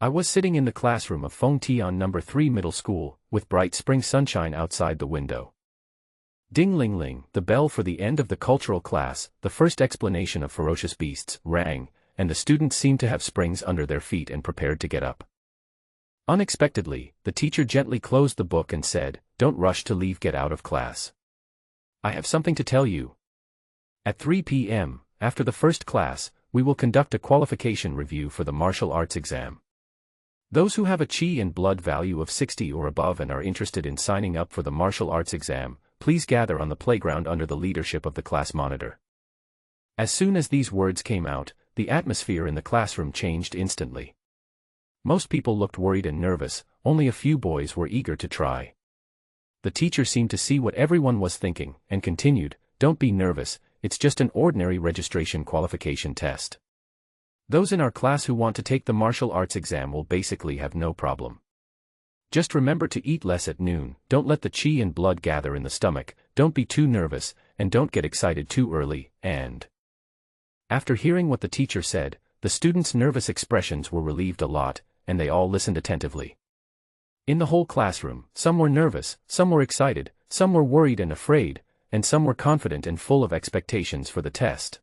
I was sitting in the classroom of Feng Tian No. 3 Middle School, with bright spring sunshine outside the window. Ding-ling-ling, the bell for the end of the cultural class, the first explanation of ferocious beasts, rang, and the students seemed to have springs under their feet and prepared to get up. Unexpectedly, the teacher gently closed the book and said, "Don't rush to leave, get out of class. I have something to tell you. At 3 p.m., after the first class, we will conduct a qualification review for the martial arts exam. Those who have a chi and blood value of 60 or above and are interested in signing up for the martial arts exam, please gather on the playground under the leadership of the class monitor." As soon as these words came out, the atmosphere in the classroom changed instantly. Most people looked worried and nervous, only a few boys were eager to try. The teacher seemed to see what everyone was thinking, and continued, "Don't be nervous, it's just an ordinary registration qualification test. Those in our class who want to take the martial arts exam will basically have no problem. Just remember to eat less at noon, don't let the chi and blood gather in the stomach, don't be too nervous, and don't get excited too early, and..." After hearing what the teacher said, the students' nervous expressions were relieved a lot, and they all listened attentively. In the whole classroom, some were nervous, some were excited, some were worried and afraid, and some were confident and full of expectations for the test.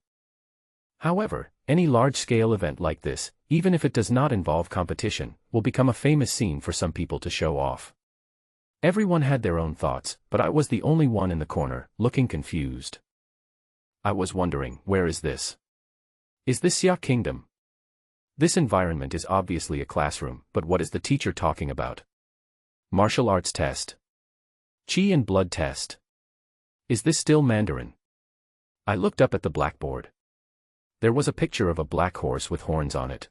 However, any large-scale event like this, even if it does not involve competition, will become a famous scene for some people to show off. Everyone had their own thoughts, but I was the only one in the corner, looking confused. I was wondering, where is this? Is this Xia Kingdom? This environment is obviously a classroom, but what is the teacher talking about? Martial arts test? Chi and blood test? Is this still Mandarin? I looked up at the blackboard. There was a picture of a black horse with horns on it.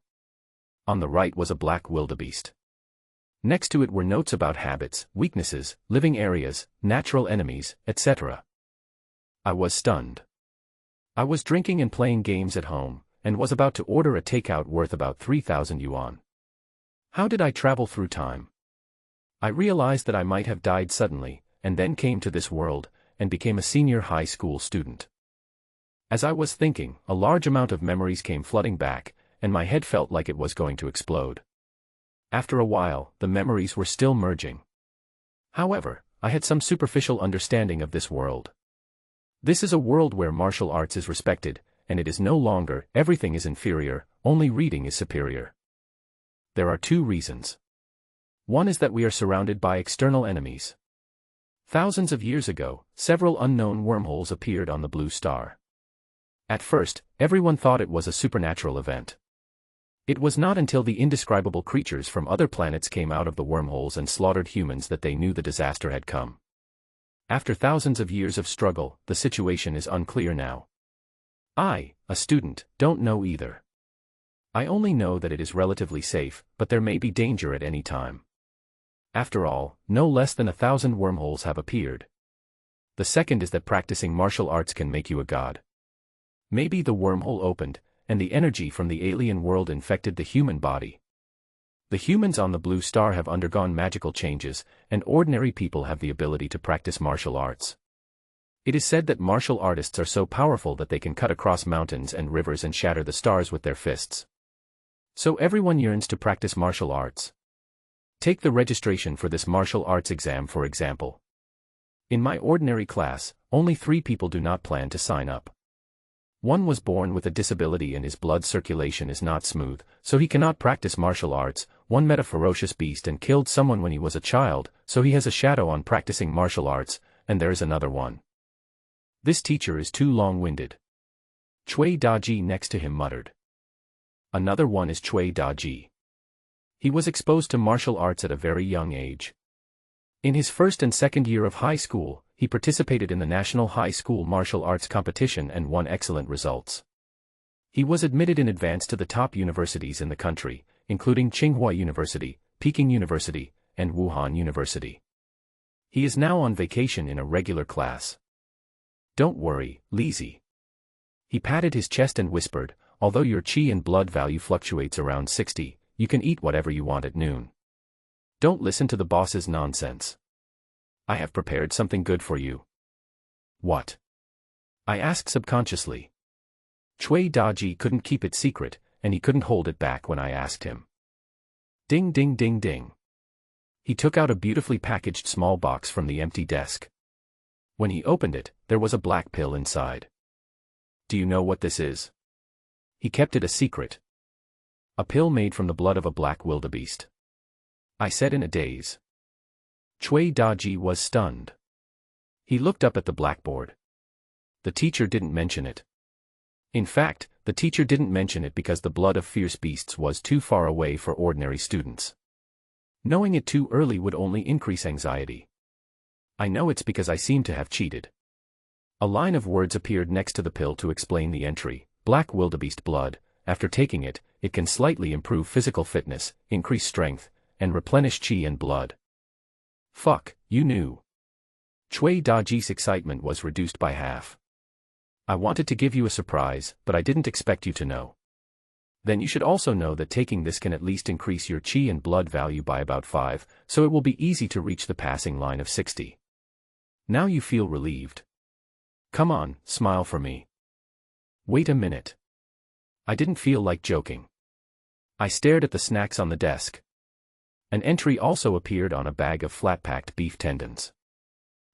On the right was a black wildebeest. Next to it were notes about habits, weaknesses, living areas, natural enemies, etc. I was stunned. I was drinking and playing games at home, and was about to order a takeout worth about 3,000 yuan. How did I travel through time? I realized that I might have died suddenly, and then came to this world, and became a senior high school student. As I was thinking, a large amount of memories came flooding back, and my head felt like it was going to explode. After a while, the memories were still merging. However, I had some superficial understanding of this world. This is a world where martial arts is respected, and it is no longer, everything is inferior, only reading is superior. There are two reasons. One is that we are surrounded by external enemies. Thousands of years ago, several unknown wormholes appeared on the blue star. At first, everyone thought it was a supernatural event. It was not until the indescribable creatures from other planets came out of the wormholes and slaughtered humans that they knew the disaster had come. After thousands of years of struggle, the situation is unclear now. I, a student, don't know either. I only know that it is relatively safe, but there may be danger at any time. After all, no less than 1,000 wormholes have appeared. The second is that practicing martial arts can make you a god. Maybe the wormhole opened, and the energy from the alien world infected the human body. The humans on the blue star have undergone magical changes, and ordinary people have the ability to practice martial arts. It is said that martial artists are so powerful that they can cut across mountains and rivers and shatter the stars with their fists. So everyone yearns to practice martial arts. Take the registration for this martial arts exam for example. In my ordinary class, only 3 people do not plan to sign up. One was born with a disability and his blood circulation is not smooth, so he cannot practice martial arts. One met a ferocious beast and killed someone when he was a child, so he has a shadow on practicing martial arts, and there is another one. This teacher is too long-winded. Cui Daji next to him muttered. Another one is Cui Daji. He was exposed to martial arts at a very young age. In his first and second year of high school, he participated in the National High School Martial Arts Competition and won excellent results. He was admitted in advance to the top universities in the country, including Tsinghua University, Peking University, and Wuhan University. He is now on vacation in a regular class. Don't worry, Lizzie. He patted his chest and whispered, although your chi and blood value fluctuates around 60, you can eat whatever you want at noon. Don't listen to the boss's nonsense. I have prepared something good for you. What? I asked subconsciously. Cui Daji couldn't keep it secret, and he couldn't hold it back when I asked him. Ding ding ding ding. He took out a beautifully packaged small box from the empty desk. When he opened it, there was a black pill inside. Do you know what this is? He kept it a secret. A pill made from the blood of a black wildebeest. I said in a daze. Chui Daji was stunned. He looked up at the blackboard. The teacher didn't mention it. In fact, the teacher didn't mention it because the blood of fierce beasts was too far away for ordinary students. Knowing it too early would only increase anxiety. I know it's because I seem to have cheated. A line of words appeared next to the pill to explain the entry. Black wildebeest blood. After taking it, it can slightly improve physical fitness, increase strength, and replenish chi and blood. Fuck, you knew. Chui Daji's excitement was reduced by half. I wanted to give you a surprise, but I didn't expect you to know. Then you should also know that taking this can at least increase your chi and blood value by about 5, so it will be easy to reach the passing line of 60. Now you feel relieved. Come on, smile for me. Wait a minute. I didn't feel like joking. I stared at the snacks on the desk. An entry also appeared on a bag of flat-packed beef tendons.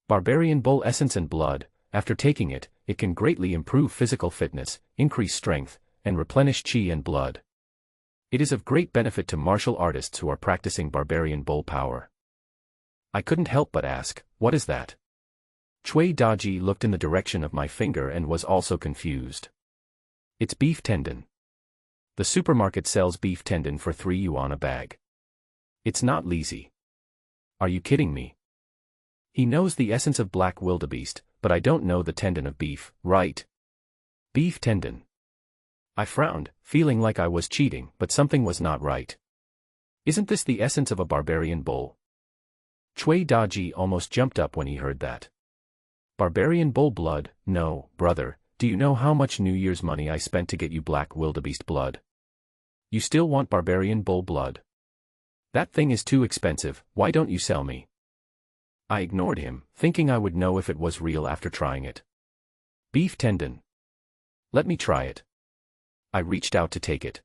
Barbarian bull essence and blood. After taking it, it can greatly improve physical fitness, increase strength, and replenish chi and blood. It is of great benefit to martial artists who are practicing barbarian bull power. I couldn't help but ask, what is that? Chui Daji looked in the direction of my finger and was also confused. It's beef tendon. The supermarket sells beef tendon for 3 yuan a bag. It's not lazy. Are you kidding me? He knows the essence of black wildebeest, but I don't know the tendon of beef, right? Beef tendon. I frowned, feeling like I was cheating, but something was not right. Isn't this the essence of a barbarian bull? Chui Daji almost jumped up when he heard that. Barbarian bull blood? No, brother, do you know how much New Year's money I spent to get you black wildebeest blood? You still want barbarian bull blood? That thing is too expensive, why don't you sell me? I ignored him, thinking I would know if it was real after trying it. Beef tendon. Let me try it. I reached out to take it.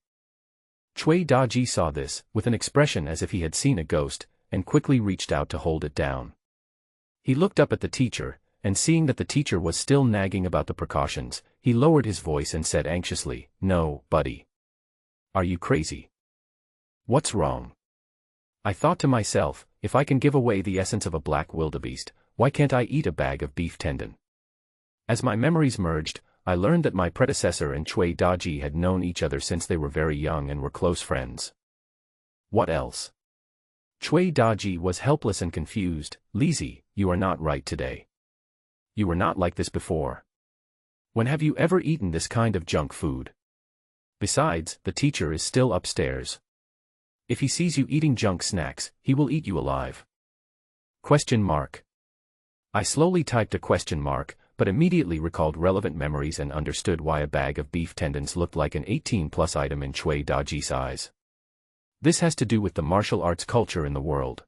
Chui Daji saw this, with an expression as if he had seen a ghost, and quickly reached out to hold it down. He looked up at the teacher, and seeing that the teacher was still nagging about the precautions, he lowered his voice and said anxiously, "No, buddy. Are you crazy? What's wrong?" I thought to myself, if I can give away the essence of a black wildebeest, why can't I eat a bag of beef tendon? As my memories merged, I learned that my predecessor and Chui Daji had known each other since they were very young and were close friends. What else? Chui Daji was helpless and confused. Lizzie, you are not right today. You were not like this before. When have you ever eaten this kind of junk food? Besides, the teacher is still upstairs. If he sees you eating junk snacks, he will eat you alive. Question mark. I slowly typed a question mark, but immediately recalled relevant memories and understood why a bag of beef tendons looked like an 18+ item in Chui Daji's eyes. This has to do with the martial arts culture in the world.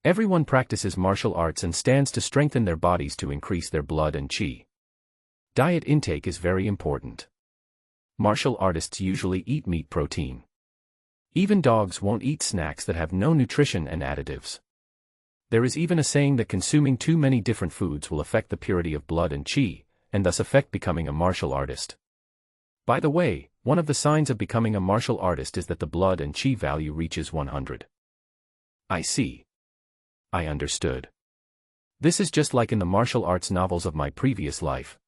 Everyone practices martial arts and stands to strengthen their bodies to increase their blood and chi. Diet intake is very important. Martial artists usually eat meat protein. Even dogs won't eat snacks that have no nutrition and additives. There is even a saying that consuming too many different foods will affect the purity of blood and chi, and thus affect becoming a martial artist. By the way, one of the signs of becoming a martial artist is that the blood and chi value reaches 100. I see. I understood. This is just like in the martial arts novels of my previous life.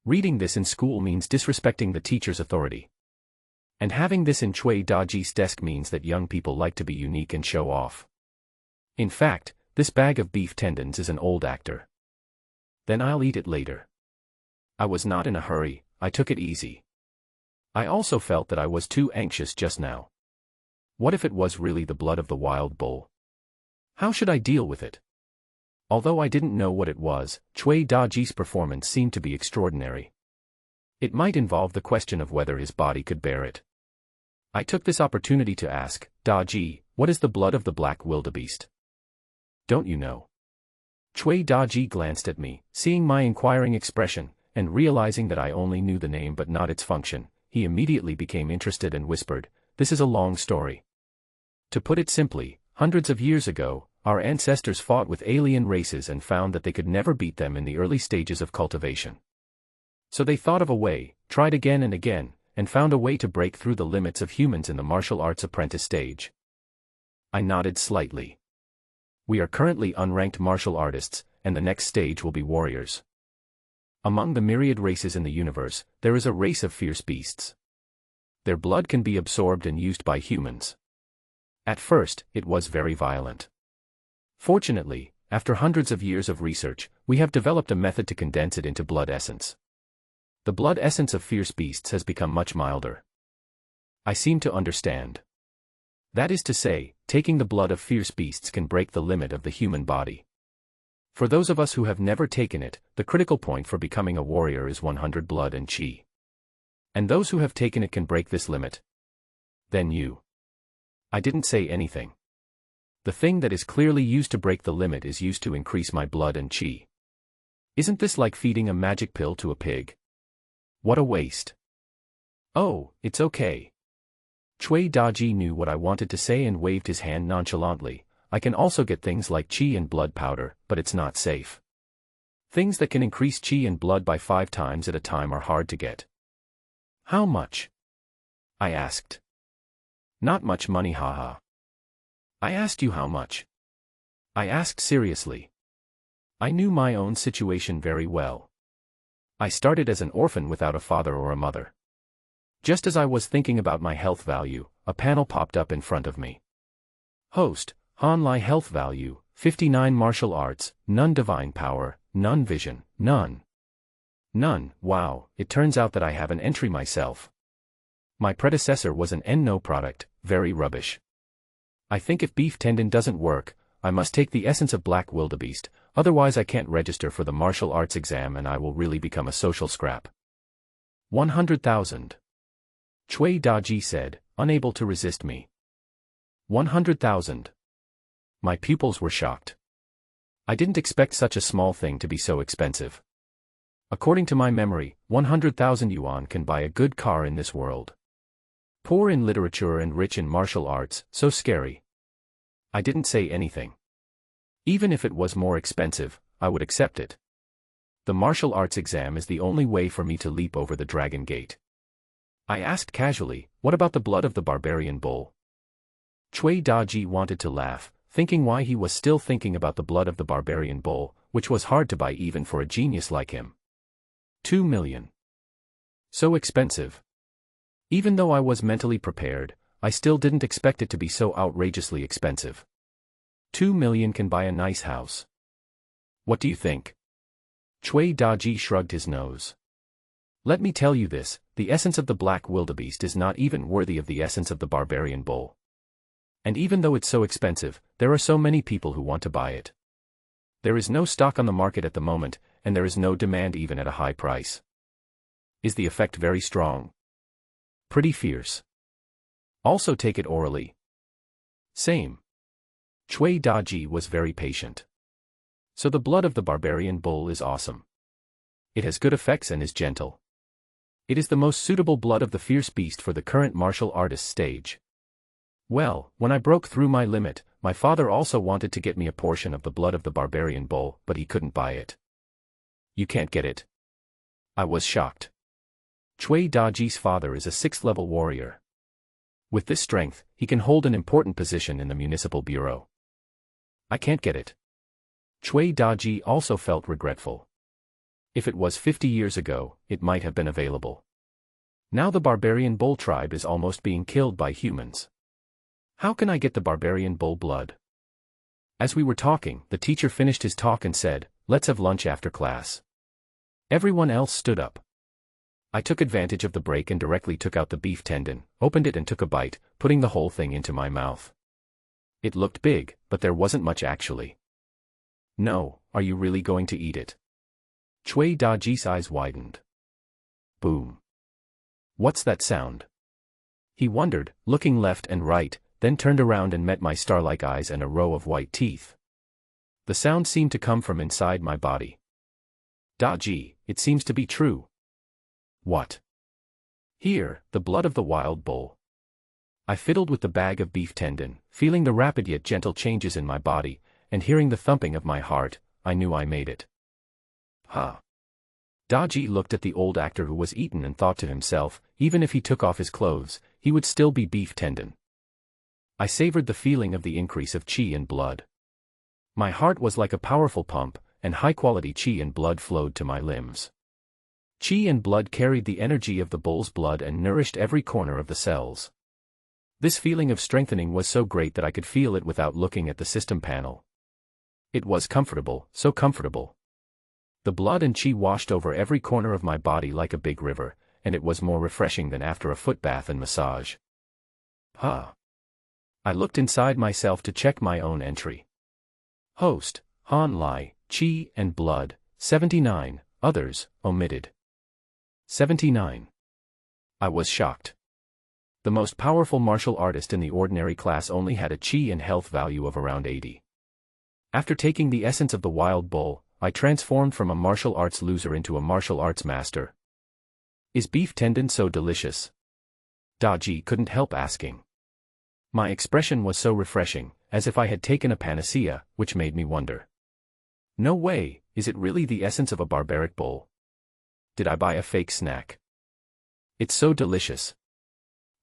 Reading this in school means disrespecting the teacher's authority. And having this in Chui Daji's desk means that young people like to be unique and show off. In fact, this bag of beef tendons is an old actor. Then I'll eat it later. I was not in a hurry, I took it easy. I also felt that I was too anxious just now. What if it was really the blood of the wild bull? How should I deal with it? Although I didn't know what it was, Chui Daji's performance seemed to be extraordinary. It might involve the question of whether his body could bear it. I took this opportunity to ask, Daji, what is the blood of the black wildebeest? Don't you know? Chui Daji glanced at me, seeing my inquiring expression, and realizing that I only knew the name but not its function, he immediately became interested and whispered, this is a long story. To put it simply, hundreds of years ago, our ancestors fought with alien races and found that they could never beat them in the early stages of cultivation. So they thought of a way, tried again and again, and found a way to break through the limits of humans in the martial arts apprentice stage. I nodded slightly. We are currently unranked martial artists, and the next stage will be warriors. Among the myriad races in the universe, there is a race of fierce beasts. Their blood can be absorbed and used by humans. At first, it was very violent. Fortunately, after hundreds of years of research, we have developed a method to condense it into blood essence. The blood essence of fierce beasts has become much milder. I seem to understand. That is to say, taking the blood of fierce beasts can break the limit of the human body. For those of us who have never taken it, the critical point for becoming a warrior is 100 blood and chi. And those who have taken it can break this limit. Then you. I didn't say anything. The thing that is clearly used to break the limit is used to increase my blood and chi. Isn't this like feeding a magic pill to a pig? What a waste. Oh, it's okay. Cui Daji knew what I wanted to say and waved his hand nonchalantly. I can also get things like chi and blood powder, but it's not safe. Things that can increase chi and blood by 5 times at a time are hard to get. How much? I asked. Not much money, haha. I asked you how much. I asked seriously. I knew my own situation very well. I started as an orphan without a father or a mother. Just as I was thinking about my health value, a panel popped up in front of me. Host, Han Lai health value, 59 martial arts, none divine power, none vision, none. None, wow, it turns out that I have an entry myself. My predecessor was an NO product, very rubbish. I think if beef tendon doesn't work, I must take the essence of black wildebeest, otherwise I can't register for the martial arts exam and I will really become a social scrap. 100,000. Cui Daji said, unable to resist me. 100,000. My pupils were shocked. I didn't expect such a small thing to be so expensive. According to my memory, 100,000 yuan can buy a good car in this world. Poor in literature and rich in martial arts, so scary. I didn't say anything. Even if it was more expensive, I would accept it. The martial arts exam is the only way for me to leap over the dragon gate. I asked casually, what about the blood of the barbarian bull? Cui Daji wanted to laugh, thinking why he was still thinking about the blood of the barbarian bull, which was hard to buy even for a genius like him. 2 million. So expensive. Even though I was mentally prepared, I still didn't expect it to be so outrageously expensive. 2 million can buy a nice house. What do you think? Cui Daji shrugged his nose. Let me tell you this, the essence of the black wildebeest is not even worthy of the essence of the barbarian bull. And even though it's so expensive, there are so many people who want to buy it. There is no stock on the market at the moment, and there is no demand even at a high price. Is the effect very strong? Pretty fierce. Also take it orally. Same. Cui Daji was very patient. So the blood of the barbarian bull is awesome. It has good effects and is gentle. It is the most suitable blood of the fierce beast for the current martial artist stage. Well, when I broke through my limit, my father also wanted to get me a portion of the blood of the barbarian bull, but he couldn't buy it. You can't get it. I was shocked. Cui Daji's father is a 6th-level warrior. With this strength, he can hold an important position in the municipal bureau. I can't get it. Cui Daji also felt regretful. If it was 50 years ago, it might have been available. Now the barbarian bull tribe is almost being killed by humans. How can I get the barbarian bull blood? As we were talking, the teacher finished his talk and said, let's have lunch after class. Everyone else stood up. I took advantage of the break and directly took out the beef tendon, opened it and took a bite, putting the whole thing into my mouth. It looked big, but there wasn't much actually. No, are you really going to eat it? Cui Daji's eyes widened. Boom. What's that sound? He wondered, looking left and right, then turned around and met my star-like eyes and a row of white teeth. The sound seemed to come from inside my body. Daji, it seems to be true. What? Here, the blood of the wild bull. I fiddled with the bag of beef tendon, feeling the rapid yet gentle changes in my body, and hearing the thumping of my heart. I knew I made it. Ha! Daji looked at the old actor who was eaten and thought to himself, even if he took off his clothes, he would still be beef tendon. I savored the feeling of the increase of qi and blood. My heart was like a powerful pump, and high-quality qi and blood flowed to my limbs. Qi and blood carried the energy of the bull's blood and nourished every corner of the cells. This feeling of strengthening was so great that I could feel it without looking at the system panel. It was comfortable, so comfortable. The blood and qi washed over every corner of my body like a big river, and it was more refreshing than after a foot bath and massage. Ha! I looked inside myself to check my own entry. Host, Han Lai, qi and blood, 79, others, omitted. 79. I was shocked. The most powerful martial artist in the ordinary class only had a qi and health value of around 80. After taking the essence of the wild bull, I transformed from a martial arts loser into a martial arts master. Is beef tendon so delicious? Daji couldn't help asking. My expression was so refreshing, as if I had taken a panacea, which made me wonder. No way, is it really the essence of a barbaric bull? Did I buy a fake snack? It's so delicious.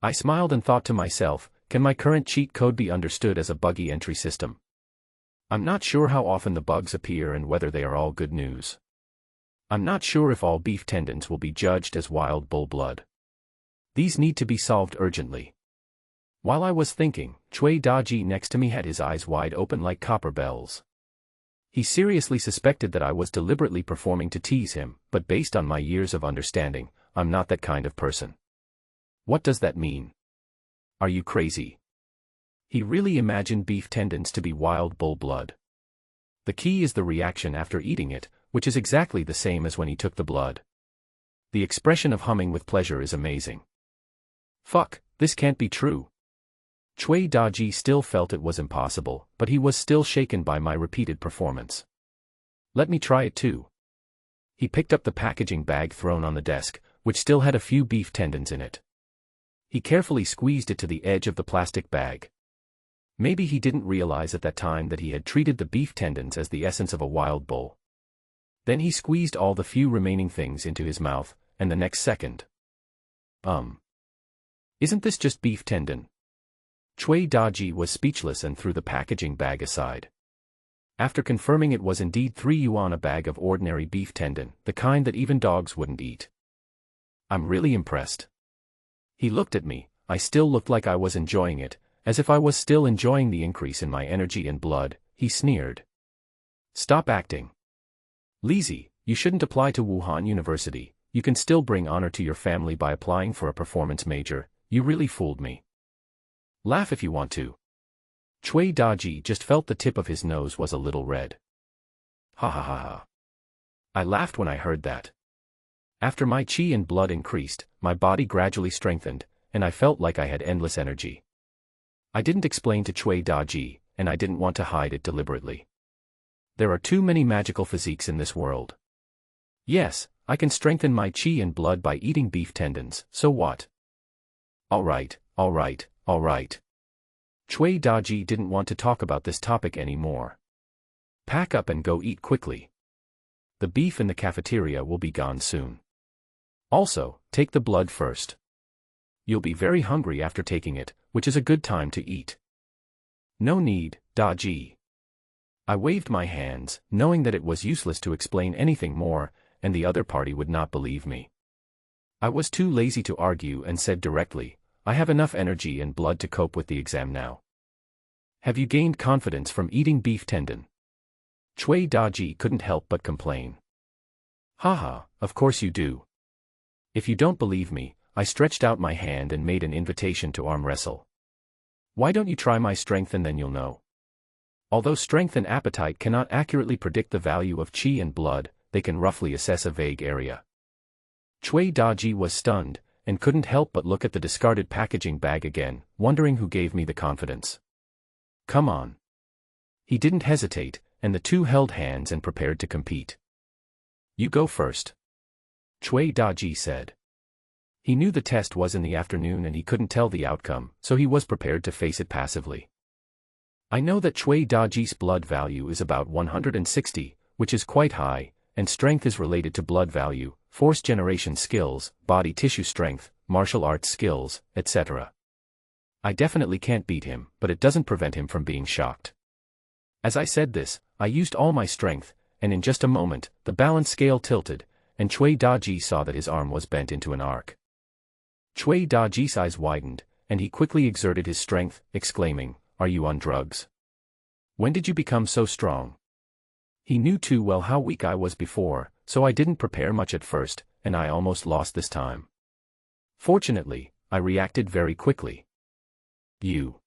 I smiled and thought to myself, can my current cheat code be understood as a buggy entry system? I'm not sure how often the bugs appear and whether they are all good news. I'm not sure if all beef tendons will be judged as wild bull blood. These need to be solved urgently. While I was thinking, Chui Daji next to me had his eyes wide open like copper bells. He seriously suspected that I was deliberately performing to tease him, but based on my years of understanding, I'm not that kind of person. What does that mean? Are you crazy? He really imagined beef tendons to be wild bull blood. The key is the reaction after eating it, which is exactly the same as when he took the blood. The expression of humming with pleasure is amazing. Fuck, this can't be true. Chui Daji still felt it was impossible, but he was still shaken by my repeated performance. Let me try it too. He picked up the packaging bag thrown on the desk, which still had a few beef tendons in it. He carefully squeezed it to the edge of the plastic bag. Maybe he didn't realize at that time that he had treated the beef tendons as the essence of a wild bull. Then he squeezed all the few remaining things into his mouth, and the next second. Isn't this just beef tendon? Chui Daji was speechless and threw the packaging bag aside. After confirming it was indeed 3 yuan a bag of ordinary beef tendon, the kind that even dogs wouldn't eat. I'm really impressed. He looked at me. I still looked like I was enjoying it, as if I was still enjoying the increase in my energy and blood. He sneered. Stop acting. Lizzie, you shouldn't apply to Wuhan University. You can still bring honor to your family by applying for a performance major. You really fooled me. Laugh if you want to. Chui Daji just felt the tip of his nose was a little red. Ha ha ha ha. I laughed when I heard that. After my qi and blood increased, my body gradually strengthened, and I felt like I had endless energy. I didn't explain to Chui Daji, and I didn't want to hide it deliberately. There are too many magical physiques in this world. Yes, I can strengthen my qi and blood by eating beef tendons, so what? Alright. Chui Daji didn't want to talk about this topic anymore. Pack up and go eat quickly. The beef in the cafeteria will be gone soon. Also, take the blood first. You'll be very hungry after taking it, which is a good time to eat. No need, Daji. I waved my hands, knowing that it was useless to explain anything more, and the other party would not believe me. I was too lazy to argue and said directly, I have enough energy and blood to cope with the exam now. Have you gained confidence from eating beef tendon? Chui Daji couldn't help but complain. Haha, of course you do. If you don't believe me, I stretched out my hand and made an invitation to arm wrestle. Why don't you try my strength and then you'll know? Although strength and appetite cannot accurately predict the value of qi and blood, they can roughly assess a vague area. Chui Daji was stunned, and couldn't help but look at the discarded packaging bag again, wondering who gave me the confidence. Come on. He didn't hesitate, and the two held hands and prepared to compete. You go first. Chui Daji said. He knew the test was in the afternoon and he couldn't tell the outcome, so he was prepared to face it passively. I know that Chui Daji's blood value is about 160, which is quite high, and strength is related to blood value, force generation skills, body tissue strength, martial arts skills, etc. I definitely can't beat him, but it doesn't prevent him from being shocked. As I said this, I used all my strength, and in just a moment, the balance scale tilted, and Chui Daji saw that his arm was bent into an arc. Chui Daji's eyes widened, and he quickly exerted his strength, exclaiming, "Are you on drugs? When did you become so strong?" He knew too well how weak I was before, so I didn't prepare much at first, and I almost lost this time. Fortunately, I reacted very quickly. You.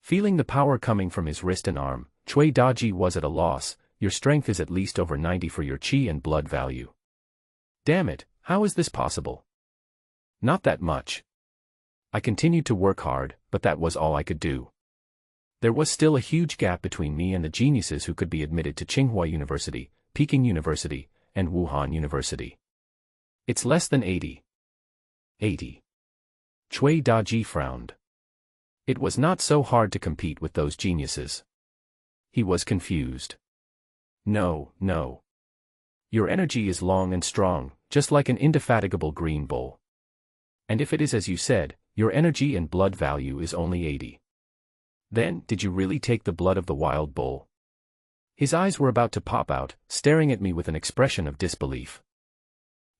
Feeling the power coming from his wrist and arm, Chui Daji was at a loss. Your strength is at least over 90 for your chi and blood value. Damn it, how is this possible? Not that much. I continued to work hard, but that was all I could do. There was still a huge gap between me and the geniuses who could be admitted to Tsinghua University, Peking University, and Wuhan University. It's less than 80. 80. Chui Daji frowned. It was not so hard to compete with those geniuses. He was confused. No, no. Your energy is long and strong, just like an indefatigable green bull. And if it is as you said, your energy and blood value is only 80. Then, did you really take the blood of the wild bull? His eyes were about to pop out, staring at me with an expression of disbelief.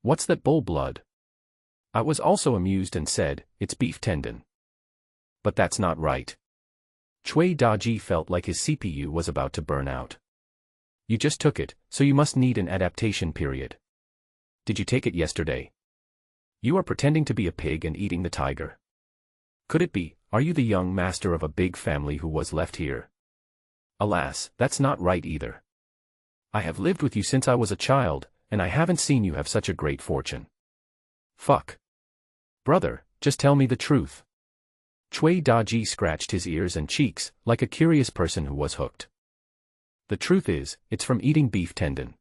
What's that bull blood? I was also amused and said, it's beef tendon. But that's not right. Chui Daji felt like his CPU was about to burn out. You just took it, so you must need an adaptation period. Did you take it yesterday? You are pretending to be a pig and eating the tiger. Could it be, are you the young master of a big family who was left here? Alas, that's not right either. I have lived with you since I was a child, and I haven't seen you have such a great fortune. Fuck. Brother, just tell me the truth. Chui Daji scratched his ears and cheeks, like a curious person who was hooked. The truth is, it's from eating beef tendon.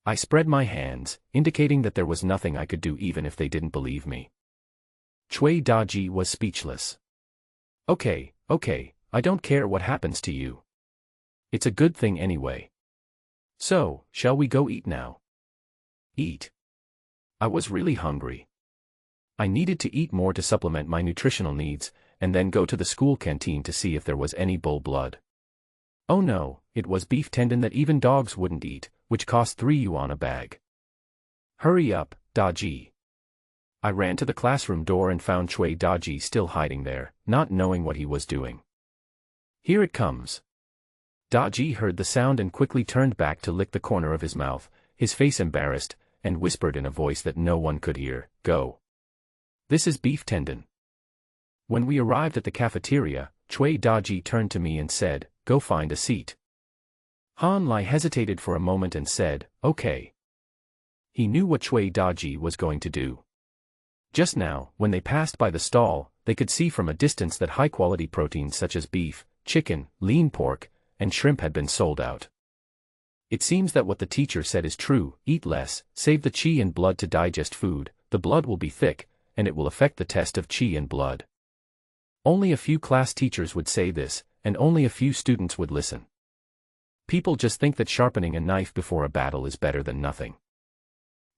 I spread my hands, indicating that there was nothing I could do even if they didn't believe me. Chui Daji was speechless. Okay, I don't care what happens to you. It's a good thing anyway. So, shall we go eat now? Eat. I was really hungry. I needed to eat more to supplement my nutritional needs, and then go to the school canteen to see if there was any bull blood. Oh no, it was beef tendon that even dogs wouldn't eat, which cost 3 yuan a bag. Hurry up, Daji. I ran to the classroom door and found Chui Daji still hiding there, not knowing what he was doing. Here it comes. Daji heard the sound and quickly turned back to lick the corner of his mouth, his face embarrassed, and whispered in a voice that no one could hear, "Go. This is beef tendon." When we arrived at the cafeteria, Chui Daji turned to me and said, "Go find a seat." Han Lai hesitated for a moment and said, "Okay." He knew what Chui Daji was going to do. Just now, when they passed by the stall, they could see from a distance that high-quality proteins such as beef, chicken, lean pork, and shrimp had been sold out. It seems that what the teacher said is true: eat less, save the qi and blood to digest food, the blood will be thick, and it will affect the test of qi and blood. Only a few class teachers would say this, and only a few students would listen. People just think that sharpening a knife before a battle is better than nothing.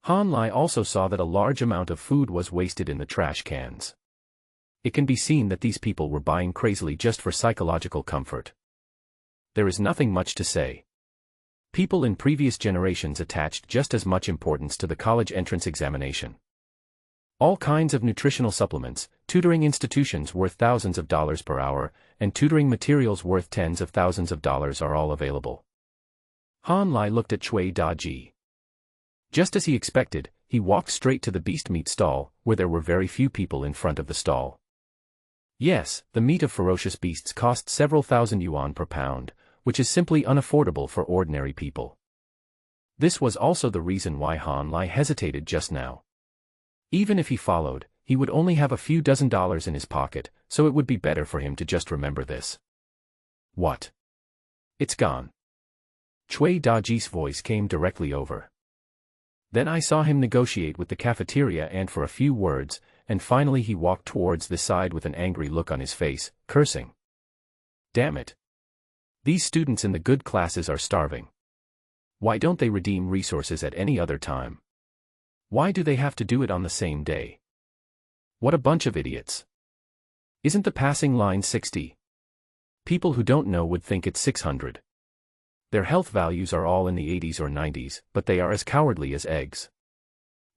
Han Lai also saw that a large amount of food was wasted in the trash cans. It can be seen that these people were buying crazily just for psychological comfort. There is nothing much to say. People in previous generations attached just as much importance to the college entrance examination. All kinds of nutritional supplements, tutoring institutions worth thousands of dollars per hour, and tutoring materials worth tens of thousands of dollars are all available. Han Lai looked at Chui Daji. Just as he expected, he walked straight to the beast meat stall, where there were very few people in front of the stall. Yes, the meat of ferocious beasts cost several thousand yuan per pound, which is simply unaffordable for ordinary people. This was also the reason why Han Lai hesitated just now. Even if he followed, he would only have a few dozen dollars in his pocket, so it would be better for him to just remember this. What? It's gone. Chui Daji's voice came directly over. Then I saw him negotiate with the cafeteria and for a few words, and finally he walked towards the side with an angry look on his face, cursing. Damn it. These students in the good classes are starving. Why don't they redeem resources at any other time? Why do they have to do it on the same day? What a bunch of idiots. Isn't the passing line 60? People who don't know would think it's 600. Their health values are all in the 80s or 90s, but they are as cowardly as eggs.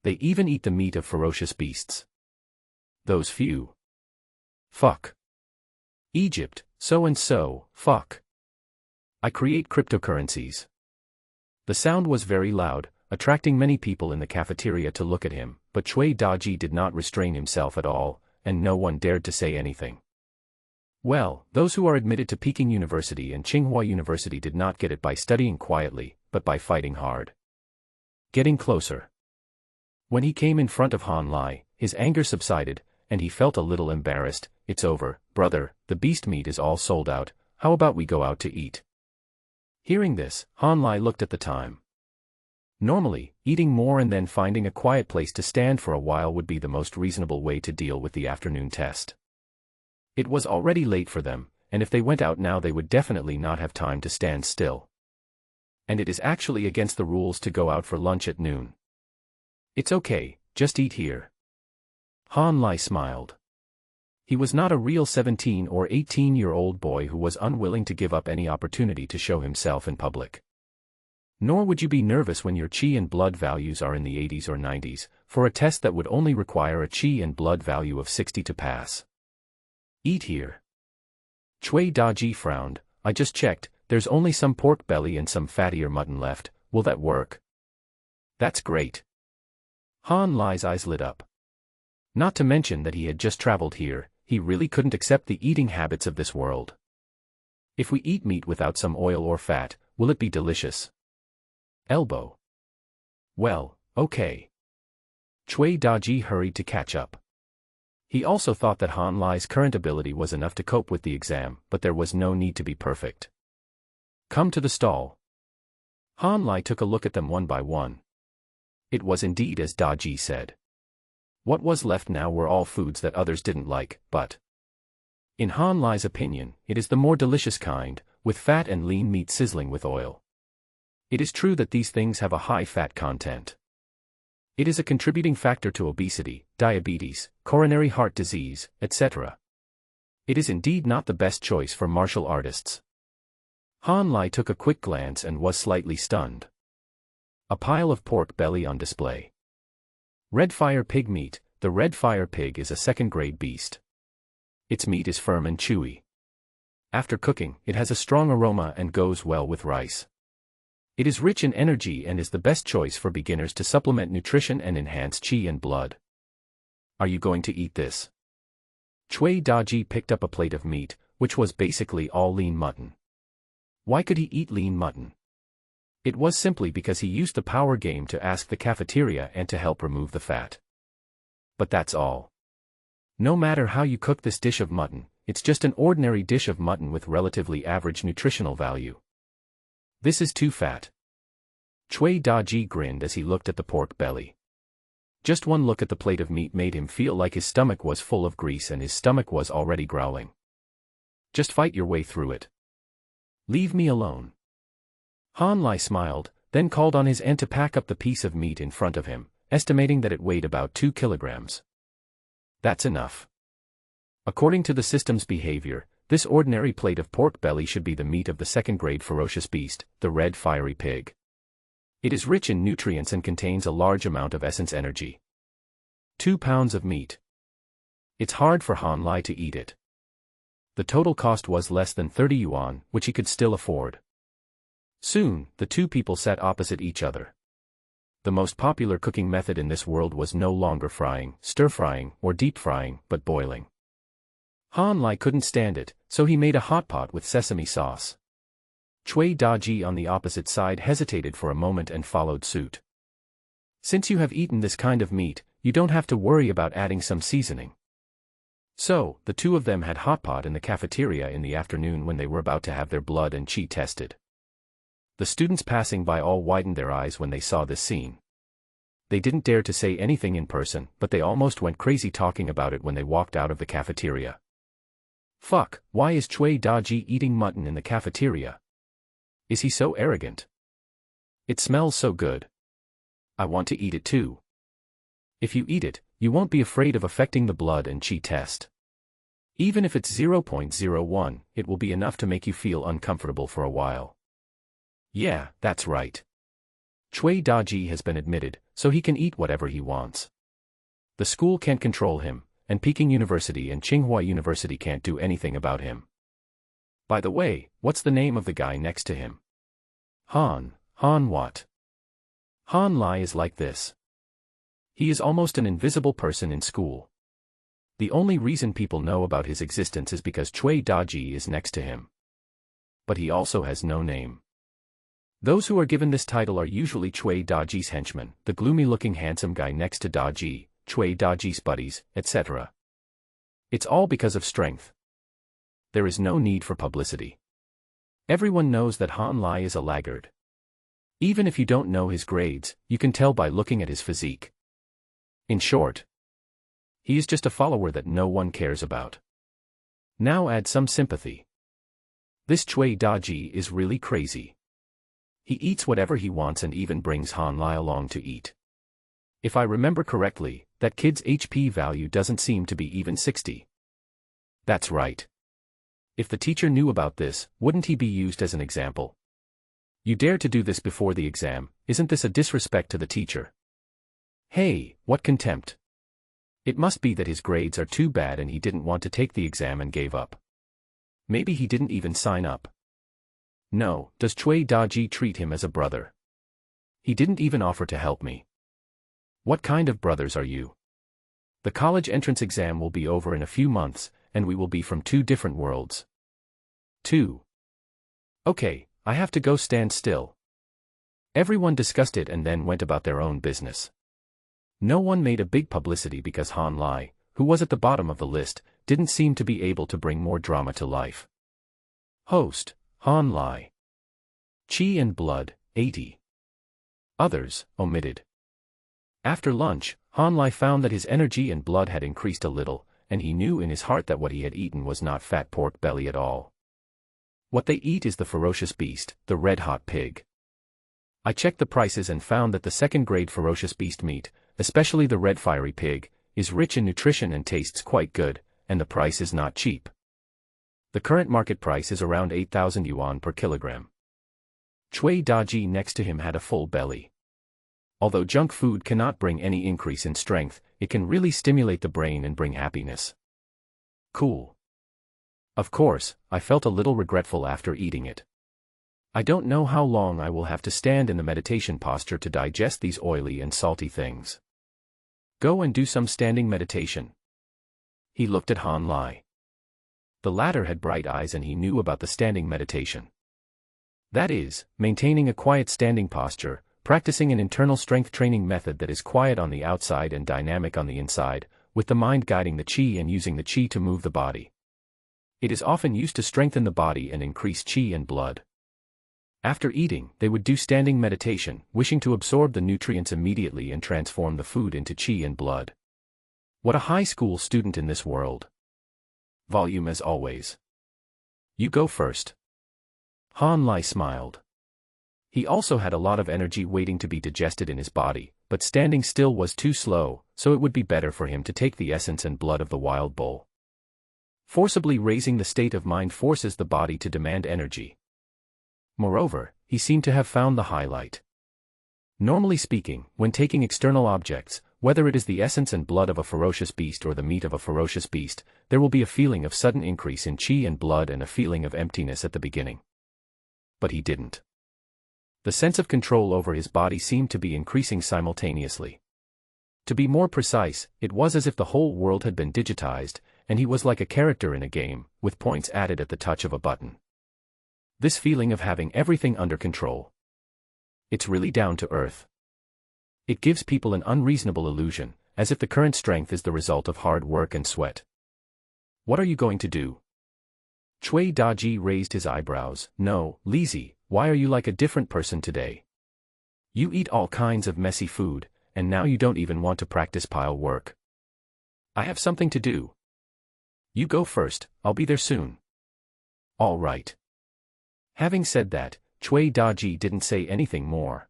They even eat the meat of ferocious beasts. Those few. Fuck. Egypt, so and so, fuck. I create cryptocurrencies. The sound was very loud, attracting many people in the cafeteria to look at him, but Cui Daji did not restrain himself at all, and no one dared to say anything. Well, those who are admitted to Peking University and Tsinghua University did not get it by studying quietly, but by fighting hard. Getting closer. When he came in front of Han Lai, his anger subsided, and he felt a little embarrassed. It's over, brother, the beast meat is all sold out, how about we go out to eat? Hearing this, Han Lai looked at the time. Normally, eating more and then finding a quiet place to stand for a while would be the most reasonable way to deal with the afternoon test. It was already late for them, and if they went out now they would definitely not have time to stand still. And it is actually against the rules to go out for lunch at noon. It's okay, just eat here. Han Lai smiled. He was not a real 17 or 18-year-old boy who was unwilling to give up any opportunity to show himself in public. Nor would you be nervous when your qi and blood values are in the 80s or 90s, for a test that would only require a qi and blood value of 60 to pass. Eat here. Cui Daji frowned. I just checked, there's only some pork belly and some fattier mutton left, will that work? That's great. Han Lai's eyes lit up. Not to mention that he had just traveled here, he really couldn't accept the eating habits of this world. If we eat meat without some oil or fat, will it be delicious? Elbow. Well, okay. Cui Daji hurried to catch up. He also thought that Han Lai's current ability was enough to cope with the exam, but there was no need to be perfect. Come to the stall. Han Lai took a look at them one by one. It was indeed as Daji said. What was left now were all foods that others didn't like, but in Han Lai's opinion, it is the more delicious kind, with fat and lean meat sizzling with oil. It is true that these things have a high fat content. It is a contributing factor to obesity, diabetes, coronary heart disease, etc. It is indeed not the best choice for martial artists. Han Lai took a quick glance and was slightly stunned. A pile of pork belly on display. Red fire pig meat. The red fire pig is a second-grade beast. Its meat is firm and chewy. After cooking, it has a strong aroma and goes well with rice. It is rich in energy and is the best choice for beginners to supplement nutrition and enhance qi and blood. Are you going to eat this? Cui Daji picked up a plate of meat, which was basically all lean mutton. Why could he eat lean mutton? It was simply because he used the power game to ask the cafeteria and to help remove the fat. But that's all. No matter how you cook this dish of mutton, it's just an ordinary dish of mutton with relatively average nutritional value. This is too fat. Cui Daji grinned as he looked at the pork belly. Just one look at the plate of meat made him feel like his stomach was full of grease and his stomach was already growling. Just fight your way through it. Leave me alone. Han Lai smiled, then called on his aunt to pack up the piece of meat in front of him, estimating that it weighed about 2 kilograms. That's enough. According to the system's behavior, this ordinary plate of pork belly should be the meat of the second-grade ferocious beast, the red fiery pig. It is rich in nutrients and contains a large amount of essence energy. 2 pounds of meat. It's hard for Han Lai to eat it. The total cost was less than 30 yuan, which he could still afford. Soon, the two people sat opposite each other. The most popular cooking method in this world was no longer frying, stir-frying, or deep-frying, but boiling. Han Lai couldn't stand it, so he made a hot pot with sesame sauce. Cui Daji on the opposite side hesitated for a moment and followed suit. Since you have eaten this kind of meat, you don't have to worry about adding some seasoning. So, the two of them had hot pot in the cafeteria in the afternoon when they were about to have their blood and qi tested. The students passing by all widened their eyes when they saw this scene. They didn't dare to say anything in person, but they almost went crazy talking about it when they walked out of the cafeteria. Fuck, why is Chui Daji eating mutton in the cafeteria? Is he so arrogant? It smells so good. I want to eat it too. If you eat it, you won't be afraid of affecting the blood and qi test. Even if it's 0.01, it will be enough to make you feel uncomfortable for a while. Yeah, that's right. Chui Daji has been admitted, so he can eat whatever he wants. The school can't control him, and Peking University and Tsinghua University can't do anything about him. By the way, what's the name of the guy next to him? Han what? Han Lai is like this. He is almost an invisible person in school. The only reason people know about his existence is because Chui Daji is next to him. But he also has no name. Those who are given this title are usually Chui Daji's henchmen, the gloomy-looking handsome guy next to Daji, Chui Daji's buddies, etc. It's all because of strength. There is no need for publicity. Everyone knows that Han Lai is a laggard. Even if you don't know his grades, you can tell by looking at his physique. In short, he is just a follower that no one cares about. Now add some sympathy. This Chui Daji is really crazy. He eats whatever he wants and even brings Han Lai along to eat. If I remember correctly, that kid's HP value doesn't seem to be even 60. That's right. If the teacher knew about this, wouldn't he be used as an example? You dare to do this before the exam, isn't this a disrespect to the teacher? Hey, what contempt. It must be that his grades are too bad and he didn't want to take the exam and gave up. Maybe he didn't even sign up. No, does Chui Daji treat him as a brother? He didn't even offer to help me. What kind of brothers are you? The college entrance exam will be over in a few months, and we will be from two different worlds. 2. Okay, I have to go stand still. Everyone discussed it and then went about their own business. No one made a big publicity because Han Lai, who was at the bottom of the list, didn't seem to be able to bring more drama to life. Host, Han Lai. Qi and blood, 80. Others, omitted. After lunch, Han Lai found that his energy and blood had increased a little, and he knew in his heart that what he had eaten was not fat pork belly at all. What they eat is the ferocious beast, the red-hot pig. I checked the prices and found that the second-grade ferocious beast meat, especially the red fiery pig, is rich in nutrition and tastes quite good, and the price is not cheap. The current market price is around 8,000 yuan per kilogram. Chui Daji next to him had a full belly. Although junk food cannot bring any increase in strength, it can really stimulate the brain and bring happiness. Cool. Of course, I felt a little regretful after eating it. I don't know how long I will have to stand in the meditation posture to digest these oily and salty things. Go and do some standing meditation. He looked at Han Lai. The latter had bright eyes and he knew about the standing meditation. That is, maintaining a quiet standing posture, practicing an internal strength training method that is quiet on the outside and dynamic on the inside, with the mind guiding the qi and using the qi to move the body. It is often used to strengthen the body and increase qi and blood. After eating, they would do standing meditation, wishing to absorb the nutrients immediately and transform the food into qi and blood. What a high school student in this world. Volume as always. You go first. Han Lai smiled. He also had a lot of energy waiting to be digested in his body, but standing still was too slow, so it would be better for him to take the essence and blood of the wild bull. Forcibly raising the state of mind forces the body to demand energy. Moreover, he seemed to have found the highlight. Normally speaking, when taking external objects, whether it is the essence and blood of a ferocious beast or the meat of a ferocious beast, there will be a feeling of sudden increase in qi and blood and a feeling of emptiness at the beginning. But he didn't. The sense of control over his body seemed to be increasing simultaneously. To be more precise, it was as if the whole world had been digitized, and he was like a character in a game, with points added at the touch of a button. This feeling of having everything under control. It's really down to earth. It gives people an unreasonable illusion, as if the current strength is the result of hard work and sweat. What are you going to do? Chui Daji raised his eyebrows. No, Lizzie, why are you like a different person today? You eat all kinds of messy food, and now you don't even want to practice pile work. I have something to do. You go first, I'll be there soon. All right. Having said that, Cui Daji didn't say anything more.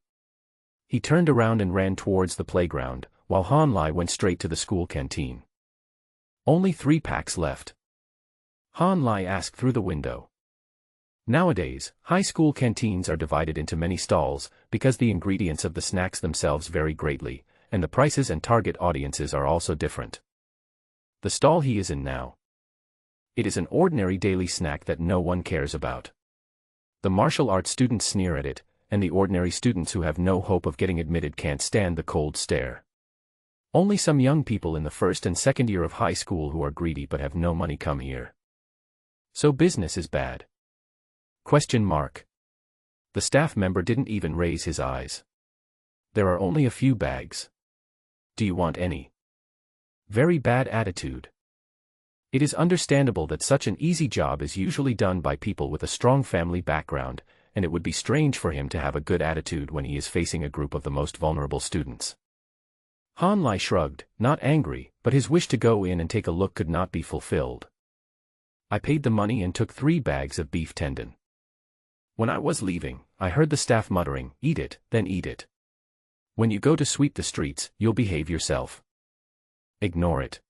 He turned around and ran towards the playground, while Han Lai went straight to the school canteen. Only 3 packs left. Han Lai asked through the window. Nowadays, high school canteens are divided into many stalls, because the ingredients of the snacks themselves vary greatly, and the prices and target audiences are also different. The stall he is in now. It is an ordinary daily snack that no one cares about. The martial arts students sneer at it, and the ordinary students who have no hope of getting admitted can't stand the cold stare. Only some young people in the first and second year of high school who are greedy but have no money come here. So business is bad. Question mark. The staff member didn't even raise his eyes. There are only a few bags. Do you want any? Very bad attitude. It is understandable that such an easy job is usually done by people with a strong family background, and it would be strange for him to have a good attitude when he is facing a group of the most vulnerable students. Han Lai shrugged, not angry, but his wish to go in and take a look could not be fulfilled. I paid the money and took 3 bags of beef tendon. When I was leaving, I heard the staff muttering, "Eat it, then eat it. When you go to sweep the streets, you'll behave yourself. Ignore it."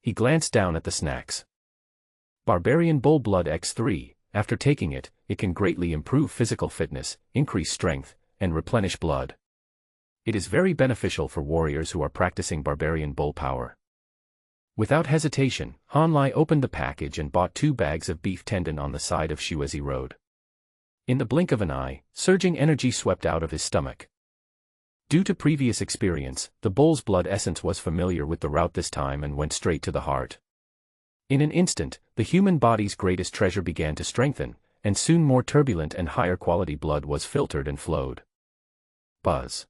He glanced down at the snacks. Barbarian Bull Blood X3, after taking it, it can greatly improve physical fitness, increase strength, and replenish blood. It is very beneficial for warriors who are practicing barbarian bull power. Without hesitation, Han Lai opened the package and bought 2 bags of beef tendon on the side of Shuezi Road. In the blink of an eye, surging energy swept out of his stomach. Due to previous experience, the bull's blood essence was familiar with the route this time and went straight to the heart. In an instant, the human body's greatest treasure began to strengthen, and soon more turbulent and higher quality blood was filtered and flowed. Buzz.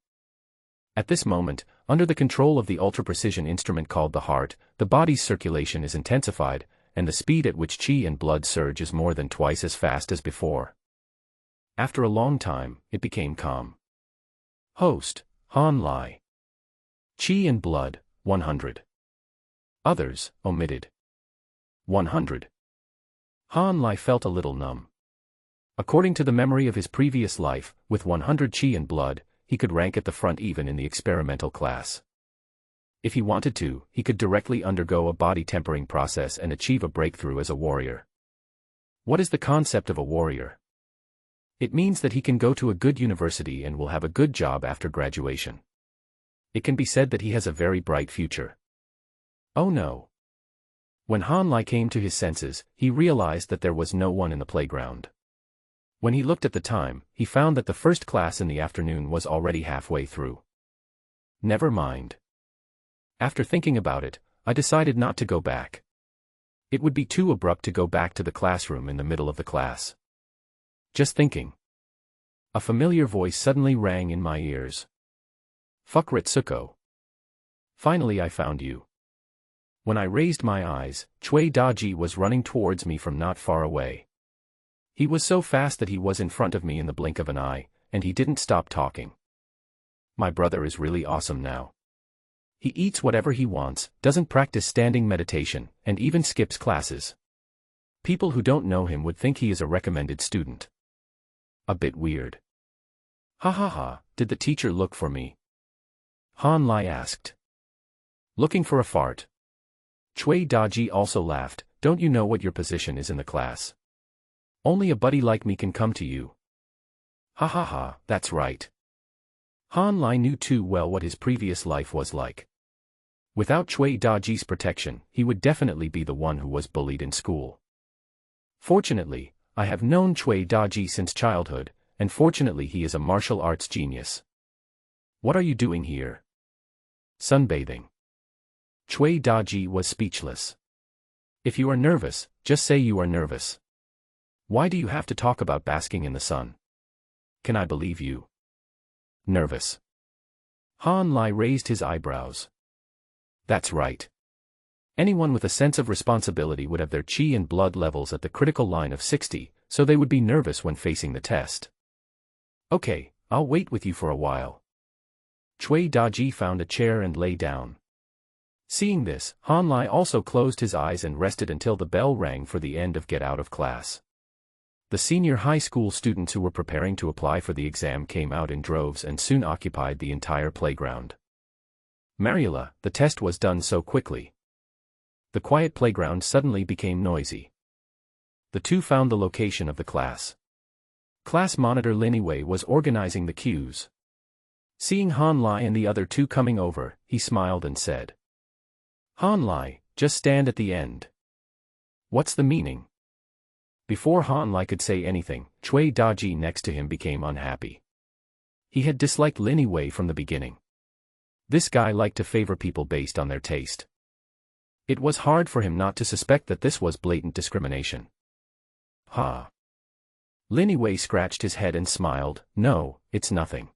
At this moment, under the control of the ultra-precision instrument called the heart, the body's circulation is intensified, and the speed at which qi and blood surge is more than twice as fast as before. After a long time, it became calm. Host, Han Lai. Qi and blood, 100. Others, omitted. 100. Han Lai felt a little numb. According to the memory of his previous life, with 100 qi and blood, he could rank at the front even in the experimental class. If he wanted to, he could directly undergo a body tempering process and achieve a breakthrough as a warrior. What is the concept of a warrior? It means that he can go to a good university and will have a good job after graduation. It can be said that he has a very bright future. Oh no. When Han Lai came to his senses, he realized that there was no one in the playground. When he looked at the time, he found that the first class in the afternoon was already halfway through. Never mind. After thinking about it, I decided not to go back. It would be too abrupt to go back to the classroom in the middle of the class. Just thinking. A familiar voice suddenly rang in my ears. Fuck Ritsuko. Finally I found you. When I raised my eyes, Cui Daji was running towards me from not far away. He was so fast that he was in front of me in the blink of an eye, and he didn't stop talking. My brother is really awesome now. He eats whatever he wants, doesn't practice standing meditation, and even skips classes. People who don't know him would think he is a recommended student. A bit weird. Ha ha ha, did the teacher look for me? Han Lai asked. Looking for a fart. Cui Daji also laughed, don't you know what your position is in the class? Only a buddy like me can come to you. Ha ha ha, that's right. Han Lai knew too well what his previous life was like. Without Cui Daji's protection, he would definitely be the one who was bullied in school. Fortunately, I have known Cui Daji since childhood, and fortunately he is a martial arts genius. What are you doing here? Sunbathing. Cui Daji was speechless. If you are nervous, just say you are nervous. Why do you have to talk about basking in the sun? Can I believe you? Nervous. Han Lai raised his eyebrows. That's right. Anyone with a sense of responsibility would have their qi and blood levels at the critical line of 60, so they would be nervous when facing the test. Okay, I'll wait with you for a while. Cui Daji found a chair and lay down. Seeing this, Han Lai also closed his eyes and rested until the bell rang for the end of get out of class. The senior high school students who were preparing to apply for the exam came out in droves and soon occupied the entire playground. Mariela, the test was done so quickly. The quiet playground suddenly became noisy. The two found the location of the class. Class monitor Lin Wei was organizing the cues. Seeing Han Lai and the other two coming over, he smiled and said, "Han Lai, just stand at the end." "What's the meaning?" Before Han Lai could say anything, Cui Daji next to him became unhappy. He had disliked Lin Wei from the beginning. This guy liked to favor people based on their taste. It was hard for him not to suspect that this was blatant discrimination. "Ha." Lin Wei scratched his head and smiled, "No, it's nothing.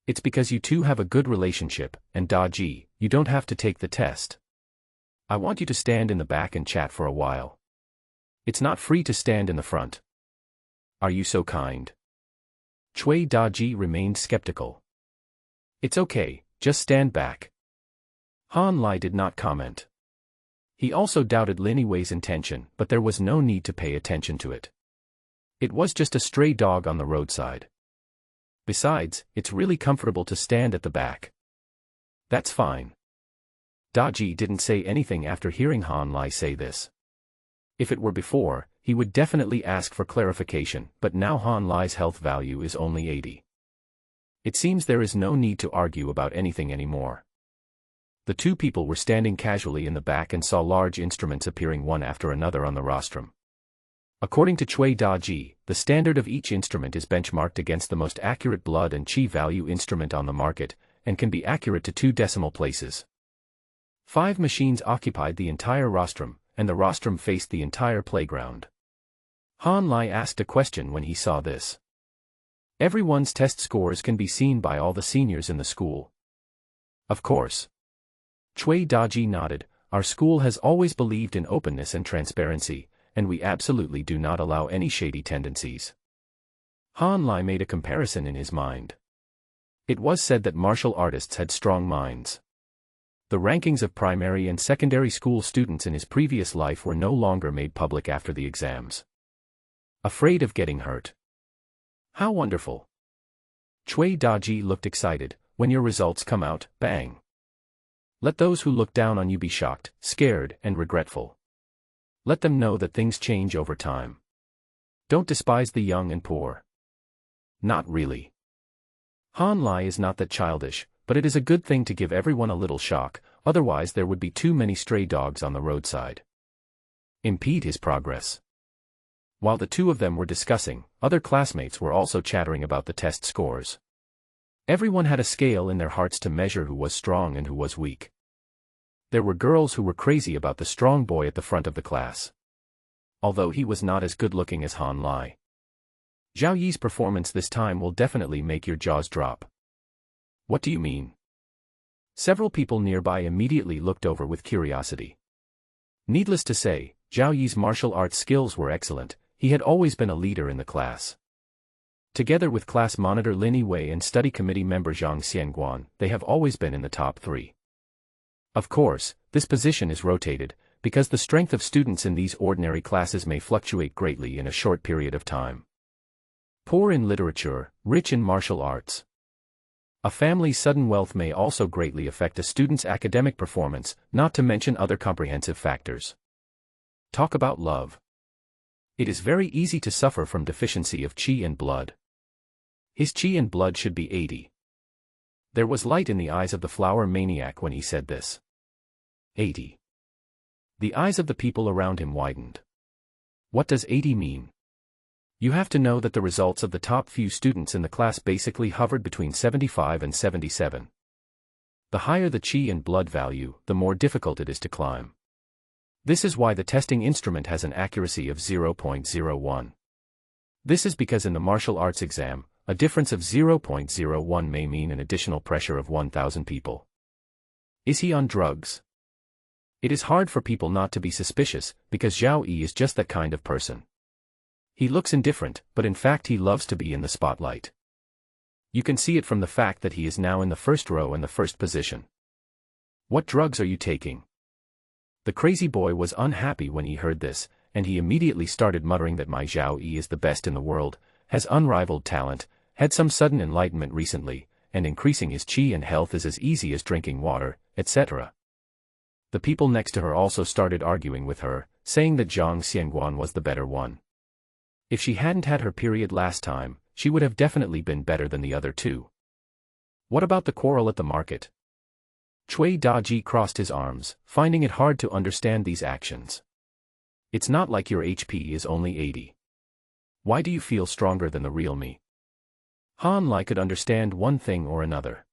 It's because you two have a good relationship, and Daji, you don't have to take the test. I want you to stand in the back and chat for a while. It's not free to stand in the front. Are you so kind?" Cui Daji remained skeptical. "It's okay, just stand back." Han Lai did not comment. He also doubted Lin Wei's intention, but there was no need to pay attention to it. It was just a stray dog on the roadside. Besides, it's really comfortable to stand at the back. "That's fine." Daji didn't say anything after hearing Han Lai say this. If it were before, he would definitely ask for clarification, but now Han Lai's health value is only 80. It seems there is no need to argue about anything anymore. The two people were standing casually in the back and saw large instruments appearing one after another on the rostrum. According to Cui Daji, the standard of each instrument is benchmarked against the most accurate blood and chi value instrument on the market, and can be accurate to 2 decimal places. 5 machines occupied the entire rostrum, and the rostrum faced the entire playground. Han Lai asked a question when he saw this. "Everyone's test scores can be seen by all the seniors in the school?" "Of course." Cui Daji nodded. "Our school has always believed in openness and transparency, and we absolutely do not allow any shady tendencies." Han Lai made a comparison in his mind. It was said that martial artists had strong minds. The rankings of primary and secondary school students in his previous life were no longer made public after the exams. Afraid of getting hurt. How wonderful. Cui Daji looked excited. "When your results come out, bang. Let those who look down on you be shocked, scared, and regretful. Let them know that things change over time. Don't despise the young and poor." Not really. Han Lai is not that childish, but it is a good thing to give everyone a little shock, otherwise there would be too many stray dogs on the roadside. Impede his progress. While the two of them were discussing, other classmates were also chattering about the test scores. Everyone had a scale in their hearts to measure who was strong and who was weak. There were girls who were crazy about the strong boy at the front of the class. Although he was not as good-looking as Han Lai. Zhao Yi's performance this time will definitely make your jaws drop. What do you mean? Several people nearby immediately looked over with curiosity. Needless to say, Zhao Yi's martial arts skills were excellent. He had always been a leader in the class. Together with class monitor Lin Wei and study committee member Zhang Xianguan, they have always been in the top 3. Of course, this position is rotated, because the strength of students in these ordinary classes may fluctuate greatly in a short period of time. Poor in literature, rich in martial arts. A family's sudden wealth may also greatly affect a student's academic performance, not to mention other comprehensive factors. Talk about love. It is very easy to suffer from deficiency of chi and blood. His chi and blood should be 80. There was light in the eyes of the flower maniac when he said this. 80. The eyes of the people around him widened. What does 80 mean? You have to know that the results of the top few students in the class basically hovered between 75 and 77. The higher the chi and blood value, the more difficult it is to climb. This is why the testing instrument has an accuracy of 0.01. This is because in the martial arts exam, a difference of 0.01 may mean an additional pressure of 1,000 people. Is he on drugs? It is hard for people not to be suspicious, because Zhao Yi is just that kind of person. He looks indifferent, but in fact he loves to be in the spotlight. You can see it from the fact that he is now in the first row and the first position. What drugs are you taking? The crazy boy was unhappy when he heard this, and he immediately started muttering that my Zhao Yi is the best in the world, has unrivaled talent, had some sudden enlightenment recently, and increasing his qi and health is as easy as drinking water, etc. The people next to her also started arguing with her, saying that Zhang Xianguan was the better one. If she hadn't had her period last time, she would have definitely been better than the other two. What about the quarrel at the market? Cui Daji crossed his arms, finding it hard to understand these actions. It's not like your HP is only 80. Why do you feel stronger than the real me? Han Lai could understand one thing or another.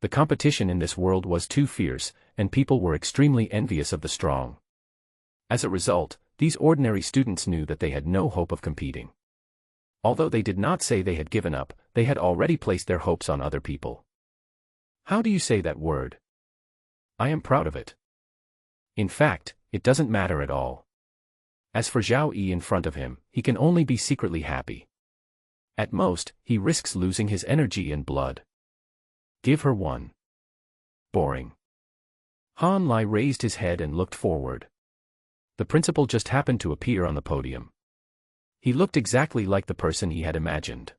The competition in this world was too fierce, and people were extremely envious of the strong. As a result, these ordinary students knew that they had no hope of competing. Although they did not say they had given up, they had already placed their hopes on other people. How do you say that word? I am proud of it. In fact, it doesn't matter at all. As for Zhao Yi in front of him, he can only be secretly happy. At most, he risks losing his energy and blood. Give her one. Boring. Han Lai raised his head and looked forward. The principal just happened to appear on the podium. He looked exactly like the person he had imagined.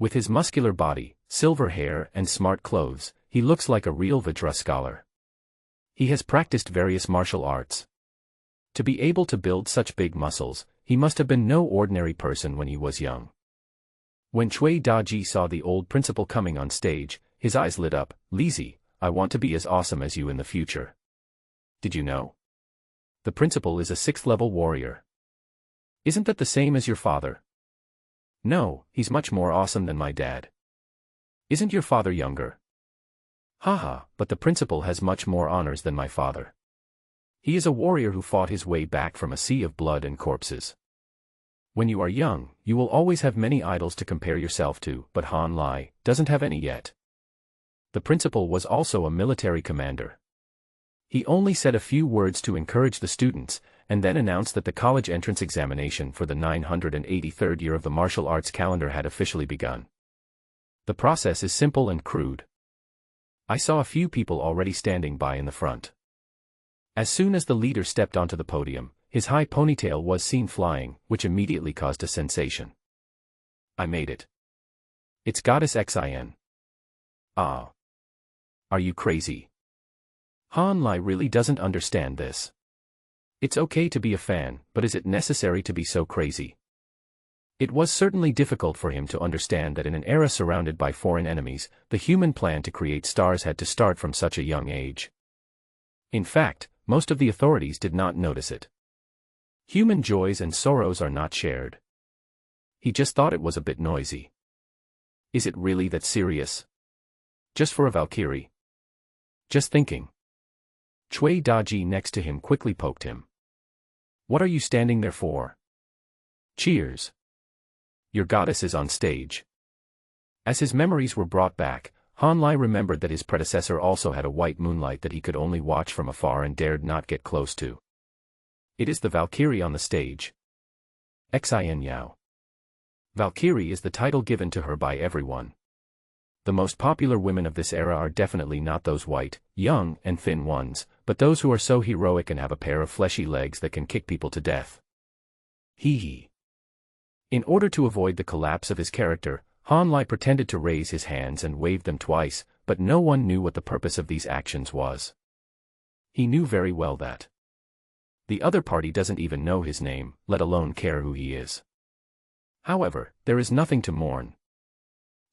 With his muscular body, silver hair and smart clothes, he looks like a real Vajra scholar. He has practiced various martial arts. To be able to build such big muscles, he must have been no ordinary person when he was young. When Cui Daji saw the old principal coming on stage, his eyes lit up. Lizzie, I want to be as awesome as you in the future. Did you know? The principal is a 6th-level warrior. Isn't that the same as your father? No, he's much more awesome than my dad. Isn't your father younger? Haha, but the principal has much more honors than my father. He is a warrior who fought his way back from a sea of blood and corpses. When you are young, you will always have many idols to compare yourself to, but Han Lai doesn't have any yet. The principal was also a military commander. He only said a few words to encourage the students, and then announced that the college entrance examination for the 983rd year of the martial arts calendar had officially begun. The process is simple and crude. I saw a few people already standing by in the front. As soon as the leader stepped onto the podium, his high ponytail was seen flying, which immediately caused a sensation. I made it. It's Goddess Xin. Ah. Are you crazy? Han Lai really doesn't understand this. It's okay to be a fan, but is it necessary to be so crazy? It was certainly difficult for him to understand that in an era surrounded by foreign enemies, the human plan to create stars had to start from such a young age. In fact, most of the authorities did not notice it. Human joys and sorrows are not shared. He just thought it was a bit noisy. Is it really that serious? Just for a Valkyrie? Just thinking. Cui Daji next to him quickly poked him. What are you standing there for? Cheers. Your goddess is on stage. As his memories were brought back, Han Lai remembered that his predecessor also had a white moonlight that he could only watch from afar and dared not get close to. It is the Valkyrie on the stage. Xin Yao. Valkyrie is the title given to her by everyone. The most popular women of this era are definitely not those white, young, and thin ones, but those who are so heroic and have a pair of fleshy legs that can kick people to death. Hee hee. In order to avoid the collapse of his character, Han Lai pretended to raise his hands and waved them twice, but no one knew what the purpose of these actions was. He knew very well that the other party doesn't even know his name, let alone care who he is. However, there is nothing to mourn.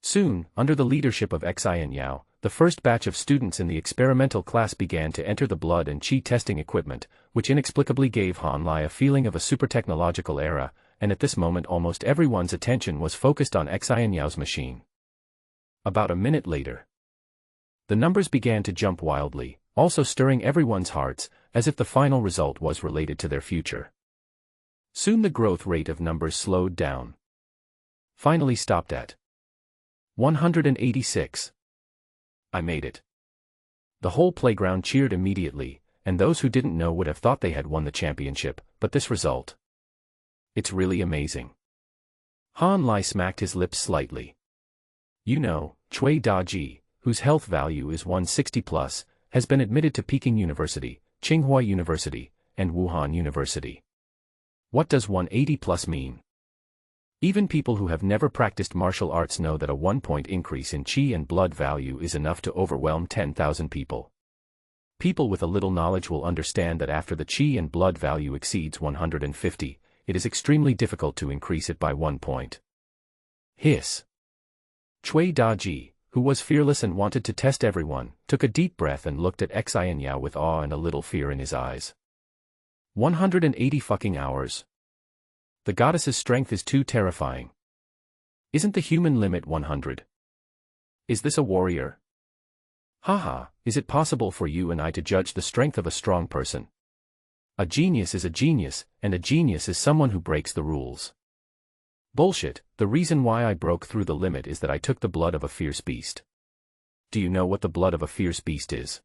Soon, under the leadership of Xin Yao, the first batch of students in the experimental class began to enter the blood and qi testing equipment, which inexplicably gave Han Lai a feeling of a super-technological era, and at this moment almost everyone's attention was focused on Xin Yao's machine. About a minute later, the numbers began to jump wildly, also stirring everyone's hearts, as if the final result was related to their future. Soon the growth rate of numbers slowed down. Finally stopped at 186. I made it. The whole playground cheered immediately, and those who didn't know would have thought they had won the championship, but this result. It's really amazing. Han Lai smacked his lips slightly. You know, Cui Daji, whose health value is 160 plus, has been admitted to Peking University, Tsinghua University, and Wuhan University. What does 180 plus mean? Even people who have never practiced martial arts know that a 1-point increase in qi and blood value is enough to overwhelm 10,000 people. People with a little knowledge will understand that after the qi and blood value exceeds 150, it is extremely difficult to increase it by 1 point. Hiss. Cui Daji, who was fearless and wanted to test everyone, took a deep breath and looked at Xian Yao with awe and a little fear in his eyes. 180 fucking hours. The goddess's strength is too terrifying. Isn't the human limit 100? Is this a warrior? Haha, is it possible for you and I to judge the strength of a strong person? A genius is a genius, and a genius is someone who breaks the rules. Bullshit, the reason why I broke through the limit is that I took the blood of a fierce beast. Do you know what the blood of a fierce beast is?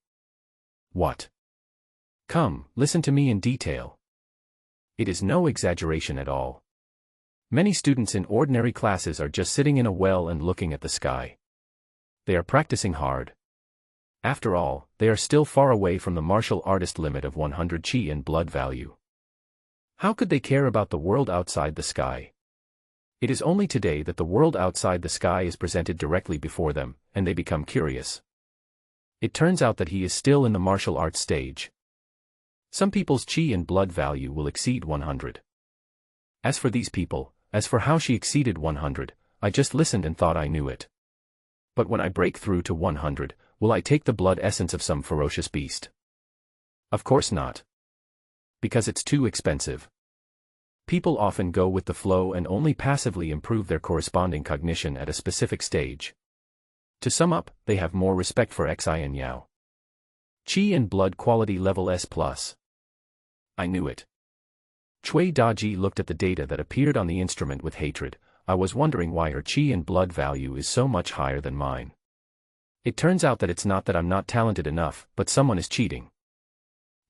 What? Come, listen to me in detail. It is no exaggeration at all. Many students in ordinary classes are just sitting in a well and looking at the sky. They are practicing hard. After all, they are still far away from the martial artist limit of 100 qi and blood value. How could they care about the world outside the sky? It is only today that the world outside the sky is presented directly before them, and they become curious. It turns out that he is still in the martial arts stage. Some people's qi and blood value will exceed 100. As for these people, as for how she exceeded 100, I just listened and thought I knew it. But when I break through to 100, will I take the blood essence of some ferocious beast? Of course not. Because it's too expensive. People often go with the flow and only passively improve their corresponding cognition at a specific stage. To sum up, they have more respect for Xian Yao. Qi and blood quality level S+. I knew it. Cui Daji looked at the data that appeared on the instrument with hatred. I was wondering why her qi and blood value is so much higher than mine. It turns out that it's not that I'm not talented enough, but someone is cheating.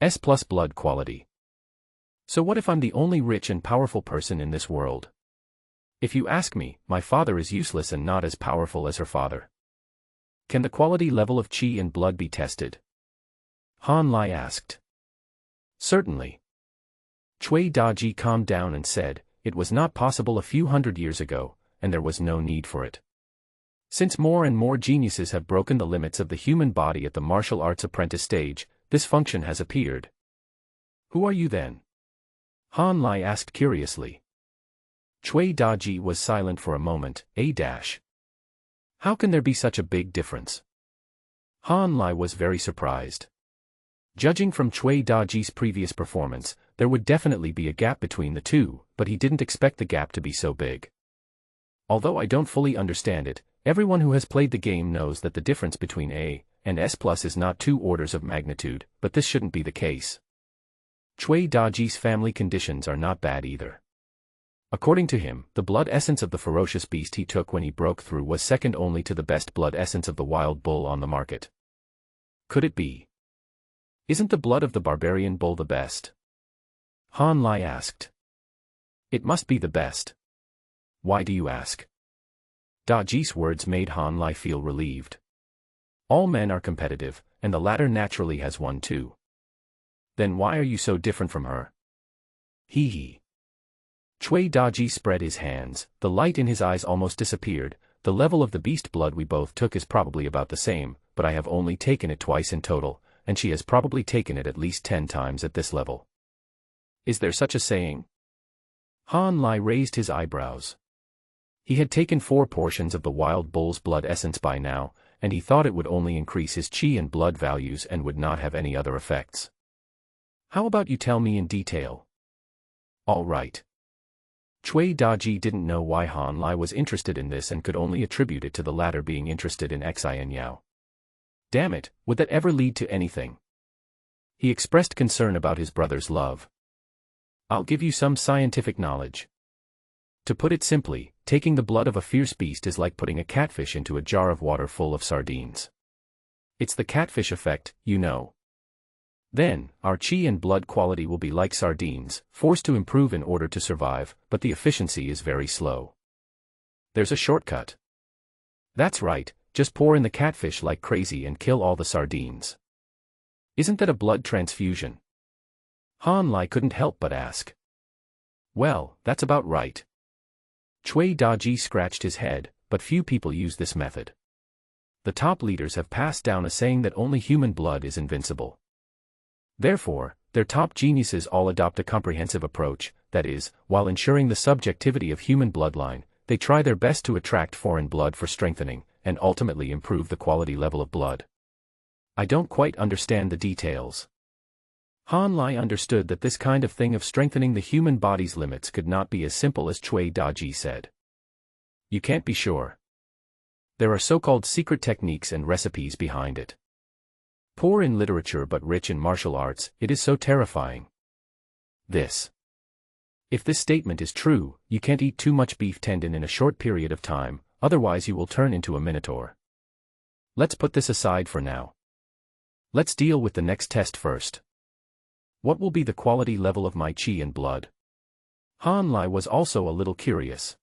S+ blood quality. So what if I'm the only rich and powerful person in this world? If you ask me, my father is useless and not as powerful as her father. Can the quality level of qi and blood be tested? Han Lai asked. Certainly. Cui Daji calmed down and said, it was not possible a few hundred years ago, and there was no need for it. Since more and more geniuses have broken the limits of the human body at the martial arts apprentice stage, this function has appeared. Who are you then? Han Lai asked curiously. Cui Daji was silent for a moment. How can there be such a big difference? Han Lai was very surprised. Judging from Cui Daji's previous performance, there would definitely be a gap between the two, but he didn't expect the gap to be so big. Although I don't fully understand it, everyone who has played the game knows that the difference between A and S+ is not 2 orders of magnitude, but this shouldn't be the case. Cui Daji's family conditions are not bad either. According to him, the blood essence of the ferocious beast he took when he broke through was second only to the best blood essence of the wild bull on the market. Could it be? Isn't the blood of the barbarian bull the best? Han Lai asked. It must be the best. Why do you ask? Daji's words made Han Lai feel relieved. All men are competitive, and the latter naturally has one too. Then why are you so different from her? Hee hee. Cui Daji spread his hands, the light in his eyes almost disappeared. The level of the beast blood we both took is probably about the same, but I have only taken it twice in total, and she has probably taken it at least 10 times at this level. Is there such a saying? Han Lai raised his eyebrows. He had taken 4 portions of the wild bull's blood essence by now, and he thought it would only increase his qi and blood values and would not have any other effects. How about you tell me in detail? All right. Cui Daji didn't know why Han Lai was interested in this and could only attribute it to the latter being interested in Xian Yao. Damn it, would that ever lead to anything? He expressed concern about his brother's love. I'll give you some scientific knowledge. To put it simply, taking the blood of a fierce beast is like putting a catfish into a jar of water full of sardines. It's the catfish effect, you know. Then, our qi and blood quality will be like sardines, forced to improve in order to survive, but the efficiency is very slow. There's a shortcut. That's right, just pour in the catfish like crazy and kill all the sardines. Isn't that a blood transfusion? Han Lai couldn't help but ask. Well, that's about right. Cui Daji scratched his head, but few people use this method. The top leaders have passed down a saying that only human blood is invincible. Therefore, their top geniuses all adopt a comprehensive approach, that is, while ensuring the subjectivity of human bloodline, they try their best to attract foreign blood for strengthening, and ultimately improve the quality level of blood. I don't quite understand the details. Han Lai understood that this kind of thing of strengthening the human body's limits could not be as simple as Cui Daji said. You can't be sure. There are so-called secret techniques and recipes behind it. Poor in literature but rich in martial arts, it is so terrifying. If this statement is true, you can't eat too much beef tendon in a short period of time, otherwise you will turn into a minotaur. Let's put this aside for now. Let's deal with the next test first. What will be the quality level of my qi and blood? Han Lai was also a little curious.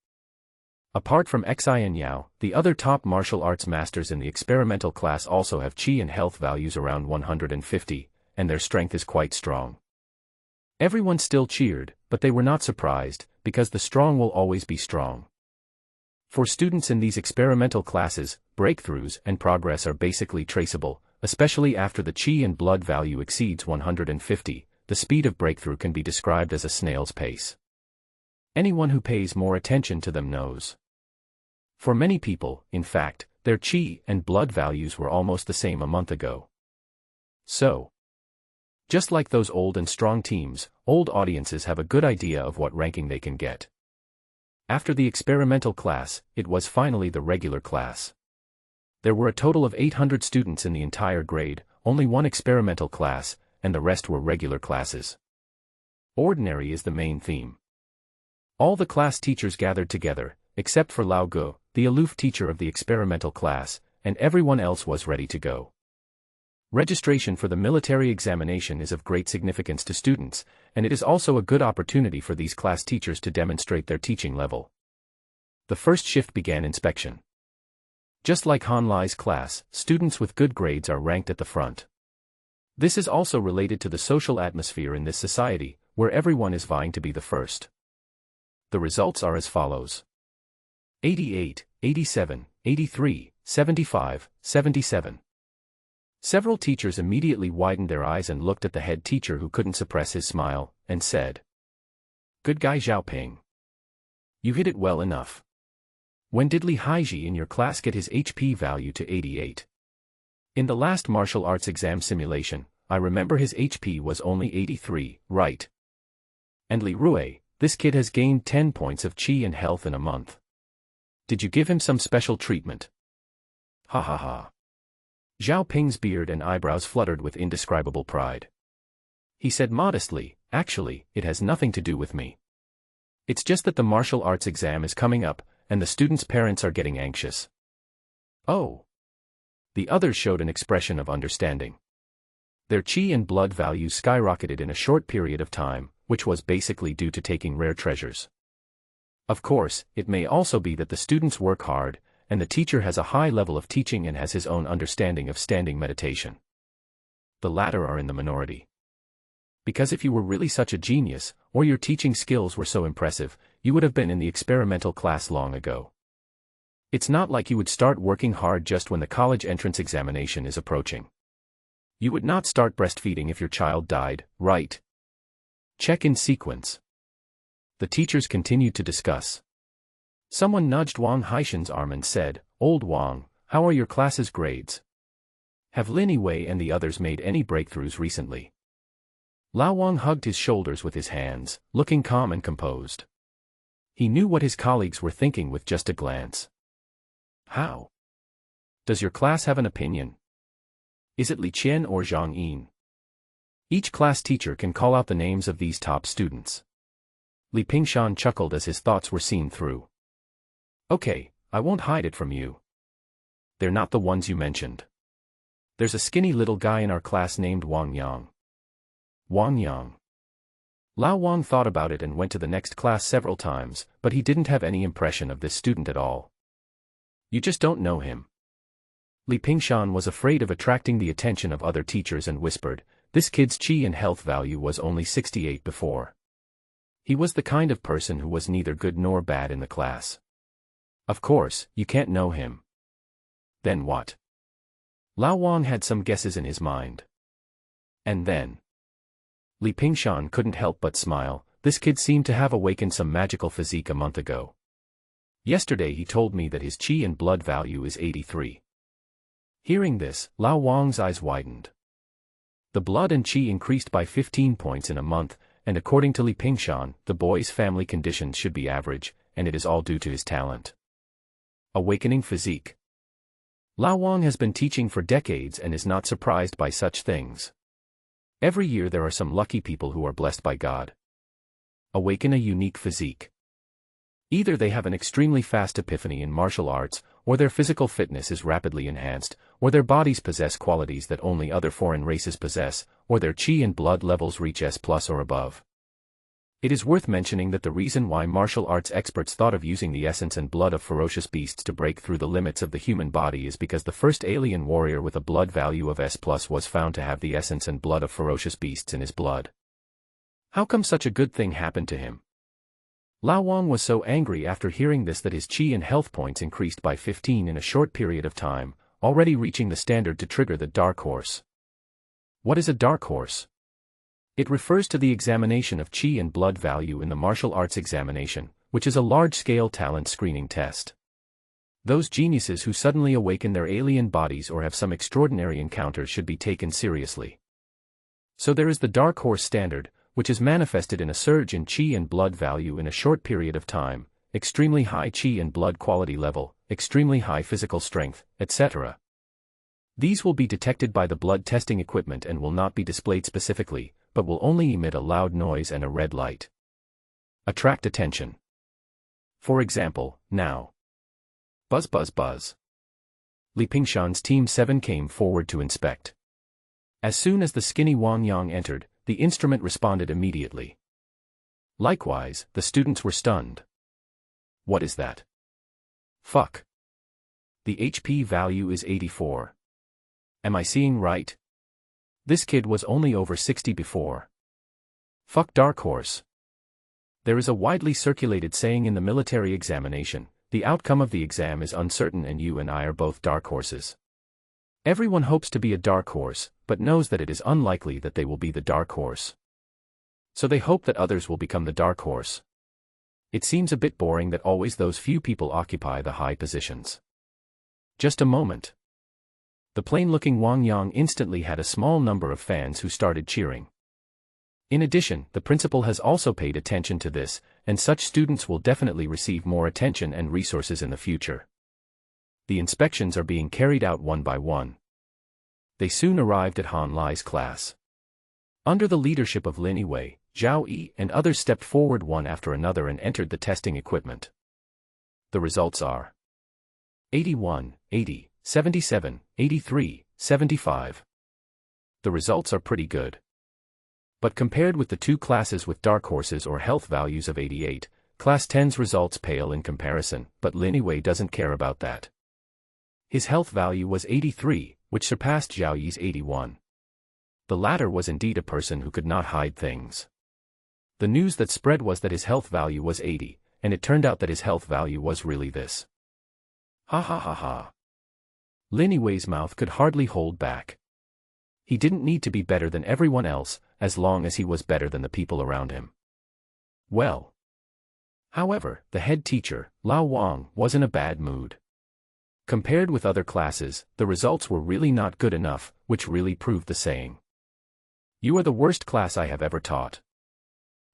Apart from Xian Yao, the other top martial arts masters in the experimental class also have qi and health values around 150, and their strength is quite strong. Everyone still cheered, but they were not surprised, because the strong will always be strong. For students in these experimental classes, breakthroughs and progress are basically traceable, especially after the qi and blood value exceeds 150, the speed of breakthrough can be described as a snail's pace. Anyone who pays more attention to them knows. For many people, in fact, their qi and blood values were almost the same a month ago. So, just like those old and strong teams, old audiences have a good idea of what ranking they can get. After the experimental class, it was finally the regular class. There were a total of 800 students in the entire grade, only one experimental class, and the rest were regular classes. Ordinary is the main theme. All the class teachers gathered together, except for Lao Gu, the aloof teacher of the experimental class, and everyone else was ready to go. Registration for the military examination is of great significance to students, and it is also a good opportunity for these class teachers to demonstrate their teaching level. The first shift began inspection. Just like Han Lai's class, students with good grades are ranked at the front. This is also related to the social atmosphere in this society, where everyone is vying to be the first. The results are as follows: 88, 87, 83, 75, 77. Several teachers immediately widened their eyes and looked at the head teacher, who couldn't suppress his smile, and said, "Good guy Xiaoping. You hit it well enough. When did Li Haiji in your class get his HP value to 88? In the last martial arts exam simulation, I remember his HP was only 83, right? And Li Rui, this kid has gained 10 points of qi and health in a month. Did you give him some special treatment?" Ha ha ha. Zhao Ping's beard and eyebrows fluttered with indescribable pride. He said modestly, "Actually, it has nothing to do with me. It's just that the martial arts exam is coming up, and the students' parents are getting anxious." Oh. The others showed an expression of understanding. Their qi and blood values skyrocketed in a short period of time, which was basically due to taking rare treasures. Of course, it may also be that the students work hard, and the teacher has a high level of teaching and has his own understanding of standing meditation. The latter are in the minority. Because if you were really such a genius, or your teaching skills were so impressive, you would have been in the experimental class long ago. It's not like you would start working hard just when the college entrance examination is approaching. You would not start breastfeeding if your child died, right? Check in sequence. The teachers continued to discuss. Someone nudged Wang Haishan's arm and said, "Old Wang, how are your class's grades? Have Lin Wei and the others made any breakthroughs recently?" Lao Wang hugged his shoulders with his hands, looking calm and composed. He knew what his colleagues were thinking with just a glance. How? Does your class have an opinion? Is it Li Qian or Zhang Yin? Each class teacher can call out the names of these top students. Li Pingshan chuckled as his thoughts were seen through. "Okay, I won't hide it from you. They're not the ones you mentioned. There's a skinny little guy in our class named Wang Yang." Wang Yang. Lao Wang thought about it and went to the next class several times, but he didn't have any impression of this student at all. You just don't know him. Li Pingshan was afraid of attracting the attention of other teachers and whispered, "This kid's qi and health value was only 68 before. He was the kind of person who was neither good nor bad in the class. Of course, you can't know him." Then what? Lao Wang had some guesses in his mind. And then Li Pingshan couldn't help but smile. This kid seemed to have awakened some magical physique a month ago. Yesterday he told me that his qi and blood value is 83. Hearing this, Lao Wang's eyes widened. The blood and qi increased by 15 points in a month, and according to Li Pingshan, the boy's family conditions should be average, and it is all due to his talent. Awakening physique. Lao Wang has been teaching for decades and is not surprised by such things. Every year there are some lucky people who are blessed by God. Awaken a unique physique. Either they have an extremely fast epiphany in martial arts, or their physical fitness is rapidly enhanced, or their bodies possess qualities that only other foreign races possess, or their qi and blood levels reach S+ or above. It is worth mentioning that the reason why martial arts experts thought of using the essence and blood of ferocious beasts to break through the limits of the human body is because the first alien warrior with a blood value of S+ was found to have the essence and blood of ferocious beasts in his blood. How come such a good thing happened to him? Lao Wang was so angry after hearing this that his qi and health points increased by 15 in a short period of time, already reaching the standard to trigger the dark horse. What is a dark horse? It refers to the examination of qi and blood value in the martial arts examination, which is a large-scale talent screening test. Those geniuses who suddenly awaken their alien bodies or have some extraordinary encounters should be taken seriously. So there is the dark horse standard, which is manifested in a surge in qi and blood value in a short period of time, extremely high qi and blood quality level, extremely high physical strength, etc. These will be detected by the blood testing equipment and will not be displayed specifically, but will only emit a loud noise and a red light. Attract attention. For example, now. Buzz buzz buzz. Li Pingshan's Team 7 came forward to inspect. As soon as the skinny Wang Yang entered, the instrument responded immediately. Likewise, the students were stunned. What is that? Fuck. The HP value is 84. Am I seeing right? This kid was only over 60 before. Fuck dark horse. There is a widely circulated saying in the military examination, the outcome of the exam is uncertain and you and I are both dark horses. Everyone hopes to be a dark horse, but knows that it is unlikely that they will be the dark horse. So they hope that others will become the dark horse. It seems a bit boring that always those few people occupy the high positions. Just a moment. The plain-looking Wang Yang instantly had a small number of fans who started cheering. In addition, the principal has also paid attention to this, and such students will definitely receive more attention and resources in the future. The inspections are being carried out one by one. They soon arrived at Han Lai's class. Under the leadership of Lin Yiwei, Zhao Yi and others stepped forward one after another and entered the testing equipment. The results are 81, 80, 77, 83, 75. The results are pretty good. But compared with the two classes with dark horses or health values of 88, Class 10's results pale in comparison, but Lin Yiwei doesn't care about that. His health value was 83, which surpassed Zhao Yi's 81. The latter was indeed a person who could not hide things. The news that spread was that his health value was 80, and it turned out that his health value was really this. Ha ha ha ha. Lin Yiwei's mouth could hardly hold back. He didn't need to be better than everyone else, as long as he was better than the people around him. Well. However, the head teacher, Lao Wang, was in a bad mood. Compared with other classes, the results were really not good enough, which really proved the saying. You are the worst class I have ever taught.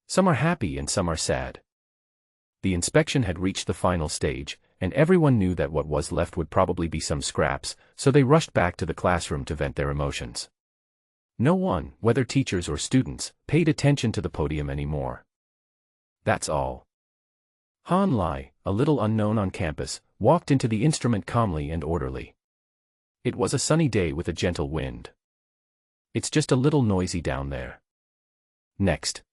Some are happy and some are sad. The inspection had reached the final stage, and everyone knew that what was left would probably be some scraps, so they rushed back to the classroom to vent their emotions. No one, whether teachers or students, paid attention to the podium anymore. That's all. Han Lai, a little unknown on campus, walked into the instrument calmly and orderly. It was a sunny day with a gentle wind. It's just a little noisy down there. Next.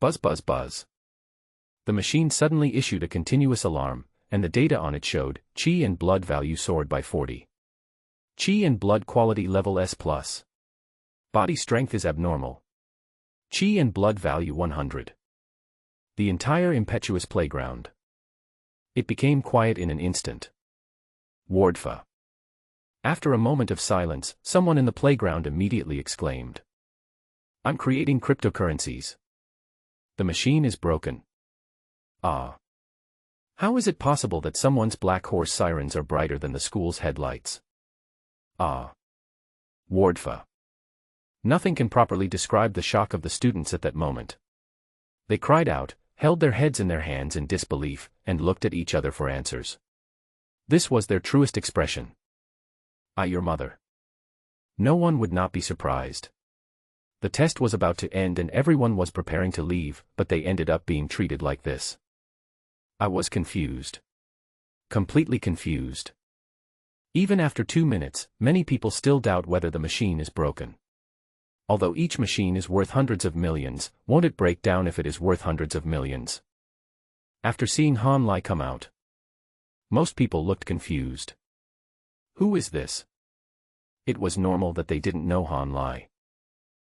Buzz buzz buzz. The machine suddenly issued a continuous alarm, and the data on it showed Qi and blood value soared by 40. Qi and blood quality level S+. Body strength is abnormal. Qi and blood value 100. The entire impetuous playground. It became quiet in an instant. Wardfa. After a moment of silence, someone in the playground immediately exclaimed, "I'm creating cryptocurrencies. The machine is broken." Ah. How is it possible that someone's black horse sirens are brighter than the school's headlights? Ah. Wardfa. Nothing can properly describe the shock of the students at that moment. They cried out, held their heads in their hands in disbelief, and looked at each other for answers. This was their truest expression. Your mother. No one would not be surprised. The test was about to end and everyone was preparing to leave, but they ended up being treated like this. I was confused. Completely confused. Even after 2 minutes, many people still doubt whether the machine is broken. Although each machine is worth hundreds of millions, won't it break down if it is worth hundreds of millions? After seeing Han Lai come out, most people looked confused. Who is this? It was normal that they didn't know Han Lai.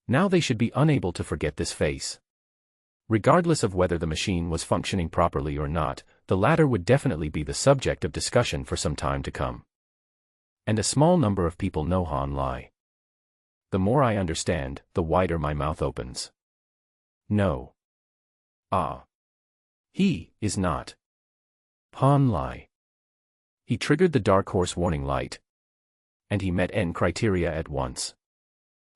Now they should be unable to forget this face. Regardless of whether the machine was functioning properly or not, the latter would definitely be the subject of discussion for some time to come. And a small number of people know Han Lai. The more I understand, the wider my mouth opens. No. Ah. He is not Han Lai. He triggered the dark horse warning light. And he met N criteria at once.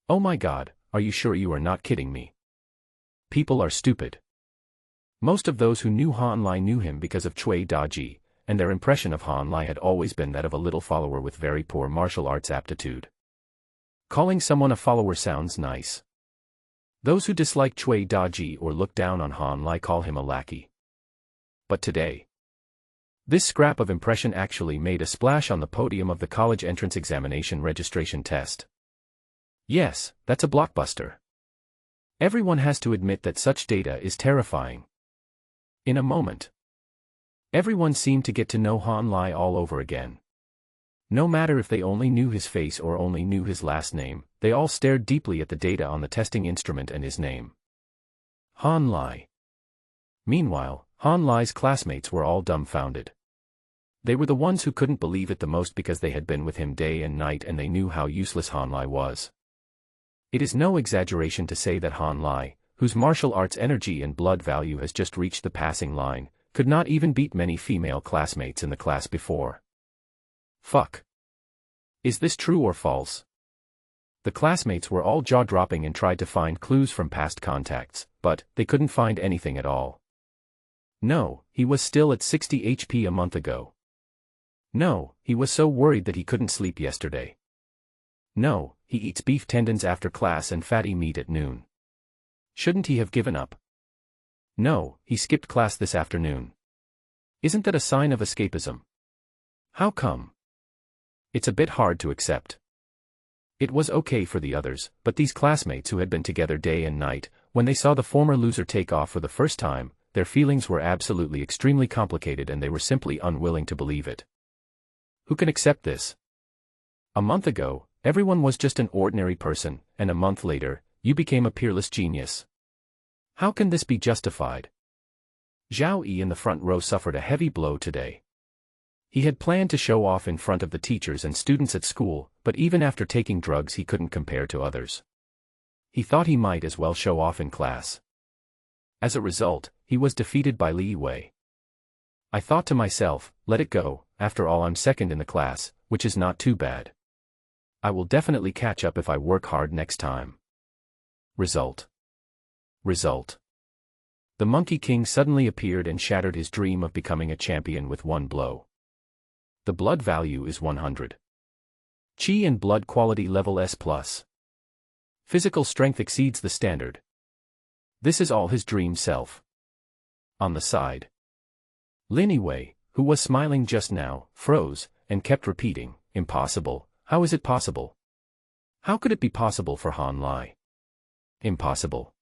Oh my God, are you sure you are not kidding me? People are stupid. Most of those who knew Han Lai knew him because of Cui Daji, and their impression of Han Lai had always been that of a little follower with very poor martial arts aptitude. Calling someone a follower sounds nice. Those who dislike Cui Daji or look down on Han Lai call him a lackey. But today, this scrap of impression actually made a splash on the podium of the college entrance examination registration test. Yes, that's a blockbuster. Everyone has to admit that such data is terrifying. In a moment, everyone seemed to get to know Han Lai all over again. No matter if they only knew his face or only knew his last name, they all stared deeply at the data on the testing instrument and his name. Han Lai. Meanwhile, Han Lai's classmates were all dumbfounded. They were the ones who couldn't believe it the most because they had been with him day and night and they knew how useless Han Lai was. It is no exaggeration to say that Han Lai, whose martial arts energy and blood value has just reached the passing line, could not even beat many female classmates in the class before. Fuck. Is this true or false? The classmates were all jaw-dropping and tried to find clues from past contacts, but they couldn't find anything at all. No, he was still at 60 HP a month ago. No, he was so worried that he couldn't sleep yesterday. No, he eats beef tendons after class and fatty meat at noon. Shouldn't he have given up? No, he skipped class this afternoon. Isn't that a sign of escapism? How come? It's a bit hard to accept. It was okay for the others, but these classmates who had been together day and night, when they saw the former loser take off for the first time, their feelings were absolutely extremely complicated and they were simply unwilling to believe it. Who can accept this? A month ago, everyone was just an ordinary person, and a month later, you became a peerless genius. How can this be justified? Zhao Yi in the front row suffered a heavy blow today. He had planned to show off in front of the teachers and students at school, but even after taking drugs he couldn't compare to others. He thought he might as well show off in class. As a result, he was defeated by Li Wei. I thought to myself, let it go, after all I'm second in the class, which is not too bad. I will definitely catch up if I work hard next time. Result. The Monkey King suddenly appeared and shattered his dream of becoming a champion with one blow. The blood value is 100. Qi and blood quality level S+. Physical strength exceeds the standard. This is all his dream self. On the side, Lin Wei, who was smiling just now, froze, and kept repeating, impossible, how is it possible? How could it be possible for Han Lai? Impossible.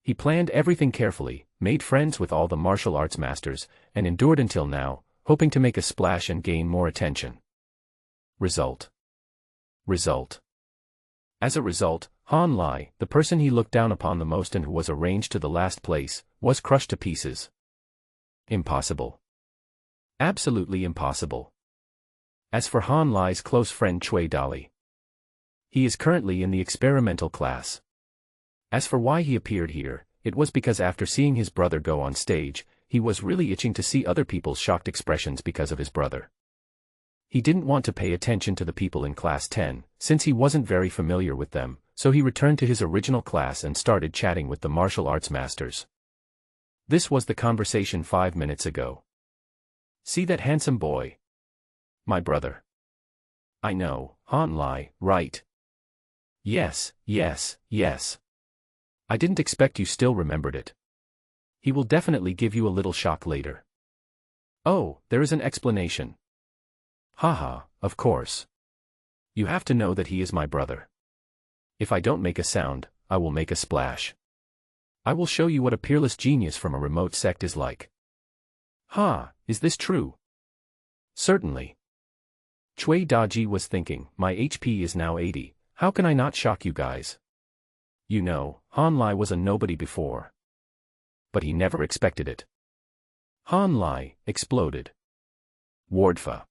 He planned everything carefully, made friends with all the martial arts masters, and endured until now, hoping to make a splash and gain more attention. Result. As a result, Han Lai, the person he looked down upon the most and who was arranged to the last place, was crushed to pieces. Impossible. Absolutely impossible. As for Han Lai's close friend Cui Dali, he is currently in the experimental class. As for why he appeared here, it was because after seeing his brother go on stage, he was really itching to see other people's shocked expressions because of his brother. He didn't want to pay attention to the people in Class 10, since he wasn't very familiar with them, so he returned to his original class and started chatting with the martial arts masters. This was the conversation 5 minutes ago. See that handsome boy? My brother. I know, Han Lai, right? Yes. I didn't expect you still remembered it. He will definitely give you a little shock later. Oh, there is an explanation. Haha, of course. You have to know that he is my brother. If I don't make a sound, I will make a splash. I will show you what a peerless genius from a remote sect is like. Ha, is this true? Certainly. Cui Daji was thinking, my HP is now 80, how can I not shock you guys? You know, Han Lai was a nobody before. But he never expected it. Han Lai exploded. Wardfa.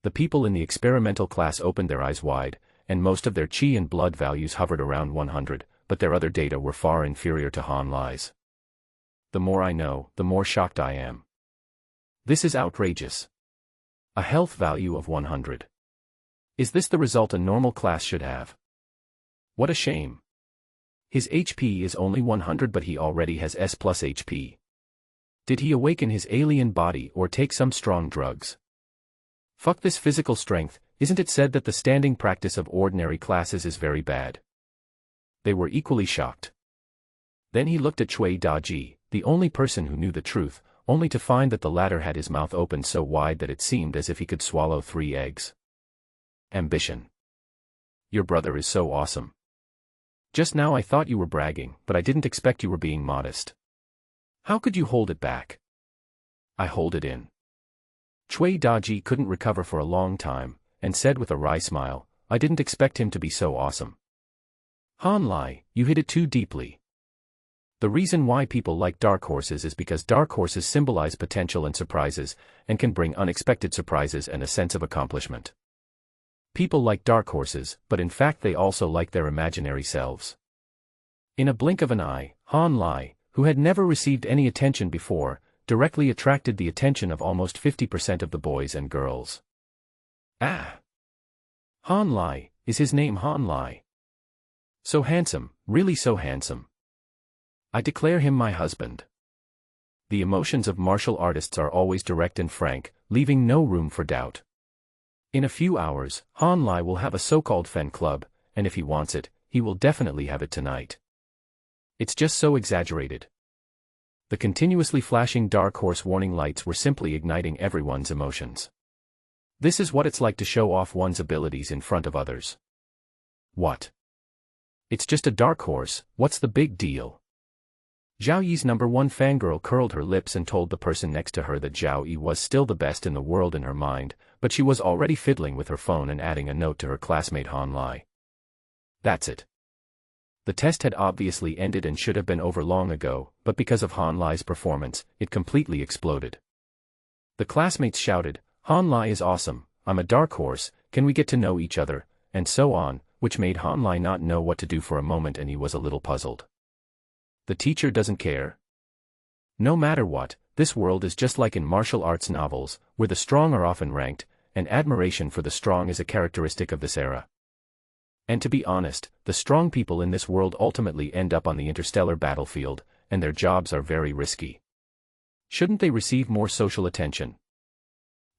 The people in the experimental class opened their eyes wide, and most of their chi and blood values hovered around 100, but their other data were far inferior to Han Lai's. The more I know, the more shocked I am. This is outrageous. A health value of 100. Is this the result a normal class should have? What a shame. His HP is only 100 but he already has S+ HP. Did he awaken his alien body or take some strong drugs? Fuck this physical strength, isn't it said that the standing practice of ordinary classes is very bad? They were equally shocked. Then he looked at Cui Daji, the only person who knew the truth, only to find that the latter had his mouth opened so wide that it seemed as if he could swallow 3 eggs. Ambition. Your brother is so awesome. Just now I thought you were bragging, but I didn't expect you were being modest. How could you hold it back? I hold it in. Cui Daji couldn't recover for a long time, and said with a wry smile, I didn't expect him to be so awesome. Han Lai, you hit it too deeply. The reason why people like dark horses is because dark horses symbolize potential and surprises, and can bring unexpected surprises and a sense of accomplishment. People like dark horses, but in fact they also like their imaginary selves. In a blink of an eye, Han Lai, who had never received any attention before, directly attracted the attention of almost 50% of the boys and girls. Ah! Han Lai, is his name Han Lai? So handsome, really so handsome. I declare him my husband. The emotions of martial artists are always direct and frank, leaving no room for doubt. In a few hours, Han Lai will have a so-called fan club, and if he wants it, he will definitely have it tonight. It's just so exaggerated. The continuously flashing dark horse warning lights were simply igniting everyone's emotions. This is what it's like to show off one's abilities in front of others. What? It's just a dark horse, what's the big deal? Zhao Yi's #1 fangirl curled her lips and told the person next to her that Zhao Yi was still the best in the world in her mind, but she was already fiddling with her phone and adding a note to her classmate Han Lai. That's it. The test had obviously ended and should have been over long ago, but because of Han Lai's performance, it completely exploded. The classmates shouted, Han Lai is awesome, I'm a dark horse, can we get to know each other, and so on, which made Han Lai not know what to do for a moment and he was a little puzzled. The teacher doesn't care. No matter what, this world is just like in martial arts novels, where the strong are often ranked, and admiration for the strong is a characteristic of this era. And to be honest, the strong people in this world ultimately end up on the interstellar battlefield, and their jobs are very risky. Shouldn't they receive more social attention?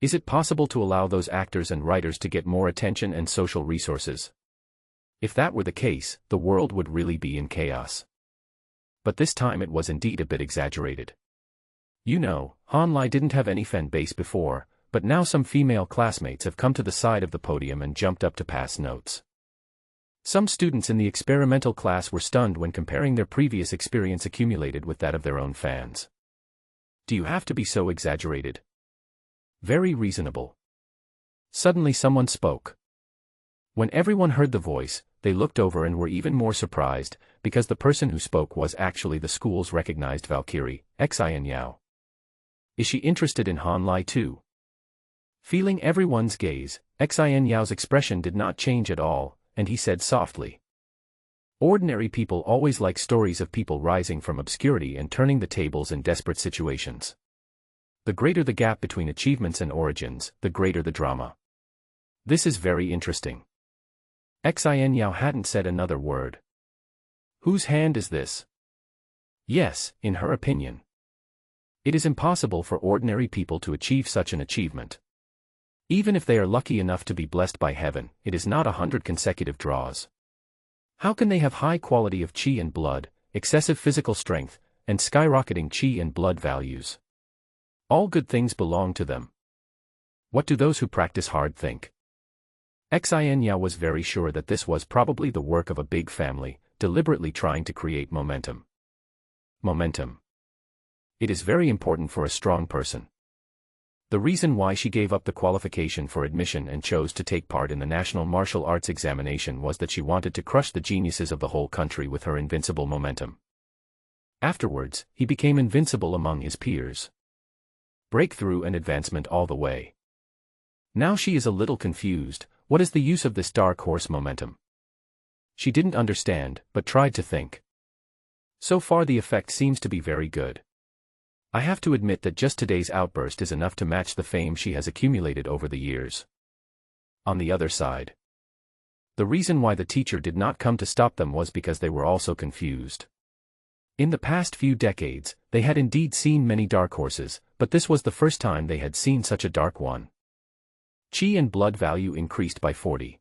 Is it possible to allow those actors and writers to get more attention and social resources? If that were the case, the world would really be in chaos. But this time it was indeed a bit exaggerated. You know, Han Lai didn't have any fan base before, but now some female classmates have come to the side of the podium and jumped up to pass notes. Some students in the experimental class were stunned when comparing their previous experience accumulated with that of their own fans. Do you have to be so exaggerated? Very reasonable. Suddenly someone spoke. When everyone heard the voice, they looked over and were even more surprised, because the person who spoke was actually the school's recognized Valkyrie, Xin Yao. Is she interested in Han Lai too? Feeling everyone's gaze, Xin Yao's expression did not change at all, and he said softly. Ordinary people always like stories of people rising from obscurity and turning the tables in desperate situations. The greater the gap between achievements and origins, the greater the drama. This is very interesting. Xin Yao hadn't said another word. Whose hand is this? Yes, in her opinion. It is impossible for ordinary people to achieve such an achievement. Even if they are lucky enough to be blessed by heaven, it is not 100 consecutive draws. How can they have high quality of qi and blood, excessive physical strength, and skyrocketing qi and blood values? All good things belong to them. What do those who practice hard think? Xin Yao was very sure that this was probably the work of a big family, deliberately trying to create momentum. Momentum. It is very important for a strong person. The reason why she gave up the qualification for admission and chose to take part in the National Martial Arts examination was that she wanted to crush the geniuses of the whole country with her invincible momentum. Afterwards, he became invincible among his peers. Breakthrough and advancement all the way. Now she is a little confused. What is the use of this dark horse momentum? She didn't understand, but tried to think. So far the effect seems to be very good. I have to admit that just today's outburst is enough to match the fame she has accumulated over the years. On the other side, the reason why the teacher did not come to stop them was because they were also confused. In the past few decades, they had indeed seen many dark horses, but this was the first time they had seen such a dark one. Qi and blood value increased by 40.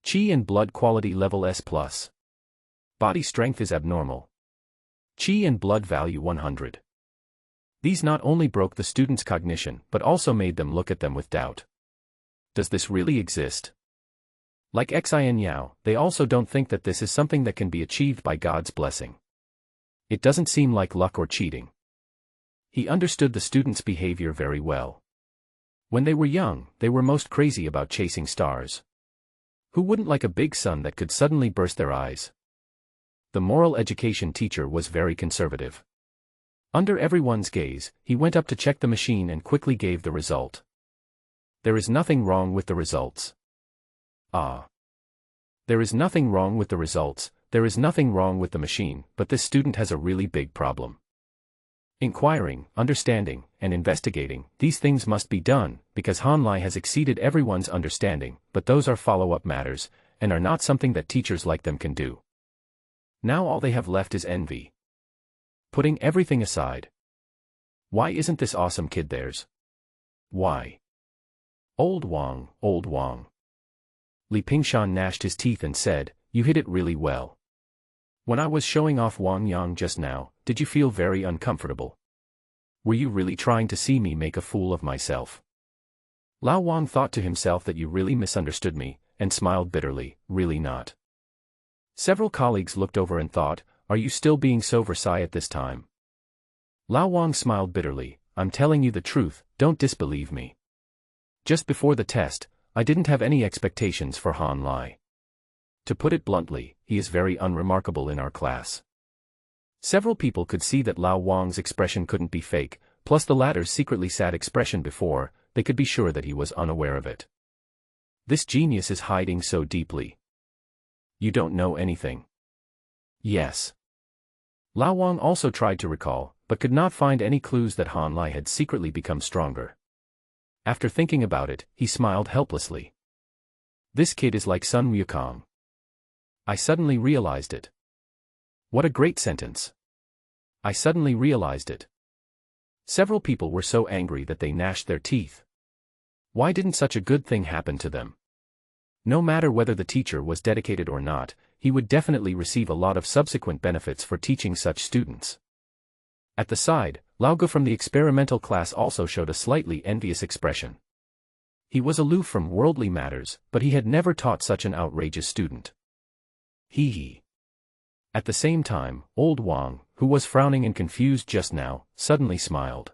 Qi and blood quality level S+. Body strength is abnormal. Qi and blood value 100. These not only broke the students' cognition but also made them look at them with doubt. Does this really exist? Like Xin Yao, they also don't think that this is something that can be achieved by God's blessing. It doesn't seem like luck or cheating. He understood the students' behavior very well. When they were young, they were most crazy about chasing stars. Who wouldn't like a big sun that could suddenly burst their eyes? The moral education teacher was very conservative. Under everyone's gaze, he went up to check the machine and quickly gave the result. There is nothing wrong with the results. Ah. There is nothing wrong with the results, there is nothing wrong with the machine, but this student has a really big problem. Inquiring, understanding, and investigating, these things must be done, because Han Lai has exceeded everyone's understanding, but those are follow-up matters, and are not something that teachers like them can do. Now all they have left is envy. Putting everything aside. Why isn't this awesome kid theirs? Why? Old Wang, old Wang. Li Pingshan gnashed his teeth and said, "You hit it really well. When I was showing off Wang Yang just now, did you feel very uncomfortable? Were you really trying to see me make a fool of myself?" Lao Wang thought to himself that you really misunderstood me, and smiled bitterly, really not. Several colleagues looked over and thought, are you still being so Versailles at this time? Lao Wang smiled bitterly, I'm telling you the truth, don't disbelieve me. Just before the test, I didn't have any expectations for Han Lai. To put it bluntly, he is very unremarkable in our class. Several people could see that Lao Wang's expression couldn't be fake, plus the latter's secretly sad expression before, they could be sure that he was unaware of it. This genius is hiding so deeply. You don't know anything. Yes. Lao Wang also tried to recall, but could not find any clues that Han Lai had secretly become stronger. After thinking about it, he smiled helplessly. This kid is like Sun Wukong. I suddenly realized it. What a great sentence. I suddenly realized it. Several people were so angry that they gnashed their teeth. Why didn't such a good thing happen to them? No matter whether the teacher was dedicated or not, he would definitely receive a lot of subsequent benefits for teaching such students. At the side, Lao Ge from the experimental class also showed a slightly envious expression. He was aloof from worldly matters, but he had never taught such an outrageous student. Hee. At the same time, old Wang, who was frowning and confused just now, suddenly smiled.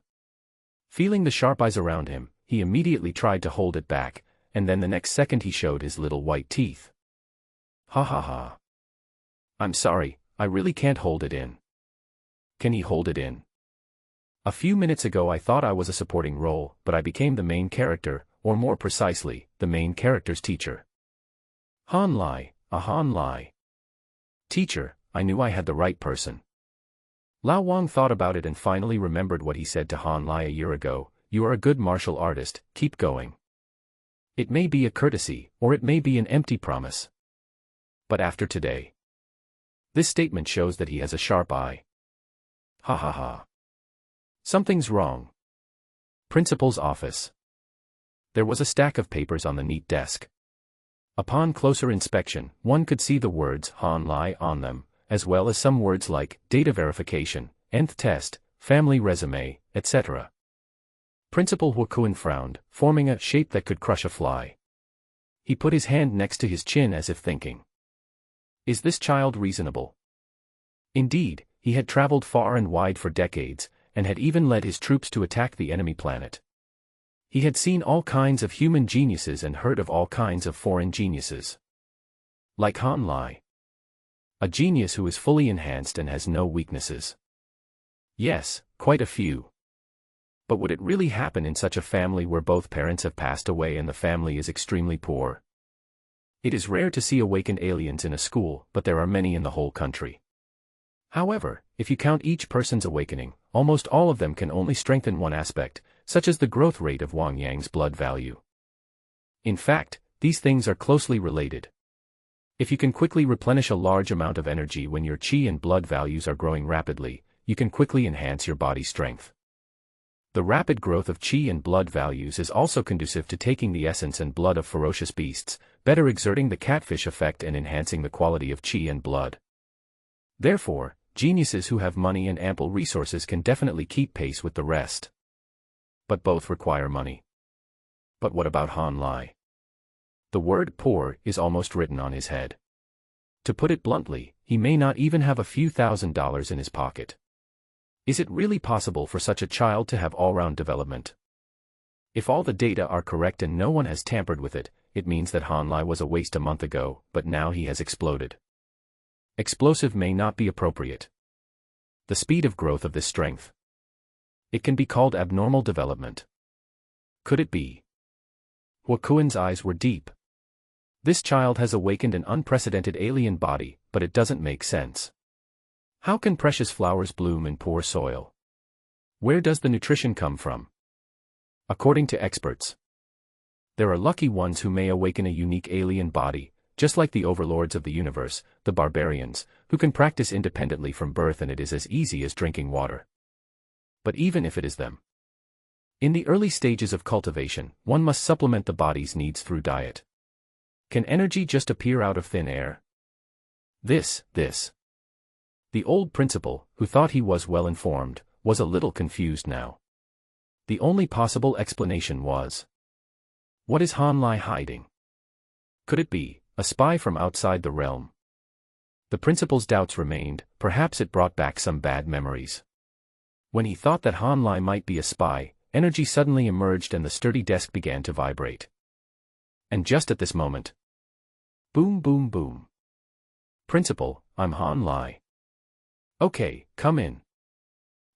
Feeling the sharp eyes around him, he immediately tried to hold it back, and then the next second he showed his little white teeth. Ha ha ha. I'm sorry, I really can't hold it in. Can he hold it in? A few minutes ago I thought I was a supporting role, but I became the main character, or more precisely, the main character's teacher. Han Lai, a Han Lai. Teacher, I knew I had the right person. Lao Wang thought about it and finally remembered what he said to Han Lai a year ago, you are a good martial artist, keep going. It may be a courtesy, or it may be an empty promise. But after today. This statement shows that he has a sharp eye. Ha ha ha. Something's wrong. Principal's office. There was a stack of papers on the neat desk. Upon closer inspection, one could see the words Han Lai on them, as well as some words like data verification, nth test, family resume, etc. Principal Huakuen frowned, forming a shape that could crush a fly. He put his hand next to his chin as if thinking. Is this child reasonable? Indeed, he had traveled far and wide for decades, and had even led his troops to attack the enemy planet. He had seen all kinds of human geniuses and heard of all kinds of foreign geniuses. Like Han Lai. A genius who is fully enhanced and has no weaknesses. Yes, quite a few. But would it really happen in such a family where both parents have passed away and the family is extremely poor? It is rare to see awakened aliens in a school, but there are many in the whole country. However, if you count each person's awakening, almost all of them can only strengthen one aspect, such as the growth rate of Wang Yang's blood value. In fact, these things are closely related. If you can quickly replenish a large amount of energy when your qi and blood values are growing rapidly, you can quickly enhance your body strength. The rapid growth of qi and blood values is also conducive to taking the essence and blood of ferocious beasts, better exerting the catfish effect and enhancing the quality of qi and blood. Therefore, geniuses who have money and ample resources can definitely keep pace with the rest. But both require money. But what about Han Lai? The word poor is almost written on his head. To put it bluntly, he may not even have a few $1,000s in his pocket. Is it really possible for such a child to have all-round development? If all the data are correct and no one has tampered with it, it means that Han Lai was a waste a month ago, but now he has exploded. Explosive may not be appropriate. The speed of growth of this strength. It can be called abnormal development. Could it be? Huakuen's eyes were deep. This child has awakened an unprecedented alien body, but it doesn't make sense. How can precious flowers bloom in poor soil? Where does the nutrition come from? According to experts, there are lucky ones who may awaken a unique alien body, just like the overlords of the universe, the barbarians, who can practice independently from birth and it is as easy as drinking water. But even if it is them, in the early stages of cultivation, one must supplement the body's needs through diet. Can energy just appear out of thin air? This. The old principal, who thought he was well informed, was a little confused now. The only possible explanation was, what is Han Lai hiding? Could it be a spy from outside the realm? The principal's doubts remained, perhaps it brought back some bad memories. When he thought that Han Lai might be a spy, energy suddenly emerged and the sturdy desk began to vibrate. And just at this moment, boom boom boom. Principal, I'm Han Lai. Okay, come in.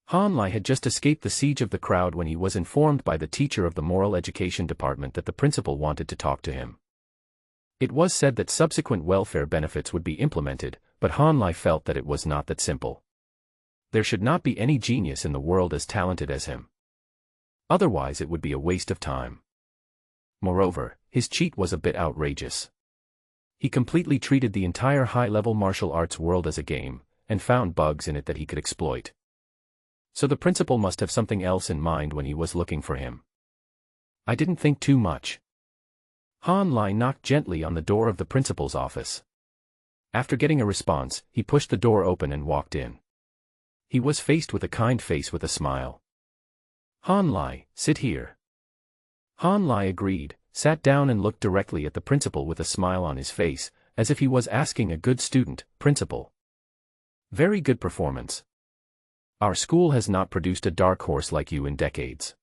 Han Lai had just escaped the siege of the crowd when he was informed by the teacher of the moral education department that the principal wanted to talk to him. It was said that subsequent welfare benefits would be implemented, but Han Lai felt that it was not that simple. There should not be any genius in the world as talented as him. Otherwise it would be a waste of time. Moreover, his cheat was a bit outrageous. He completely treated the entire high-level martial arts world as a game, and found bugs in it that he could exploit. So the principal must have something else in mind when he was looking for him. I didn't think too much. Han Lai knocked gently on the door of the principal's office. After getting a response, he pushed the door open and walked in. He was faced with a kind face with a smile. Han Lai, sit here. Han Lai agreed, sat down and looked directly at the principal with a smile on his face, as if he was asking a good student, Principal. Very good performance. Our school has not produced a dark horse like you in decades.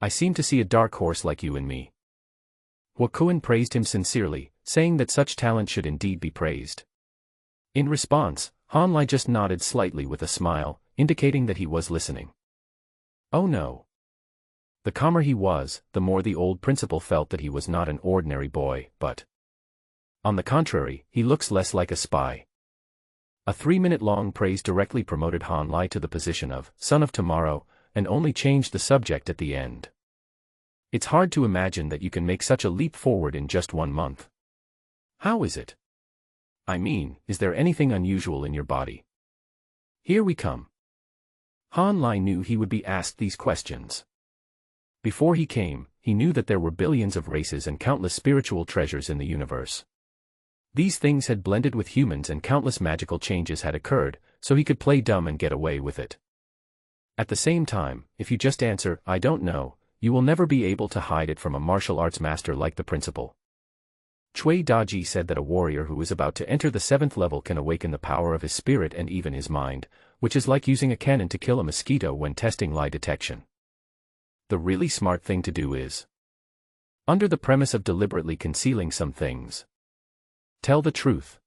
I seem to see a dark horse like you in me. Wakuin praised him sincerely, saying that such talent should indeed be praised. In response, Han Lai just nodded slightly with a smile, indicating that he was listening. Oh no. The calmer he was, the more the old principal felt that he was not an ordinary boy, but on the contrary, he looks less like a spy. A 3-minute-long praise directly promoted Han Lai to the position of Son of Tomorrow, and only changed the subject at the end. It's hard to imagine that you can make such a leap forward in just 1 month. How is it? I mean, is there anything unusual in your body? Here we come. Han Lai knew he would be asked these questions. Before he came, he knew that there were billions of races and countless spiritual treasures in the universe. These things had blended with humans and countless magical changes had occurred, so he could play dumb and get away with it. At the same time, if you just answer, I don't know, you will never be able to hide it from a martial arts master like the principal. Cui Daji said that a warrior who is about to enter the 7th level can awaken the power of his spirit and even his mind, which is like using a cannon to kill a mosquito when testing lie detection. The really smart thing to do is, under the premise of deliberately concealing some things, tell the truth.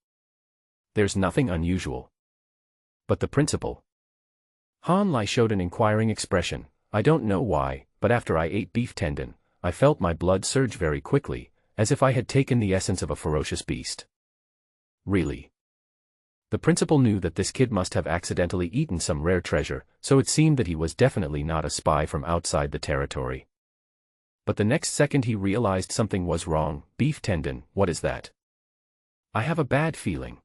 There's nothing unusual. But the principal. Han Lai showed an inquiring expression. I don't know why, but after I ate beef tendon, I felt my blood surge very quickly, as if I had taken the essence of a ferocious beast. Really? The principal knew that this kid must have accidentally eaten some rare treasure, so it seemed that he was definitely not a spy from outside the territory. But the next second he realized something was wrong. Beef tendon, what is that? I have a bad feeling.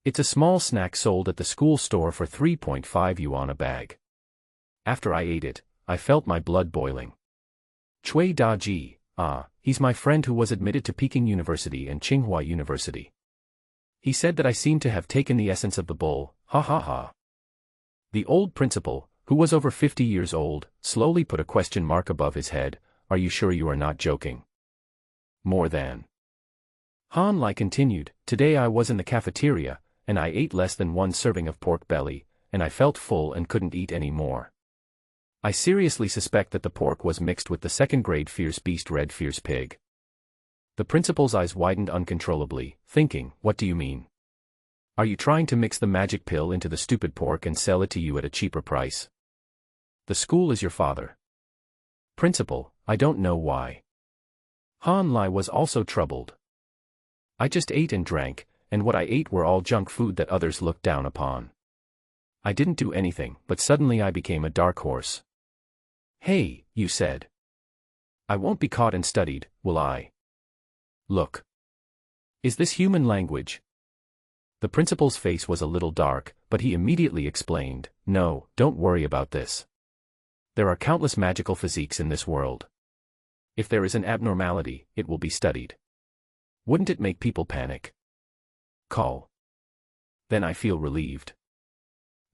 It's a small snack sold at the school store for 3.5 yuan a bag. After I ate it, I felt my blood boiling. Cui Daji, he's my friend who was admitted to Peking University and Tsinghua University. He said that I seemed to have taken the essence of the bull, ha ha ha. The old principal, who was over 50 years old, slowly put a question mark above his head. Are you sure you are not joking? More than. Han Lai continued, today I was in the cafeteria, and I ate less than 1 serving of pork belly, and I felt full and couldn't eat any more. I seriously suspect that the pork was mixed with the 2nd-grade fierce beast red fierce pig. The principal's eyes widened uncontrollably, thinking, what do you mean? Are you trying to mix the magic pill into the stupid pork and sell it to you at a cheaper price? The school is your father. Principal, I don't know why. Han Lai was also troubled. I just ate and drank, and what I ate were all junk food that others looked down upon. I didn't do anything, but suddenly I became a dark horse. Hey, you said. I won't be caught and studied, will I? Look. Is this human language? The principal's face was a little dark, but he immediately explained, no, don't worry about this. There are countless magical physiques in this world. If there is an abnormality, it will be studied. Wouldn't it make people panic? Call. Then I feel relieved.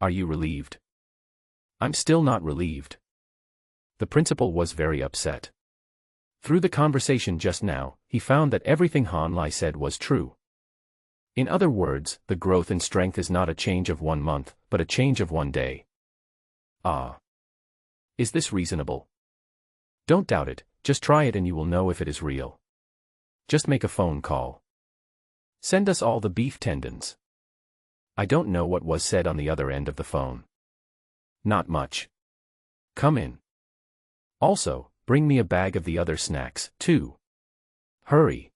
Are you relieved? I'm still not relieved. The principal was very upset. Through the conversation just now, he found that everything Han Lai said was true. In other words, the growth in strength is not a change of 1 month, but a change of 1 day. Is this reasonable? Don't doubt it, just try it and you will know if it is real. Just make a phone call. Send us all the beef tendons. I don't know what was said on the other end of the phone. Not much. Come in. Also, bring me a bag of the other snacks, too. Hurry.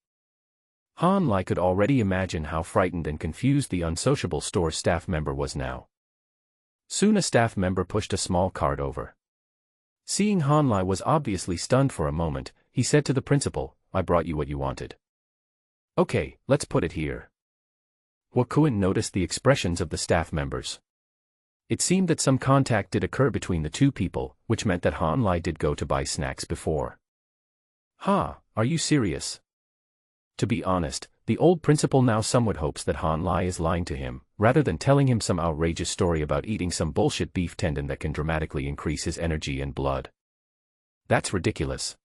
Han Lai could already imagine how frightened and confused the unsociable store staff member was now. Soon a staff member pushed a small cart over. Seeing Han Lai was obviously stunned for a moment, he said to the principal, I brought you what you wanted. Okay, let's put it here. Wakuin noticed the expressions of the staff members. It seemed that some contact did occur between the two people, which meant that Han Lai did go to buy snacks before. Are you serious? To be honest, the old principal now somewhat hopes that Han Lai is lying to him, rather than telling him some outrageous story about eating some bullshit beef tendon that can dramatically increase his energy and blood. That's ridiculous.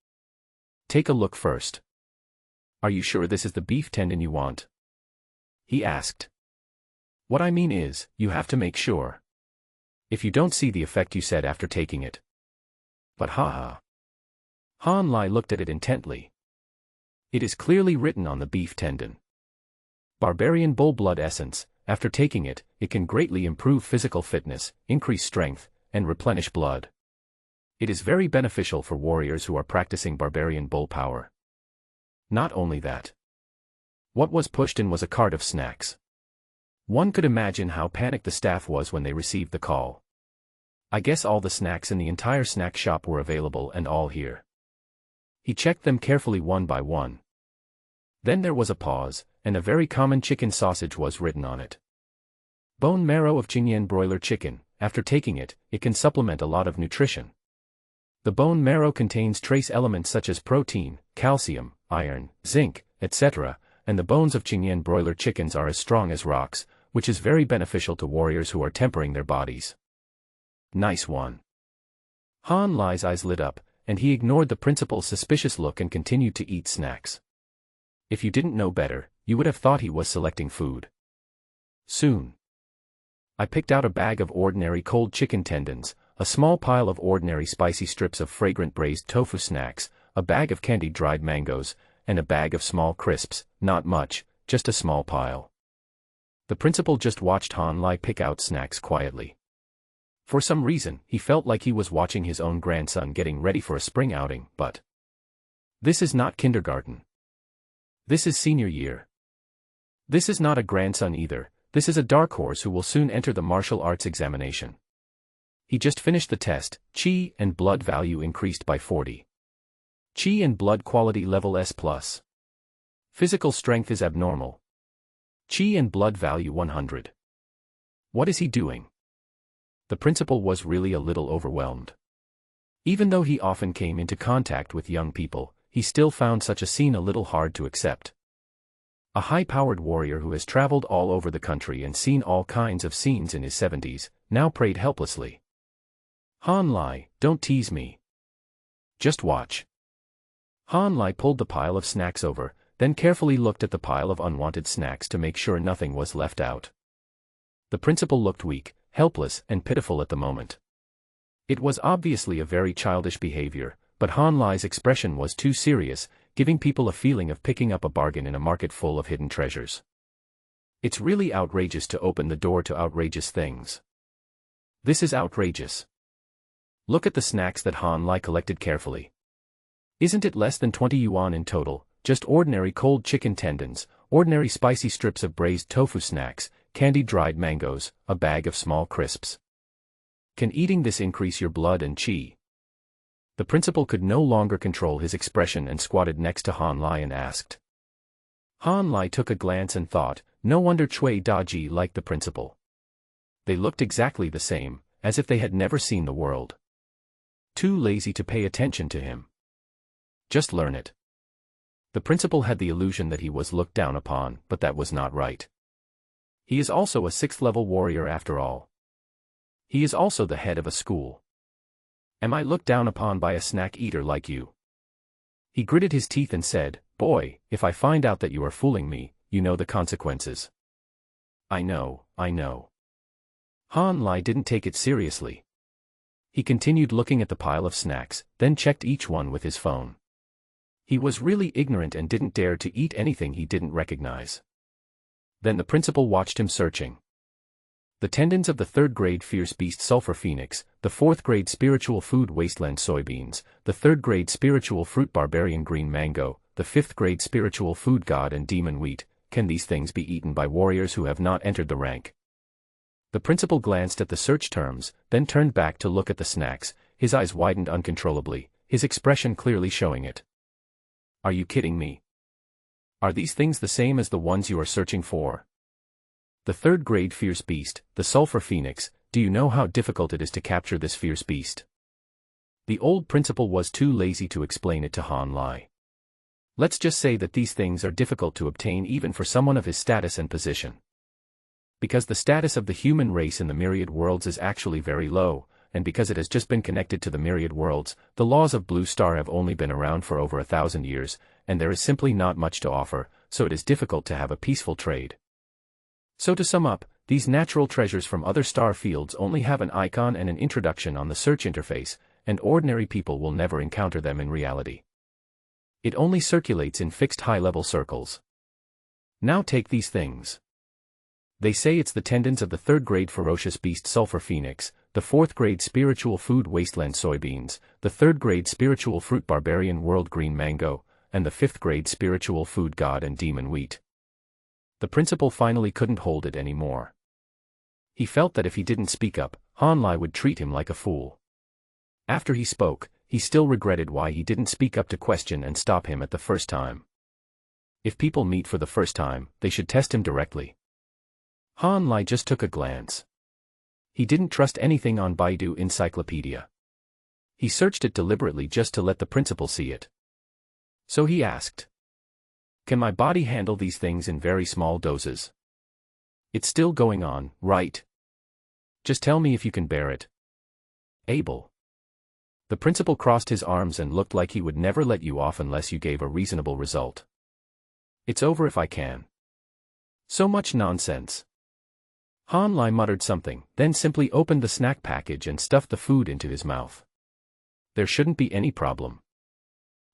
Take a look first. Are you sure this is the beef tendon you want? He asked. What I mean is, you have to make sure. If you don't see the effect you said after taking it. But haha. Han Lai looked at it intently. It is clearly written on the beef tendon. Barbarian bull blood essence. After taking it, it can greatly improve physical fitness, increase strength, and replenish blood. It is very beneficial for warriors who are practicing barbarian bull power. Not only that. What was pushed in was a cart of snacks. One could imagine how panicked the staff was when they received the call. I guess all the snacks in the entire snack shop were available and all here. He checked them carefully one by one. Then there was a pause, and a very common chicken sausage was written on it. Bone marrow of Qingyan broiler chicken. After taking it, it can supplement a lot of nutrition. The bone marrow contains trace elements such as protein, calcium, iron, zinc, etc., and the bones of Qingyan broiler chickens are as strong as rocks, which is very beneficial to warriors who are tempering their bodies. Nice one. Han Lai's eyes lit up, and he ignored the principal's suspicious look and continued to eat snacks. If you didn't know better, you would have thought he was selecting food. Soon. I picked out a bag of ordinary cold chicken tendons, a small pile of ordinary spicy strips of fragrant braised tofu snacks, a bag of candied dried mangoes, and a bag of small crisps, not much, just a small pile. The principal just watched Han Lai pick out snacks quietly. For some reason, he felt like he was watching his own grandson getting ready for a spring outing, but this is not kindergarten. This is senior year. This is not a grandson either, this is a dark horse who will soon enter the martial arts examination. He just finished the test, Qi and blood value increased by 40. Qi and blood quality level S+. Physical strength is abnormal. Qi and blood value 100. What is he doing? The principal was really a little overwhelmed. Even though he often came into contact with young people, he still found such a scene a little hard to accept. A high-powered warrior who has traveled all over the country and seen all kinds of scenes in his 70s, now prayed helplessly. Han Lai, don't tease me. Just watch. Han Lai pulled the pile of snacks over, then carefully looked at the pile of unwanted snacks to make sure nothing was left out. The principal looked weak, helpless, and pitiful at the moment. It was obviously a very childish behavior, but Han Lai's expression was too serious, giving people a feeling of picking up a bargain in a market full of hidden treasures. It's really outrageous to open the door to outrageous things. This is outrageous. Look at the snacks that Han Lai collected carefully. Isn't it less than 20 yuan in total, just ordinary cold chicken tendons, ordinary spicy strips of braised tofu snacks, candied dried mangoes, a bag of small crisps. Can eating this increase your blood and qi? The principal could no longer control his expression and squatted next to Han Lai and asked. Han Lai took a glance and thought, no wonder Cui Daji liked the principal. They looked exactly the same, as if they had never seen the world. Too lazy to pay attention to him. Just learn it. The principal had the illusion that he was looked down upon, but that was not right. He is also a 6th-level warrior after all. He is also the head of a school. Am I looked down upon by a snack eater like you? He gritted his teeth and said, boy, if I find out that you are fooling me, you know the consequences. I know. Han Lai didn't take it seriously. He continued looking at the pile of snacks, then checked each one with his phone. He was really ignorant and didn't dare to eat anything he didn't recognize. Then the principal watched him searching. The tendons of the 3rd grade Fierce Beast Sulfur Phoenix, the 4th grade Spiritual Food Wasteland Soybeans, the 3rd grade Spiritual Fruit Barbarian Green Mango, the 5th grade Spiritual Food God and Demon Wheat. Can these things be eaten by warriors who have not entered the rank? The principal glanced at the search terms, then turned back to look at the snacks, his eyes widened uncontrollably, his expression clearly showing it. Are you kidding me? Are these things the same as the ones you are searching for? The 3rd grade Fierce Beast, the Sulfur Phoenix, do you know how difficult it is to capture this fierce beast? The old principal was too lazy to explain it to Han Lai. Let's just say that these things are difficult to obtain even for someone of his status and position. Because the status of the human race in the myriad worlds is actually very low, and because it has just been connected to the myriad worlds, the laws of Blue Star have only been around for over 1,000 years, and there is simply not much to offer, so it is difficult to have a peaceful trade. So to sum up, these natural treasures from other star fields only have an icon and an introduction on the search interface, and ordinary people will never encounter them in reality. It only circulates in fixed high-level circles. Now take these things. They say it's the tendons of the third-grade ferocious beast sulfur phoenix, the fourth-grade spiritual food wasteland soybeans, the third-grade spiritual fruit barbarian world green mango, and the fifth-grade spiritual food god and demon wheat. The principal finally couldn't hold it anymore. He felt that if he didn't speak up, Han Lai would treat him like a fool. After he spoke, he still regretted why he didn't speak up to question and stop him at the first time. If people meet for the first time, they should test him directly. Han Lai just took a glance. He didn't trust anything on Baidu Encyclopedia. He searched it deliberately just to let the principal see it. So he asked, "Can my body handle these things in very small doses? It's still going on, right? Just tell me if you can bear it." "Able." The principal crossed his arms and looked like he would never let you off unless you gave a reasonable result. "It's over if I can." "So much nonsense." Han Lai muttered something, then simply opened the snack package and stuffed the food into his mouth. There shouldn't be any problem.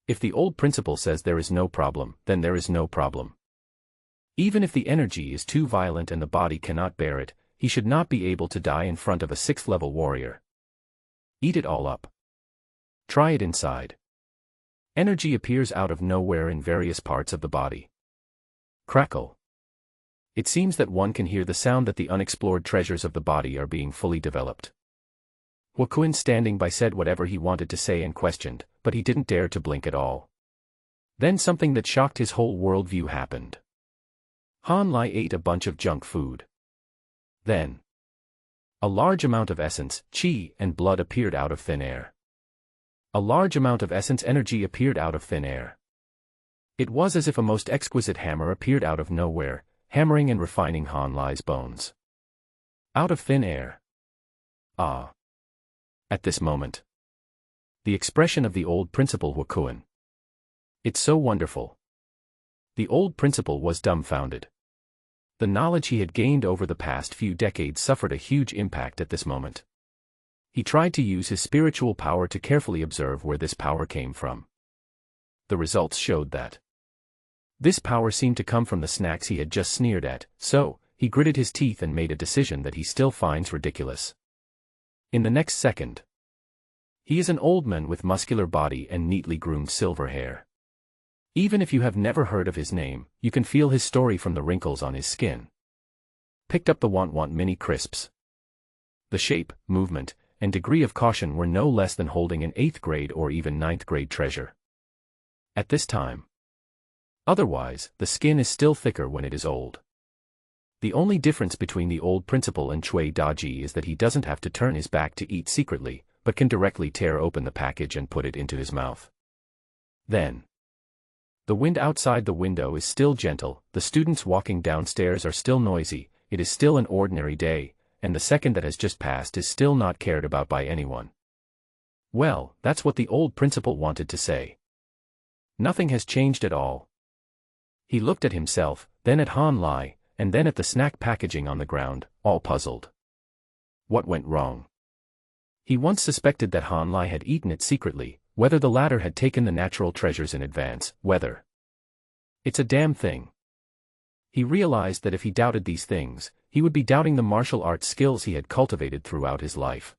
If the old principal says there is no problem, then there is no problem. Even if the energy is too violent and the body cannot bear it, he should not be able to die in front of a 6th-level warrior. Eat it all up. Try it inside. Energy appears out of nowhere in various parts of the body. Crackle. It seems that one can hear the sound that the unexplored treasures of the body are being fully developed. Huokuan standing by said whatever he wanted to say and questioned, but he didn't dare to blink at all. Then something that shocked his whole worldview happened. Han Lai ate a bunch of junk food. Then a large amount of essence, qi, and blood appeared out of thin air. A large amount of essence energy appeared out of thin air. It was as if a most exquisite hammer appeared out of nowhere, hammering and refining Han Lai's bones. Out of thin air. Ah. At this moment, the expression of the old principal Huokuan. It's so wonderful. The old principal was dumbfounded. The knowledge he had gained over the past few decades suffered a huge impact at this moment. He tried to use his spiritual power to carefully observe where this power came from. The results showed that this power seemed to come from the snacks he had just sneered at, so he gritted his teeth and made a decision that he still finds ridiculous. In the next second, he is an old man with muscular body and neatly groomed silver hair. Even if you have never heard of his name, you can feel his story from the wrinkles on his skin. Picked up the Want mini crisps. The shape, movement, and degree of caution were no less than holding an 8th grade or even 9th grade treasure. At this time. Otherwise, the skin is still thicker when it is old. The only difference between the old principal and Cui Daji is that he doesn't have to turn his back to eat secretly, but can directly tear open the package and put it into his mouth. Then, the wind outside the window is still gentle, the students walking downstairs are still noisy, it is still an ordinary day, and the second that has just passed is still not cared about by anyone. Well, that's what the old principal wanted to say. Nothing has changed at all. He looked at himself, then at Han Lai, and then at the snack packaging on the ground, all puzzled. What went wrong? He once suspected that Han Lai had eaten it secretly, whether the latter had taken the natural treasures in advance, whether. It's a damn thing. He realized that if he doubted these things, he would be doubting the martial arts skills he had cultivated throughout his life.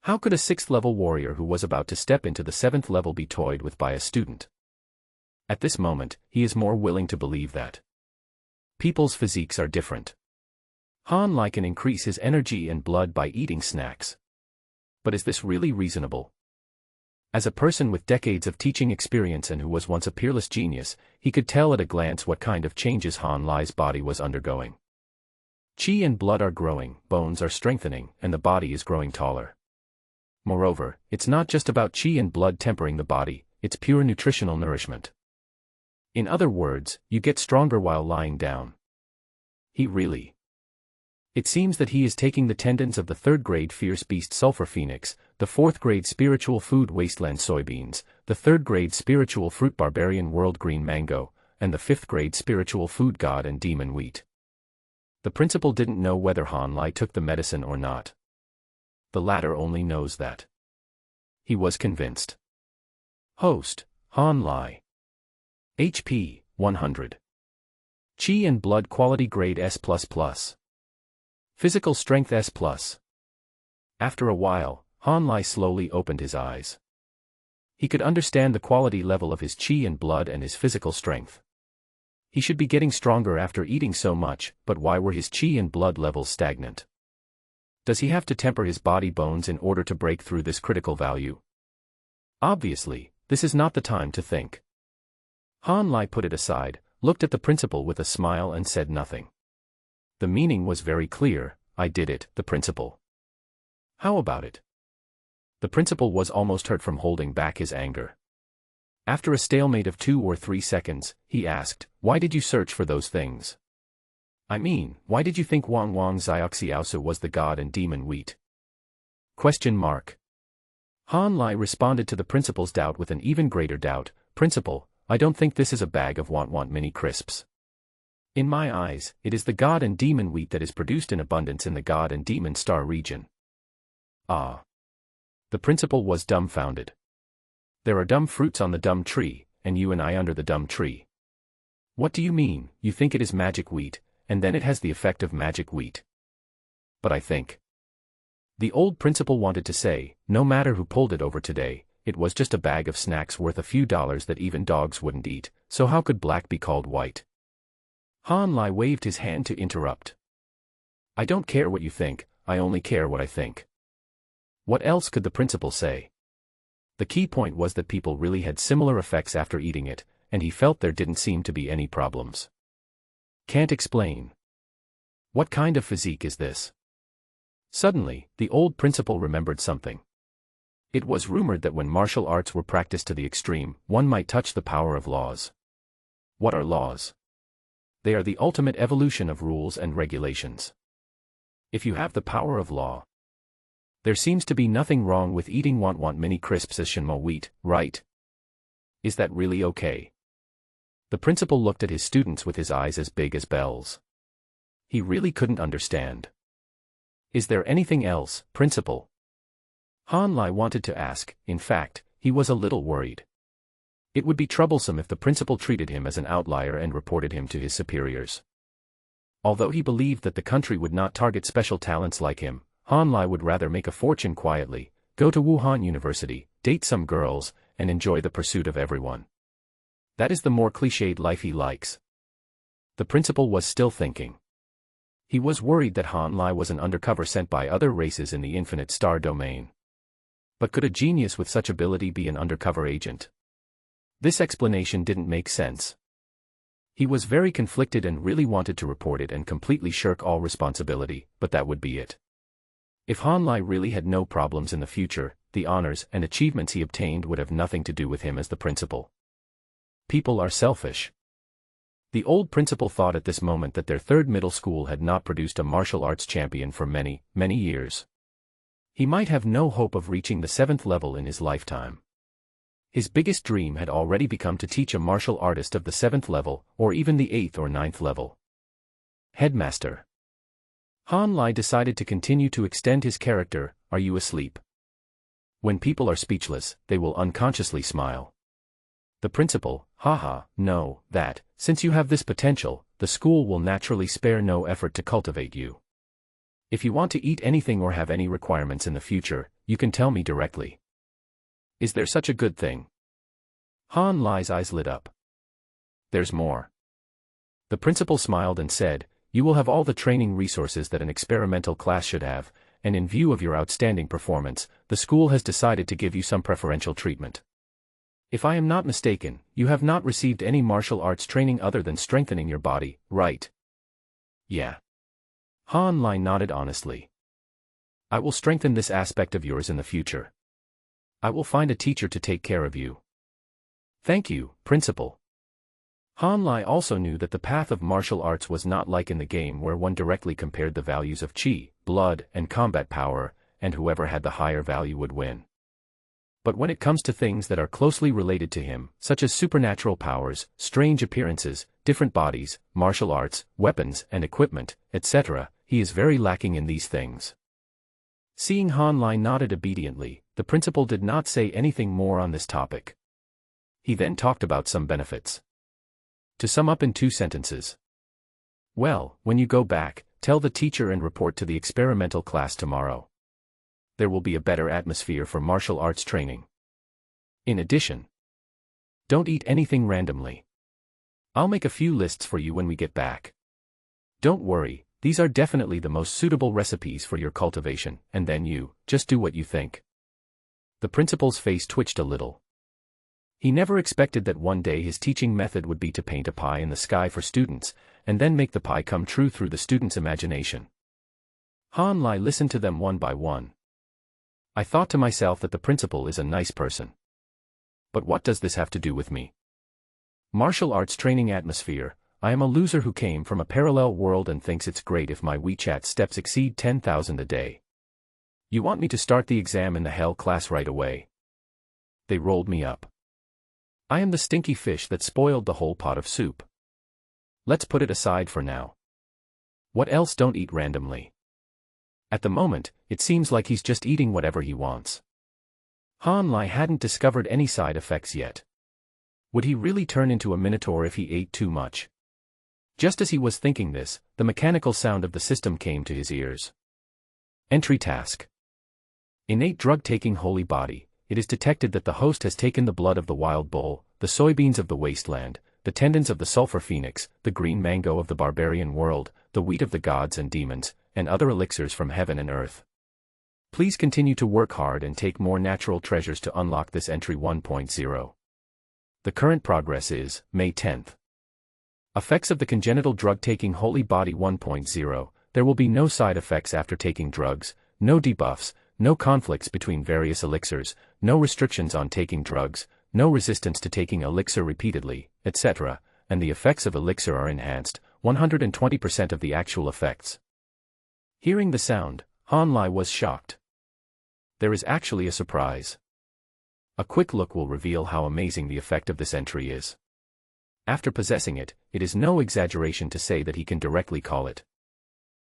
How could a 6th-level warrior who was about to step into the 7th level be toyed with by a student? At this moment, he is more willing to believe that people's physiques are different. Han Lai can increase his energy and blood by eating snacks. But is this really reasonable? As a person with decades of teaching experience and who was once a peerless genius, he could tell at a glance what kind of changes Han Lai's body was undergoing. Qi and blood are growing, bones are strengthening, and the body is growing taller. Moreover, it's not just about qi and blood tempering the body, it's pure nutritional nourishment. In other words, you get stronger while lying down. It seems that he is taking the tendons of the 3rd grade fierce beast sulfur phoenix, the 4th grade spiritual food wasteland soybeans, the 3rd grade spiritual fruit barbarian world green mango, and the 5th grade spiritual food god and demon wheat. The principal didn't know whether Han Lai took the medicine or not. The latter only knows that He was convinced. Host, Han Lai. HP, 100. Chi and blood quality grade S++. Physical strength S+. After a while, Han Lai slowly opened his eyes. He could understand the quality level of his chi and blood and his physical strength. He should be getting stronger after eating so much, but why were his chi and blood levels stagnant? Does he have to temper his body bones in order to break through this critical value? Obviously, this is not the time to think. Han Lai put it aside, looked at the principal with a smile and said nothing. The meaning was very clear. I did it, the principal. How about it? The principal was almost hurt from holding back his anger. After a stalemate of 2 or 3 seconds, he asked, why did you search for those things? I mean, why did you think Wang Wang Xiaoxiaosu was the god and demon wheat? Question mark. Han Lai responded to the principal's doubt with an even greater doubt. Principal, I don't think this is a bag of want mini crisps. In my eyes, it is the god and demon wheat that is produced in abundance in the god and demon star region. Ah. The principal was dumbfounded. There are dumb fruits on the dumb tree, and you and I under the dumb tree. What do you mean? You think it is magic wheat, and then it has the effect of magic wheat? But I think. The old principal wanted to say, no matter who pulled it over today, it was just a bag of snacks worth a few dollars that even dogs wouldn't eat, so how could black be called white? Han Lai waved his hand to interrupt. I don't care what you think, I only care what I think. What else could the principal say? The key point was that people really had similar effects after eating it, and he felt there didn't seem to be any problems. Can't explain. What kind of physique is this? Suddenly, the old principal remembered something. It was rumored that when martial arts were practiced to the extreme, one might touch the power of laws. What are laws? They are the ultimate evolution of rules and regulations. If you have the power of law, there seems to be nothing wrong with eating want mini crisps as Shinmo wheat, right? Is that really okay? The principal looked at his students with his eyes as big as bells. He really couldn't understand. Is there anything else, principal? Han Lai wanted to ask. In fact, he was a little worried. It would be troublesome if the principal treated him as an outlier and reported him to his superiors. Although he believed that the country would not target special talents like him, Han Lai would rather make a fortune quietly, go to Wuhan University, date some girls, and enjoy the pursuit of everyone. That is the more cliched life he likes. The principal was still thinking. He was worried that Han Lai was an undercover sent by other races in the infinite star domain. But could a genius with such ability be an undercover agent? This explanation didn't make sense. He was very conflicted and really wanted to report it and completely shirk all responsibility, but that would be it. If Han Lai really had no problems in the future, the honors and achievements he obtained would have nothing to do with him as the principal. People are selfish. The old principal thought at this moment that their third middle school had not produced a martial arts champion for many, many years. He might have no hope of reaching the 7th level in his lifetime. His biggest dream had already become to teach a martial artist of the 7th level, or even the 8th or 9th level. Headmaster. Han Lai decided to continue to extend his character. Are you asleep? When people are speechless, they will unconsciously smile. The principal, haha, no, that, since you have this potential, the school will naturally spare no effort to cultivate you. If you want to eat anything or have any requirements in the future, you can tell me directly. Is there such a good thing? Han Lai's eyes lit up. There's more. The principal smiled and said, you will have all the training resources that an experimental class should have, and in view of your outstanding performance, the school has decided to give you some preferential treatment. If I am not mistaken, you have not received any martial arts training other than strengthening your body, right? Yeah. Han Lai nodded honestly. I will strengthen this aspect of yours in the future. I will find a teacher to take care of you. Thank you, principal. Han Lai also knew that the path of martial arts was not like in the game where one directly compared the values of chi, blood, and combat power, and whoever had the higher value would win. But when it comes to things that are closely related to him, such as supernatural powers, strange appearances, different bodies, martial arts, weapons and equipment, etc., he is very lacking in these things. Seeing Han Lai nodded obediently, The principal did not say anything more on this topic. He then talked about some benefits. To sum up in 2 sentences. Well, when you go back, tell the teacher and report to the experimental class tomorrow. There will be a better atmosphere for martial arts training. In addition, don't eat anything randomly. I'll make a few lists for you when we get back. Don't worry, these are definitely the most suitable recipes for your cultivation, and then you, just do what you think. The principal's face twitched a little. He never expected that one day his teaching method would be to paint a pie in the sky for students, and then make the pie come true through the students' imagination. Han Lai listened to them one by one. I thought to myself that the principal is a nice person. But what does this have to do with me? Martial arts training atmosphere. I am a loser who came from a parallel world and thinks it's great if my WeChat steps exceed 10,000 a day. You want me to start the exam in the hell class right away? They rolled me up. I am the stinky fish that spoiled the whole pot of soup. Let's put it aside for now. What else don't eat randomly? At the moment, it seems like he's just eating whatever he wants. Han Lai hadn't discovered any side effects yet. Would he really turn into a minotaur if he ate too much? Just as he was thinking this, the mechanical sound of the system came to his ears. Entry task. Innate drug-taking holy body. It is detected that the host has taken the blood of the wild bull, the soybeans of the wasteland, the tendons of the sulfur phoenix, the green mango of the barbarian world, the wheat of the gods and demons, and other elixirs from heaven and earth. Please continue to work hard and take more natural treasures to unlock this entry 1.0. The current progress is May 10th. Effects of the congenital drug-taking holy body 1.0. There will be no side effects after taking drugs, no debuffs, no conflicts between various elixirs, no restrictions on taking drugs, no resistance to taking elixir repeatedly, etc., and the effects of elixir are enhanced, 120% of the actual effects. Hearing the sound, Han Lai was shocked. There is actually a surprise. A quick look will reveal how amazing the effect of this entry is. After possessing it, it is no exaggeration to say that he can directly call it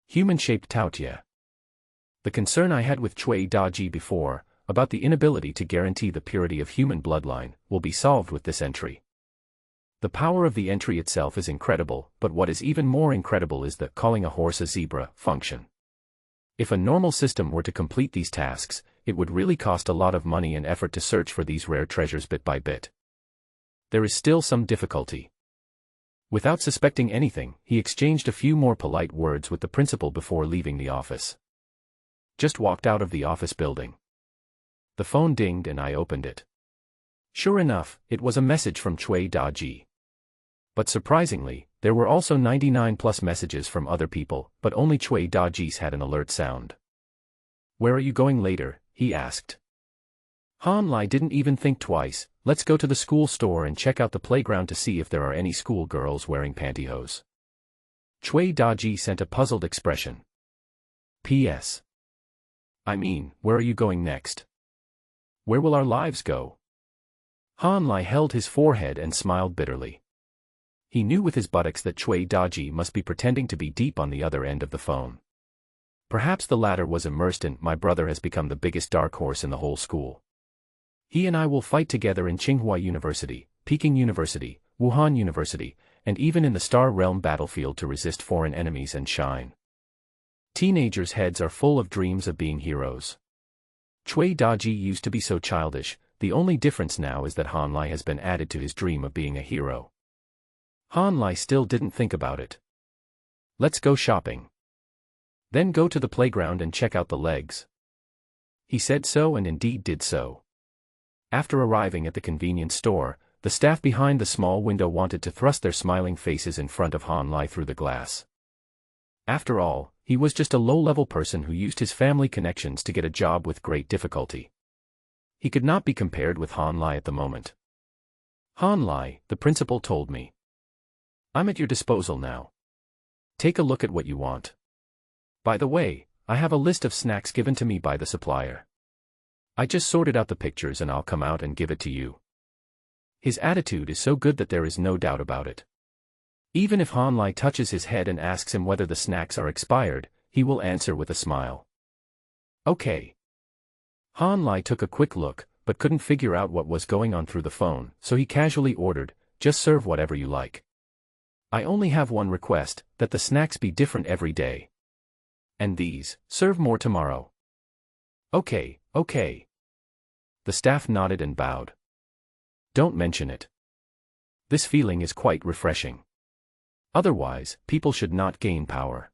human-shaped Taotia. The concern I had with Cui Daji before, about the inability to guarantee the purity of human bloodline, will be solved with this entry. The power of the entry itself is incredible, but what is even more incredible is the calling a horse a zebra function. If a normal system were to complete these tasks, it would really cost a lot of money and effort to search for these rare treasures bit by bit. There is still some difficulty. Without suspecting anything, he exchanged a few more polite words with the principal before leaving the office. Just walked out of the office building. The phone dinged and I opened it. Sure enough, it was a message from Cui Daji. But surprisingly, there were also 99 plus messages from other people, but only Cui Daji's had an alert sound. Where are you going later? He asked. Han Lai didn't even think twice. Let's go to the school store and check out the playground to see if there are any school girls wearing pantyhose. Cui Daji sent a puzzled expression. P.S. I mean, where are you going next? Where will our lives go? Han Lai held his forehead and smiled bitterly. He knew with his buttocks that Cui Daji must be pretending to be deep on the other end of the phone. Perhaps the latter was immersed in, my brother has become the biggest dark horse in the whole school. He and I will fight together in Tsinghua University, Peking University, Wuhan University, and even in the Star Realm battlefield to resist foreign enemies and shine. Teenagers' heads are full of dreams of being heroes. Cui Daji used to be so childish, the only difference now is that Han Lai has been added to his dream of being a hero. Han Lai still didn't think about it. Let's go shopping. Then go to the playground and check out the legs. He said so and indeed did so. After arriving at the convenience store, the staff behind the small window wanted to thrust their smiling faces in front of Han Lai through the glass. After all, he was just a low-level person who used his family connections to get a job with great difficulty. He could not be compared with Han Lai at the moment. Han Lai, the principal told me. I'm at your disposal now. Take a look at what you want. By the way, I have a list of snacks given to me by the supplier. I just sorted out the pictures and I'll come out and give it to you. His attitude is so good that there is no doubt about it. Even if Han Lai touches his head and asks him whether the snacks are expired, he will answer with a smile. Okay. Han Lai took a quick look, but couldn't figure out what was going on through the phone, so he casually ordered, "Just serve whatever you like. I only have one request, that the snacks be different every day. And these, serve more tomorrow." "Okay, okay." The staff nodded and bowed. "Don't mention it. This feeling is quite refreshing. Otherwise, people should not gain power.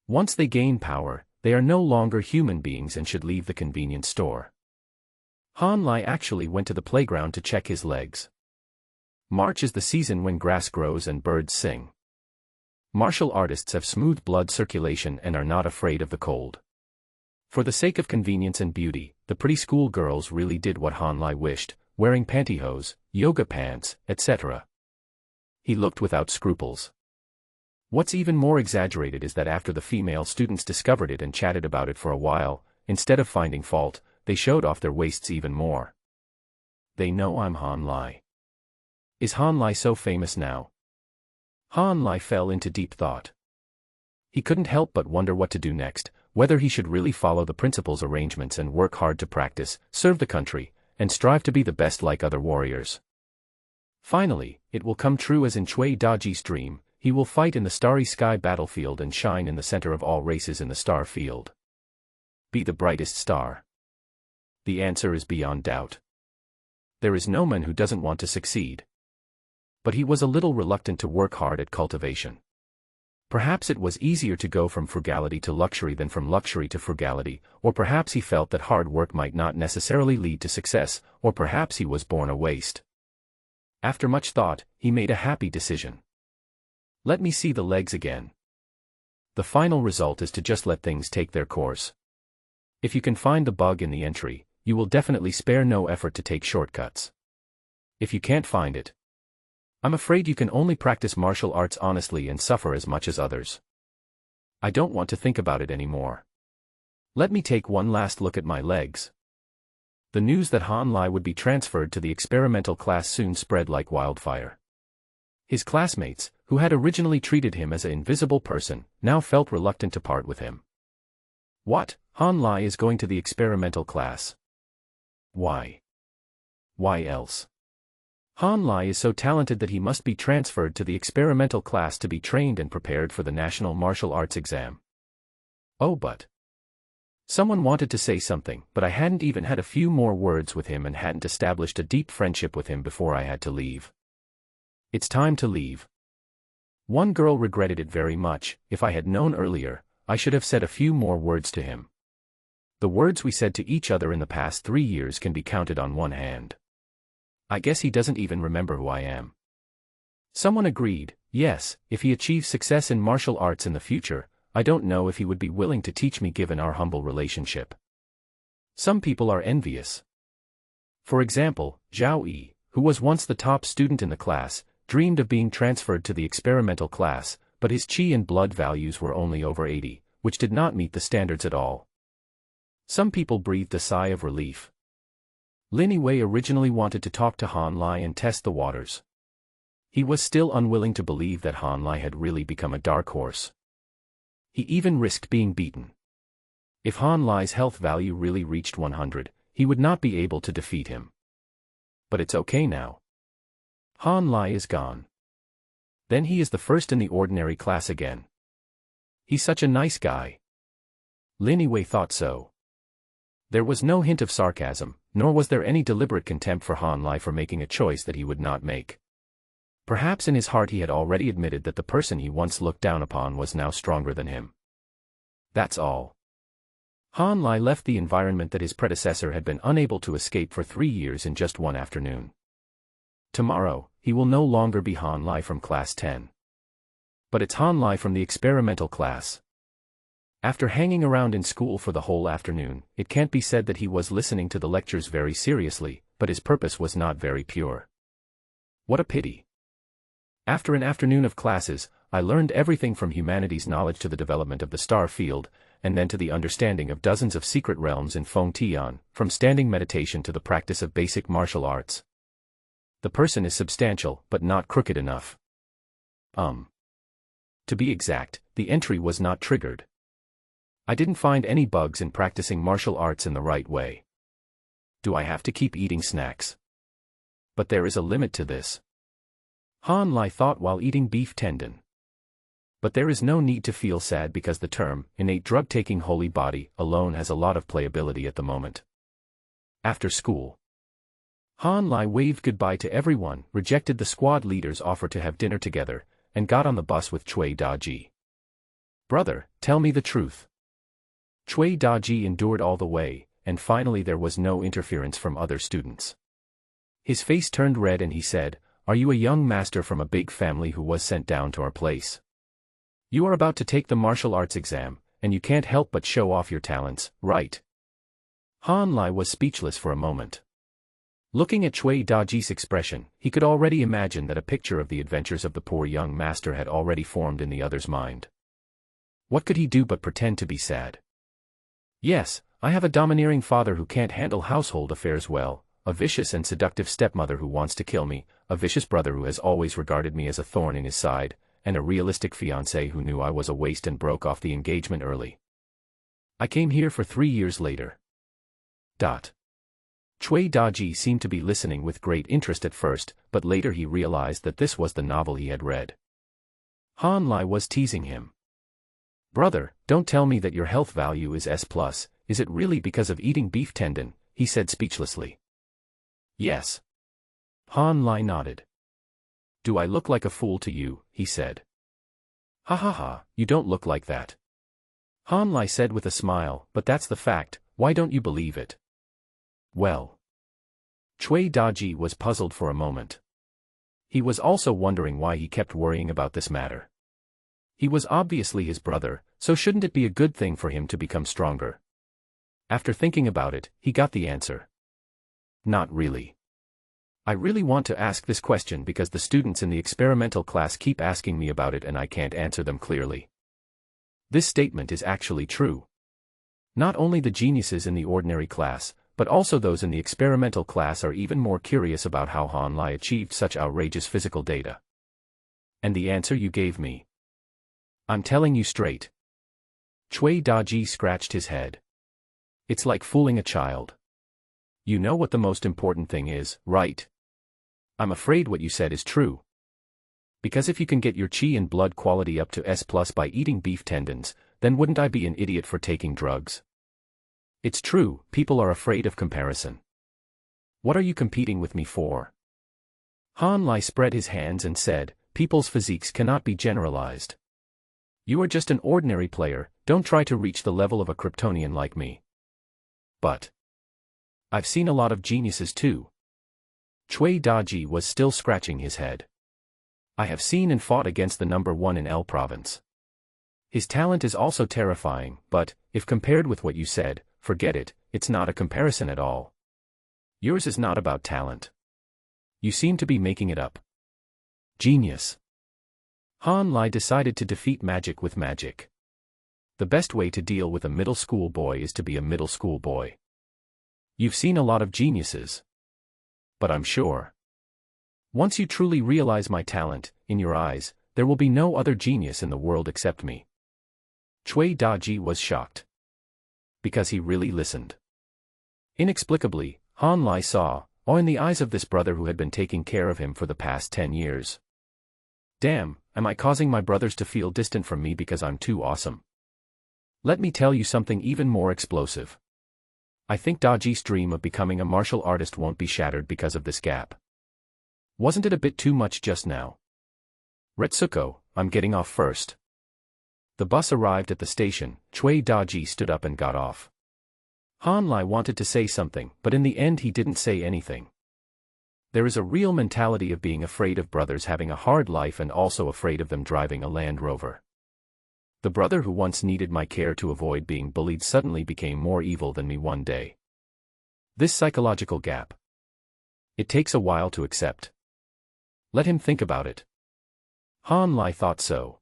Once they gain power, they are no longer human beings and should leave the convenience store." Han Lai actually went to the playground to check his legs. March is the season when grass grows and birds sing. Martial artists have smooth blood circulation and are not afraid of the cold. For the sake of convenience and beauty, the pretty school girls really did what Han Lai wished, wearing pantyhose, yoga pants, etc. He looked without scruples. What's even more exaggerated is that after the female students discovered it and chatted about it for a while, instead of finding fault, they showed off their waists even more. They know I'm Han Lai. Is Han Lai so famous now? Han Lai fell into deep thought. He couldn't help but wonder what to do next, whether he should really follow the principal's arrangements and work hard to practice, serve the country, and strive to be the best like other warriors. Finally, it will come true as in Chui Daji's dream. He will fight in the starry sky battlefield and shine in the center of all races in the star field. Be the brightest star. The answer is beyond doubt. There is no man who doesn't want to succeed. But he was a little reluctant to work hard at cultivation. Perhaps it was easier to go from frugality to luxury than from luxury to frugality, or perhaps he felt that hard work might not necessarily lead to success, or perhaps he was born a waste. After much thought, he made a happy decision. Let me see the legs again. The final result is to just let things take their course. If you can find the bug in the entry, you will definitely spare no effort to take shortcuts. If you can't find it, I'm afraid you can only practice martial arts honestly and suffer as much as others. I don't want to think about it anymore. Let me take one last look at my legs. The news that Han Lai would be transferred to the experimental class soon spread like wildfire. His classmates, who had originally treated him as an invisible person, now felt reluctant to part with him. What? Han Lai is going to the experimental class. Why? Why else? Han Lai is so talented that he must be transferred to the experimental class to be trained and prepared for the national martial arts exam. Oh, but... Someone wanted to say something, but I hadn't even had a few more words with him and hadn't established a deep friendship with him before I had to leave. It's time to leave. One girl regretted it very much. If I had known earlier, I should have said a few more words to him. The words we said to each other in the past 3 years can be counted on one hand. I guess he doesn't even remember who I am. Someone agreed, yes, if he achieves success in martial arts in the future, I don't know if he would be willing to teach me given our humble relationship. Some people are envious. For example, Zhao Yi, who was once the top student in the class, dreamed of being transferred to the experimental class, but his qi and blood values were only over 80, which did not meet the standards at all. Some people breathed a sigh of relief. Lin Wei originally wanted to talk to Han Lai and test the waters. He was still unwilling to believe that Han Lai had really become a dark horse. He even risked being beaten. If Han Lai's health value really reached 100, he would not be able to defeat him. But it's okay now. Han Lai is gone. Then he is the first in the ordinary class again. He's such a nice guy. Lin Wei thought so. There was no hint of sarcasm, nor was there any deliberate contempt for Han Lai for making a choice that he would not make. Perhaps in his heart he had already admitted that the person he once looked down upon was now stronger than him. That's all. Han Lai left the environment that his predecessor had been unable to escape for 3 years in just one afternoon. Tomorrow, he will no longer be Han Lai from Class 10. But it's Han Lai from the experimental class. After hanging around in school for the whole afternoon, it can't be said that he was listening to the lectures very seriously, but his purpose was not very pure. What a pity. After an afternoon of classes, I learned everything from humanities knowledge to the development of the star field, and then to the understanding of dozens of secret realms in Feng Tian, from standing meditation to the practice of basic martial arts. The person is substantial, but not crooked enough. To be exact, the entry was not triggered. I didn't find any bugs in practicing martial arts in the right way. Do I have to keep eating snacks? But there is a limit to this. Han Lai thought while eating beef tendon. But there is no need to feel sad because the term, innate drug-taking holy body, alone has a lot of playability at the moment. After school, Han Lai waved goodbye to everyone, rejected the squad leader's offer to have dinner together, and got on the bus with Cui Daji. Brother, tell me the truth. Cui Daji endured all the way, and finally there was no interference from other students. His face turned red and he said, "Are you a young master from a big family who was sent down to our place? You are about to take the martial arts exam, and you can't help but show off your talents, right?" Han Lai was speechless for a moment. Looking at Cui Daji's expression, he could already imagine that a picture of the adventures of the poor young master had already formed in the other's mind. What could he do but pretend to be sad? "Yes, I have a domineering father who can't handle household affairs well, a vicious and seductive stepmother who wants to kill me, a vicious brother who has always regarded me as a thorn in his side, and a realistic fiancé who knew I was a waste and broke off the engagement early. I came here for 3 years later." Cui Daji seemed to be listening with great interest at first, but later he realized that this was the novel he had read. Han Lai was teasing him. "Brother, don't tell me that your health value is S+, is it really because of eating beef tendon?" he said speechlessly. "Yes." Han Lai nodded. "Do I look like a fool to you?" he said. "Ha ha ha, you don't look like that." Han Lai said with a smile, "But that's the fact, why don't you believe it?" "Well." Cui Daji was puzzled for a moment. He was also wondering why he kept worrying about this matter. He was obviously his brother, so shouldn't it be a good thing for him to become stronger? After thinking about it, he got the answer. "Not really. I really want to ask this question because the students in the experimental class keep asking me about it and I can't answer them clearly." This statement is actually true. Not only the geniuses in the ordinary class, but also those in the experimental class are even more curious about how Han Lai achieved such outrageous physical data. "And the answer you gave me? I'm telling you straight." Cui Daji scratched his head. "It's like fooling a child. You know what the most important thing is, right? I'm afraid what you said is true. Because if you can get your qi and blood quality up to S+ by eating beef tendons, then wouldn't I be an idiot for taking drugs? It's true, people are afraid of comparison. What are you competing with me for?" Han Lai spread his hands and said, "People's physiques cannot be generalized. You are just an ordinary player, don't try to reach the level of a Kryptonian like me." "But I've seen a lot of geniuses too." Cui Daji was still scratching his head. "I have seen and fought against the number 1 in L province. His talent is also terrifying, but, if compared with what you said, forget it, it's not a comparison at all. Yours is not about talent. You seem to be making it up." Genius. Han Lai decided to defeat magic with magic. The best way to deal with a middle school boy is to be a middle school boy. You've seen a lot of geniuses. But I'm sure, once you truly realize my talent, in your eyes, there will be no other genius in the world except me. Cui Daji was shocked. Because he really listened. Inexplicably, Han Lai saw awe in the eyes of this brother who had been taking care of him for the past 10 years. Damn, am I causing my brothers to feel distant from me because I'm too awesome? Let me tell you something even more explosive. I think Daji's dream of becoming a martial artist won't be shattered because of this gap. Wasn't it a bit too much just now? Retsuko, I'm getting off first. The bus arrived at the station. Cui Daji stood up and got off. Han Lai wanted to say something, but in the end he didn't say anything. There is a real mentality of being afraid of brothers having a hard life and also afraid of them driving a Land Rover. The brother who once needed my care to avoid being bullied suddenly became more evil than me one day. This psychological gap. It takes a while to accept. Let him think about it. Han Lai thought so.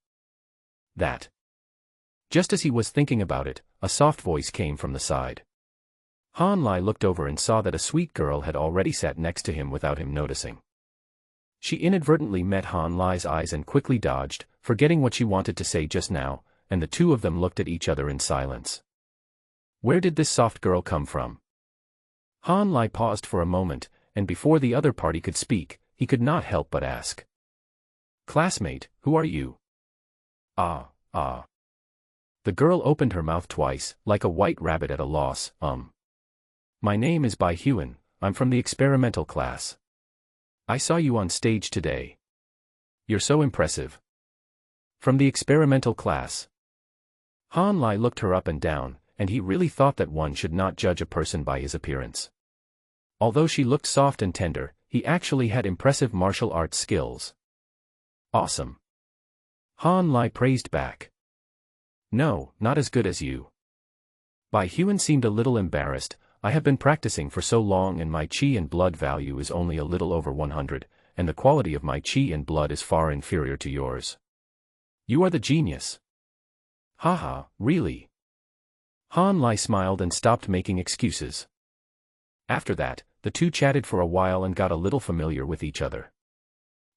That. Just as he was thinking about it, a soft voice came from the side. Han Lai looked over and saw that a sweet girl had already sat next to him without him noticing. She inadvertently met Han Lai's eyes and quickly dodged, forgetting what she wanted to say just now, and the two of them looked at each other in silence. Where did this soft girl come from? Han Lai paused for a moment, and before the other party could speak, he could not help but ask. Classmate, who are you? Ah. The girl opened her mouth twice, like a white rabbit at a loss. My name is Bai Huan, I'm from the experimental class. I saw you on stage today. You're so impressive. From the experimental class. Han Lai looked her up and down, and he really thought that one should not judge a person by his appearance. Although she looked soft and tender, he actually had impressive martial arts skills. Awesome. Han Lai praised back. No, not as good as you. Bai Huan seemed a little embarrassed. I have been practicing for so long and my chi and blood value is only a little over 100, and the quality of my chi and blood is far inferior to yours. You are the genius. Haha, really? Han Lai smiled and stopped making excuses. After that, the two chatted for a while and got a little familiar with each other.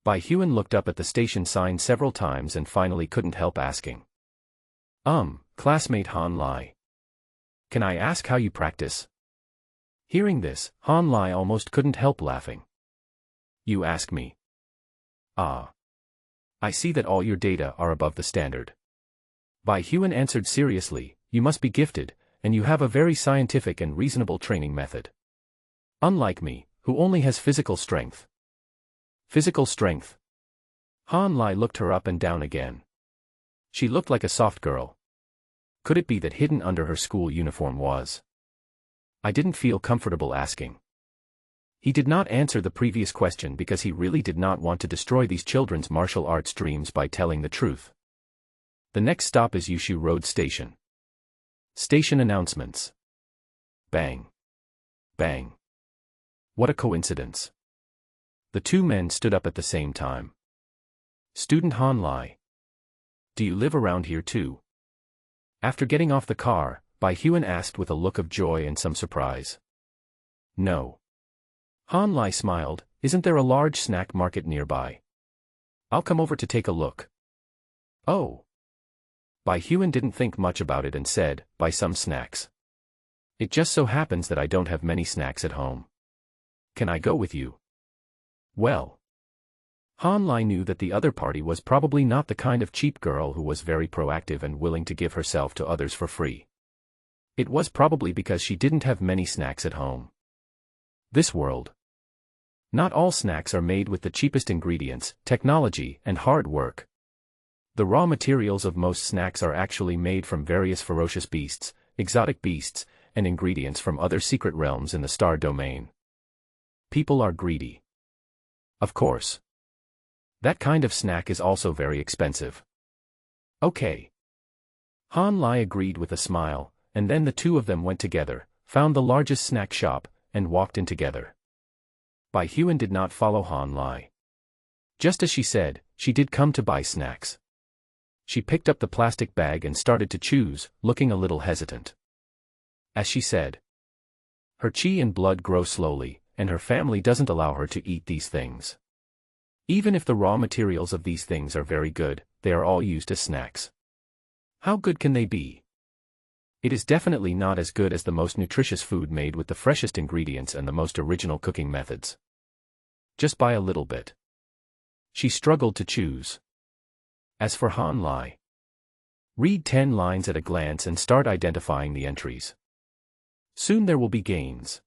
Bai Huan looked up at the station sign several times and finally couldn't help asking. Classmate Han Lai. Can I ask how you practice? Hearing this, Han Lai almost couldn't help laughing. You ask me. Ah. I see that all your data are above the standard. Bai Huan answered seriously, you must be gifted, and you have a very scientific and reasonable training method. Unlike me, who only has physical strength. Physical strength. Han Lai looked her up and down again. She looked like a soft girl. Could it be that hidden under her school uniform was? I didn't feel comfortable asking. He did not answer the previous question because he really did not want to destroy these children's martial arts dreams by telling the truth. The next stop is Yushu Road Station. Station announcements. Bang. Bang. What a coincidence. The two men stood up at the same time. Student Han Lai. Do you live around here too? After getting off the car, Bai Huan asked with a look of joy and some surprise. No. Han Lai smiled, isn't there a large snack market nearby? I'll come over to take a look. Oh. Bai Huan didn't think much about it and said, buy some snacks. It just so happens that I don't have many snacks at home. Can I go with you? Well. Han Lai knew that the other party was probably not the kind of cheap girl who was very proactive and willing to give herself to others for free. It was probably because she didn't have many snacks at home. This world. Not all snacks are made with the cheapest ingredients, technology, and hard work. The raw materials of most snacks are actually made from various ferocious beasts, exotic beasts, and ingredients from other secret realms in the star domain. People are greedy. Of course. That kind of snack is also very expensive. Okay. Han Lai agreed with a smile, and then the two of them went together, found the largest snack shop, and walked in together. Bai Huan did not follow Han Lai. Just as she said, she did come to buy snacks. She picked up the plastic bag and started to choose, looking a little hesitant. As she said, her chi and blood grow slowly, and her family doesn't allow her to eat these things. Even if the raw materials of these things are very good, they are all used as snacks. How good can they be? It is definitely not as good as the most nutritious food made with the freshest ingredients and the most original cooking methods. Just by a little bit. She struggled to choose. As for Han Lai, read 10 lines at a glance and start identifying the entries. Soon there will be gains.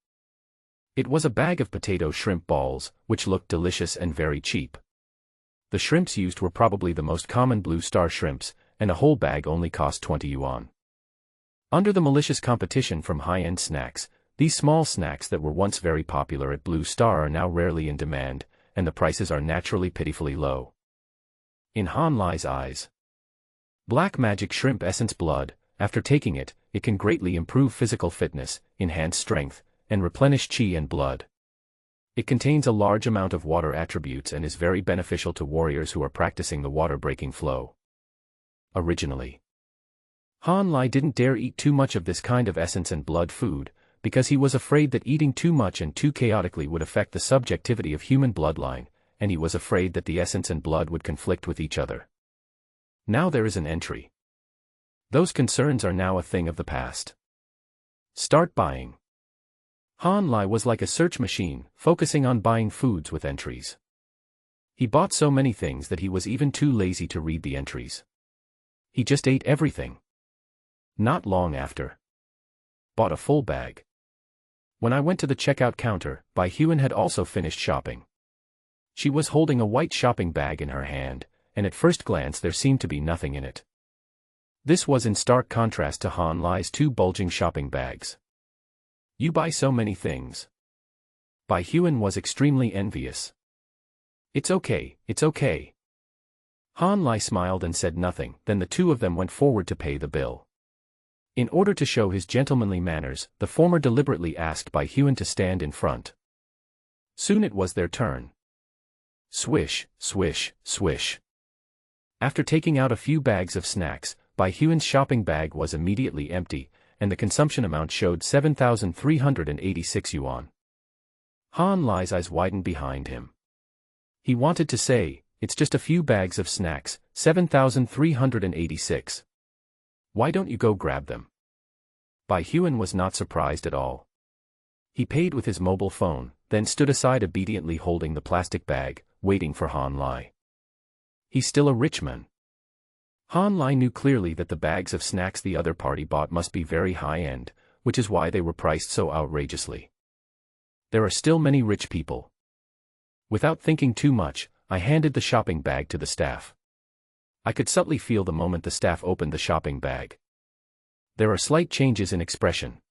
It was a bag of potato shrimp balls, which looked delicious and very cheap. The shrimps used were probably the most common blue star shrimps, and a whole bag only cost 20 yuan. Under the malicious competition from high-end snacks, these small snacks that were once very popular at Blue Star are now rarely in demand, and the prices are naturally pitifully low. In Han Lai's eyes, Black Magic Shrimp Essence Blood, after taking it, it can greatly improve physical fitness, enhance strength, and replenish chi and blood. It contains a large amount of water attributes and is very beneficial to warriors who are practicing the water-breaking flow. Originally, Han Lai didn't dare eat too much of this kind of essence and blood food, because he was afraid that eating too much and too chaotically would affect the subjectivity of human bloodline, and he was afraid that the essence and blood would conflict with each other. Now there is an entry. Those concerns are now a thing of the past. Start buying. Han Lai was like a search machine, focusing on buying foods with entries. He bought so many things that he was even too lazy to read the entries. He just ate everything. Not long after. Bought a full bag. When I went to the checkout counter, Bai Huan had also finished shopping. She was holding a white shopping bag in her hand, and at first glance there seemed to be nothing in it. This was in stark contrast to Han Lai's two bulging shopping bags. You buy so many things. Bai Huan was extremely envious. It's okay, it's okay. Han Lai smiled and said nothing, then the two of them went forward to pay the bill. In order to show his gentlemanly manners, the former deliberately asked Bai Huan to stand in front. Soon it was their turn. Swish, swish, swish. After taking out a few bags of snacks, Bai Huan's shopping bag was immediately empty, and the consumption amount showed 7,386 yuan. Han Lai's eyes widened behind him. He wanted to say, it's just a few bags of snacks, 7,386. Why don't you go grab them? Bai Huan was not surprised at all. He paid with his mobile phone, then stood aside obediently holding the plastic bag, waiting for Han Lai. He's still a rich man. Han Lai knew clearly that the bags of snacks the other party bought must be very high-end, which is why they were priced so outrageously. There are still many rich people. Without thinking too much, I handed the shopping bag to the staff. I could subtly feel the moment the staff opened the shopping bag. There are slight changes in expression.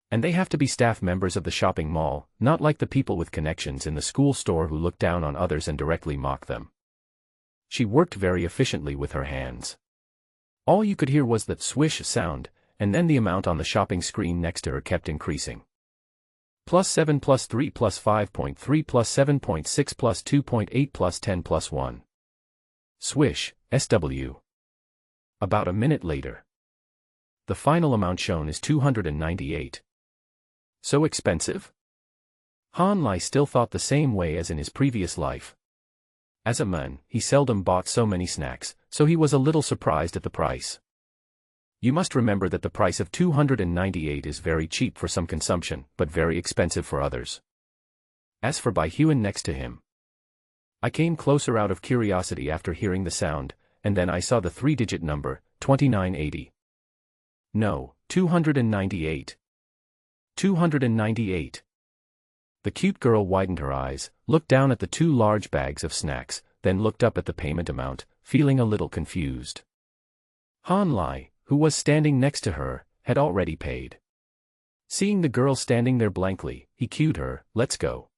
And they have to be staff members of the shopping mall, not like the people with connections in the school store who look down on others and directly mock them. She worked very efficiently with her hands. All you could hear was that swish sound, and then the amount on the shopping screen next to her kept increasing. +7 +3 +5.3 +7.6 +2.8 +10 +1. Swish, SW. About a minute later. The final amount shown is 298. So expensive? Han Lai still thought the same way as in his previous life. As a man, he seldom bought so many snacks, so he was a little surprised at the price. You must remember that the price of 298 is very cheap for some consumption, but very expensive for others. As for Bai Huan next to him, I came closer out of curiosity after hearing the sound, and then I saw the three-digit number, 2980. No, 298. 298. The cute girl widened her eyes, looked down at the two large bags of snacks, then looked up at the payment amount, feeling a little confused. Han Lai, who was standing next to her, had already paid. Seeing the girl standing there blankly, he cued her, let's go.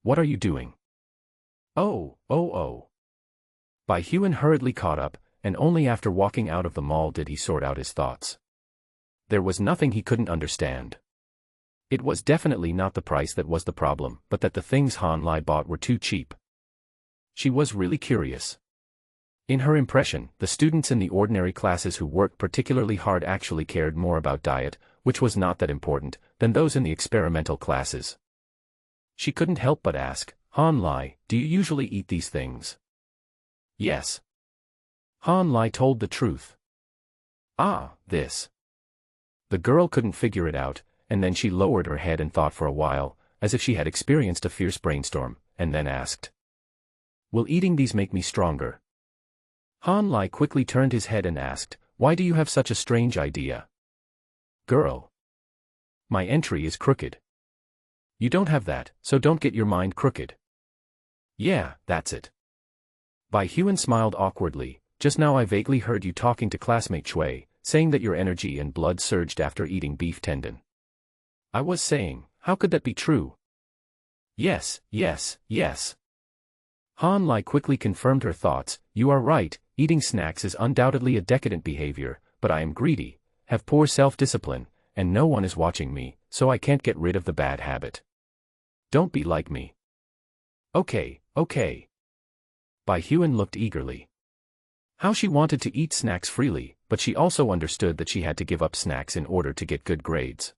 What are you doing? Oh. Bai Huan hurriedly caught up, and only after walking out of the mall did he sort out his thoughts. There was nothing he couldn't understand. It was definitely not the price that was the problem, but that the things Han Lai bought were too cheap. She was really curious. In her impression, the students in the ordinary classes who worked particularly hard actually cared more about diet, which was not that important, than those in the experimental classes. She couldn't help but ask, Han Lai, do you usually eat these things? Yes. Han Lai told the truth. Ah, this. The girl couldn't figure it out, and then she lowered her head and thought for a while, as if she had experienced a fierce brainstorm, and then asked, will eating these make me stronger? Han Lai quickly turned his head and asked, why do you have such a strange idea? Girl. My entry is crooked. You don't have that, so don't get your mind crooked. Yeah, that's it. Bai Huan smiled awkwardly, just now I vaguely heard you talking to classmate Shui, saying that your energy and blood surged after eating beef tendon. I was saying, how could that be true? Yes. Han Lai quickly confirmed her thoughts, you are right, eating snacks is undoubtedly a decadent behavior, but I am greedy, have poor self-discipline, and no one is watching me, so I can't get rid of the bad habit. Don't be like me. Okay. Bai Huan looked eagerly. How she wanted to eat snacks freely, but she also understood that she had to give up snacks in order to get good grades.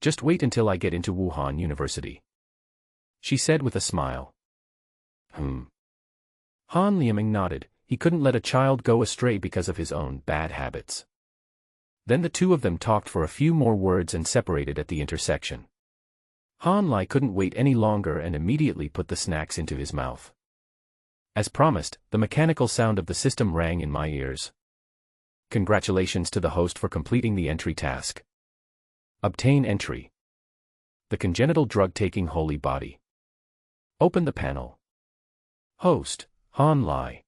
Just wait until I get into Wuhan University, she said with a smile. Han Lieming nodded, he couldn't let a child go astray because of his own bad habits. Then the two of them talked for a few more words and separated at the intersection. Han Lai couldn't wait any longer and immediately put the snacks into his mouth. As promised, the mechanical sound of the system rang in my ears. Congratulations to the host for completing the entry task. Obtain entry. The congenital drug-taking holy body. Open the panel. Host, Han Lai.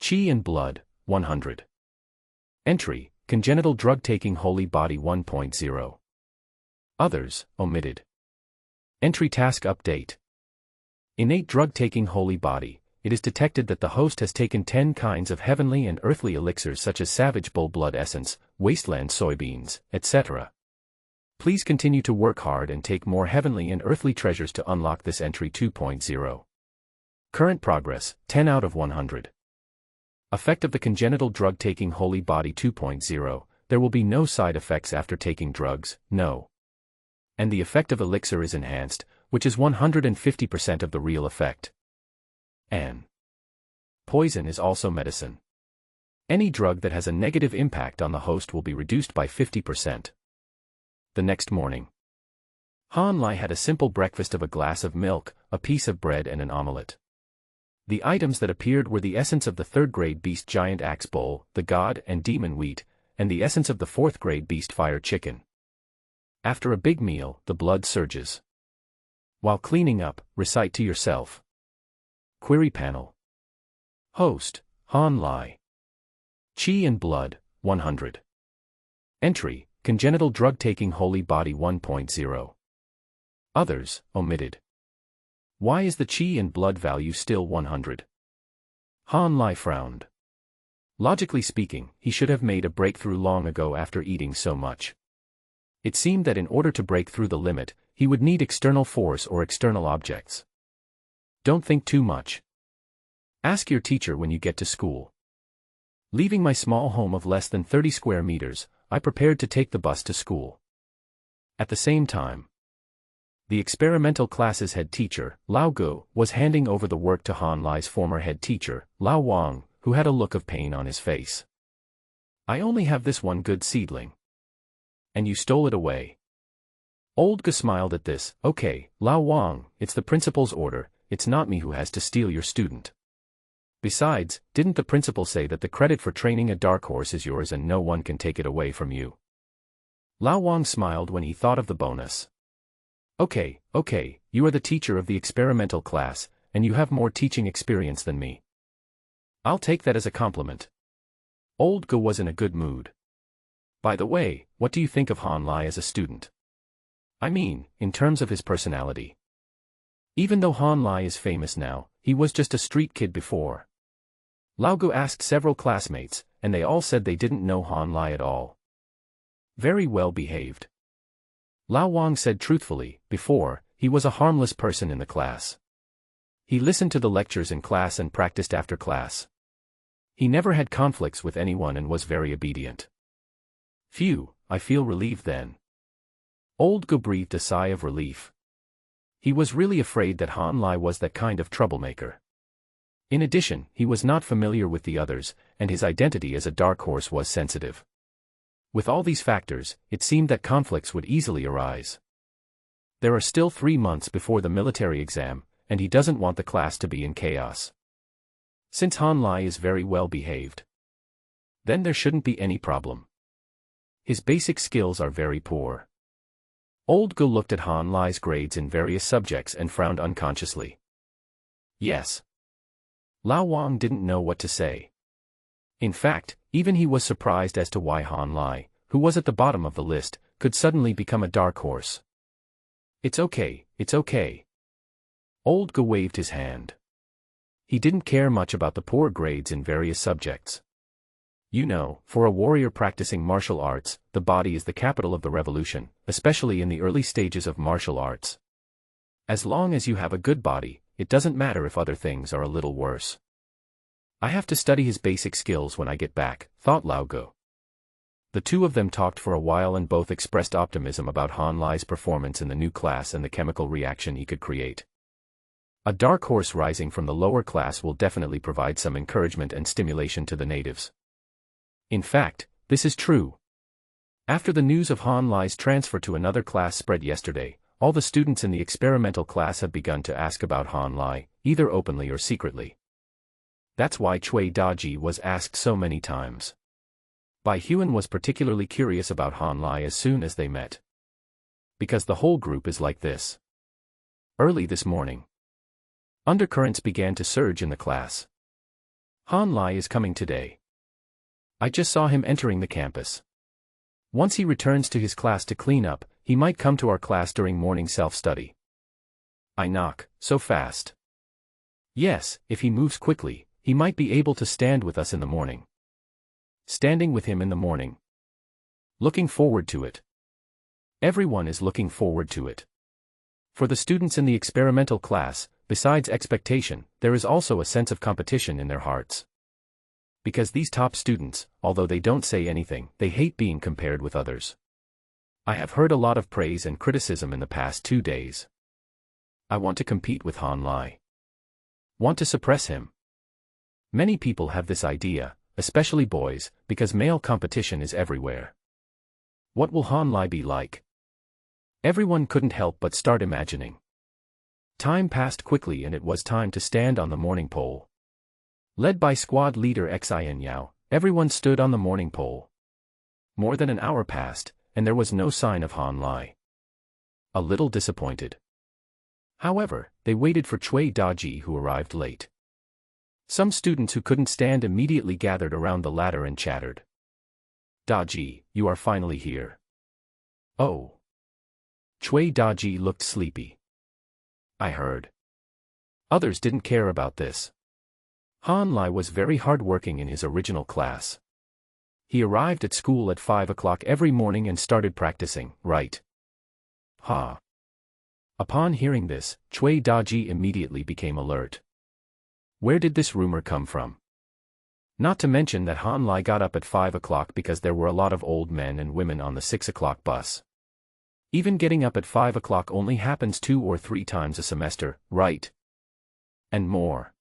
Qi and blood, 100. Entry, congenital drug-taking holy body 1.0. Others, omitted. Entry task update. Innate drug-taking holy body. It is detected that the host has taken 10 kinds of heavenly and earthly elixirs such as savage bull blood essence, wasteland soybeans, etc. Please continue to work hard and take more heavenly and earthly treasures to unlock this entry 2.0. Current progress, 10 out of 100. Effect of the congenital drug-taking holy body 2.0, there will be no side effects after taking drugs, no. And the effect of elixir is enhanced, which is 150% of the real effect. And poison is also medicine. Any drug that has a negative impact on the host will be reduced by 50%. The next morning, Han Lai had a simple breakfast of a glass of milk, a piece of bread and an omelette. The items that appeared were the essence of the third-grade beast giant axe bull, the god and demon wheat, and the essence of the fourth-grade beast fire chicken. After a big meal, the blood surges. While cleaning up, recite to yourself. Query panel. Host, Han Lai. Qi and blood, 100. Entry, congenital drug-taking holy body 1.0. Others, omitted. Why is the Qi and blood value still 100? Han Lai frowned. Logically speaking, he should have made a breakthrough long ago after eating so much. It seemed that in order to break through the limit, he would need external force or external objects. Don't think too much. Ask your teacher when you get to school. Leaving my small home of less than 30 square meters, I prepared to take the bus to school. At the same time, the experimental class's head teacher, Lao Gu, was handing over the work to Han Lai's former head teacher, Lao Wang, who had a look of pain on his face. I only have this one good seedling. And you stole it away. Old Gu smiled at this. Okay, Lao Wang, it's the principal's order, it's not me who has to steal your student. Besides, didn't the principal say that the credit for training a dark horse is yours and no one can take it away from you? Lao Wang smiled when he thought of the bonus. Okay, you are the teacher of the experimental class, and you have more teaching experience than me. I'll take that as a compliment. Old Gu was in a good mood. By the way, what do you think of Han Lai as a student? I mean, in terms of his personality. Even though Han Lai is famous now, he was just a street kid before. Lao Gu asked several classmates, and they all said they didn't know Han Lai at all. Very well behaved. Lao Wang said truthfully, before, he was a harmless person in the class. He listened to the lectures in class and practiced after class. He never had conflicts with anyone and was very obedient. Phew, I feel relieved then. Old Gu breathed a sigh of relief. He was really afraid that Han Lai was that kind of troublemaker. In addition, he was not familiar with the others, and his identity as a dark horse was sensitive. With all these factors, it seemed that conflicts would easily arise. There are still 3 months before the military exam, and he doesn't want the class to be in chaos. Since Han Lai is very well behaved, then there shouldn't be any problem. His basic skills are very poor. Old Gu looked at Han Lai's grades in various subjects and frowned unconsciously. Yes. Lao Wang didn't know what to say. In fact, even he was surprised as to why Han Lai, who was at the bottom of the list, could suddenly become a dark horse. It's okay. Old Gu waved his hand. He didn't care much about the poor grades in various subjects. You know, for a warrior practicing martial arts, the body is the capital of the revolution, especially in the early stages of martial arts. As long as you have a good body, it doesn't matter if other things are a little worse. I have to study his basic skills when I get back, thought Lao Gu. The two of them talked for a while and both expressed optimism about Han Lai's performance in the new class and the chemical reaction he could create. A dark horse rising from the lower class will definitely provide some encouragement and stimulation to the natives. In fact, this is true. After the news of Han Lai's transfer to another class spread yesterday, all the students in the experimental class have begun to ask about Han Lai, either openly or secretly. That's why Cui Daji was asked so many times. Bai Huan was particularly curious about Han Lai as soon as they met. Because the whole group is like this. Early this morning, undercurrents began to surge in the class. Han Lai is coming today. I just saw him entering the campus. Once he returns to his class to clean up, he might come to our class during morning self-study. I knock, so fast. Yes, if he moves quickly, he might be able to stand with us in the morning. Standing with him in the morning. Looking forward to it. Everyone is looking forward to it. For the students in the experimental class, besides expectation, there is also a sense of competition in their hearts. Because these top students, although they don't say anything, they hate being compared with others. I have heard a lot of praise and criticism in the past 2 days. I want to compete with Han Lai. Want to suppress him. Many people have this idea, especially boys, because male competition is everywhere. What will Han Lai be like? Everyone couldn't help but start imagining. Time passed quickly and it was time to stand on the morning pole. Led by squad leader Xin Yao, everyone stood on the morning pole. More than an hour passed, and there was no sign of Han Lai. A little disappointed. However, they waited for Cui Daji, who arrived late. Some students who couldn't stand immediately gathered around the ladder and chattered. Daji, you are finally here. Oh. Cui Daji looked sleepy. I heard. Others didn't care about this. Han Lai was very hard-working in his original class. He arrived at school at 5 o'clock every morning and started practicing, right? Ha. Upon hearing this, Cui Daji immediately became alert. Where did this rumor come from? Not to mention that Han Lai got up at 5 o'clock because there were a lot of old men and women on the 6 o'clock bus. Even getting up at 5 o'clock only happens 2 or 3 times a semester, right? And more.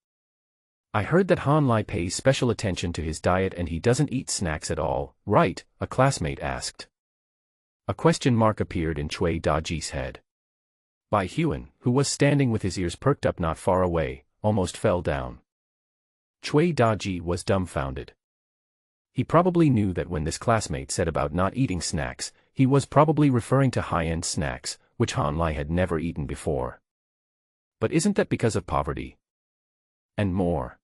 I heard that Han Lai pays special attention to his diet and he doesn't eat snacks at all, right? A classmate asked. A question mark appeared in Cui Daji's head. Bai Huan, who was standing with his ears perked up not far away, almost fell down. Cui Daji was dumbfounded. He probably knew that when this classmate said about not eating snacks, he was probably referring to high-end snacks, which Han Lai had never eaten before. But isn't that because of poverty? And more.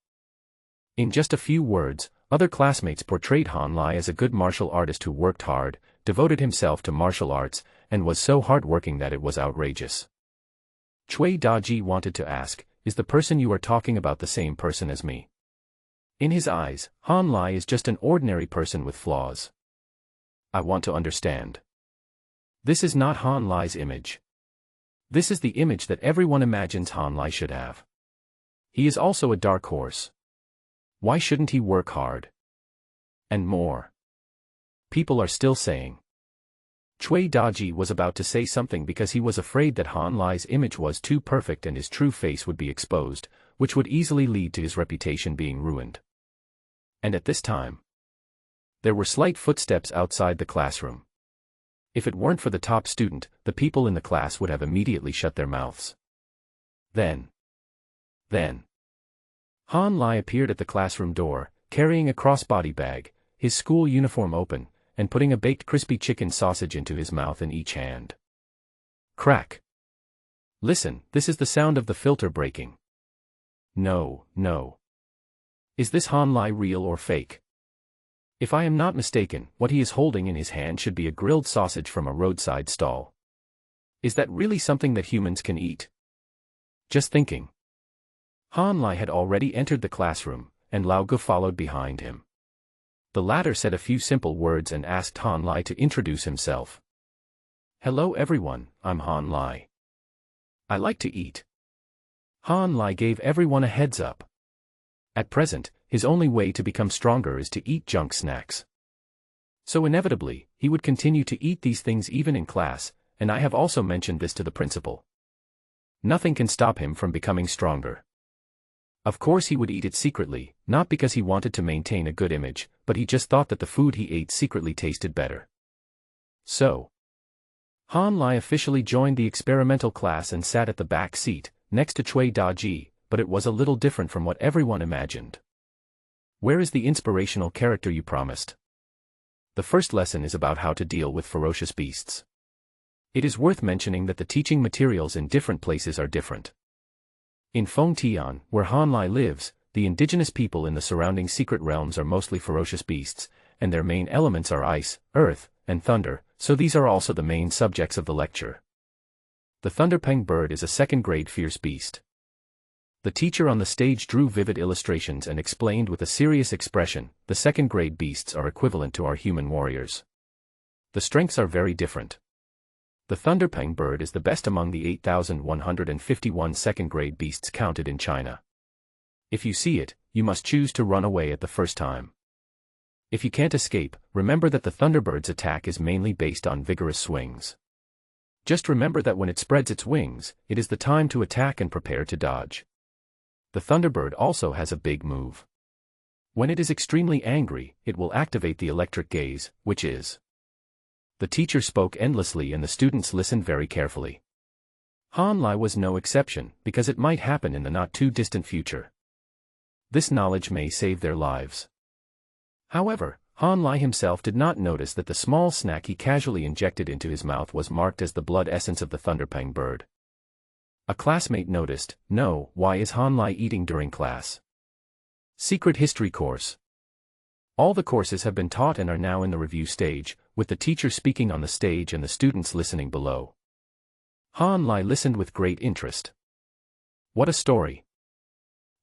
In just a few words, other classmates portrayed Han Lai as a good martial artist who worked hard, devoted himself to martial arts, and was so hardworking that it was outrageous. Cui Daji wanted to ask, is the person you are talking about the same person as me? In his eyes, Han Lai is just an ordinary person with flaws. I want to understand. This is not Han Lai's image. This is the image that everyone imagines Han Lai should have. He is also a dark horse. Why shouldn't he work hard? And more. People are still saying. Cui Daji was about to say something because he was afraid that Han Lai's image was too perfect and his true face would be exposed, which would easily lead to his reputation being ruined. And at this time, there were slight footsteps outside the classroom. If it weren't for the top student, the people in the class would have immediately shut their mouths. Then, Han Lai appeared at the classroom door, carrying a crossbody bag, his school uniform open, and putting a baked crispy chicken sausage into his mouth in each hand. Crack. Listen, this is the sound of the filter breaking. No. Is this Han Lai real or fake? If I am not mistaken, what he is holding in his hand should be a grilled sausage from a roadside stall. Is that really something that humans can eat? Just thinking. Han Lai had already entered the classroom, and Lao Gu followed behind him. The latter said a few simple words and asked Han Lai to introduce himself. Hello everyone, I'm Han Lai. I like to eat. Han Lai gave everyone a heads up. At present, his only way to become stronger is to eat junk snacks. So inevitably, he would continue to eat these things even in class, and I have also mentioned this to the principal. Nothing can stop him from becoming stronger. Of course he would eat it secretly, not because he wanted to maintain a good image, but he just thought that the food he ate secretly tasted better. So, Han Lai officially joined the experimental class and sat at the back seat, next to Cui Daji, but it was a little different from what everyone imagined. Where is the inspirational character you promised? The first lesson is about how to deal with ferocious beasts. It is worth mentioning that the teaching materials in different places are different. In Fengtian, where Han Lai lives, the indigenous people in the surrounding secret realms are mostly ferocious beasts, and their main elements are ice, earth, and thunder, so these are also the main subjects of the lecture. The thunderpeng bird is a second-grade fierce beast. The teacher on the stage drew vivid illustrations and explained with a serious expression, the second-grade beasts are equivalent to our human warriors. The strengths are very different. The thunderpeng bird is the best among the 8,151 second-grade beasts counted in China. If you see it, you must choose to run away at the first time. If you can't escape, remember that the thunderbird's attack is mainly based on vigorous swings. Just remember that when it spreads its wings, it is the time to attack and prepare to dodge. The thunderbird also has a big move. When it is extremely angry, it will activate the electric gaze, which is. The teacher spoke endlessly and the students listened very carefully. Han Lai was no exception, because it might happen in the not-too-distant future. This knowledge may save their lives. However, Han Lai himself did not notice that the small snack he casually injected into his mouth was marked as the blood essence of the thunderpeng bird. A classmate noticed, "No, why is Han Lai eating during class?" Secret History Course. All the courses have been taught and are now in the review stage, with the teacher speaking on the stage and the students listening below. Han Lai listened with great interest. What a story!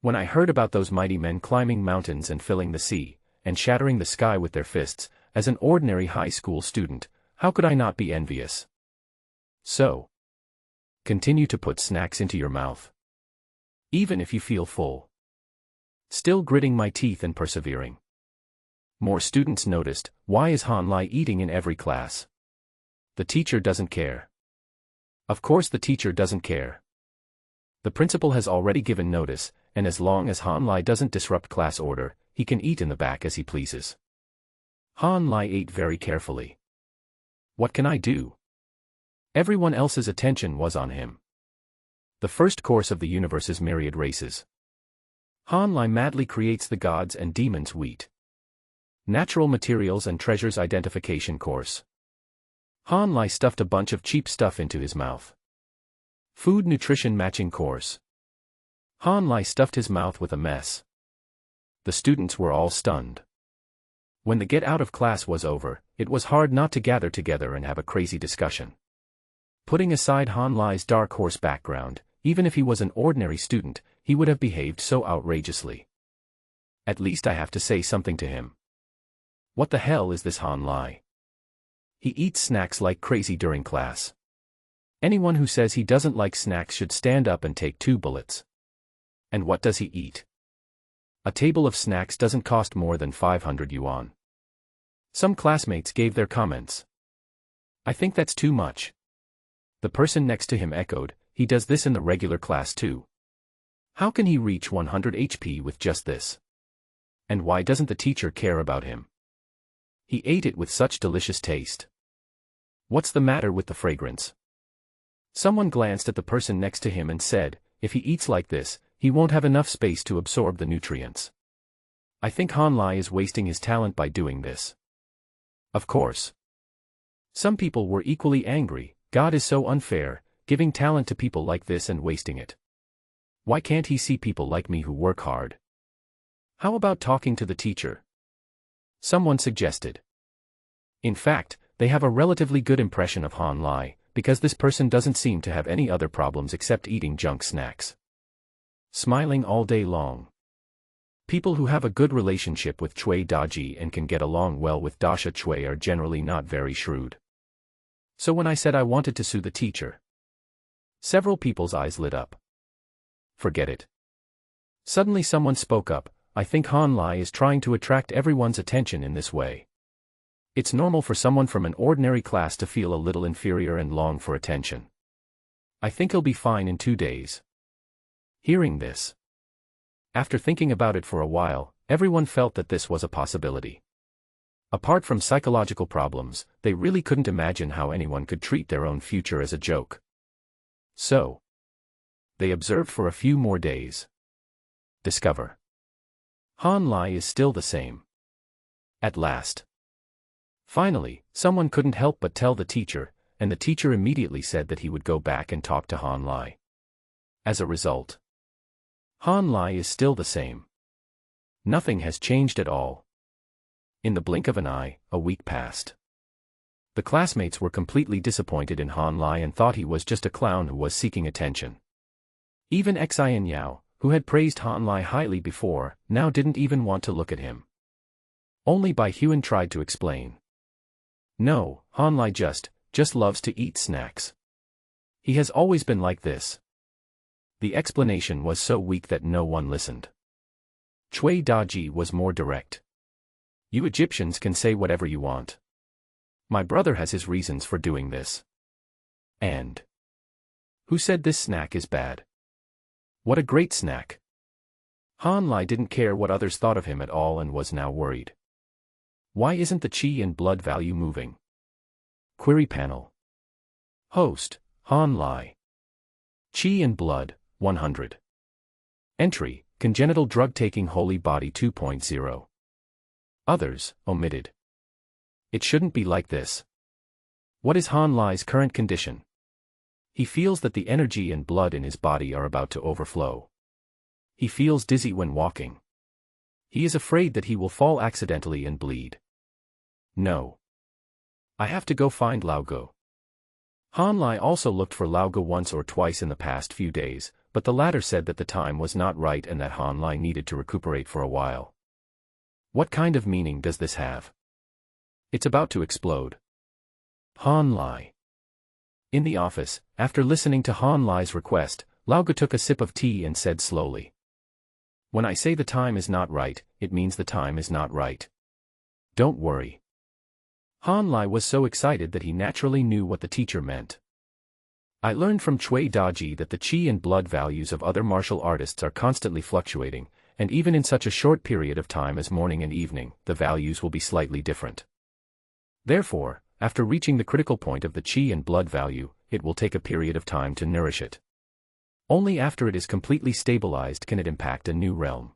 When I heard about those mighty men climbing mountains and filling the sea, and shattering the sky with their fists, as an ordinary high school student, how could I not be envious? So, continue to put snacks into your mouth. Even if you feel full. Still gritting my teeth and persevering. More students noticed, why is Han Lai eating in every class? The teacher doesn't care. Of course the teacher doesn't care. The principal has already given notice, and as long as Han Lai doesn't disrupt class order, he can eat in the back as he pleases. Han Lai ate very carefully. What can I do? Everyone else's attention was on him. The first course of the universe's myriad races. Han Lai madly creates the gods and demons wheat. Natural materials and treasures identification course. Han Lai stuffed a bunch of cheap stuff into his mouth. Food nutrition matching course. Han Lai stuffed his mouth with a mess. The students were all stunned. When the get out of class was over, it was hard not to gather together and have a crazy discussion. Putting aside Han Lai's dark horse background, even if he was an ordinary student, he would have behaved so outrageously. At least I have to say something to him. What the hell is this Han Lai? He eats snacks like crazy during class. Anyone who says he doesn't like snacks should stand up and take 2 bullets. And what does he eat? A table of snacks doesn't cost more than 500 yuan. Some classmates gave their comments. I think that's too much. The person next to him echoed, he does this in the regular class too. How can he reach 100 HP with just this? And why doesn't the teacher care about him? He ate it with such delicious taste. What's the matter with the fragrance? Someone glanced at the person next to him and said, if he eats like this, he won't have enough space to absorb the nutrients. I think Han Lai is wasting his talent by doing this. Of course. Some people were equally angry. God is so unfair, giving talent to people like this and wasting it. Why can't he see people like me who work hard? How about talking to the teacher? Someone suggested. In fact, they have a relatively good impression of Han Lai, because this person doesn't seem to have any other problems except eating junk snacks. Smiling all day long. People who have a good relationship with Cui Daji and can get along well with Dasha Cui are generally not very shrewd. So when I said I wanted to sue the teacher, several people's eyes lit up. Forget it. Suddenly someone spoke up, I think Han Lai is trying to attract everyone's attention in this way. It's normal for someone from an ordinary class to feel a little inferior and long for attention. I think he'll be fine in 2 days. Hearing this. After thinking about it for a while, everyone felt that this was a possibility. Apart from psychological problems, they really couldn't imagine how anyone could treat their own future as a joke. So, they observed for a few more days. Discover. Han Lai is still the same. At last. Finally, someone couldn't help but tell the teacher, and the teacher immediately said that he would go back and talk to Han Lai. As a result, Han Lai is still the same. Nothing has changed at all. In the blink of an eye, a week passed. The classmates were completely disappointed in Han Lai and thought he was just a clown who was seeking attention. Even Xian Yao, who had praised Han Lai highly before, now didn't even want to look at him. Only Bai Huan tried to explain. No, Han Lai just loves to eat snacks. He has always been like this. The explanation was so weak that no one listened. Cui Daji was more direct. You Egyptians can say whatever you want. My brother has his reasons for doing this. And who said this snack is bad? What a great snack. Han Lai didn't care what others thought of him at all and was now worried. Why isn't the chi and blood value moving? Query panel. Host, Han Lai. Chi and blood, 100. Entry, congenital drug-taking holy body 2.0. Others, omitted. It shouldn't be like this. What is Han Lai's current condition? He feels that the energy and blood in his body are about to overflow. He feels dizzy when walking. He is afraid that he will fall accidentally and bleed. No. I have to go find Lao Go. Han Lai also looked for Lao Go once or twice in the past few days, but the latter said that the time was not right and that Han Lai needed to recuperate for a while. What kind of meaning does this have? It's about to explode. Han Lai. In the office, after listening to Han Lai's request, Lao Go took a sip of tea and said slowly. When I say the time is not right, it means the time is not right. Don't worry. Han Lai was so excited that he naturally knew what the teacher meant. I learned from Cui Daji that the chi and blood values of other martial artists are constantly fluctuating, and even in such a short period of time as morning and evening, the values will be slightly different. Therefore, after reaching the critical point of the chi and blood value, it will take a period of time to nourish it. Only after it is completely stabilized can it impact a new realm.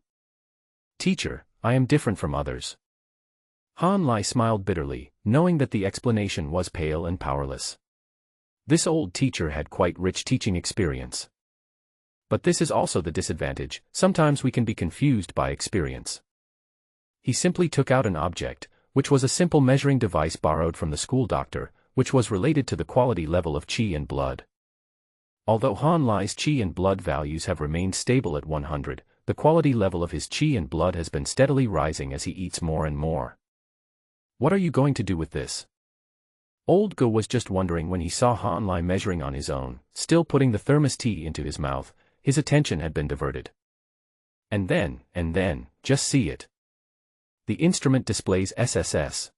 Teacher, I am different from others. Han Lai smiled bitterly, knowing that the explanation was pale and powerless. This old teacher had quite rich teaching experience. But this is also the disadvantage, sometimes we can be confused by experience. He simply took out an object, which was a simple measuring device borrowed from the school doctor, which was related to the quality level of chi and blood. Although Han Lai's chi and blood values have remained stable at 100, the quality level of his chi and blood has been steadily rising as he eats more and more. What are you going to do with this? Old Go was just wondering when he saw Han Lai measuring on his own, still putting the thermos tea into his mouth. His attention had been diverted. And then, just see it. The instrument displays SSS.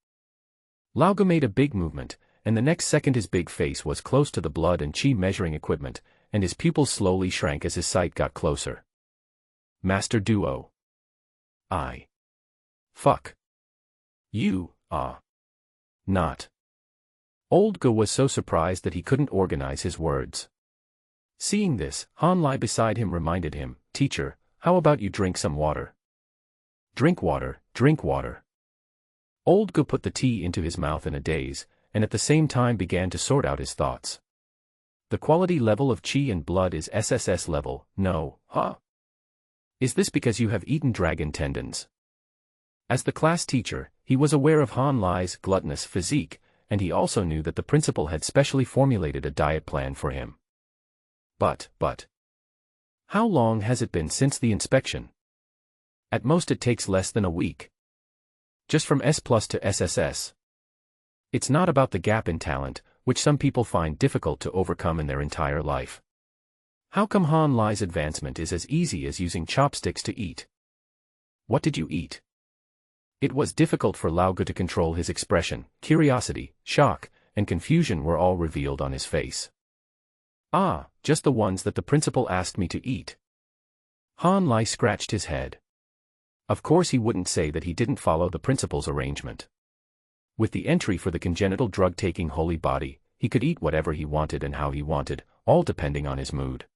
Lao Go made a big movement, and the next second his big face was close to the blood and chi measuring equipment, and his pupils slowly shrank as his sight got closer. Master Duo. Fuck. You, not. Old Go was so surprised that he couldn't organize his words. Seeing this, Han Lai beside him reminded him, Teacher, how about you drink some water? Drink water, drink water. Old Go put the tea into his mouth in a daze, and at the same time began to sort out his thoughts. The quality level of chi and blood is SSS level, no, huh? Is this because you have eaten dragon tendons? As the class teacher, he was aware of Han Lai's gluttonous physique, and he also knew that the principal had specially formulated a diet plan for him. But. How long has it been since the inspection? At most it takes less than a week. Just from S+ to SSS. It's not about the gap in talent, which some people find difficult to overcome in their entire life. How come Han Lai's advancement is as easy as using chopsticks to eat? What did you eat? It was difficult for Lao Go to control his expression. Curiosity, shock, and confusion were all revealed on his face. Just the ones that the principal asked me to eat. Han Lai scratched his head. Of course he wouldn't say that he didn't follow the principal's arrangement. With the entry for the congenital drug-taking holy body, he could eat whatever he wanted and how he wanted, all depending on his mood.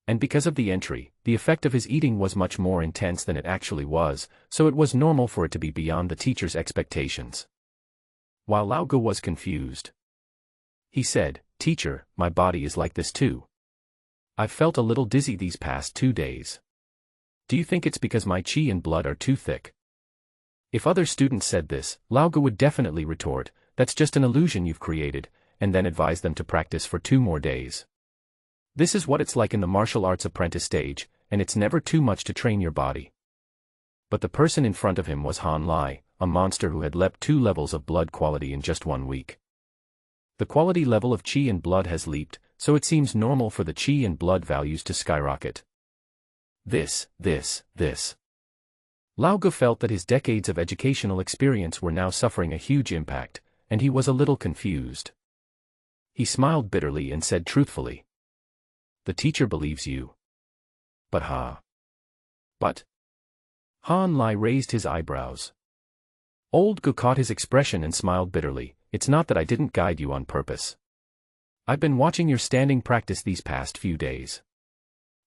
And because of the entry, the effect of his eating was much more intense than it actually was, so it was normal for it to be beyond the teacher's expectations. While Lao Ge was confused, he said, "Teacher, my body is like this too. I've felt a little dizzy these past 2 days. Do you think it's because my qi and blood are too thick?" If other students said this, Lao Ge would definitely retort, "That's just an illusion you've created," and then advise them to practice for 2 more days. This is what it's like in the martial arts apprentice stage, and it's never too much to train your body. But the person in front of him was Han Lai, a monster who had leapt 2 levels of blood quality in just 1 week. The quality level of qi and blood has leaped, so it seems normal for the qi and blood values to skyrocket. This. Lao Ge felt that his decades of educational experience were now suffering a huge impact, and he was a little confused. He smiled bitterly and said truthfully, "The teacher believes you." But But? Han Lai raised his eyebrows. Old Ge caught his expression and smiled bitterly. "It's not that I didn't guide you on purpose. I've been watching your standing practice these past few days.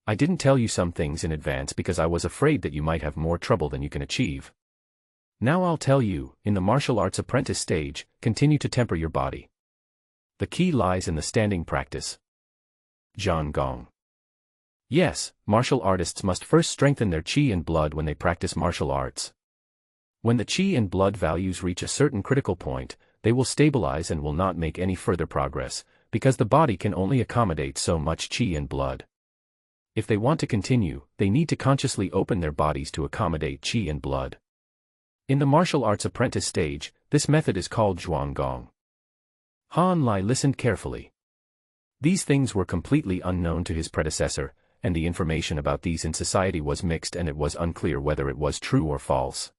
I didn't tell you some things in advance because I was afraid that you might have more trouble than you can achieve. Now I'll tell you, in the martial arts apprentice stage, continue to temper your body. The key lies in the standing practice. Zhang Gong. Yes, martial artists must first strengthen their qi and blood when they practice martial arts. When the qi and blood values reach a certain critical point, they will stabilize and will not make any further progress, because the body can only accommodate so much qi and blood. If they want to continue, they need to consciously open their bodies to accommodate qi and blood. In the martial arts apprentice stage, this method is called Zhuang Gong. Han Lai listened carefully. These things were completely unknown to his predecessor, and the information about these in society was mixed and it was unclear whether it was true or false.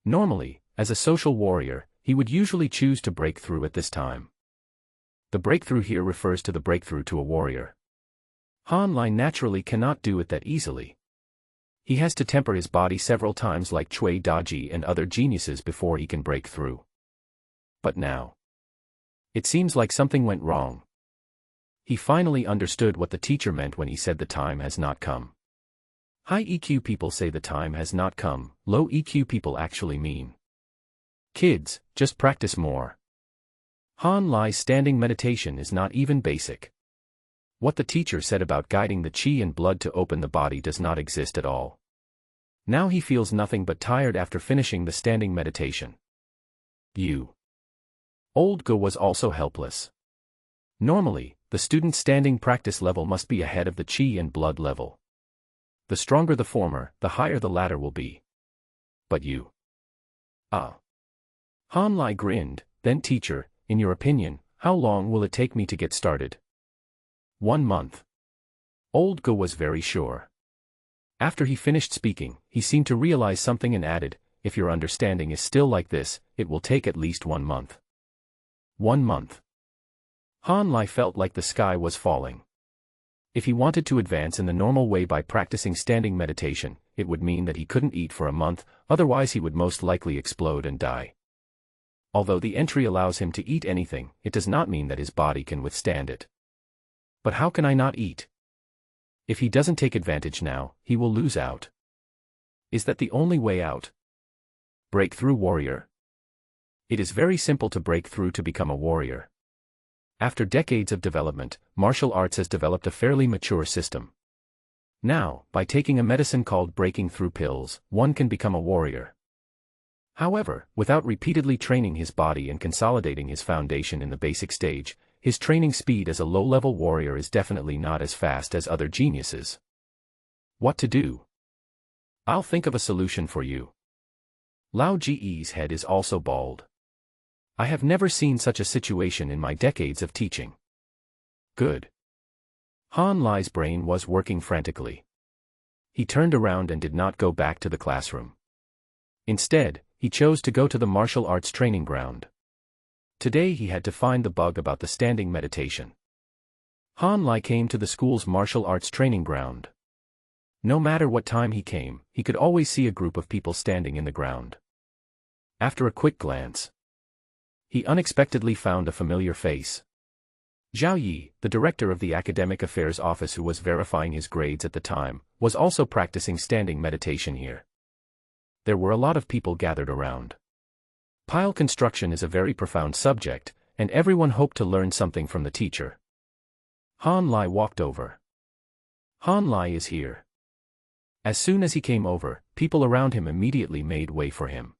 Normally, as a social warrior, he would usually choose to break through at this time. The breakthrough here refers to the breakthrough to a warrior. Han Lai naturally cannot do it that easily. He has to temper his body several times like Cui Daji and other geniuses before he can break through. But now, it seems like something went wrong. He finally understood what the teacher meant when he said the time has not come. High EQ people say the time has not come, low EQ people actually mean, "Kids, just practice more." Han Lai's standing meditation is not even basic. What the teacher said about guiding the qi and blood to open the body does not exist at all. Now he feels nothing but tired after finishing the standing meditation. Old Ge was also helpless. Normally, the student's standing practice level must be ahead of the qi and blood level. The stronger the former, the higher the latter will be. But Han Lai grinned. "Then teacher, in your opinion, how long will it take me to get started?" 1 month. Old Ge was very sure. After he finished speaking, he seemed to realize something and added, "If your understanding is still like this, it will take at least 1 month. 1 month. Han Lai felt like the sky was falling. If he wanted to advance in the normal way by practicing standing meditation, it would mean that he couldn't eat for a month, otherwise he would most likely explode and die. Although the entry allows him to eat anything, it does not mean that his body can withstand it. But how can I not eat? If he doesn't take advantage now, he will lose out. Is that the only way out? Breakthrough warrior. It is very simple to break through to become a warrior. After decades of development, martial arts has developed a fairly mature system. Now, by taking a medicine called breaking through pills, one can become a warrior. However, without repeatedly training his body and consolidating his foundation in the basic stage, his training speed as a low-level warrior is definitely not as fast as other geniuses. What to do? I'll think of a solution for you. Lao Ge's head is also bald. I have never seen such a situation in my decades of teaching. Good. Han Lai's brain was working frantically. He turned around and did not go back to the classroom. Instead, he chose to go to the martial arts training ground. Today he had to find the bug about the standing meditation. Han Lai came to the school's martial arts training ground. No matter what time he came, he could always see a group of people standing in the ground. After a quick glance, He unexpectedly found a familiar face. Zhao Yi, the director of the academic affairs office who was verifying his grades at the time, was also practicing standing meditation here. There were a lot of people gathered around. Pile construction is a very profound subject, and everyone hoped to learn something from the teacher. Han Lai walked over. Han Lai is here. As soon as he came over, people around him immediately made way for him.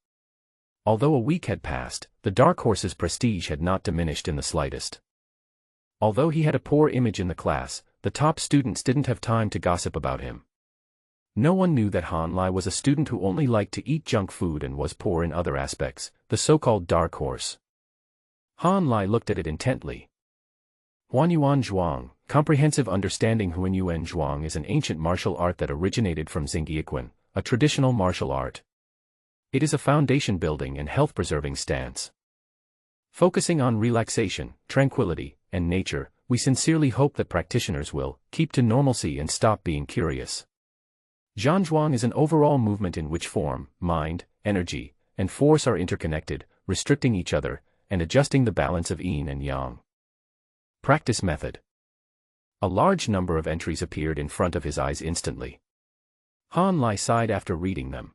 Although a week had passed, the Dark Horse's prestige had not diminished in the slightest. Although he had a poor image in the class, the top students didn't have time to gossip about him. No one knew that Han Lai was a student who only liked to eat junk food and was poor in other aspects, the so-called Dark Horse. Han Lai looked at it intently. Huanyuan Zhuang, comprehensive understanding. Huanyuan Zhuang is an ancient martial art that originated from Xingyiquan, a traditional martial art. It is a foundation-building and health-preserving stance. Focusing on relaxation, tranquility, and nature, we sincerely hope that practitioners will keep to normalcy and stop being curious. Zhanzhuang is an overall movement in which form, mind, energy, and force are interconnected, restricting each other, and adjusting the balance of yin and yang. Practice method. A large number of entries appeared in front of his eyes instantly. Han Lai sighed after reading them.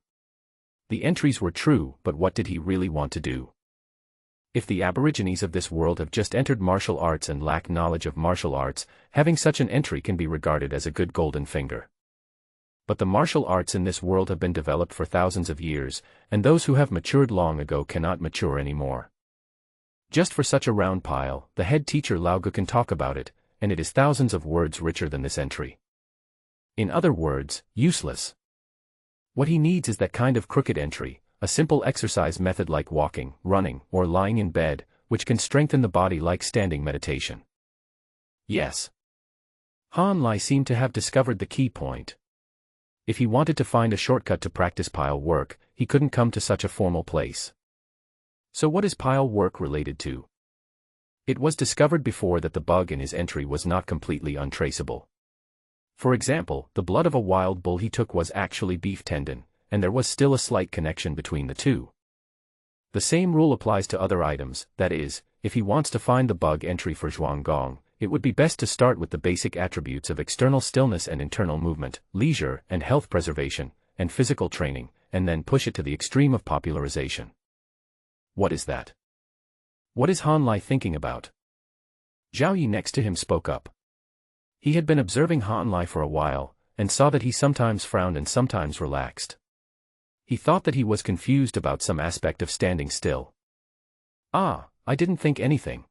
The entries were true, but what did he really want to do? If the aborigines of this world have just entered martial arts and lack knowledge of martial arts, having such an entry can be regarded as a good golden finger. But the martial arts in this world have been developed for thousands of years, and those who have matured long ago cannot mature anymore. Just for such a round pile, the head teacher Lao Gu can talk about it, and it is thousands of words richer than this entry. In other words, useless. What he needs is that kind of crooked entry, a simple exercise method like walking, running, or lying in bed, which can strengthen the body like standing meditation. Yes. Han Lai seemed to have discovered the key point. If he wanted to find a shortcut to practice pile work, he couldn't come to such a formal place. So what is pile work related to? It was discovered before that the bug in his entry was not completely untraceable. For example, the blood of a wild bull he took was actually beef tendon, and there was still a slight connection between the two. The same rule applies to other items, that is, if he wants to find the bug entry for Zhuanggong, it would be best to start with the basic attributes of external stillness and internal movement, leisure and health preservation, and physical training, and then push it to the extreme of popularization. What is that? What is Han Lai thinking about? Zhao Yi next to him spoke up. He had been observing Han Lai for a while, and saw that he sometimes frowned and sometimes relaxed. He thought that he was confused about some aspect of standing still. Ah, I didn't think anything.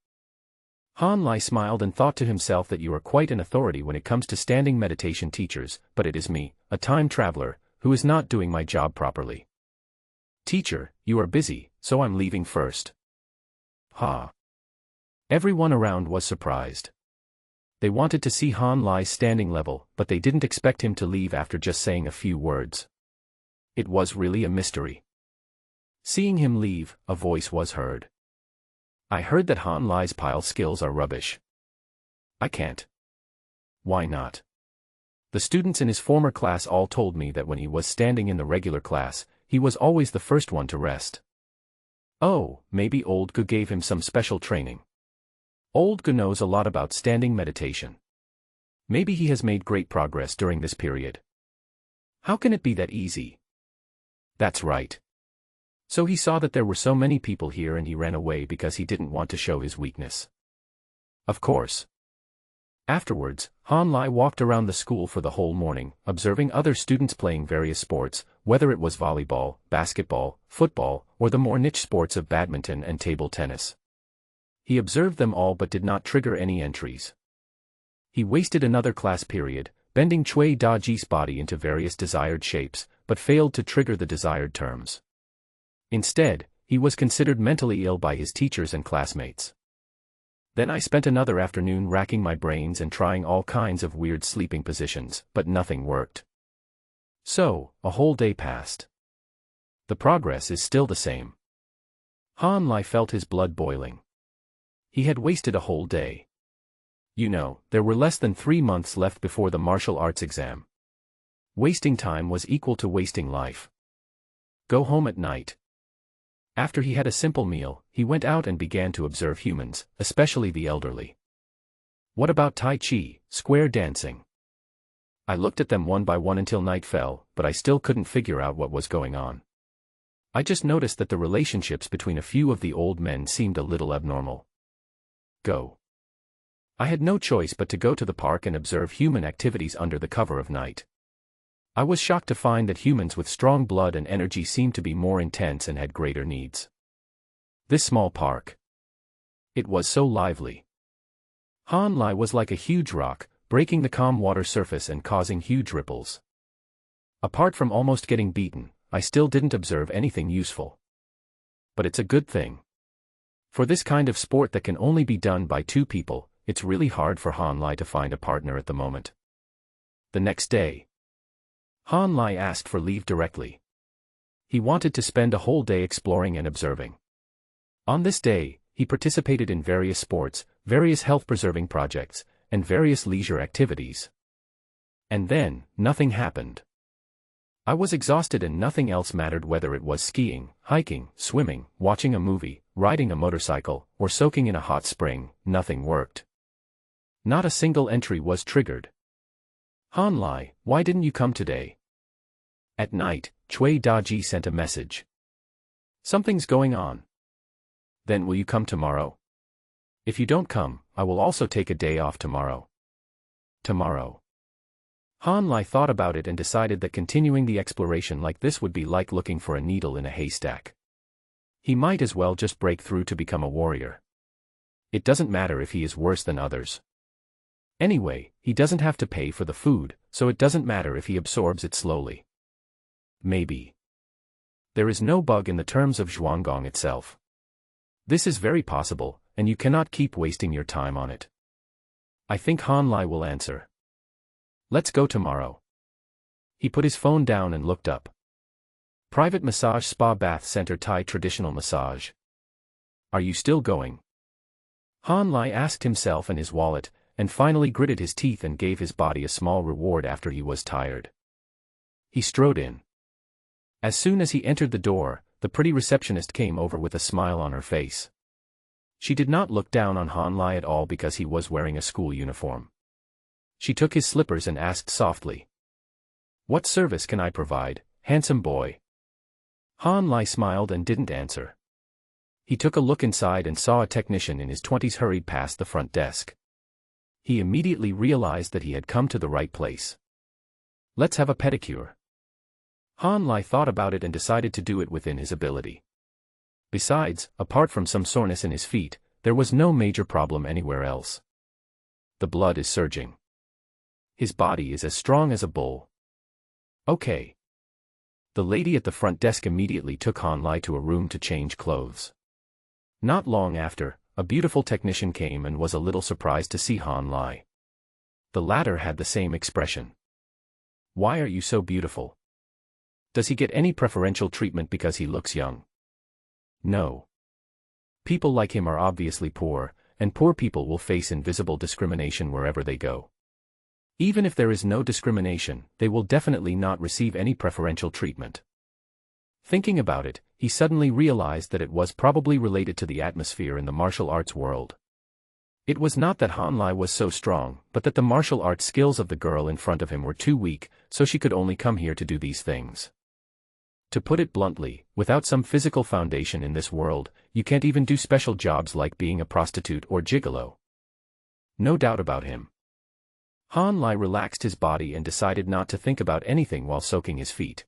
Han Lai smiled and thought to himself that you are quite an authority when it comes to standing meditation teachers, but it is me, a time traveler, who is not doing my job properly. Teacher, you are busy, so I'm leaving first. Ha. Everyone around was surprised. They wanted to see Han Lai's standing level, but they didn't expect him to leave after just saying a few words. It was really a mystery. Seeing him leave, a voice was heard. I heard that Han Lai's pile skills are rubbish. I can't. Why not? The students in his former class all told me that when he was standing in the regular class, he was always the first one to rest. Oh, maybe Old Gu gave him some special training. Old Gu knows a lot about standing meditation. Maybe he has made great progress during this period. How can it be that easy? That's right. So he saw that there were so many people here and he ran away because he didn't want to show his weakness. Of course. Afterwards, Han Lai walked around the school for the whole morning, observing other students playing various sports, whether it was volleyball, basketball, football, or the more niche sports of badminton and table tennis. He observed them all but did not trigger any entries. He wasted another class period, bending Cui Daji's body into various desired shapes, but failed to trigger the desired terms. Instead, he was considered mentally ill by his teachers and classmates. Then I spent another afternoon racking my brains and trying all kinds of weird sleeping positions, but nothing worked. So, a whole day passed. The progress is still the same. Han Lai felt his blood boiling. He had wasted a whole day. You know, there were less than 3 months left before the martial arts exam. Wasting time was equal to wasting life. Go home at night. After he had a simple meal, he went out and began to observe humans, especially the elderly. What about Tai Chi, square dancing? I looked at them one by one until night fell, but I still couldn't figure out what was going on. I just noticed that the relationships between a few of the old men seemed a little abnormal. Go. I had no choice but to go to the park and observe human activities under the cover of night. I was shocked to find that humans with strong blood and energy seemed to be more intense and had greater needs. This small park. It was so lively. Han Lai was like a huge rock, breaking the calm water surface and causing huge ripples. Apart from almost getting beaten, I still didn't observe anything useful. But it's a good thing. For this kind of sport that can only be done by two people, it's really hard for Han Lai to find a partner at the moment. The next day, Han Lai asked for leave directly. He wanted to spend a whole day exploring and observing. On this day, he participated in various sports, various health-preserving projects, and various leisure activities. And then, nothing happened. I was exhausted and nothing else mattered, whether it was skiing, hiking, swimming, watching a movie, riding a motorcycle, or soaking in a hot spring. Nothing worked. Not a single entry was triggered. Han Lai, why didn't you come today? At night, Cui Daji sent a message. Something's going on. Then will you come tomorrow? If you don't come, I will also take a day off tomorrow. Tomorrow. Han Lai thought about it and decided that continuing the exploration like this would be like looking for a needle in a haystack. He might as well just break through to become a warrior. It doesn't matter if he is worse than others. Anyway, he doesn't have to pay for the food, so it doesn't matter if he absorbs it slowly. Maybe. There is no bug in the terms of Zhuanggong itself. This is very possible, and you cannot keep wasting your time on it. I think Han Lai will answer. Let's go tomorrow. He put his phone down and looked up. Private massage spa bath center Thai traditional massage. Are you still going? Han Lai asked himself and his wallet, and finally gritted his teeth and gave his body a small reward after he was tired. He strode in. As soon as he entered the door, the pretty receptionist came over with a smile on her face. She did not look down on Han Lai at all because he was wearing a school uniform. She took his slippers and asked softly, "What service can I provide, handsome boy?" Han Lai smiled and didn't answer. He took a look inside and saw a technician in his 20s hurried past the front desk. He immediately realized that he had come to the right place. Let's have a pedicure. Han Lai thought about it and decided to do it within his ability. Besides, apart from some soreness in his feet, there was no major problem anywhere else. The blood is surging. His body is as strong as a bull. Okay. The lady at the front desk immediately took Han Lai to a room to change clothes. Not long after, a beautiful technician came and was a little surprised to see Han Lai. The latter had the same expression. Why are you so beautiful? Does he get any preferential treatment because he looks young? No. People like him are obviously poor, and poor people will face invisible discrimination wherever they go. Even if there is no discrimination, they will definitely not receive any preferential treatment. Thinking about it, he suddenly realized that it was probably related to the atmosphere in the martial arts world. It was not that Han Lai was so strong, but that the martial arts skills of the girl in front of him were too weak, so she could only come here to do these things. To put it bluntly, without some physical foundation in this world, you can't even do special jobs like being a prostitute or gigolo. No doubt about him. Han Lai relaxed his body and decided not to think about anything while soaking his feet.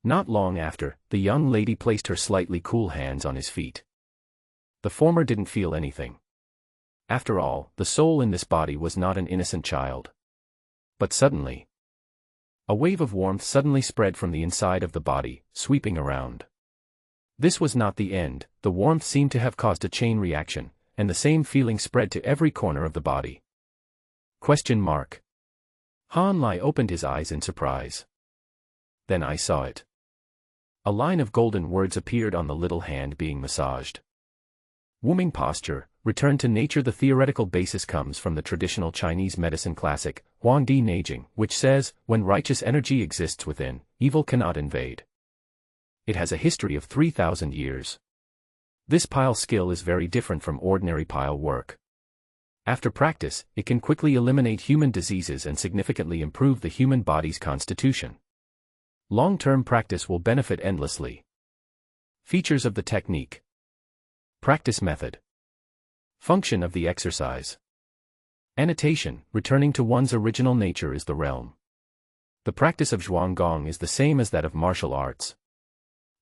Not long after, the young lady placed her slightly cool hands on his feet. The former didn't feel anything. After all, the soul in this body was not an innocent child. But suddenly, a wave of warmth suddenly spread from the inside of the body, sweeping around. This was not the end. The warmth seemed to have caused a chain reaction, and the same feeling spread to every corner of the body. Question mark. Han Lai opened his eyes in surprise. Then I saw it. A line of golden words appeared on the little hand being massaged. Woming posture, return to nature. The theoretical basis comes from the traditional Chinese medicine classic, Huang Di Neijing, which says, when righteous energy exists within, evil cannot invade. It has a history of 3,000 years. This pile skill is very different from ordinary pile work. After practice, it can quickly eliminate human diseases and significantly improve the human body's constitution. Long-term practice will benefit endlessly. Features of the technique. Practice method. Function of the exercise. Annotation: returning to one's original nature is the realm. The practice of Zhuanggong is the same as that of martial arts.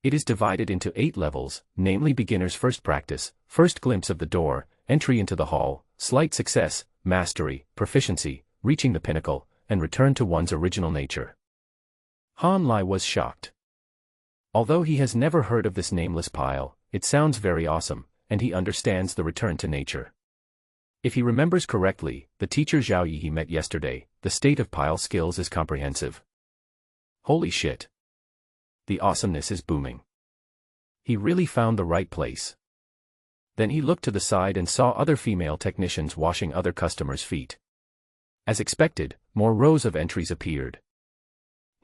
It is divided into 8 levels, namely beginner's first practice, first glimpse of the door, entry into the hall, slight success, mastery, proficiency, reaching the pinnacle, and return to one's original nature. Han Lai was shocked. Although he has never heard of this nameless pile, it sounds very awesome, and he understands the return to nature. If he remembers correctly, the teacher Zhao Yi he met yesterday, the state of pile skills is comprehensive. Holy shit. The awesomeness is booming. He really found the right place. Then he looked to the side and saw other female technicians washing other customers' feet. As expected, more rows of entries appeared.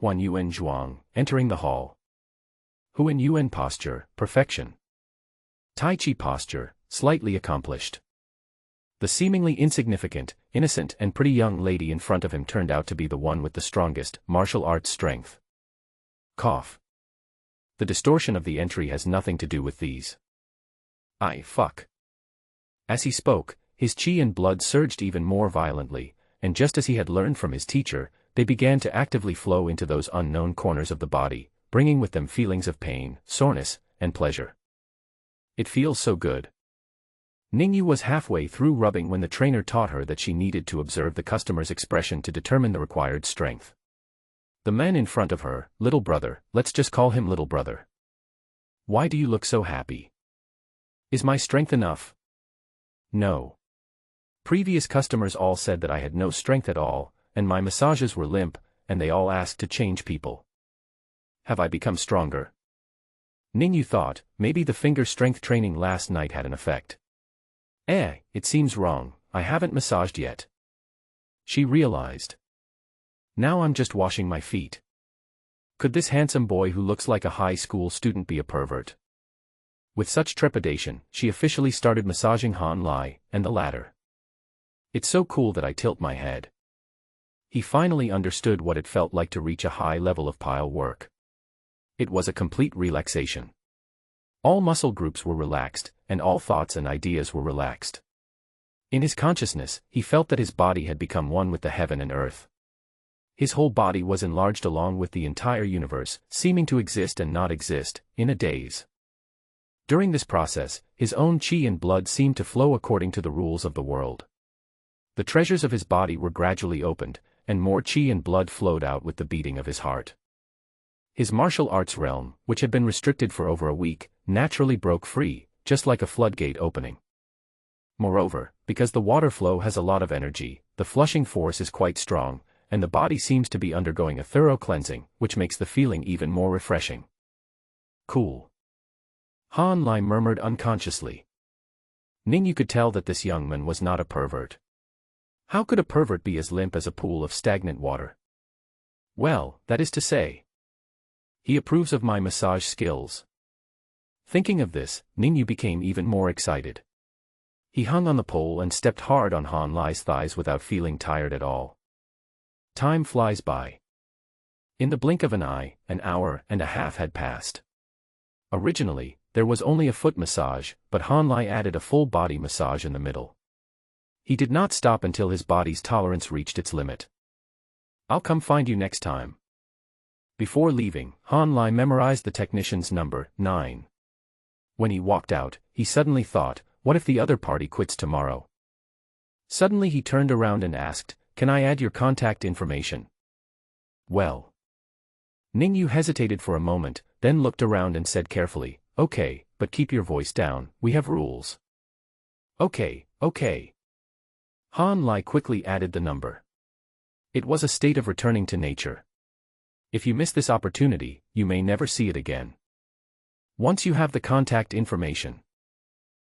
Huan Yuan Zhuang, entering the hall. Huan Yuan posture, perfection. Tai Chi posture, slightly accomplished. The seemingly insignificant, innocent and pretty young lady in front of him turned out to be the one with the strongest martial arts strength. Cough. The distortion of the entry has nothing to do with these. Fuck. As he spoke, his qi and blood surged even more violently, and just as he had learned from his teacher, they began to actively flow into those unknown corners of the body, bringing with them feelings of pain, soreness, and pleasure. It feels so good. Ningyu was halfway through rubbing when the trainer taught her that she needed to observe the customer's expression to determine the required strength. The man in front of her, little brother, let's just call him little brother. Why do you look so happy? Is my strength enough? No. Previous customers all said that I had no strength at all, and my massages were limp, and they all asked to change people. Have I become stronger? Ningyu thought, maybe the finger strength training last night had an effect. It seems wrong, I haven't massaged yet. She realized. Now I'm just washing my feet. Could this handsome boy who looks like a high school student be a pervert? With such trepidation, she officially started massaging Han Lai, and the latter. It's so cool that I tilt my head. He finally understood what it felt like to reach a high level of pile work. It was a complete relaxation. All muscle groups were relaxed, and all thoughts and ideas were relaxed. In his consciousness, he felt that his body had become one with the heaven and earth. His whole body was enlarged along with the entire universe, seeming to exist and not exist, in a daze. During this process, his own qi and blood seemed to flow according to the rules of the world. The treasures of his body were gradually opened, and more qi and blood flowed out with the beating of his heart. His martial arts realm, which had been restricted for over a week, naturally broke free, just like a floodgate opening. Moreover, because the water flow has a lot of energy, the flushing force is quite strong, and the body seems to be undergoing a thorough cleansing, which makes the feeling even more refreshing. Cool. Han Lai murmured unconsciously. Ningyu could tell that this young man was not a pervert. How could a pervert be as limp as a pool of stagnant water? Well, that is to say, he approves of my massage skills. Thinking of this, Ningyu became even more excited. He hung on the pole and stepped hard on Han Lai's thighs without feeling tired at all. Time flies by. In the blink of an eye, an hour and a half had passed. Originally, there was only a foot massage, but Han Lai added a full body massage in the middle. He did not stop until his body's tolerance reached its limit. I'll come find you next time. Before leaving, Han Lai memorized the technician's number, 9. When he walked out, he suddenly thought, what if the other party quits tomorrow? Suddenly he turned around and asked, can I add your contact information? Well. Ningyu hesitated for a moment, then looked around and said carefully, okay, but keep your voice down, we have rules. Okay. Han Lai quickly added the number. It was a state of returning to nature. If you miss this opportunity, you may never see it again. Once you have the contact information,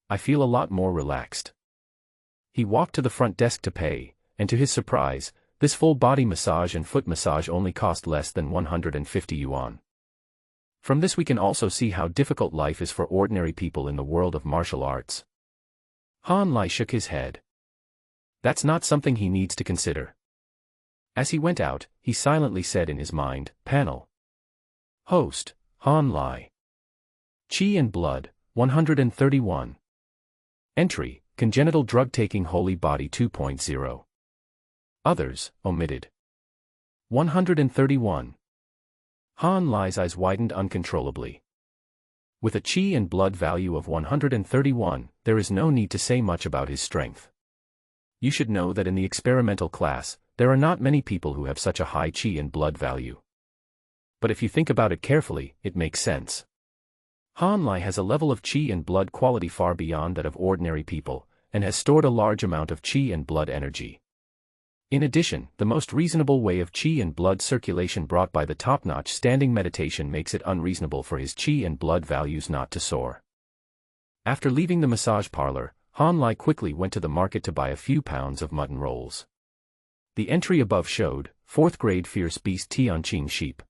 I feel a lot more relaxed. He walked to the front desk to pay, and to his surprise, this full body massage and foot massage only cost less than 150 yuan. From this we can also see how difficult life is for ordinary people in the world of martial arts. Han Lai shook his head. That's not something he needs to consider. As he went out, he silently said in his mind, Panel. Host, Han Lai. Qi and Blood, 131. Entry, Congenital Drug-Taking Holy Body 2.0. Others, omitted. 131. Han Lai's eyes widened uncontrollably. With a Qi and Blood value of 131, there is no need to say much about his strength. You should know that in the experimental class, there are not many people who have such a high Qi and Blood value. But if you think about it carefully, it makes sense. Han Lai has a level of Qi and Blood quality far beyond that of ordinary people, and has stored a large amount of Qi and Blood energy. In addition, the most reasonable way of Qi and Blood circulation brought by the top-notch standing meditation makes it unreasonable for his Qi and Blood values not to soar. After leaving the massage parlor, Han Lai quickly went to the market to buy a few pounds of mutton rolls. The entry above showed, 4th grade fierce beast Tianqing sheep.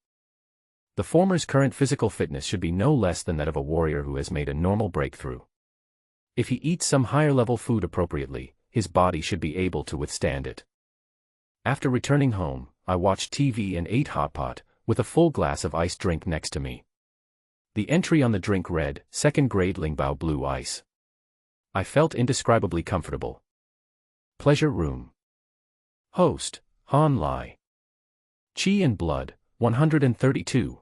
The former's current physical fitness should be no less than that of a warrior who has made a normal breakthrough. If he eats some higher-level food appropriately, his body should be able to withstand it. After returning home, I watched TV and ate hot pot, with a full glass of iced drink next to me. The entry on the drink read, 2nd grade Lingbao blue ice. I felt indescribably comfortable. Pleasure room. Host, Han Lai. Qi and Blood, 132.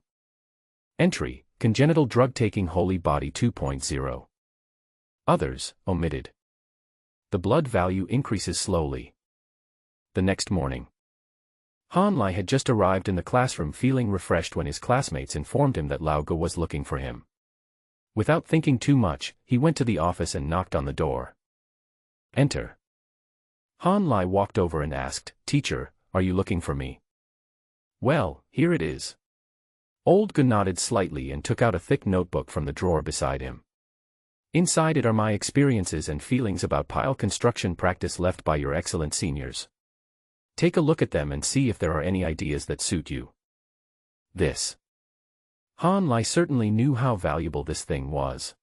Entry, Congenital Drug-Taking Holy Body 2.0. Others, omitted. The blood value increases slowly. The next morning, Han Lai had just arrived in the classroom feeling refreshed when his classmates informed him that Lao Ge was looking for him. Without thinking too much, he went to the office and knocked on the door. Enter. Han Lai walked over and asked, Teacher, are you looking for me? Well, here it is. Old Ge nodded slightly and took out a thick notebook from the drawer beside him. Inside it are my experiences and feelings about pile construction practice left by your excellent seniors. Take a look at them and see if there are any ideas that suit you. This. Han Lai certainly knew how valuable this thing was.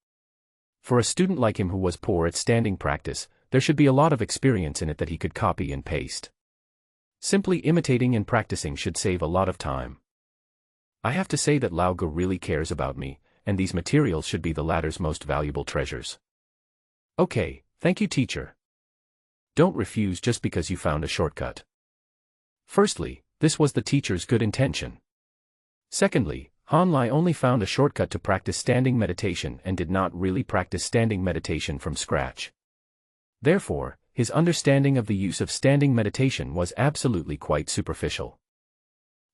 For a student like him who was poor at standing practice, there should be a lot of experience in it that he could copy and paste. Simply imitating and practicing should save a lot of time. I have to say that Lao Ge really cares about me, and these materials should be the latter's most valuable treasures. Okay, thank you, teacher. Don't refuse just because you found a shortcut. Firstly, this was the teacher's good intention. Secondly, Han Lai only found a shortcut to practice standing meditation and did not really practice standing meditation from scratch. Therefore, his understanding of the use of standing meditation was absolutely quite superficial.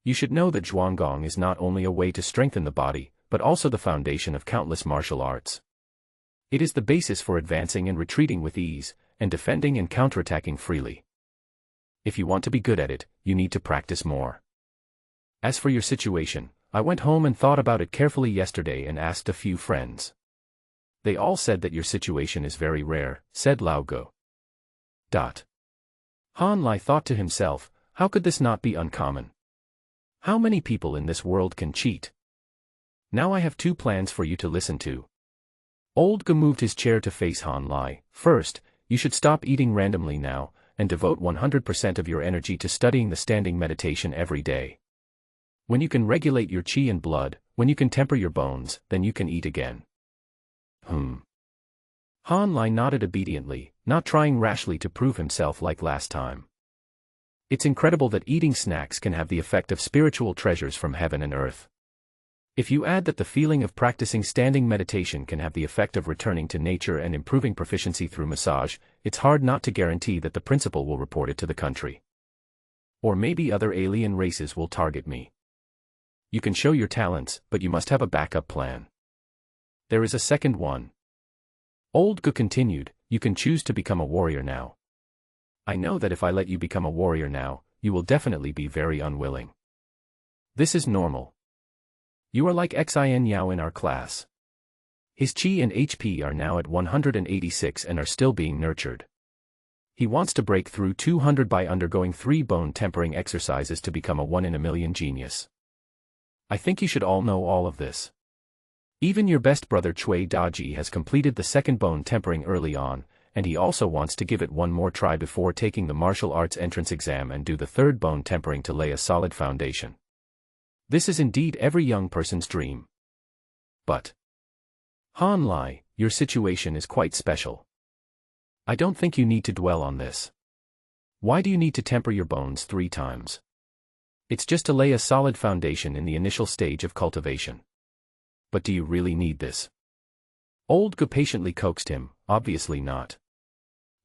You should know that Zhuanggong is not only a way to strengthen the body, but also the foundation of countless martial arts. It is the basis for advancing and retreating with ease, and defending and counterattacking freely. If you want to be good at it, you need to practice more. As for your situation, I went home and thought about it carefully yesterday and asked a few friends. They all said that your situation is very rare, said Lao Ge. Han Lai thought to himself, how could this not be uncommon? How many people in this world can cheat? Now I have two plans for you to listen to. Old Ge moved his chair to face Han Lai. First, you should stop eating randomly now, and devote 100% of your energy to studying the standing meditation every day. When you can regulate your Qi and Blood, when you can temper your bones, then you can eat again. Han Lai nodded obediently, not trying rashly to prove himself like last time. It's incredible that eating snacks can have the effect of spiritual treasures from heaven and earth. If you add that the feeling of practicing standing meditation can have the effect of returning to nature and improving proficiency through massage, it's hard not to guarantee that the principal will report it to the country. Or maybe other alien races will target me. You can show your talents, but you must have a backup plan. There is a second one. Old Ge continued, you can choose to become a warrior now. I know that if I let you become a warrior now, you will definitely be very unwilling. This is normal. You are like Xin Yao in our class. His Qi and HP are now at 186 and are still being nurtured. He wants to break through 200 by undergoing 3 bone tempering exercises to become a 1 in a million genius. I think you should all know all of this. Even your best brother Chui Daji has completed the second bone tempering early on, and he also wants to give it one more try before taking the martial arts entrance exam and do the third bone tempering to lay a solid foundation. This is indeed every young person's dream. But Han Lai, your situation is quite special. I don't think you need to dwell on this. Why do you need to temper your bones 3 times? It's just to lay a solid foundation in the initial stage of cultivation. But do you really need this? Old Gu patiently coaxed him, obviously not.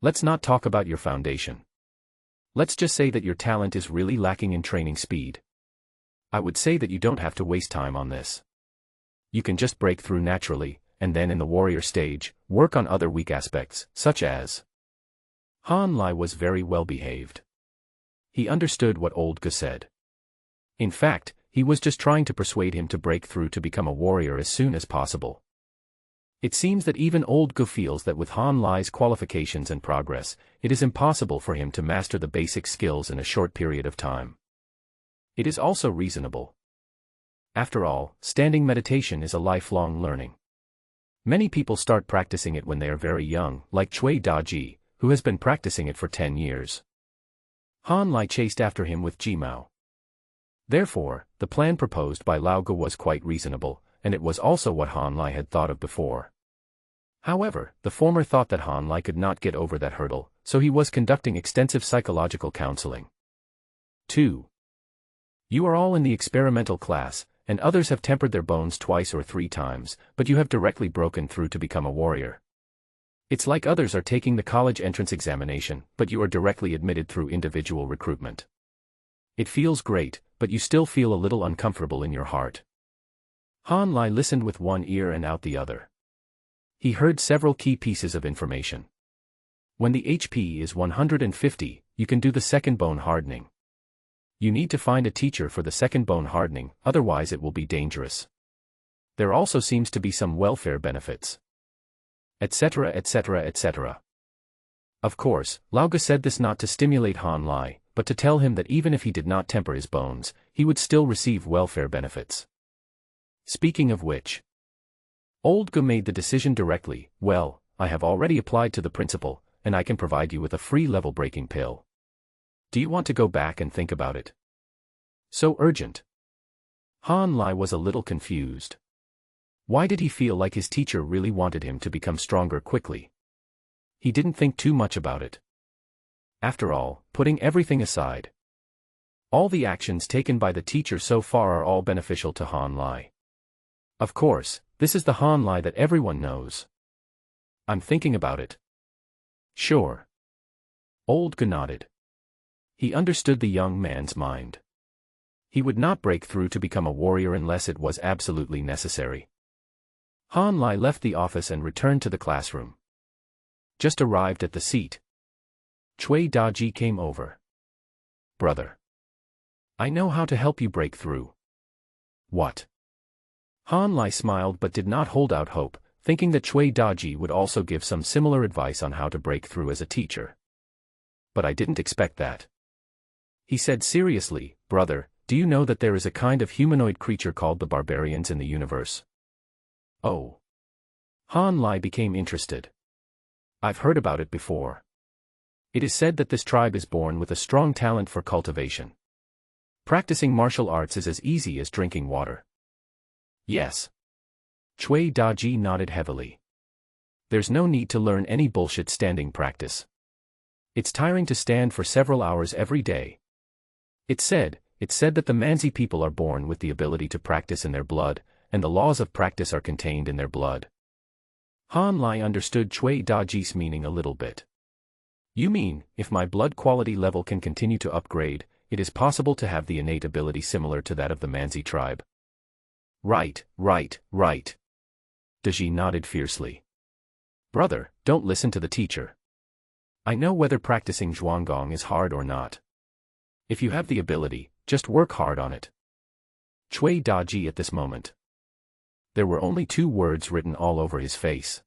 Let's not talk about your foundation. Let's just say that your talent is really lacking in training speed. I would say that you don't have to waste time on this. You can just break through naturally, and then in the warrior stage, work on other weak aspects, such as... Han Lai was very well behaved. He understood what Old Gu said. In fact, he was just trying to persuade him to break through to become a warrior as soon as possible. It seems that even Old Gu feels that with Han Lai's qualifications and progress, it is impossible for him to master the basic skills in a short period of time. It is also reasonable. After all, standing meditation is a lifelong learning. Many people start practicing it when they are very young, like Chui Daji, who has been practicing it for 10 years. Han Lai chased after him with Jimao. Therefore, the plan proposed by Lao Gu was quite reasonable, and it was also what Han Lai had thought of before. However, the former thought that Han Lai could not get over that hurdle, so he was conducting extensive psychological counseling. 2. You are all in the experimental class, and others have tempered their bones 2 or 3 times, but you have directly broken through to become a warrior. It's like others are taking the college entrance examination, but you are directly admitted through individual recruitment. It feels great, but you still feel a little uncomfortable in your heart. Han Lai listened with one ear and out the other. He heard several key pieces of information. When the HP is 150, you can do the second bone hardening. You need to find a teacher for the second bone hardening, otherwise it will be dangerous. There also seems to be some welfare benefits. Etc. etc. etc. Of course, Lao Gu said this not to stimulate Han Lai, but to tell him that even if he did not temper his bones, he would still receive welfare benefits. Speaking of which, Old Gu made the decision directly. Well, I have already applied to the principal, and I can provide you with a free level-breaking pill. Do you want to go back and think about it? So urgent. Han Lai was a little confused. Why did he feel like his teacher really wanted him to become stronger quickly? He didn't think too much about it. After all, putting everything aside, all the actions taken by the teacher so far are all beneficial to Han Lai. Of course, this is the Han Lai that everyone knows. I'm thinking about it. Sure. Old Gu nodded. He understood the young man's mind. He would not break through to become a warrior unless it was absolutely necessary. Han Lai left the office and returned to the classroom. Just arrived at the seat, Chui Daji came over. Brother, I know how to help you break through. What? Han Lai smiled but did not hold out hope, thinking that Chui Daji would also give some similar advice on how to break through as a teacher. But I didn't expect that. He said seriously, brother, do you know that there is a kind of humanoid creature called the barbarians in the universe? Oh. Han Lai became interested. I've heard about it before. It is said that this tribe is born with a strong talent for cultivation. Practicing martial arts is as easy as drinking water. Yes. Chui Daji nodded heavily. There's no need to learn any bullshit standing practice. It's tiring to stand for several hours every day. It said that the Manzi people are born with the ability to practice in their blood, and the laws of practice are contained in their blood. Han Lai understood Chui Daji's meaning a little bit. You mean, if my blood quality level can continue to upgrade, it is possible to have the innate ability similar to that of the Manzi tribe? Right. Daji nodded fiercely. Brother, don't listen to the teacher. I know whether practicing Zhuanggong is hard or not. If you have the ability, just work hard on it. Chui Daji at this moment. There were only 2 words written all over his face.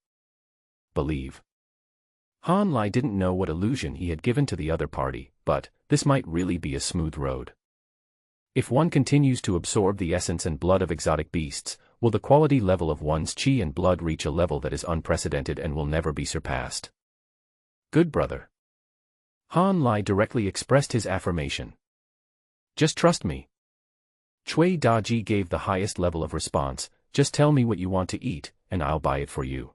Believe. Han Lai didn't know what illusion he had given to the other party, but this might really be a smooth road. If one continues to absorb the essence and blood of exotic beasts, will the quality level of one's qi and blood reach a level that is unprecedented and will never be surpassed. Good brother. Han Lai directly expressed his affirmation. Just trust me. Cui Daji gave the highest level of response, just tell me what you want to eat, and I'll buy it for you.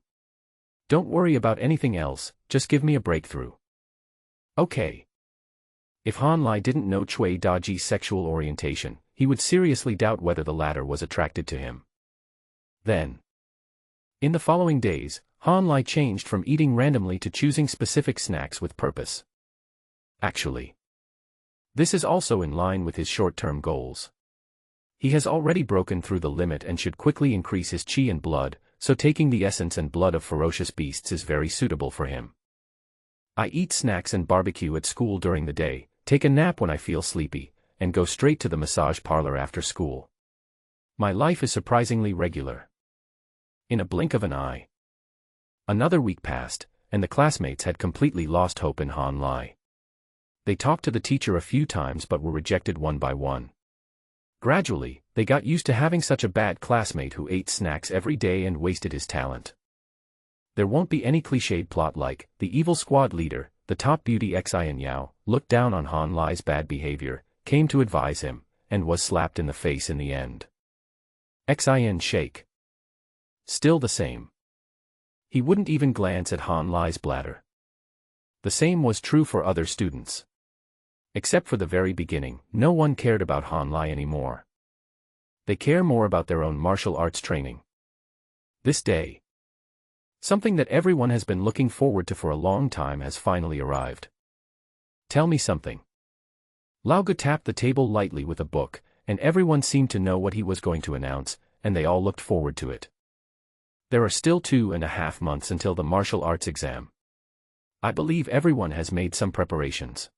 Don't worry about anything else, just give me a breakthrough. Okay. If Han Lai didn't know Cui Daji's sexual orientation, he would seriously doubt whether the latter was attracted to him. Then, in the following days, Han Lai changed from eating randomly to choosing specific snacks with purpose. Actually, this is also in line with his short-term goals. He has already broken through the limit and should quickly increase his qi and blood, so taking the essence and blood of ferocious beasts is very suitable for him. I eat snacks and barbecue at school during the day, take a nap when I feel sleepy, and go straight to the massage parlor after school. My life is surprisingly regular. In a blink of an eye. Another week passed, and the classmates had completely lost hope in Han Lai. They talked to the teacher a few times but were rejected one by one. Gradually, they got used to having such a bad classmate who ate snacks every day and wasted his talent. There won't be any cliched plot like, the evil squad leader, the top beauty Xian Yao, looked down on Han Lai's bad behavior, came to advise him, and was slapped in the face in the end. Xian shake. Still the same. He wouldn't even glance at Han Lai's bladder. The same was true for other students. Except for the very beginning, no one cared about Han Lai anymore. They care more about their own martial arts training. This day, something that everyone has been looking forward to for a long time has finally arrived. Tell me something. Lao Ge tapped the table lightly with a book, and everyone seemed to know what he was going to announce, and they all looked forward to it. There are still 2.5 months until the martial arts exam. I believe everyone has made some preparations.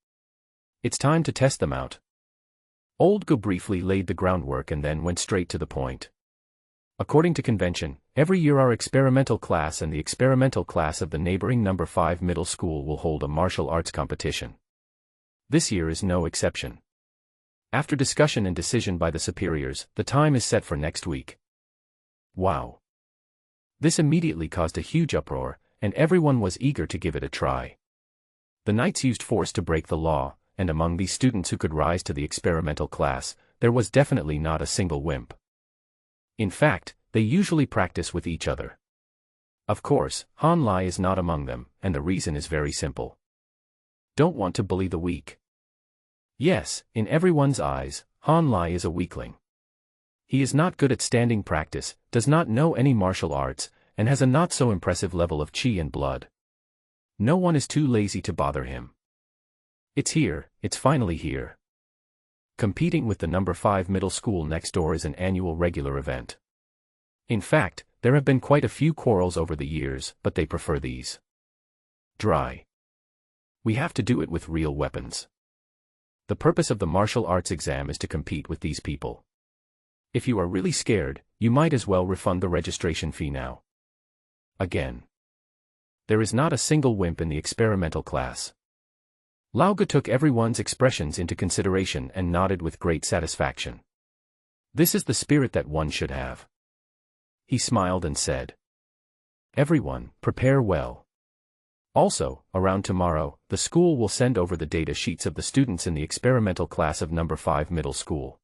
It's time to test them out. Old Ge briefly laid the groundwork and then went straight to the point. According to convention, every year our experimental class and the experimental class of the neighboring No. 5 middle school will hold a martial arts competition. This year is no exception. After discussion and decision by the superiors, the time is set for next week. Wow. This immediately caused a huge uproar, and everyone was eager to give it a try. The knights used force to break the law, and among these students who could rise to the experimental class, there was definitely not a single wimp. In fact, they usually practice with each other. Of course, Han Lai is not among them, and the reason is very simple. Don't want to bully the weak. Yes, in everyone's eyes, Han Lai is a weakling. He is not good at standing practice, does not know any martial arts, and has a not-so-impressive level of qi and blood. No one is too lazy to bother him. It's here, it's finally here. Competing with the No. 5 middle school next door is an annual regular event. In fact, there have been quite a few quarrels over the years, but they prefer these. Dry. We have to do it with real weapons. The purpose of the martial arts exam is to compete with these people. If you are really scared, you might as well refund the registration fee now. Again. There is not a single wimp in the experimental class. Lao Ge took everyone's expressions into consideration and nodded with great satisfaction. This is the spirit that one should have. He smiled and said, everyone, prepare well. Also, around tomorrow, the school will send over the data sheets of the students in the experimental class of No. 5 middle school.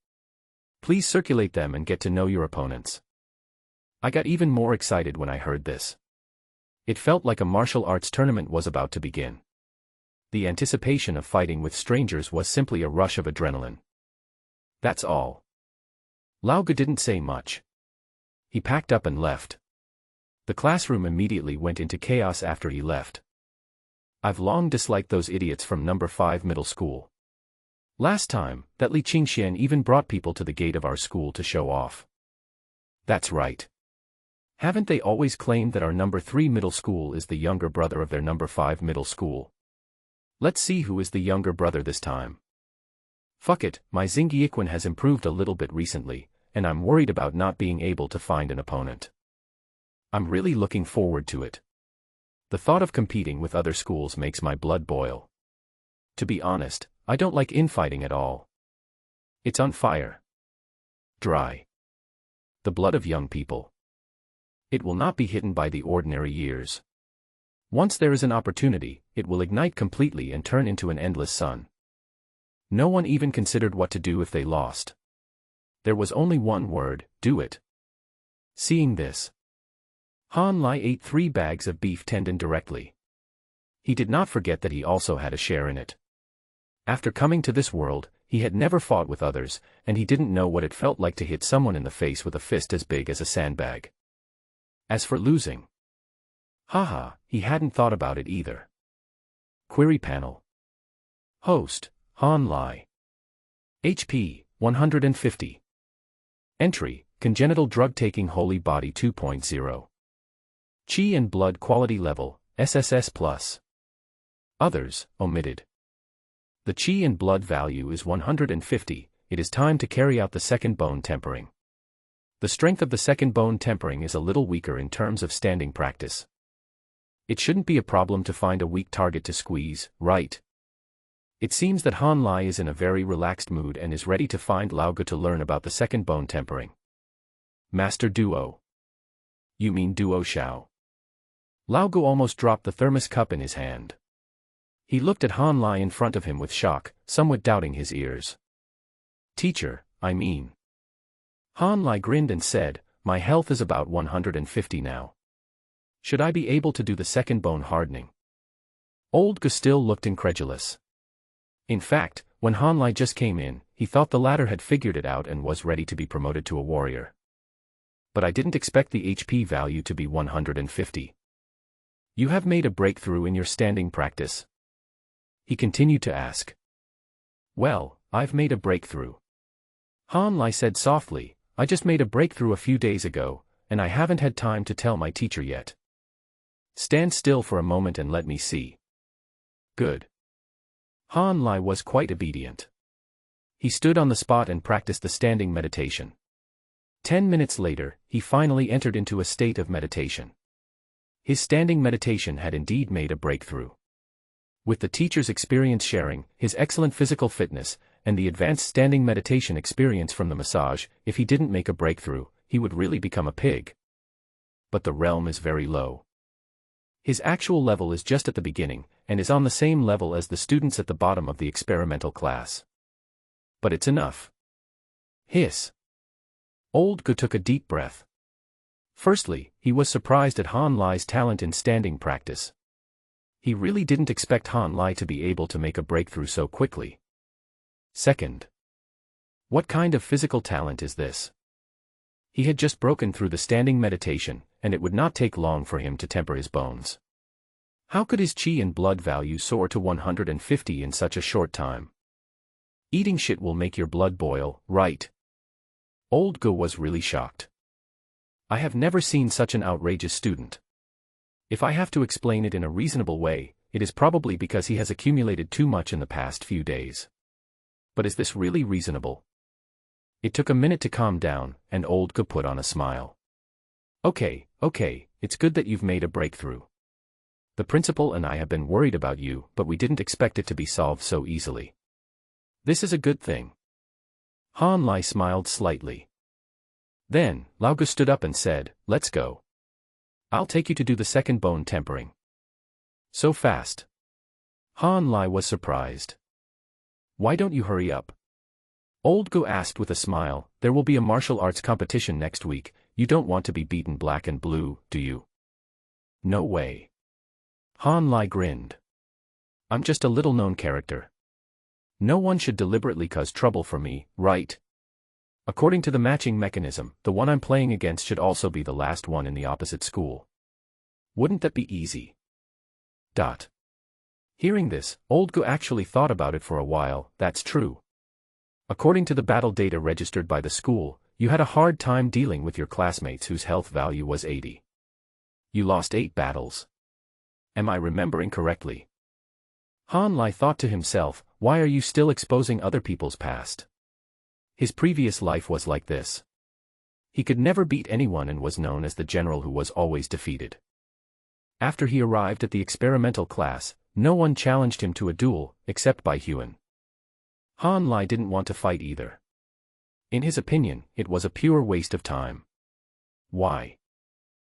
Please circulate them and get to know your opponents. I got even more excited when I heard this. It felt like a martial arts tournament was about to begin. The anticipation of fighting with strangers was simply a rush of adrenaline. That's all. Lao Ge didn't say much. He packed up and left. The classroom immediately went into chaos after he left. I've long disliked those idiots from No. 5 middle school. Last time, that Li Qingxian even brought people to the gate of our school to show off. That's right. Haven't they always claimed that our No. 3 middle school is the younger brother of their No. 5 middle school? Let's see who is the younger brother this time. Fuck it, my Xingyiquan has improved a little bit recently, and I'm worried about not being able to find an opponent. I'm really looking forward to it. The thought of competing with other schools makes my blood boil. To be honest, I don't like infighting at all. It's on fire. Dry. the blood of young people. It will not be hidden by the ordinary years. Once there is an opportunity, it will ignite completely and turn into an endless sun. No one even considered what to do if they lost. There was only one word: do it. Seeing this, Han Lai ate 3 bags of beef tendon directly. He did not forget that he also had a share in it. After coming to this world, he had never fought with others, and he didn't know what it felt like to hit someone in the face with a fist as big as a sandbag. As for losing, haha, he hadn't thought about it either. Query panel. Host, Han Lai. HP, 150. Entry, congenital drug-taking holy body 2.0. Chi and blood quality level, SSS+. Others, omitted. The chi and blood value is 150, it is time to carry out the second bone tempering. The strength of the second bone tempering is a little weaker in terms of standing practice. It shouldn't be a problem to find a weak target to squeeze, right? It seems that Han Lai is in a very relaxed mood and is ready to find Lao Gu to learn about the second bone tempering. Master Duo. You mean Duo Xiao? Lao Gu almost dropped the thermos cup in his hand. He looked at Han Lai in front of him with shock, somewhat doubting his ears. Teacher, I mean. Han Lai grinned and said, my health is about 150 now. Should I be able to do the second bone hardening? Old Gu still looked incredulous. In fact, when Han Lai just came in, he thought the latter had figured it out and was ready to be promoted to a warrior. But I didn't expect the HP value to be 150. You have made a breakthrough in your standing practice? He continued to ask. Well, I've made a breakthrough. Han Lai said softly, I just made a breakthrough a few days ago, and I haven't had time to tell my teacher yet. Stand still for a moment and let me see. Good. Han Lai was quite obedient. He stood on the spot and practiced the standing meditation. 10 minutes later, he finally entered into a state of meditation. His standing meditation had indeed made a breakthrough. With the teacher's experience sharing, his excellent physical fitness, and the advanced standing meditation experience from the massage, if he didn't make a breakthrough, he would really become a pig. But the realm is very low. His actual level is just at the beginning, and is on the same level as the students at the bottom of the experimental class. But it's enough. Hiss. Old Gu took a deep breath. Firstly, he was surprised at Han Lai's talent in standing practice. He really didn't expect Han Lai to be able to make a breakthrough so quickly. Second, what kind of physical talent is this? He had just broken through the standing meditation, and it would not take long for him to temper his bones. How could his chi and blood value soar to 150 in such a short time? Eating shit will make your blood boil, right? Old Gu was really shocked. I have never seen such an outrageous student. If I have to explain it in a reasonable way, it is probably because he has accumulated too much in the past few days. But is this really reasonable? It took a minute to calm down, and Old Gu put on a smile. Okay, it's good that you've made a breakthrough. The principal and I have been worried about you, but we didn't expect it to be solved so easily. This is a good thing. Han Lai smiled slightly. Then, Lao Gu stood up and said, let's go. I'll take you to do the second bone tempering. So fast. Han Lai was surprised. Why don't you hurry up? Old Gu asked with a smile, there will be a martial arts competition next week, you don't want to be beaten black and blue, do you? No way. Han Lai grinned. I'm just a little-known character. No one should deliberately cause trouble for me, right? According to the matching mechanism, the one I'm playing against should also be the last one in the opposite school. Wouldn't that be easy? Hearing this, Old Gu actually thought about it for a while. That's true. According to the battle data registered by the school, you had a hard time dealing with your classmates whose health value was 80. You lost 8 battles. Am I remembering correctly? Han Lai thought to himself, why are you still exposing other people's past? His previous life was like this. He could never beat anyone and was known as the general who was always defeated. After he arrived at the experimental class, no one challenged him to a duel, except Bai Huan. Han Lai didn't want to fight either. In his opinion, it was a pure waste of time. Why?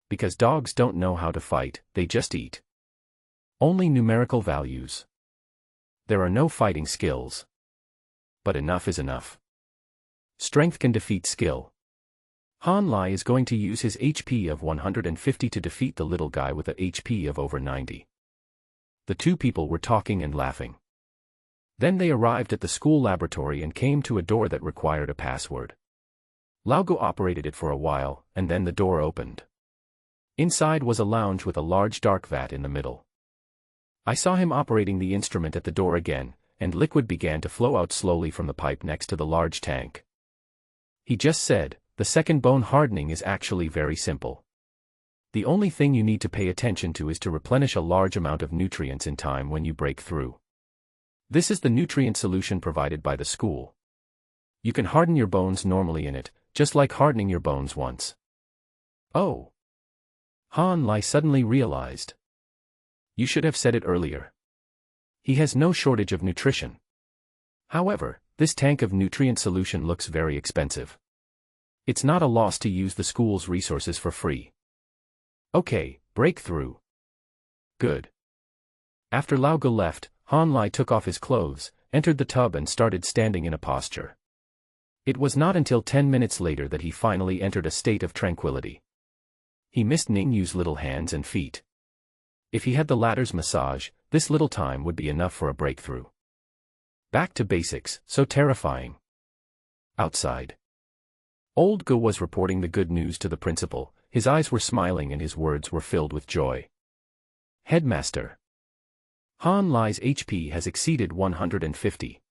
Because dogs don't know how to fight, they just eat. Only numerical values. There are no fighting skills. But enough is enough. Strength can defeat skill. Han Lai is going to use his HP of 150 to defeat the little guy with a HP of over 90. The two people were talking and laughing. Then they arrived at the school laboratory and came to a door that required a password. Lao Go operated it for a while, and then the door opened. Inside was a lounge with a large dark vat in the middle. I saw him operating the instrument at the door again, and liquid began to flow out slowly from the pipe next to the large tank. He just said, "The second bone hardening is actually very simple. The only thing you need to pay attention to is to replenish a large amount of nutrients in time when you break through. This is the nutrient solution provided by the school. You can harden your bones normally in it, just like hardening your bones once." Oh. Han Lai suddenly realized. You should have said it earlier. He has no shortage of nutrition. However, this tank of nutrient solution looks very expensive. It's not a loss to use the school's resources for free. Okay, breakthrough. Good. After Lao Go left, Han Lai took off his clothes, entered the tub and started standing in a posture. It was not until 10 minutes later that he finally entered a state of tranquility. He missed Ningyu's little hands and feet. If he had the latter's massage, this little time would be enough for a breakthrough. Back to basics, so terrifying. Outside. Old Go was reporting the good news to the principal, his eyes were smiling and his words were filled with joy. Headmaster. Han Lai's HP has exceeded 150.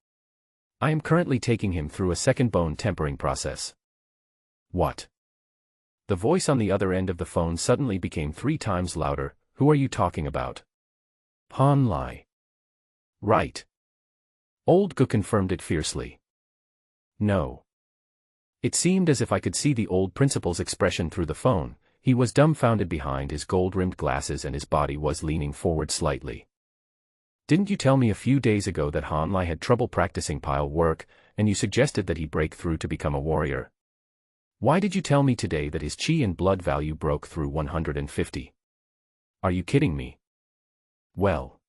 I am currently taking him through a second bone tempering process. What? The voice on the other end of the phone suddenly became 3 times louder. Who are you talking about? Han Lai. Right. Old Go confirmed it fiercely. No. It seemed as if I could see the old principal's expression through the phone. He was dumbfounded behind his gold-rimmed glasses and his body was leaning forward slightly. Didn't you tell me a few days ago that Han Lai had trouble practicing pile work, and you suggested that he break through to become a warrior? Why did you tell me today that his chi and blood value broke through 150? Are you kidding me? Well.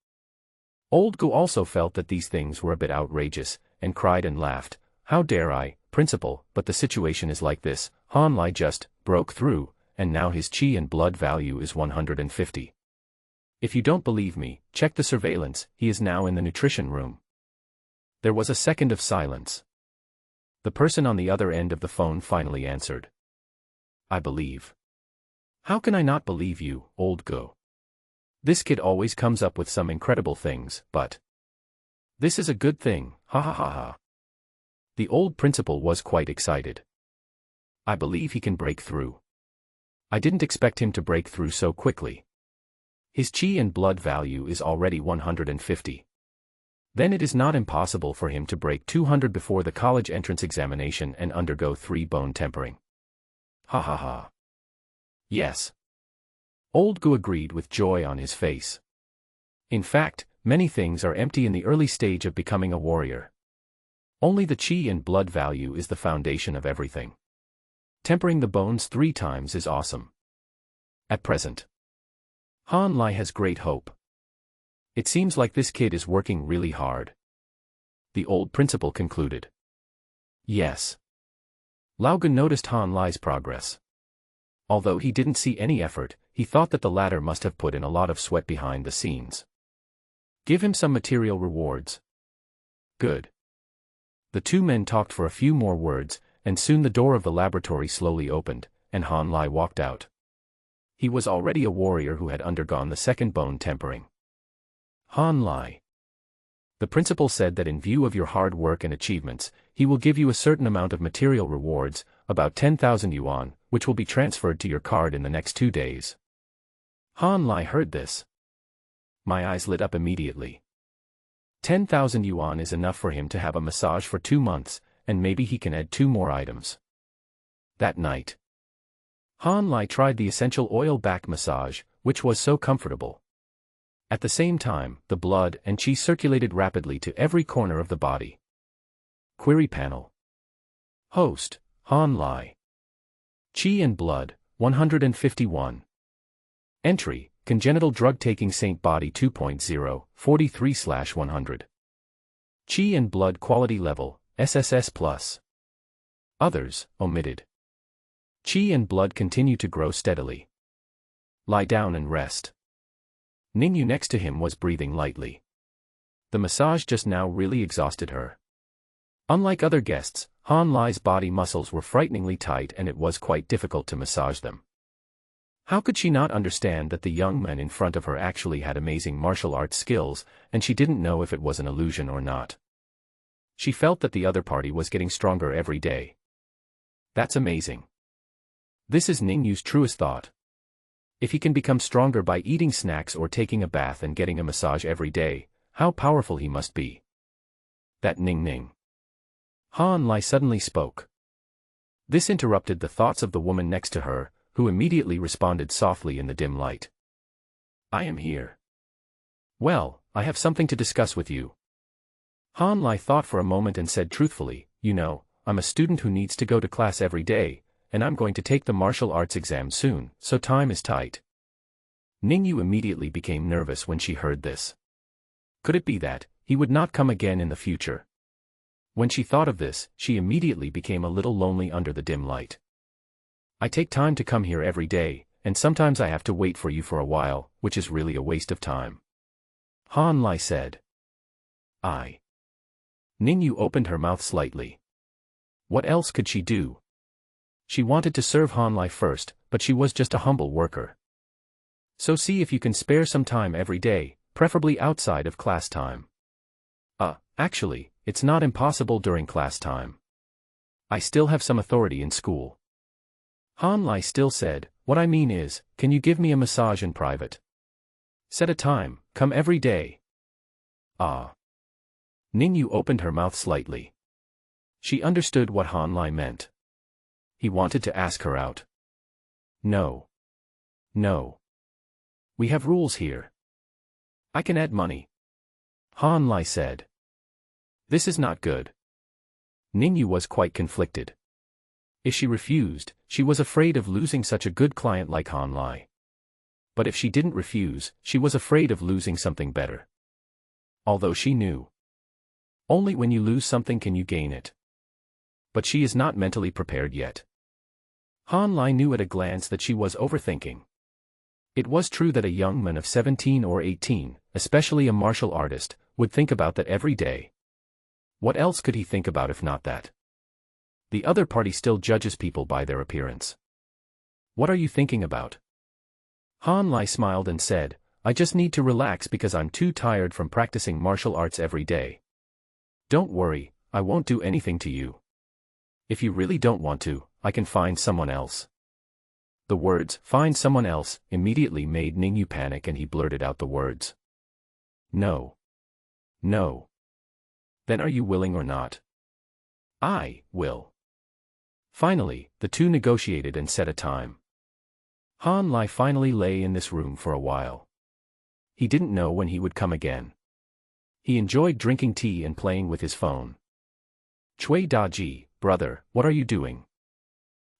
Old Go also felt that these things were a bit outrageous, and cried and laughed. How dare I, principal, but the situation is like this. Han Lai just broke through, and now his chi and blood value is 150. If you don't believe me, check the surveillance, he is now in the nutrition room. There was a second of silence. The person on the other end of the phone finally answered. I believe. How can I not believe you, Old Go? This kid always comes up with some incredible things, but this is a good thing, ha ha ha ha. The old principal was quite excited. I believe he can break through. I didn't expect him to break through so quickly. His chi and blood value is already 150. Then it is not impossible for him to break 200 before the college entrance examination and undergo 3 bone tempering. Ha ha ha. Yes. Old Go agreed with joy on his face. In fact, many things are empty in the early stage of becoming a warrior. Only the chi and blood value is the foundation of everything. Tempering the bones 3 times is awesome. At present, Han Lai has great hope. It seems like this kid is working really hard. The old principal concluded. Yes. Lao Go noticed Han Lai's progress. Although he didn't see any effort, he thought that the latter must have put in a lot of sweat behind the scenes. Give him some material rewards. Good. The 2 men talked for a few more words, and soon the door of the laboratory slowly opened, and Han Lai walked out. He was already a warrior who had undergone the second bone tempering. Han Lai. The principal said that in view of your hard work and achievements, he will give you a certain amount of material rewards, about 10,000 yuan, which will be transferred to your card in the next 2 days. Han Lai heard this. My eyes lit up immediately. 10,000 yuan is enough for him to have a massage for 2 months, and maybe he can add 2 more items. That night, Han Lai tried the essential oil back massage, which was so comfortable. At the same time, the blood and qi circulated rapidly to every corner of the body. Query panel. Host, Han Lai. Qi and blood, 151. Entry, congenital drug-taking saint body 2.0, 43/100. Chi and blood quality level, SSS+. Others, omitted. Chi and blood continue to grow steadily. Lie down and rest. Ningyu next to him was breathing lightly. The massage just now really exhausted her. Unlike other guests, Han Lai's body muscles were frighteningly tight and it was quite difficult to massage them. How could she not understand that the young man in front of her actually had amazing martial arts skills, and she didn't know if it was an illusion or not? She felt that the other party was getting stronger every day. That's amazing. This is Ningyu's truest thought. If he can become stronger by eating snacks or taking a bath and getting a massage every day, how powerful he must be. That Ning. Han Lai suddenly spoke. This interrupted the thoughts of the woman next to her, who immediately responded softly in the dim light. I am here. Well, I have something to discuss with you. Han Lai thought for a moment and said truthfully, you know, I'm a student who needs to go to class every day, and I'm going to take the martial arts exam soon, so time is tight. Ningyu immediately became nervous when she heard this. Could it be that he would not come again in the future? When she thought of this, she immediately became a little lonely under the dim light. I take time to come here every day, and sometimes I have to wait for you for a while, which is really a waste of time. Han Lai said. Ningyu opened her mouth slightly. What else could she do? She wanted to serve Han Lai first, but she was just a humble worker. So see if you can spare some time every day, preferably outside of class time. Actually, it's not impossible during class time. I still have some authority in school. Han Lai still said, what I mean is, can you give me a massage in private? Set a time, come every day. Ningyu opened her mouth slightly. She understood what Han Lai meant. He wanted to ask her out. No. We have rules here. I can add money. Han Lai said. This is not good. Ningyu was quite conflicted. If she refused, she was afraid of losing such a good client like Han Lai. But if she didn't refuse, she was afraid of losing something better. Although she knew. Only when you lose something can you gain it. But she is not mentally prepared yet. Han Lai knew at a glance that she was overthinking. It was true that a young man of 17 or 18, especially a martial artist, would think about that every day. What else could he think about if not that? The other party still judges people by their appearance. What are you thinking about? Han Lai smiled and said, I just need to relax because I'm too tired from practicing martial arts every day. Don't worry, I won't do anything to you. If you really don't want to, I can find someone else. The words, find someone else, immediately made Ningyu panic and he blurted out the words. No. Then are you willing or not? I will. Finally, the two negotiated and set a time. Han Lai finally lay in this room for a while. He didn't know when he would come again. He enjoyed drinking tea and playing with his phone. Cui Daji, brother, what are you doing?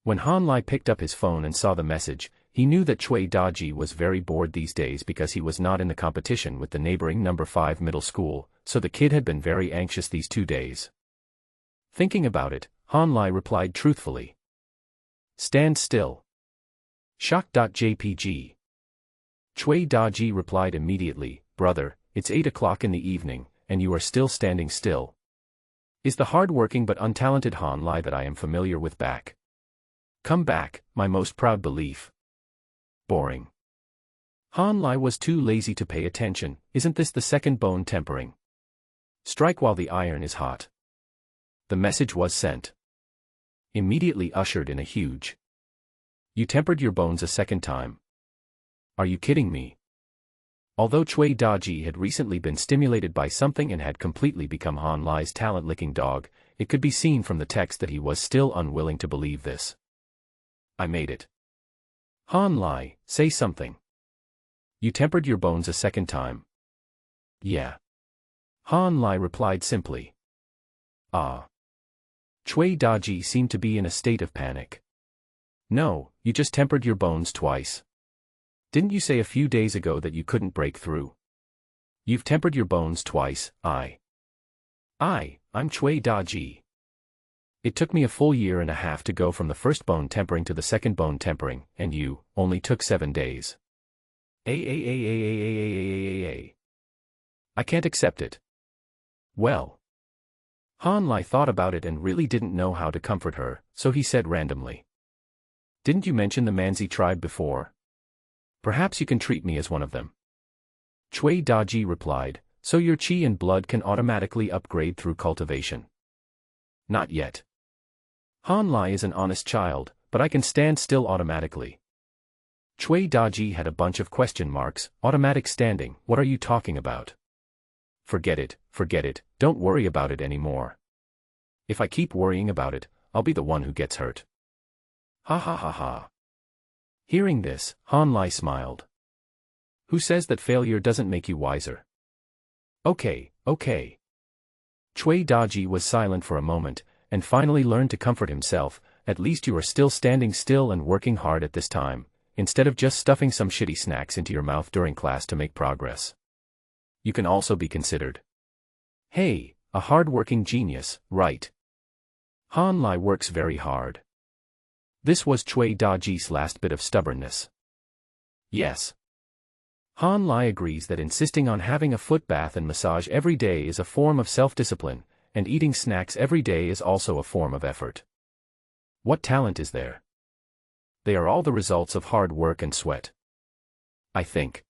When Han Lai picked up his phone and saw the message, he knew that Cui Daji was very bored these days because he was not in the competition with the neighboring No. 5 middle school, so the kid had been very anxious these 2 days. Thinking about it, Han Lai replied truthfully. Stand still. Shock.jpg. Cui Daji replied immediately, brother, it's 8 o'clock in the evening, and you are still standing still. Is the hard-working but untalented Han Lai that I am familiar with back? Come back, my most proud belief. Boring. Han Lai was too lazy to pay attention. Isn't this the second bone tempering? Strike while the iron is hot. The message was sent. Immediately ushered in a huge. You tempered your bones a second time. Are you kidding me? Although Cui Daji had recently been stimulated by something and had completely become Han Lai's talent-licking dog, it could be seen from the text that he was still unwilling to believe this. I made it. Han Lai, say something. You tempered your bones a second time. Yeah. Han Lai replied simply. Cui Daji seemed to be in a state of panic. No, You just tempered your bones twice. Didn't you say a few days ago that you couldn't break through? You've tempered your bones twice. I'm Chui Da-ji. It took me a full year and a half to go from the first bone tempering to the second bone tempering, and you only took 7 days. I can't accept it. Well. Han Lai thought about it and really didn't know how to comfort her, so he said randomly. Didn't you mention the Manzi tribe before? Perhaps you can treat me as one of them. Chui Da-ji replied, so your qi and blood can automatically upgrade through cultivation. Not yet. Han Lai is an honest child, but I can stand still automatically. Chui Da-ji had a bunch of question marks. Automatic standing, what are you talking about? Forget it, don't worry about it anymore. If I keep worrying about it, I'll be the one who gets hurt. Ha ha ha ha. Hearing this, Han Lai smiled. Who says that failure doesn't make you wiser? Okay. Chui Da-ji was silent for a moment, and finally learned to comfort himself. At least you are still standing still and working hard at this time, instead of just stuffing some shitty snacks into your mouth during class to make progress. You can also be considered. Hey, a hard-working genius, right? Han Lai works very hard. This was Chui Da-ji's last bit of stubbornness. Yes. Han Lai agrees that insisting on having a foot bath and massage every day is a form of self-discipline, and eating snacks every day is also a form of effort. What talent is there? They are all the results of hard work and sweat. I think.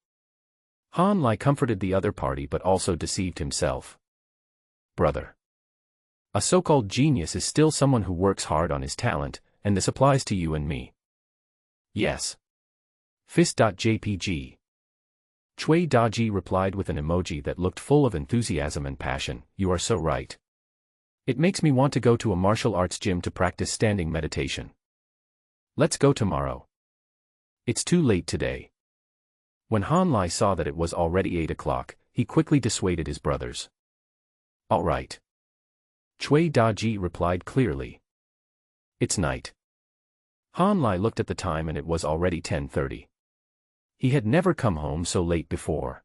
Han Lai comforted the other party but also deceived himself. Brother. A so-called genius is still someone who works hard on his talent, and this applies to you and me. Yes. Fist.jpg. Chui Da-ji replied with an emoji that looked full of enthusiasm and passion. You are so right. It makes me want to go to a martial arts gym to practice standing meditation. Let's go tomorrow. It's too late today. When Han Lai saw that it was already 8 o'clock, he quickly dissuaded his brothers. All right. Chui Da-ji replied clearly. It's night. Han Lai looked at the time and it was already 10:30. He had never come home so late before.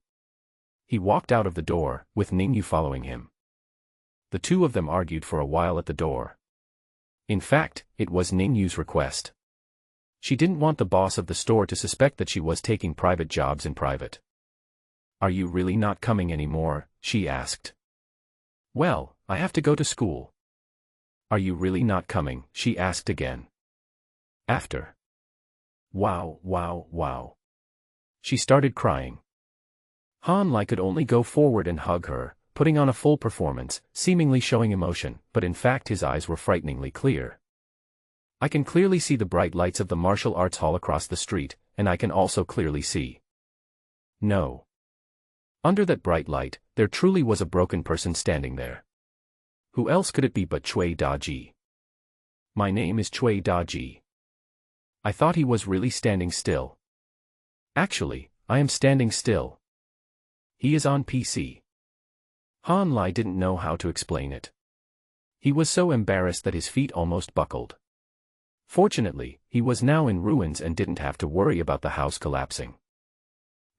He walked out of the door, with Ningyu following him. The two of them argued for a while at the door. In fact, it was Ningyu's request. She didn't want the boss of the store to suspect that she was taking private jobs in private. Are you really not coming anymore? She asked. Well, I have to go to school. Are you really not coming? She asked again. After. Wow. She started crying. Han Lai could only go forward and hug her, putting on a full performance, seemingly showing emotion, but in fact his eyes were frighteningly clear. I can clearly see the bright lights of the martial arts hall across the street, and I can also clearly see. No. Under that bright light, there truly was a broken person standing there. Who else could it be but Chui Da-ji? My name is Chui Da-ji. I thought he was really standing still. Actually, I am standing still. He is on PC. Han Lai didn't know how to explain it. He was so embarrassed that his feet almost buckled. Fortunately, he was now in ruins and didn't have to worry about the house collapsing.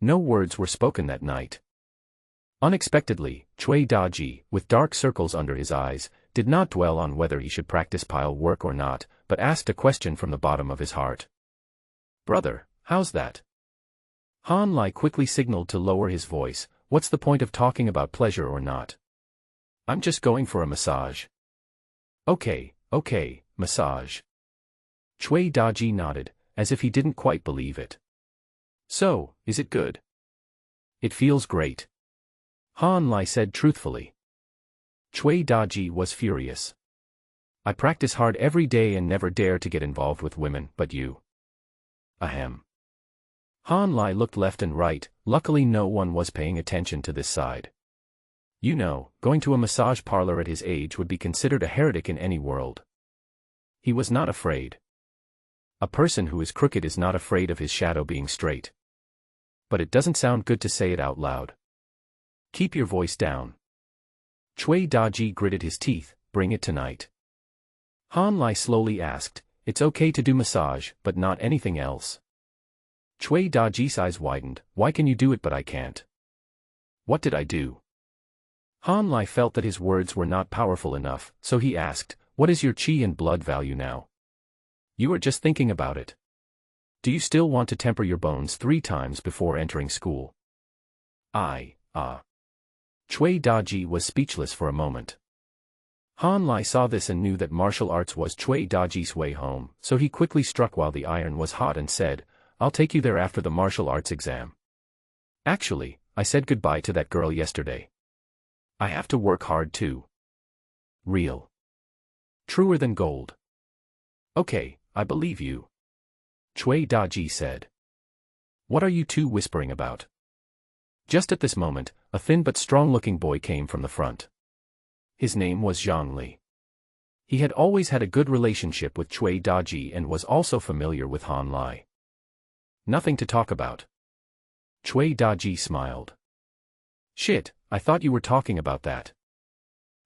No words were spoken that night. Unexpectedly, Chui Da-ji, with dark circles under his eyes, did not dwell on whether he should practice pile work or not, but asked a question from the bottom of his heart. Brother, how's that? Han Lai quickly signaled to lower his voice. What's the point of talking about pleasure or not? I'm just going for a massage. Okay, massage. Chui Da-ji nodded, as if he didn't quite believe it. So, is it good? It feels great. Han Lai said truthfully. Chui Da-ji was furious. I practice hard every day and never dare to get involved with women, but you. Ahem. Han Lai looked left and right, luckily no one was paying attention to this side. You know, going to a massage parlor at his age would be considered a heretic in any world. He was not afraid. A person who is crooked is not afraid of his shadow being straight. But it doesn't sound good to say it out loud. Keep your voice down. Chui Da-ji gritted his teeth. Bring it tonight. Han Lai slowly asked, it's okay to do massage, but not anything else. Cui Daji's eyes widened. Why can you do it but I can't? What did I do? Han Lai felt that his words were not powerful enough, so he asked, what is your qi and blood value now? You are just thinking about it. Do you still want to temper your bones 3 times before entering school? Cui Daji was speechless for a moment. Han Lai saw this and knew that martial arts was Cui Daji's way home, so he quickly struck while the iron was hot and said, I'll take you there after the martial arts exam. Actually, I said goodbye to that girl yesterday. I have to work hard too. Real. Truer than gold. Okay, I believe you. Cui Daji said. What are you two whispering about? Just at this moment, a thin but strong-looking boy came from the front. His name was Zhang Li. He had always had a good relationship with Cui Daji and was also familiar with Han Lai. Nothing to talk about. Cui Daji smiled. Shit, I thought you were talking about that.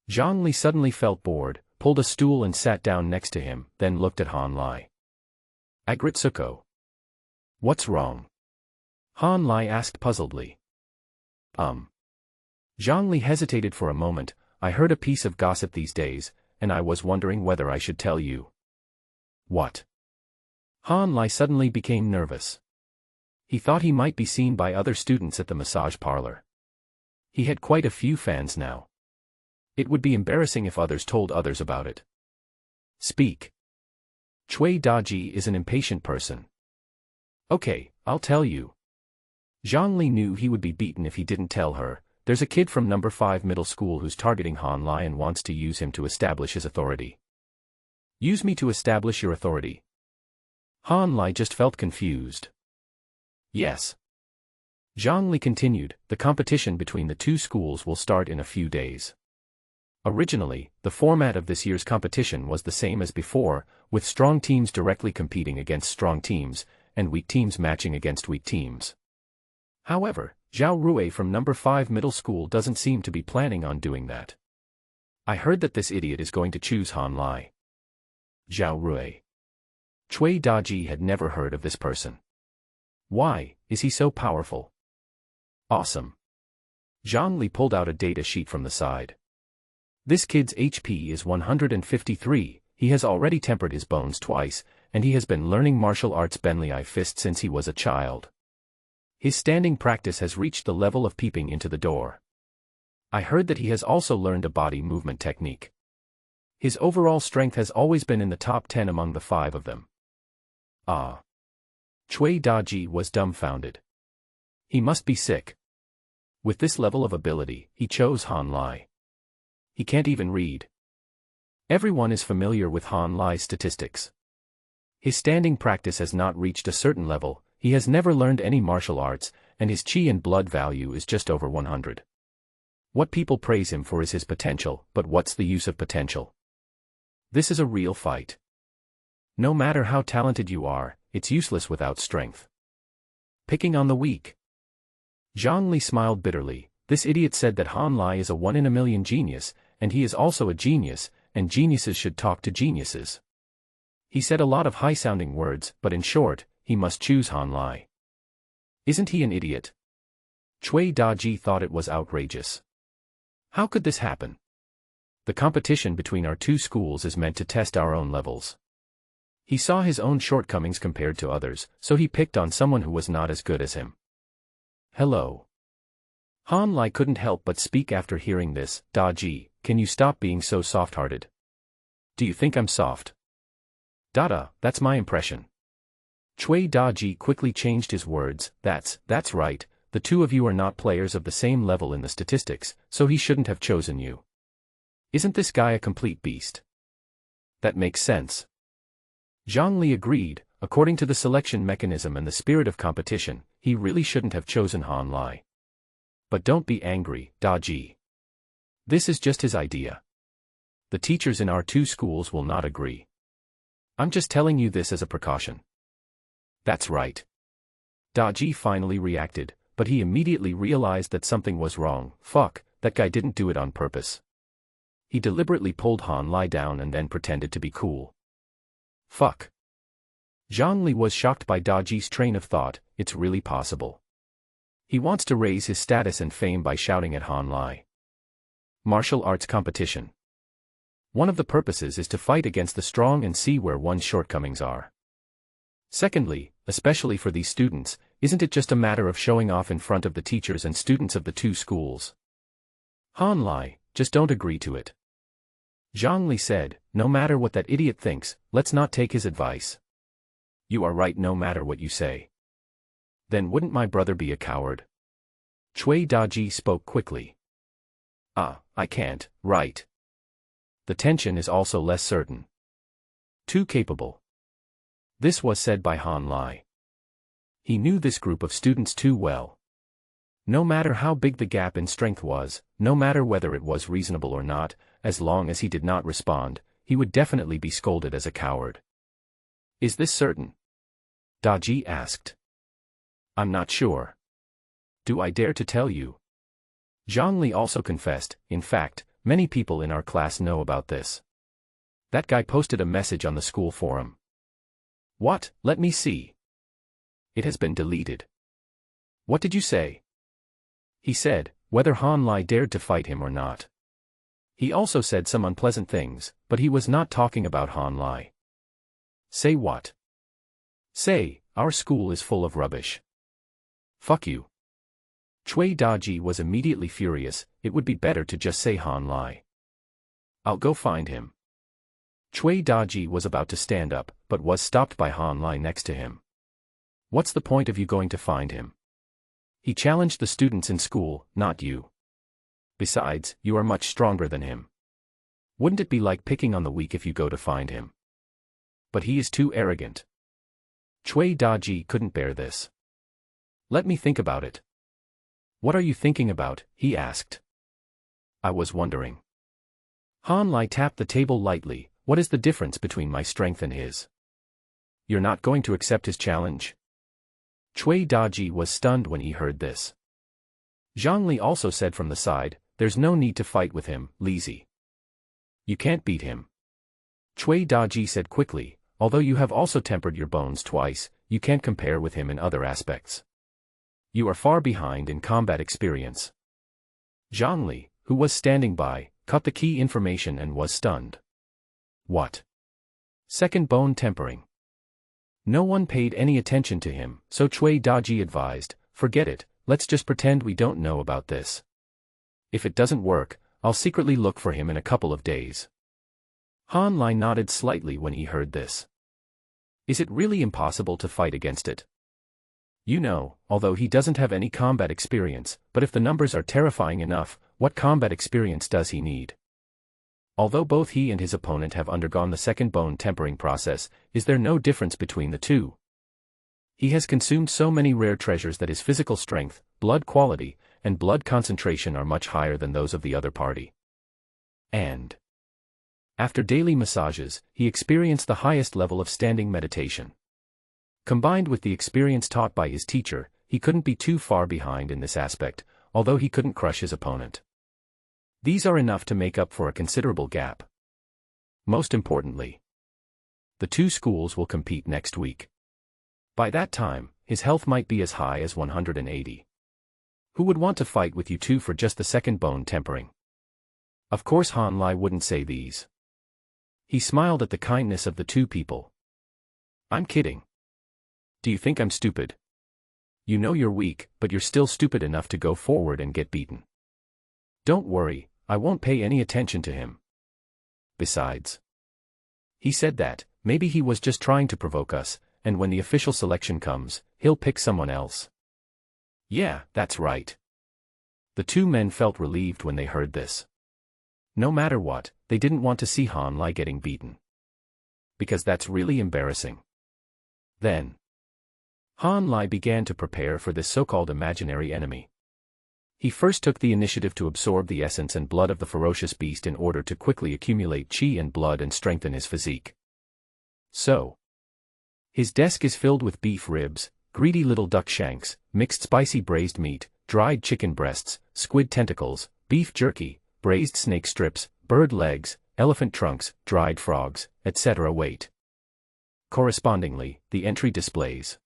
Zhang Li suddenly felt bored, pulled a stool and sat down next to him, then looked at Han Lai. Agritsuko. What's wrong? Han Lai asked puzzledly. Zhang Li hesitated for a moment. I heard a piece of gossip these days, and I was wondering whether I should tell you. What? Han Lai suddenly became nervous. He thought he might be seen by other students at the massage parlor. He had quite a few fans now. It would be embarrassing if others told others about it. Speak. Cui Daji is an impatient person. Okay, I'll tell you. Zhang Li knew he would be beaten if he didn't tell her. There's a kid from number 5 middle school who's targeting Han Lai and wants to use him to establish his authority. Use me to establish your authority? Han Lai just felt confused. Yes. Zhang Li continued, the competition between the 2 schools will start in a few days. Originally, the format of this year's competition was the same as before, with strong teams directly competing against strong teams, and weak teams matching against weak teams. However, Zhao Rui from number 5 middle school doesn't seem to be planning on doing that. I heard that this idiot is going to choose Han Lai. Zhao Rui. Cui Daji had never heard of this person. Why, is he so powerful? Awesome. Zhang Li pulled out a data sheet from the side. This kid's HP is 153, he has already tempered his bones twice, and he has been learning martial arts Benliai fist since he was a child. His standing practice has reached the level of peeping into the door. I heard that he has also learned a body movement technique. His overall strength has always been in the top 10 among the 5 of them. Cui Daji was dumbfounded. He must be sick. With this level of ability, he chose Han Lai. He can't even read. Everyone is familiar with Han Lai's statistics. His standing practice has not reached a certain level, he has never learned any martial arts, and his qi and blood value is just over 100. What people praise him for is his potential, but what's the use of potential? This is a real fight. No matter how talented you are, it's useless without strength. Picking on the weak. Zhang Li smiled bitterly. This idiot said that Han Lai is a 1 in a million genius, and he is also a genius, and geniuses should talk to geniuses. He said a lot of high-sounding words, but in short, he must choose Han Lai. Isn't he an idiot? Cui Daji thought it was outrageous. How could this happen? The competition between our 2 schools is meant to test our own levels. He saw his own shortcomings compared to others, so he picked on someone who was not as good as him. Hello. Han Lai couldn't help but speak after hearing this. Daji, can you stop being so soft-hearted? Do you think I'm soft? Dada, that's my impression. Cui Daji quickly changed his words. That's right, the 2 of you are not players of the same level in the statistics, so he shouldn't have chosen you. Isn't this guy a complete beast? That makes sense. Zhang Li agreed. According to the selection mechanism and the spirit of competition, he really shouldn't have chosen Han Lai. But don't be angry, Daji. This is just his idea. The teachers in our 2 schools will not agree. I'm just telling you this as a precaution. That's right. Daji finally reacted, but he immediately realized that something was wrong. Fuck, that guy didn't do it on purpose. He deliberately pulled Han Lai down and then pretended to be cool. Fuck. Zhang Li was shocked by Daji's train of thought. It's really possible. He wants to raise his status and fame by shouting at Han Lai. Martial arts competition. One of the purposes is to fight against the strong and see where one's shortcomings are. Secondly, especially for these students, isn't it just a matter of showing off in front of the teachers and students of the two schools? Han Lai, just don't agree to it. Zhang Li said, no matter what that idiot thinks, let's not take his advice. You are right no matter what you say. Then wouldn't my brother be a coward? Cui Daji spoke quickly. I can't, right. The tension is also less certain. Too capable. This was said by Han Lai. He knew this group of students too well. No matter how big the gap in strength was, no matter whether it was reasonable or not, as long as he did not respond, he would definitely be scolded as a coward. Is this certain? Daji asked. I'm not sure. Do I dare to tell you? Zhang Li also confessed, in fact, many people in our class know about this. That guy posted a message on the school forum. What? Let me see. It has been deleted. What did you say? He said, whether Han Lai dared to fight him or not. He also said some unpleasant things, but he was not talking about Han Lai. Say what? Say, our school is full of rubbish. Fuck you. Cui Daji was immediately furious. It would be better to just say Han Lai. I'll go find him. Cui Daji was about to stand up, but was stopped by Han Lai next to him. What's the point of you going to find him? He challenged the students in school, not you. Besides, you are much stronger than him. Wouldn't it be like picking on the weak if you go to find him? But he is too arrogant. Cui Daji couldn't bear this. Let me think about it. What are you thinking about? He asked. I was wondering. Han Lai tapped the table lightly. What is the difference between my strength and his? You're not going to accept his challenge? Cui Daji was stunned when he heard this. Zhang Li also said from the side, there's no need to fight with him, Lizi. You can't beat him. Cui Daji said quickly, although you have also tempered your bones twice, you can't compare with him in other aspects. You are far behind in combat experience. Zhang Li, who was standing by, caught the key information and was stunned. What? Second bone tempering. No one paid any attention to him, so Cui Daji advised, forget it, let's just pretend we don't know about this. If it doesn't work, I'll secretly look for him in a couple of days. Han Lai nodded slightly when he heard this. Is it really impossible to fight against it? You know, although he doesn't have any combat experience, but if the numbers are terrifying enough, what combat experience does he need? Although both he and his opponent have undergone the second bone tempering process, is there no difference between the two? He has consumed so many rare treasures that his physical strength, blood quality, and blood concentration are much higher than those of the other party. And after daily massages, he experienced the highest level of standing meditation. Combined with the experience taught by his teacher, he couldn't be too far behind in this aspect, although he couldn't crush his opponent. These are enough to make up for a considerable gap. Most importantly, the two schools will compete next week. By that time, his health might be as high as 180. Who would want to fight with you two for just the second bone tempering? Of course Han Lai wouldn't say these. He smiled at the kindness of the two people. I'm kidding. Do you think I'm stupid? You know you're weak, but you're still stupid enough to go forward and get beaten. Don't worry, I won't pay any attention to him. Besides, he said that, maybe he was just trying to provoke us, and when the official selection comes, he'll pick someone else. Yeah, that's right. The two men felt relieved when they heard this. No matter what, they didn't want to see Han Lai getting beaten. Because that's really embarrassing. Then Han Lai began to prepare for this so-called imaginary enemy. He first took the initiative to absorb the essence and blood of the ferocious beast in order to quickly accumulate qi and blood and strengthen his physique. So, his desk is filled with beef ribs, greedy little duck shanks, mixed spicy braised meat, dried chicken breasts, squid tentacles, beef jerky, braised snake strips, bird legs, elephant trunks, dried frogs, etc. Wait. Correspondingly, the entry displays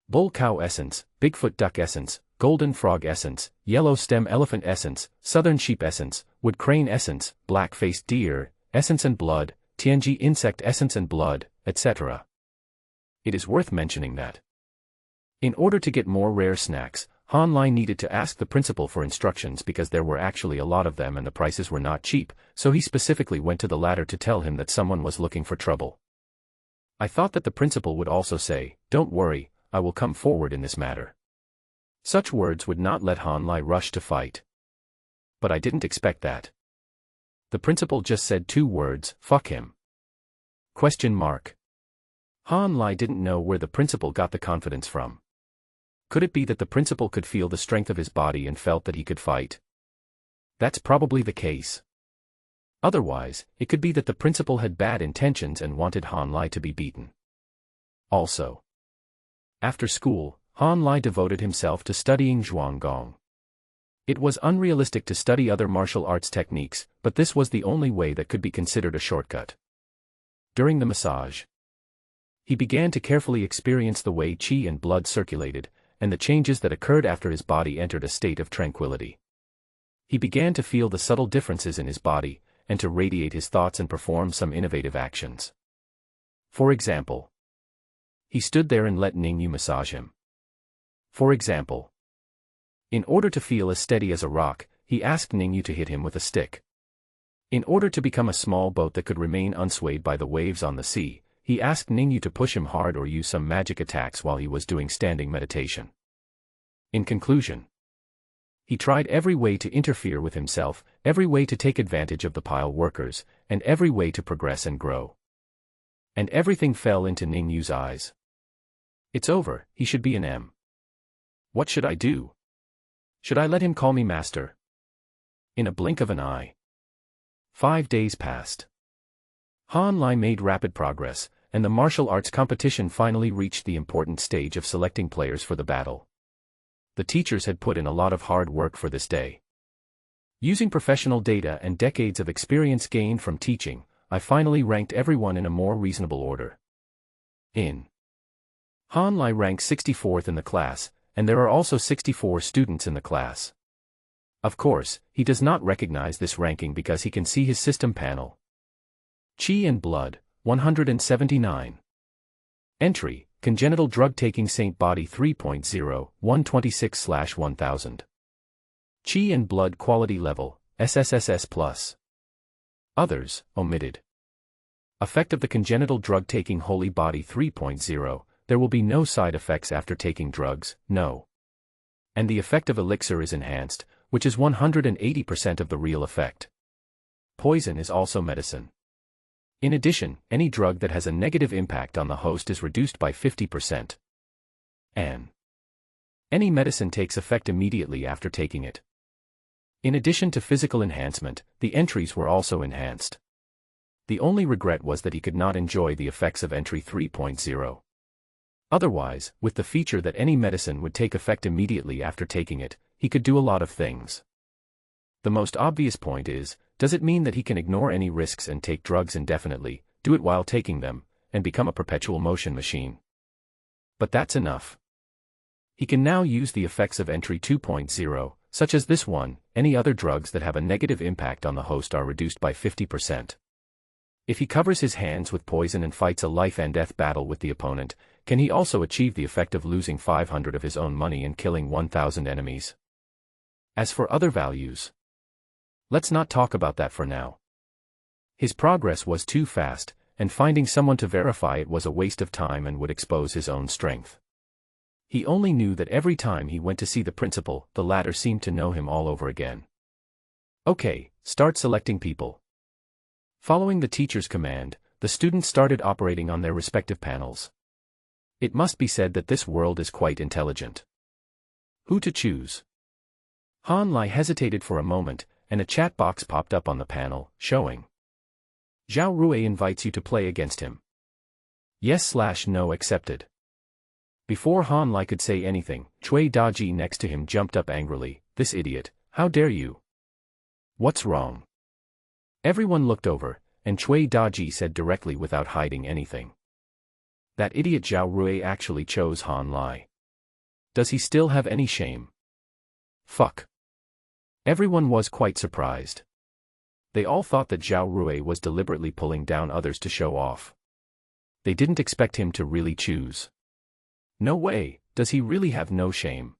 bull cow essence, Bigfoot duck essence, golden frog essence, yellow stem elephant essence, southern sheep essence, wood crane essence, black-faced deer, essence and blood, Tianji insect essence and blood, etc. It is worth mentioning that in order to get more rare snacks, Han Lai needed to ask the principal for instructions because there were actually a lot of them and the prices were not cheap, so he specifically went to the latter to tell him that someone was looking for trouble. I thought that the principal would also say, "Don't worry, I will come forward in this matter." Such words would not let Han Lai rush to fight. But I didn't expect that. The principal just said 2 words, "Fuck him." Han Lai didn't know where the principal got the confidence from. Could it be that the principal could feel the strength of his body and felt that he could fight? That's probably the case. Otherwise, it could be that the principal had bad intentions and wanted Han Lai to be beaten. Also, after school, Han Lai devoted himself to studying Zhuanggong. It was unrealistic to study other martial arts techniques, but this was the only way that could be considered a shortcut. During the massage, he began to carefully experience the way qi and blood circulated, and the changes that occurred after his body entered a state of tranquility. He began to feel the subtle differences in his body, and to radiate his thoughts and perform some innovative actions. For example, he stood there and let Ningyu massage him. For example, in order to feel as steady as a rock, he asked Ningyu to hit him with a stick. In order to become a small boat that could remain unswayed by the waves on the sea, he asked Ningyu to push him hard or use some magic attacks while he was doing standing meditation. In conclusion, he tried every way to interfere with himself, every way to take advantage of the pile workers, and every way to progress and grow. And everything fell into Ningyu's eyes. It's over, he should be an M. What should I do? Should I let him call me master? In a blink of an eye. 5 days passed. Han Lai made rapid progress, and the martial arts competition finally reached the important stage of selecting players for the battle. The teachers had put in a lot of hard work for this day. Using professional data and decades of experience gained from teaching, I finally ranked everyone in a more reasonable order. Han Lai ranked 64th in the class, and there are also 64 students in the class. Of course, he does not recognize this ranking because he can see his system panel. Qi and blood, 179. Entry, congenital drug-taking Saint Body 3.0, 126/1000. Qi and blood quality level, SSSS+. Others, omitted. Effect of the congenital drug-taking Holy Body 3.0, there will be no side effects after taking drugs, no. And the effect of elixir is enhanced, which is 180% of the real effect. Poison is also medicine. In addition, any drug that has a negative impact on the host is reduced by 50%. And any medicine takes effect immediately after taking it. In addition to physical enhancement, the entries were also enhanced. The only regret was that he could not enjoy the effects of entry 3.0. Otherwise, with the feature that any medicine would take effect immediately after taking it, he could do a lot of things. The most obvious point is, does it mean that he can ignore any risks and take drugs indefinitely, do it while taking them, and become a perpetual motion machine? But that's enough. He can now use the effects of entry 2.0, such as this one. Any other drugs that have a negative impact on the host are reduced by 50%. If he covers his hands with poison and fights a life and death battle with the opponent, can he also achieve the effect of losing 500 of his own money and killing 1,000 enemies? As for other values, let's not talk about that for now. His progress was too fast, and finding someone to verify it was a waste of time and would expose his own strength. He only knew that every time he went to see the principal, the latter seemed to know him all over again. Okay, start selecting people. Following the teacher's command, the students started operating on their respective panels. It must be said that this world is quite intelligent. Who to choose? Han Lai hesitated for a moment, and a chat box popped up on the panel, showing Zhao Rui invites you to play against him. Yes/no accepted. Before Han Lai could say anything, Cui Daji next to him jumped up angrily. This idiot, how dare you? What's wrong? Everyone looked over, and Cui Daji said directly without hiding anything. That idiot Zhao Rui actually chose Han Lai. Does he still have any shame? Fuck. Everyone was quite surprised. They all thought that Zhao Rui was deliberately pulling down others to show off. They didn't expect him to really choose. No way, does he really have no shame?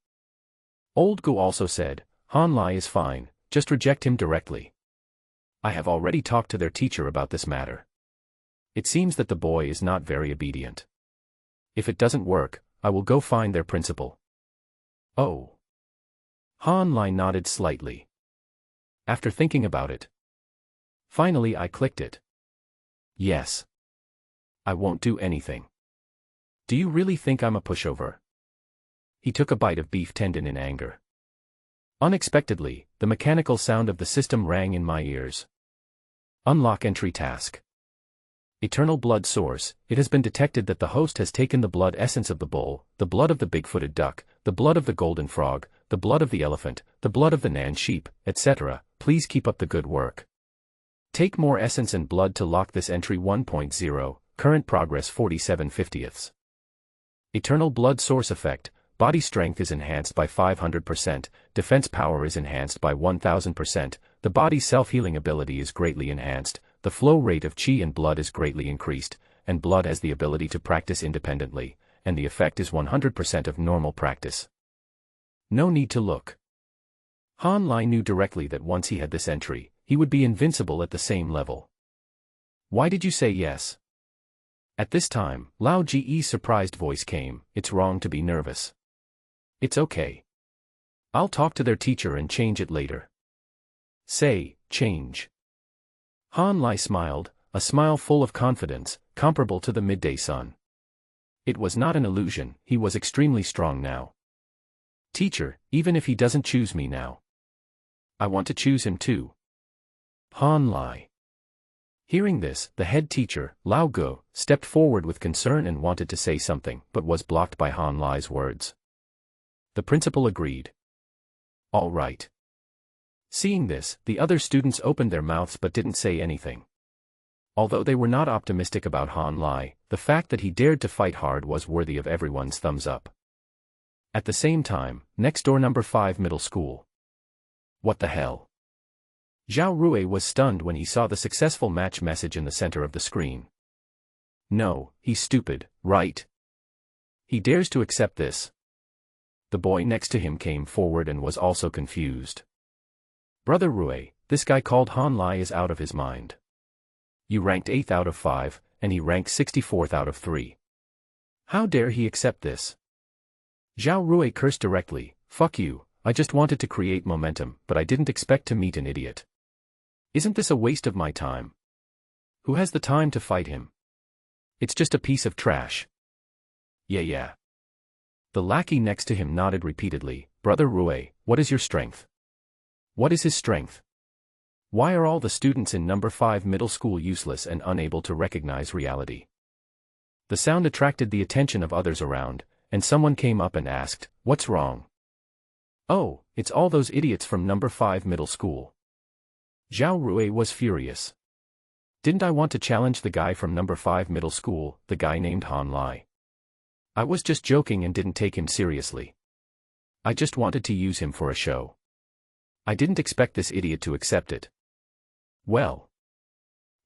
Old Gu also said, Han Lai is fine, just reject him directly. I have already talked to their teacher about this matter. It seems that the boy is not very obedient. If it doesn't work, I will go find their principal. Oh. Han Lai nodded slightly. After thinking about it. Finally I clicked it. Yes. I won't do anything. Do you really think I'm a pushover? He took a bite of beef tendon in anger. Unexpectedly, the mechanical sound of the system rang in my ears. Unlock entry task. Eternal blood source. It has been detected that the host has taken the blood essence of the bull, the blood of the big-footed duck, the blood of the golden frog, the blood of the elephant, the blood of the Nan sheep, etc. Please keep up the good work. Take more essence and blood to lock this entry 1.0, current progress 47/50ths. Eternal blood source effect. Body strength is enhanced by 500%, defense power is enhanced by 1000%, the body's self-healing ability is greatly enhanced, the flow rate of qi and blood is greatly increased, and blood has the ability to practice independently, and the effect is 100% of normal practice. No need to look. Han Lai knew directly that once he had this entry, he would be invincible at the same level. Why did you say yes? At this time, Lao Ji's surprised voice came, it's wrong to be nervous. It's okay. I'll talk to their teacher and change it later. Say, change. Han Lai smiled, a smile full of confidence, comparable to the midday sun. It was not an illusion, he was extremely strong now. Teacher, even if he doesn't choose me now, I want to choose him too. Han Lai. Hearing this, the head teacher, Lao Gu, stepped forward with concern and wanted to say something, but was blocked by Han Lai's words. The principal agreed. All right. Seeing this, the other students opened their mouths but didn't say anything. Although they were not optimistic about Han Lai, the fact that he dared to fight hard was worthy of everyone's thumbs up. At the same time, next door number 5 middle school. What the hell? Zhao Rui was stunned when he saw the successful match message in the center of the screen. No, he's stupid, right? He dares to accept this. The boy next to him came forward and was also confused. Brother Rui, this guy called Han Lai is out of his mind. You ranked 8th out of 5, and he ranked 64th out of 3. How dare he accept this? Zhao Rui cursed directly, fuck you, I just wanted to create momentum, but I didn't expect to meet an idiot. Isn't this a waste of my time? Who has the time to fight him? It's just a piece of trash. Yeah. The lackey next to him nodded repeatedly, Brother Rui, what is your strength? What is his strength? Why are all the students in number 5 middle school useless and unable to recognize reality? The sound attracted the attention of others around, and someone came up and asked, what's wrong? Oh, it's all those idiots from number 5 middle school. Zhao Rui was furious. Didn't I want to challenge the guy from number 5 middle school, the guy named Han Lai? I was just joking and didn't take him seriously. I just wanted to use him for a show. I didn't expect this idiot to accept it. Well.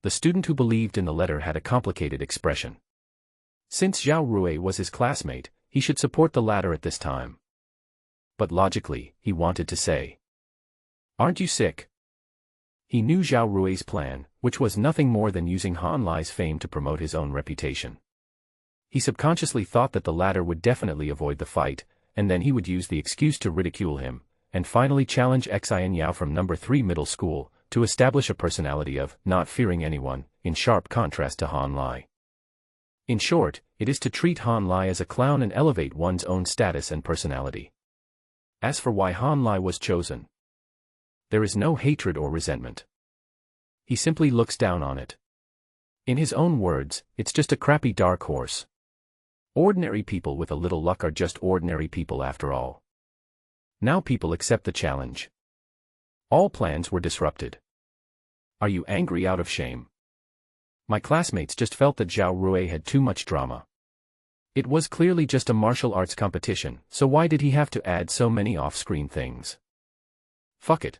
The student who believed in the letter had a complicated expression. Since Zhao Rui was his classmate, he should support the latter at this time. But logically, he wanted to say, aren't you sick? He knew Zhao Rui's plan, which was nothing more than using Han Lai's fame to promote his own reputation. He subconsciously thought that the latter would definitely avoid the fight, and then he would use the excuse to ridicule him, and finally challenge Xian Yao from number 3 middle school, to establish a personality of not fearing anyone, in sharp contrast to Han Lai. In short, it is to treat Han Lai as a clown and elevate one's own status and personality. As for why Han Lai was chosen, there is no hatred or resentment. He simply looks down on it. In his own words, it's just a crappy dark horse. Ordinary people with a little luck are just ordinary people after all. Now people accept the challenge. All plans were disrupted. Are you angry out of shame? My classmates just felt that Zhao Rui had too much drama. It was clearly just a martial arts competition, so why did he have to add so many off-screen things? Fuck it.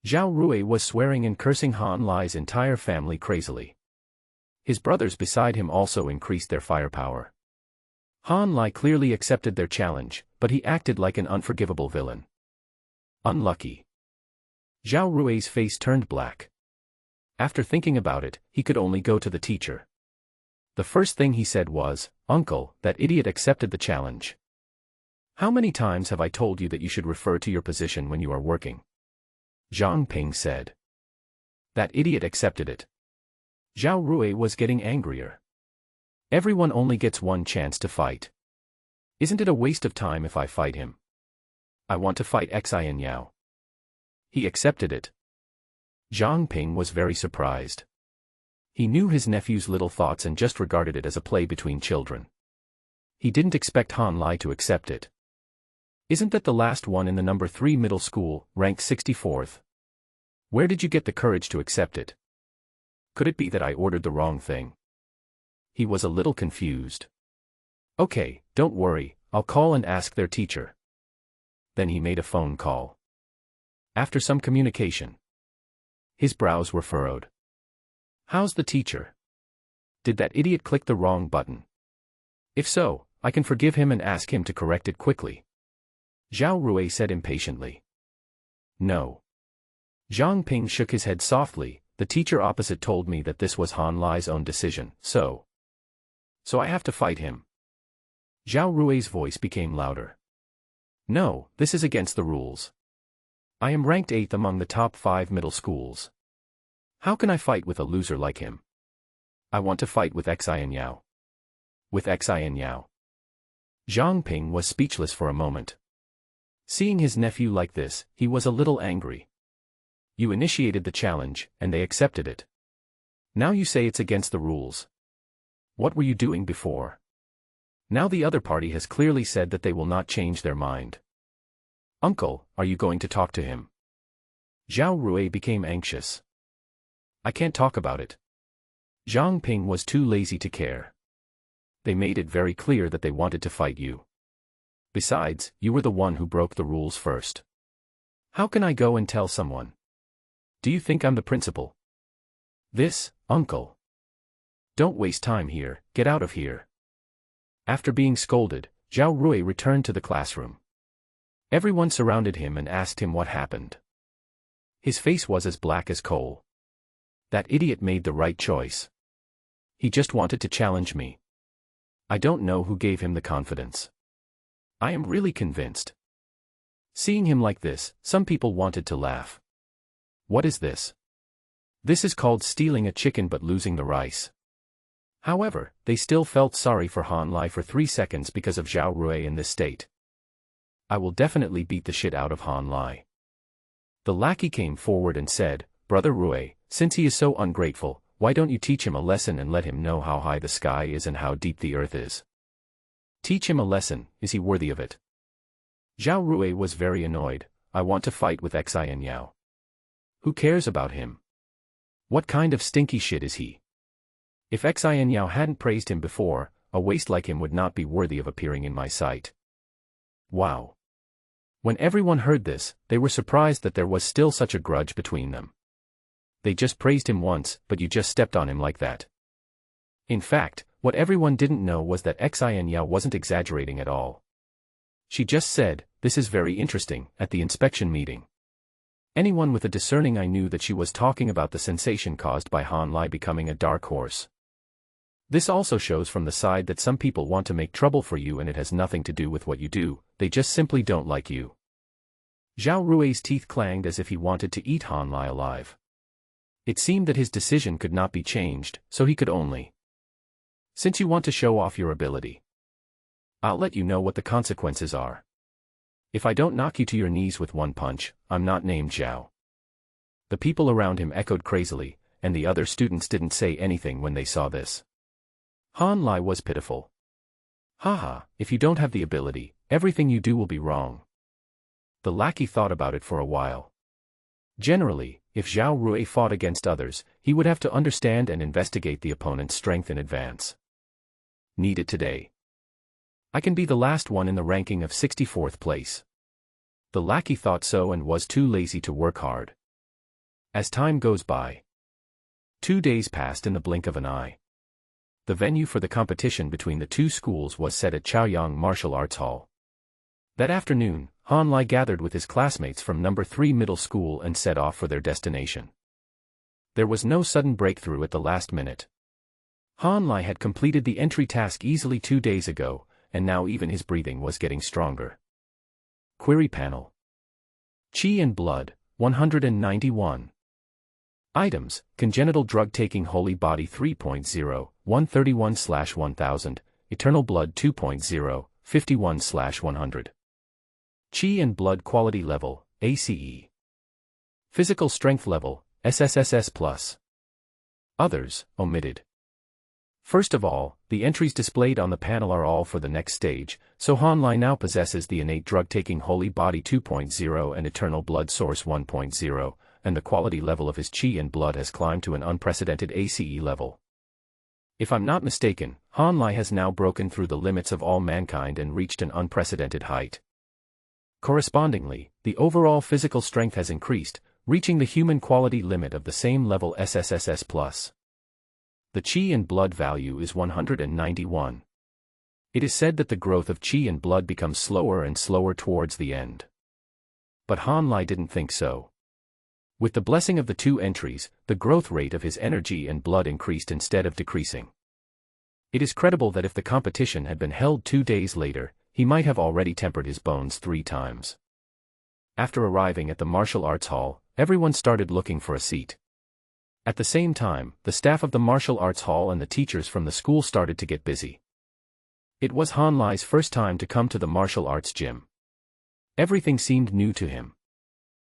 Zhao Rui was swearing and cursing Han Lai's entire family crazily. His brothers beside him also increased their firepower. Han Lai clearly accepted their challenge, but he acted like an unforgivable villain. Unlucky. Zhao Rui's face turned black. After thinking about it, he could only go to the teacher. The first thing he said was, "Uncle, that idiot accepted the challenge. How many times have I told you that you should refer to your position when you are working?" Zhang Ping said. That idiot accepted it. Zhao Rui was getting angrier. Everyone only gets one chance to fight. Isn't it a waste of time if I fight him? I want to fight Xian Yao. He accepted it. Zhang Ping was very surprised. He knew his nephew's little thoughts and just regarded it as a play between children. He didn't expect Han Lai to accept it. Isn't that the last one in the number 3 middle school, ranked 64th? Where did you get the courage to accept it? Could it be that I ordered the wrong thing? He was a little confused. Okay, don't worry, I'll call and ask their teacher. Then he made a phone call. After some communication, his brows were furrowed. How's the teacher? Did that idiot click the wrong button? If so, I can forgive him and ask him to correct it quickly. Zhao Rui said impatiently. No. Zhang Ping shook his head softly. The teacher opposite told me that this was Han Lai's own decision, so I have to fight him. Zhao Rui's voice became louder. No, this is against the rules. I am ranked 8th among the top 5 middle schools. How can I fight with a loser like him? I want to fight with Xian Yao. With Xian Yao. Zhang Ping was speechless for a moment. Seeing his nephew like this, he was a little angry. You initiated the challenge, and they accepted it. Now you say it's against the rules. What were you doing before? Now the other party has clearly said that they will not change their mind. Uncle, are you going to talk to him? Zhao Rui became anxious. I can't talk about it. Zhang Ping was too lazy to care. They made it very clear that they wanted to fight you. Besides, you were the one who broke the rules first. How can I go and tell someone? Do you think I'm the principal? This, uncle. Don't waste time here, get out of here. After being scolded, Zhao Rui returned to the classroom. Everyone surrounded him and asked him what happened. His face was as black as coal. That idiot made the right choice. He just wanted to challenge me. I don't know who gave him the confidence. I am really convinced. Seeing him like this, some people wanted to laugh. What is this? This is called stealing a chicken but losing the rice. However, they still felt sorry for Han Lai for 3 seconds because of Zhao Rui in this state. I will definitely beat the shit out of Han Lai. The lackey came forward and said, Brother Rui, since he is so ungrateful, why don't you teach him a lesson and let him know how high the sky is and how deep the earth is? Teach him a lesson, is he worthy of it? Zhao Rui was very annoyed. I want to fight with Xian Yao. Who cares about him? What kind of stinky shit is he? If Xian Yao hadn't praised him before, a waste like him would not be worthy of appearing in my sight. Wow. When everyone heard this, they were surprised that there was still such a grudge between them. They just praised him once, but you just stepped on him like that. In fact, what everyone didn't know was that Xian Yao wasn't exaggerating at all. She just said, this is very interesting, at the inspection meeting. Anyone with a discerning eye knew that she was talking about the sensation caused by Han Lai becoming a dark horse. This also shows from the side that some people want to make trouble for you and it has nothing to do with what you do, they just simply don't like you. Zhao Rui's teeth clanged as if he wanted to eat Han Lai alive. It seemed that his decision could not be changed, so he could only. Since you want to show off your ability, I'll let you know what the consequences are. If I don't knock you to your knees with one punch, I'm not named Zhao. The people around him echoed crazily, and the other students didn't say anything when they saw this. Han Lai was pitiful. Haha, if you don't have the ability, everything you do will be wrong. The lackey thought about it for a while. Generally, if Zhao Rui fought against others, he would have to understand and investigate the opponent's strength in advance. Need it today. I can be the last one in the ranking of 64th place. The lackey thought so and was too lazy to work hard. As time goes by, 2 days passed in the blink of an eye. The venue for the competition between the two schools was set at Chaoyang Martial Arts Hall. That afternoon, Han Lai gathered with his classmates from No. 3 Middle School and set off for their destination. There was no sudden breakthrough at the last minute. Han Lai had completed the entry task easily 2 days ago, and now even his breathing was getting stronger. Query panel. Qi and blood, 191. Items: congenital drug-taking holy body 3.0, 131/1000, eternal blood 2.0, 51/100. Qi and blood quality level, ACE. Physical strength level, SSSS+. Others, omitted. First of all, the entries displayed on the panel are all for the next stage, so Han Lai now possesses the innate drug-taking holy body 2.0 and eternal blood source 1.0, and the quality level of his Qi and blood has climbed to an unprecedented ACE level. If I'm not mistaken, Han Lai has now broken through the limits of all mankind and reached an unprecedented height. Correspondingly, the overall physical strength has increased, reaching the human quality limit of the same level SSSS+. The Qi and blood value is 191. It is said that the growth of Qi and blood becomes slower and slower towards the end. But Han Lai didn't think so. With the blessing of the two entries, the growth rate of his energy and blood increased instead of decreasing. It is credible that if the competition had been held 2 days later, he might have already tempered his bones 3 times. After arriving at the martial arts hall, everyone started looking for a seat. At the same time, the staff of the martial arts hall and the teachers from the school started to get busy. It was Han Lai's first time to come to the martial arts gym. Everything seemed new to him.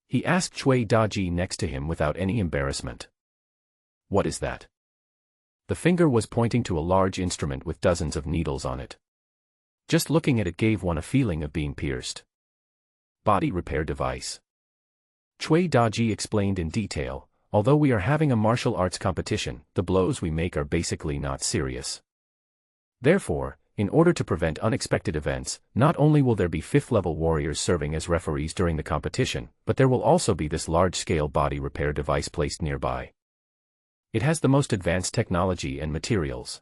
He asked Cui Daji next to him without any embarrassment. "What is that?" The finger was pointing to a large instrument with dozens of needles on it. Just looking at it gave one a feeling of being pierced. "Body repair device." Cui Daji explained in detail, "Although we are having a martial arts competition, the blows we make are basically not serious. Therefore, in order to prevent unexpected events, not only will there be 5th-level warriors serving as referees during the competition, but there will also be this large-scale body repair device placed nearby. It has the most advanced technology and materials.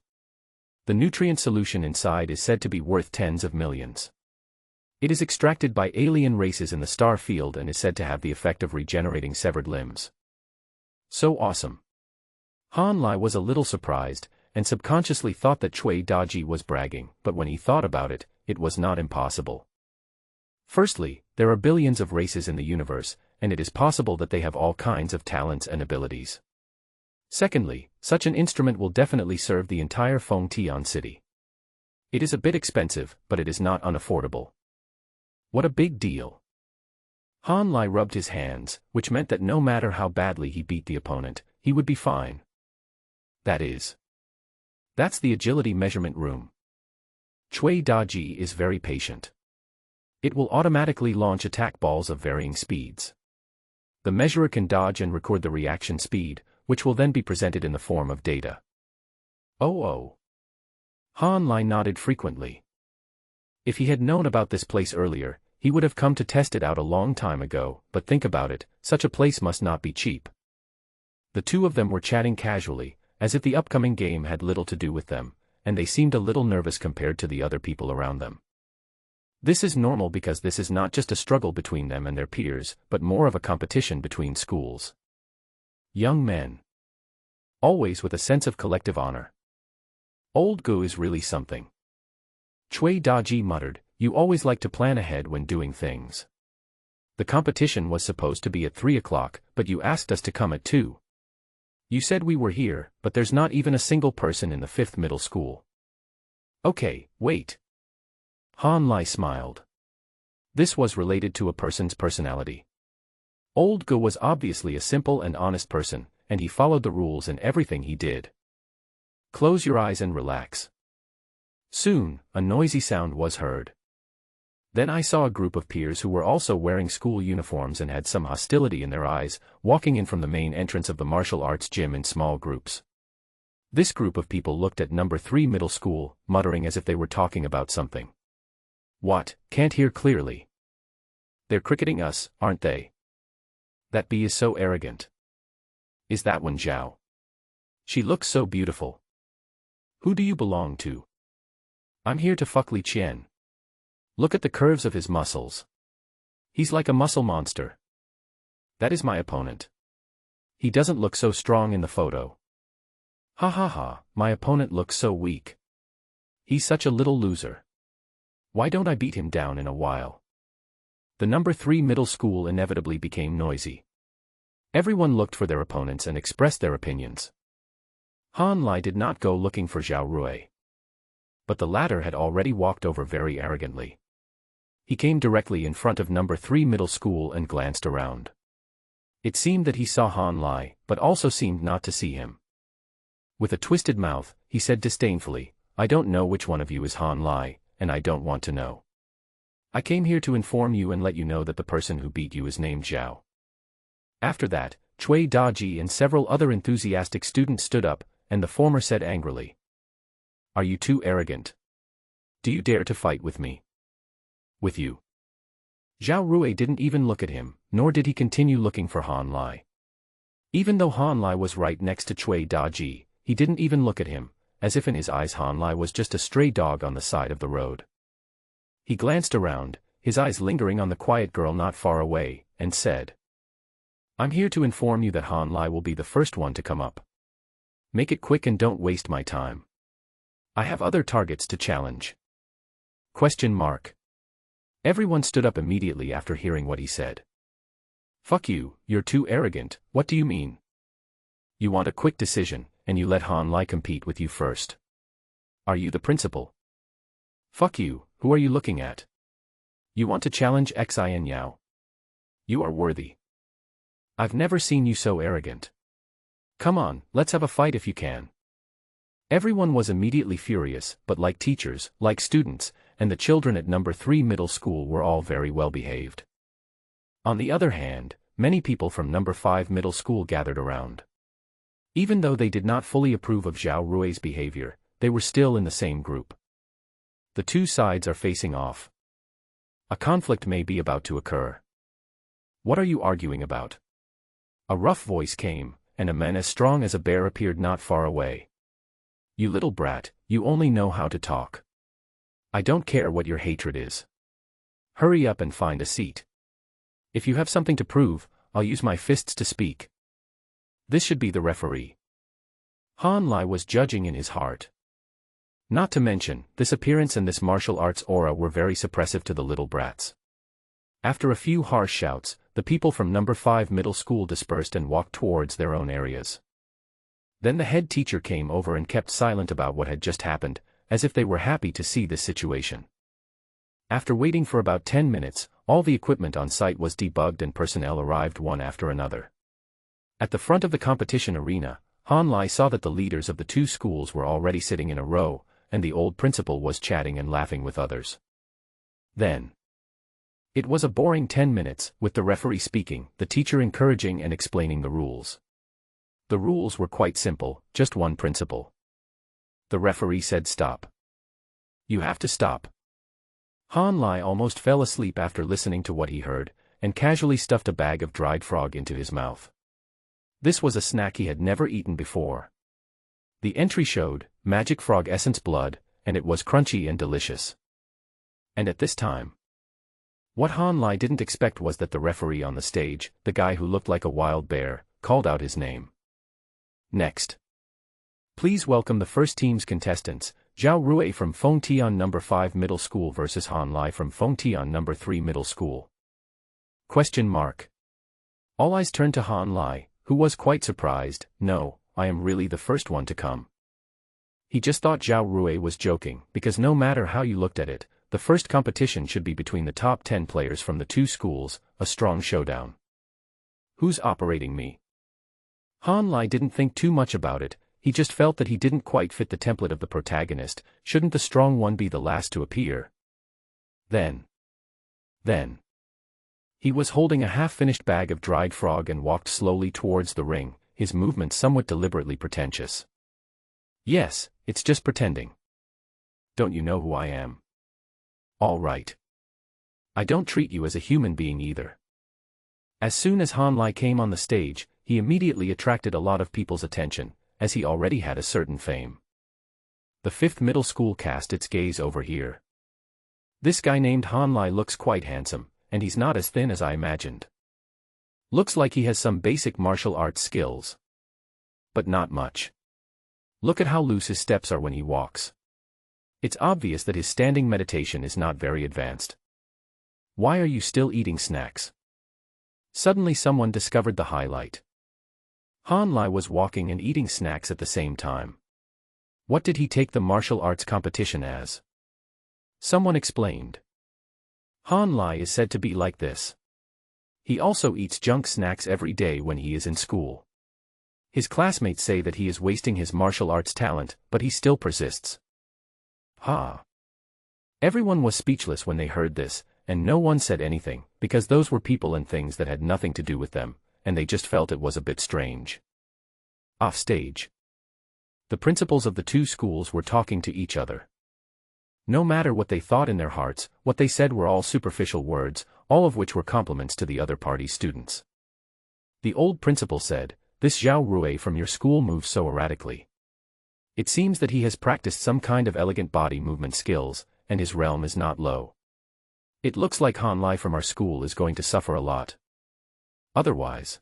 The nutrient solution inside is said to be worth tens of millions. It is extracted by alien races in the star field and is said to have the effect of regenerating severed limbs." So awesome. Han Lai was a little surprised, and subconsciously thought that Cui Daji was bragging, but when he thought about it, it was not impossible. Firstly, there are billions of races in the universe, and it is possible that they have all kinds of talents and abilities. Secondly, such an instrument will definitely serve the entire Fengtian city. It is a bit expensive, but it is not unaffordable. What a big deal. Han Lai rubbed his hands, which meant that no matter how badly he beat the opponent, he would be fine. That's the agility measurement room. Cui Daji is very patient. It will automatically launch attack balls of varying speeds. The measurer can dodge and record the reaction speed, which will then be presented in the form of data. Oh. Han Lai nodded frequently. If he had known about this place earlier, he would have come to test it out a long time ago, but think about it, such a place must not be cheap. The two of them were chatting casually, as if the upcoming game had little to do with them, and they seemed a little nervous compared to the other people around them. This is normal because this is not just a struggle between them and their peers, but more of a competition between schools. Young men. Always with a sense of collective honor. Old Gu is really something. Cui Daji muttered, "You always like to plan ahead when doing things. The competition was supposed to be at 3 o'clock, but you asked us to come at 2. You said we were here, but there's not even a single person in the 5th middle school." "Okay, wait." Han Lai smiled. This was related to a person's personality. Old Gu was obviously a simple and honest person, and he followed the rules in everything he did. Close your eyes and relax. Soon, a noisy sound was heard. Then I saw a group of peers who were also wearing school uniforms and had some hostility in their eyes, walking in from the main entrance of the martial arts gym in small groups. This group of people looked at No. 3 middle school, muttering as if they were talking about something. What, can't hear clearly? They're cricketing us, aren't they? That bee is so arrogant. Is that one Zhao? She looks so beautiful. Who do you belong to? I'm here to fuck Li Qian. Look at the curves of his muscles. He's like a muscle monster. That is my opponent. He doesn't look so strong in the photo. Ha ha ha, my opponent looks so weak. He's such a little loser. Why don't I beat him down in a while? The number 3 middle school inevitably became noisy. Everyone looked for their opponents and expressed their opinions. Han Lai did not go looking for Zhao Rui. But the latter had already walked over very arrogantly. He came directly in front of number 3 middle school and glanced around. It seemed that he saw Han Lai, but also seemed not to see him. With a twisted mouth, he said disdainfully, I don't know which one of you is Han Lai, and I don't want to know. I came here to inform you and let you know that the person who beat you is named Zhao. After that, Cui Daji and several other enthusiastic students stood up, and the former said angrily, Are you too arrogant? Do you dare to fight with me? With you? Zhao Rui didn't even look at him, nor did he continue looking for Han Lai. Even though Han Lai was right next to Cui Daji, he didn't even look at him, as if in his eyes Han Lai was just a stray dog on the side of the road. He glanced around, his eyes lingering on the quiet girl not far away, and said, I'm here to inform you that Han Lai will be the first one to come up. Make it quick and don't waste my time. I have other targets to challenge. Question mark. Everyone stood up immediately after hearing what he said. Fuck you, you're too arrogant, what do you mean? You want a quick decision, and you let Han Lai compete with you first. Are you the principal? Fuck you, who are you looking at? You want to challenge Xin Yao? You are worthy. I've never seen you so arrogant. Come on, let's have a fight if you can. Everyone was immediately furious, but like teachers, like students, and the children at number 3 middle school were all very well behaved. On the other hand, many people from number 5 middle school gathered around. Even though they did not fully approve of Zhao Rui's behavior, they were still in the same group. The two sides are facing off. A conflict may be about to occur. What are you arguing about? A rough voice came, and a man as strong as a bear appeared not far away. You little brat, you only know how to talk. I don't care what your hatred is. Hurry up and find a seat. If you have something to prove, I'll use my fists to speak. This should be the referee. Han Lai was judging in his heart. Not to mention, this appearance and this martial arts aura were very suppressive to the little brats. After a few harsh shouts, the people from number 5 middle school dispersed and walked towards their own areas. Then the head teacher came over and kept silent about what had just happened, as if they were happy to see this situation. After waiting for about 10 minutes, all the equipment on site was debugged and personnel arrived one after another. At the front of the competition arena, Han Lai saw that the leaders of the two schools were already sitting in a row, and the old principal was chatting and laughing with others. Then, it was a boring 10 minutes, with the referee speaking, the teacher encouraging and explaining the rules. The rules were quite simple, just one principle. The referee said stop. You have to stop. Han Lai almost fell asleep after listening to what he heard, and casually stuffed a bag of dried frog into his mouth. This was a snack he had never eaten before. The entry showed, magic frog essence blood, and it was crunchy and delicious. And at this time, what Han Lai didn't expect was that the referee on the stage, the guy who looked like a wild bear, called out his name. Next. Please welcome the first team's contestants, Zhao Rui from Fengtian number 5 middle school versus Han Lai from Fengtian number 3 middle school. Question mark. All eyes turned to Han Lai, who was quite surprised. No, I am really the first one to come. He just thought Zhao Rui was joking, because no matter how you looked at it, the first competition should be between the top 10 players from the two schools, a strong showdown. Who's operating me? Han Lai didn't think too much about it, he just felt that he didn't quite fit the template of the protagonist. Shouldn't the strong one be the last to appear? Then. He was holding a half-finished bag of dried frog and walked slowly towards the ring, his movements somewhat deliberately pretentious. Yes, it's just pretending. Don't you know who I am? All right. I don't treat you as a human being either. As soon as Han Lai came on the stage, he immediately attracted a lot of people's attention, as he already had a certain fame. The 5th middle school cast its gaze over here. This guy named Han Lai looks quite handsome, and he's not as thin as I imagined. Looks like he has some basic martial arts skills. But not much. Look at how loose his steps are when he walks. It's obvious that his standing meditation is not very advanced. Why are you still eating snacks? Suddenly someone discovered the highlight. Han Lai was walking and eating snacks at the same time. What did he take the martial arts competition as? Someone explained. Han Lai is said to be like this. He also eats junk snacks every day when he is in school. His classmates say that he is wasting his martial arts talent, but he still persists. Ha! Everyone was speechless when they heard this, and no one said anything, because those were people and things that had nothing to do with them, and they just felt it was a bit strange. Off stage. The principals of the two schools were talking to each other. No matter what they thought in their hearts, what they said were all superficial words, all of which were compliments to the other party's students. The old principal said, "This Zhao Rui from your school moves so erratically. It seems that he has practiced some kind of elegant body movement skills, and his realm is not low. It looks like Han Lai from our school is going to suffer a lot. Otherwise."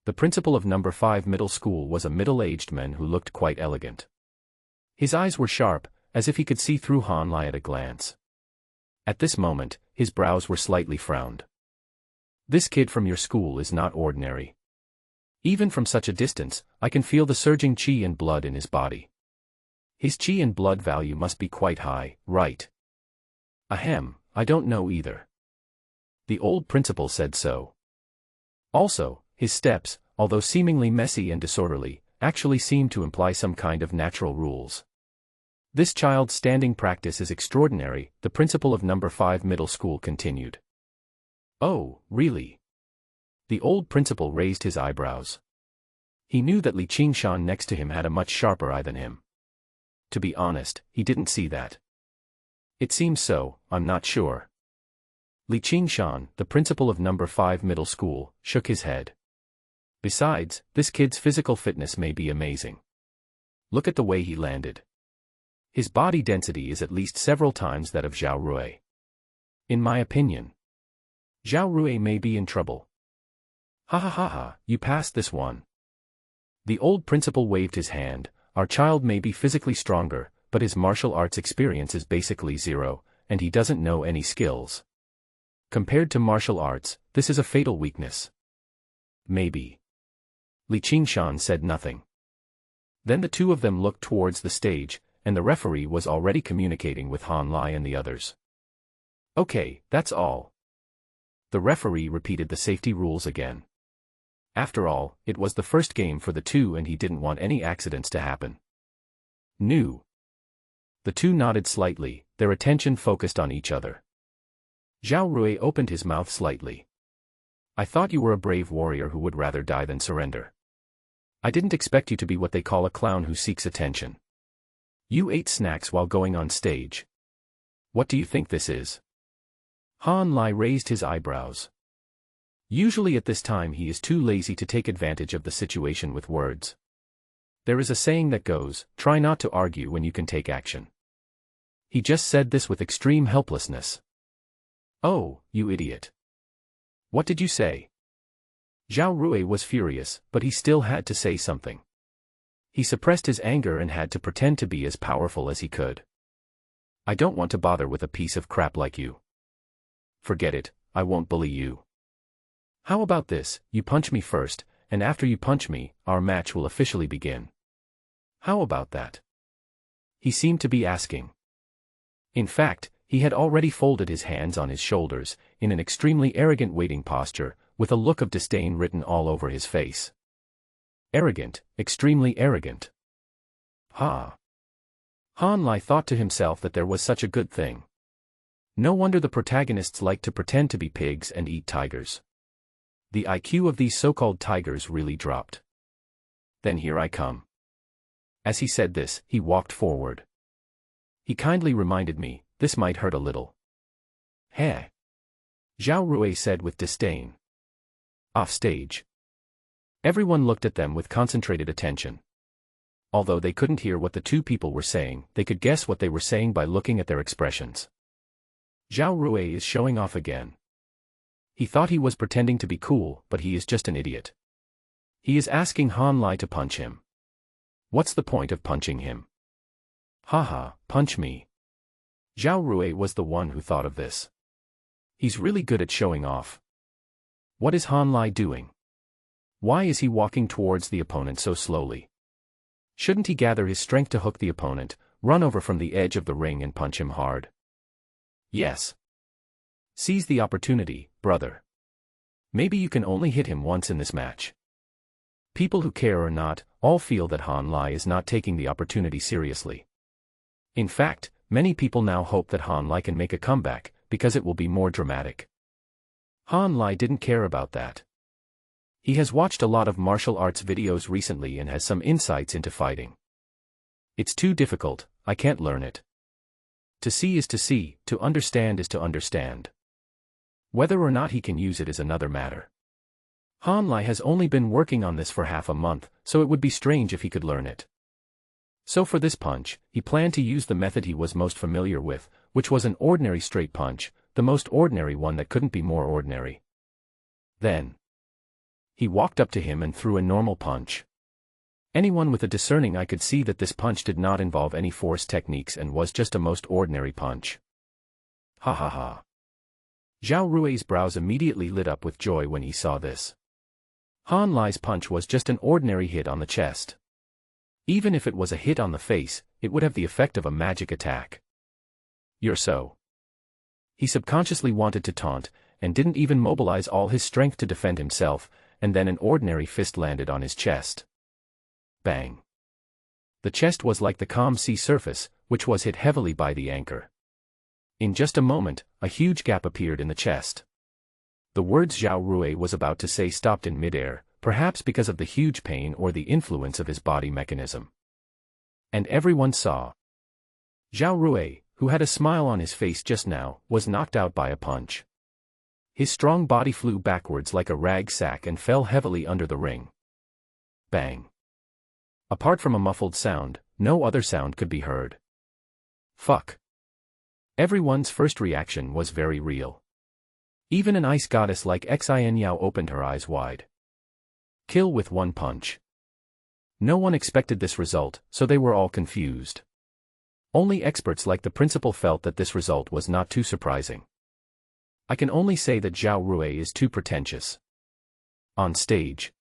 The principal of number 5 middle school was a middle-aged man who looked quite elegant. His eyes were sharp, as if he could see through Han Lai at a glance. At this moment, his brows were slightly frowned. "This kid from your school is not ordinary. Even from such a distance, I can feel the surging qi and blood in his body. His qi and blood value must be quite high, right?" "Ahem, I don't know either. The old principal said so. Also, his steps, although seemingly messy and disorderly, actually seem to imply some kind of natural rules. This child's standing practice is extraordinary," the principal of number 5 middle school continued. "Oh, really?" The old principal raised his eyebrows. He knew that Li Qingshan next to him had a much sharper eye than him. To be honest, he didn't see that. "It seems so, I'm not sure." Li Qingshan, the principal of number 5 middle school, shook his head. "Besides, this kid's physical fitness may be amazing. Look at the way he landed. His body density is at least several times that of Zhao Rui. In my opinion, Zhao Rui may be in trouble." "Ha ha ha ha, you passed this one." The old principal waved his hand. "Our child may be physically stronger, but his martial arts experience is basically zero, and he doesn't know any skills. Compared to martial arts, this is a fatal weakness." "Maybe." Li Qingshan said nothing. Then the two of them looked towards the stage, and the referee was already communicating with Han Lai and the others. "Okay, that's all." The referee repeated the safety rules again. After all, it was the first game for the two and he didn't want any accidents to happen. "New." The two nodded slightly, their attention focused on each other. Zhao Rui opened his mouth slightly. "I thought you were a brave warrior who would rather die than surrender. I didn't expect you to be what they call a clown who seeks attention. You ate snacks while going on stage. What do you think this is?" Han Lai raised his eyebrows. Usually at this time he is too lazy to take advantage of the situation with words. There is a saying that goes, "Try not to argue when you can take action." He just said this with extreme helplessness. "Oh, you idiot. What did you say?" Zhao Rui was furious, but he still had to say something. He suppressed his anger and had to pretend to be as powerful as he could. "I don't want to bother with a piece of crap like you. Forget it, I won't bully you. How about this, you punch me first, and after you punch me, our match will officially begin. How about that?" He seemed to be asking. In fact, he had already folded his hands on his shoulders, in an extremely arrogant waiting posture, with a look of disdain written all over his face. Arrogant, extremely arrogant. Ha! Han Lai thought to himself that there was such a good thing. No wonder the protagonists like to pretend to be pigs and eat tigers. The IQ of these so-called tigers really dropped. "Then here I come." As he said this, he walked forward. "He kindly reminded me, this might hurt a little." Heh. Zhao Rui said with disdain. Off stage. Everyone looked at them with concentrated attention. Although they couldn't hear what the two people were saying, they could guess what they were saying by looking at their expressions. Zhao Rui is showing off again. He thought he was pretending to be cool, but he is just an idiot. He is asking Han Lai to punch him. What's the point of punching him? Haha, punch me. Zhao Rui was the one who thought of this. He's really good at showing off. What is Han Lai doing? Why is he walking towards the opponent so slowly? Shouldn't he gather his strength to hook the opponent, run over from the edge of the ring and punch him hard? Yes. Seize the opportunity, brother. Maybe you can only hit him once in this match. People who care or not, all feel that Han Lai is not taking the opportunity seriously. In fact, many people now hope that Han Lai can make a comeback, because it will be more dramatic. Han Lai didn't care about that. He has watched a lot of martial arts videos recently and has some insights into fighting. It's too difficult, I can't learn it. To see is to see, to understand is to understand. Whether or not he can use it is another matter. Han Lai has only been working on this for half a month, so it would be strange if he could learn it. So for this punch, he planned to use the method he was most familiar with, which was an ordinary straight punch, the most ordinary one that couldn't be more ordinary. Then he walked up to him and threw a normal punch. Anyone with a discerning eye could see that this punch did not involve any force techniques and was just a most ordinary punch. Ha ha ha. Zhao Rui's brows immediately lit up with joy when he saw this. Han Lai's punch was just an ordinary hit on the chest. Even if it was a hit on the face, it would have the effect of a magic attack. You're so. He subconsciously wanted to taunt, and didn't even mobilize all his strength to defend himself, and then an ordinary fist landed on his chest. Bang. The chest was like the calm sea surface, which was hit heavily by the anchor. In just a moment, a huge gap appeared in the chest. The words Zhao Rui was about to say stopped in midair, perhaps because of the huge pain or the influence of his body mechanism. And everyone saw. Zhao Rui, who had a smile on his face just now, was knocked out by a punch. His strong body flew backwards like a rag sack and fell heavily under the ring. Bang. Apart from a muffled sound, no other sound could be heard. Fuck. Everyone's first reaction was very real. Even an ice goddess like Xin Yao opened her eyes wide. Kill with one punch. No one expected this result, so they were all confused. Only experts like the principal felt that this result was not too surprising. I can only say that Zhao Rui is too pretentious. On stage,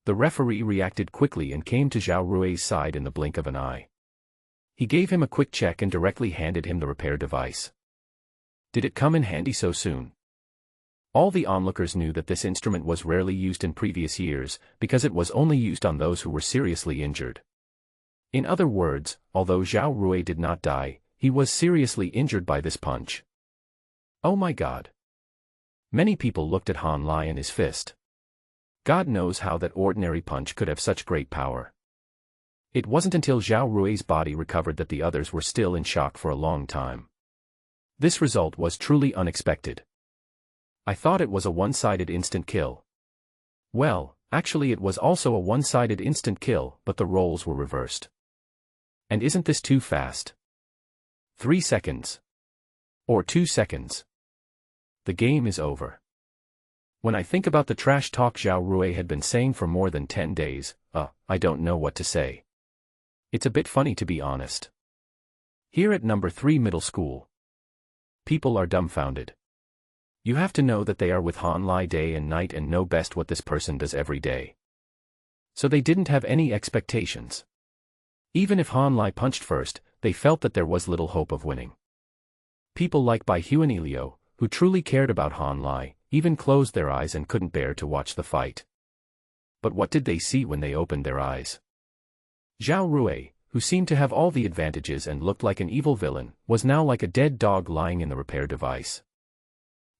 the referee reacted quickly and came to Zhao Rui's side in the blink of an eye. He gave him a quick check and directly handed him the repair device. Did it come in handy so soon? All the onlookers knew that this instrument was rarely used in previous years, because it was only used on those who were seriously injured. In other words, although Zhao Rui did not die, he was seriously injured by this punch. Oh my God. Many people looked at Han Lai and his fist. God knows how that ordinary punch could have such great power. It wasn't until Zhao Rui's body recovered that the others were still in shock for a long time. This result was truly unexpected. I thought it was a one-sided instant kill. Well, actually it was also a one-sided instant kill, but the roles were reversed. And isn't this too fast? 3 seconds. Or 2 seconds. The game is over. When I think about the trash talk Zhao Rui had been saying for more than 10 days, I don't know what to say. It's a bit funny to be honest. Here at number 3 middle school, people are dumbfounded. You have to know that they are with Han Lai day and night and know best what this person does every day. So they didn't have any expectations. Even if Han Lai punched first, they felt that there was little hope of winning. People like Bai Huanilio, who truly cared about Han Lai, even closed their eyes and couldn't bear to watch the fight. But what did they see when they opened their eyes? Zhao Rui, who seemed to have all the advantages and looked like an evil villain, was now like a dead dog lying in the repair device.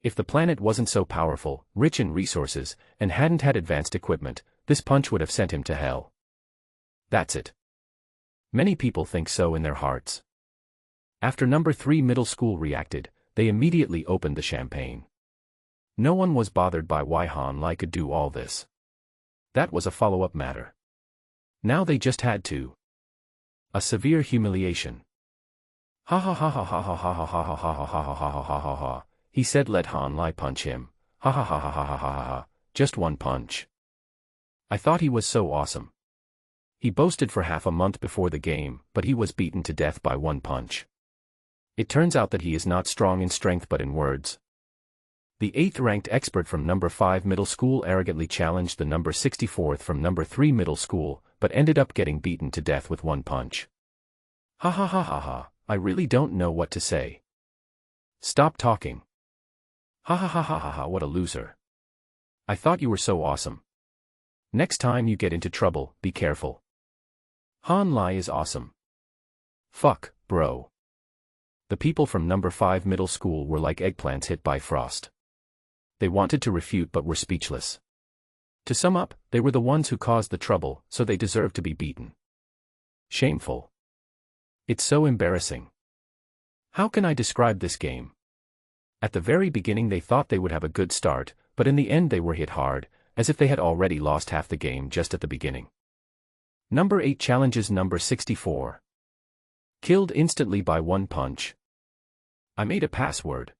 If the planet wasn't so powerful, rich in resources, and hadn't had advanced equipment, this punch would have sent him to hell. That's it. Many people think so in their hearts. After number 3 middle school reacted, They immediately opened the champagne. No one was bothered by why Han Lai could do all this. That was a follow-up matter. Now they just had to. A severe humiliation. Ha ha ha ha ha ha ha ha ha ha ha ha ha ha ha ha ha, he said. Let Han Lai punch him. Ha ha ha ha ha ha ha ha, just one punch. I thought he was so awesome. He boasted for half a month before the game, but he was beaten to death by one punch. It turns out that he is not strong in strength but in words. The 8th-ranked expert from number 5 middle school arrogantly challenged the number 64th from number 3 middle school, but ended up getting beaten to death with one punch. Ha ha ha ha ha, I really don't know what to say. Stop talking. Ha ha ha ha ha ha, what a loser. I thought you were so awesome. Next time you get into trouble, be careful. Han Lai is awesome. Fuck, bro. The people from number 5 middle school were like eggplants hit by frost. They wanted to refute but were speechless. To sum up, they were the ones who caused the trouble, so they deserved to be beaten. Shameful. It's so embarrassing. How can I describe this game? At the very beginning they thought they would have a good start, but in the end they were hit hard, as if they had already lost half the game just at the beginning. Number 8 challenges number 64. Killed instantly by one punch. I made a password.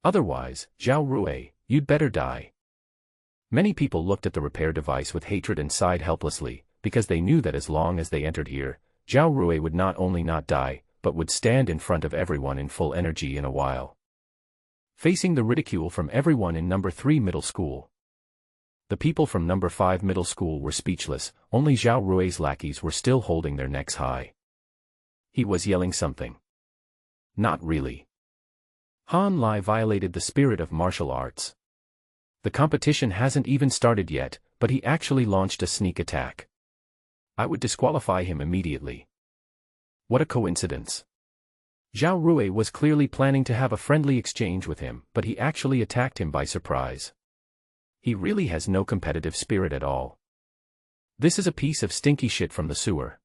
Otherwise, Zhao Rui, you'd better die. Many people looked at the repair device with hatred and sighed helplessly, because they knew that as long as they entered here, Zhao Rui would not only not die, but would stand in front of everyone in full energy in a while. Facing the ridicule from everyone in number 3 middle school. The people from number 5 middle school were speechless, only Zhao Rui's lackeys were still holding their necks high. He was yelling something. Not really. Han Lai violated the spirit of martial arts. The competition hasn't even started yet, but he actually launched a sneak attack. I would disqualify him immediately. What a coincidence. Zhao Rui was clearly planning to have a friendly exchange with him, but he actually attacked him by surprise. He really has no competitive spirit at all. This is a piece of stinky shit from the sewer.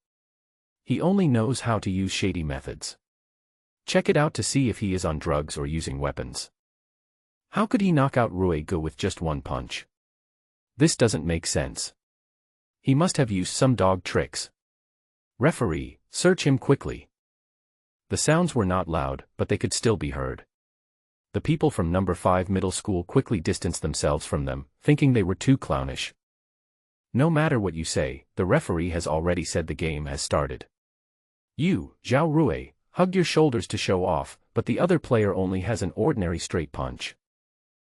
He only knows how to use shady methods. Check it out to see if he is on drugs or using weapons. How could he knock out Rui Gu with just one punch? This doesn't make sense. He must have used some dog tricks. Referee, search him quickly. The sounds were not loud, but they could still be heard. The people from number 5 middle school quickly distanced themselves from them, thinking they were too clownish. No matter what you say, the referee has already said the game has started. You, Zhao Rui, hug your shoulders to show off, but the other player only has an ordinary straight punch.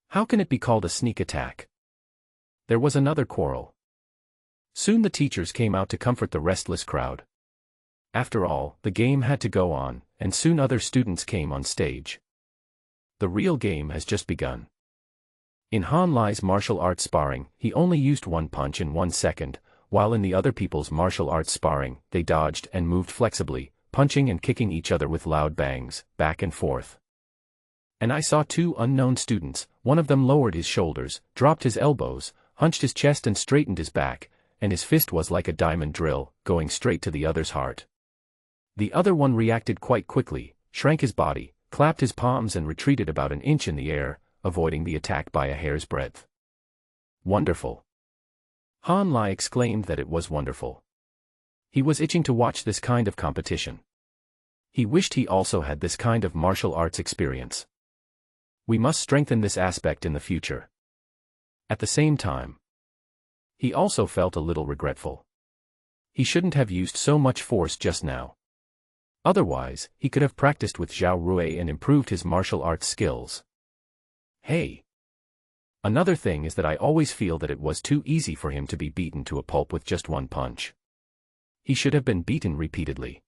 How can it be called a sneak attack? There was another quarrel. Soon the teachers came out to comfort the restless crowd. After all, the game had to go on, and soon other students came on stage. The real game has just begun. In Han Lai's martial arts sparring, he only used one punch in 1 second, while in the other people's martial arts sparring, they dodged and moved flexibly, punching and kicking each other with loud bangs, back and forth. And I saw 2 unknown students, one of them lowered his shoulders, dropped his elbows, hunched his chest and straightened his back, and his fist was like a diamond drill, going straight to the other's heart. The other one reacted quite quickly, shrank his body, clapped his palms and retreated about an inch in the air, avoiding the attack by a hair's breadth. Wonderful. Han Lai exclaimed that it was wonderful. He was itching to watch this kind of competition. He wished he also had this kind of martial arts experience. We must strengthen this aspect in the future. At the same time, he also felt a little regretful. He shouldn't have used so much force just now. Otherwise, he could have practiced with Zhao Rui and improved his martial arts skills. Hey! Another thing is that I always feel that it was too easy for him to be beaten to a pulp with just one punch. He should have been beaten repeatedly.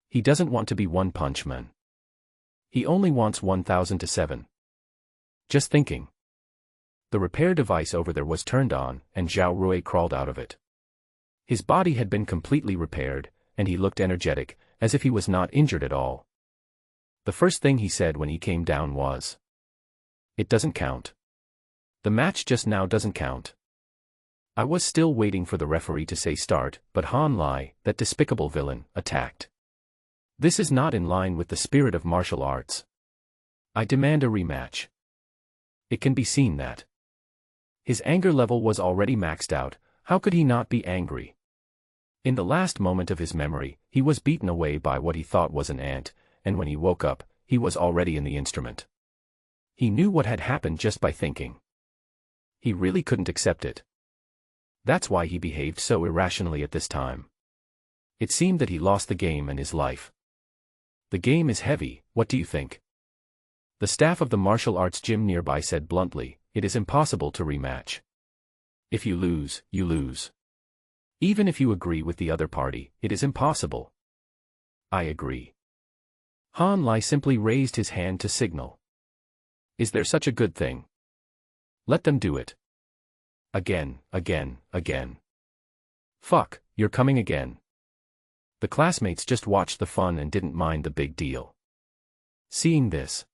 He doesn't want to be one punch man. He only wants 1000 to 7. Just thinking. The repair device over there was turned on, and Zhao Rui crawled out of it. His body had been completely repaired, and he looked energetic, as if he was not injured at all. The first thing he said when he came down was, "It doesn't count. The match just now doesn't count." I was still waiting for the referee to say start, but Han Lai, that despicable villain, attacked. This is not in line with the spirit of martial arts. I demand a rematch. It can be seen that his anger level was already maxed out. How could he not be angry? In the last moment of his memory, he was beaten away by what he thought was an ant, and when he woke up, he was already in the instrument. He knew what had happened just by thinking. He really couldn't accept it. That's why he behaved so irrationally at this time. It seemed that he lost the game and his life. The game is heavy, what do you think? The staff of the martial arts gym nearby said bluntly, it is impossible to rematch. If you lose, you lose. Even if you agree with the other party, it is impossible. I agree. Han Lai simply raised his hand to signal. Is there such a good thing? Let them do it. Again, again, again. Fuck, you're coming again. The classmates just watched the fun and didn't mind the big deal. Seeing this,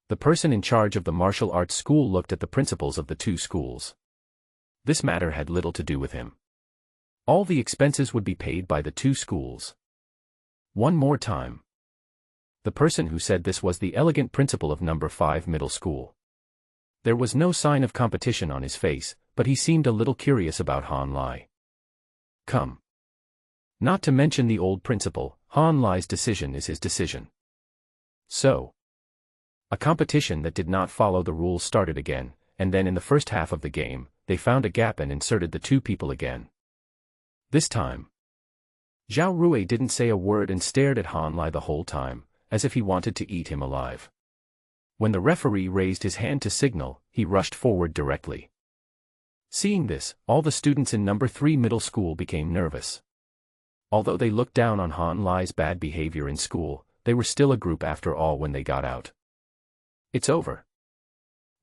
the person in charge of the martial arts school looked at the principals of the two schools. This matter had little to do with him. All the expenses would be paid by the two schools. One more time. The person who said this was the elegant principal of number 5 middle school. There was no sign of competition on his face, but he seemed a little curious about Han Lai. Come. Not to mention the old principal, Han Lai's decision is his decision. So, a competition that did not follow the rules started again, and then in the first half of the game, they found a gap and inserted the two people again. This time, Zhao Rui didn't say a word and stared at Han Lai the whole time, as if he wanted to eat him alive. When the referee raised his hand to signal, he rushed forward directly. Seeing this, all the students in number 3 middle school became nervous. Although they looked down on Han Lai's bad behavior in school, they were still a group after all when they got out. It's over.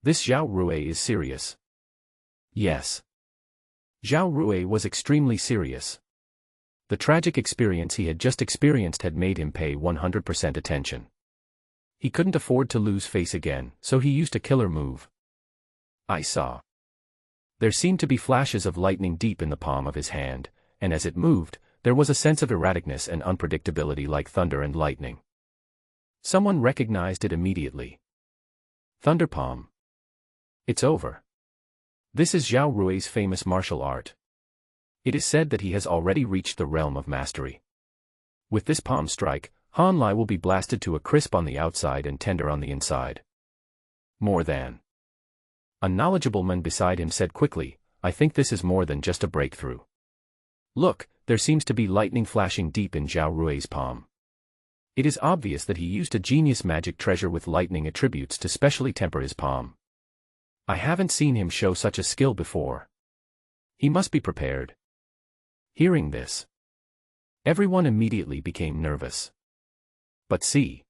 This Zhao Rui is serious. Yes. Zhao Rui was extremely serious. The tragic experience he had just experienced had made him pay 100% attention. He couldn't afford to lose face again, so he used a killer move. I saw. There seemed to be flashes of lightning deep in the palm of his hand, and as it moved, there was a sense of erraticness and unpredictability like thunder and lightning. Someone recognized it immediately. Thunder palm. It's over. This is Zhao Rui's famous martial art. It is said that he has already reached the realm of mastery. With this palm strike, Han Lai will be blasted to a crisp on the outside and tender on the inside. More than. A knowledgeable man beside him said quickly, I think this is more than just a breakthrough. Look, there seems to be lightning flashing deep in Zhao Rui's palm. It is obvious that he used a genius magic treasure with lightning attributes to specially temper his palm. I haven't seen him show such a skill before. He must be prepared. Hearing this, everyone immediately became nervous. But see.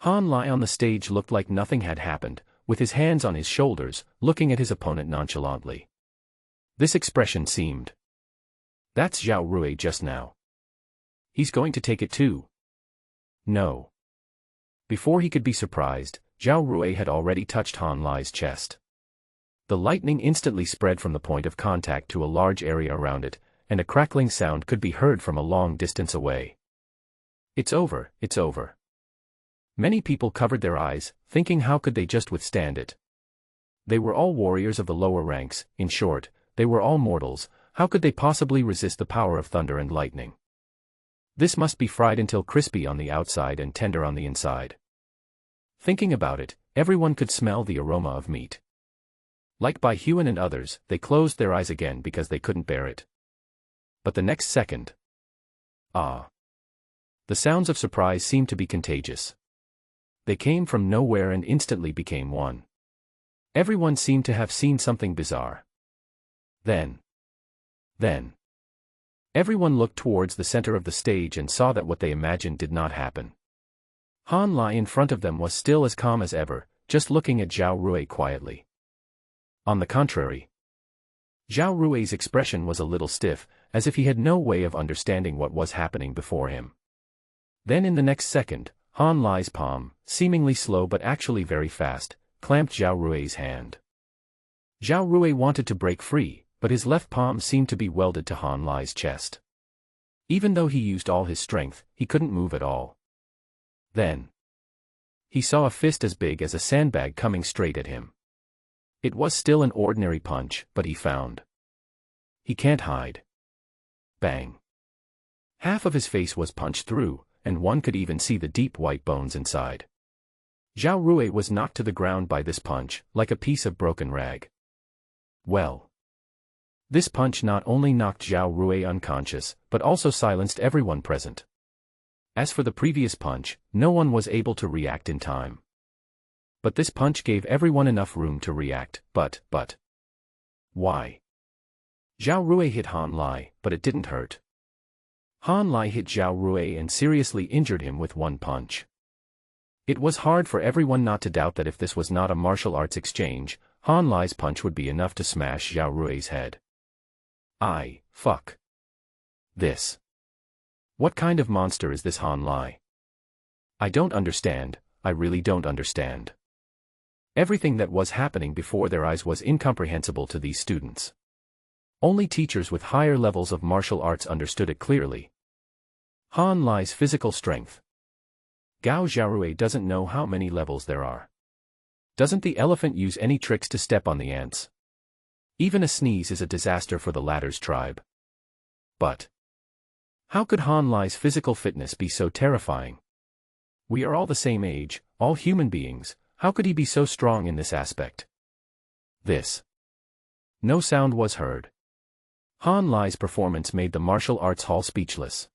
Han Lai on the stage looked like nothing had happened, with his hands on his shoulders, looking at his opponent nonchalantly. This expression seemed. That's Zhao Rui just now. He's going to take it too. No. Before he could be surprised, Zhao Rui had already touched Han Lai's chest. The lightning instantly spread from the point of contact to a large area around it, and a crackling sound could be heard from a long distance away. It's over, it's over. Many people covered their eyes, thinking how could they just withstand it. They were all warriors of the lower ranks, in short, they were all mortals, how could they possibly resist the power of thunder and lightning? This must be fried until crispy on the outside and tender on the inside. Thinking about it, everyone could smell the aroma of meat. Like Bai Huan and others, they closed their eyes again because they couldn't bear it. But the next second. Ah! The sounds of surprise seemed to be contagious. They came from nowhere and instantly became one. Everyone seemed to have seen something bizarre. Then. Everyone looked towards the center of the stage and saw that what they imagined did not happen. Han Lai in front of them was still as calm as ever, just looking at Zhao Rui quietly. On the contrary, Zhao Rui's expression was a little stiff, as if he had no way of understanding what was happening before him. Then in the next second, Han Lai's palm, seemingly slow but actually very fast, clamped Zhao Rui's hand. Zhao Rui wanted to break free, but his left palm seemed to be welded to Han Lai's chest. Even though he used all his strength, he couldn't move at all. Then, He saw a fist as big as a sandbag coming straight at him. It was still an ordinary punch, but he found he can't hide. Bang. Half of his face was punched through, and one could even see the deep white bones inside. Zhao Rui was knocked to the ground by this punch, like a piece of broken rag. Well. This punch not only knocked Zhao Rui unconscious, but also silenced everyone present. As for the previous punch, no one was able to react in time. But this punch gave everyone enough room to react, but. Why? Zhao Rui hit Han Lai, but it didn't hurt. Han Lai hit Zhao Rui and seriously injured him with one punch. It was hard for everyone not to doubt that if this was not a martial arts exchange, Han Lai's punch would be enough to smash Zhao Rui's head. Fuck. This. What kind of monster is this Han Lai? I don't understand, I really don't understand. Everything that was happening before their eyes was incomprehensible to these students. Only teachers with higher levels of martial arts understood it clearly. Han Lai's physical strength. Gao Xiaorui doesn't know how many levels there are. Doesn't the elephant use any tricks to step on the ants? Even a sneeze is a disaster for the latter's tribe. But how could Han Lai's physical fitness be so terrifying? We are all the same age, all human beings. How could he be so strong in this aspect? This. No sound was heard. Han Lai's performance made the martial arts hall speechless.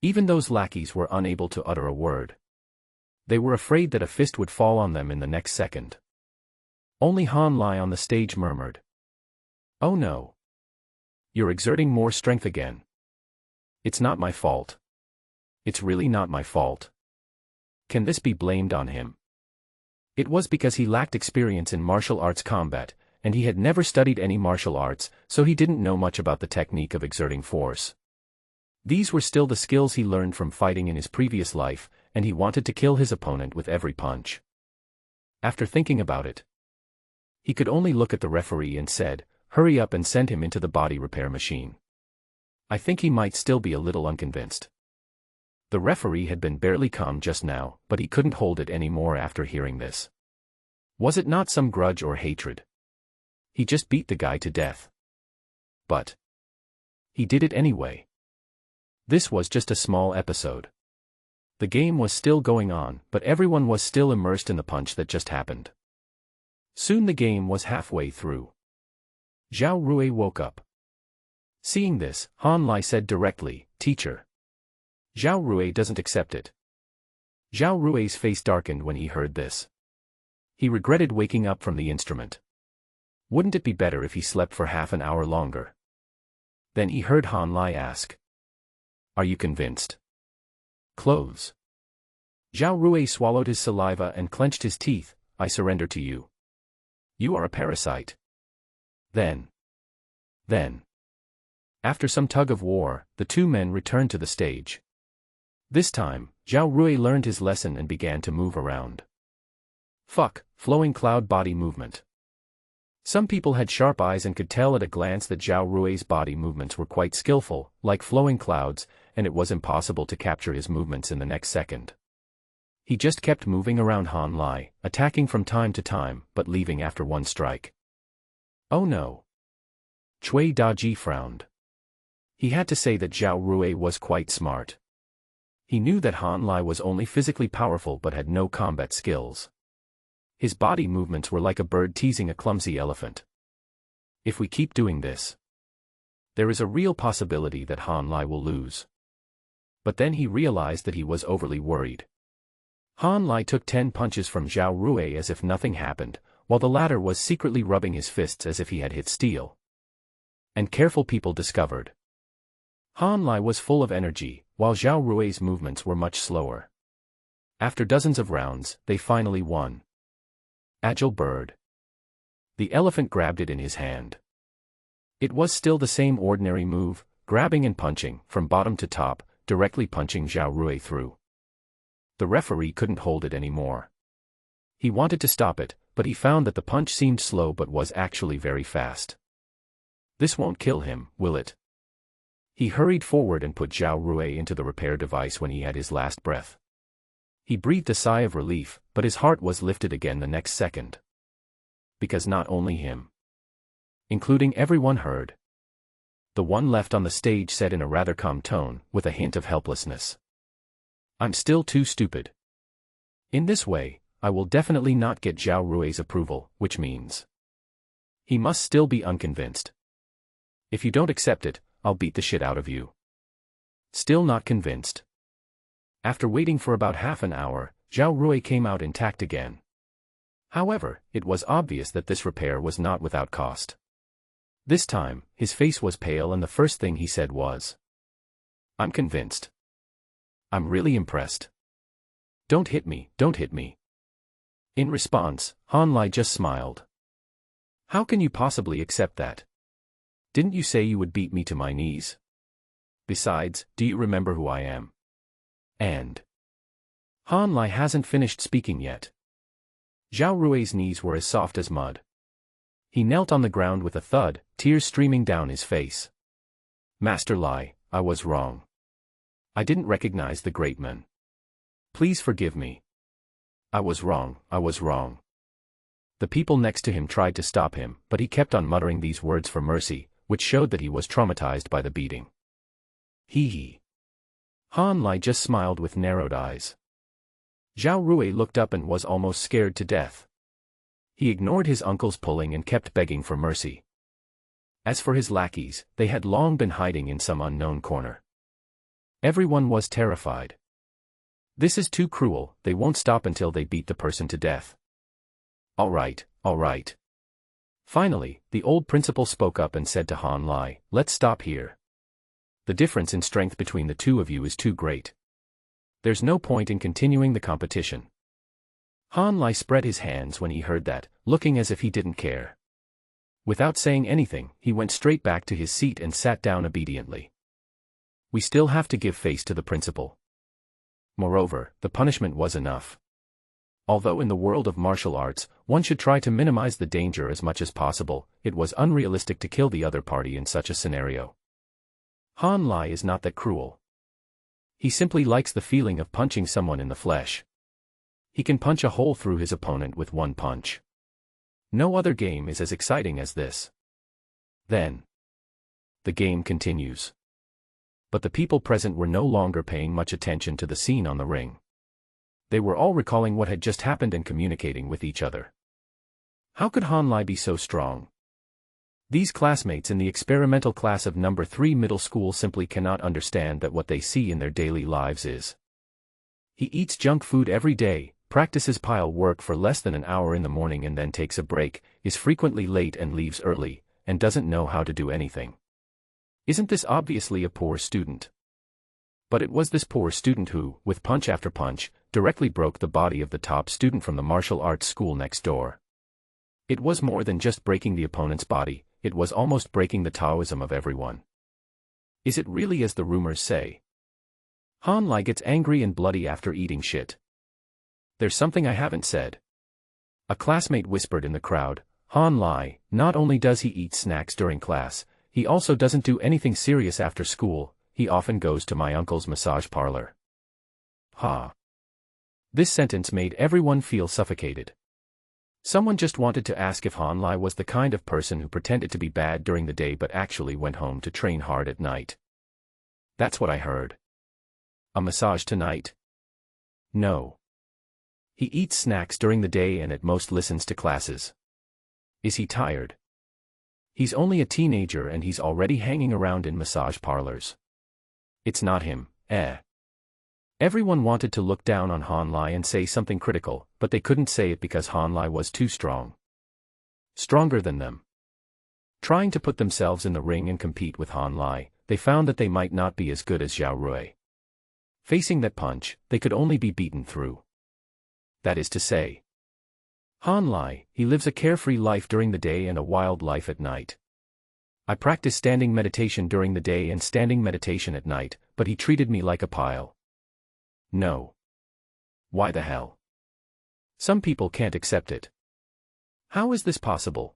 Even those lackeys were unable to utter a word. They were afraid that a fist would fall on them in the next second. Only Han Lai on the stage murmured, "Oh no. You're exerting more strength again. It's not my fault. It's really not my fault. Can this be blamed on him?" It was because he lacked experience in martial arts combat, and he had never studied any martial arts, so he didn't know much about the technique of exerting force. These were still the skills he learned from fighting in his previous life, and he wanted to kill his opponent with every punch. After thinking about it, he could only look at the referee and said, "Hurry up and send him into the body repair machine." I think he might still be a little unconvinced. The referee had been barely calm just now, but he couldn't hold it anymore after hearing this. Was it not some grudge or hatred? He just beat the guy to death. But he did it anyway. This was just a small episode. The game was still going on, but everyone was still immersed in the punch that just happened. Soon the game was halfway through. Zhao Rui woke up. Seeing this, Han Lai said directly, "Teacher." Zhao Rui doesn't accept it. Zhao Rui's face darkened when he heard this. He regretted waking up from the instrument. Wouldn't it be better if he slept for half an hour longer? Then he heard Han Lai ask, "Are you convinced?" Clothes. Zhao Rui swallowed his saliva and clenched his teeth. "I surrender to you. You are a parasite." Then. After some tug of war, the two men returned to the stage. This time, Zhao Rui learned his lesson and began to move around. Flowing cloud body movement. Some people had sharp eyes and could tell at a glance that Zhao Rui's body movements were quite skillful, like flowing clouds, and it was impossible to capture his movements in the next second. He just kept moving around Han Lai, attacking from time to time, but leaving after one strike. Oh no. Cui Daji frowned. He had to say that Zhao Rui was quite smart. He knew that Han Lai was only physically powerful but had no combat skills. His body movements were like a bird teasing a clumsy elephant. If we keep doing this, there is a real possibility that Han Lai will lose. But then he realized that he was overly worried. Han Lai took 10 punches from Zhao Rui as if nothing happened, while the latter was secretly rubbing his fists as if he had hit steel. And careful people discovered, Han Lai was full of energy, while Zhao Rui's movements were much slower. After dozens of rounds, they finally won. Agile bird. The elephant grabbed it in his hand. It was still the same ordinary move, grabbing and punching, from bottom to top, directly punching Zhao Rui through. The referee couldn't hold it anymore. He wanted to stop it, but he found that the punch seemed slow but was actually very fast. This won't kill him, will it? He hurried forward and put Zhao Rui into the repair device when he had his last breath. He breathed a sigh of relief, but his heart was lifted again the next second. Because not only him, including everyone heard. The one left on the stage said in a rather calm tone, with a hint of helplessness. I'm still too stupid. In this way, I will definitely not get Zhao Rui's approval, which means he must still be unconvinced. If you don't accept it, I'll beat the shit out of you. Still not convinced. After waiting for about half an hour, Zhao Rui came out intact again. However, it was obvious that this repair was not without cost. This time, his face was pale and the first thing he said was, I'm convinced. I'm really impressed. Don't hit me, don't hit me. In response, Han Lai just smiled. How can you possibly accept that? Didn't you say you would beat me to my knees? Besides, do you remember who I am? And Han Lai hasn't finished speaking yet. Zhao Rui's knees were as soft as mud. He knelt on the ground with a thud, tears streaming down his face. Master Lai, I was wrong. I didn't recognize the great man. Please forgive me. I was wrong, I was wrong. The people next to him tried to stop him, but he kept on muttering these words for mercy, which showed that he was traumatized by the beating. Hee. Han Lai just smiled with narrowed eyes. Zhao Rui looked up and was almost scared to death. He ignored his uncle's pulling and kept begging for mercy. As for his lackeys, they had long been hiding in some unknown corner. Everyone was terrified. This is too cruel, they won't stop until they beat the person to death. All right, all right. Finally, the old principal spoke up and said to Han Lai, let's stop here. The difference in strength between the two of you is too great. There's no point in continuing the competition. Han Lai spread his hands when he heard that, looking as if he didn't care. Without saying anything, he went straight back to his seat and sat down obediently. We still have to give face to the principal. Moreover, the punishment was enough. Although in the world of martial arts, one should try to minimize the danger as much as possible, it was unrealistic to kill the other party in such a scenario. Han Lai is not that cruel. He simply likes the feeling of punching someone in the flesh. He can punch a hole through his opponent with one punch. No other game is as exciting as this. Then the game continues. But the people present were no longer paying much attention to the scene on the ring. They were all recalling what had just happened and communicating with each other. How could Han Lai be so strong? These classmates in the experimental class of number 3 middle school simply cannot understand that what they see in their daily lives is. He eats junk food every day, practices pile work for less than an hour in the morning and then takes a break, is frequently late and leaves early, and doesn't know how to do anything. Isn't this obviously a poor student? But it was this poor student who, with punch after punch, directly broke the body of the top student from the martial arts school next door. It was more than just breaking the opponent's body, it was almost breaking the Taoism of everyone. Is it really as the rumors say? Han Lai gets angry and bloody after eating shit. There's something I haven't said. A classmate whispered in the crowd, Han Lai, not only does he eat snacks during class, he also doesn't do anything serious after school, he often goes to my uncle's massage parlor. Ha. This sentence made everyone feel suffocated. Someone just wanted to ask if Han Lai was the kind of person who pretended to be bad during the day but actually went home to train hard at night. That's what I heard. A massage tonight? No. He eats snacks during the day and at most listens to classes. Is he tired? He's only a teenager and he's already hanging around in massage parlors. It's not him, eh? Everyone wanted to look down on Han Lai and say something critical, but they couldn't say it because Han Lai was too strong. Stronger than them. Trying to put themselves in the ring and compete with Han Lai, they found that they might not be as good as Zhao Rui. Facing that punch, they could only be beaten through. That is to say, Han Lai, he lives a carefree life during the day and a wild life at night. I practice standing meditation during the day and standing meditation at night, but he treated me like a pile. No. Why the hell? Some people can't accept it. How is this possible?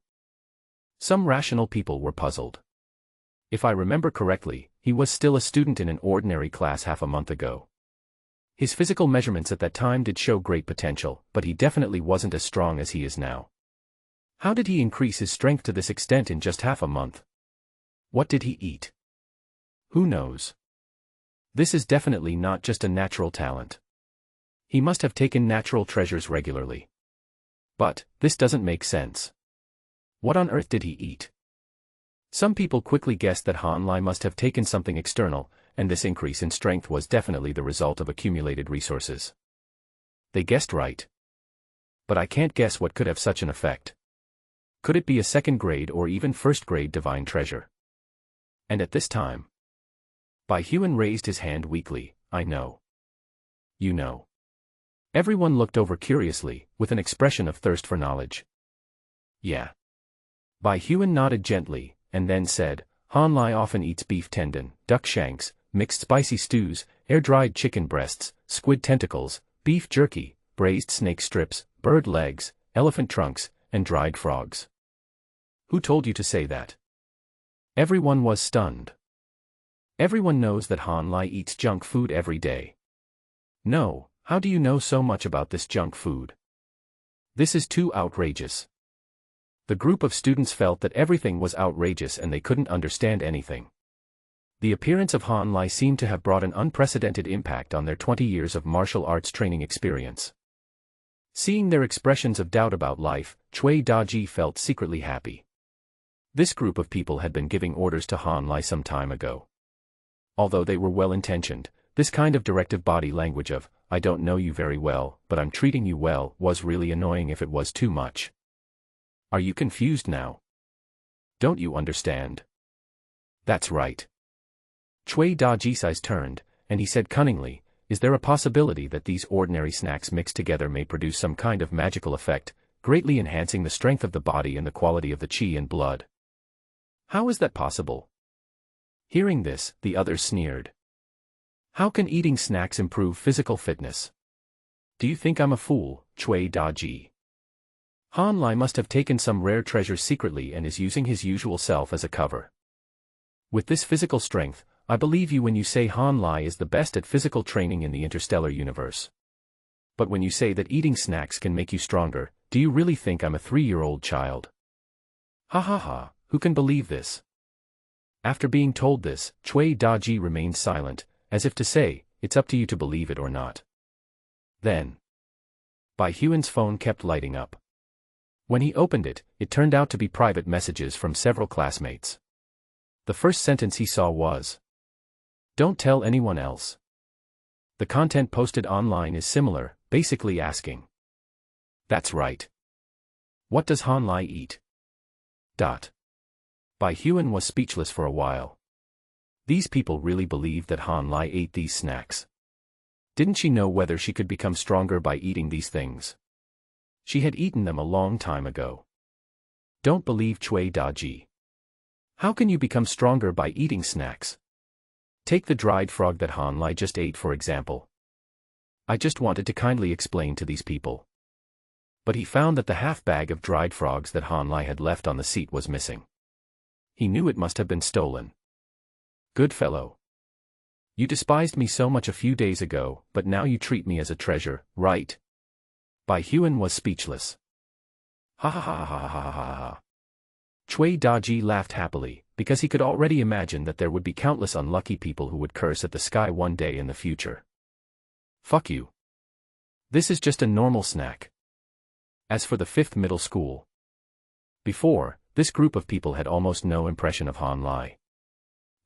Some rational people were puzzled. If I remember correctly, he was still a student in an ordinary class half a month ago. His physical measurements at that time did show great potential, but he definitely wasn't as strong as he is now. How did he increase his strength to this extent in just half a month? What did he eat? Who knows? This is definitely not just a natural talent. He must have taken natural treasures regularly. But, this doesn't make sense. What on earth did he eat? Some people quickly guessed that Han Lai must have taken something external, and this increase in strength was definitely the result of accumulated resources. They guessed right. But I can't guess what could have such an effect. Could it be a second grade or even first grade divine treasure? And at this time, Bai Huan raised his hand weakly. I know. You know. Everyone looked over curiously, with an expression of thirst for knowledge. Yeah. Bai Huan nodded gently, and then said, Han Lai often eats beef tendon, duck shanks, mixed spicy stews, air-dried chicken breasts, squid tentacles, beef jerky, braised snake strips, bird legs, elephant trunks, and dried frogs. Who told you to say that? Everyone was stunned. Everyone knows that Han Lai eats junk food every day. No, how do you know so much about this junk food? This is too outrageous. The group of students felt that everything was outrageous and they couldn't understand anything. The appearance of Han Lai seemed to have brought an unprecedented impact on their 20 years of martial arts training experience. Seeing their expressions of doubt about life, Cui Daji felt secretly happy. This group of people had been giving orders to Han Lai some time ago. Although they were well-intentioned, this kind of directive body language of, I don't know you very well, but I'm treating you well, was really annoying if it was too much. Are you confused now? Don't you understand? That's right. Cui Daji's eyes turned, and he said cunningly, is there a possibility that these ordinary snacks mixed together may produce some kind of magical effect, greatly enhancing the strength of the body and the quality of the qi and blood? How is that possible? Hearing this, the others sneered. How can eating snacks improve physical fitness? Do you think I'm a fool, Cui Daji? Han Lai must have taken some rare treasure secretly and is using his usual self as a cover. With this physical strength, I believe you when you say Han Lai is the best at physical training in the interstellar universe. But when you say that eating snacks can make you stronger, do you really think I'm a 3-year-old child? Ha ha ha, who can believe this? After being told this, Cui Daji remained silent, as if to say, it's up to you to believe it or not. Then, Bai Huan's phone kept lighting up. When he opened it, it turned out to be private messages from several classmates. The first sentence he saw was, don't tell anyone else. The content posted online is similar, basically asking. That's right. What does Han Lai eat? Bai Huan was speechless for a while. These people really believed that Han Lai ate these snacks. Didn't she know whether she could become stronger by eating these things? She had eaten them a long time ago. Don't believe Cui Daji. How can you become stronger by eating snacks? Take the dried frog that Han Lai just ate for example. I just wanted to kindly explain to these people. But he found that the half bag of dried frogs that Han Lai had left on the seat was missing. He knew it must have been stolen. Good fellow. You despised me so much a few days ago, but now you treat me as a treasure, right? Bai Huan was speechless. Ha ha ha ha ha ha ha. Cui Daji laughed happily, because he could already imagine that there would be countless unlucky people who would curse at the sky one day in the future. Fuck you. This is just a normal snack. As for the 5th middle school. Before, this group of people had almost no impression of Han Lai.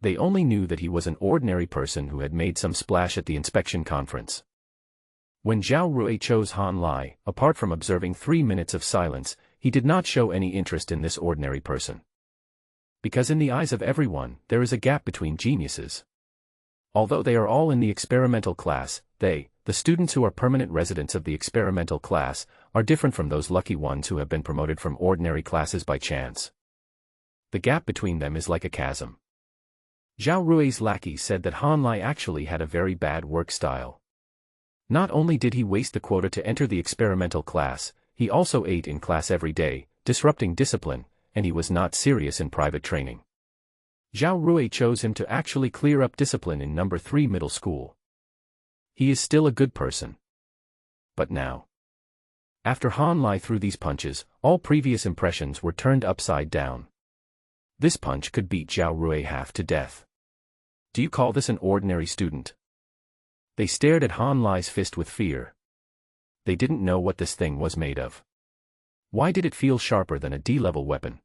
They only knew that he was an ordinary person who had made some splash at the inspection conference. When Zhao Rui chose Han Lai, apart from observing 3 minutes of silence, he did not show any interest in this ordinary person. Because in the eyes of everyone, there is a gap between geniuses. Although they are all in the experimental class, they, the students who are permanent residents of the experimental class, are different from those lucky ones who have been promoted from ordinary classes by chance. The gap between them is like a chasm. Zhao Rui's lackey said that Han Lai actually had a very bad work style. Not only did he waste the quota to enter the experimental class, he also ate in class every day, disrupting discipline, and he was not serious in private training. Zhao Rui chose him to actually clear up discipline in number 3 middle school. He is still a good person. But now, after Han Lai threw these punches, all previous impressions were turned upside down. This punch could beat Zhao Rui half to death. Do you call this an ordinary student? They stared at Han Lai's fist with fear. They didn't know what this thing was made of. Why did it feel sharper than a D-level weapon?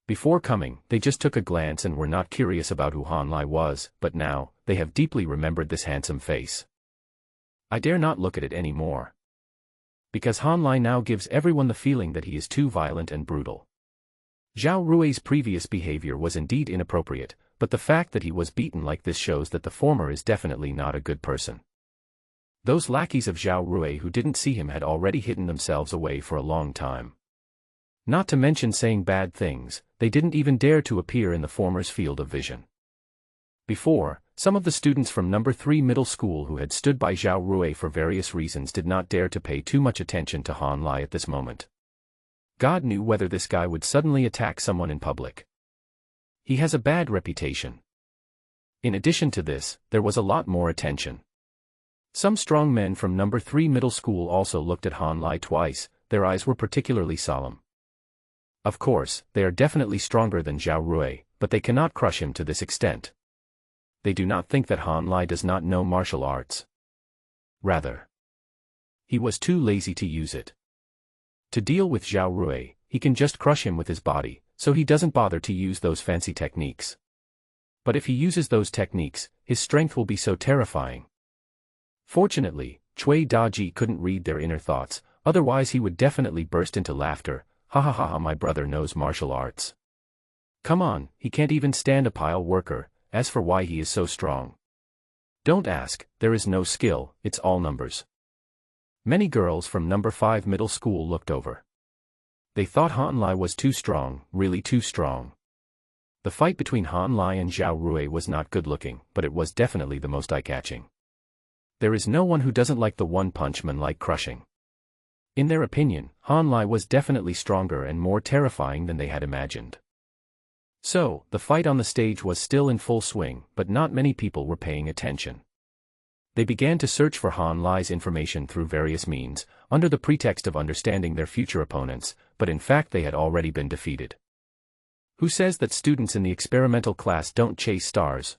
Before coming, they just took a glance and were not curious about who Han Lai was, but now, they have deeply remembered this handsome face. I dare not look at it anymore. Because Han Lai now gives everyone the feeling that he is too violent and brutal. Zhao Rui's previous behavior was indeed inappropriate, but the fact that he was beaten like this shows that the former is definitely not a good person. Those lackeys of Zhao Rui who didn't see him had already hidden themselves away for a long time. Not to mention saying bad things, they didn't even dare to appear in the former's field of vision. Before, some of the students from No. 3 middle school who had stood by Zhao Rui for various reasons did not dare to pay too much attention to Han Lai at this moment. God knew whether this guy would suddenly attack someone in public. He has a bad reputation. In addition to this, there was a lot more attention. Some strong men from No. 3 middle school also looked at Han Lai twice, their eyes were particularly solemn. Of course, they are definitely stronger than Zhao Rui, but they cannot crush him to this extent. They do not think that Han Lai does not know martial arts. Rather, he was too lazy to use it. To deal with Zhao Rui, he can just crush him with his body, so he doesn't bother to use those fancy techniques. But if he uses those techniques, his strength will be so terrifying. Fortunately, Cui Daji couldn't read their inner thoughts, otherwise he would definitely burst into laughter. Ha ha ha ha, my brother knows martial arts. Come on, he can't even stand a pile worker, as for why he is so strong. Don't ask, there is no skill, it's all numbers. Many girls from No. 5 middle school looked over. They thought Han Lai was too strong, really too strong. The fight between Han Lai and Zhao Rui was not good looking, but it was definitely the most eye-catching. There is no one who doesn't like the one-punch-man like crushing. In their opinion, Han Lai was definitely stronger and more terrifying than they had imagined. So, the fight on the stage was still in full swing, but not many people were paying attention. They began to search for Han Lai's information through various means, under the pretext of understanding their future opponents, but in fact they had already been defeated. Who says that students in the experimental class don't chase stars?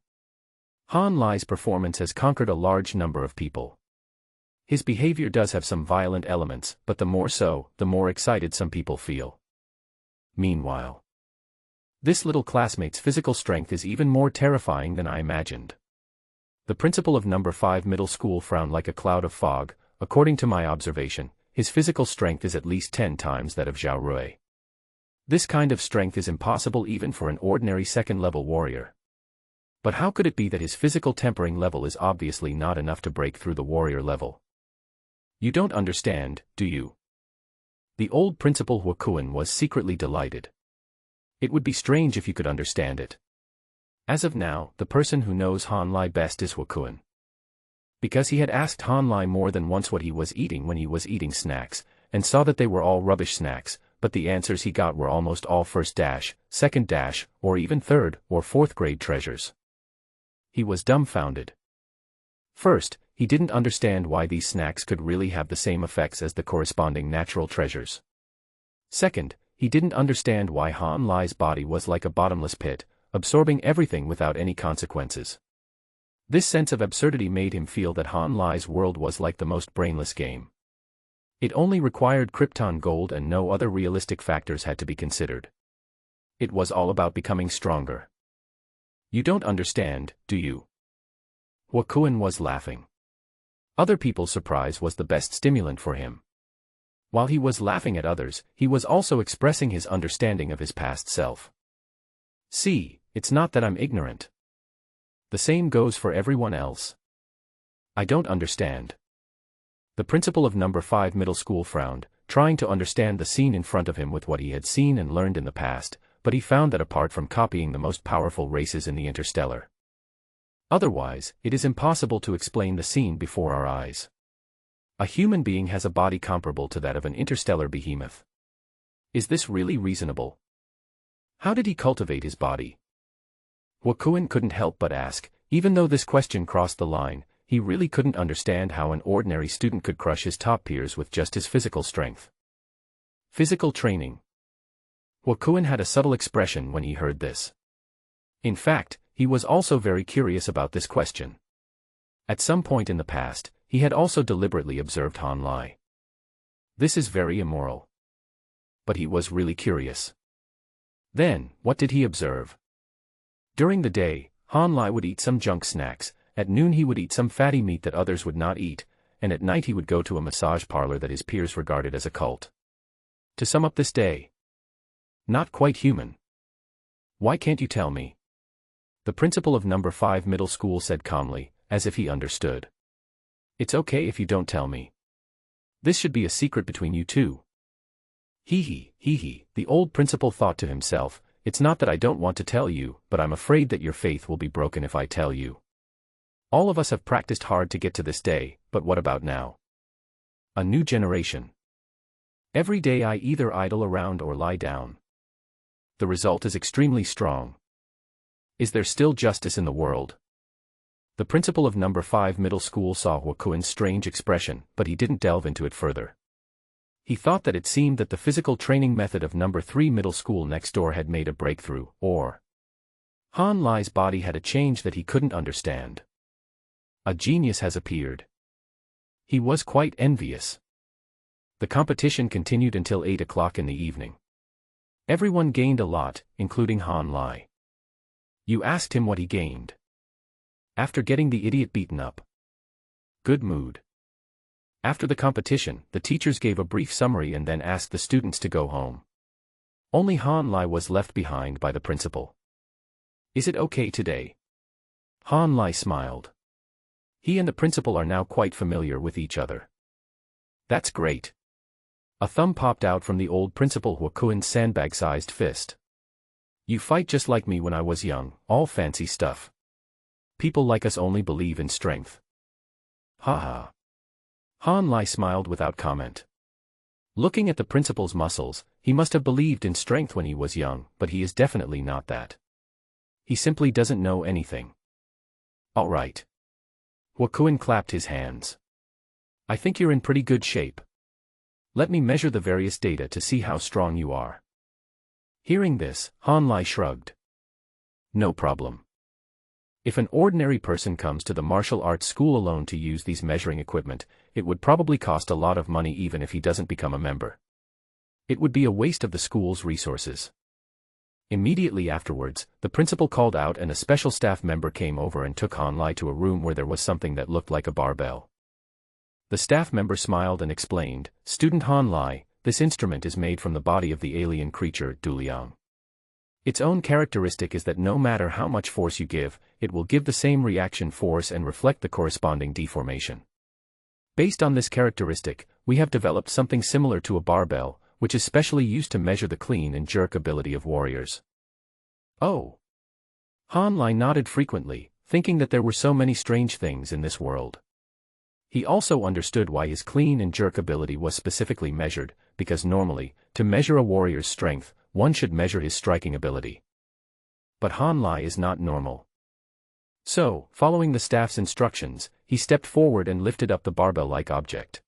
Han Lai's performance has conquered a large number of people. His behavior does have some violent elements, but the more so, the more excited some people feel. Meanwhile, this little classmate's physical strength is even more terrifying than I imagined. The principal of No. 5 middle school frowned like a cloud of fog. According to my observation, his physical strength is at least 10 times that of Zhao Rui. This kind of strength is impossible even for an ordinary second-level warrior. But how could it be that his physical tempering level is obviously not enough to break through the warrior level? You don't understand, do you? The old principal Huokuen was secretly delighted. It would be strange if you could understand it. As of now, the person who knows Han Lai best is Huokuen. Because he had asked Han Lai more than once what he was eating when he was eating snacks, and saw that they were all rubbish snacks, but the answers he got were almost all first dash, second dash, or even third or fourth grade treasures. He was dumbfounded. First, he didn't understand why these snacks could really have the same effects as the corresponding natural treasures. Second, he didn't understand why Han Lai's body was like a bottomless pit, absorbing everything without any consequences. This sense of absurdity made him feel that Han Lai's world was like the most brainless game. It only required Krypton gold and no other realistic factors had to be considered. It was all about becoming stronger. You don't understand, do you? Huokuen was laughing. Other people's surprise was the best stimulant for him. While he was laughing at others, he was also expressing his understanding of his past self. See, it's not that I'm ignorant. The same goes for everyone else. I don't understand. The principal of No. 5 middle school frowned, trying to understand the scene in front of him with what he had seen and learned in the past, but he found that apart from copying the most powerful races in the interstellar, otherwise, it is impossible to explain the scene before our eyes. A human being has a body comparable to that of an interstellar behemoth. Is this really reasonable? How did he cultivate his body? Huokuen couldn't help but ask, even though this question crossed the line, he really couldn't understand how an ordinary student could crush his top peers with just his physical strength. Physical training. Huokuan had a subtle expression when he heard this. In fact, he was also very curious about this question. At some point in the past, he had also deliberately observed Han Lai. This is very immoral. But he was really curious. Then, what did he observe? During the day, Han Lai would eat some junk snacks, at noon he would eat some fatty meat that others would not eat, and at night he would go to a massage parlor that his peers regarded as a cult. To sum up this day. Not quite human. Why can't you tell me? The principal of number 5 middle school said calmly, as if he understood. It's okay if you don't tell me. This should be a secret between you two. Hee hee, the old principal thought to himself, it's not that I don't want to tell you, but I'm afraid that your faith will be broken if I tell you. All of us have practiced hard to get to this day, but what about now? A new generation. Every day I either idle around or lie down. The result is extremely strong. Is there still justice in the world? The principal of number 5 middle school saw Huokuan's strange expression, but he didn't delve into it further. He thought that it seemed that the physical training method of number 3 middle school next door had made a breakthrough, or Han Lai's body had a change that he couldn't understand. A genius has appeared. He was quite envious. The competition continued until 8 o'clock in the evening. Everyone gained a lot, including Han Lai. You asked him what he gained. After getting the idiot beaten up. Good mood. After the competition, the teachers gave a brief summary and then asked the students to go home. Only Han Lai was left behind by the principal. Is it okay today? Han Lai smiled. He and the principal are now quite familiar with each other. That's great. A thumb popped out from the old principal Huokuan's sandbag-sized fist. You fight just like me when I was young, all fancy stuff. People like us only believe in strength. Ha ha. Han Lai smiled without comment. Looking at the principal's muscles, he must have believed in strength when he was young, but he is definitely not that. He simply doesn't know anything. All right. Huokuan clapped his hands. I think you're in pretty good shape. Let me measure the various data to see how strong you are. Hearing this, Han Lai shrugged. No problem. If an ordinary person comes to the martial arts school alone to use these measuring equipment, it would probably cost a lot of money even if he doesn't become a member. It would be a waste of the school's resources. Immediately afterwards, the principal called out and a special staff member came over and took Han Lai to a room where there was something that looked like a barbell. The staff member smiled and explained, Student Han Lai, this instrument is made from the body of the alien creature, Duliang. Its own characteristic is that no matter how much force you give, it will give the same reaction force and reflect the corresponding deformation. Based on this characteristic, we have developed something similar to a barbell, which is specially used to measure the clean and jerk ability of warriors. Oh. Han Lai nodded frequently, thinking that there were so many strange things in this world. He also understood why his clean and jerk ability was specifically measured, because normally, to measure a warrior's strength, one should measure his striking ability. But Han Lai is not normal. So, following the staff's instructions, he stepped forward and lifted up the barbell-like object.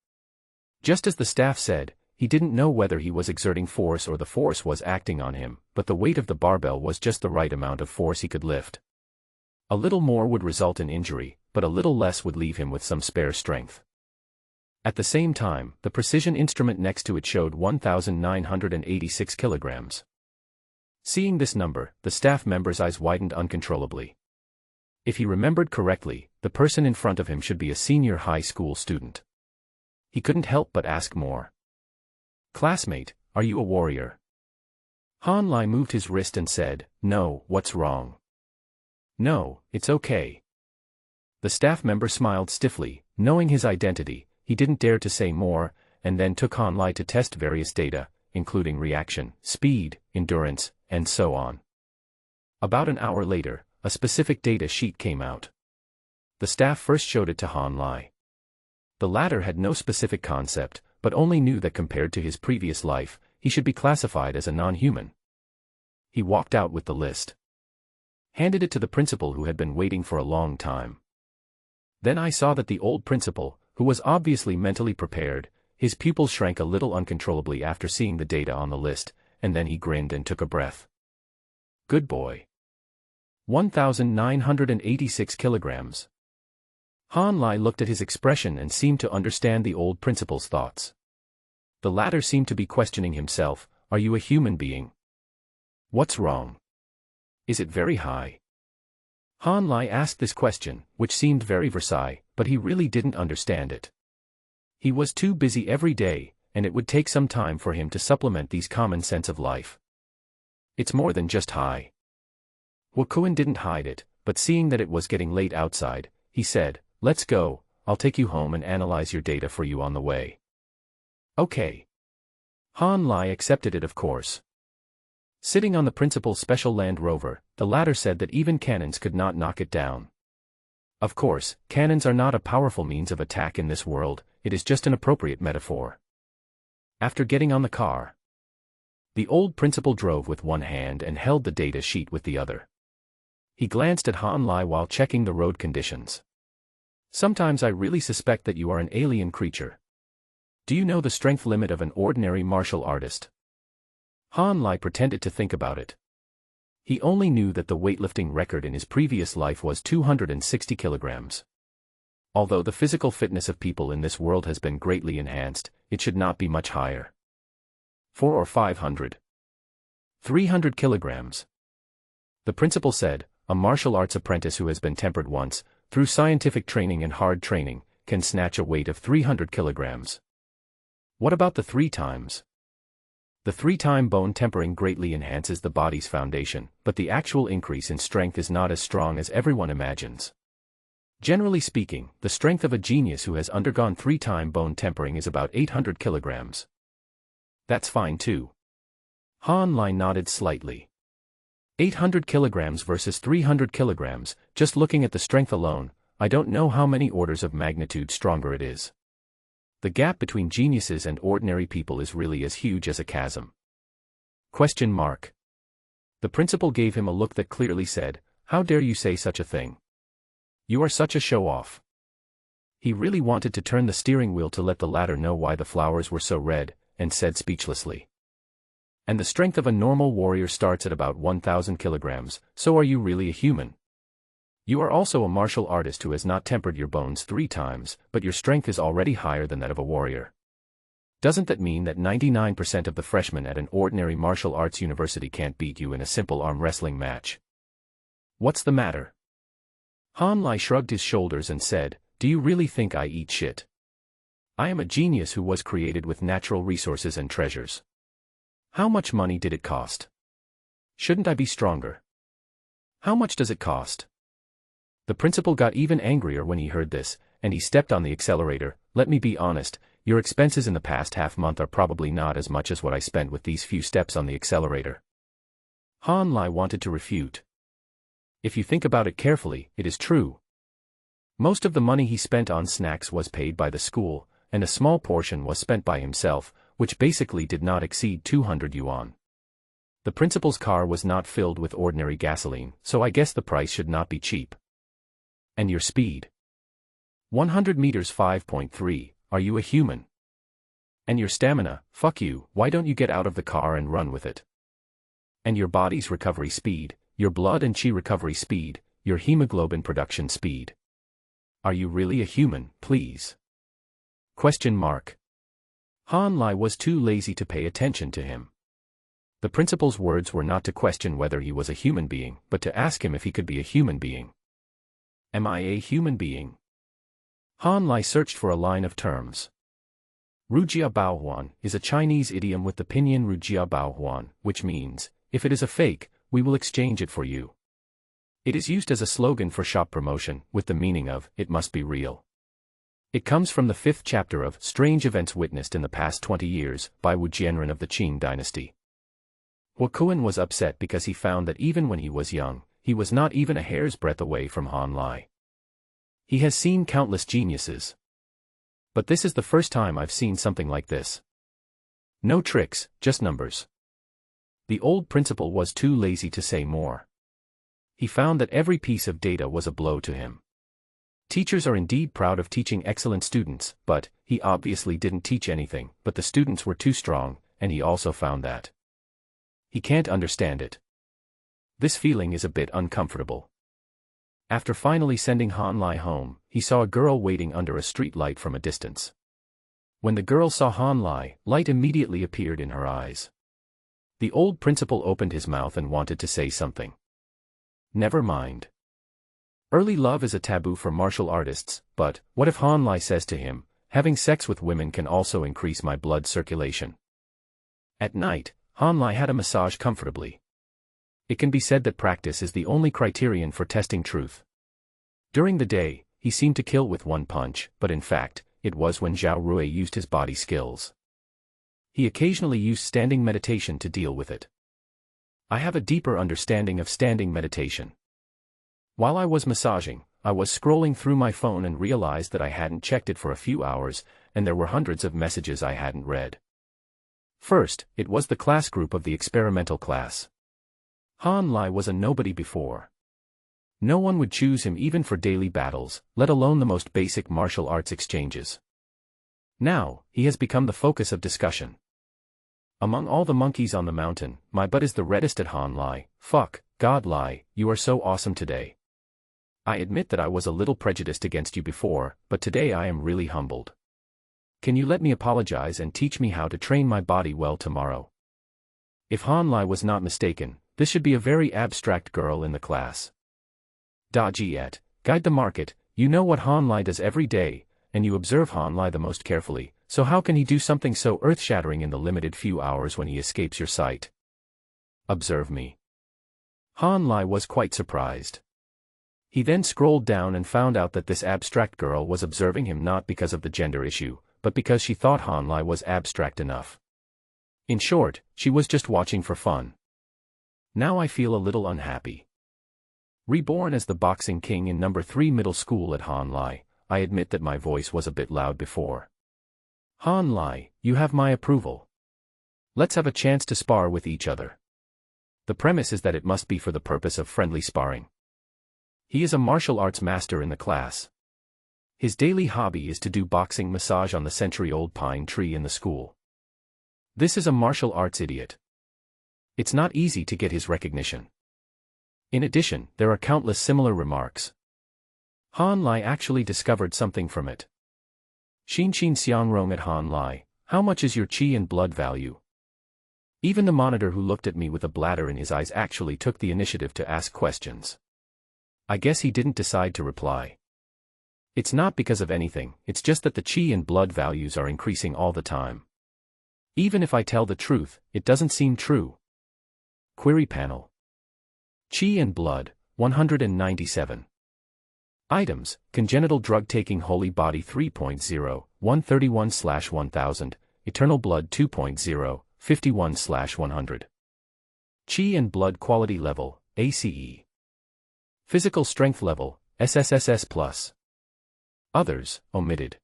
Just as the staff said, he didn't know whether he was exerting force or the force was acting on him, but the weight of the barbell was just the right amount of force he could lift. A little more would result in injury, but a little less would leave him with some spare strength. At the same time, the precision instrument next to it showed 1,986 kilograms. Seeing this number, the staff member's eyes widened uncontrollably. If he remembered correctly, the person in front of him should be a senior high school student. He couldn't help but ask more. Classmate, are you a warrior? Han Lai moved his wrist and said, No, what's wrong? No, it's okay. The staff member smiled stiffly, knowing his identity, he didn't dare to say more, and then took Han Lai to test various data, including reaction, speed, endurance, and so on. About an hour later, a specific data sheet came out. The staff first showed it to Han Lai. The latter had no specific concept, but only knew that compared to his previous life, he should be classified as a non-human. He walked out with the list. Handed it to the principal who had been waiting for a long time. Then I saw that the old principal, who was obviously mentally prepared, his pupils shrank a little uncontrollably after seeing the data on the list, and then he grinned and took a breath. Good boy. 1,986 kilograms. Han Lai looked at his expression and seemed to understand the old principal's thoughts. The latter seemed to be questioning himself, are you a human being? What's wrong? Is it very high? Han Lai asked this question, which seemed very Versailles, but he really didn't understand it. He was too busy every day, and it would take some time for him to supplement these common sense of life. It's more than just high. Wakuin didn't hide it, but seeing that it was getting late outside, he said, let's go, I'll take you home and analyze your data for you on the way. Okay. Han Lai accepted it, of course. Sitting on the principal's special Land Rover, the latter said that even cannons could not knock it down. Of course, cannons are not a powerful means of attack in this world, it is just an appropriate metaphor. After getting on the car, the old principal drove with one hand and held the data sheet with the other. He glanced at Han Lai while checking the road conditions. Sometimes I really suspect that you are an alien creature. Do you know the strength limit of an ordinary martial artist? Han Lai pretended to think about it. He only knew that the weightlifting record in his previous life was 260 kilograms. Although the physical fitness of people in this world has been greatly enhanced, it should not be much higher. 400 or 500. 300 kilograms. The principal said, a martial arts apprentice who has been tempered once, through scientific training and hard training, can snatch a weight of 300 kilograms. What about the 3 times? The 3-time bone tempering greatly enhances the body's foundation, but the actual increase in strength is not as strong as everyone imagines. Generally speaking, the strength of a genius who has undergone 3-time bone tempering is about 800 kilograms. That's fine too. Han Lai nodded slightly. 800 kilograms versus 300 kilograms, just looking at the strength alone, I don't know how many orders of magnitude stronger it is. The gap between geniuses and ordinary people is really as huge as a chasm. Question mark. The principal gave him a look that clearly said, how dare you say such a thing? You are such a show-off. He really wanted to turn the steering wheel to let the latter know why the flowers were so red, and said speechlessly. And the strength of a normal warrior starts at about 1,000 kilograms, so are you really a human? You are also a martial artist who has not tempered your bones 3 times, but your strength is already higher than that of a warrior. Doesn't that mean that 99% of the freshmen at an ordinary martial arts university can't beat you in a simple arm wrestling match? What's the matter? Han Lai shrugged his shoulders and said, do you really think I eat shit? I am a genius who was created with natural resources and treasures. How much money did it cost? Shouldn't I be stronger? How much does it cost? The principal got even angrier when he heard this, and he stepped on the accelerator. Let me be honest, your expenses in the past half-month are probably not as much as what I spent with these few steps on the accelerator. Han Lai wanted to refute. If you think about it carefully, it is true. Most of the money he spent on snacks was paid by the school, and a small portion was spent by himself, which basically did not exceed 200 yuan. The principal's car was not filled with ordinary gasoline, so I guess the price should not be cheap. And your speed? 100 meters 5.3, are you a human? And your stamina, fuck you, why don't you get out of the car and run with it? And your body's recovery speed, your blood and qi recovery speed, your hemoglobin production speed. Are you really a human, please? Question mark. Han Lai was too lazy to pay attention to him. The principal's words were not to question whether he was a human being, but to ask him if he could be a human being. Am I a human being? Han Lai searched for a line of terms. Rujia Baohuan is a Chinese idiom with the pinyin Rujia Baohuan, which means, if it is a fake, we will exchange it for you. It is used as a slogan for shop promotion, with the meaning of, it must be real. It comes from the 5th chapter of Strange Events Witnessed in the Past 20 Years, by Wu Jianren of the Qing dynasty. Wakuin was upset because he found that even when he was young, he was not even a hair's breadth away from Han Lai. He has seen countless geniuses. But this is the first time I've seen something like this. No tricks, just numbers. The old principal was too lazy to say more. He found that every piece of data was a blow to him. Teachers are indeed proud of teaching excellent students, but he obviously didn't teach anything, but the students were too strong, and he also found that he can't understand it. This feeling is a bit uncomfortable. After finally sending Han Lai home, he saw a girl waiting under a street light from a distance. When the girl saw Han Lai, light immediately appeared in her eyes. The old principal opened his mouth and wanted to say something. Never mind. Early love is a taboo for martial artists, but what if Han Lai says to him, having sex with women can also increase my blood circulation? At night, Han Lai had a massage comfortably. It can be said that practice is the only criterion for testing truth. During the day, he seemed to kill with one punch, but in fact, it was when Zhao Rui used his body skills. He occasionally used standing meditation to deal with it. I have a deeper understanding of standing meditation. While I was massaging, I was scrolling through my phone and realized that I hadn't checked it for a few hours, and there were hundreds of messages I hadn't read. First, it was the class group of the experimental class. Han Lai was a nobody before. No one would choose him even for daily battles, let alone the most basic martial arts exchanges. Now, he has become the focus of discussion. Among all the monkeys on the mountain, my butt is the reddest at Han Lai. Fuck, God Lai, you are so awesome today. I admit that I was a little prejudiced against you before, but today I am really humbled. Can you let me apologize and teach me how to train my body well tomorrow? If Han Lai was not mistaken, this should be a very abstract girl in the class. Da Jiet, guide the market, you know what Han Lai does every day, and you observe Han Lai the most carefully, so how can he do something so earth-shattering in the limited few hours when he escapes your sight? Observe me. Han Lai was quite surprised. He then scrolled down and found out that this abstract girl was observing him not because of the gender issue, but because she thought Han Lai was abstract enough. In short, she was just watching for fun. Now I feel a little unhappy. Reborn as the boxing king in number 3 middle school at Han Lai, I admit that my voice was a bit loud before. Han Lai, you have my approval. Let's have a chance to spar with each other. The premise is that it must be for the purpose of friendly sparring. He is a martial arts master in the class. His daily hobby is to do boxing massage on the century-old pine tree in the school. This is a martial arts idiot. It's not easy to get his recognition. In addition, there are countless similar remarks. Han Lai actually discovered something from it. Xin Xin Xiangrong at Han Lai, how much is your qi and blood value? Even the monitor who looked at me with a bladder in his eyes actually took the initiative to ask questions. I guess he didn't decide to reply. It's not because of anything, it's just that the qi and blood values are increasing all the time. Even if I tell the truth, it doesn't seem true. Query panel. Qi and blood, 197. Items, congenital drug-taking holy body 3.0, 131/1000, eternal blood 2.0, 51/100. Qi and blood quality level, ACE. Physical strength level, SSSS+. Others, omitted.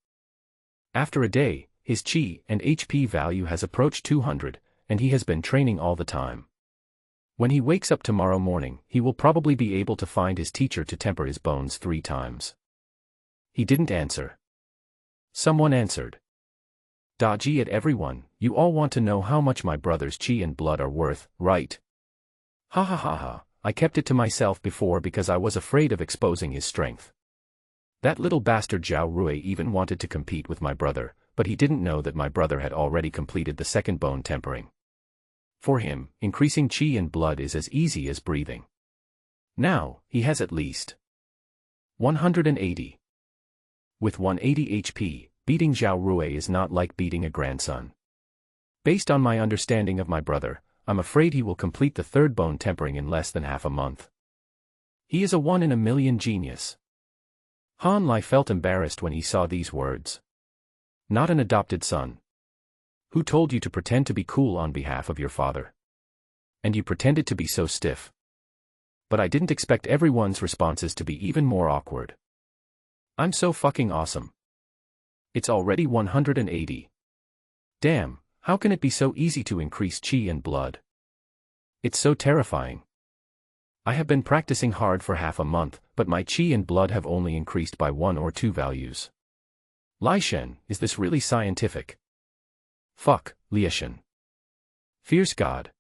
After a day, his Qi and HP value has approached 200, and he has been training all the time. When he wakes up tomorrow morning, he will probably be able to find his teacher to temper his bones 3 times. He didn't answer. Someone answered. Daji at everyone, you all want to know how much my brother's Qi and blood are worth, right? Ha ha ha ha. I kept it to myself before because I was afraid of exposing his strength. That little bastard Zhao Rui even wanted to compete with my brother, but he didn't know that my brother had already completed the second bone tempering. For him, increasing qi and blood is as easy as breathing. Now, he has at least 180. With 180 HP, beating Zhao Rui is not like beating a grandson. Based on my understanding of my brother, I'm afraid he will complete the third bone tempering in less than half a month. He is a 1 in a million genius. Han Lai felt embarrassed when he saw these words. Not an adopted son. Who told you to pretend to be cool on behalf of your father? And you pretended to be so stiff. But I didn't expect everyone's responses to be even more awkward. I'm so fucking awesome. It's already 180. Damn, how can it be so easy to increase qi and blood? It's so terrifying. I have been practicing hard for half a month, but my qi and blood have only increased by 1 or 2 values. Lai Shen, is this really scientific? Fuck, Lia Shen. Fierce God.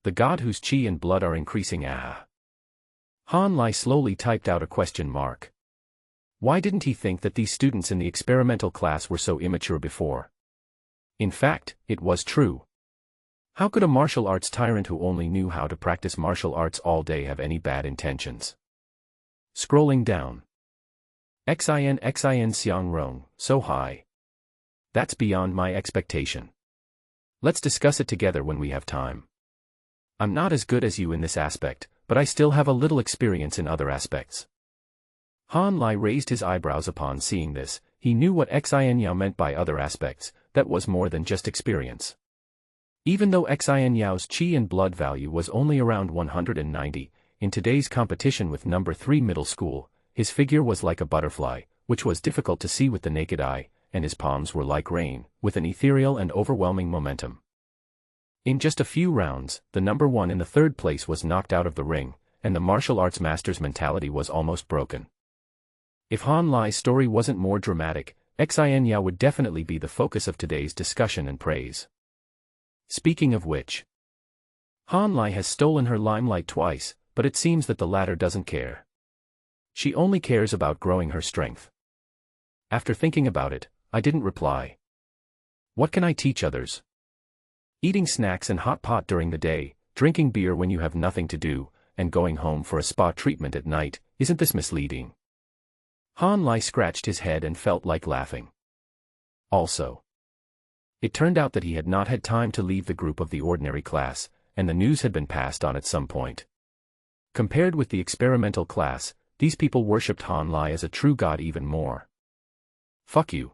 The god whose qi and blood are increasing. Han Lai slowly typed out a question mark. Why didn't he think that these students in the experimental class were so immature before? In fact, it was true. How could a martial arts tyrant who only knew how to practice martial arts all day have any bad intentions? Scrolling down. Xin Xiang Rong, so high. That's beyond my expectation. Let's discuss it together when we have time. I'm not as good as you in this aspect, but I still have a little experience in other aspects. Han Lai raised his eyebrows upon seeing this. He knew what Xin Yao meant by other aspects, that was more than just experience. Even though Xin Yao's qi and blood value was only around 190, in today's competition with number 3 middle school, his figure was like a butterfly, which was difficult to see with the naked eye, and his palms were like rain, with an ethereal and overwhelming momentum. In just a few rounds, the number 1 in the 3rd place was knocked out of the ring, and the martial arts master's mentality was almost broken. If Han Lai's story wasn't more dramatic, Xin Yao would definitely be the focus of today's discussion and praise. Speaking of which, Han Lai has stolen her limelight twice, but it seems that the latter doesn't care. She only cares about growing her strength. After thinking about it, I didn't reply. What can I teach others? Eating snacks and hot pot during the day, drinking beer when you have nothing to do, and going home for a spa treatment at night, isn't this misleading? Han Lai scratched his head and felt like laughing. Also, it turned out that he had not had time to leave the group of the ordinary class, and the news had been passed on at some point. Compared with the experimental class, these people worshipped Han Lai as a true god even more. Fuck you.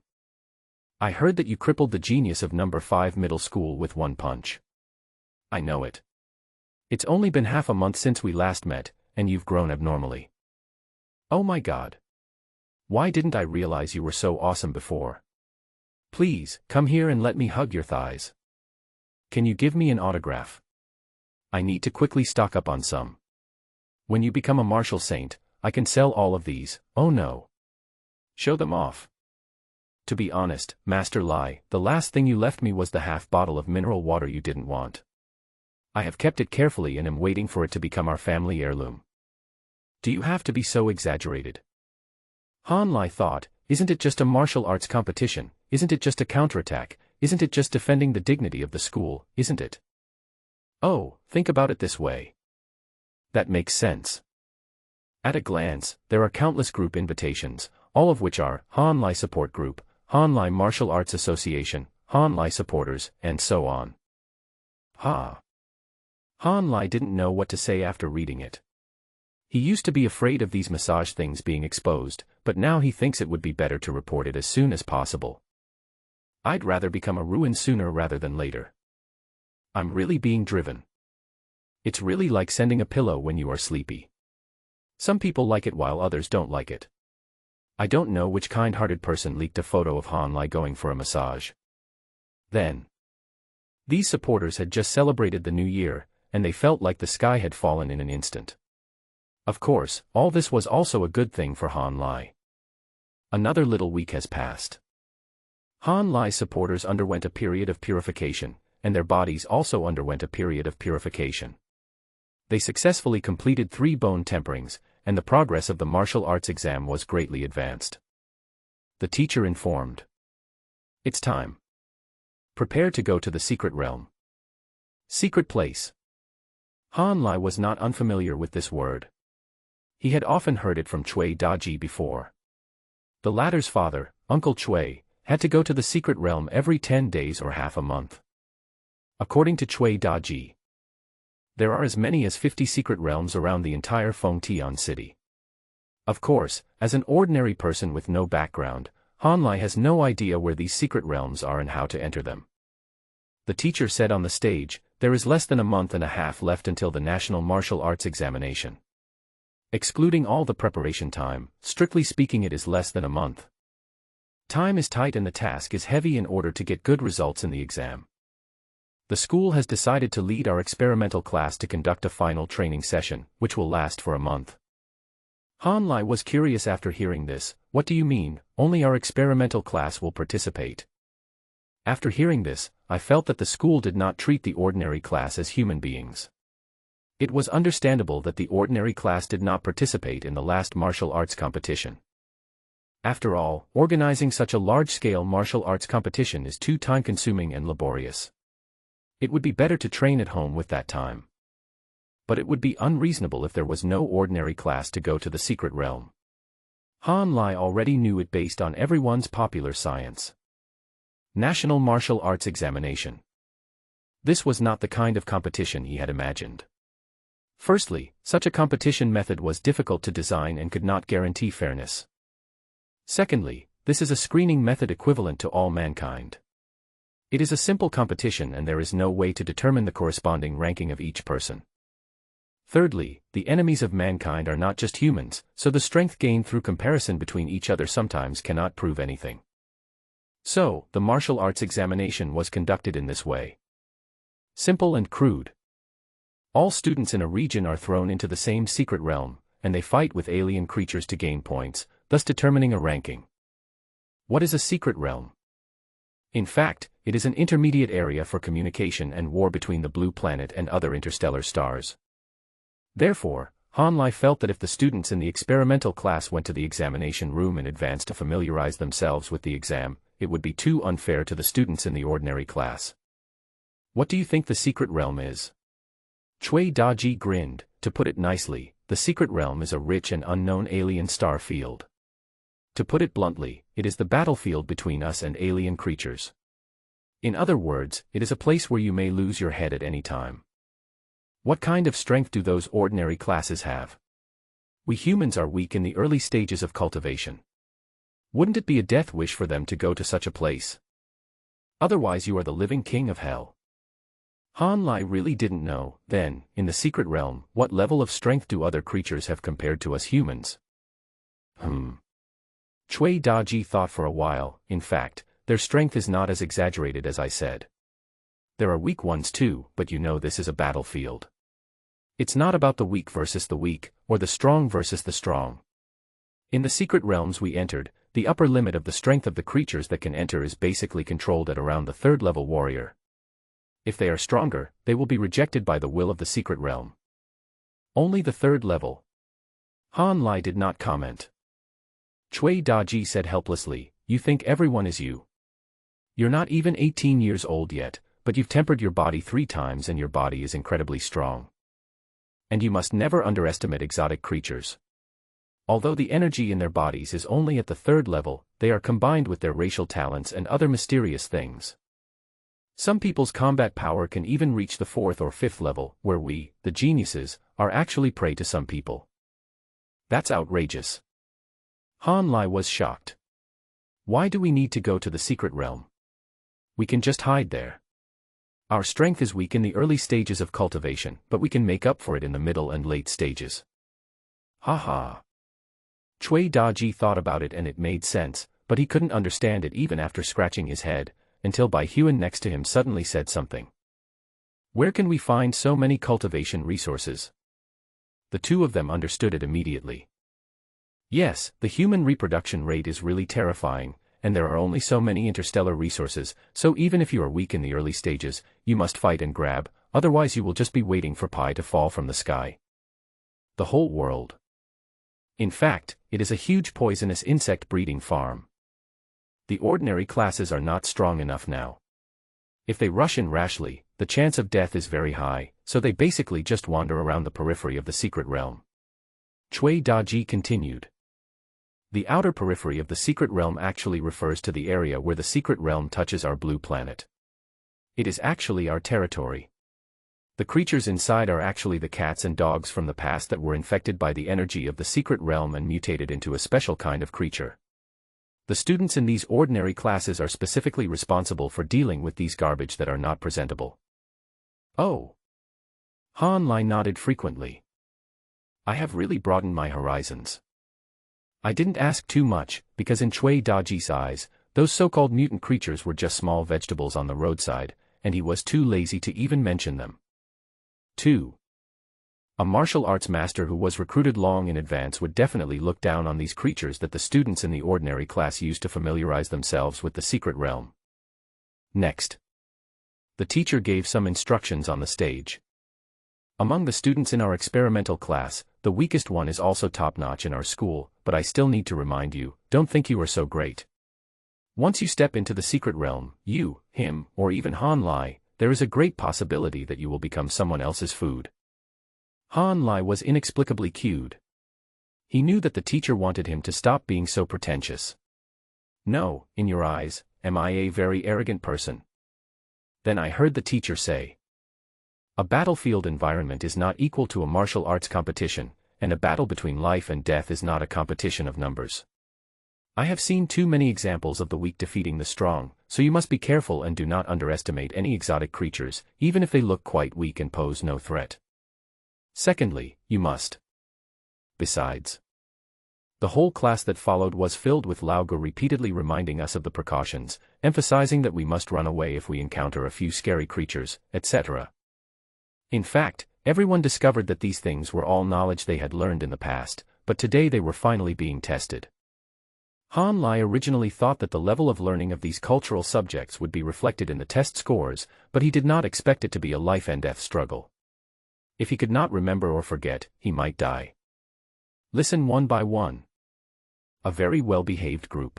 I heard that you crippled the genius of number 5 middle school with 1 punch. I know it. It's only been half a month since we last met, and you've grown abnormally. Oh my god. Why didn't I realize you were so awesome before? Please, come here and let me hug your thighs. Can you give me an autograph? I need to quickly stock up on some. When you become a martial saint, I can sell all of these. Oh no. Show them off. To be honest, Master Lai, the last thing you left me was the half bottle of mineral water you didn't want. I have kept it carefully and am waiting for it to become our family heirloom. Do you have to be so exaggerated? Han Lai thought, isn't it just a martial arts competition, isn't it just a counterattack, isn't it just defending the dignity of the school, isn't it? Oh, think about it this way. That makes sense. At a glance, there are countless group invitations, all of which are Han Lai Support Group, Han Lai Martial Arts Association, Han Lai Supporters, and so on. Han Lai didn't know what to say after reading it. He used to be afraid of these massage things being exposed, but now he thinks it would be better to report it as soon as possible. I'd rather become a ruin sooner rather than later. I'm really being driven. It's really like sending a pillow when you are sleepy. Some people like it while others don't like it. I don't know which kind-hearted person leaked a photo of Han Lai going for a massage. Then, these supporters had just celebrated the new year, and they felt like the sky had fallen in an instant. Of course, all this was also a good thing for Han Lai. Another little week has passed. Han Lai's supporters underwent a period of purification, and their bodies also underwent a period of purification. They successfully completed 3 bone temperings, and the progress of the martial arts exam was greatly advanced. The teacher informed. It's time. Prepare to go to the secret realm. Secret place. Han Lai was not unfamiliar with this word. He had often heard it from Cui Daji before. The latter's father, Uncle Cui, had to go to the secret realm every 10 days or half a month. According to Cui Daji, there are as many as 50 secret realms around the entire Fengtian city. Of course, as an ordinary person with no background, Han Lai has no idea where these secret realms are and how to enter them. The teacher said on the stage, there is less than a month and a half left until the National Martial Arts Examination. Excluding all the preparation time, strictly speaking it is less than a month. Time is tight and the task is heavy in order to get good results in the exam. The school has decided to lead our experimental class to conduct a final training session, which will last for a month. Han Lai was curious after hearing this. What do you mean, only our experimental class will participate? After hearing this, I felt that the school did not treat the ordinary class as human beings. It was understandable that the ordinary class did not participate in the last martial arts competition. After all, organizing such a large-scale martial arts competition is too time-consuming and laborious. It would be better to train at home with that time. But it would be unreasonable if there was no ordinary class to go to the secret realm. Han Lai already knew it based on everyone's popular science. National Martial Arts Examination. This was not the kind of competition he had imagined. Firstly, such a competition method was difficult to design and could not guarantee fairness. Secondly, this is a screening method equivalent to all mankind. It is a simple competition and there is no way to determine the corresponding ranking of each person. Thirdly, the enemies of mankind are not just humans, so the strength gained through comparison between each other sometimes cannot prove anything. So, the martial arts examination was conducted in this way. Simple and crude. All students in a region are thrown into the same secret realm, and they fight with alien creatures to gain points, thus determining a ranking. What is a secret realm? In fact, it is an intermediate area for communication and war between the blue planet and other interstellar stars. Therefore, Han Lai felt that if the students in the experimental class went to the examination room in advance to familiarize themselves with the exam, it would be too unfair to the students in the ordinary class. What do you think the secret realm is? Cui Daji grinned. To put it nicely, the secret realm is a rich and unknown alien star field. To put it bluntly, it is the battlefield between us and alien creatures. In other words, it is a place where you may lose your head at any time. What kind of strength do those ordinary classes have? We humans are weak in the early stages of cultivation. Wouldn't it be a death wish for them to go to such a place? Otherwise you are the living king of hell. Han Lai really didn't know, then, in the secret realm, what level of strength do other creatures have compared to us humans? Cui Daji thought for a while. In fact, their strength is not as exaggerated as I said. There are weak ones too, but you know this is a battlefield. It's not about the weak versus the weak, or the strong versus the strong. In the secret realms we entered, the upper limit of the strength of the creatures that can enter is basically controlled at around the third-level warrior. If they are stronger, they will be rejected by the will of the secret realm. Only the third level. Han Lai did not comment. Cui Daji said helplessly, you think everyone is you. You're not even 18 years old yet, but you've tempered your body 3 times and your body is incredibly strong. And you must never underestimate exotic creatures. Although the energy in their bodies is only at the third level, they are combined with their racial talents and other mysterious things. Some people's combat power can even reach the 4th or 5th level, where we, the geniuses, are actually prey to some people. That's outrageous. Han Lai was shocked. Why do we need to go to the secret realm? We can just hide there. Our strength is weak in the early stages of cultivation, but we can make up for it in the middle and late stages. Ha ha. Cui Daji thought about it and it made sense, but he couldn't understand it even after scratching his head, until Bai Huan next to him suddenly said something. Where can we find so many cultivation resources? The two of them understood it immediately. Yes, the human reproduction rate is really terrifying, and there are only so many interstellar resources, so even if you are weak in the early stages, you must fight and grab, otherwise you will just be waiting for pie to fall from the sky. The whole world. In fact, it is a huge poisonous insect breeding farm. The ordinary classes are not strong enough now. If they rush in rashly, the chance of death is very high, so they basically just wander around the periphery of the secret realm. Cui Daji continued. The outer periphery of the secret realm actually refers to the area where the secret realm touches our blue planet. It is actually our territory. The creatures inside are actually the cats and dogs from the past that were infected by the energy of the secret realm and mutated into a special kind of creature. The students in these ordinary classes are specifically responsible for dealing with these garbage that are not presentable. Oh. Han Lai nodded frequently. I have really broadened my horizons. I didn't ask too much, because in Cui Daji's eyes, those so-called mutant creatures were just small vegetables on the roadside, and he was too lazy to even mention them. 2. A martial arts master who was recruited long in advance would definitely look down on these creatures that the students in the ordinary class used to familiarize themselves with the secret realm. Next. The teacher gave some instructions on the stage. Among the students in our experimental class, the weakest one is also top-notch in our school, but I still need to remind you, don't think you are so great. Once you step into the secret realm, you, him, or even Han Lai, there is a great possibility that you will become someone else's food. Han Lai was inexplicably cued. He knew that the teacher wanted him to stop being so pretentious. No, in your eyes, am I a very arrogant person? Then I heard the teacher say, a battlefield environment is not equal to a martial arts competition, and a battle between life and death is not a competition of numbers. I have seen too many examples of the weak defeating the strong, so you must be careful and do not underestimate any exotic creatures, even if they look quite weak and pose no threat. Secondly, you must. Besides, the whole class that followed was filled with Lao Gu repeatedly reminding us of the precautions, emphasizing that we must run away if we encounter a few scary creatures, etc. In fact, everyone discovered that these things were all knowledge they had learned in the past, but today they were finally being tested. Han Lai originally thought that the level of learning of these cultural subjects would be reflected in the test scores, but he did not expect it to be a life and death struggle. If he could not remember or forget, he might die. Listen one by one. A very well-behaved group.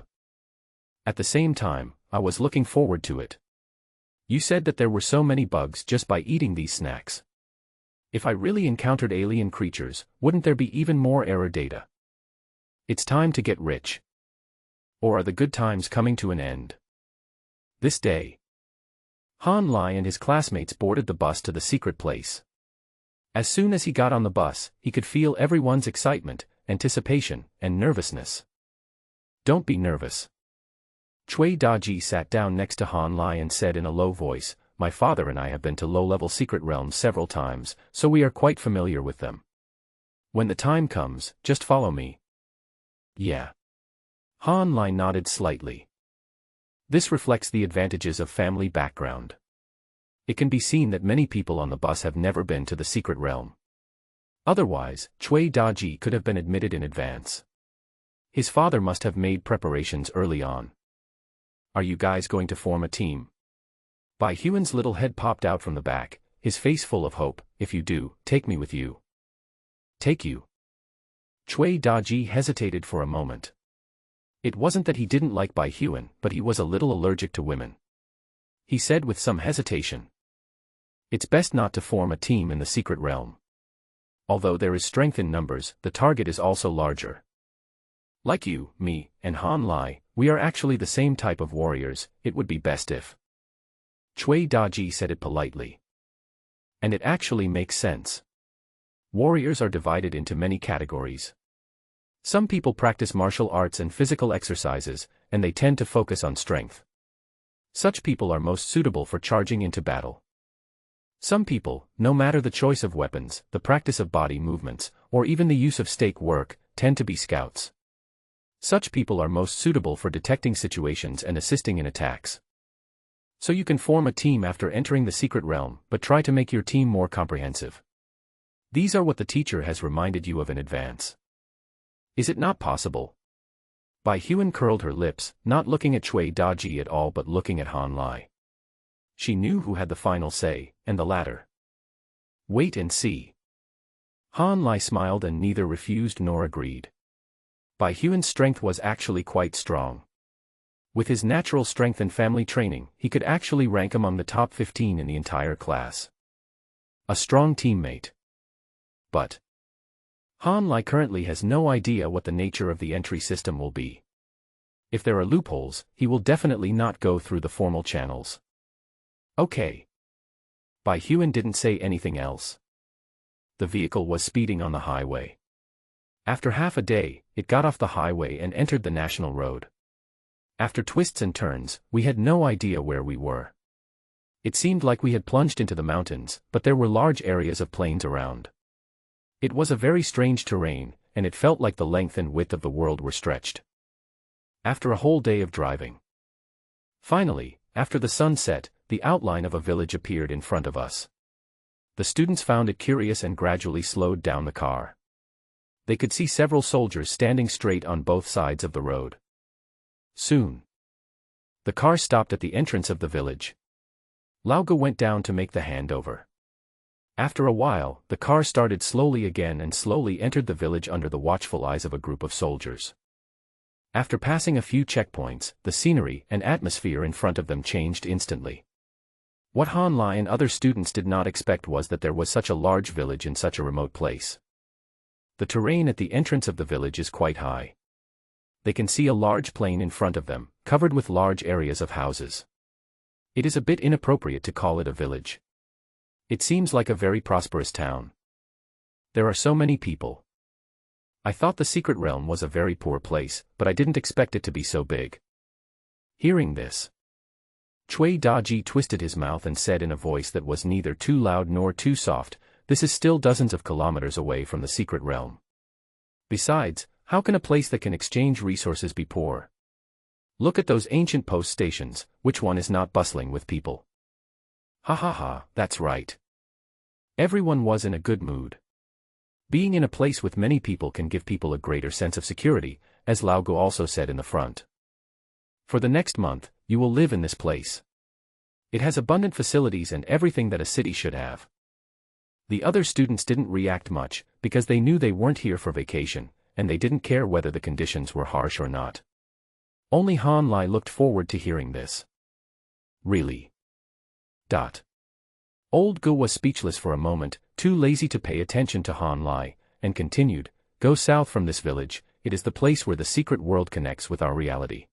At the same time, I was looking forward to it. You said that there were so many bugs just by eating these snacks. If I really encountered alien creatures, wouldn't there be even more error data? It's time to get rich. Or are the good times coming to an end? This day, Han Lai and his classmates boarded the bus to the secret place. As soon as he got on the bus, he could feel everyone's excitement, anticipation, and nervousness. Don't be nervous. Cui Daji sat down next to Han Lai and said in a low voice, my father and I have been to low-level secret realms several times, so we are quite familiar with them. When the time comes, just follow me. Yeah. Han Lai nodded slightly. This reflects the advantages of family background. It can be seen that many people on the bus have never been to the secret realm. Otherwise, Cui Daji could have been admitted in advance. His father must have made preparations early on. Are you guys going to form a team? Bai Huan's little head popped out from the back, his face full of hope. If you do, take me with you. Take you? Cui Daji hesitated for a moment. It wasn't that he didn't like Bai Huan, but he was a little allergic to women. He said with some hesitation. It's best not to form a team in the secret realm. Although there is strength in numbers, the target is also larger. Like you, me, and Han Lai, we are actually the same type of warriors. It would be best if. Cui Daji said it politely. And it actually makes sense. Warriors are divided into many categories. Some people practice martial arts and physical exercises, and they tend to focus on strength. Such people are most suitable for charging into battle. Some people, no matter the choice of weapons, the practice of body movements, or even the use of stake work, tend to be scouts. Such people are most suitable for detecting situations and assisting in attacks. So you can form a team after entering the secret realm, but try to make your team more comprehensive. These are what the teacher has reminded you of in advance. Is it not possible? Bai Huan curled her lips, not looking at Cui Daji at all but looking at Han Lai. She knew who had the final say, and the latter. Wait and see. Han Lai smiled and neither refused nor agreed. Bai Huan's strength was actually quite strong. With his natural strength and family training, he could actually rank among the top 15 in the entire class. A strong teammate. But Han Lai currently has no idea what the nature of the entry system will be. If there are loopholes, he will definitely not go through the formal channels. Okay. Bai Huan didn't say anything else. The vehicle was speeding on the highway. After half a day, it got off the highway and entered the national road. After twists and turns, we had no idea where we were. It seemed like we had plunged into the mountains, but there were large areas of plains around. It was a very strange terrain, and it felt like the length and width of the world were stretched. After a whole day of driving. Finally, after the sun set, the outline of a village appeared in front of us. The students found it curious and gradually slowed down the car. They could see several soldiers standing straight on both sides of the road. Soon, the car stopped at the entrance of the village. Lao Gu went down to make the handover. After a while, the car started slowly again and slowly entered the village under the watchful eyes of a group of soldiers. After passing a few checkpoints, the scenery and atmosphere in front of them changed instantly. What Han Lai and other students did not expect was that there was such a large village in such a remote place. The terrain at the entrance of the village is quite high. They can see a large plain in front of them, covered with large areas of houses. It is a bit inappropriate to call it a village. It seems like a very prosperous town. There are so many people. I thought the secret realm was a very poor place, but I didn't expect it to be so big. Hearing this, Cui Daji twisted his mouth and said in a voice that was neither too loud nor too soft, "This is still dozens of kilometers away from the secret realm. Besides, how can a place that can exchange resources be poor? Look at those ancient post stations, which one is not bustling with people?" Ha ha ha, that's right. Everyone was in a good mood. Being in a place with many people can give people a greater sense of security, as Lao Gu also said in the front. For the next month, you will live in this place. It has abundant facilities and everything that a city should have. The other students didn't react much, because they knew they weren't here for vacation, and they didn't care whether the conditions were harsh or not. Only Han Lai looked forward to hearing this. Really? Old Gu was speechless for a moment, too lazy to pay attention to Han Lai, and continued, "Go south from this village, it is the place where the secret world connects with our reality.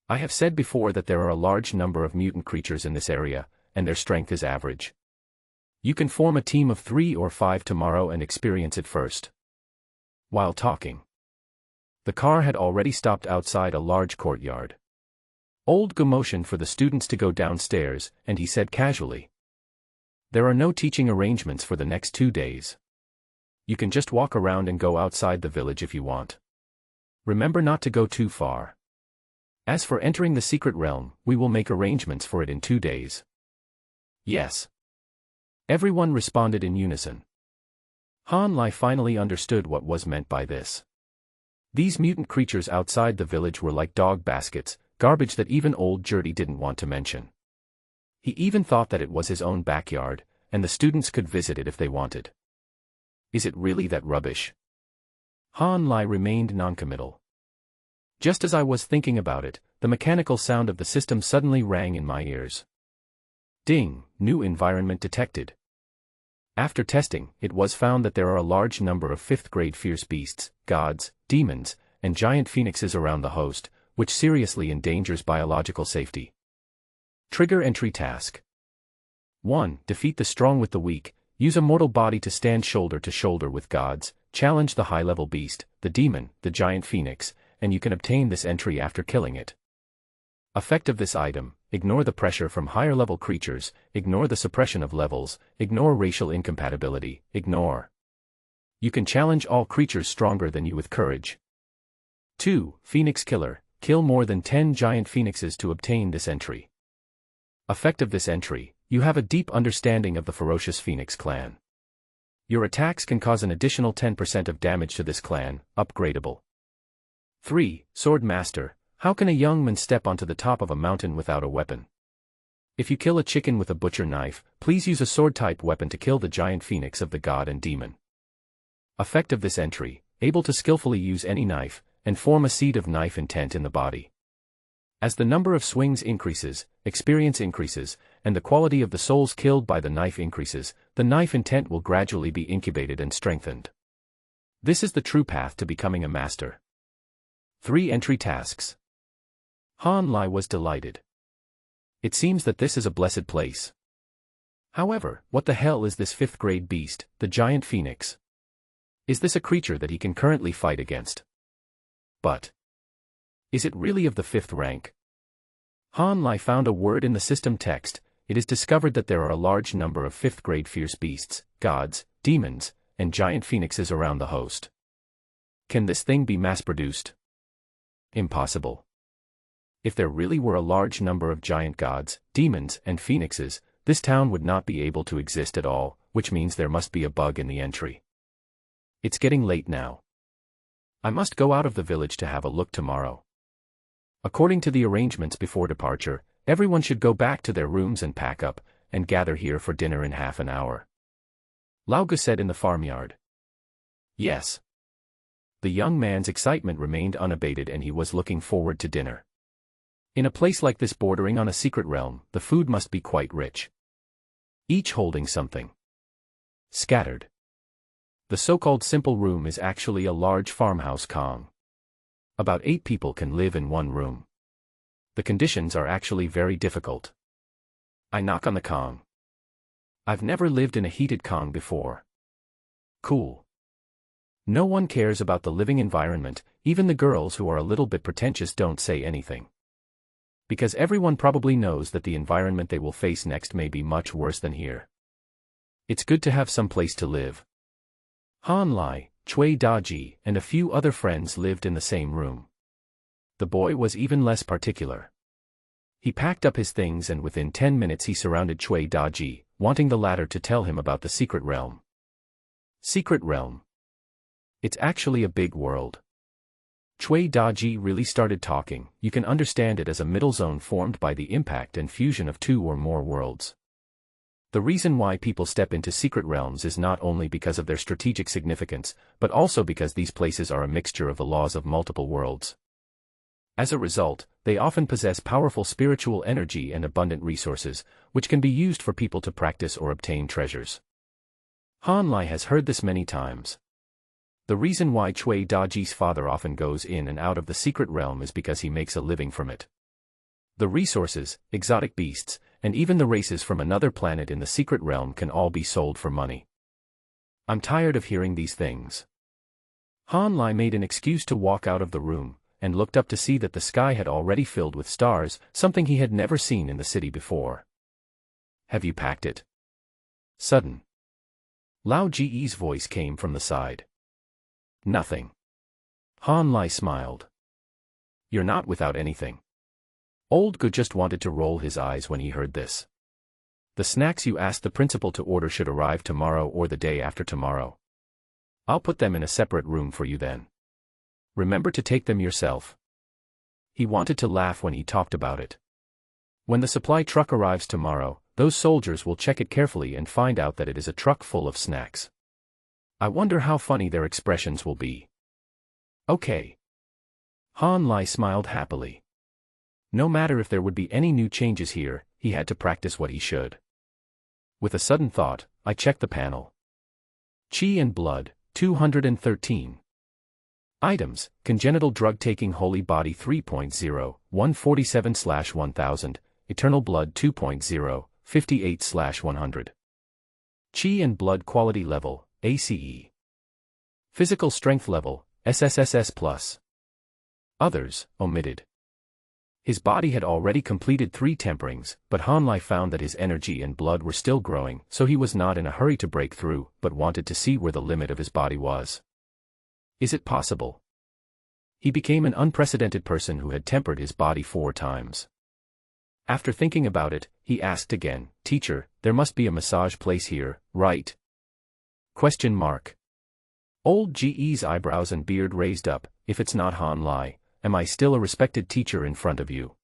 I have said before that there are a large number of mutant creatures in this area, and their strength is average. You can form a team of 3 or 5 tomorrow and experience it first." While talking, the car had already stopped outside a large courtyard. Old Gu motioned for the students to go downstairs, and he said casually, "There are no teaching arrangements for the next 2 days. You can just walk around and go outside the village if you want. Remember not to go too far. As for entering the secret realm, we will make arrangements for it in 2 days." "Yes." Everyone responded in unison. Han Lai finally understood what was meant by this. These mutant creatures outside the village were like dog baskets, garbage that even old Jurdy didn't want to mention. He even thought that it was his own backyard, and the students could visit it if they wanted. Is it really that rubbish? Han Lai remained noncommittal. Just as I was thinking about it, the mechanical sound of the system suddenly rang in my ears. Ding, new environment detected. After testing, it was found that there are a large number of 5th-grade fierce beasts, gods, demons, and giant phoenixes around the host, which seriously endangers biological safety. Trigger entry task. 1. Defeat the strong with the weak. Use a mortal body to stand shoulder to shoulder with gods, challenge the high-level beast, the demon, the giant phoenix, and you can obtain this entry after killing it. Effect of this item: ignore the pressure from higher-level creatures, ignore the suppression of levels, ignore racial incompatibility, ignore. You can challenge all creatures stronger than you with courage. 2. Phoenix Killer. Kill more than 10 giant phoenixes to obtain this entry. Effect of this entry: you have a deep understanding of the ferocious phoenix clan. Your attacks can cause an additional 10% of damage to this clan, upgradable. 3. Sword Master. How can a young man step onto the top of a mountain without a weapon? If you kill a chicken with a butcher knife, please use a sword-type weapon to kill the giant phoenix of the god and demon. Effect of this entry: able to skillfully use any knife, and form a seed of knife intent in the body. As the number of swings increases, experience increases, and the quality of the souls killed by the knife increases, the knife intent will gradually be incubated and strengthened. This is the true path to becoming a master. 3 entry tasks. Han Lai was delighted. It seems that this is a blessed place. However, what the hell is this 5th-grade beast, the giant phoenix? Is this a creature that he can currently fight against? But is it really of the 5th rank? Han Lai found a word in the system text. It is discovered that there are a large number of 5th-grade fierce beasts, gods, demons, and giant phoenixes around the host. Can this thing be mass-produced? Impossible. If there really were a large number of giant gods, demons, and phoenixes, this town would not be able to exist at all, which means there must be a bug in the entry. It's getting late now. I must go out of the village to have a look tomorrow. According to the arrangements before departure, everyone should go back to their rooms and pack up, and gather here for dinner in half an hour. Lauga said in the farmyard. Yes. The young man's excitement remained unabated and he was looking forward to dinner. In a place like this bordering on a secret realm, the food must be quite rich. Each holding something. Scattered. The so-called simple room is actually a large farmhouse Kong. About 8 people can live in one room. The conditions are actually very difficult. I knock on the Kong. I've never lived in a heated Kong before. Cool. No one cares about the living environment, even the girls who are a little bit pretentious don't say anything. Because everyone probably knows that the environment they will face next may be much worse than here. It's good to have some place to live. Han Lai, Cui Daji, and a few other friends lived in the same room. The boy was even less particular. He packed up his things and within 10 minutes he surrounded Cui Daji, wanting the latter to tell him about the secret realm. Secret realm. It's actually a big world. Cui Daji really started talking. You can understand it as a middle zone formed by the impact and fusion of 2 or more worlds. The reason why people step into secret realms is not only because of their strategic significance, but also because these places are a mixture of the laws of multiple worlds. As a result, they often possess powerful spiritual energy and abundant resources, which can be used for people to practice or obtain treasures. Han Lai has heard this many times. The reason why Cui Daji's father often goes in and out of the secret realm is because he makes a living from it. The resources, exotic beasts, and even the races from another planet in the secret realm can all be sold for money. I'm tired of hearing these things. Han Lai made an excuse to walk out of the room, and looked up to see that the sky had already filled with stars, something he had never seen in the city before. Have you packed it? Sudden. Lao Ji's voice came from the side. Nothing. Han Lai smiled. You're not without anything. Old Gu just wanted to roll his eyes when he heard this. The snacks you asked the principal to order should arrive tomorrow or the day after tomorrow. I'll put them in a separate room for you then. Remember to take them yourself. He wanted to laugh when he talked about it. When the supply truck arrives tomorrow, those soldiers will check it carefully and find out that it is a truck full of snacks. I wonder how funny their expressions will be. Okay. Han Lai smiled happily. No matter if there would be any new changes here, he had to practice what he should. With a sudden thought, I checked the panel. Qi and blood, 213. Items, congenital drug-taking holy body 3.0, 147/1000, eternal blood 2.0, 58/100. Qi and blood quality level, ACE. Physical strength level, SSSS+. Others, omitted. His body had already completed 3 temperings, but Han Lai found that his energy and blood were still growing, so he was not in a hurry to break through, but wanted to see where the limit of his body was. Is it possible? He became an unprecedented person who had tempered his body 4 times. After thinking about it, he asked again, Teacher, there must be a massage place here, right? ? Old Ge's eyebrows and beard raised up. If it's not Han Lai, am I still a respected teacher in front of you?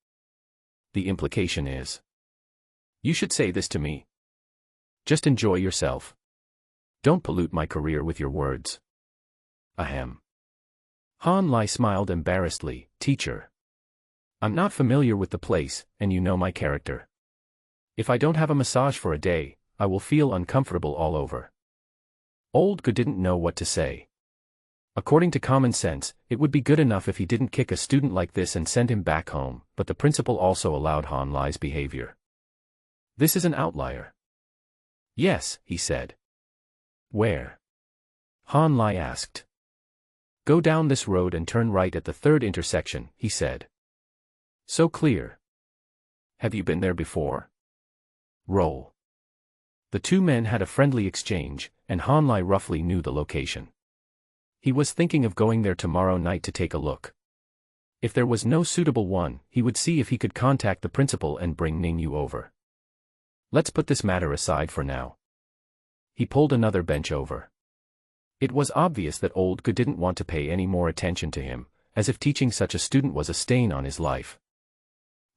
The implication is. You should say this to me. Just enjoy yourself. Don't pollute my career with your words. Ahem. Han Lai smiled embarrassedly, Teacher. I'm not familiar with the place, and you know my character. If I don't have a massage for a day, I will feel uncomfortable all over. Old Gu didn't know what to say. According to common sense, it would be good enough if he didn't kick a student like this and send him back home, but the principal also allowed Han Lai's behavior. This is an outlier. Yes, he said. Where? Han Lai asked. Go down this road and turn right at the 3rd intersection, he said. So clear. Have you been there before? Roll. The 2 men had a friendly exchange, and Han Lai roughly knew the location. He was thinking of going there tomorrow night to take a look. If there was no suitable one, he would see if he could contact the principal and bring Ningyu over. Let's put this matter aside for now. He pulled another bench over. It was obvious that old Gu didn't want to pay any more attention to him, as if teaching such a student was a stain on his life.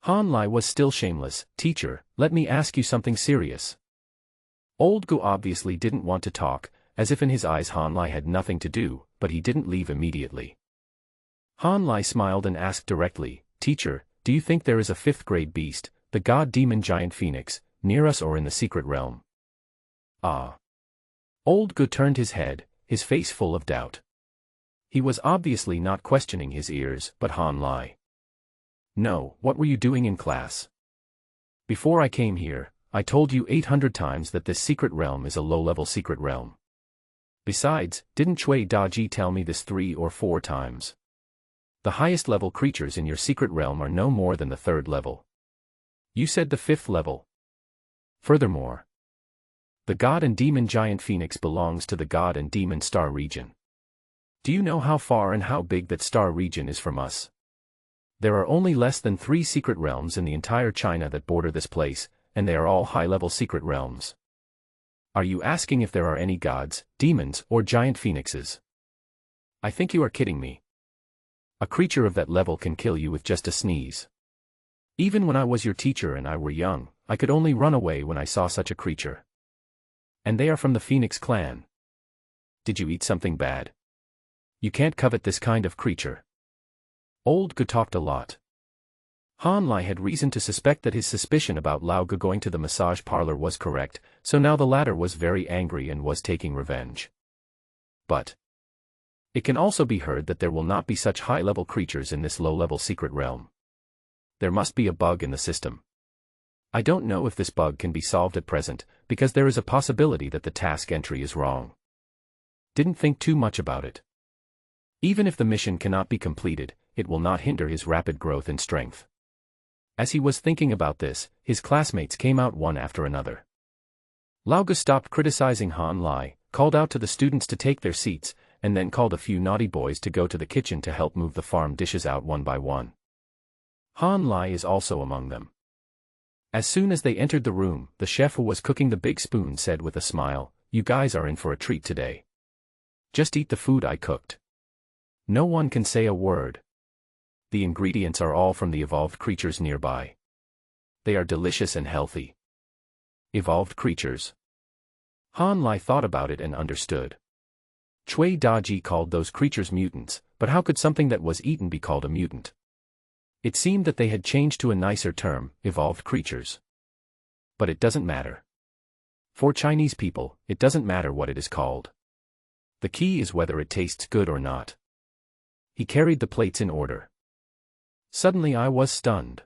Han Lai was still shameless. Teacher, let me ask you something serious. Old Gu obviously didn't want to talk, as if in his eyes Han Lai had nothing to do, but he didn't leave immediately. Han Lai smiled and asked directly, Teacher, do you think there is a fifth-grade beast, the god-demon giant phoenix, near us or in the secret realm? Ah. Old Gu turned his head, his face full of doubt. He was obviously not questioning his ears, but Han Lai. No, what were you doing in class? Before I came here, I told you 800 times that this secret realm is a low-level secret realm. Besides, didn't Cui Daji tell me this 3 or 4 times? The highest level creatures in your secret realm are no more than the 3rd level. You said the 5th level. Furthermore, the god and demon giant phoenix belongs to the god and demon star region. Do you know how far and how big that star region is from us? There are only less than 3 secret realms in the entire China that border this place, and they are all high-level secret realms. Are you asking if there are any gods, demons, or giant phoenixes? I think you are kidding me. A creature of that level can kill you with just a sneeze. Even when I was your teacher and I were young, I could only run away when I saw such a creature. And they are from the Phoenix clan. Did you eat something bad? You can't covet this kind of creature. Old Gu talked a lot. Han Lai had reason to suspect that his suspicion about Lao Gu going to the massage parlor was correct, so now the latter was very angry and was taking revenge. But it can also be heard that there will not be such high-level creatures in this low-level secret realm. There must be a bug in the system. I don't know if this bug can be solved at present, because there is a possibility that the task entry is wrong. Didn't think too much about it. Even if the mission cannot be completed, it will not hinder his rapid growth in strength. As he was thinking about this, his classmates came out one after another. Lao Gu stopped criticizing Han Lai, called out to the students to take their seats, and then called a few naughty boys to go to the kitchen to help move the farm dishes out one by one. Han Lai is also among them. As soon as they entered the room, the chef who was cooking the big spoon said with a smile, "You guys are in for a treat today. Just eat the food I cooked. No one can say a word. The ingredients are all from the evolved creatures nearby. They are delicious and healthy." Evolved creatures? Han Lai thought about it and understood. Cui Daji called those creatures mutants, but how could something that was eaten be called a mutant? It seemed that they had changed to a nicer term, evolved creatures. But it doesn't matter. For Chinese people, it doesn't matter what it is called. The key is whether it tastes good or not. He carried the plates in order. Suddenly I was stunned.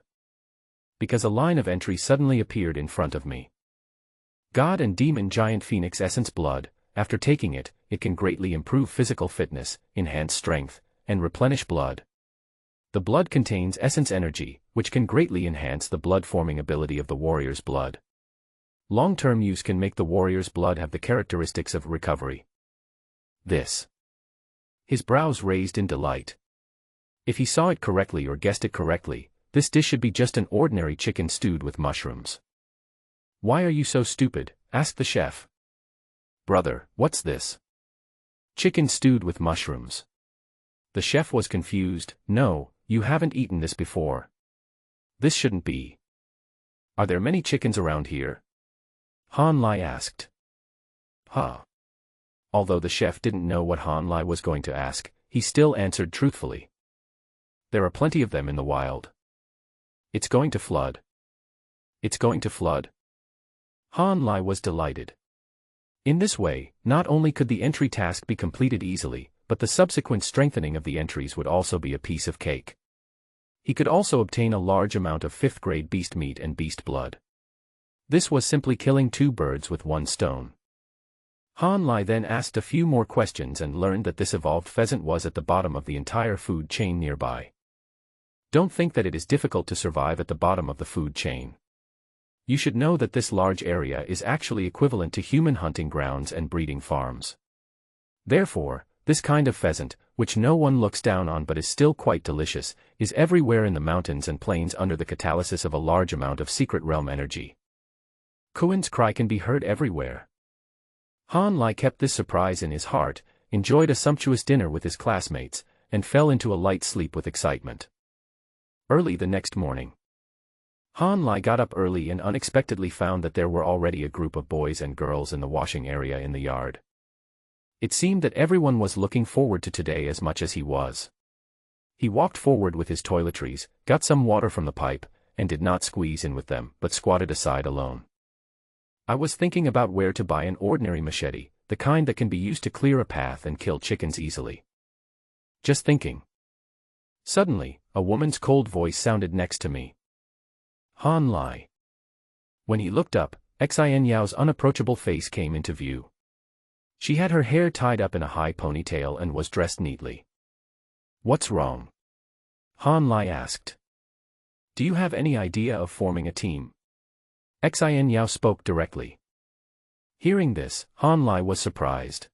Because a line of entry suddenly appeared in front of me. God and Demon Giant Phoenix Essence Blood. After taking it, it can greatly improve physical fitness, enhance strength, and replenish blood. The blood contains essence energy, which can greatly enhance the blood-forming ability of the warrior's blood. Long-term use can make the warrior's blood have the characteristics of recovery. This. His brows raised in delight. If he saw it correctly or guessed it correctly, this dish should be just an ordinary chicken stewed with mushrooms. "Why are you so stupid?" asked the chef. "Brother, what's this?" "Chicken stewed with mushrooms." The chef was confused. "No, you haven't eaten this before. This shouldn't be. Are there many chickens around here?" Han Lai asked. Huh. Although the chef didn't know what Han Lai was going to ask, he still answered truthfully. "There are plenty of them in the wild. It's going to flood." "It's going to flood?" Han Lai was delighted. In this way, not only could the entry task be completed easily, but the subsequent strengthening of the entries would also be a piece of cake. He could also obtain a large amount of 5th-grade beast meat and beast blood. This was simply killing 2 birds with 1 stone. Han Lai then asked a few more questions and learned that this evolved pheasant was at the bottom of the entire food chain nearby. Don't think that it is difficult to survive at the bottom of the food chain. You should know that this large area is actually equivalent to human hunting grounds and breeding farms. Therefore, this kind of pheasant, which no one looks down on but is still quite delicious, is everywhere in the mountains and plains under the catalysis of a large amount of secret realm energy. Kuin's cry can be heard everywhere. Han Lai kept this surprise in his heart, enjoyed a sumptuous dinner with his classmates, and fell into a light sleep with excitement. Early the next morning, Han Lai got up early and unexpectedly found that there were already a group of boys and girls in the washing area in the yard. It seemed that everyone was looking forward to today as much as he was. He walked forward with his toiletries, got some water from the pipe, and did not squeeze in with them, but squatted aside alone. I was thinking about where to buy an ordinary machete, the kind that can be used to clear a path and kill chickens easily. Just thinking. Suddenly, a woman's cold voice sounded next to me. Han Lai. When he looked up, Xin Yao's unapproachable face came into view. She had her hair tied up in a high ponytail and was dressed neatly. "What's wrong?" Han Lai asked. "Do you have any idea of forming a team?" Xin Yao spoke directly. Hearing this, Han Lai was surprised.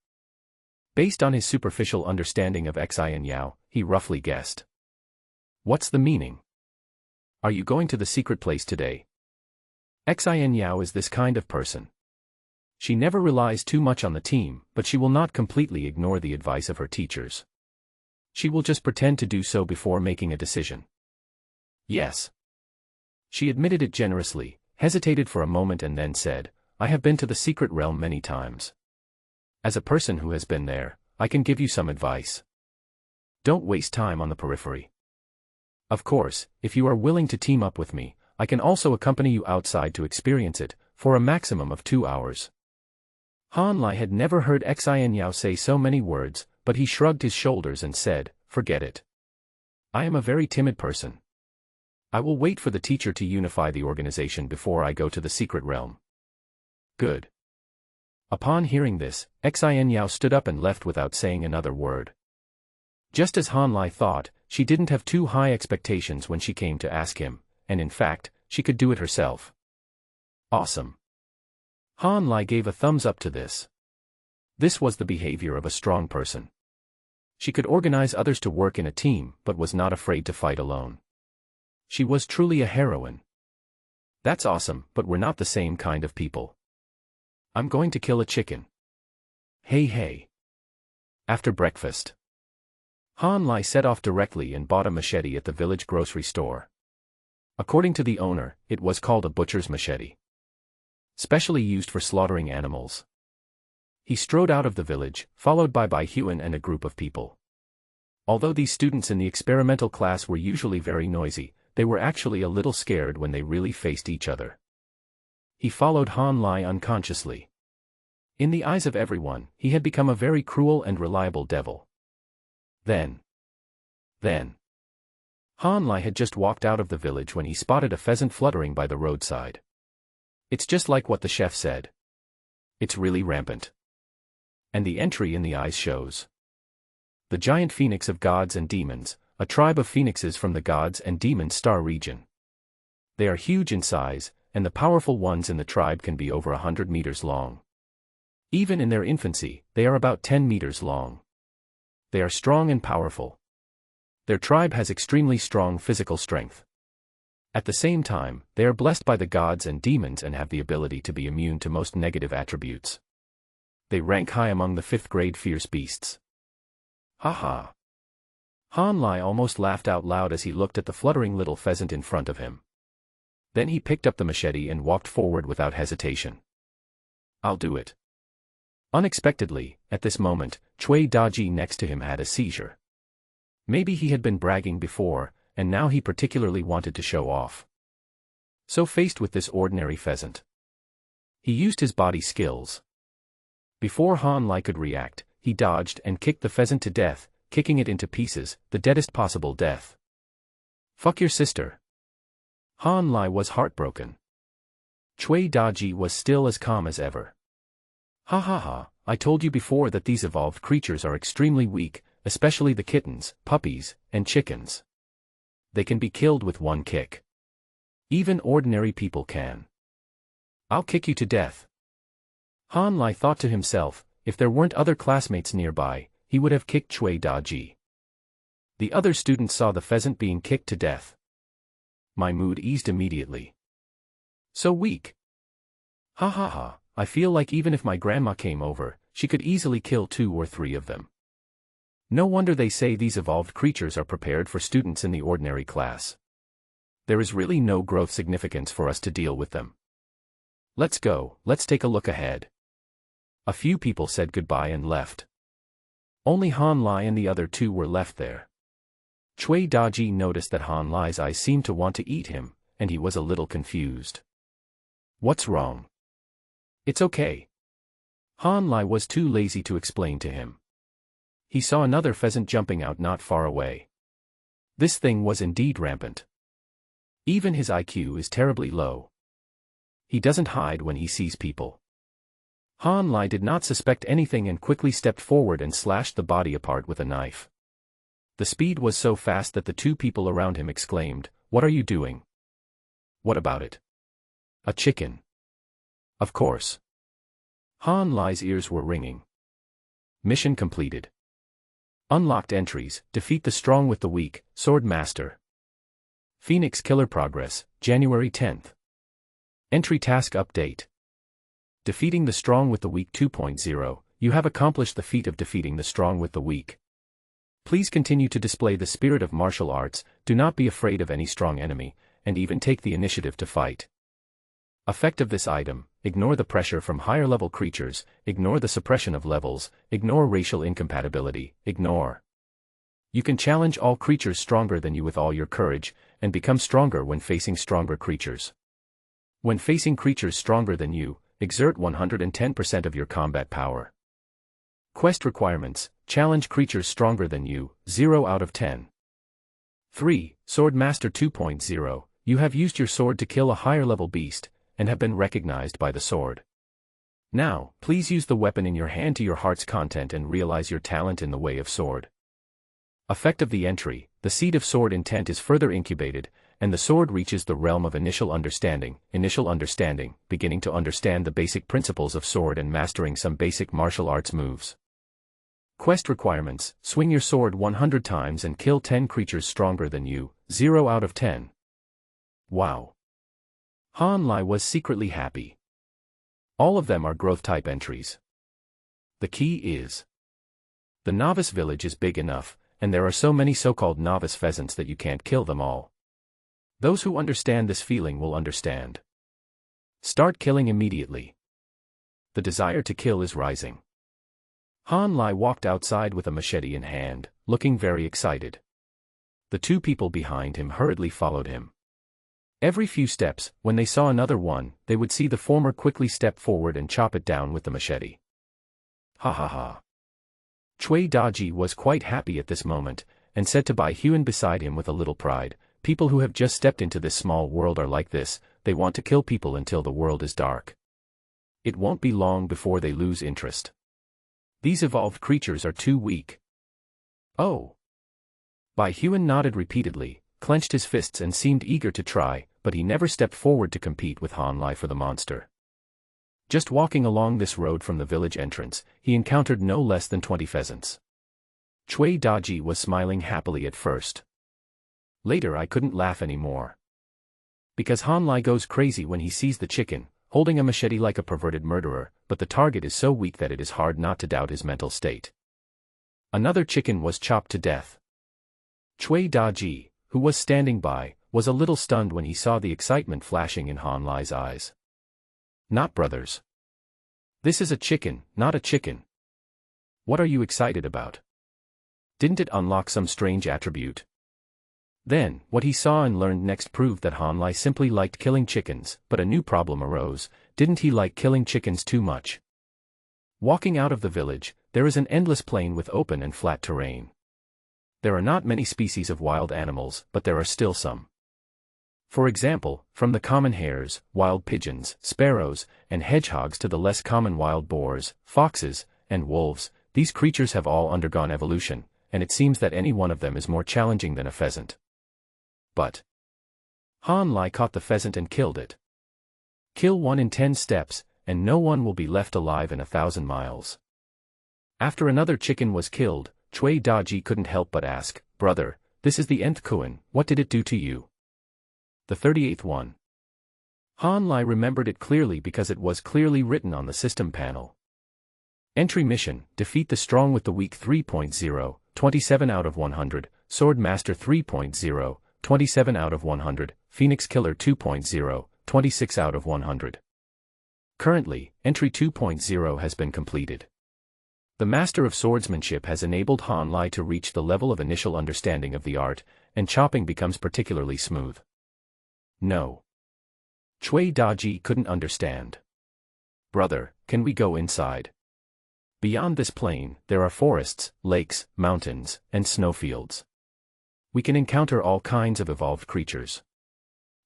Based on his superficial understanding of Xin Yao, he roughly guessed. "What's the meaning? Are you going to the secret place today?" Xin Yao is this kind of person. She never relies too much on the team, but she will not completely ignore the advice of her teachers. She will just pretend to do so before making a decision. Yes. She admitted it generously, hesitated for a moment and then said, "I have been to the secret realm many times. As a person who has been there, I can give you some advice. Don't waste time on the periphery. Of course, if you are willing to team up with me, I can also accompany you outside to experience it, for a maximum of 2 hours." Han Lai had never heard Xin Yao say so many words, but he shrugged his shoulders and said, "Forget it. I am a very timid person. I will wait for the teacher to unify the organization before I go to the secret realm." "Good." Upon hearing this, Xin Yao stood up and left without saying another word. Just as Han Lai thought, she didn't have too high expectations when she came to ask him, and in fact, she could do it herself. Awesome. Han Lai gave a thumbs up to this. This was the behavior of a strong person. She could organize others to work in a team, but was not afraid to fight alone. She was truly a heroine. "That's awesome, but we're not the same kind of people. I'm going to kill a chicken." Hey. After breakfast, Han Lai set off directly and bought a machete at the village grocery store. According to the owner, it was called a butcher's machete, specially used for slaughtering animals. He strode out of the village, followed by Bai Huan and a group of people. Although these students in the experimental class were usually very noisy, they were actually a little scared when they really faced each other. He followed Han Lai unconsciously. In the eyes of everyone, he had become a very cruel and reliable devil. Then. Han Lai had just walked out of the village when he spotted a pheasant fluttering by the roadside. It's just like what the chef said. It's really rampant. And the entry in the eyes shows. The giant phoenix of gods and demons, a tribe of phoenixes from the gods and demons star region. They are huge in size, and the powerful ones in the tribe can be over 100 meters long. Even in their infancy, they are about 10 meters long. They are strong and powerful. Their tribe has extremely strong physical strength. At the same time, they are blessed by the gods and demons and have the ability to be immune to most negative attributes. They rank high among the 5th grade fierce beasts. Haha. Han Lai almost laughed out loud as he looked at the fluttering little pheasant in front of him. Then he picked up the machete and walked forward without hesitation. "I'll do it." Unexpectedly, at this moment, Cui Daji next to him had a seizure. Maybe he had been bragging before, and now he particularly wanted to show off. So faced with this ordinary pheasant, he used his body skills. Before Han Lai could react, he dodged and kicked the pheasant to death, kicking it into pieces, the deadest possible death. "Fuck your sister." Han Lai was heartbroken. Cui Daji was still as calm as ever. Ha, I told you before that these evolved creatures are extremely weak, especially the kittens, puppies, and chickens. They can be killed with one kick. Even ordinary people can. "I'll kick you to death." Han Lai thought to himself, if there weren't other classmates nearby, he would have kicked Cui Daji. The other students saw the pheasant being kicked to death. My mood eased immediately. So weak. Ha ha ha, I feel like even if my grandma came over, she could easily kill 2 or 3 of them. No wonder they say these evolved creatures are prepared for students in the ordinary class. There is really no growth significance for us to deal with them. Let's go, let's take a look ahead. A few people said goodbye and left. Only Han Lai and the other 2 were left there. Cui Daji noticed that Han Lai's eyes seemed to want to eat him, and he was a little confused. What's wrong? It's okay. Han Lai was too lazy to explain to him. He saw another pheasant jumping out not far away. This thing was indeed rampant. Even his IQ is terribly low. He doesn't hide when he sees people. Han Lai did not suspect anything and quickly stepped forward and slashed the body apart with a knife. The speed was so fast that the 2 people around him exclaimed, "What are you doing?" "What about it?" "A chicken." Of course. Han Lai's ears were ringing. Mission completed. Unlocked entries: defeat the strong with the weak, Sword Master. Phoenix Killer progress, January 10th. Entry task update. Defeating the strong with the weak 2.0, you have accomplished the feat of defeating the strong with the weak. Please continue to display the spirit of martial arts, do not be afraid of any strong enemy, and even take the initiative to fight. Effect of this item: ignore the pressure from higher-level creatures, ignore the suppression of levels, ignore racial incompatibility, ignore. You can challenge all creatures stronger than you with all your courage, and become stronger when facing stronger creatures. When facing creatures stronger than you, exert 110% of your combat power. Quest requirements: challenge creatures stronger than you, 0 out of 10. 3. Sword Master 2.0, you have used your sword to kill a higher-level beast, and have been recognized by the sword. Now, please use the weapon in your hand to your heart's content and realize your talent in the way of sword. Effect of the entry: the seed of sword intent is further incubated, and the sword reaches the realm of initial understanding, beginning to understand the basic principles of sword and mastering some basic martial arts moves. Quest requirements: swing your sword 100 times and kill 10 creatures stronger than you, 0 out of 10. Wow. Han Lai was secretly happy. All of them are growth-type entries. The key is: the novice village is big enough, and there are so many so-called novice pheasants that you can't kill them all. Those who understand this feeling will understand. Start killing immediately. The desire to kill is rising. Han Lai walked outside with a machete in hand, looking very excited. The 2 people behind him hurriedly followed him. Every few steps, when they saw another one, they would see the former quickly step forward and chop it down with the machete. Ha ha ha. Cui Daji was quite happy at this moment, and said to Bai Huan beside him with a little pride, "People who have just stepped into this small world are like this, they want to kill people until the world is dark. It won't be long before they lose interest. These evolved creatures are too weak." Oh. Bai Huan nodded repeatedly, clenched his fists and seemed eager to try, but he never stepped forward to compete with Han Lai for the monster. Just walking along this road from the village entrance, he encountered no less than 20 pheasants. Cui Daji was smiling happily at first. Later I couldn't laugh anymore. Because Han Lai goes crazy when he sees the chicken, holding a machete like a perverted murderer, but the target is so weak that it is hard not to doubt his mental state. Another chicken was chopped to death. Cui Daji, who was standing by, was a little stunned when he saw the excitement flashing in Han Lai's eyes. Not brothers. This is a chicken, not a chicken. What are you excited about? Didn't it unlock some strange attribute? Then, what he saw and learned next proved that Han Lai simply liked killing chickens, but a new problem arose: didn't he like killing chickens too much? Walking out of the village, there is an endless plain with open and flat terrain. There are not many species of wild animals, but there are still some. For example, from the common hares, wild pigeons, sparrows, and hedgehogs to the less common wild boars, foxes, and wolves, these creatures have all undergone evolution, and it seems that any one of them is more challenging than a pheasant. But Han Lai caught the pheasant and killed it. Kill one in 10 steps, and no one will be left alive in 1,000 miles. After another chicken was killed, Chui Daji couldn't help but ask, "Brother, this is the nth Kuan, what did it do to you?" The 38th one. Han Lai remembered it clearly because it was clearly written on the system panel. Entry mission, defeat the strong with the weak 3.0, 27 out of 100, Sword Master 3.0, 27 out of 100, Phoenix Killer 2.0, 26 out of 100. Currently, Entry 2.0 has been completed. The Master of Swordsmanship has enabled Han Lai to reach the level of initial understanding of the art, and chopping becomes particularly smooth. No. Chui Daji couldn't understand. "Brother, can we go inside? Beyond this plain, there are forests, lakes, mountains, and snowfields. We can encounter all kinds of evolved creatures.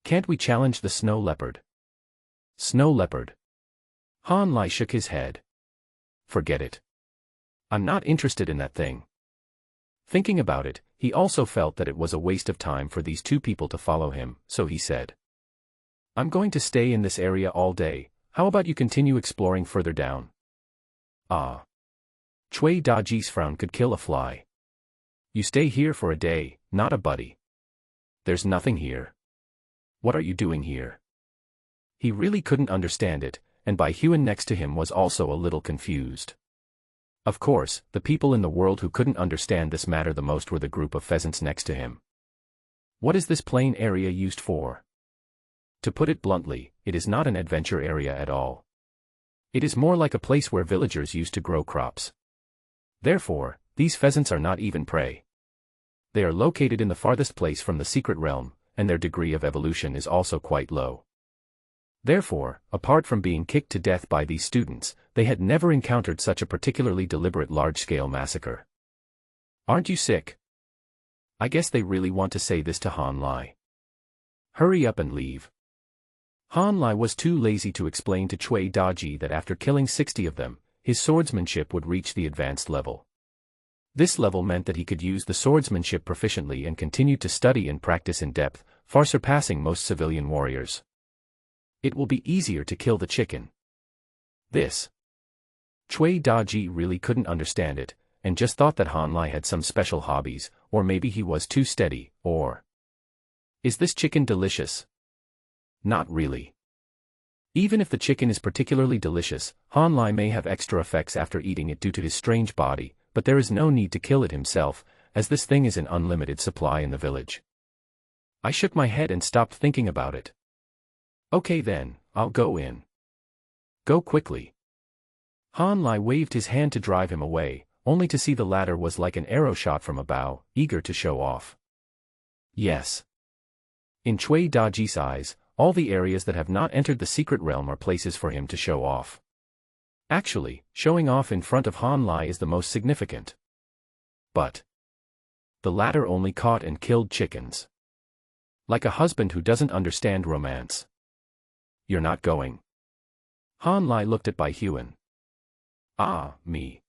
Can't we challenge the snow leopard?" Snow leopard? Han Lai shook his head. "Forget it. I'm not interested in that thing." Thinking about it, he also felt that it was a waste of time for these two people to follow him, so he said, "I'm going to stay in this area all day, how about you continue exploring further down?" "Ah." Chui Daji's frown could kill a fly. "You stay here for a day, not a buddy. There's nothing here. What are you doing here?" He really couldn't understand it, and Bai Huan next to him was also a little confused. Of course, the people in the world who couldn't understand this matter the most were the group of pheasants next to him. What is this plain area used for? To put it bluntly, it is not an adventure area at all. It is more like a place where villagers used to grow crops. Therefore, these pheasants are not even prey. They are located in the farthest place from the secret realm, and their degree of evolution is also quite low. Therefore, apart from being kicked to death by these students, they had never encountered such a particularly deliberate large-scale massacre. "Aren't you sick?" I guess they really want to say this to Han Lai. "Hurry up and leave." Han Lai was too lazy to explain to Chui Daji that after killing 60 of them, his swordsmanship would reach the advanced level. This level meant that he could use the swordsmanship proficiently and continue to study and practice in depth, far surpassing most civilian warriors. It will be easier to kill the chicken. This. Chui Daji really couldn't understand it, and just thought that Han Lai had some special hobbies, or maybe he was too steady, or... Is this chicken delicious? Not really. Even if the chicken is particularly delicious, Han Lai may have extra effects after eating it due to his strange body, but there is no need to kill it himself, as this thing is an unlimited supply in the village. I shook my head and stopped thinking about it. "Okay then, I'll go in." "Go quickly." Han Lai waved his hand to drive him away, only to see the latter was like an arrow shot from a bow, eager to show off. Yes. In Chui Daji's eyes, all the areas that have not entered the secret realm are places for him to show off. Actually, showing off in front of Han Lai is the most significant. But the latter only caught and killed chickens. Like a husband who doesn't understand romance. "You're not going." Han Lai looked at Bai Huan. "Ah, me."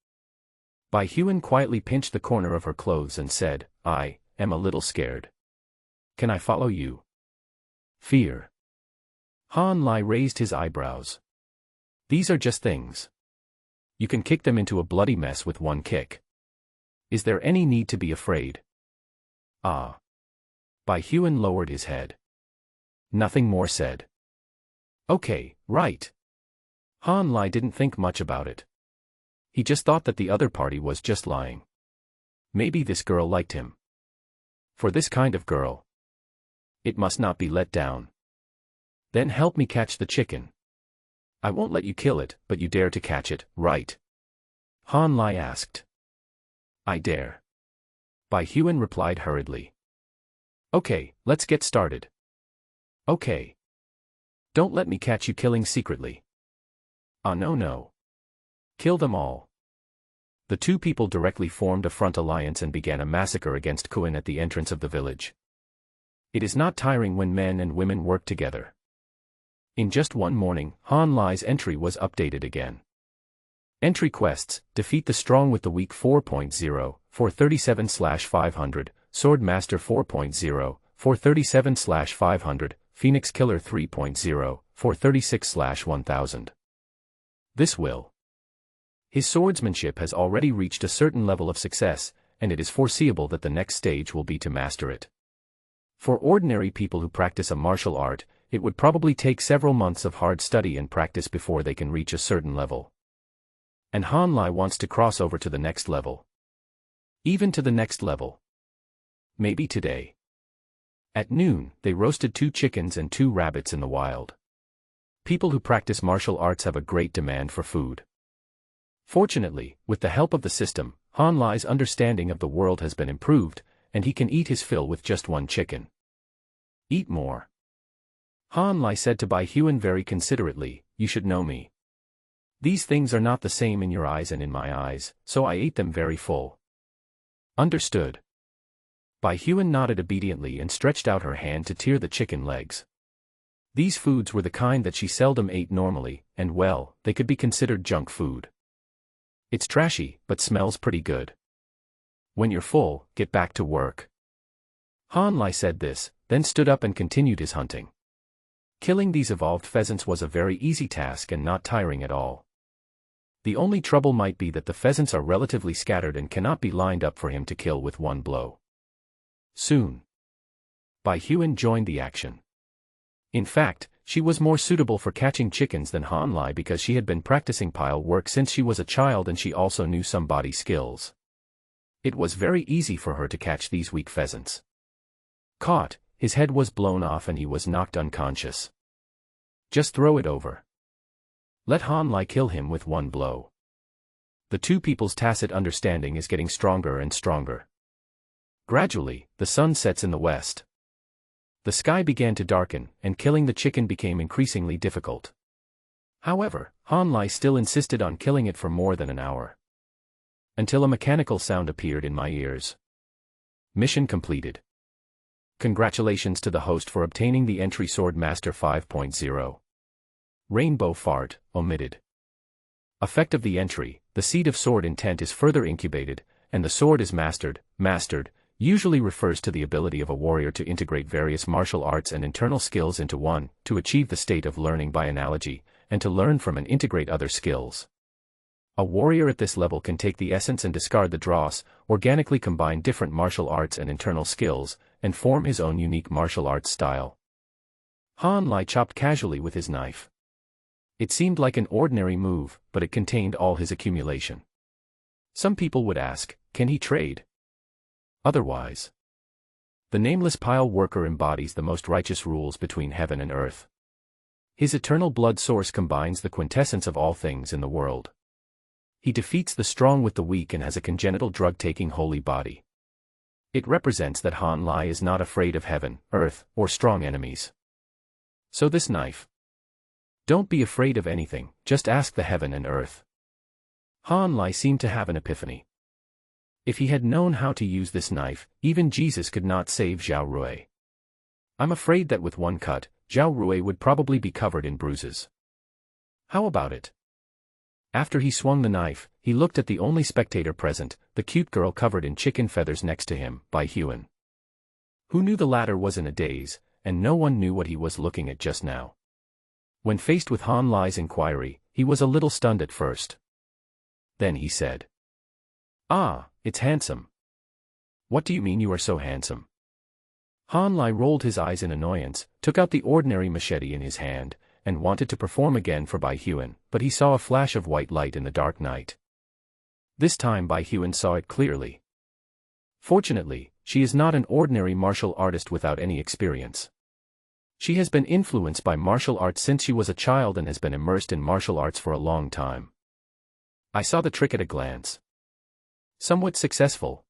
Bai Huan quietly pinched the corner of her clothes and said, "I am a little scared. Can I follow you?" Fear. Han Lai raised his eyebrows. "These are just things. You can kick them into a bloody mess with one kick. Is there any need to be afraid?" "Ah." Bai Huan lowered his head. Nothing more said. Okay, right. Han Lai didn't think much about it. He just thought that the other party was just lying. Maybe this girl liked him. For this kind of girl, it must not be let down. Then help me catch the chicken. I won't let you kill it, but you dare to catch it, right? Han Lai asked. I dare. Bai Huan replied hurriedly. Okay, let's get started. Okay. Don't let me catch you killing secretly. Ah no. Kill them all. The two people directly formed a front alliance and began a massacre against Kuan at the entrance of the village. It is not tiring when men and women work together. In just one morning, Han Lai's entry was updated again. Entry quests: defeat the strong with the weak 4.0, 437/500, Sword Master 4.0, 437/500, Phoenix Killer 3.0, 436/1000. This will His swordsmanship has already reached a certain level of success, and it is foreseeable that the next stage will be to master it. For ordinary people who practice a martial art, it would probably take several months of hard study and practice before they can reach a certain level. And Han Lai wants to cross over to the next level. Even to the next level. Maybe today. At noon, they roasted 2 chickens and 2 rabbits in the wild. People who practice martial arts have a great demand for food. Fortunately, with the help of the system, Han Lai's understanding of the world has been improved, and he can eat his fill with just 1 chicken. Eat more. Han Lai said to Bai Huan very considerately, "You should know me. These things are not the same in your eyes and in my eyes, so I ate them very full." Understood. Bai Huan nodded obediently and stretched out her hand to tear the chicken legs. These foods were the kind that she seldom ate normally, and well, they could be considered junk food. It's trashy, but smells pretty good. When you're full, get back to work. Han Lai said this, then stood up and continued his hunting. Killing these evolved pheasants was a very easy task and not tiring at all. The only trouble might be that the pheasants are relatively scattered and cannot be lined up for him to kill with one blow. Soon, Bai Huan joined the action. In fact, she was more suitable for catching chickens than Han Lai because she had been practicing pile work since she was a child and she also knew some body skills. It was very easy for her to catch these weak pheasants. Caught, his head was blown off and he was knocked unconscious. Just throw it over. Let Han Lai kill him with one blow. The two people's tacit understanding is getting stronger and stronger. Gradually, the sun sets in the west. The sky began to darken, and killing the chicken became increasingly difficult. However, Han Lai still insisted on killing it for more than an hour. Until a mechanical sound appeared in my ears. Mission completed. Congratulations to the host for obtaining the entry Sword Master 5.0. Rainbow fart, omitted. Effect of the entry, the seed of sword intent is further incubated, and the sword is mastered. Mastered usually refers to the ability of a warrior to integrate various martial arts and internal skills into one, to achieve the state of learning by analogy, and to learn from and integrate other skills. A warrior at this level can take the essence and discard the dross, organically combine different martial arts and internal skills, and form his own unique martial arts style. Han Lai chopped casually with his knife. It seemed like an ordinary move, but it contained all his accumulation. Some people would ask, can he trade? Otherwise, the nameless pile worker embodies the most righteous rules between heaven and earth. His eternal blood source combines the quintessence of all things in the world. He defeats the strong with the weak and has a congenital drug-taking holy body. It represents that Han Lai is not afraid of heaven, earth, or strong enemies. So this knife. Don't be afraid of anything, just ask the heaven and earth. Han Lai seemed to have an epiphany. If he had known how to use this knife, even Jesus could not save Zhao Rui. I'm afraid that with one cut, Zhao Rui would probably be covered in bruises. How about it? After he swung the knife, he looked at the only spectator present, the cute girl covered in chicken feathers next to him, Bai Huan. Who knew the latter was in a daze, and no one knew what he was looking at just now. When faced with Han Lai's inquiry, he was a little stunned at first. Then he said, "Ah, it's handsome." "What do you mean you are so handsome?" Han Lai rolled his eyes in annoyance, took out the ordinary machete in his hand, and wanted to perform again for Bai Huan, but he saw a flash of white light in the dark night. This time Bai Huan saw it clearly. Fortunately, she is not an ordinary martial artist without any experience. She has been influenced by martial arts since she was a child and has been immersed in martial arts for a long time. I saw the trick at a glance. Somewhat successful.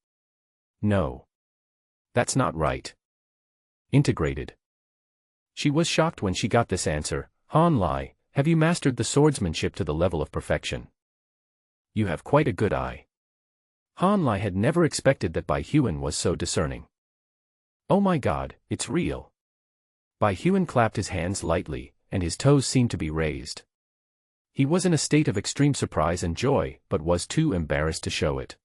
No. That's not right. Integrated. She was shocked when she got this answer. Han Lai, have you mastered the swordsmanship to the level of perfection? You have quite a good eye. Han Lai had never expected that Bai Huan was so discerning. Oh my God, it's real. Bai Huan clapped his hands lightly, and his toes seemed to be raised. He was in a state of extreme surprise and joy, but was too embarrassed to show it.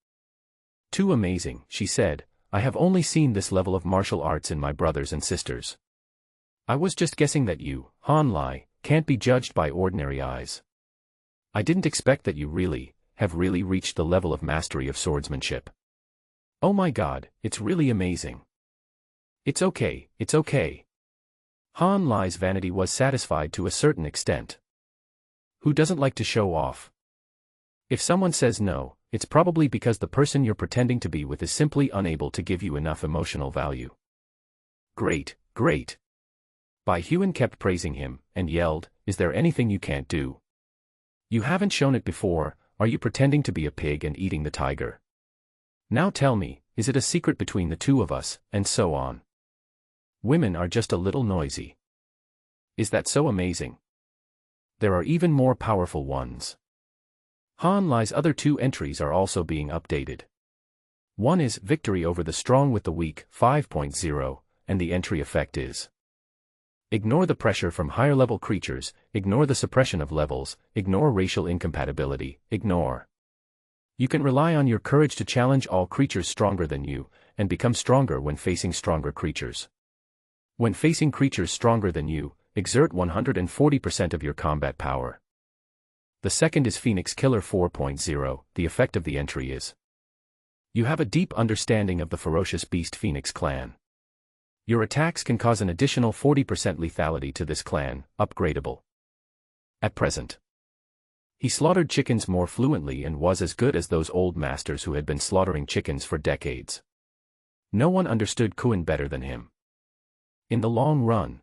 Too amazing, she said, I have only seen this level of martial arts in my brothers and sisters. I was just guessing that you, Han Lai, can't be judged by ordinary eyes. I didn't expect that you really, have really reached the level of mastery of swordsmanship. Oh my god, it's really amazing. It's okay, it's okay. Han Lai's vanity was satisfied to a certain extent. Who doesn't like to show off? If someone says no, it's probably because the person you're pretending to be with is simply unable to give you enough emotional value. Great, great. Bai Huan kept praising him, and yelled, "Is there anything you can't do? You haven't shown it before, are you pretending to be a pig and eating the tiger? Now tell me, is it a secret between the two of us?" and so on. Women are just a little noisy. Is that so amazing? There are even more powerful ones. Han Lai's other 2 entries are also being updated. One is Victory over the Strong with the Weak 5.0, and the entry effect is: ignore the pressure from higher-level creatures, ignore the suppression of levels, ignore racial incompatibility, ignore. You can rely on your courage to challenge all creatures stronger than you, and become stronger when facing stronger creatures. When facing creatures stronger than you, exert 140% of your combat power. The second is Phoenix Killer 4.0, the effect of the entry is: you have a deep understanding of the ferocious beast Phoenix clan. Your attacks can cause an additional 40% lethality to this clan, upgradable. At present, he slaughtered chickens more fluently and was as good as those old masters who had been slaughtering chickens for decades. No one understood Kuan better than him. In the long run,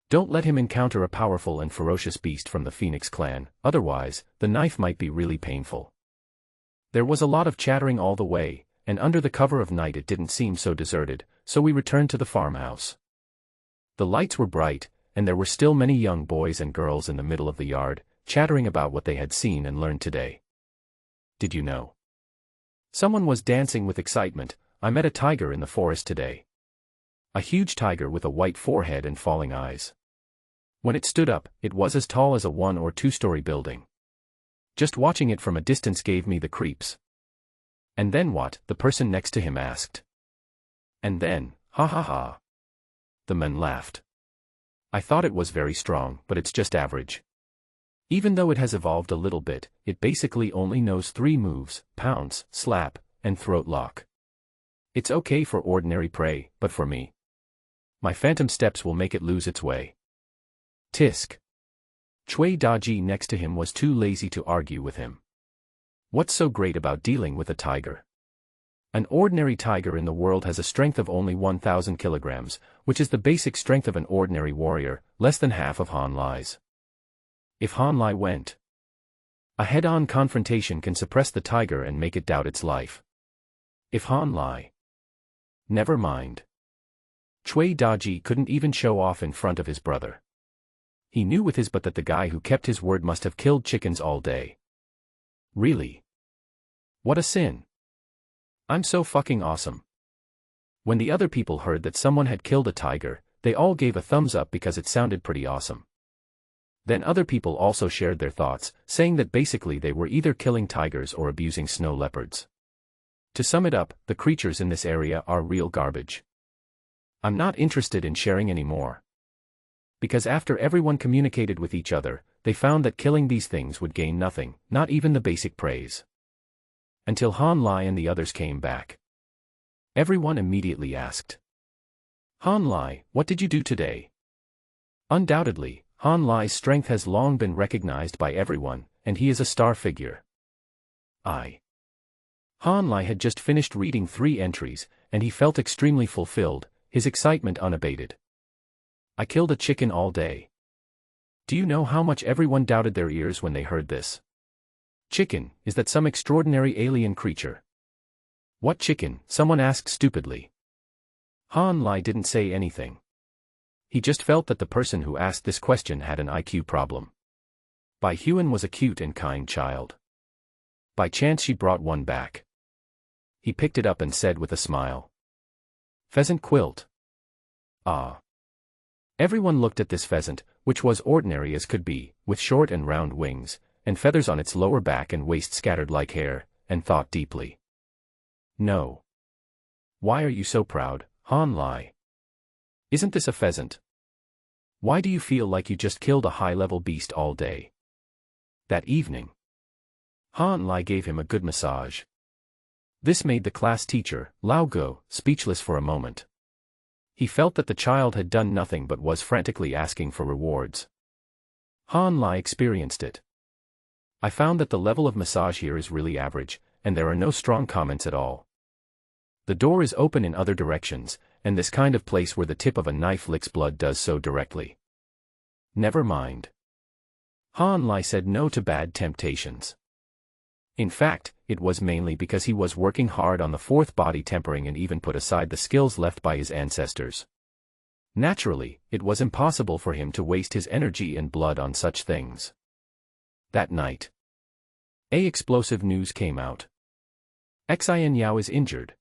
don't let him encounter a powerful and ferocious beast from the Phoenix clan, otherwise, the knife might be really painful. There was a lot of chattering all the way, and under the cover of night it didn't seem so deserted, so we returned to the farmhouse. The lights were bright, and there were still many young boys and girls in the middle of the yard, chattering about what they had seen and learned today. Did you know? Someone was dancing with excitement. I met a tiger in the forest today. A huge tiger with a white forehead and falling eyes. When it stood up, it was as tall as a 1- or 2-story building. Just watching it from a distance gave me the creeps. And then what? The person next to him asked. And then, ha ha ha. The men laughed. I thought it was very strong, but it's just average. Even though it has evolved a little bit, it basically only knows 3 moves: pounce, slap, and throat lock. It's okay for ordinary prey, but for me, my phantom steps will make it lose its way. Tisk. Chui Daji next to him was too lazy to argue with him. What's so great about dealing with a tiger? An ordinary tiger in the world has a strength of only 1,000 kilograms, which is the basic strength of an ordinary warrior, less than half of Han Lai's. If Han Lai went, a head-on confrontation can suppress the tiger and make it doubt its life. If Han Lai, never mind. Chui Daji couldn't even show off in front of his brother. He knew with his butt that the guy who kept his word must have killed chickens all day. Really? What a sin. I'm so fucking awesome. When the other people heard that someone had killed a tiger, they all gave a thumbs up because it sounded pretty awesome. Then other people also shared their thoughts, saying that basically they were either killing tigers or abusing snow leopards. To sum it up, the creatures in this area are real garbage. I'm not interested in sharing anymore. Because after everyone communicated with each other, they found that killing these things would gain nothing, not even the basic praise. Until Han Lai and the others came back. Everyone immediately asked, Han Lai, what did you do today? Undoubtedly, Han Lai's strength has long been recognized by everyone, and he is a star figure. Han Lai had just finished reading 3 entries, and he felt extremely fulfilled, his excitement unabated. I killed a chicken all day. Do you know how much everyone doubted their ears when they heard this? Chicken, is that some extraordinary alien creature? What chicken? Someone asked stupidly. Han Lai didn't say anything. He just felt that the person who asked this question had an IQ problem. Bai Huan was a cute and kind child. By chance she brought one back. He picked it up and said with a smile, Pheasant quilt. Ah. Everyone looked at this pheasant, which was ordinary as could be, with short and round wings, and feathers on its lower back and waist scattered like hair, and thought deeply. No. Why are you so proud, Han Lai? Isn't this a pheasant? Why do you feel like you just killed a high-level beast all day? That evening, Han Lai gave him a good massage. This made the class teacher, Lao Go, speechless for a moment. He felt that the child had done nothing but was frantically asking for rewards. Han Lai experienced it. I found that the level of massage here is really average, and there are no strong comments at all. The door is open in other directions, and this kind of place where the tip of a knife licks blood does so directly. Never mind. Han Lai said no to bad temptations. In fact, it was mainly because he was working hard on the fourth body tempering and even put aside the skills left by his ancestors. Naturally, it was impossible for him to waste his energy and blood on such things. That night, explosive news came out. Xin Yao is injured.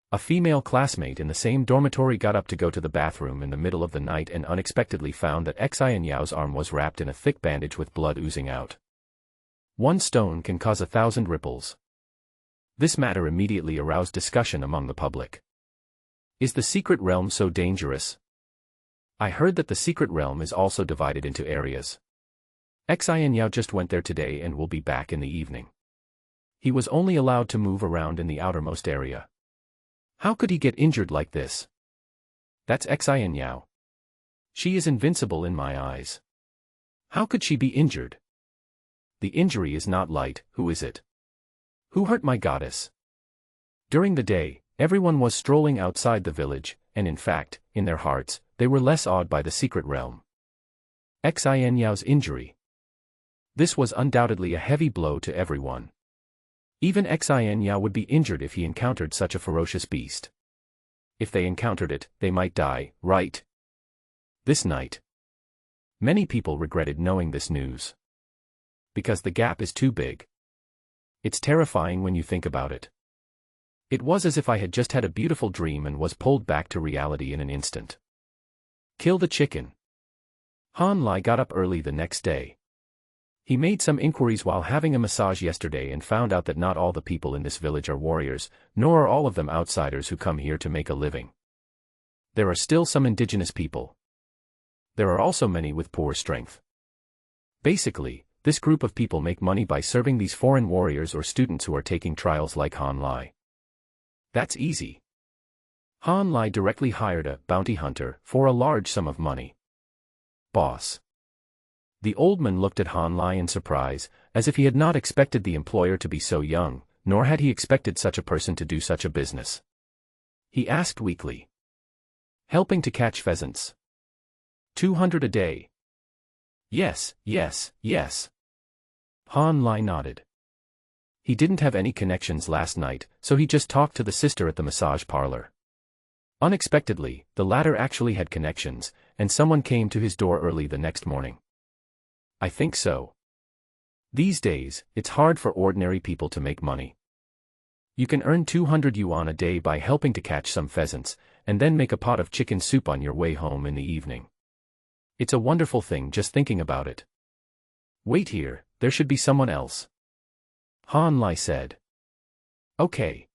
A female classmate in the same dormitory got up to go to the bathroom in the middle of the night and unexpectedly found that Xin Yao's arm was wrapped in a thick bandage with blood oozing out. One stone can cause 1,000 ripples. This matter immediately aroused discussion among the public. Is the secret realm so dangerous? I heard that the secret realm is also divided into areas. Xin Yao just went there today and will be back in the evening. He was only allowed to move around in the outermost area. How could he get injured like this? That's Xin Yao. She is invincible in my eyes. How could she be injured? The injury is not light. Who is it? Who hurt my goddess? During the day, everyone was strolling outside the village, and in fact, in their hearts, they were less awed by the secret realm. Xin Yao's injury. This was undoubtedly a heavy blow to everyone. Even Xin Yao would be injured if he encountered such a ferocious beast. If they encountered it, they might die, right? This night, many people regretted knowing this news. Because the gap is too big. It's terrifying when you think about it. It was as if I had just had a beautiful dream and was pulled back to reality in an instant. Kill the chicken. Han Lai got up early the next day. He made some inquiries while having a massage yesterday and found out that not all the people in this village are warriors, nor are all of them outsiders who come here to make a living. There are still some indigenous people. There are also many with poor strength. Basically, this group of people make money by serving these foreign warriors or students who are taking trials like Han Lai. That's easy. Han Lai directly hired a bounty hunter for a large sum of money. Boss. The old man looked at Han Lai in surprise, as if he had not expected the employer to be so young, nor had he expected such a person to do such a business. He asked weakly. Helping to catch pheasants. 200 a day. Yes, yes, yes. Han Lai nodded. He didn't have any connections last night, so he just talked to the sister at the massage parlor. Unexpectedly, the latter actually had connections, and someone came to his door early the next morning. I think so. These days, it's hard for ordinary people to make money. You can earn 200 yuan a day by helping to catch some pheasants, and then make a pot of chicken soup on your way home in the evening. It's a wonderful thing just thinking about it. Wait here, there should be someone else. Han Lai said. Okay.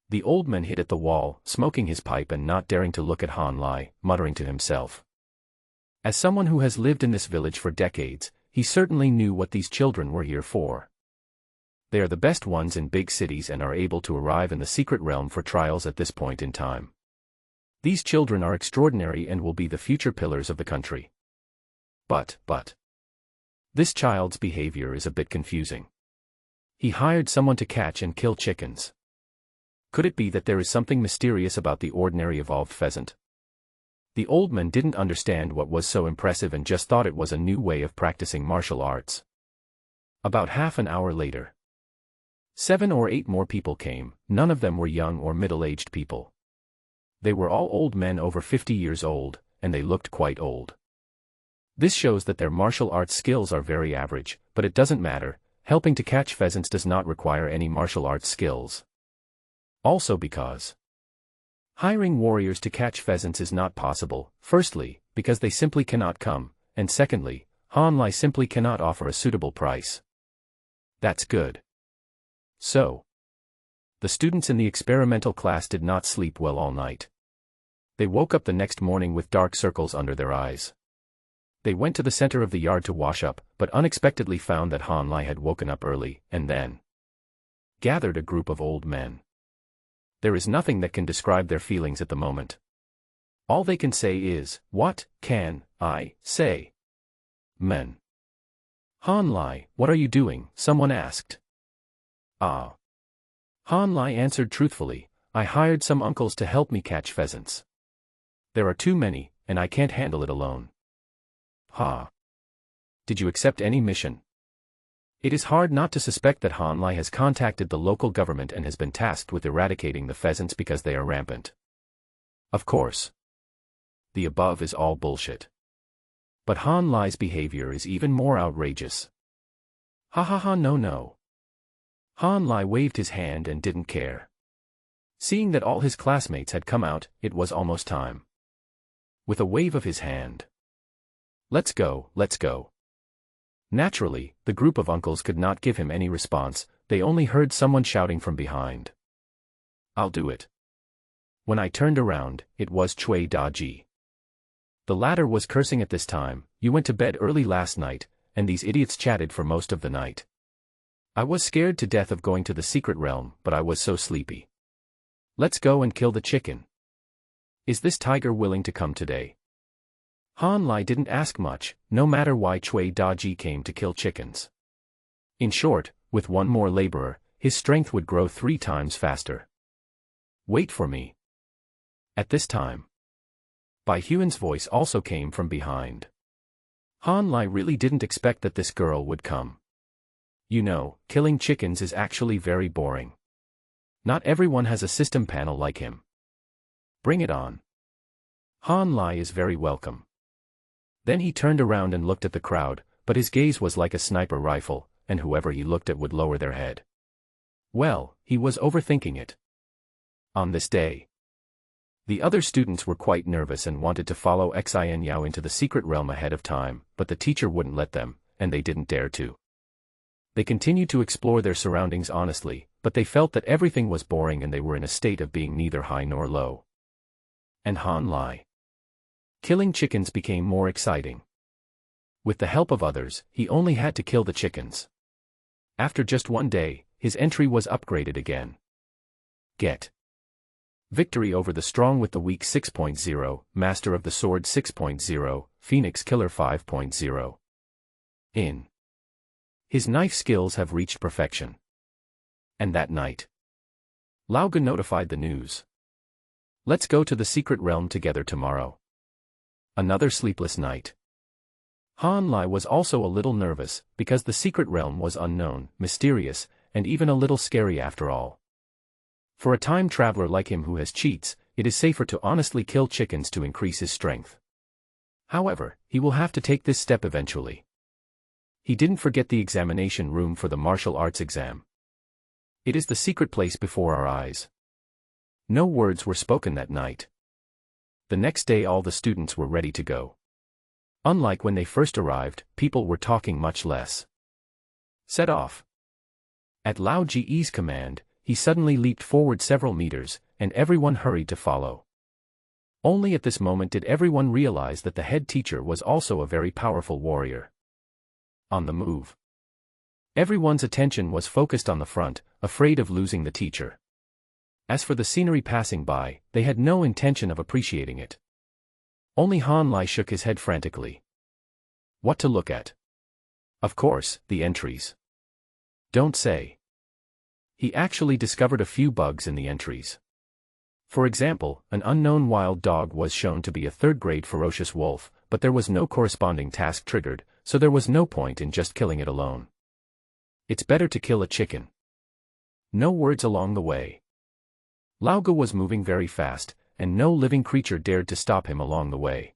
The old man hid at the wall, smoking his pipe and not daring to look at Han Lai, muttering to himself. As someone who has lived in this village for decades, he certainly knew what these children were here for. They are the best ones in big cities and are able to arrive in the secret realm for trials at this point in time. These children are extraordinary and will be the future pillars of the country. But. This child's behavior is a bit confusing. He hired someone to catch and kill chickens. Could it be that there is something mysterious about the ordinary evolved pheasant? The old man didn't understand what was so impressive and just thought it was a new way of practicing martial arts. About half an hour later, 7 or 8 more people came. None of them were young or middle-aged people. They were all old men over 50 years old, and they looked quite old. This shows that their martial arts skills are very average, but it doesn't matter. Helping to catch pheasants does not require any martial arts skills. Also because hiring warriors to catch pheasants is not possible, firstly, because they simply cannot come, and secondly, Han Lai simply cannot offer a suitable price. That's good. So, the students in the experimental class did not sleep well all night. They woke up the next morning with dark circles under their eyes. They went to the center of the yard to wash up, but unexpectedly found that Han Lai had woken up early, and then gathered a group of old men. There is nothing that can describe their feelings at the moment. All they can say is, "What can I say?" Men. "Han Lai, what are you doing?" someone asked. "Ah." Han Lai answered truthfully, "I hired some uncles to help me catch pheasants. There are too many, and I can't handle it alone." "Ha. Did you accept any mission?" It is hard not to suspect that Han Lai has contacted the local government and has been tasked with eradicating the pheasants because they are rampant. Of course. The above is all bullshit. But Han Lai's behavior is even more outrageous. Ha ha ha, no. Han Lai waved his hand and didn't care. Seeing that all his classmates had come out, it was almost time. With a wave of his hand. Let's go. Naturally, the group of uncles could not give him any response, they only heard someone shouting from behind. "I'll do it." When I turned around, it was Cui Daji. The latter was cursing at this time, "You went to bed early last night, and these idiots chatted for most of the night. I was scared to death of going to the secret realm, but I was so sleepy. Let's go and kill the chicken. Is this tiger willing to come today?" Han Lai didn't ask much, no matter why Cui Daji came to kill chickens. In short, with one more laborer, his strength would grow 3 times faster. "Wait for me." At this time, Bai Huan's voice also came from behind. Han Lai really didn't expect that this girl would come. You know, killing chickens is actually very boring. Not everyone has a system panel like him. Bring it on. Han Lai is very welcome. Then he turned around and looked at the crowd, but his gaze was like a sniper rifle, and whoever he looked at would lower their head. Well, he was overthinking it. On this day, the other students were quite nervous and wanted to follow Xin Yao into the secret realm ahead of time, but the teacher wouldn't let them, and they didn't dare to. They continued to explore their surroundings honestly, but they felt that everything was boring and they were in a state of being neither high nor low. And Han Lai. Killing chickens became more exciting. With the help of others, he only had to kill the chickens. After just one day, his entry was upgraded again. Get victory over the strong with the weak 6.0, master of the sword 6.0, phoenix killer 5.0. In his knife skills have reached perfection. And that night, Lao Ge notified the news. Let's go to the secret realm together tomorrow. Another sleepless night. Han Lai was also a little nervous, because the secret realm was unknown, mysterious, and even a little scary after all. For a time traveler like him who has cheats, it is safer to honestly kill chickens to increase his strength. However, he will have to take this step eventually. He didn't forget the examination room for the martial arts exam. It is the secret place before our eyes. No words were spoken that night. The next day all the students were ready to go. Unlike when they first arrived, people were talking much less. Set off. At Lao Ji's command, he suddenly leaped forward several meters, and everyone hurried to follow. Only at this moment did everyone realize that the head teacher was also a very powerful warrior. On the move. Everyone's attention was focused on the front, afraid of losing the teacher. As for the scenery passing by, they had no intention of appreciating it. Only Han Lai shook his head frantically. What to look at? Of course, the entries. Don't say. He actually discovered a few bugs in the entries. For example, an unknown wild dog was shown to be a third-grade ferocious wolf, but there was no corresponding task triggered, so there was no point in just killing it alone. It's better to kill a chicken. No words along the way. Lao Ge was moving very fast, and no living creature dared to stop him along the way.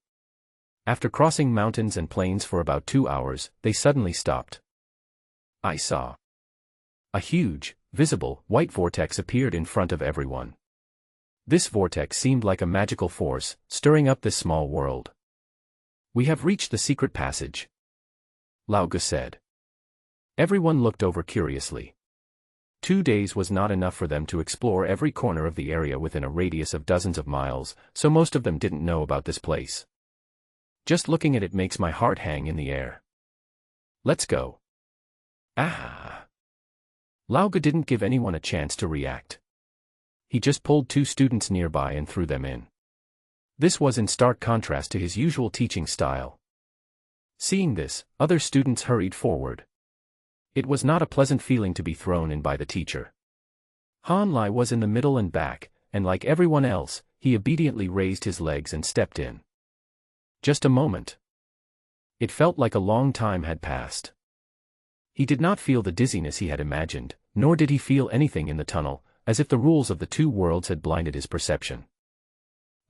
After crossing mountains and plains for about 2 hours, they suddenly stopped. I saw. A huge, visible, white vortex appeared in front of everyone. This vortex seemed like a magical force, stirring up this small world. We have reached the secret passage. Lao Ge said. Everyone looked over curiously. 2 days was not enough for them to explore every corner of the area within a radius of dozens of miles, so most of them didn't know about this place. Just looking at it makes my heart hang in the air. Let's go. Ah! Lauga didn't give anyone a chance to react. He just pulled 2 students nearby and threw them in. This was in stark contrast to his usual teaching style. Seeing this, other students hurried forward. It was not a pleasant feeling to be thrown in by the teacher. Han Lai was in the middle and back, and like everyone else, he obediently raised his legs and stepped in. Just a moment. It felt like a long time had passed. He did not feel the dizziness he had imagined, nor did he feel anything in the tunnel, as if the rules of the 2 worlds had blinded his perception.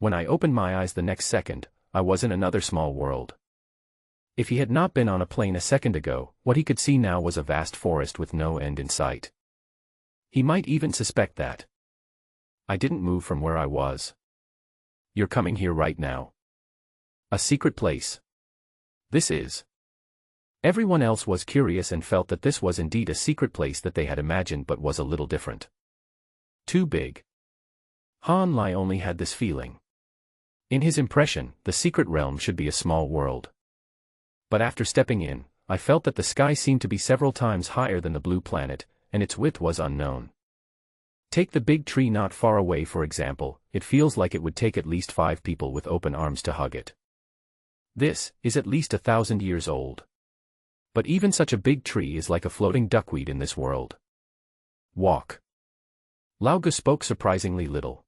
When I opened my eyes the next second, I was in another small world. If he had not been on a plane a second ago, what he could see now was a vast forest with no end in sight. He might even suspect that. I didn't move from where I was. You're coming here right now. A secret place. This is. Everyone else was curious and felt that this was indeed a secret place that they had imagined but was a little different. Too big. Han Lai only had this feeling. In his impression, the secret realm should be a small world. But after stepping in, I felt that the sky seemed to be several times higher than the blue planet, and its width was unknown. Take the big tree not far away for example, it feels like it would take at least 5 people with open arms to hug it. This is at least 1,000 years old. But even such a big tree is like a floating duckweed in this world. Walk. Lauga spoke surprisingly little.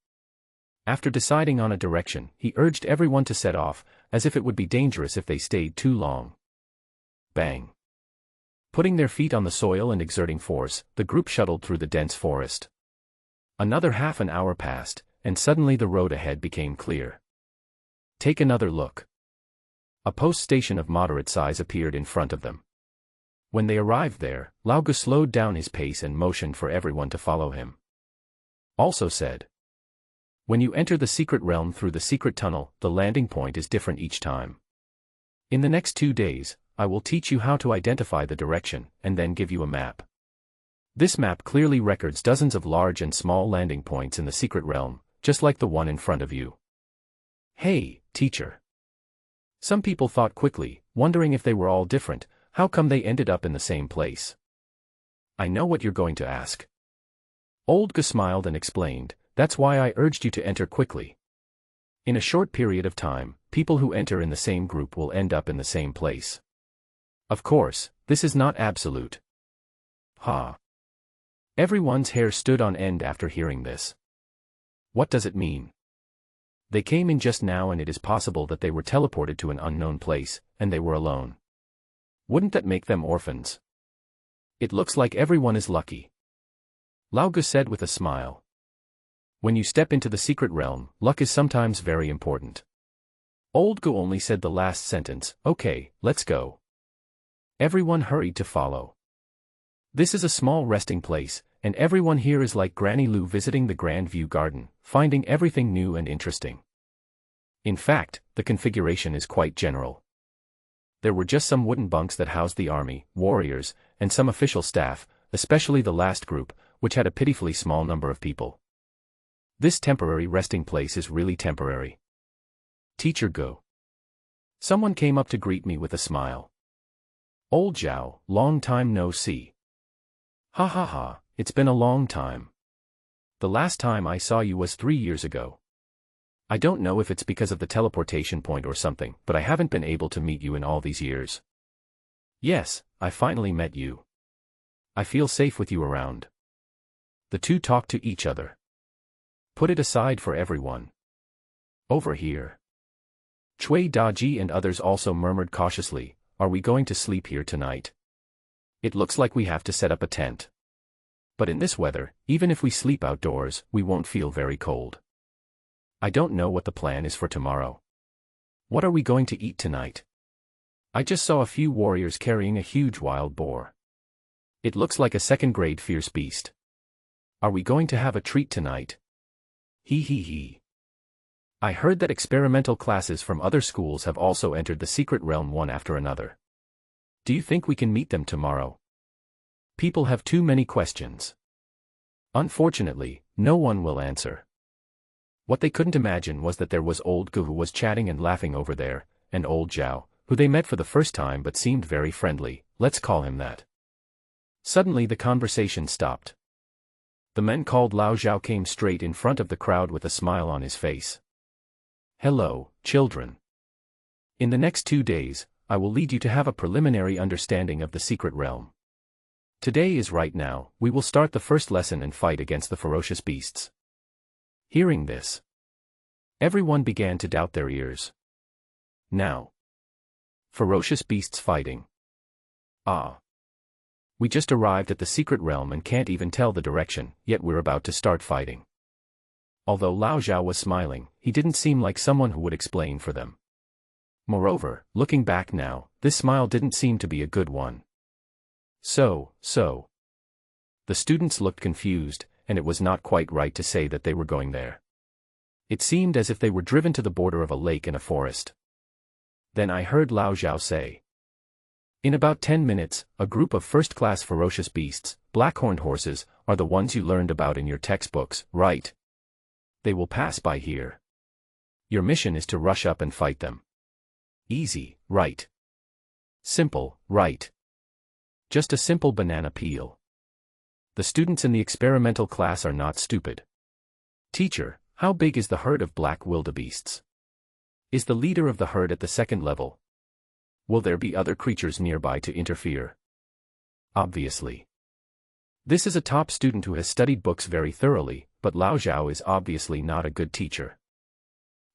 After deciding on a direction, he urged everyone to set off, as if it would be dangerous if they stayed too long. Bang. Putting their feet on the soil and exerting force, the group shuttled through the dense forest. Another half an hour passed, and suddenly the road ahead became clear. Take another look. A post station of moderate size appeared in front of them. When they arrived there, Lauga slowed down his pace and motioned for everyone to follow him. Also said, when you enter the secret realm through the secret tunnel, the landing point is different each time. In the next 2 days, I will teach you how to identify the direction, and then give you a map. This map clearly records dozens of large and small landing points in the secret realm, just like the one in front of you. Hey, teacher. Some people thought quickly, wondering if they were all different, how come they ended up in the same place? I know what you're going to ask. Olga smiled and explained, that's why I urged you to enter quickly. In a short period of time, people who enter in the same group will end up in the same place. Of course, this is not absolute. Ha. Everyone's hair stood on end after hearing this. What does it mean? They came in just now and it is possible that they were teleported to an unknown place, and they were alone. Wouldn't that make them orphans? It looks like everyone is lucky. Lauga said with a smile. When you step into the secret realm, luck is sometimes very important. Olga only said the last sentence, okay, let's go. Everyone hurried to follow. This is a small resting place, and everyone here is like Granny Lou visiting the Grand View Garden, finding everything new and interesting. In fact, the configuration is quite general. There were just some wooden bunks that housed the army, warriors, and some official staff, especially the last group, which had a pitifully small number of people. This temporary resting place is really temporary. Teacher Go. Someone came up to greet me with a smile. Old Zhao, long time no see. Ha ha ha, it's been a long time. The last time I saw you was 3 years ago. I don't know if it's because of the teleportation point or something, but I haven't been able to meet you in all these years. Yes, I finally met you. I feel safe with you around. The two talked to each other. Put it aside for everyone. Over here. Cui Daji and others also murmured cautiously, are we going to sleep here tonight? It looks like we have to set up a tent. But in this weather, even if we sleep outdoors, we won't feel very cold. I don't know what the plan is for tomorrow. What are we going to eat tonight? I just saw a few warriors carrying a huge wild boar. It looks like a second-grade fierce beast. Are we going to have a treat tonight? Hee hee hee. I heard that experimental classes from other schools have also entered the secret realm one after another. Do you think we can meet them tomorrow? People have too many questions. Unfortunately, no one will answer. What they couldn't imagine was that there was old Gu who was chatting and laughing over there, and old Zhao, who they met for the first time but seemed very friendly, let's call him that. Suddenly the conversation stopped. The man called Lao Zhao came straight in front of the crowd with a smile on his face. Hello, children. In the next 2 days, I will lead you to have a preliminary understanding of the secret realm. Today is right now, we will start the first lesson and fight against the ferocious beasts. Hearing this, everyone began to doubt their ears. Now, ferocious beasts fighting. Ah. We just arrived at the secret realm and can't even tell the direction, yet we're about to start fighting. Although Lao Zhao was smiling, he didn't seem like someone who would explain for them. Moreover, looking back now, this smile didn't seem to be a good one. So. The students looked confused, and it was not quite right to say that they were going there. It seemed as if they were driven to the border of a lake and a forest. Then I heard Lao Zhao say, in about 10 minutes, a group of first-class ferocious beasts, black-horned horses, are the ones you learned about in your textbooks, right? They will pass by here. Your mission is to rush up and fight them. Easy, right? Simple, right? Just a simple banana peel. The students in the experimental class are not stupid. Teacher, how big is the herd of black wildebeests? Is the leader of the herd at the second level? Will there be other creatures nearby to interfere? Obviously. This is a top student who has studied books very thoroughly, but Lao Zhao is obviously not a good teacher.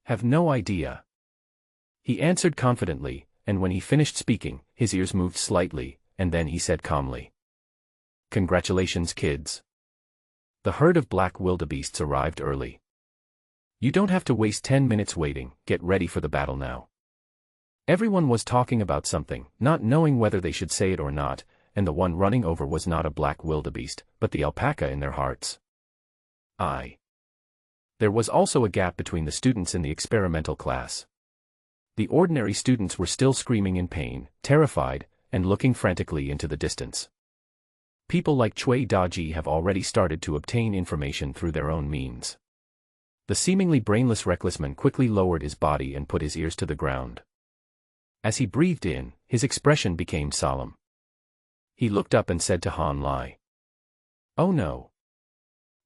Have no idea. He answered confidently, and when he finished speaking, his ears moved slightly, and then he said calmly, congratulations, kids. The herd of black wildebeests arrived early. You don't have to waste 10 minutes waiting, get ready for the battle now. Everyone was talking about something, not knowing whether they should say it or not, and the one running over was not a black wildebeest, but the alpaca in their hearts. There was also a gap between the students in the experimental class. The ordinary students were still screaming in pain, terrified, and looking frantically into the distance. People like Cui Daji have already started to obtain information through their own means. The seemingly brainless reckless man quickly lowered his body and put his ears to the ground. As he breathed in, his expression became solemn. He looked up and said to Han Lai, oh no.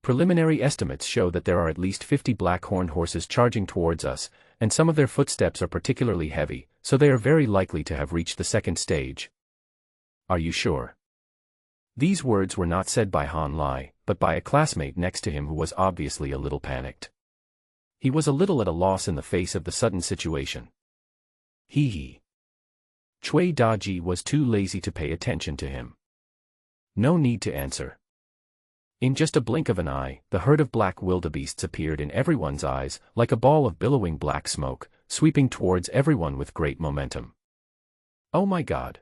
Preliminary estimates show that there are at least 50 black-horned horses charging towards us, and some of their footsteps are particularly heavy, so they are very likely to have reached the second stage. Are you sure? These words were not said by Han Lai, but by a classmate next to him who was obviously a little panicked. He was a little at a loss in the face of the sudden situation. Hee. Cui Daji was too lazy to pay attention to him. No need to answer. In just a blink of an eye, the herd of black wildebeests appeared in everyone's eyes, like a ball of billowing black smoke, sweeping towards everyone with great momentum. Oh my God.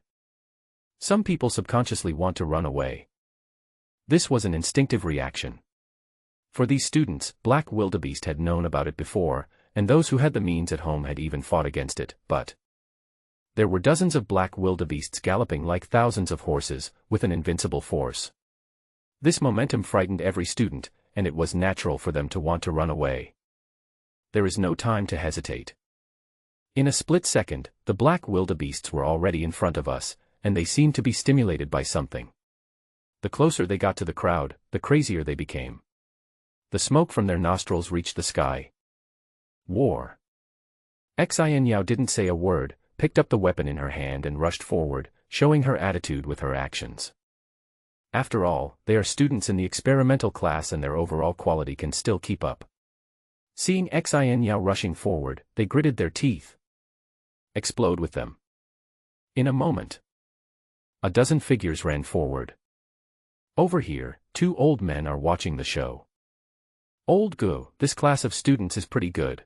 Some people subconsciously want to run away. This was an instinctive reaction. For these students, black wildebeest had known about it before, and those who had the means at home had even fought against it, but there were dozens of black wildebeests galloping like thousands of horses, with an invincible force. This momentum frightened every student, and it was natural for them to want to run away. There is no time to hesitate. In a split second, the black wildebeests were already in front of us, and they seemed to be stimulated by something. The closer they got to the crowd, the crazier they became. The smoke from their nostrils reached the sky. War. Xin Yao didn't say a word, picked up the weapon in her hand and rushed forward, showing her attitude with her actions. After all, they are students in the experimental class and their overall quality can still keep up. Seeing Xin Yao rushing forward, they gritted their teeth. Explode with them. In a moment, a dozen figures ran forward. Over here, 2 old men are watching the show. Old Gu, this class of students is pretty good.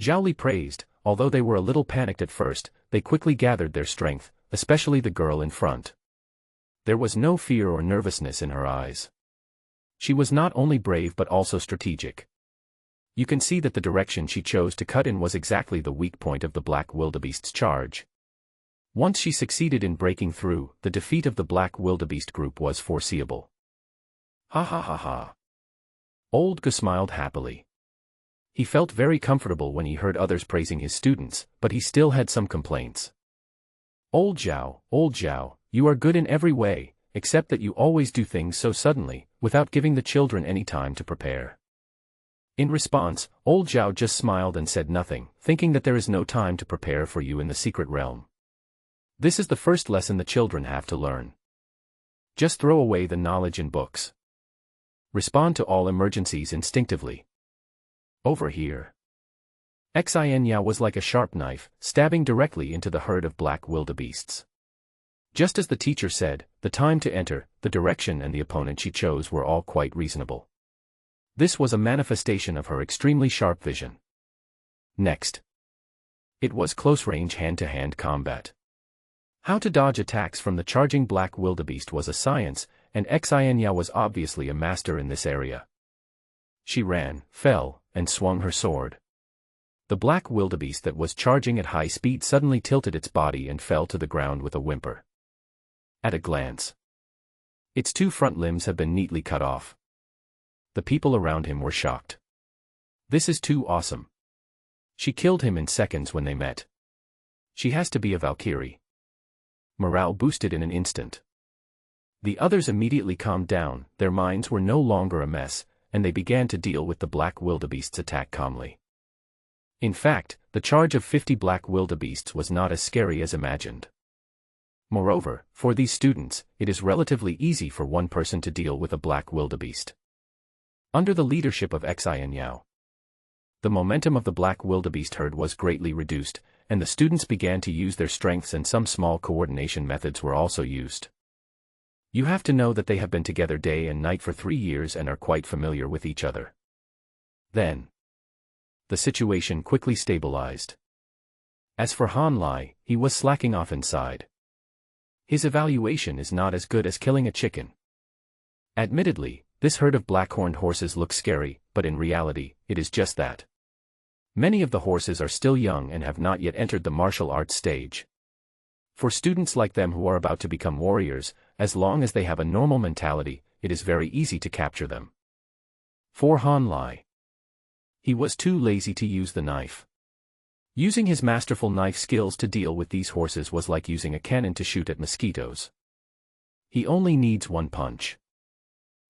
Zhao Li praised. Although they were a little panicked at first, they quickly gathered their strength, especially the girl in front. There was no fear or nervousness in her eyes. She was not only brave but also strategic. You can see that the direction she chose to cut in was exactly the weak point of the black wildebeest's charge. Once she succeeded in breaking through, the defeat of the black wildebeest group was foreseeable. Ha ha ha ha. Old Gu smiled happily. He felt very comfortable when he heard others praising his students, but he still had some complaints. Old Zhao, you are good in every way, except that you always do things so suddenly, without giving the children any time to prepare. In response, old Zhao just smiled and said nothing, thinking that there is no time to prepare for you in the secret realm. This is the first lesson the children have to learn. Just throw away the knowledge in books. Respond to all emergencies instinctively. Over here. Xianyao was like a sharp knife, stabbing directly into the herd of black wildebeests. Just as the teacher said, the time to enter, the direction and the opponent she chose were all quite reasonable. This was a manifestation of her extremely sharp vision. Next. It was close-range hand-to-hand combat. How to dodge attacks from the charging black wildebeest was a science, and Xianyao was obviously a master in this area. She ran, fell, and swung her sword. The black wildebeest that was charging at high speed suddenly tilted its body and fell to the ground with a whimper. At a glance, its two front limbs had been neatly cut off. The people around him were shocked. This is too awesome. She killed him in seconds when they met. She has to be a Valkyrie. Morale boosted in an instant. The others immediately calmed down, their minds were no longer a mess, and they began to deal with the black wildebeest's attack calmly. In fact, the charge of 50 black wildebeests was not as scary as imagined. Moreover, for these students, it is relatively easy for one person to deal with a black wildebeest. Under the leadership of Xianyao, the momentum of the black wildebeest herd was greatly reduced, and the students began to use their strengths, and some small coordination methods were also used. You have to know that they have been together day and night for 3 years and are quite familiar with each other. Then, the situation quickly stabilized. As for Han Lai, he was slacking off inside. His evaluation is not as good as killing a chicken. Admittedly, this herd of black-horned horses looks scary, but in reality, it is just that. Many of the horses are still young and have not yet entered the martial arts stage. For students like them who are about to become warriors, as long as they have a normal mentality, it is very easy to capture them. For Han Lai, he was too lazy to use the knife. Using his masterful knife skills to deal with these horses was like using a cannon to shoot at mosquitoes. He only needs one punch.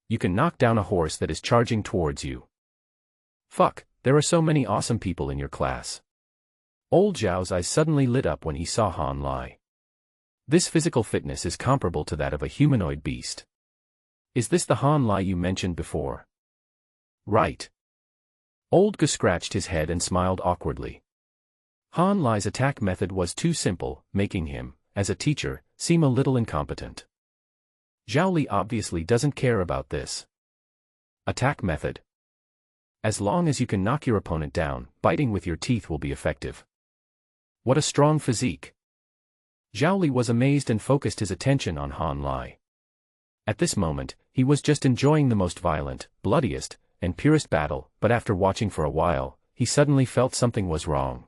You can knock down a horse that is charging towards you. Fuck, there are so many awesome people in your class. Old Zhao's eyes suddenly lit up when he saw Han Lai. This physical fitness is comparable to that of a humanoid beast. Is this the Han Lai you mentioned before? Right. Old Ge scratched his head and smiled awkwardly. Han Lai's attack method was too simple, making him, as a teacher, seem a little incompetent. Zhao Li obviously doesn't care about this. Attack method. As long as you can knock your opponent down, biting with your teeth will be effective. What a strong physique. Zhao Li was amazed and focused his attention on Han Lai. At this moment, he was just enjoying the most violent, bloodiest, and purest battle, but after watching for a while, he suddenly felt something was wrong.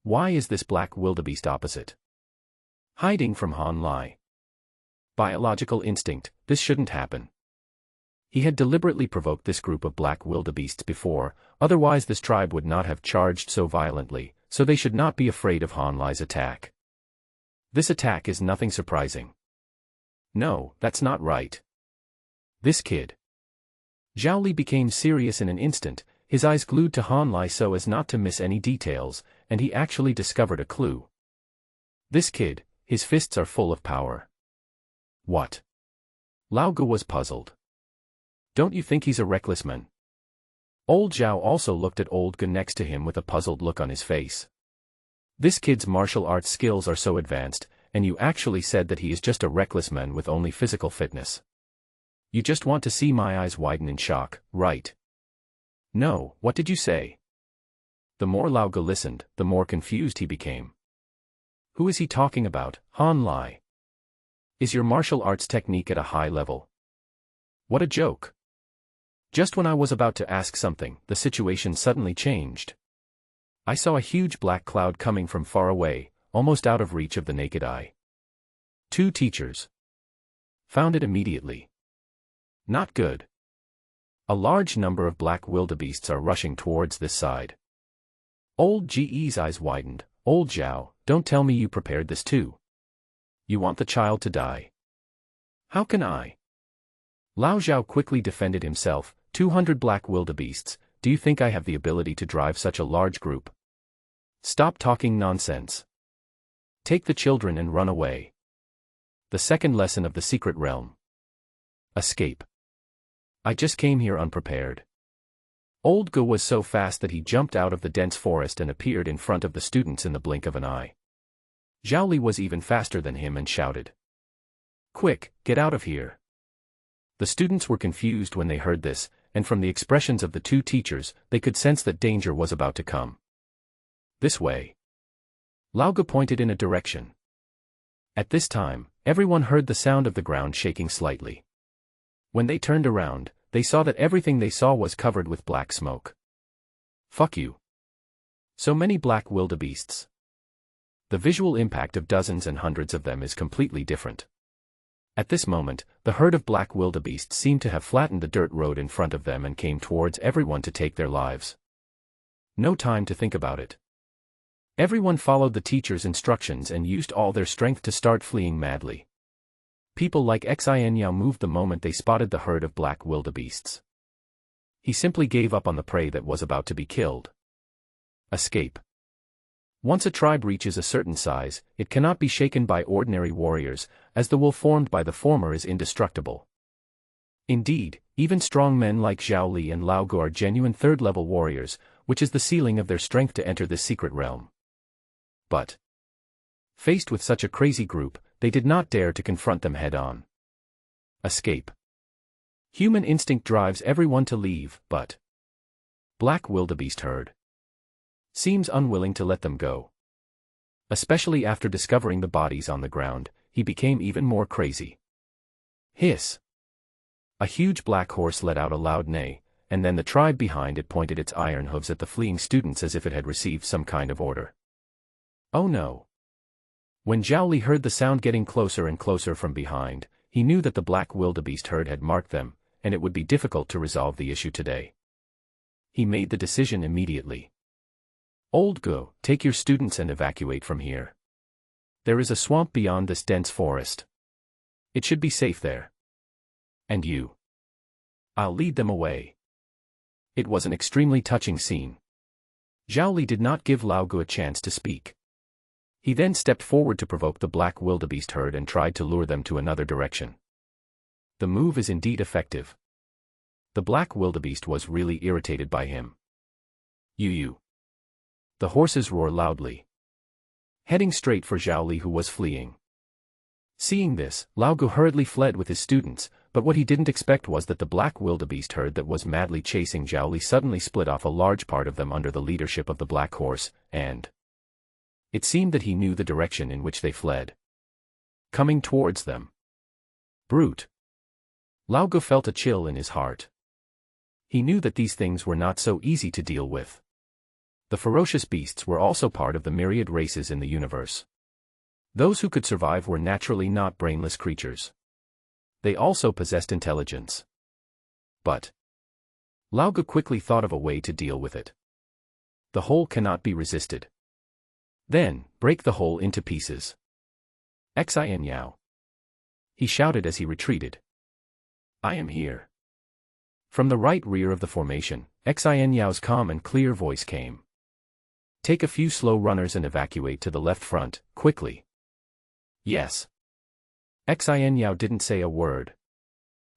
Why is this black wildebeest opposite? Hiding from Han Lai. Biological instinct, this shouldn't happen. He had deliberately provoked this group of black wildebeests before, otherwise this tribe would not have charged so violently, so they should not be afraid of Han Lai's attack. This attack is nothing surprising. No, that's not right. This kid. Zhao Li became serious in an instant, his eyes glued to Han Lai so as not to miss any details, and he actually discovered a clue. This kid, his fists are full of power. What? Lao Ge was puzzled. Don't you think he's a reckless man? Old Zhao also looked at Old Ge next to him with a puzzled look on his face. This kid's martial arts skills are so advanced, and you actually said that he is just a reckless man with only physical fitness. You just want to see my eyes widen in shock, right? No, what did you say? The more Lao Ge listened, the more confused he became. Who is he talking about, Han Lai? Is your martial arts technique at a high level? What a joke. Just when I was about to ask something, the situation suddenly changed. I saw a huge black cloud coming from far away, almost out of reach of the naked eye. 2 teachers found it immediately. Not good. A large number of black wildebeests are rushing towards this side. Old Ge's eyes widened. Old Zhao, don't tell me you prepared this too. You want the child to die. How can I? Lao Zhao quickly defended himself. 200 black wildebeests, do you think I have the ability to drive such a large group? Stop talking nonsense. Take the children and run away. The second lesson of the secret realm. Escape. I just came here unprepared. Old Ge was so fast that he jumped out of the dense forest and appeared in front of the students in the blink of an eye. Zhao Li was even faster than him and shouted. Quick, get out of here. The students were confused when they heard this, and from the expressions of the two teachers, they could sense that danger was about to come. This way. Lao Ge pointed in a direction. At this time, everyone heard the sound of the ground shaking slightly. When they turned around, they saw that everything they saw was covered with black smoke. Fuck you. So many black wildebeests. The visual impact of dozens and hundreds of them is completely different. At this moment, the herd of black wildebeests seemed to have flattened the dirt road in front of them and came towards everyone to take their lives. No time to think about it. Everyone followed the teacher's instructions and used all their strength to start fleeing madly. People like Xin Yao moved the moment they spotted the herd of black wildebeests. He simply gave up on the prey that was about to be killed. Escape. Once a tribe reaches a certain size, it cannot be shaken by ordinary warriors, as the will formed by the former is indestructible. Indeed, even strong men like Zhao Li and Lao Ge are genuine third-level warriors, which is the ceiling of their strength to enter this secret realm. But, faced with such a crazy group, they did not dare to confront them head-on. Escape. Human instinct drives everyone to leave, but black wildebeest herd seems unwilling to let them go. Especially after discovering the bodies on the ground, he became even more crazy. Hiss. A huge black horse let out a loud neigh, and then the tribe behind it pointed its iron hooves at the fleeing students as if it had received some kind of order. Oh no. When Zhao Li heard the sound getting closer and closer from behind, he knew that the black wildebeest herd had marked them, and it would be difficult to resolve the issue today. He made the decision immediately. Old Ge, take your students and evacuate from here. There is a swamp beyond this dense forest. It should be safe there. And you? I'll lead them away. It was an extremely touching scene. Zhao Li did not give Lao Ge a chance to speak. He then stepped forward to provoke the black wildebeest herd and tried to lure them to another direction. The move is indeed effective. The black wildebeest was really irritated by him. You. The horses roar loudly, heading straight for Zhao Li, who was fleeing. Seeing this, Lao Ge hurriedly fled with his students, but what he didn't expect was that the black wildebeest herd that was madly chasing Zhao Li suddenly split off a large part of them under the leadership of the black horse, and it seemed that he knew the direction in which they fled. Coming towards them. Brute. Lao Ge felt a chill in his heart. He knew that these things were not so easy to deal with. The ferocious beasts were also part of the myriad races in the universe. Those who could survive were naturally not brainless creatures. They also possessed intelligence. But Lao Ge quickly thought of a way to deal with it. The hole cannot be resisted. Then, break the hole into pieces. Xin Yao. He shouted as he retreated. I am here. From the right rear of the formation, Xin Yao's calm and clear voice came. Take a few slow runners and evacuate to the left front, quickly. Yes. Xin Yao didn't say a word.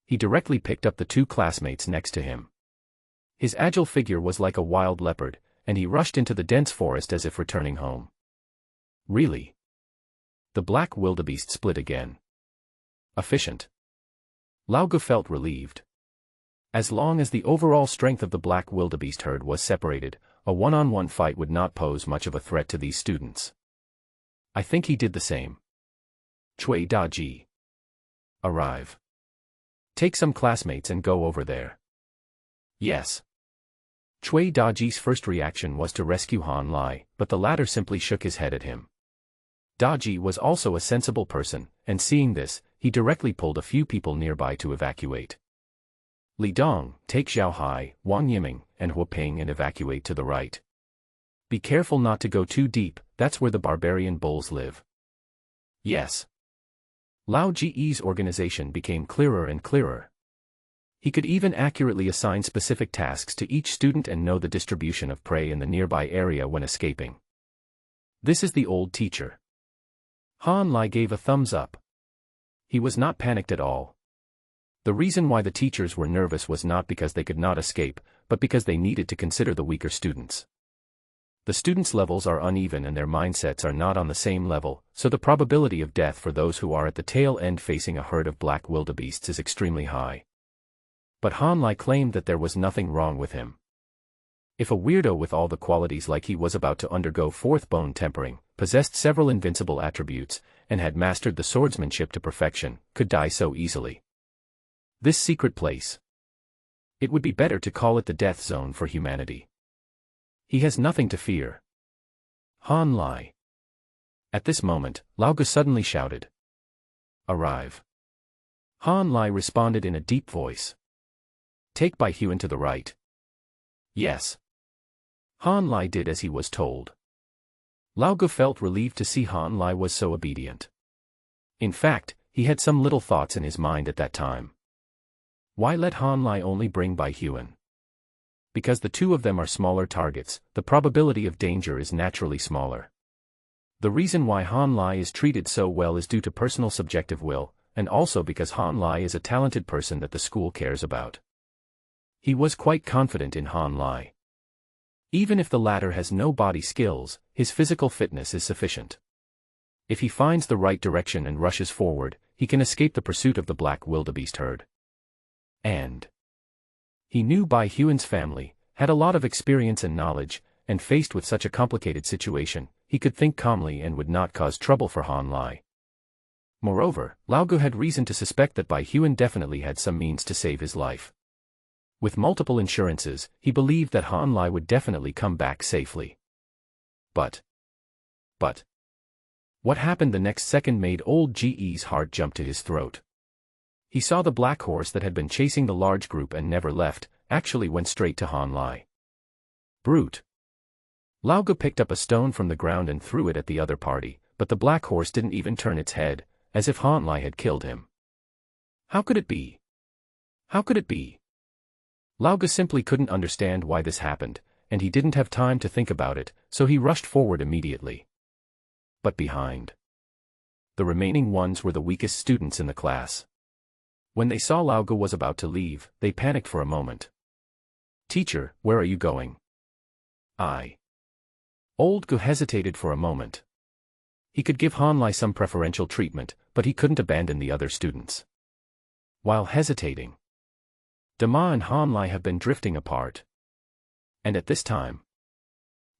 He directly picked up the two classmates next to him. His agile figure was like a wild leopard, and he rushed into the dense forest as if returning home. Really? The black wildebeest split again. Efficient. Lao Ge felt relieved. As long as the overall strength of the black wildebeest herd was separated, a one-on-one fight would not pose much of a threat to these students. I think he did the same. Cui Daji. Arrive. Take some classmates and go over there. Yes. Cui Daji's first reaction was to rescue Han Lai, but the latter simply shook his head at him. Daji was also a sensible person, and seeing this, he directly pulled a few people nearby to evacuate. Li Dong, take Zhao Hai, Wang Yiming, and Hua Ping and evacuate to the right. Be careful not to go too deep, that's where the barbarian bulls live. Yes. Lao Ji's organization became clearer and clearer. He could even accurately assign specific tasks to each student and know the distribution of prey in the nearby area when escaping. This is the old teacher. Han Lai gave a thumbs up. He was not panicked at all. The reason why the teachers were nervous was not because they could not escape, but because they needed to consider the weaker students. The students' levels are uneven and their mindsets are not on the same level, so the probability of death for those who are at the tail end facing a herd of black wildebeests is extremely high. But Han Lai claimed that there was nothing wrong with him. If a weirdo with all the qualities like he was about to undergo fourth bone tempering, possessed several invincible attributes, and had mastered the swordsmanship to perfection, could die so easily. This secret place. It would be better to call it the death zone for humanity. He has nothing to fear. Han Lai. At this moment, Lao Ge suddenly shouted. Arrive. Han Lai responded in a deep voice. Take Bai Huan to the right. Yes. Han Lai did as he was told. Lao Ge felt relieved to see Han Lai was so obedient. In fact, he had some little thoughts in his mind at that time. Why let Han Lai only bring Bai Huan? Because the two of them are smaller targets, the probability of danger is naturally smaller. The reason why Han Lai is treated so well is due to personal subjective will, and also because Han Lai is a talented person that the school cares about. He was quite confident in Han Lai. Even if the latter has no body skills, his physical fitness is sufficient. If he finds the right direction and rushes forward, he can escape the pursuit of the black wildebeest herd. And he knew Bai Huan's family, had a lot of experience and knowledge, and faced with such a complicated situation, he could think calmly and would not cause trouble for Han Lai. Moreover, Lao Ge had reason to suspect that Bai Huan definitely had some means to save his life. With multiple insurances, he believed that Han Lai would definitely come back safely. But what happened the next second made old Ge's heart jump to his throat. He saw the black horse that had been chasing the large group and never left, actually went straight to Han Lai. Brute. Lao Ge picked up a stone from the ground and threw it at the other party, but the black horse didn't even turn its head, as if Han Lai had killed him. How could it be? How could it be? Lao Ge simply couldn't understand why this happened, and he didn't have time to think about it, so he rushed forward immediately. But behind the remaining ones were the weakest students in the class. When they saw Lao Ge was about to leave, they panicked for a moment. Teacher, where are you going? Old Ge hesitated for a moment. He could give Han Lai some preferential treatment, but he couldn't abandon the other students. While hesitating, Dama and Han Lai have been drifting apart. And at this time,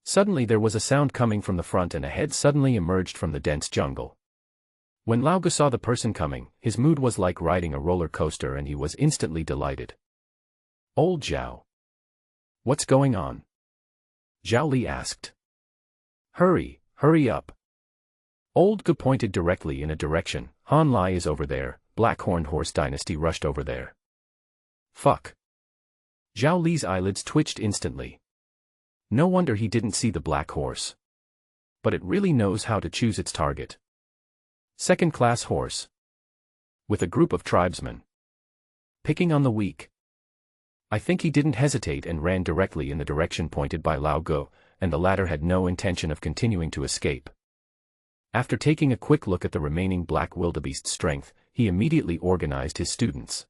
suddenly there was a sound coming from the front and a head suddenly emerged from the dense jungle. When Lao Ge saw the person coming, his mood was like riding a roller coaster and he was instantly delighted. Old Zhao. What's going on? Zhao Li asked. Hurry up. Old Ge pointed directly in a direction. Han Lai is over there, Black-Horned Horse Dynasty rushed over there. Fuck. Zhao Li's eyelids twitched instantly. No wonder he didn't see the black horse. But it really knows how to choose its target. Second-class horse. With a group of tribesmen. Picking on the weak. I think he didn't hesitate and ran directly in the direction pointed by Lao Ge, and the latter had no intention of continuing to escape. After taking a quick look at the remaining black wildebeest's strength, he immediately organized his students.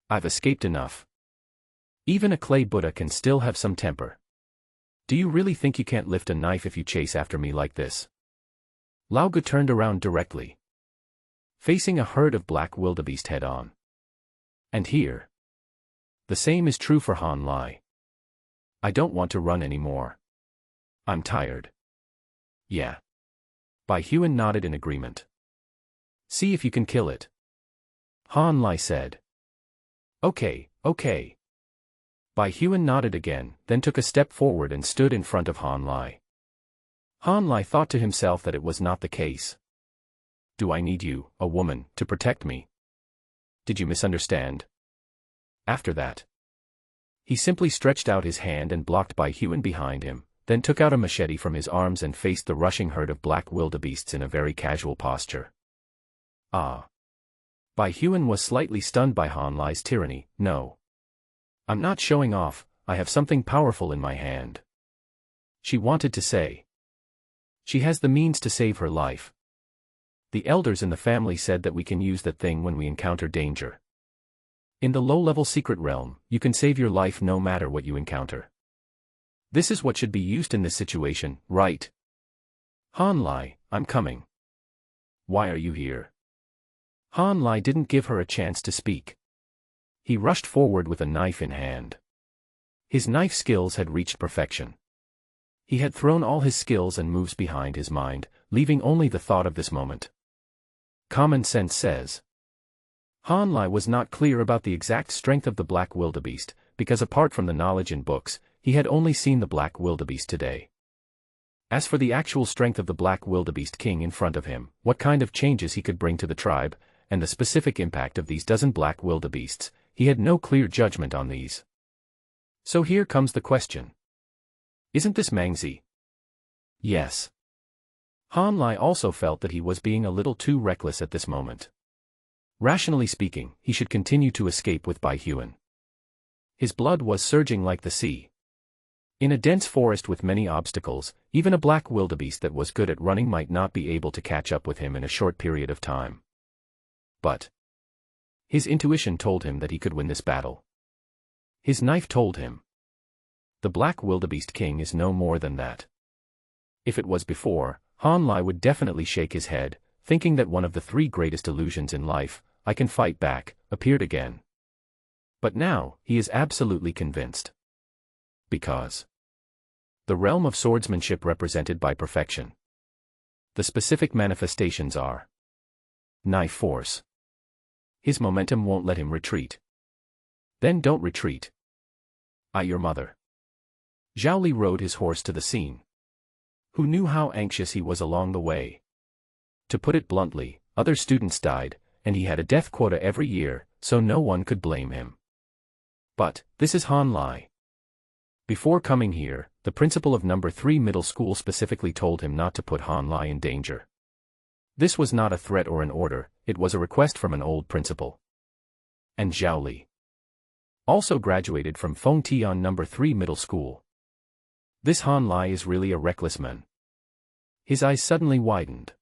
I've escaped enough. Even a clay Buddha can still have some temper. Do you really think you can't lift a knife if you chase after me like this? Lao Ge turned around directly, facing a herd of black wildebeest head-on. And here, the same is true for Han Lai. I don't want to run anymore. I'm tired. Yeah. Bai Huan nodded in agreement. See if you can kill it. Han Lai said. Okay. Bai Huan nodded again, then took a step forward and stood in front of Han Lai. Han Lai thought to himself that it was not the case. Do I need you, a woman, to protect me? Did you misunderstand? After that, he simply stretched out his hand and blocked Bai Huan behind him, then took out a machete from his arms and faced the rushing herd of black wildebeests in a very casual posture. Ah! Bai Huan was slightly stunned by Han Lai's tyranny. No. I'm not showing off, I have something powerful in my hand. She wanted to say. She has the means to save her life. The elders in the family said that we can use that thing when we encounter danger. In the low-level secret realm, you can save your life no matter what you encounter. This is what should be used in this situation, right? Han Lai, I'm coming. Why are you here? Han Lai didn't give her a chance to speak. He rushed forward with a knife in hand. His knife skills had reached perfection. He had thrown all his skills and moves behind his mind, leaving only the thought of this moment. Common sense says. Han Lai was not clear about the exact strength of the black wildebeest, because apart from the knowledge in books, he had only seen the black wildebeest today. As for the actual strength of the black wildebeest king in front of him, what kind of changes he could bring to the tribe, and the specific impact of these dozen black wildebeests, he had no clear judgment on these. So here comes the question. Isn't this Mangzi? Yes. Han Lai also felt that he was being a little too reckless at this moment. Rationally speaking, he should continue to escape with Bai Huan. His blood was surging like the sea. In a dense forest with many obstacles, even a black wildebeest that was good at running might not be able to catch up with him in a short period of time. But his intuition told him that he could win this battle. His knife told him. The black wildebeest king is no more than that. If it was before, Han Lai would definitely shake his head, thinking that one of the three greatest illusions in life, I can fight back, appeared again. But now, he is absolutely convinced. Because the realm of swordsmanship represented by perfection. The specific manifestations are knife force. His momentum won't let him retreat. Then don't retreat. Your mother. Zhao Li rode his horse to the scene. Who knew how anxious he was along the way? To put it bluntly, other students died, and he had a death quota every year, so no one could blame him. But this is Han Lai. Before coming here, the principal of number 3 middle school specifically told him not to put Han Lai in danger. This was not a threat or an order, it was a request from an old principal. And Zhao Li also graduated from Fengtian number 3 middle school. This Han Lai is really a reckless man. His eyes suddenly widened.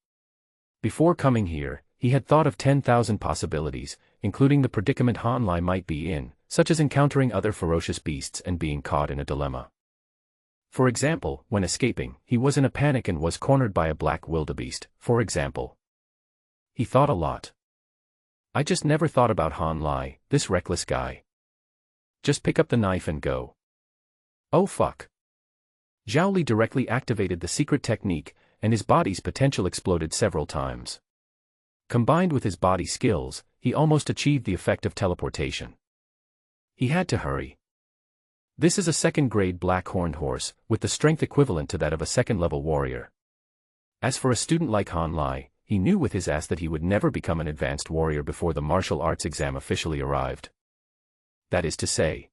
Before coming here, he had thought of 10,000 possibilities, including the predicament Han Lai might be in, such as encountering other ferocious beasts and being caught in a dilemma. For example, when escaping, he was in a panic and was cornered by a black wildebeest, for example. He thought a lot. I just never thought about Han Lai, this reckless guy. Just pick up the knife and go. Oh fuck. Zhao Li directly activated the secret technique, and his body's potential exploded several times. Combined with his body skills, he almost achieved the effect of teleportation. He had to hurry. This is a second-grade black-horned horse, with the strength equivalent to that of a second-level warrior. As for a student like Han Lai, he knew with his ass that he would never become an advanced warrior before the martial arts exam officially arrived. That is to say,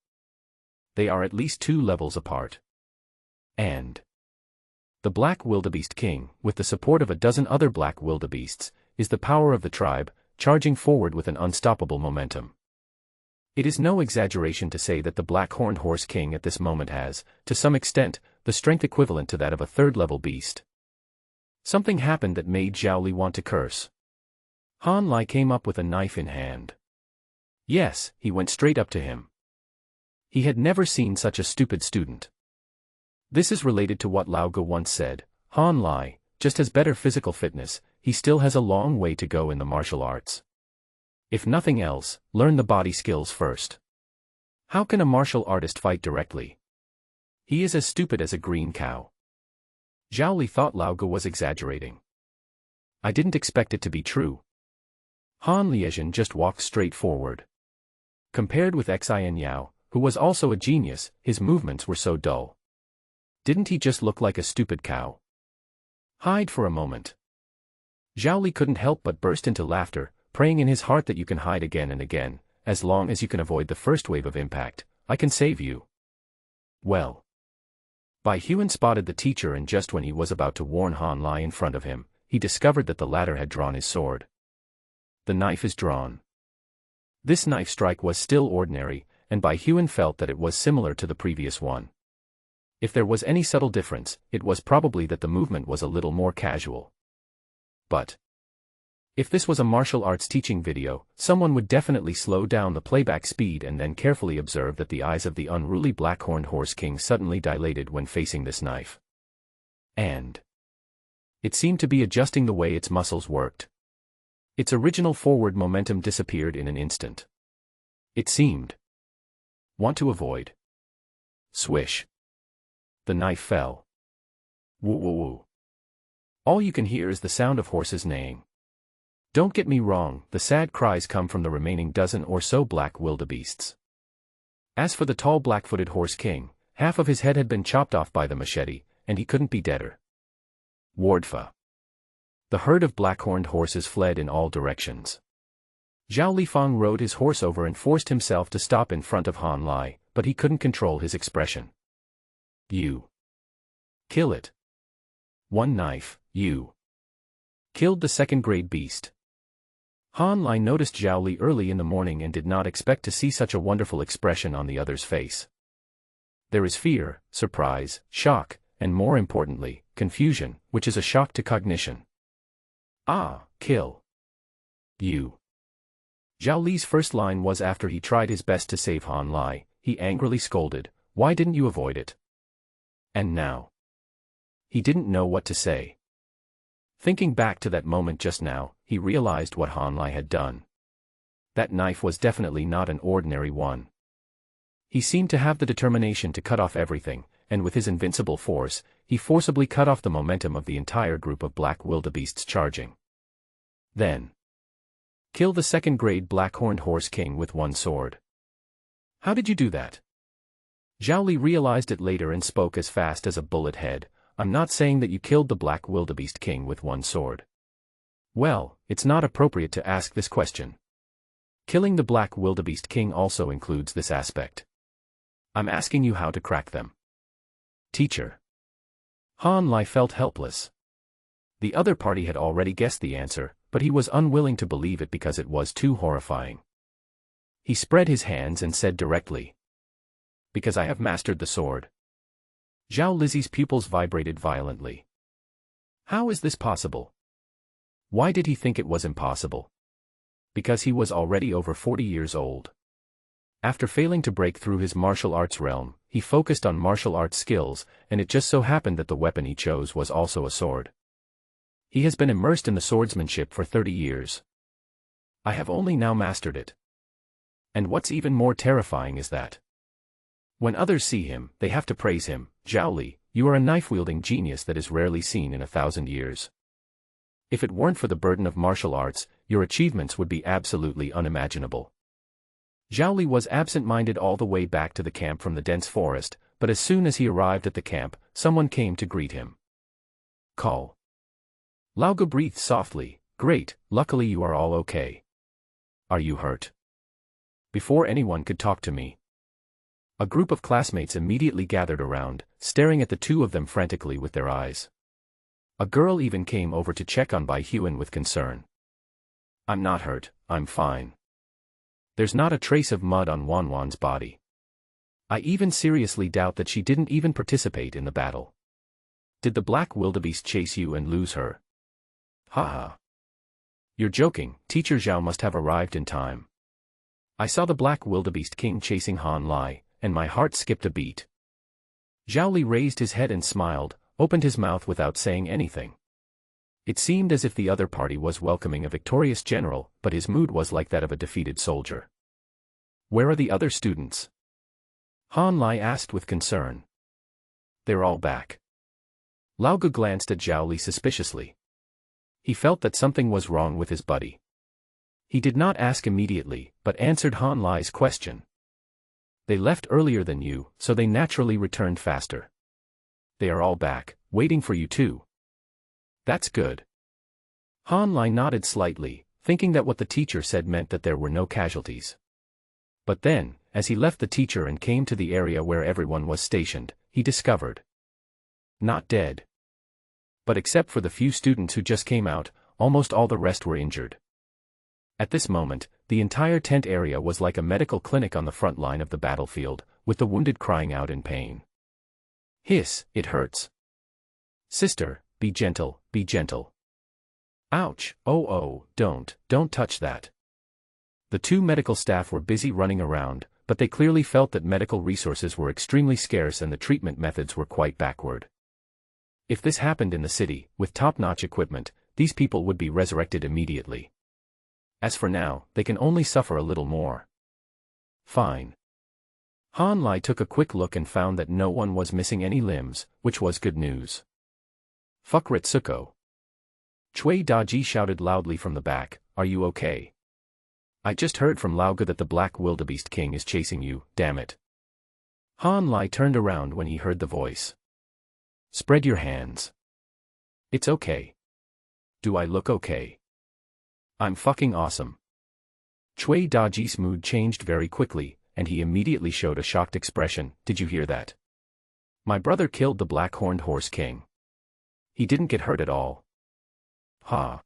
they are at least 2 levels apart. And the Black Wildebeest King, with the support of a dozen other black wildebeests, is the power of the tribe, charging forward with an unstoppable momentum. It is no exaggeration to say that the Black-Horned Horse King at this moment has, to some extent, the strength equivalent to that of a third-level beast. Something happened that made Zhao Li want to curse. Han Lai came up with a knife in hand. Yes, he went straight up to him. He had never seen such a stupid student. This is related to what Lao Ge once said, Han Lai just has better physical fitness, he still has a long way to go in the martial arts. If nothing else, learn the body skills first. How can a martial artist fight directly? He is as stupid as a green cow. Zhao Li thought Lao Ge was exaggerating. I didn't expect it to be true. Han Liezhen just walked straight forward. Compared with Xian Yao, who was also a genius, his movements were so dull. Didn't he just look like a stupid cow? Hide for a moment. Zhao Li couldn't help but burst into laughter, praying in his heart that you can hide again and again, as long as you can avoid the first wave of impact, I can save you. Well. Bai Huan spotted the teacher, and just when he was about to warn Han Lai in front of him, he discovered that the latter had drawn his sword. The knife is drawn. This knife strike was still ordinary, and Bai Huan felt that it was similar to the previous one. If there was any subtle difference, it was probably that the movement was a little more casual. But if this was a martial arts teaching video, someone would definitely slow down the playback speed and then carefully observe that the eyes of the unruly black-horned horse king suddenly dilated when facing this knife. And it seemed to be adjusting the way its muscles worked. Its original forward momentum disappeared in an instant. It seemed want to avoid. Swish. The knife fell. Woo woo woo. All you can hear is the sound of horses neighing. Don't get me wrong, the sad cries come from the remaining dozen or so black wildebeests. As for the tall black-footed horse king, half of his head had been chopped off by the machete, and he couldn't be deader. Wardfa. The herd of black-horned horses fled in all directions. Zhao Lifang rode his horse over and forced himself to stop in front of Han Lai, but he couldn't control his expression. You. Kill it. One knife, you. Killed the second-grade beast. Han Lai noticed Zhao Li early in the morning and did not expect to see such a wonderful expression on the other's face. There is fear, surprise, shock, and more importantly, confusion, which is a shock to cognition. Ah, kill. You. Zhao Li's first line was after he tried his best to save Han Lai. He angrily scolded, "Why didn't you avoid it?" And now. He didn't know what to say. Thinking back to that moment just now, he realized what Han Lai had done. That knife was definitely not an ordinary one. He seemed to have the determination to cut off everything, and with his invincible force, he forcibly cut off the momentum of the entire group of black wildebeests charging. Then kill the second-grade black-horned horse king with one sword. How did you do that? Zhao Li realized it later and spoke as fast as a bullet head. I'm not saying that you killed the black wildebeest king with one sword. Well, it's not appropriate to ask this question. Killing the black wildebeest king also includes this aspect. I'm asking you how to crack them. Teacher. Han Lai felt helpless. The other party had already guessed the answer, but he was unwilling to believe it because it was too horrifying. He spread his hands and said directly, "Because I have mastered the sword." Zhao Li's pupils vibrated violently. How is this possible? Why did he think it was impossible? Because he was already over 40 years old. After failing to break through his martial arts realm, he focused on martial arts skills, and it just so happened that the weapon he chose was also a sword. He has been immersed in the swordsmanship for 30 years. I have only now mastered it. And what's even more terrifying is that when others see him, they have to praise him. Zhao Li, you are a knife-wielding genius that is rarely seen in 1,000 years. If it weren't for the burden of martial arts, your achievements would be absolutely unimaginable. Zhao Li was absent-minded all the way back to the camp from the dense forest, but as soon as he arrived at the camp, someone came to greet him. Call. Lao Ge breathed softly. Great, luckily you are all okay. Are you hurt? Before anyone could talk to me. A group of classmates immediately gathered around, staring at the two of them frantically with their eyes. A girl even came over to check on Bai Huan with concern. I'm not hurt, I'm fine. There's not a trace of mud on Wanwan's body. I even seriously doubt that she didn't even participate in the battle. Did the black wildebeest chase you and lose her? Haha. You're joking, Teacher Zhao must have arrived in time. I saw the black wildebeest king chasing Han Lai, and my heart skipped a beat. Zhao Li raised his head and smiled, opened his mouth without saying anything. It seemed as if the other party was welcoming a victorious general, but his mood was like that of a defeated soldier. Where are the other students? Han Lai asked with concern. They're all back. Lao Ge glanced at Zhao Li suspiciously. He felt that something was wrong with his buddy. He did not ask immediately, but answered Han Lai's question. They left earlier than you, so they naturally returned faster. They are all back, waiting for you too. That's good. Han Lai nodded slightly, thinking that what the teacher said meant that there were no casualties. But then, as he left the teacher and came to the area where everyone was stationed, he discovered. Not dead. But except for the few students who just came out, almost all the rest were injured. At this moment, the entire tent area was like a medical clinic on the front line of the battlefield, with the wounded crying out in pain. Hiss, it hurts. Sister, be gentle, be gentle. Ouch, oh, don't touch that. The two medical staff were busy running around, but they clearly felt that medical resources were extremely scarce and the treatment methods were quite backward. If this happened in the city, with top-notch equipment, these people would be resurrected immediately. As for now, they can only suffer a little more. Fine. Han Lai took a quick look and found that no one was missing any limbs, which was good news. Fuck Ritsuko. Cui Daji shouted loudly from the back, are you okay? I just heard from Lauga that the Black Wildebeest King is chasing you, damn it. Han Lai turned around when he heard the voice. Spread your hands. It's okay. Do I look okay? I'm fucking awesome. Cui Daji's mood changed very quickly, and he immediately showed a shocked expression. Did you hear that? My brother killed the Black-Horned Horse King. He didn't get hurt at all. Ha.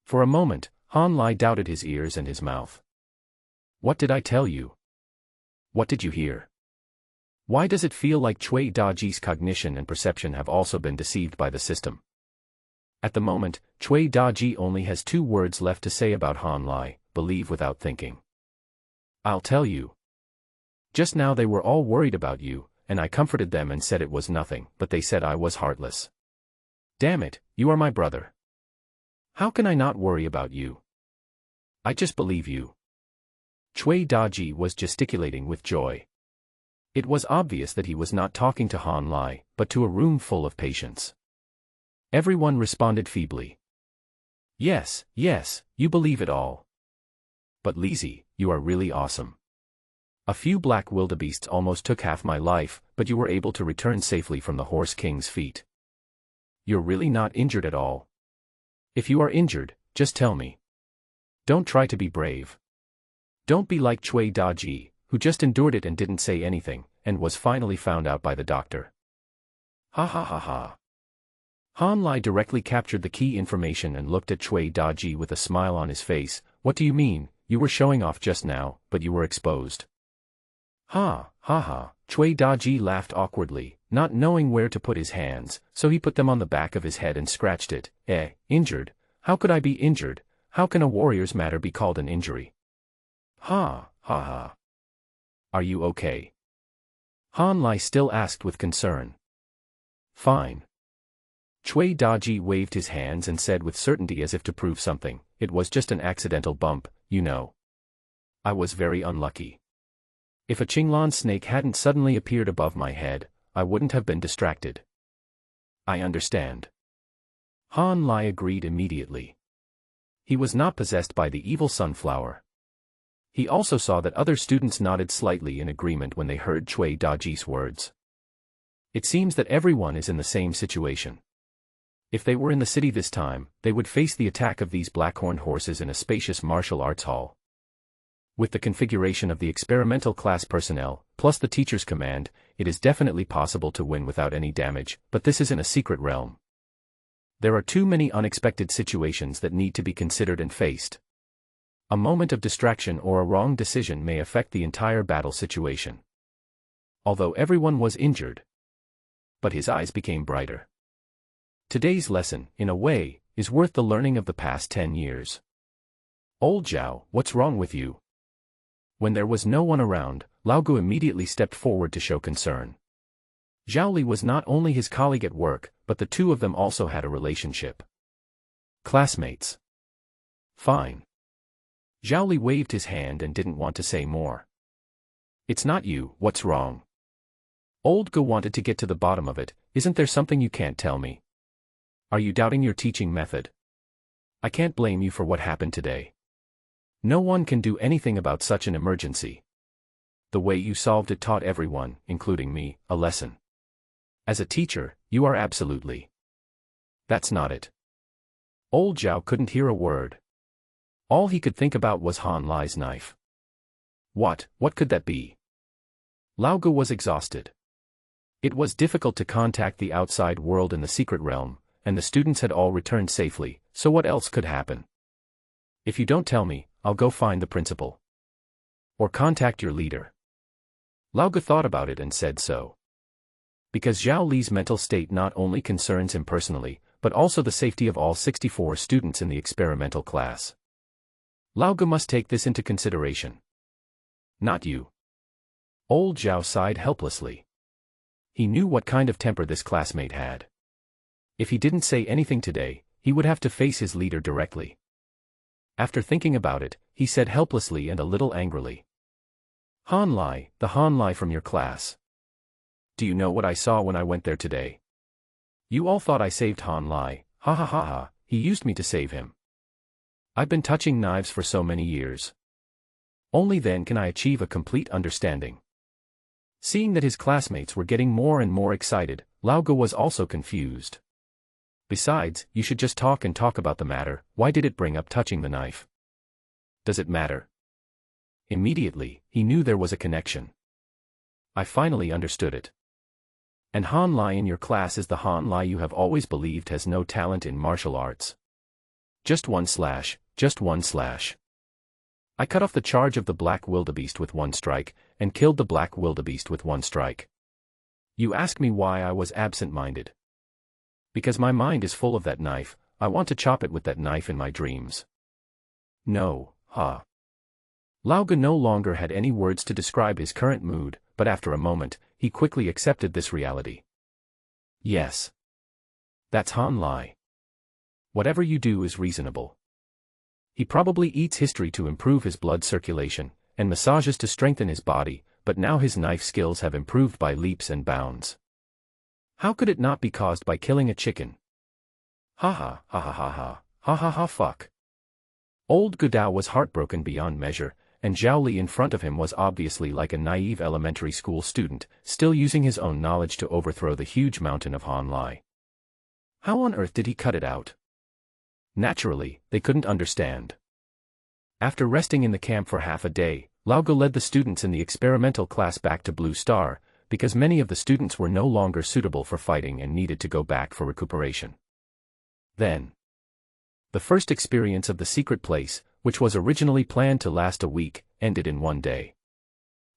For a moment, Han Lai doubted his ears and his mouth. What did I tell you? What did you hear? Why does it feel like Cui Daji's cognition and perception have also been deceived by the system? At the moment, Cui Daji only has 2 words left to say about Han Lai, believe without thinking. I'll tell you. Just now they were all worried about you, and I comforted them and said it was nothing, but they said I was heartless. Damn it, you are my brother. How can I not worry about you? I just believe you. Cui Daji was gesticulating with joy. It was obvious that he was not talking to Han Lai, but to a room full of patients. Everyone responded feebly. Yes, you believe it all. But Lizzie, you are really awesome. A few black wildebeests almost took half my life, but you were able to return safely from the Horse King's feet. You're really not injured at all. If you are injured, just tell me. Don't try to be brave. Don't be like Cui Daji, who just endured it and didn't say anything, and was finally found out by the doctor. Ha ha ha ha. Han Lai directly captured the key information and looked at Cui Daji with a smile on his face. What do you mean? You were showing off just now, but you were exposed. Ha ha. Cui Daji laughed awkwardly, not knowing where to put his hands, so he put them on the back of his head and scratched it. Injured? How could I be injured? How can a warrior's matter be called an injury? Ha. Are you okay? Han Lai still asked with concern. Fine. Cui Daji waved his hands and said with certainty as if to prove something, it was just an accidental bump, you know. I was very unlucky. If a Qinglan snake hadn't suddenly appeared above my head, I wouldn't have been distracted. I understand. Han Lai agreed immediately. He was not possessed by the evil sunflower. He also saw that other students nodded slightly in agreement when they heard Cui Daji's words. It seems that everyone is in the same situation. If they were in the city this time, they would face the attack of these black-horned horses in a spacious martial arts hall. With the configuration of the experimental class personnel, plus the teacher's command, it is definitely possible to win without any damage, but this isn't a secret realm. There are too many unexpected situations that need to be considered and faced. A moment of distraction or a wrong decision may affect the entire battle situation. Although everyone was injured, but his eyes became brighter. Today's lesson, in a way, is worth the learning of the past 10 years. Old Zhao, what's wrong with you? When there was no one around, Lao Gu immediately stepped forward to show concern. Zhao Li was not only his colleague at work, but the two of them also had a relationship. Classmates. Fine. Zhao Li waved his hand and didn't want to say more. It's not you, what's wrong? Old Gu wanted to get to the bottom of it. Isn't there something you can't tell me? Are you doubting your teaching method? I can't blame you for what happened today. No one can do anything about such an emergency. The way you solved it taught everyone, including me, a lesson. As a teacher, you are absolutely. That's not it. Old Zhao couldn't hear a word. All he could think about was Han Lai's knife. What could that be? Lao Gu was exhausted. It was difficult to contact the outside world in the secret realm, and the students had all returned safely, so what else could happen? If you don't tell me, I'll go find the principal. Or contact your leader. Lao Gu thought about it and said so. Because Zhao Li's mental state not only concerns him personally, but also the safety of all 64 students in the experimental class. Lao Gu must take this into consideration. Not you. Old Zhao sighed helplessly. He knew what kind of temper this classmate had. If he didn't say anything today, he would have to face his leader directly. After thinking about it, he said helplessly and a little angrily. Han Lai, the Han Lai from your class. Do you know what I saw when I went there today? You all thought I saved Han Lai, ha ha ha ha, he used me to save him. I've been touching knives for so many years. Only then can I achieve a complete understanding. Seeing that his classmates were getting more and more excited, Lao Gu was also confused. Besides, you should just talk and talk about the matter. Why did it bring up touching the knife? Does it matter? Immediately, he knew there was a connection. I finally understood it. And Han Lai in your class is the Han Lai you have always believed has no talent in martial arts. Just one slash. I cut off the charge of the black wildebeest with one strike, and killed the black wildebeest with one strike. You ask me why I was absent-minded. Because my mind is full of that knife, I want to chop it with that knife in my dreams. No, ha. Lao Gu no longer had any words to describe his current mood, but after a moment, he quickly accepted this reality. Yes. That's Han Lai. Whatever you do is reasonable. He probably eats history to improve his blood circulation, and massages to strengthen his body, but now his knife skills have improved by leaps and bounds. How could it not be caused by killing a chicken? Ha ha ha ha ha ha, ha ha ha fuck. Old Gudao was heartbroken beyond measure, and Zhao Li in front of him was obviously like a naive elementary school student, still using his own knowledge to overthrow the huge mountain of Han Lai. How on earth did he cut it out? Naturally, they couldn't understand. After resting in the camp for half a day, Lao Gu led the students in the experimental class back to Blue Star, because many of the students were no longer suitable for fighting and needed to go back for recuperation. Then, the first experience of the secret place, which was originally planned to last a week, ended in one day.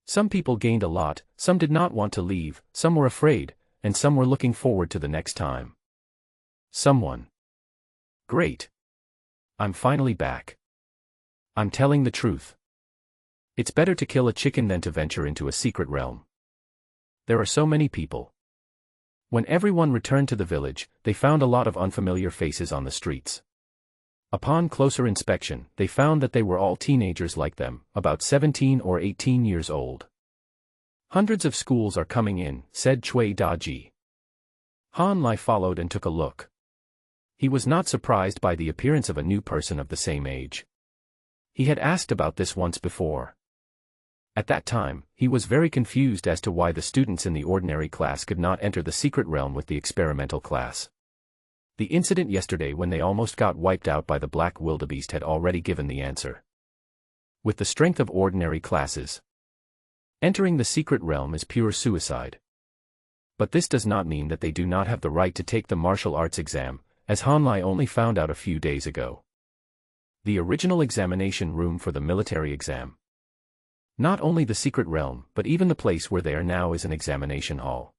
Some people gained a lot, some did not want to leave, some were afraid, and some were looking forward to the next time. Someone. Great. I'm finally back. I'm telling the truth. It's better to kill a chicken than to venture into a secret realm. There are so many people. When everyone returned to the village, they found a lot of unfamiliar faces on the streets. Upon closer inspection, they found that they were all teenagers like them, about 17 or 18 years old. Hundreds of schools are coming in, said Cui Daji. Han Lai followed and took a look. He was not surprised by the appearance of a new person of the same age. He had asked about this once before. At that time, he was very confused as to why the students in the ordinary class could not enter the secret realm with the experimental class. The incident yesterday when they almost got wiped out by the black wildebeest had already given the answer. With the strength of ordinary classes, entering the secret realm is pure suicide. But this does not mean that they do not have the right to take the martial arts exam, as Han Lai only found out a few days ago. The original examination room for the military exam. Not only the secret realm, but even the place where they are now is an examination hall.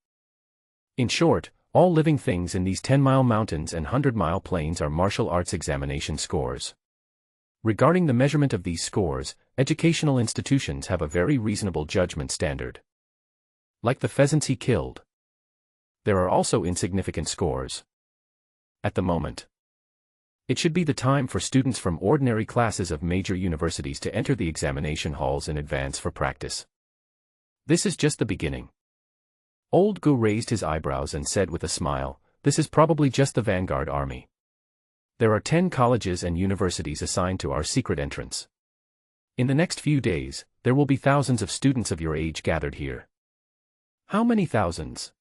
In short, all living things in these 10-mile mountains and 100-mile plains are martial arts examination scores. Regarding the measurement of these scores, educational institutions have a very reasonable judgment standard. Like the pheasants he killed. There are also insignificant scores. At the moment, it should be the time for students from ordinary classes of major universities to enter the examination halls in advance for practice. This is just the beginning. Old Gu raised his eyebrows and said with a smile, this is probably just the vanguard army. There are 10 colleges and universities assigned to our secret entrance. In the next few days, there will be thousands of students of your age gathered here. How many thousands?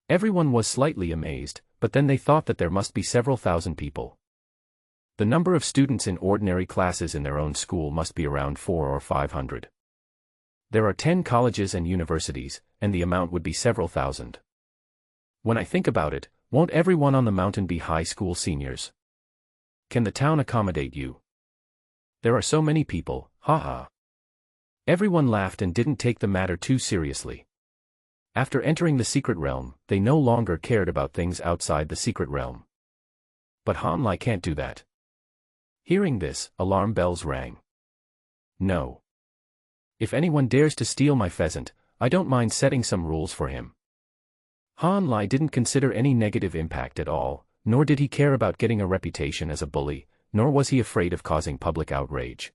Everyone was slightly amazed, but then they thought that there must be several thousand people. The number of students in ordinary classes in their own school must be around 400 or 500. There are 10 colleges and universities, and the amount would be several thousand. When I think about it, won't everyone on the mountain be high school seniors? Can the town accommodate you? There are so many people, haha. Everyone laughed and didn't take the matter too seriously. After entering the secret realm, they no longer cared about things outside the secret realm. But Han Lai can't do that. Hearing this, alarm bells rang. No. If anyone dares to steal my pheasant, I don't mind setting some rules for him. Han Lai didn't consider any negative impact at all, nor did he care about getting a reputation as a bully, nor was he afraid of causing public outrage.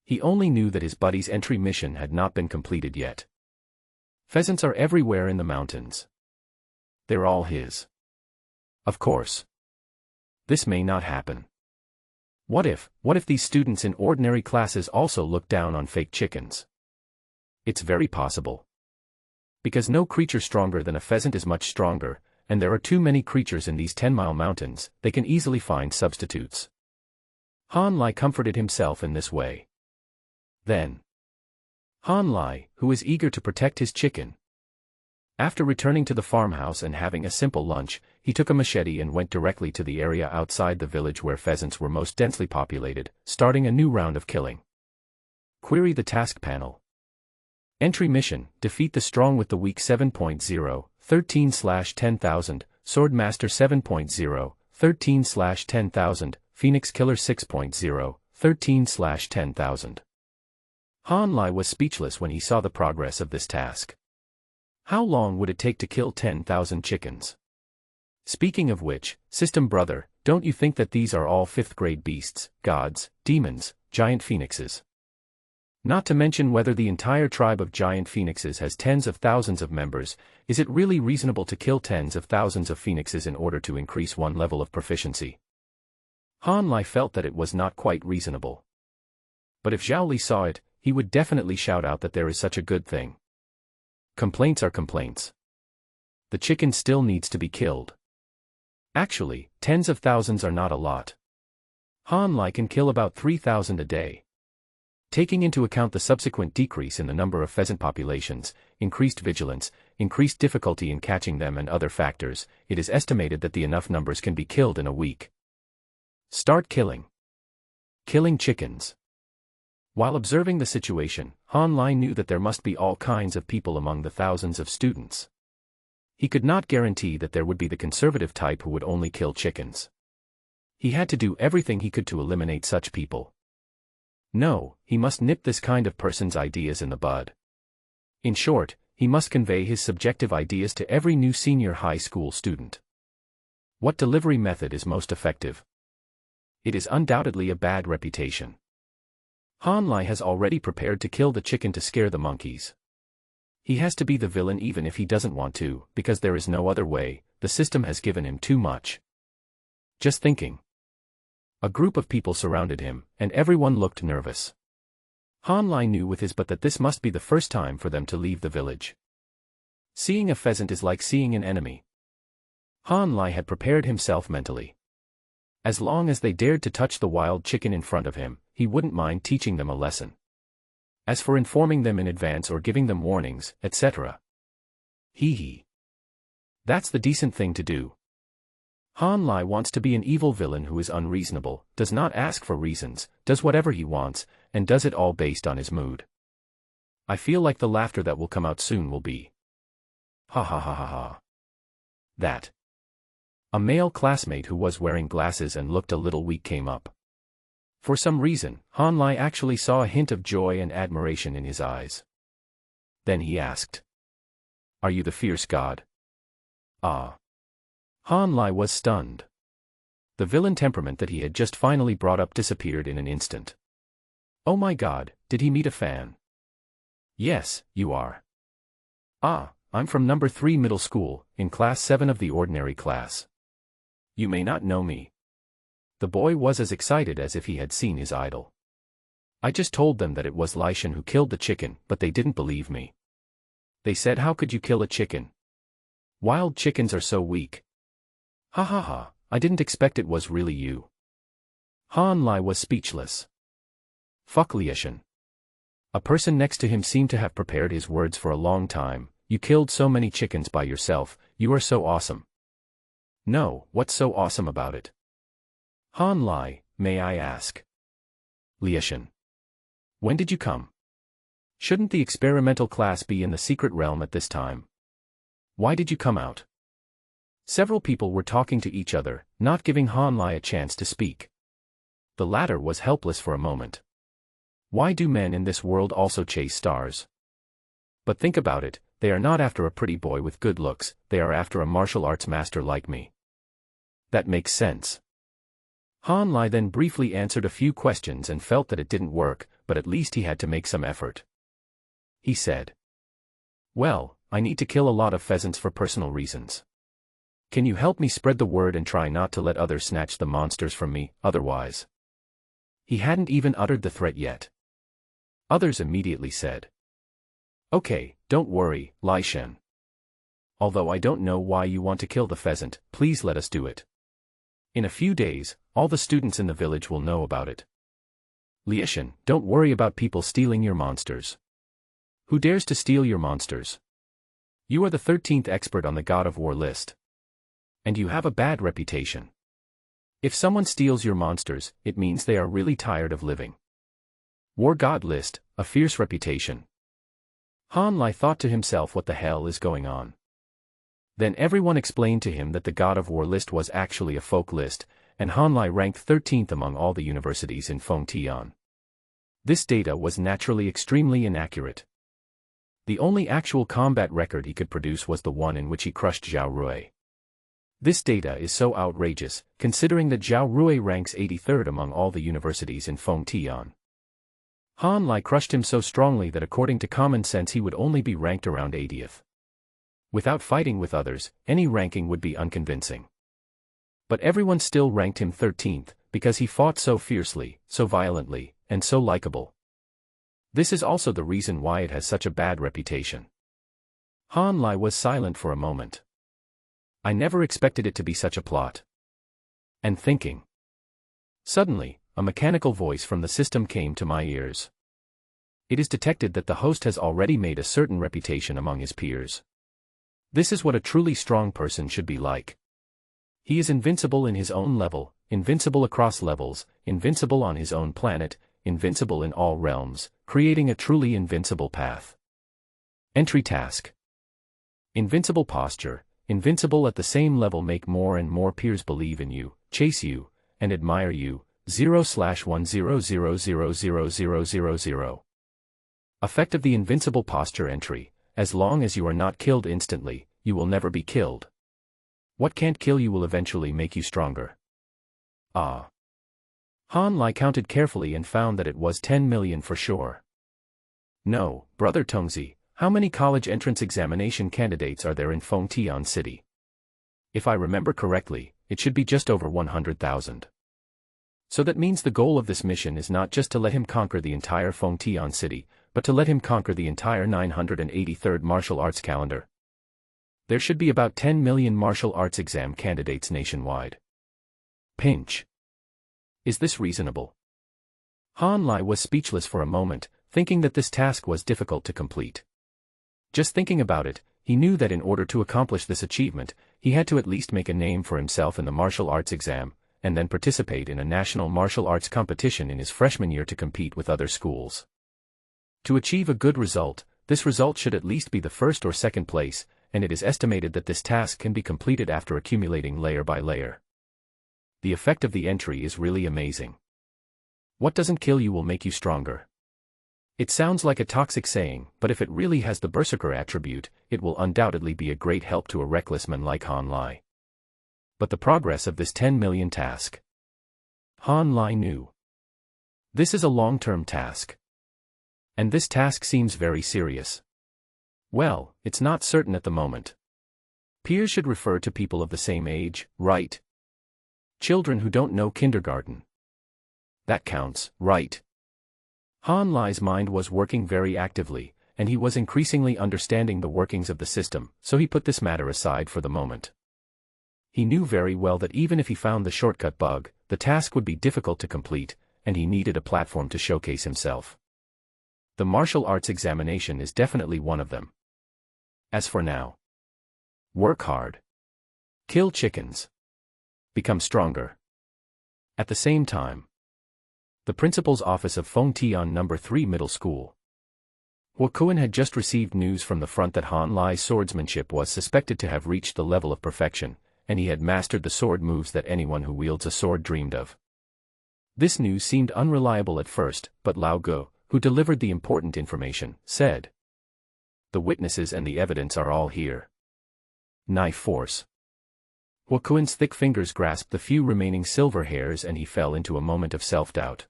He only knew that his buddy's entry mission had not been completed yet. Pheasants are everywhere in the mountains. They're all his. Of course. This may not happen. What if these students in ordinary classes also look down on fake chickens? It's very possible. Because no creature stronger than a pheasant is much stronger, and there are too many creatures in these 10-mile mountains, they can easily find substitutes. Han Lai comforted himself in this way. Then, Han Lai, who is eager to protect his chicken. After returning to the farmhouse and having a simple lunch, he took a machete and went directly to the area outside the village where pheasants were most densely populated, starting a new round of killing. Query the task panel. Entry mission: defeat the strong with the weak 7.0, 13/10,000, Swordmaster 7.0, 13/10,000, Phoenix Killer 6.0, 13/10,000. Han Lai was speechless when he saw the progress of this task. How long would it take to kill 10,000 chickens? Speaking of which, system brother, don't you think that these are all 5th grade beasts, gods, demons, giant phoenixes? Not to mention whether the entire tribe of giant phoenixes has tens of thousands of members, is it really reasonable to kill tens of thousands of phoenixes in order to increase one level of proficiency? Han Lai felt that it was not quite reasonable. But if Zhao Li saw it, he would definitely shout out that there is such a good thing. Complaints are complaints. The chicken still needs to be killed. Actually, tens of thousands are not a lot. Han Lai can kill about 3,000 a day. Taking into account the subsequent decrease in the number of pheasant populations, increased vigilance, increased difficulty in catching them and other factors, it is estimated that the enough numbers can be killed in a week. Start killing. Killing chickens. While observing the situation, Han Lai knew that there must be all kinds of people among the thousands of students. He could not guarantee that there would be the conservative type who would only kill chickens. He had to do everything he could to eliminate such people. No, he must nip this kind of person's ideas in the bud. In short, he must convey his subjective ideas to every new senior high school student. What delivery method is most effective? It is undoubtedly a bad reputation. Han Lai has already prepared to kill the chicken to scare the monkeys. He has to be the villain even if he doesn't want to, because there is no other way, the system has given him too much. Just thinking. A group of people surrounded him, and everyone looked nervous. Han Lai knew with his butt that this must be the first time for them to leave the village. Seeing a pheasant is like seeing an enemy. Han Lai had prepared himself mentally. As long as they dared to touch the wild chicken in front of him, he wouldn't mind teaching them a lesson. As for informing them in advance or giving them warnings, etc. That's the decent thing to do. Han Lai wants to be an evil villain who is unreasonable, does not ask for reasons, does whatever he wants, and does it all based on his mood. I feel like the laughter that will come out soon will be. Ha ha ha ha ha. That. A male classmate who was wearing glasses and looked a little weak came up. For some reason, Han Lai actually saw a hint of joy and admiration in his eyes. Then he asked. Are you the fierce god? Ah. Han Lai was stunned. The villain temperament that he had just finally brought up disappeared in an instant. Oh my god, did he meet a fan? Yes, you are. Ah, I'm from number 3 middle school, in class 7 of the ordinary class. You may not know me. The boy was as excited as if he had seen his idol. I just told them that it was Lai Shen who killed the chicken, but they didn't believe me. They said, how could you kill a chicken? Wild chickens are so weak. Ha ha ha, I didn't expect it was really you. Han Lai was speechless. Fuck Lai Shen. A person next to him seemed to have prepared his words for a long time. You killed so many chickens by yourself, you are so awesome. No, what's so awesome about it? Han Lai, may I ask? Lietian. When did you come? Shouldn't the experimental class be in the secret realm at this time? Why did you come out? Several people were talking to each other, not giving Han Lai a chance to speak. The latter was helpless for a moment. Why do men in this world also chase stars? But think about it, they are not after a pretty boy with good looks, they are after a martial arts master like me. That makes sense. Han Lai then briefly answered a few questions and felt that it didn't work, but at least he had to make some effort. He said, well, I need to kill a lot of pheasants for personal reasons. Can you help me spread the word and try not to let others snatch the monsters from me, otherwise? He hadn't even uttered the threat yet. Others immediately said, okay, don't worry, Lai Shen. Although I don't know why you want to kill the pheasant, please let us do it. In a few days, all the students in the village will know about it. Lietian, don't worry about people stealing your monsters. Who dares to steal your monsters? You are the 13th expert on the God of War list. And you have a bad reputation. If someone steals your monsters, it means they are really tired of living. War God list, a fierce reputation. Han Lai thought to himself, what the hell is going on? Then everyone explained to him that the God of War list was actually a folk list, and Han Lai ranked 13th among all the universities in Fengtian. This data was naturally extremely inaccurate. The only actual combat record he could produce was the one in which he crushed Zhao Rui. This data is so outrageous, considering that Zhao Rui ranks 83rd among all the universities in Fengtian. Han Lai crushed him so strongly that according to common sense he would only be ranked around 80th. Without fighting with others, any ranking would be unconvincing. But everyone still ranked him 13th, because he fought so fiercely, so violently, and so likable. This is also the reason why it has such a bad reputation. Han Lai was silent for a moment. I never expected it to be such a plot. And thinking. Suddenly, a mechanical voice from the system came to my ears. It is detected that the host has already made a certain reputation among his peers. This is what a truly strong person should be like. He is invincible in his own level, invincible across levels, invincible on his own planet, invincible in all realms, creating a truly invincible path. Entry task. Invincible posture, invincible at the same level, make more and more peers believe in you, chase you, and admire you, 0/100000000. Effect of the invincible posture entry, as long as you are not killed instantly, you will never be killed. What can't kill you will eventually make you stronger. Ah. Han Lai counted carefully and found that it was 10 million for sure. No, Brother Tongzi, how many college entrance examination candidates are there in Fengtian City? If I remember correctly, it should be just over 100,000. So that means the goal of this mission is not just to let him conquer the entire Fengtian City, but to let him conquer the entire 983rd martial arts calendar. There should be about 10 million martial arts exam candidates nationwide. Pinch. Is this reasonable? Han Lai was speechless for a moment, thinking that this task was difficult to complete. Just thinking about it, he knew that in order to accomplish this achievement, he had to at least make a name for himself in the martial arts exam, and then participate in a national martial arts competition in his freshman year to compete with other schools. To achieve a good result, this result should at least be the first or second place, and it is estimated that this task can be completed after accumulating layer by layer. The effect of the entry is really amazing. What doesn't kill you will make you stronger. It sounds like a toxic saying, but if it really has the berserker attribute, it will undoubtedly be a great help to a reckless man like Han Lai. But the progress of this 10 million task. Han Lai knew. This is a long-term task. And this task seems very serious. Well, it's not certain at the moment. Peers should refer to people of the same age, right? Children who don't know kindergarten. That counts, right? Han Lai's mind was working very actively, and he was increasingly understanding the workings of the system, so he put this matter aside for the moment. He knew very well that even if he found the shortcut bug, the task would be difficult to complete, and he needed a platform to showcase himself. The martial arts examination is definitely one of them. As for now, work hard. Kill chickens. Become stronger. At the same time, the principal's office of Fengtian No. 3 Middle School. Huokuan had just received news from the front that Han Lai's swordsmanship was suspected to have reached the level of perfection, and he had mastered the sword moves that anyone who wields a sword dreamed of. This news seemed unreliable at first, but Lao Ge, who delivered the important information, said, "The witnesses and the evidence are all here. Knife force." Huokuan's thick fingers grasped the few remaining silver hairs and he fell into a moment of self-doubt.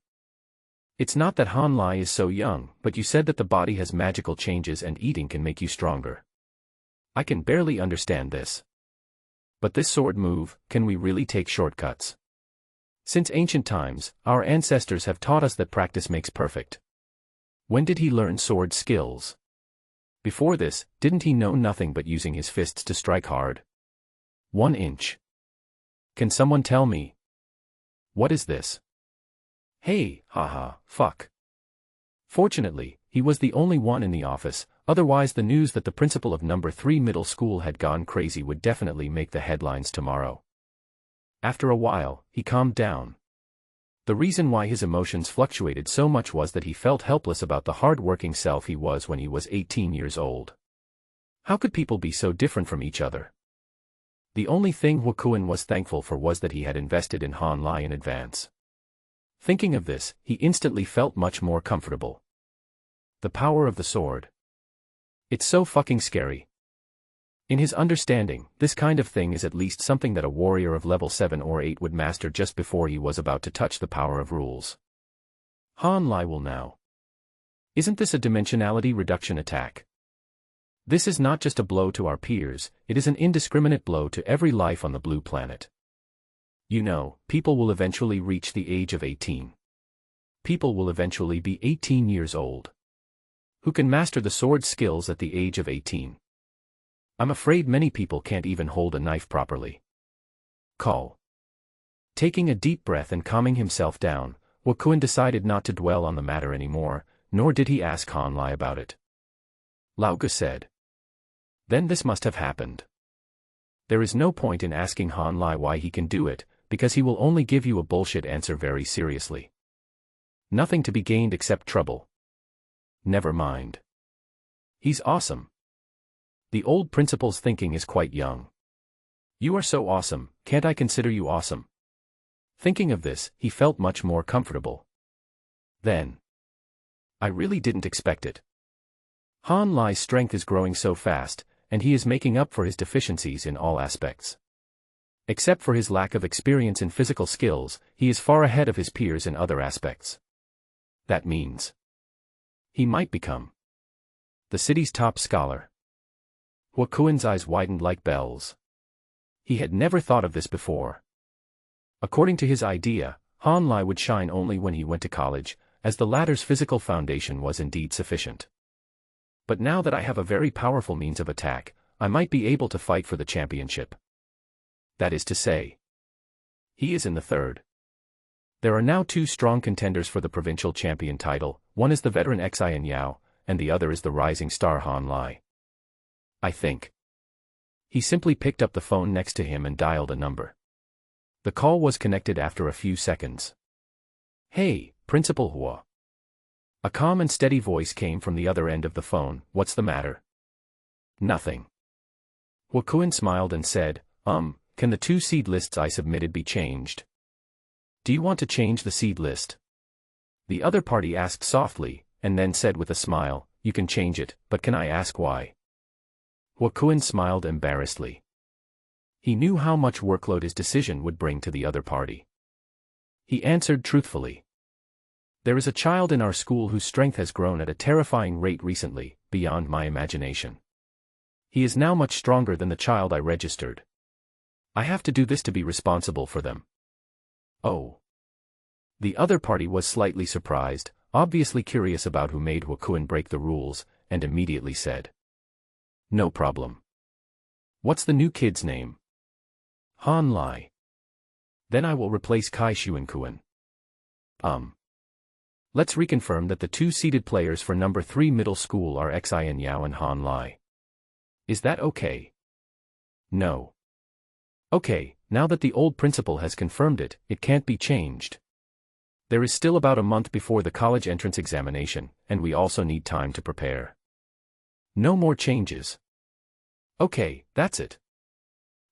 "It's not that Han Lai is so young, but you said that the body has magical changes and eating can make you stronger. I can barely understand this. But this sword move, can we really take shortcuts? Since ancient times, our ancestors have taught us that practice makes perfect. When did he learn sword skills? Before this, didn't he know nothing but using his fists to strike hard? 1 inch. Can someone tell me? What is this? Hey, haha, fuck." Fortunately, he was the only one in the office, otherwise the news that the principal of No. 3 Middle School had gone crazy would definitely make the headlines tomorrow. After a while, he calmed down. The reason why his emotions fluctuated so much was that he felt helpless about the hard-working self he was when he was 18 years old. How could people be so different from each other? The only thing Huokuan was thankful for was that he had invested in Han Lai in advance. Thinking of this, he instantly felt much more comfortable. The power of the sword. It's so fucking scary. In his understanding, this kind of thing is at least something that a warrior of level 7 or 8 would master just before he was about to touch the power of rules. Han Lai will now. Isn't this a dimensionality reduction attack? This is not just a blow to our peers, it is an indiscriminate blow to every life on the blue planet. You know, people will eventually reach the age of 18. People will eventually be 18 years old. Who can master the sword skills at the age of 18? I'm afraid many people can't even hold a knife properly. Call. Taking a deep breath and calming himself down, Huokuan decided not to dwell on the matter anymore, nor did he ask Han Lai about it. Lao Ge said. Then this must have happened. There is no point in asking Han Lai why he can do it, because he will only give you a bullshit answer very seriously. Nothing to be gained except trouble. Never mind. He's awesome. The old principal's thinking is quite young. You are so awesome, can't I consider you awesome? Thinking of this, he felt much more comfortable. Then. I really didn't expect it. Han Lai's strength is growing so fast, and he is making up for his deficiencies in all aspects. Except for his lack of experience in physical skills, he is far ahead of his peers in other aspects. That means he might become the city's top scholar. Huokuan's eyes widened like bells. He had never thought of this before. According to his idea, Han Lai would shine only when he went to college, as the latter's physical foundation was indeed sufficient. But now that I have a very powerful means of attack, I might be able to fight for the championship. That is to say, he is in the third. There are now 2 strong contenders for the provincial champion title, one is the veteran Xian Yao, and the other is the rising star Han Lai. I think. He simply picked up the phone next to him and dialed a number. The call was connected after a few seconds. Hey, Principal Huo. A calm and steady voice came from the other end of the phone. What's the matter? Nothing. Huokuan smiled and said, can the 2 seed lists I submitted be changed? Do you want to change the seed list? The other party asked softly, and then said with a smile, you can change it, but can I ask why? Huokuan smiled embarrassedly. He knew how much workload his decision would bring to the other party. He answered truthfully. There is a child in our school whose strength has grown at a terrifying rate recently, beyond my imagination. He is now much stronger than the child I registered. I have to do this to be responsible for them. Oh. The other party was slightly surprised, obviously curious about who made Huokuan break the rules, and immediately said. No problem. What's the new kid's name? Han Lai. Then I will replace Kai Xuankuan. Let's reconfirm that the two seeded players for number 3 middle school are Xin Yao and Han Lai. Is that okay? No. Okay, now that the old principal has confirmed it, it can't be changed. There is still about a month before the college entrance examination, and we also need time to prepare. No more changes. Okay, that's it.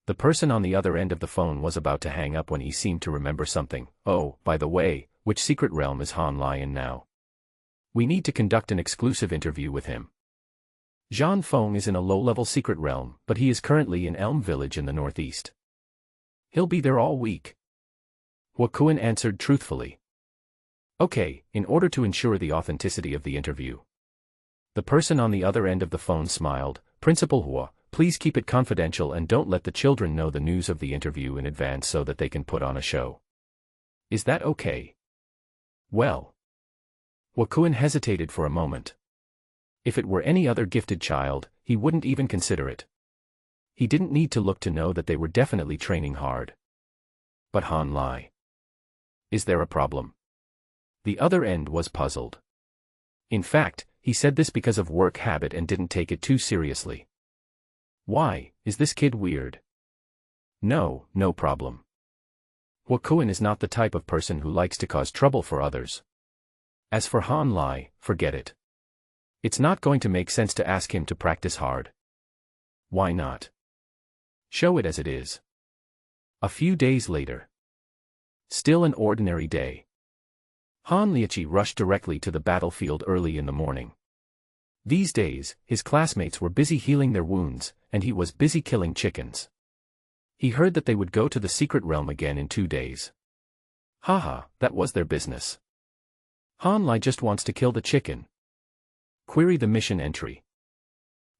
The person on the other end of the phone was about to hang up when he seemed to remember something. Oh, by the way, which secret realm is Han Lai in now? We need to conduct an exclusive interview with him. Zhang Feng is in a low-level secret realm, but he is currently in Elm Village in the northeast. He'll be there all week. Hua Kuan answered truthfully. Okay, in order to ensure the authenticity of the interview. The person on the other end of the phone smiled. Principal Hua, please keep it confidential and don't let the children know the news of the interview in advance so that they can put on a show. Is that okay? Well. Hua Kuan hesitated for a moment. If it were any other gifted child, he wouldn't even consider it. He didn't need to look to know that they were definitely training hard. But Han Lai. Is there a problem? The other end was puzzled. In fact, he said this because of work habit and didn't take it too seriously. Why, is this kid weird? No, no problem. Hua Kuan is not the type of person who likes to cause trouble for others. As for Han Lai, forget it. It's not going to make sense to ask him to practice hard. Why not? Show it as it is. A few days later. Still an ordinary day. Han Liachi rushed directly to the battlefield early in the morning. These days, his classmates were busy healing their wounds, and he was busy killing chickens. He heard that they would go to the secret realm again in 2 days. Haha, that was their business. Han Lai just wants to kill the chicken. Query the mission entry.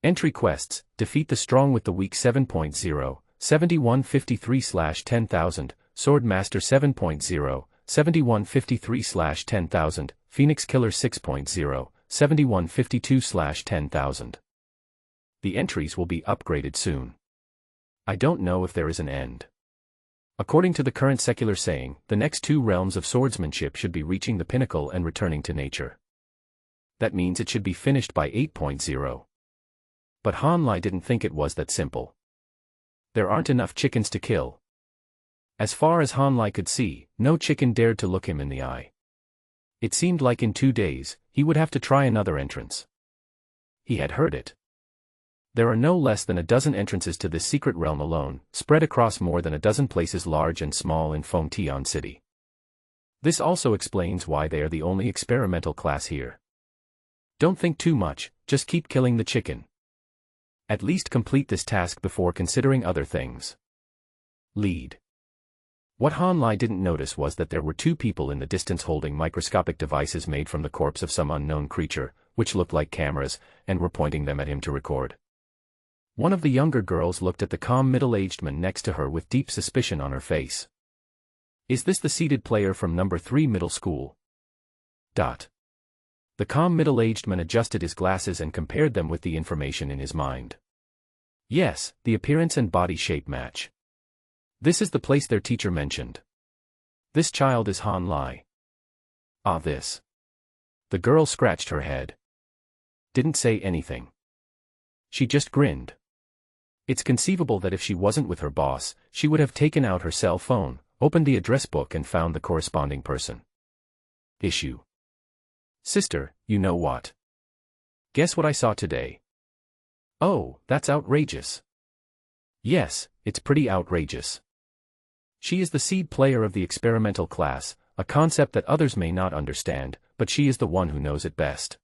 Entry quests: defeat the strong with the weak 7.0, 7153/10,000, Sword Master 7.0, 7153/10,000, Phoenix Killer 6.0, 7152/10,000. The entries will be upgraded soon. I don't know if there is an end. According to the current secular saying, the next 2 realms of swordsmanship should be reaching the pinnacle and returning to nature. That means it should be finished by 8.0. But Han Lai didn't think it was that simple. There aren't enough chickens to kill. As far as Han Lai could see, no chicken dared to look him in the eye. It seemed like in 2 days, he would have to try another entrance. He had heard it. There are no less than a dozen entrances to this secret realm alone, spread across more than a dozen places large and small in Fengtian City. This also explains why they are the only experimental class here. Don't think too much, just keep killing the chicken. At least complete this task before considering other things. Lead. What Han Lai didn't notice was that there were 2 people in the distance holding microscopic devices made from the corpse of some unknown creature, which looked like cameras, and were pointing them at him to record. One of the younger girls looked at the calm middle-aged man next to her with deep suspicion on her face. Is this the seeded player from number 3 middle school? The calm middle-aged man adjusted his glasses and compared them with the information in his mind. Yes, the appearance and body shape match. This is the place their teacher mentioned. This child is Han Lai. Ah, this. The girl scratched her head. Didn't say anything. She just grinned. It's conceivable that if she wasn't with her boss, she would have taken out her cell phone, opened the address book and found the corresponding person. Issue. Sister, you know what? Guess what I saw today? Oh, that's outrageous. Yes, it's pretty outrageous. She is the seed player of the experimental class, a concept that others may not understand, but she is the one who knows it best.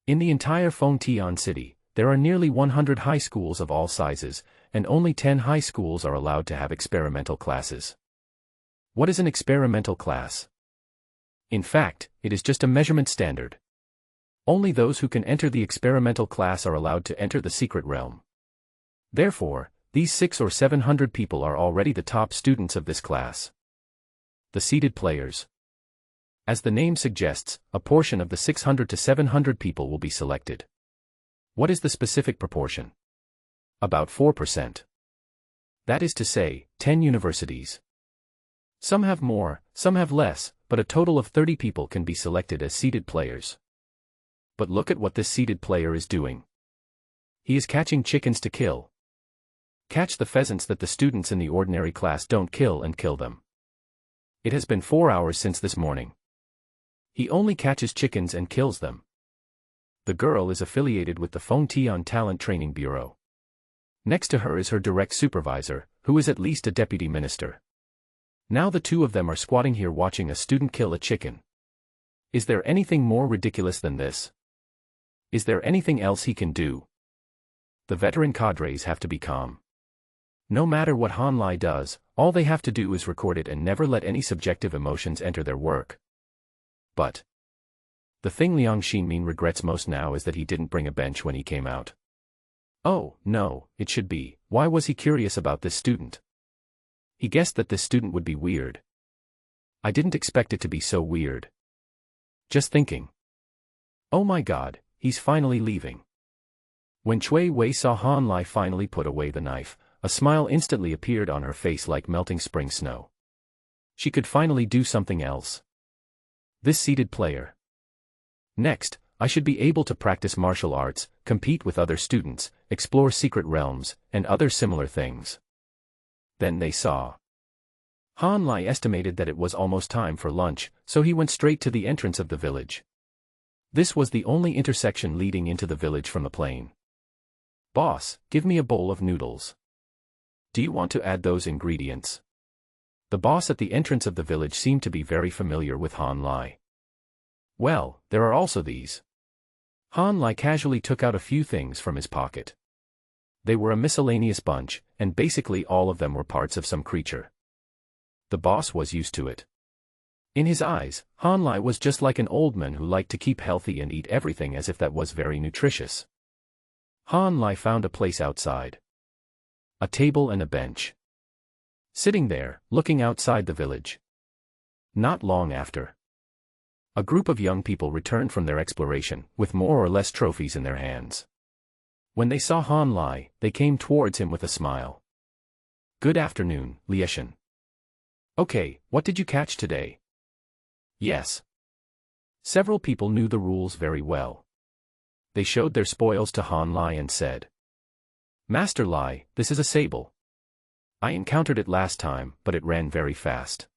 In the entire Fengtian city, there are nearly 100 high schools of all sizes, and only 10 high schools are allowed to have experimental classes. What is an experimental class? In fact, it is just a measurement standard. Only those who can enter the experimental class are allowed to enter the secret realm. Therefore, these 600 or 700 people are already the top students of this class. The seeded players. As the name suggests, a portion of the 600 to 700 people will be selected. What is the specific proportion? About 4%. That is to say, 10 universities. Some have more, some have less, but a total of 30 people can be selected as seeded players. But look at what this seeded player is doing. He is catching chickens to kill. Catch the pheasants that the students in the ordinary class don't kill and kill them. It has been 4 hours since this morning. He only catches chickens and kills them. The girl is affiliated with the Fengtian Talent Training Bureau. Next to her is her direct supervisor, who is at least a deputy minister. Now the two of them are squatting here watching a student kill a chicken. Is there anything more ridiculous than this? Is there anything else he can do? The veteran cadres have to be calm. No matter what Han Lai does, all they have to do is record it and never let any subjective emotions enter their work. But the thing Liang Xinmin regrets most now is that he didn't bring a bench when he came out. Oh, no, it should be, why was he curious about this student? He guessed that this student would be weird. I didn't expect it to be so weird. Just thinking. Oh my God, he's finally leaving. When Cui Wei saw Han Lai finally put away the knife, a smile instantly appeared on her face like melting spring snow. She could finally do something else. This seeded player. Next, I should be able to practice martial arts, compete with other students, explore secret realms, and other similar things. Then they saw. Han Lai estimated that it was almost time for lunch, so he went straight to the entrance of the village. This was the only intersection leading into the village from the plain. Boss, give me a bowl of noodles. Do you want to add those ingredients? The boss at the entrance of the village seemed to be very familiar with Han Lai. Well, there are also these. Han Lai casually took out a few things from his pocket. They were a miscellaneous bunch, and basically all of them were parts of some creature. The boss was used to it. In his eyes, Han Lai was just like an old man who liked to keep healthy and eat everything as if that was very nutritious. Han Lai found a place outside. A table and a bench. Sitting there, looking outside the village. Not long after, a group of young people returned from their exploration, with more or less trophies in their hands. When they saw Han Lai, they came towards him with a smile. Good afternoon, Lieshan. Okay, what did you catch today? Yes. Several people knew the rules very well. They showed their spoils to Han Lai and said, Master Lai, this is a sable. I encountered it last time, but it ran very fast.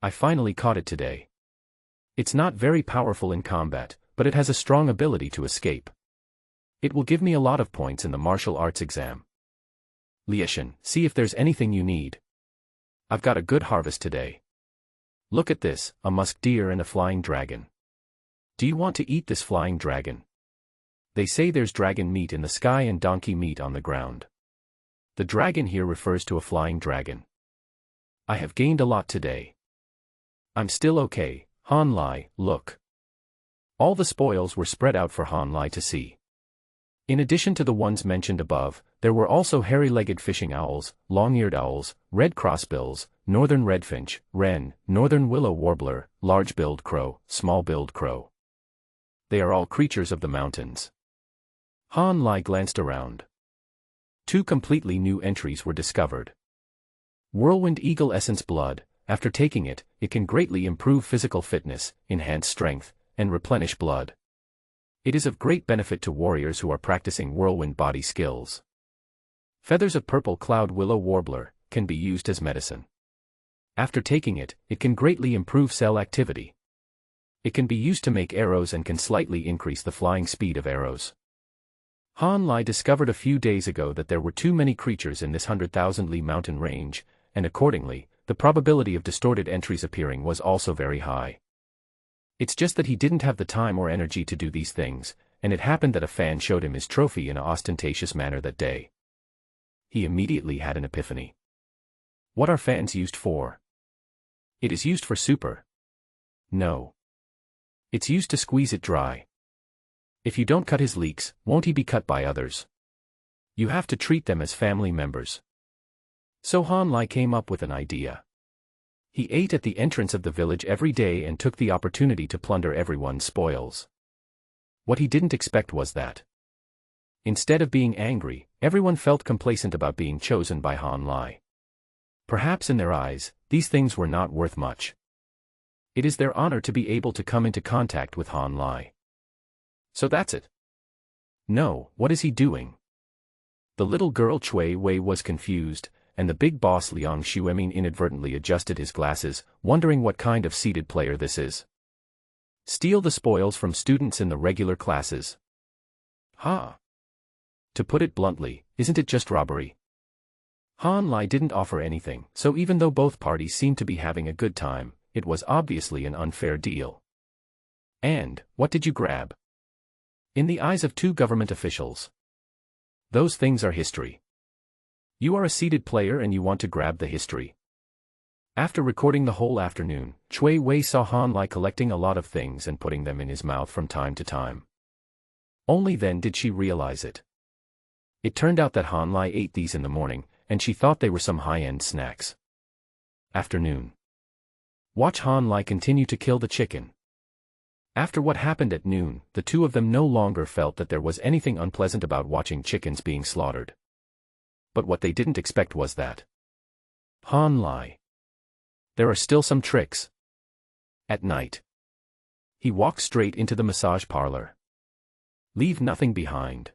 I finally caught it today. It's not very powerful in combat, but it has a strong ability to escape. It will give me a lot of points in the martial arts exam. Lieshan, see if there's anything you need. I've got a good harvest today. Look at this, a musk deer and a flying dragon. Do you want to eat this flying dragon? They say there's dragon meat in the sky and donkey meat on the ground. The dragon here refers to a flying dragon. I have gained a lot today. I'm still okay, Han Lai, look. All the spoils were spread out for Han Lai to see. In addition to the ones mentioned above, there were also hairy-legged fishing owls, long-eared owls, red crossbills, northern redfinch, wren, northern willow warbler, large-billed crow, small-billed crow. They are all creatures of the mountains. Han Lai glanced around. 2 completely new entries were discovered. Whirlwind Eagle Essence Blood. After taking it, it can greatly improve physical fitness, enhance strength, and replenish blood. It is of great benefit to warriors who are practicing whirlwind body skills. Feathers of Purple Cloud Willow Warbler can be used as medicine. After taking it, it can greatly improve cell activity. It can be used to make arrows and can slightly increase the flying speed of arrows. Han Lai discovered a few days ago that there were too many creatures in this 100,000 li mountain range, and accordingly, the probability of distorted entries appearing was also very high. It's just that he didn't have the time or energy to do these things, and it happened that a fan showed him his trophy in an ostentatious manner that day. He immediately had an epiphany. What are fans used for? It is used for super. No. It's used to squeeze it dry. If you don't cut his leeks, won't he be cut by others? You have to treat them as family members. So Han Lai came up with an idea. He ate at the entrance of the village every day and took the opportunity to plunder everyone's spoils. What he didn't expect was that, instead of being angry, everyone felt complacent about being chosen by Han Lai. Perhaps in their eyes, these things were not worth much. It is their honor to be able to come into contact with Han Lai. So that's it. No, what is he doing? The little girl Cui Wei was confused, and the big boss Liang Xuemin inadvertently adjusted his glasses, wondering what kind of seated player this is. Steal the spoils from students in the regular classes. Ha! To put it bluntly, isn't it just robbery? Han Lai didn't offer anything, so even though both parties seemed to be having a good time, it was obviously an unfair deal. And, what did you grab? In the eyes of two government officials, those things are history. You are a seated player and you want to grab the history. After recording the whole afternoon, Cui Wei saw Han Lai collecting a lot of things and putting them in his mouth from time to time. Only then did she realize it. It turned out that Han Lai ate these in the morning, and she thought they were some high-end snacks. Afternoon. Watch Han Lai continue to kill the chicken. After what happened at noon, the two of them no longer felt that there was anything unpleasant about watching chickens being slaughtered. But what they didn't expect was that Han Lai. There are still some tricks. At night, he walked straight into the massage parlor. Leave nothing behind.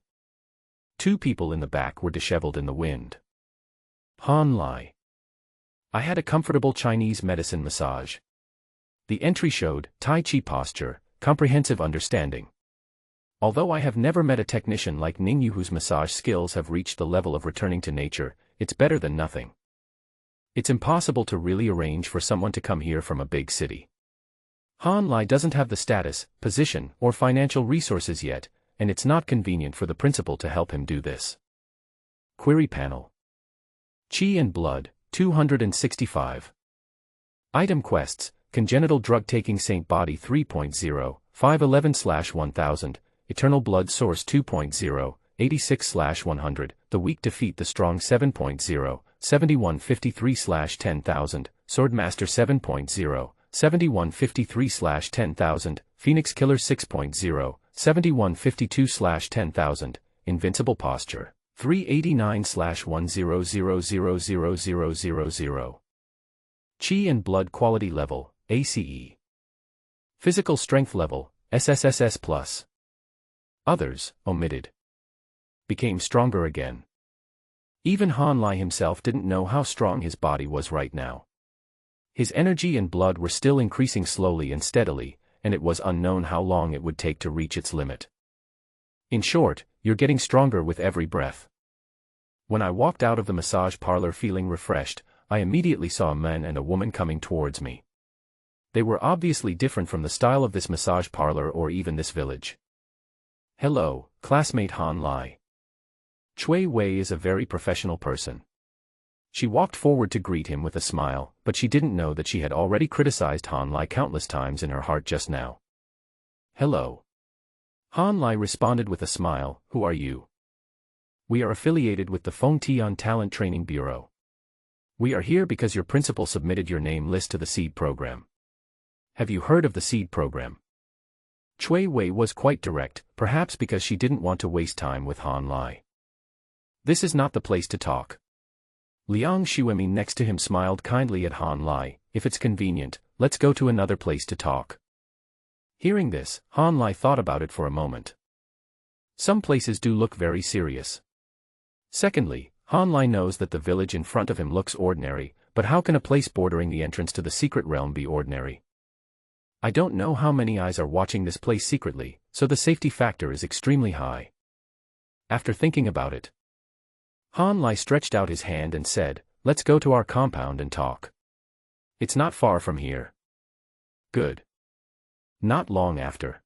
Two people in the back were disheveled in the wind. Han Lai. I had a comfortable Chinese medicine massage. The entry showed Tai Chi posture, comprehensive understanding. Although I have never met a technician like Ningyu whose massage skills have reached the level of returning to nature, it's better than nothing. It's impossible to really arrange for someone to come here from a big city. Han Lai doesn't have the status, position, or financial resources yet, and it's not convenient for the principal to help him do this. Query panel. Qi and blood, 265. Item quests, congenital drug-taking saint body 3.0, 511/1000, eternal blood source 2.0, 86/100, the weak defeat the strong 7.0, 7153/10,000, swordmaster 7.0, 7153/10,000, phoenix killer 6.0, 7152/10,000, invincible posture 389/10000000. Qi and blood quality level, ACE. Physical strength level, SSSS+. Others, omitted. Became stronger again. Even Han Lai himself didn't know how strong his body was right now. His energy and blood were still increasing slowly and steadily, and it was unknown how long it would take to reach its limit. In short, you're getting stronger with every breath. When I walked out of the massage parlor feeling refreshed, I immediately saw a man and a woman coming towards me. They were obviously different from the style of this massage parlor or even this village. Hello, classmate Han Lai. Cui Wei is a very professional person. She walked forward to greet him with a smile, but she didn't know that she had already criticized Han Lai countless times in her heart just now. Hello. Han Lai responded with a smile, who are you? We are affiliated with the Fengtian Talent Training Bureau. We are here because your principal submitted your name list to the SEED program. Have you heard of the SEED program? Cui Wei was quite direct, perhaps because she didn't want to waste time with Han Lai. This is not the place to talk. Liang Xuemin next to him smiled kindly at Han Lai, if it's convenient, let's go to another place to talk. Hearing this, Han Lai thought about it for a moment. Some places do look very serious. Secondly, Han Lai knows that the village in front of him looks ordinary, but how can a place bordering the entrance to the secret realm be ordinary? I don't know how many eyes are watching this place secretly, so the safety factor is extremely high. After thinking about it, Han Lai stretched out his hand and said, let's go to our compound and talk. It's not far from here. Good. Not long after,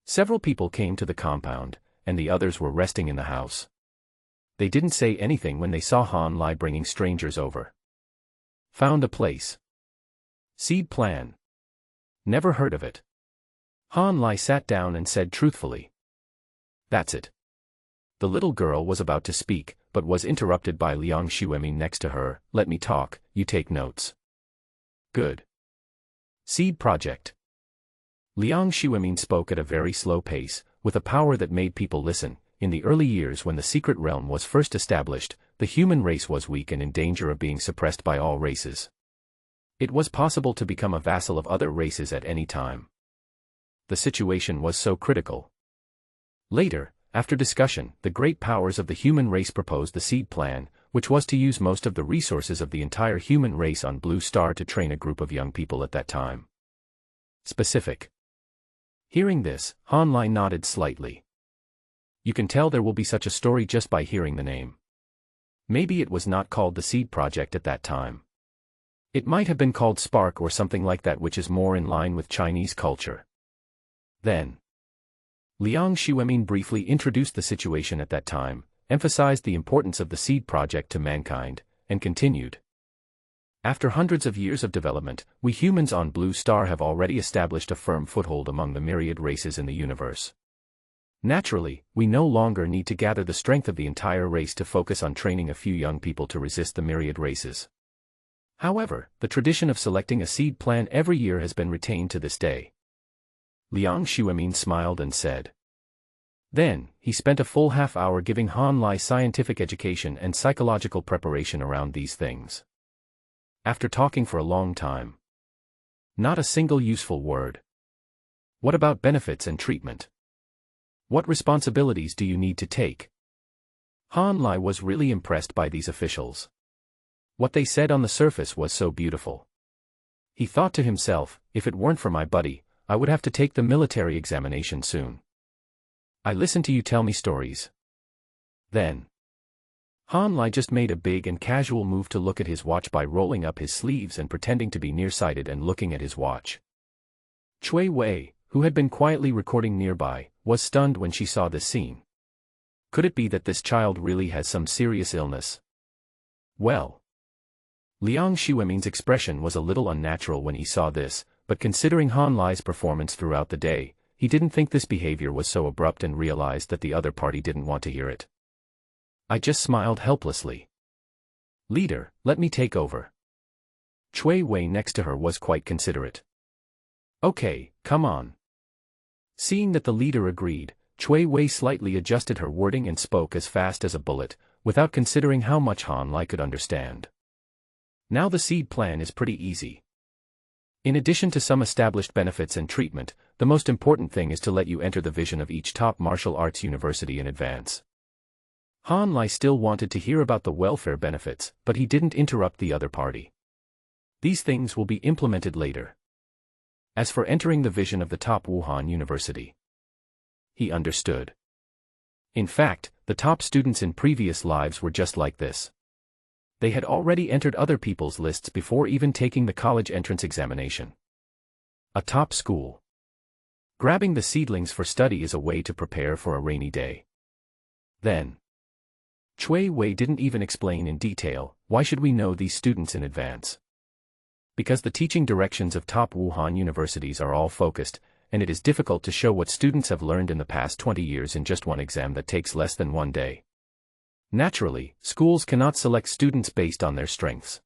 several people came to the compound, and the others were resting in the house. They didn't say anything when they saw Han Lai bringing strangers over. Found a place. Seed plan. Never heard of it. Han Lai sat down and said truthfully. That's it. The little girl was about to speak, but was interrupted by Liang Xuemin next to her. Let me talk, you take notes. Good. Seed project. Liang Xuemin spoke at a very slow pace, with a power that made people listen. In the early years when the secret realm was first established, the human race was weak and in danger of being suppressed by all races. It was possible to become a vassal of other races at any time. The situation was so critical. Later, after discussion, the great powers of the human race proposed the seed plan, which was to use most of the resources of the entire human race on Blue Star to train a group of young people at that time. Specific. Hearing this, Han Lai nodded slightly. You can tell there will be such a story just by hearing the name. Maybe it was not called the Seed Project at that time. It might have been called Spark or something like that, which is more in line with Chinese culture. Then, Liang Xuemin briefly introduced the situation at that time, emphasized the importance of the Seed Project to mankind, and continued. After hundreds of years of development, we humans on Blue Star have already established a firm foothold among the myriad races in the universe. Naturally, we no longer need to gather the strength of the entire race to focus on training a few young people to resist the myriad races. However, the tradition of selecting a seed plan every year has been retained to this day. Liang Xuemin smiled and said. Then, he spent a full half-hour giving Han Lai scientific education and psychological preparation around these things. After talking for a long time, not a single useful word. What about benefits and treatment? What responsibilities do you need to take? Han Lai was really impressed by these officials. What they said on the surface was so beautiful. He thought to himself, if it weren't for my buddy, I would have to take the military examination soon. I listened to you tell me stories. Then, Han Lai just made a big and casual move to look at his watch by rolling up his sleeves and pretending to be nearsighted and looking at his watch. Cui Wei, who had been quietly recording nearby, was stunned when she saw this scene. Could it be that this child really has some serious illness? Well, Liang Xuemin's expression was a little unnatural when he saw this, but considering Han Lai's performance throughout the day, he didn't think this behavior was so abrupt and realized that the other party didn't want to hear it. I just smiled helplessly. Leader, let me take over. Cui Wei next to her was quite considerate. Okay, come on. Seeing that the leader agreed, Cui Wei slightly adjusted her wording and spoke as fast as a bullet, without considering how much Han Lai could understand. Now the seed plan is pretty easy. In addition to some established benefits and treatment, the most important thing is to let you enter the vision of each top martial arts university in advance. Han Lai still wanted to hear about the welfare benefits, but he didn't interrupt the other party. These things will be implemented later. As for entering the vision of the top Wuhan University, he understood. In fact, the top students in previous lives were just like this. They had already entered other people's lists before even taking the college entrance examination. A top school. Grabbing the seedlings for study is a way to prepare for a rainy day. Then, Cui Wei didn't even explain in detail, why should we know these students in advance? Because the teaching directions of top Wuhan universities are all focused, and it is difficult to show what students have learned in the past 20 years in just one exam that takes less than one day. Naturally, schools cannot select students based on their strengths.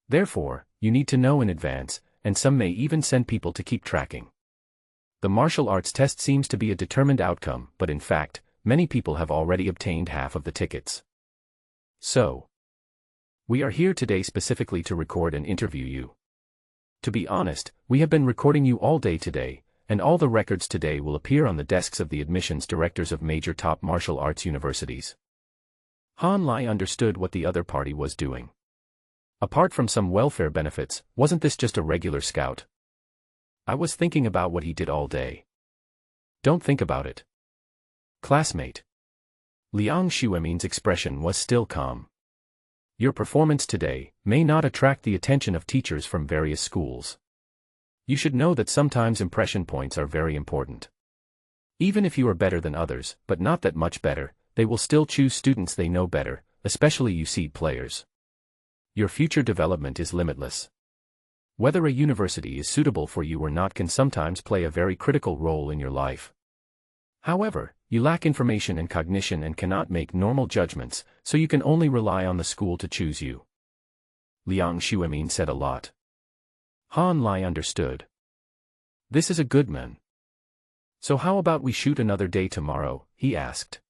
Therefore, you need to know in advance, and some may even send people to keep tracking. The martial arts test seems to be a determined outcome, but in fact, many people have already obtained half of the tickets. So, we are here today specifically to record and interview you. To be honest, we have been recording you all day today, and all the records today will appear on the desks of the admissions directors of major top martial arts universities. Han Lai understood what the other party was doing. Apart from some welfare benefits, wasn't this just a regular scout? I was thinking about what he did all day. Don't think about it. Classmate. Liang Xuemin's expression was still calm. Your performance today may not attract the attention of teachers from various schools. You should know that sometimes impression points are very important. Even if you are better than others, but not that much better, they will still choose students they know better, especially you seed players. Your future development is limitless. Whether a university is suitable for you or not can sometimes play a very critical role in your life. However, you lack information and cognition and cannot make normal judgments, so you can only rely on the school to choose you. Liang Xuemin said a lot. Han Lai understood. This is a good man. So how about we shoot another day tomorrow, he asked.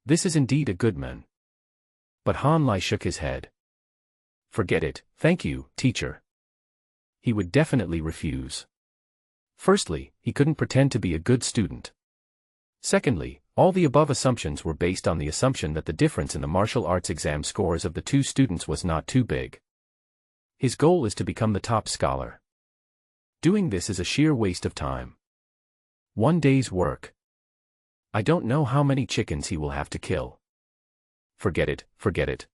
This is indeed a good man. But Han Lai shook his head. Forget it, thank you, teacher. he would definitely refuse. Firstly, he couldn't pretend to be a good student. Secondly, all the above assumptions were based on the assumption that the difference in the martial arts exam scores of the two students was not too big. His goal is to become the top scholar. Doing this is a sheer waste of time. One day's work. I don't know how many chickens he will have to kill. Forget it, forget it.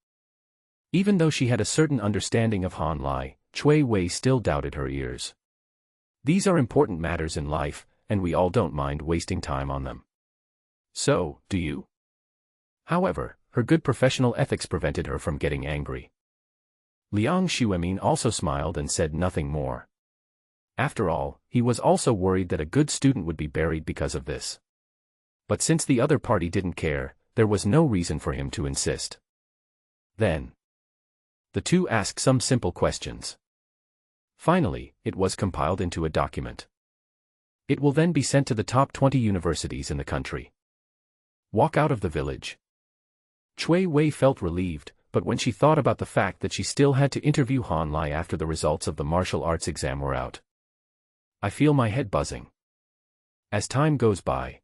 Even though she had a certain understanding of Han Lai, Cui Wei still doubted her ears. These are important matters in life, and we all don't mind wasting time on them. So, do you? However, her good professional ethics prevented her from getting angry. Liang Xuemin also smiled and said nothing more. After all, he was also worried that a good student would be buried because of this. But since the other party didn't care, there was no reason for him to insist. Then, the two asked some simple questions. Finally, it was compiled into a document. It will then be sent to the top 20 universities in the country. Walk out of the village. Cui Wei felt relieved, but when she thought about the fact that she still had to interview Han Lai after the results of the martial arts exam were out. I feel my head buzzing. As time goes by,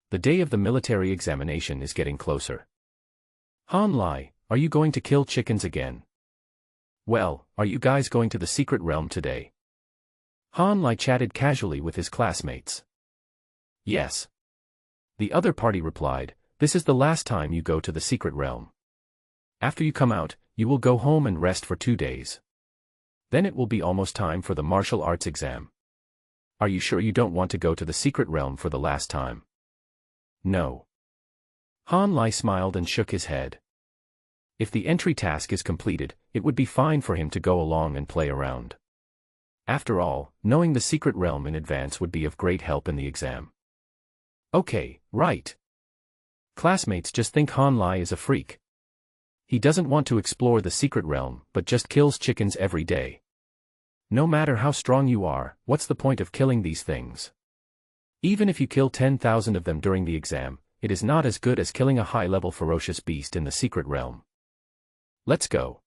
the day of the military examination is getting closer. Han Lai, are you going to kill chickens again? Well, are you guys going to the secret realm today? Han Lai chatted casually with his classmates. Yes. The other party replied, this is the last time you go to the secret realm. After you come out, you will go home and rest for 2 days. Then it will be almost time for the martial arts exam. Are you sure you don't want to go to the secret realm for the last time? No. Han Lai smiled and shook his head. If the entry task is completed, it would be fine for him to go along and play around. After all, knowing the secret realm in advance would be of great help in the exam. Okay, right. Classmates just think Han Lai is a freak. He doesn't want to explore the secret realm, but just kills chickens every day. No matter how strong you are, what's the point of killing these things? Even if you kill 10,000 of them during the exam, it is not as good as killing a high-level ferocious beast in the secret realm. Let's go.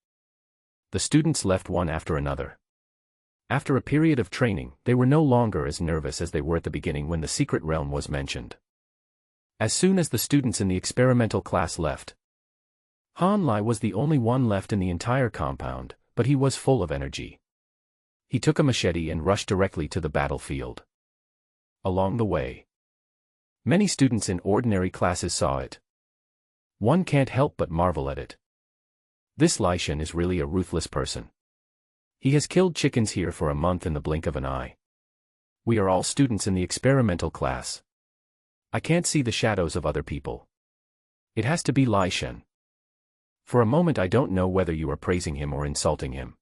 The students left one after another. After a period of training, they were no longer as nervous as they were at the beginning when the secret realm was mentioned. As soon as the students in the experimental class left, Han Lai was the only one left in the entire compound, but he was full of energy. He took a machete and rushed directly to the battlefield. Along the way, many students in ordinary classes saw it. One can't help but marvel at it. This Lai Shen is really a ruthless person. He has killed chickens here for a month in the blink of an eye. We are all students in the experimental class. I can't see the shadows of other people. It has to be Lai Shen. For a moment I don't know whether you are praising him or insulting him.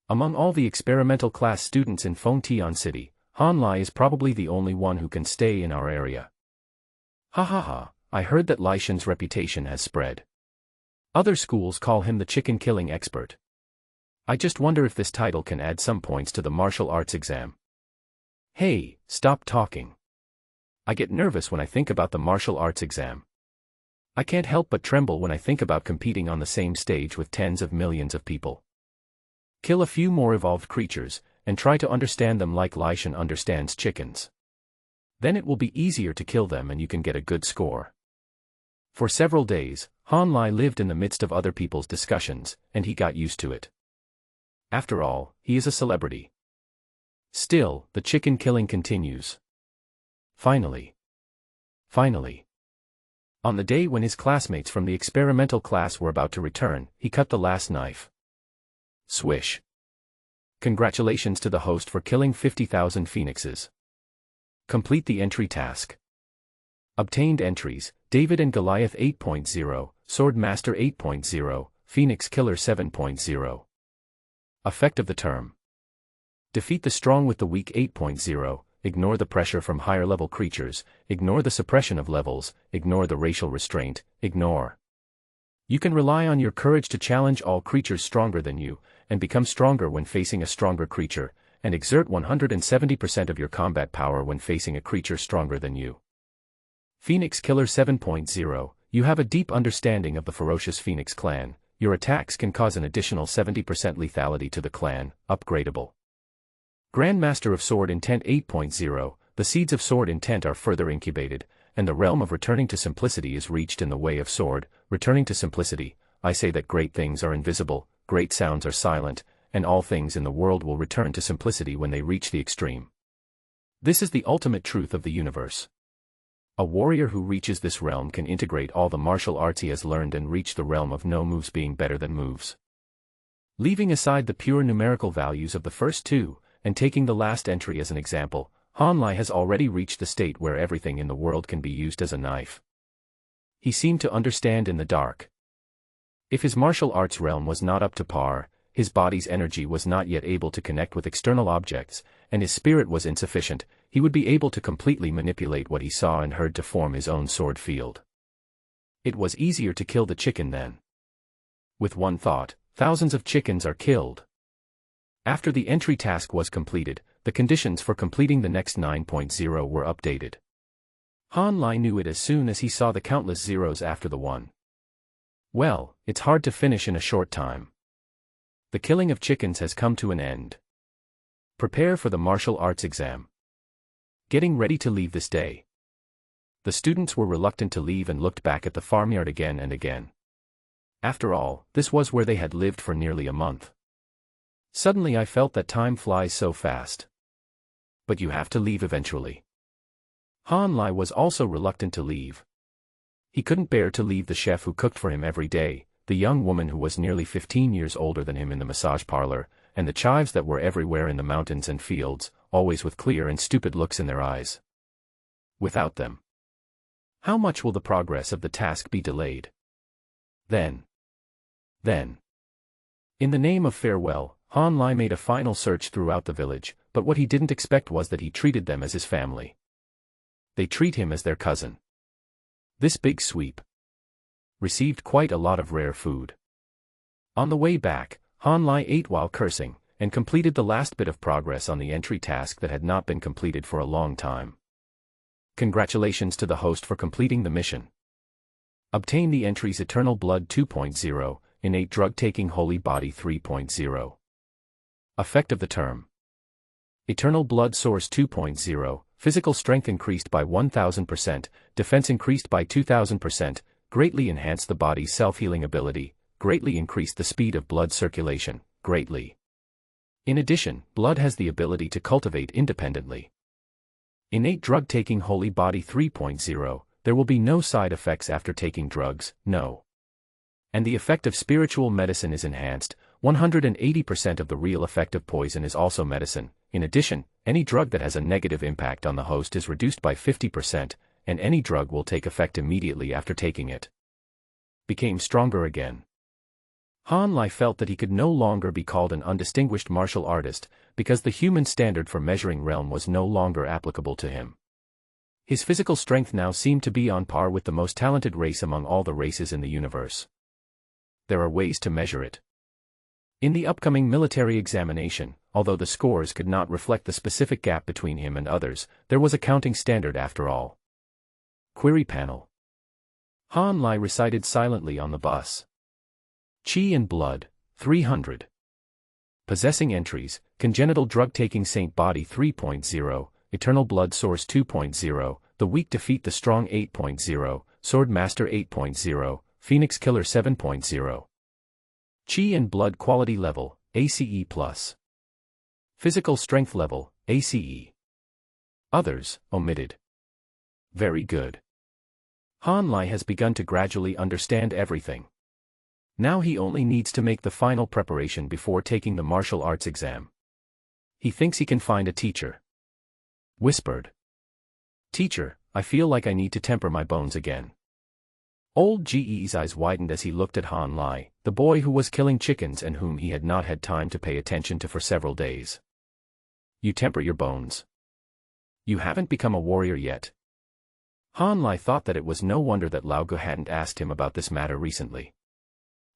Among all the experimental class students in Fengtian City, Han Lai is probably the only one who can stay in our area. Ha ha ha, I heard that Lai Shen's reputation has spread. Other schools call him the chicken-killing expert. I just wonder if this title can add some points to the martial arts exam. Hey, stop talking. I get nervous when I think about the martial arts exam. I can't help but tremble when I think about competing on the same stage with tens of millions of people. Kill a few more evolved creatures, and try to understand them like Lai Shen understands chickens. Then it will be easier to kill them and you can get a good score. For several days, Han Lai lived in the midst of other people's discussions, and he got used to it. After all, he is a celebrity. Still, the chicken killing continues. Finally. On the day when his classmates from the experimental class were about to return, he cut the last knife. Swish. Congratulations to the host for killing 50,000 phoenixes. Complete the entry task. Obtained entries: David and Goliath 8.0, Sword Master 8.0, Phoenix Killer 7.0. Effect of the term: defeat the strong with the weak 8.0, ignore the pressure from higher-level creatures, ignore the suppression of levels, ignore the racial restraint, ignore. You can rely on your courage to challenge all creatures stronger than you, and become stronger when facing a stronger creature, and exert 170% of your combat power when facing a creature stronger than you. Phoenix Killer 7.0, you have a deep understanding of the ferocious Phoenix clan. Your attacks can cause an additional 70% lethality to the clan, upgradable. Grandmaster of Sword Intent 8.0, the seeds of sword intent are further incubated, and the realm of returning to simplicity is reached in the way of sword, returning to simplicity. I say that great things are invisible, great sounds are silent, and all things in the world will return to simplicity when they reach the extreme. This is the ultimate truth of the universe. A warrior who reaches this realm can integrate all the martial arts he has learned and reach the realm of no moves being better than moves. Leaving aside the pure numerical values of the first two, and taking the last entry as an example, Han Lai has already reached the state where everything in the world can be used as a knife. He seemed to understand in the dark. If his martial arts realm was not up to par, his body's energy was not yet able to connect with external objects, and his spirit was insufficient, he would be able to completely manipulate what he saw and heard to form his own sword field. It was easier to kill the chicken then. With one thought, thousands of chickens are killed. After the entry task was completed, the conditions for completing the next 9.0 were updated. Han Lai knew it as soon as he saw the countless zeros after the 1. Well, it's hard to finish in a short time. The killing of chickens has come to an end. Prepare for the martial arts exam. Getting ready to leave this day. The students were reluctant to leave and looked back at the farmyard again and again. After all, this was where they had lived for nearly a month. Suddenly I felt that time flies so fast. But you have to leave eventually. Han Lai was also reluctant to leave. He couldn't bear to leave the chef who cooked for him every day, the young woman who was nearly 15 years older than him in the massage parlor, and the chives that were everywhere in the mountains and fields, always with clear and stupid looks in their eyes. Without them, how much will the progress of the task be delayed? Then, in the name of farewell, Han Lai made a final search throughout the village, but what he didn't expect was that he treated them as his family. They treat him as their cousin. This big sweep received quite a lot of rare food. On the way back, Han Lai ate while cursing, and completed the last bit of progress on the entry task that had not been completed for a long time. Congratulations to the host for completing the mission. Obtain the entries Eternal Blood 2.0, Innate Drug-Taking Holy Body 3.0. Effect of the term. Eternal Blood Source 2.0, physical strength increased by 1000%, defense increased by 2000%, greatly enhanced the body's self-healing ability, greatly increased the speed of blood circulation, greatly. In addition, blood has the ability to cultivate independently. Innate Drug-Taking Holy Body 3.0, there will be no side effects after taking drugs, no. And the effect of spiritual medicine is enhanced, 180% of the real effect of poison is also medicine. In addition, any drug that has a negative impact on the host is reduced by 50%, and any drug will take effect immediately after taking it. Became stronger again. Han Lai felt that he could no longer be called an undistinguished martial artist, because the human standard for measuring realm was no longer applicable to him. His physical strength now seemed to be on par with the most talented race among all the races in the universe. There are ways to measure it. In the upcoming military examination, although the scores could not reflect the specific gap between him and others, there was a counting standard after all. Query panel. Han Lai recited silently on the bus. Qi and blood, 300. Possessing entries, congenital drug-taking saint body 3.0, eternal blood source 2.0, the weak defeat the strong 8.0, sword master 8.0, phoenix killer 7.0. Qi and blood quality level, ACE+. Physical strength level, ACE. Others, omitted. Very good. Han Lai has begun to gradually understand everything. Now he only needs to make the final preparation before taking the martial arts exam. He thinks he can find a teacher. Whispered. Teacher, I feel like I need to temper my bones again. Old Ge's eyes widened as he looked at Han Lai, the boy who was killing chickens and whom he had not had time to pay attention to for several days. You temper your bones. You haven't become a warrior yet. Han Lai thought that it was no wonder that Lao Gu hadn't asked him about this matter recently.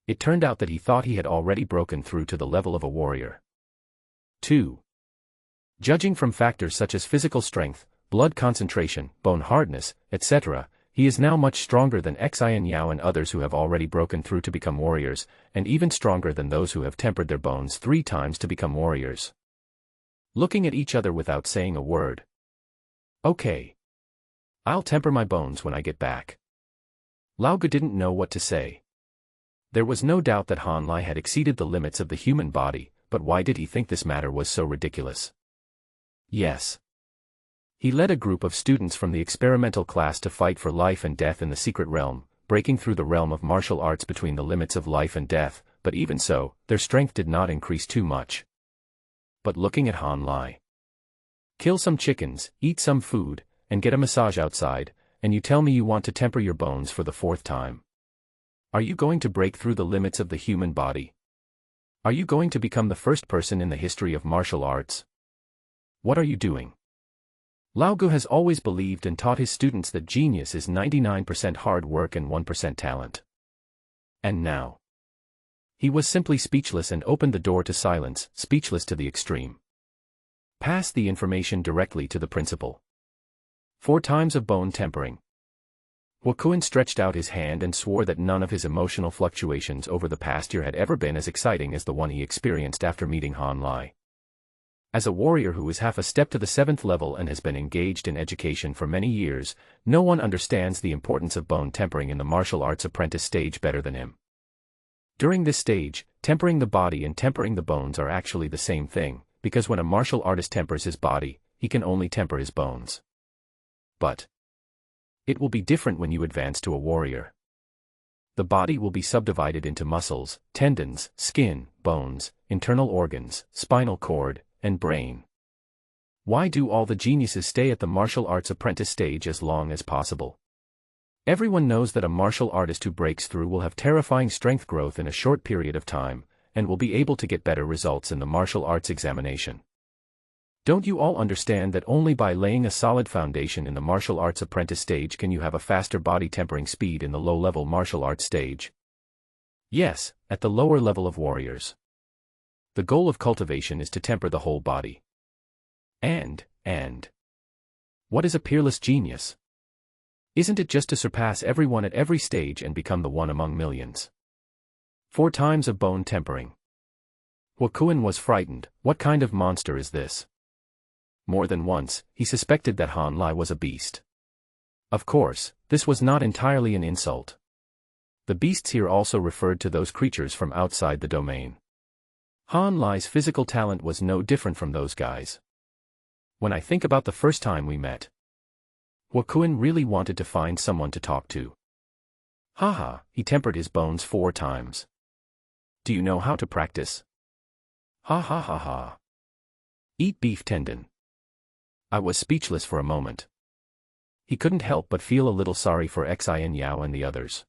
It turned out that he thought he had already broken through to the level of a warrior. 2. Judging from factors such as physical strength, blood concentration, bone hardness, etc., he is now much stronger than Xian Yao and others who have already broken through to become warriors, and even stronger than those who have tempered their bones 3 times to become warriors. looking at each other without saying a word. Okay. I'll temper my bones when I get back. Lao Gu didn't know what to say. There was no doubt that Han Lai had exceeded the limits of the human body, but why did he think this matter was so ridiculous? Yes. He led a group of students from the experimental class to fight for life and death in the secret realm, breaking through the realm of martial arts between the limits of life and death, but even so, their strength did not increase too much. But looking at Han Lai. Kill some chickens, eat some food, and get a massage outside, and you tell me you want to temper your bones for the fourth time. Are you going to break through the limits of the human body? Are you going to become the first person in the history of martial arts? What are you doing? Lao Gu has always believed and taught his students that genius is 99% hard work and 1% talent. And now? He was simply speechless and opened the door to silence, speechless to the extreme. Pass the information directly to the principal. 4 times of bone tempering. Wakuin stretched out his hand and swore that none of his emotional fluctuations over the past year had ever been as exciting as the one he experienced after meeting Han Lai. As a warrior who is half a step to the 7th level and has been engaged in education for many years, no one understands the importance of bone tempering in the martial arts apprentice stage better than him. During this stage, tempering the body and tempering the bones are actually the same thing, because when a martial artist tempers his body, he can only temper his bones. But it will be different when you advance to a warrior. The body will be subdivided into muscles, tendons, skin, bones, internal organs, spinal cord, and brain. Why do all the geniuses stay at the martial arts apprentice stage as long as possible? Everyone knows that a martial artist who breaks through will have terrifying strength growth in a short period of time, and will be able to get better results in the martial arts examination. Don't you all understand that only by laying a solid foundation in the martial arts apprentice stage can you have a faster body tempering speed in the low-level martial arts stage? Yes, at the lower level of warriors. The goal of cultivation is to temper the whole body. And, what is a peerless genius? Isn't it just to surpass everyone at every stage and become the one among millions? 4 times of bone tempering. Wakuin was frightened. What kind of monster is this? More than once, he suspected that Han Lai was a beast. Of course, this was not entirely an insult. The beasts here also referred to those creatures from outside the domain. Han Lai's physical talent was no different from those guys. When I think about the first time we met, Wakuin really wanted to find someone to talk to. Haha, he tempered his bones 4 times. Do you know how to practice? Ha ha ha ha. Eat beef tendon. I was speechless for a moment. He couldn't help but feel a little sorry for Xin Yao and the others.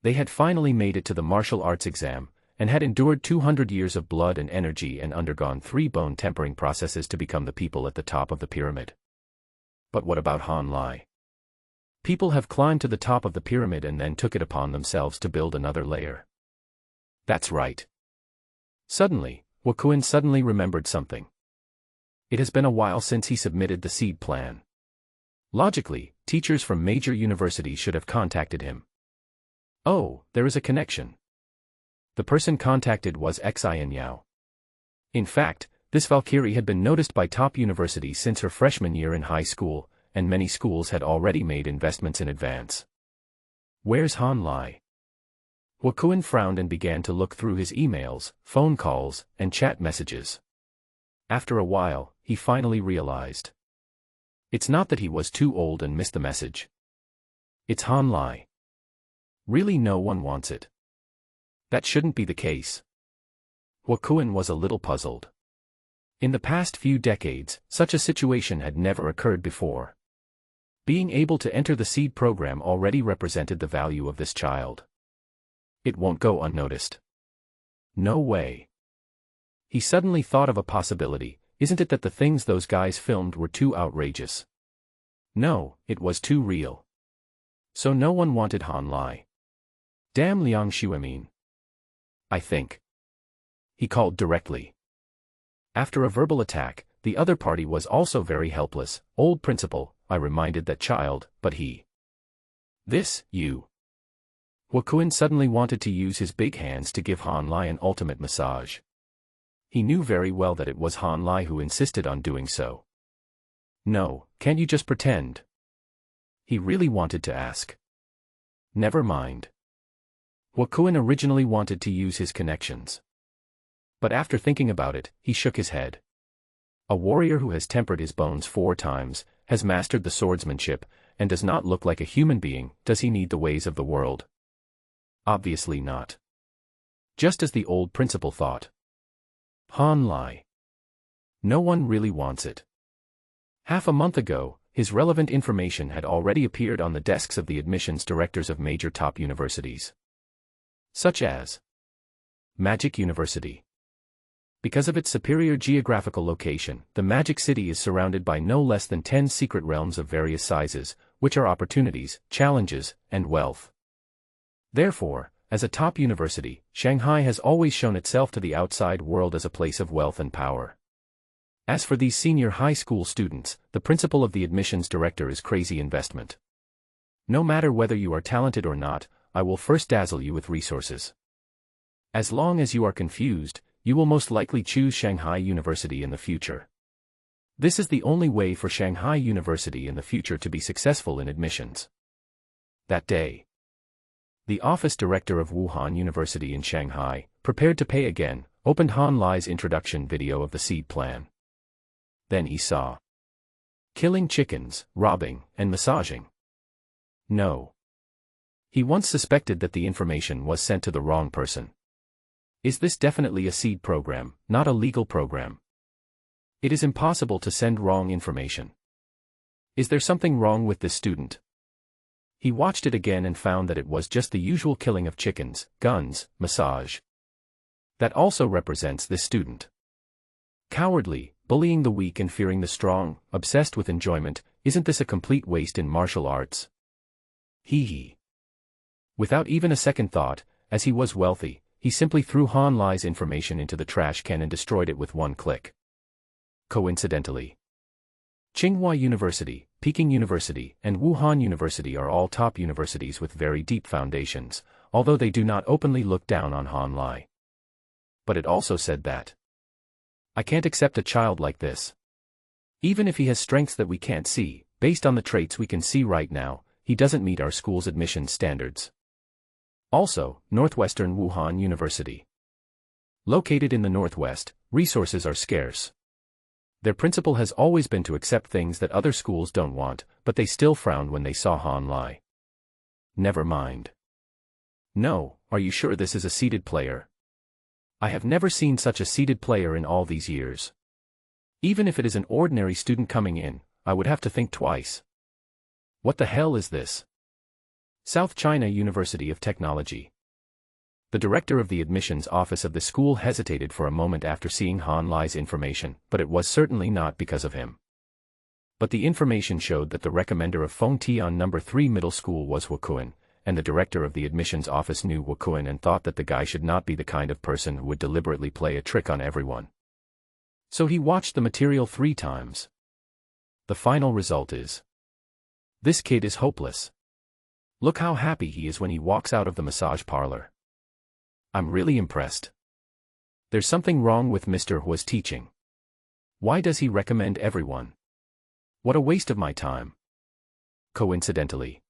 They had finally made it to the martial arts exam, and had endured 200 years of blood and energy and undergone 3 bone tempering processes to become the people at the top of the pyramid. But what about Han Lai? People have climbed to the top of the pyramid and then took it upon themselves to build another layer. That's right. Suddenly, Wakuin suddenly remembered something. It has been a while since he submitted the seed plan. Logically, teachers from major universities should have contacted him. Oh, there is a connection. The person contacted was Xin Yao. In fact, this Valkyrie had been noticed by top universities since her freshman year in high school, and many schools had already made investments in advance. Where's Han Lai? Wakuin frowned and began to look through his emails, phone calls, and chat messages. After a while, he finally realized. It's not that he was too old and missed the message. It's Han Lai. Really, no one wants it. That shouldn't be the case. Wakuin was a little puzzled. In the past few decades, such a situation had never occurred before. Being able to enter the seed program already represented the value of this child. It won't go unnoticed. No way. He suddenly thought of a possibility. Isn't it that the things those guys filmed were too outrageous? No, it was too real. So no one wanted Han Lai. Damn Liang Shuemin. I think. He called directly. After a verbal attack, the other party was also very helpless. Old principal, I reminded that child, but he. This, you. Wakuin suddenly wanted to use his big hands to give Han Lai an ultimate massage. He knew very well that it was Han Lai who insisted on doing so. No, can't you just pretend? He really wanted to ask. Never mind. Wakuin originally wanted to use his connections. But after thinking about it, he shook his head. A warrior who has tempered his bones 4 times, has mastered the swordsmanship, and does not look like a human being, does he need the ways of the world? Obviously not. Just as the old principal thought. Han Lai. No one really wants it. Half a month ago, his relevant information had already appeared on the desks of the admissions directors of major top universities. Such as Magic University. Because of its superior geographical location, the Magic City is surrounded by no less than 10 secret realms of various sizes, which are opportunities, challenges, and wealth. Therefore, as a top university, Shanghai has always shown itself to the outside world as a place of wealth and power. As for these senior high school students, the principal of the admissions director is crazy investment. No matter whether you are talented or not, I will first dazzle you with resources. As long as you are confused, you will most likely choose Shanghai University in the future. This is the only way for Shanghai University in the future to be successful in admissions. That day, the office director of Wuhan University in Shanghai, prepared to pay again, opened Han Lai's introduction video of the seed plan. Then he saw killing chickens, robbing, and massaging. No. He once suspected that the information was sent to the wrong person. Is this definitely a seed program, not a legal program? It is impossible to send wrong information. Is there something wrong with this student? He watched it again and found that it was just the usual killing of chickens, guns, massage. That also represents this student. Cowardly, bullying the weak and fearing the strong, obsessed with enjoyment, isn't this a complete waste in martial arts? Hee. Without even a second thought, as he was wealthy, he simply threw Han Lai's information into the trash can and destroyed it with one click. Coincidentally, Tsinghua University, Peking University, and Wuhan University are all top universities with very deep foundations, although they do not openly look down on Han Lai. But it also said that I can't accept a child like this. Even if he has strengths that we can't see, based on the traits we can see right now, he doesn't meet our school's admissions standards. Also, Northwestern Wuhan University. Located in the Northwest, resources are scarce. Their principle has always been to accept things that other schools don't want, but they still frowned when they saw Han Lai. Never mind. No, are you sure this is a seeded player? I have never seen such a seeded player in all these years. Even if it is an ordinary student coming in, I would have to think twice. What the hell is this? South China University of Technology. The director of the admissions office of the school hesitated for a moment after seeing Han Lai's information, but it was certainly not because of him. But the information showed that the recommender of Fengtian No. 3 Middle School was Wakuin, and the director of the admissions office knew Wakuin and thought that the guy should not be the kind of person who would deliberately play a trick on everyone. So he watched the material 3 times. The final result is, this kid is hopeless. Look how happy he is when he walks out of the massage parlor. I'm really impressed. There's something wrong with Mr. Hua's teaching. Why does he recommend everyone? What a waste of my time. Coincidentally,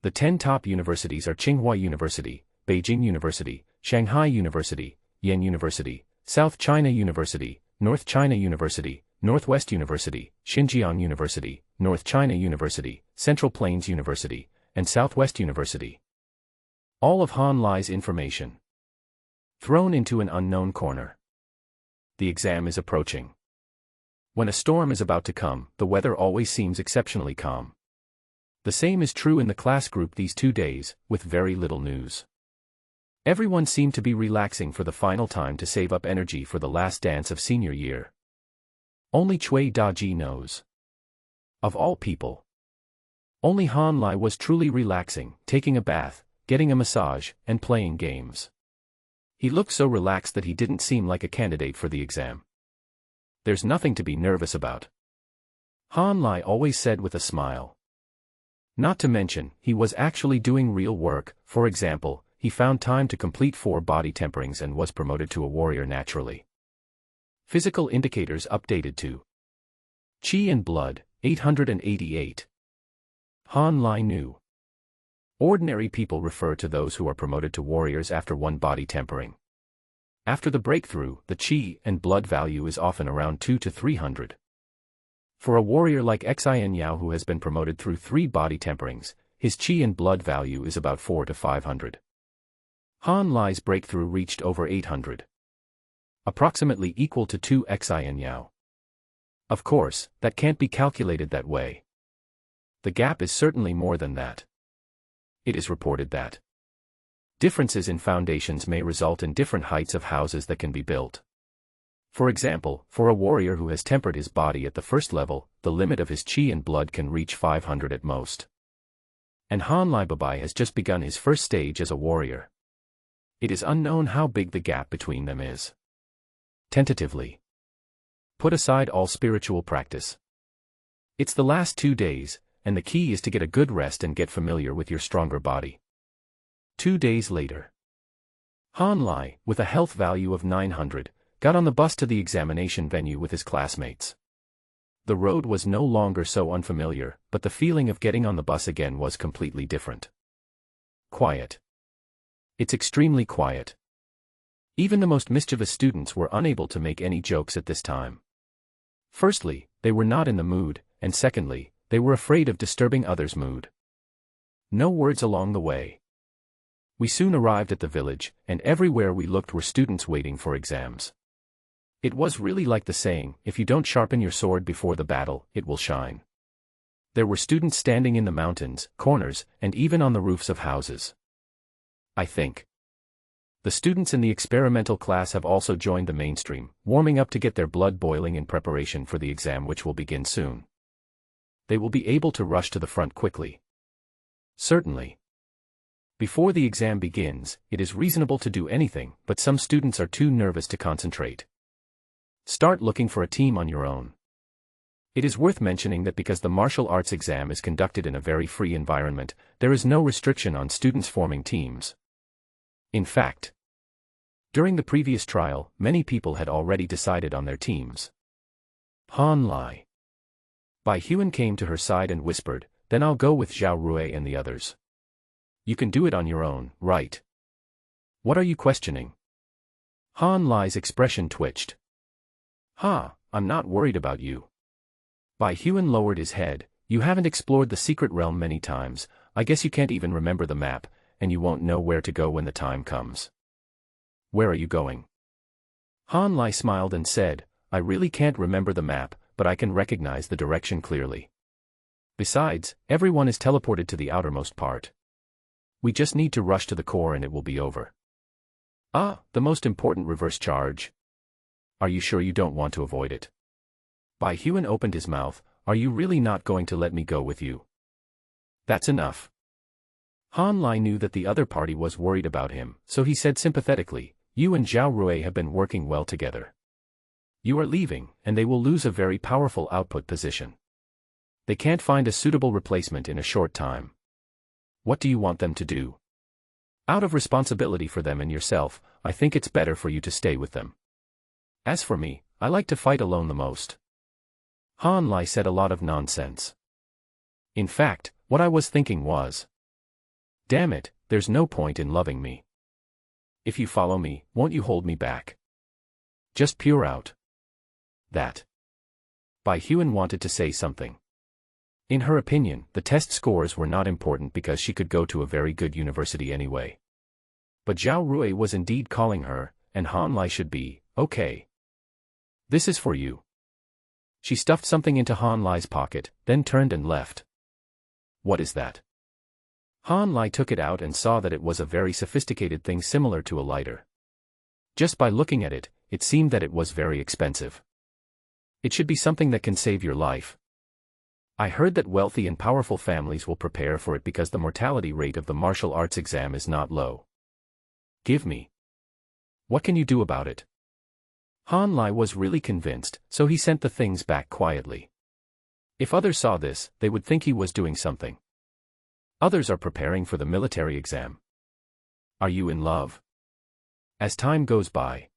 the 10 top universities are Tsinghua University, Beijing University, Shanghai University, Yen University, South China University, North China University, Northwest University, Xinjiang University, North China University, Central Plains University, and Southwest University. All of Han Lai's information thrown into an unknown corner. The exam is approaching. When a storm is about to come, the weather always seems exceptionally calm. The same is true in the class group these 2 days, with very little news. Everyone seemed to be relaxing for the final time to save up energy for the last dance of senior year. Only Cui Daji knows. Of all people, only Han Lai was truly relaxing, taking a bath, getting a massage, and playing games. He looked so relaxed that he didn't seem like a candidate for the exam. There's nothing to be nervous about, Han Lai always said with a smile. Not to mention, he was actually doing real work. For example, he found time to complete 4 body temperings and was promoted to a warrior naturally. Physical indicators updated to Qi and blood, 888. Han Lai Nu. Ordinary people refer to those who are promoted to warriors after one body tempering. After the breakthrough, the Qi and blood value is often around 2 to 300. For a warrior like Xin Yao who has been promoted through 3 body temperings, his Qi and blood value is about 4 to 500. Han Lai's breakthrough reached over 800. Approximately equal to 2 Xin Yao. Of course, that can't be calculated that way. The gap is certainly more than that. It is reported that differences in foundations may result in different heights of houses that can be built. For example, for a warrior who has tempered his body at the first level, the limit of his Qi and blood can reach 500 at most. And Han Lai Babai has just begun his first stage as a warrior. It is unknown how big the gap between them is. Tentatively, put aside all spiritual practice. It's the last 2 days, and the key is to get a good rest and get familiar with your stronger body. 2 days later, Han Lai, with a health value of 900, got on the bus to the examination venue with his classmates. The road was no longer so unfamiliar, but the feeling of getting on the bus again was completely different. Quiet. It's extremely quiet. Even the most mischievous students were unable to make any jokes at this time. Firstly, they were not in the mood, and secondly, they were afraid of disturbing others' mood. No words along the way. We soon arrived at the village, and everywhere we looked were students waiting for exams. It was really like the saying, if you don't sharpen your sword before the battle, it will shine. There were students standing in the mountains, corners, and even on the roofs of houses. I think the students in the experimental class have also joined the mainstream, warming up to get their blood boiling in preparation for the exam which will begin soon. They will be able to rush to the front quickly. Certainly. Before the exam begins, it is reasonable to do anything, but some students are too nervous to concentrate. Start looking for a team on your own. It is worth mentioning that because the martial arts exam is conducted in a very free environment, there is no restriction on students forming teams. In fact, during the previous trial, many people had already decided on their teams. Han Lai Bai Huan came to her side and whispered, "Then I'll go with Zhao Rui and the others." "You can do it on your own, right? What are you questioning?" Han Lai's expression twitched. I'm not worried about you." Bai Huan lowered his head. "You haven't explored the secret realm many times, I guess you can't even remember the map, and you won't know where to go when the time comes." "Where are you going?" Han Lai smiled and said, "I really can't remember the map, but I can recognize the direction clearly. Besides, everyone is teleported to the outermost part. We just need to rush to the core and it will be over." The most important reverse charge. Are you sure you don't want to avoid it?" Bai Huan opened his mouth. "Are you really not going to let me go with you?" "That's enough." Han Lai knew that the other party was worried about him, so he said sympathetically, "You and Zhao Rui have been working well together. You are leaving, and they will lose a very powerful output position. They can't find a suitable replacement in a short time. What do you want them to do? Out of responsibility for them and yourself, I think it's better for you to stay with them. As for me, I like to fight alone the most." Han Lai said a lot of nonsense. In fact, what I was thinking was, damn it, there's no point in loving me. If you follow me, won't you hold me back? Just pure out. That. Bai Huan wanted to say something. In her opinion, the test scores were not important because she could go to a very good university anyway. But Zhao Rui was indeed calling her, and Han Lai should be, okay. This is for you. She stuffed something into Han Lai's pocket, then turned and left. What is that? Han Lai took it out and saw that it was a very sophisticated thing similar to a lighter. Just by looking at it, it seemed that it was very expensive. It should be something that can save your life. I heard that wealthy and powerful families will prepare for it because the mortality rate of the martial arts exam is not low. Give me. What can you do about it? Han Lai was really convinced, so he sent the things back quietly. If others saw this, they would think he was doing something. Others are preparing for the military exam. Are you in love? As time goes by,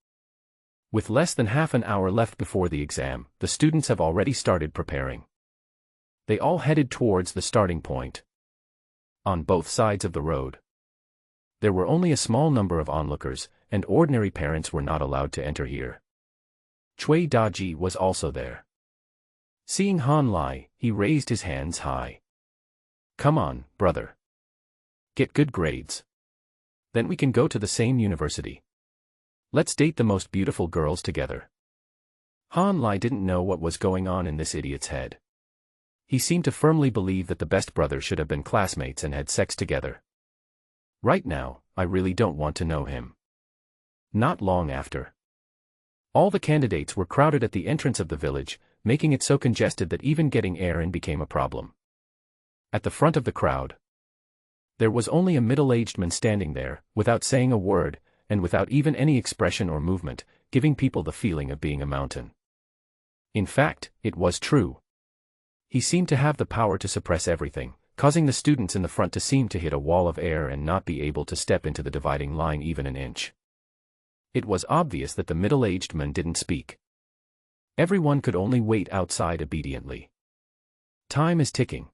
With less than half an hour left before the exam, the students have already started preparing. They all headed towards the starting point. On both sides of the road. There were only a small number of onlookers, and ordinary parents were not allowed to enter here. Cui Daji was also there. Seeing Han Lai, he raised his hands high. Come on, brother. Get good grades. Then we can go to the same university. Let's date the most beautiful girls together. Han Lai didn't know what was going on in this idiot's head. He seemed to firmly believe that the best brothers should have been classmates and had sex together. Right now, I really don't want to know him. Not long after. All the candidates were crowded at the entrance of the village, making it so congested that even getting air in became a problem. At the front of the crowd, there was only a middle-aged man standing there, without saying a word, and without even any expression or movement, giving people the feeling of being a mountain. In fact, it was true. He seemed to have the power to suppress everything, causing the students in the front to seem to hit a wall of air and not be able to step into the dividing line even an inch. It was obvious that the middle-aged man didn't speak. Everyone could only wait outside obediently. Time is ticking.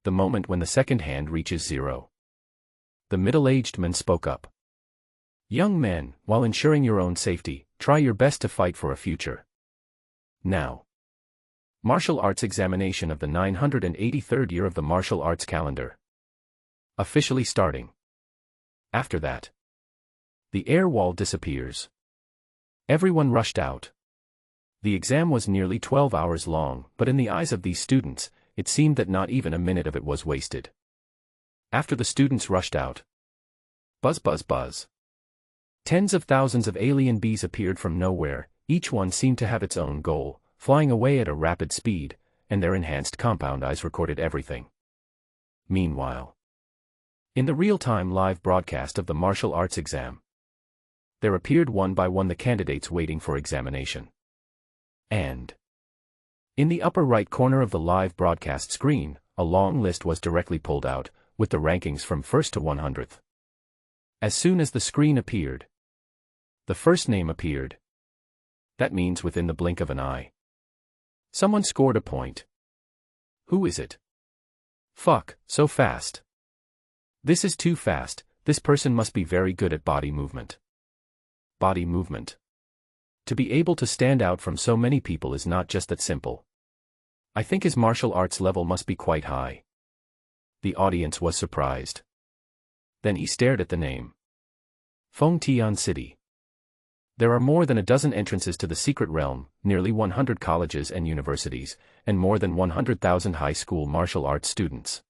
The moment when the second hand reaches 0. The middle-aged man spoke up. Young men, while ensuring your own safety, try your best to fight for a future. Now. Martial arts examination of the 983rd year of the martial arts calendar. Officially starting. After that, the air wall disappears. Everyone rushed out. The exam was nearly 12 hours long, but in the eyes of these students, it seemed that not even a minute of it was wasted. After the students rushed out. Buzz buzz buzz. Tens of thousands of alien bees appeared from nowhere, each one seemed to have its own goal, flying away at a rapid speed, and their enhanced compound eyes recorded everything. Meanwhile, in the real-time live broadcast of the martial arts exam, there appeared one by one the candidates waiting for examination. And in the upper right corner of the live broadcast screen, a long list was directly pulled out, with the rankings from 1st to 100th. As soon as the screen appeared, the first name appeared. That means within the blink of an eye. Someone scored a point. Who is it? Fuck, so fast. This is too fast, this person must be very good at body movement. Body movement. To be able to stand out from so many people is not just that simple. I think his martial arts level must be quite high. The audience was surprised. Then he stared at the name. Fengtian City. There are more than a dozen entrances to the secret realm, nearly 100 colleges and universities, and more than 100,000 high school martial arts students.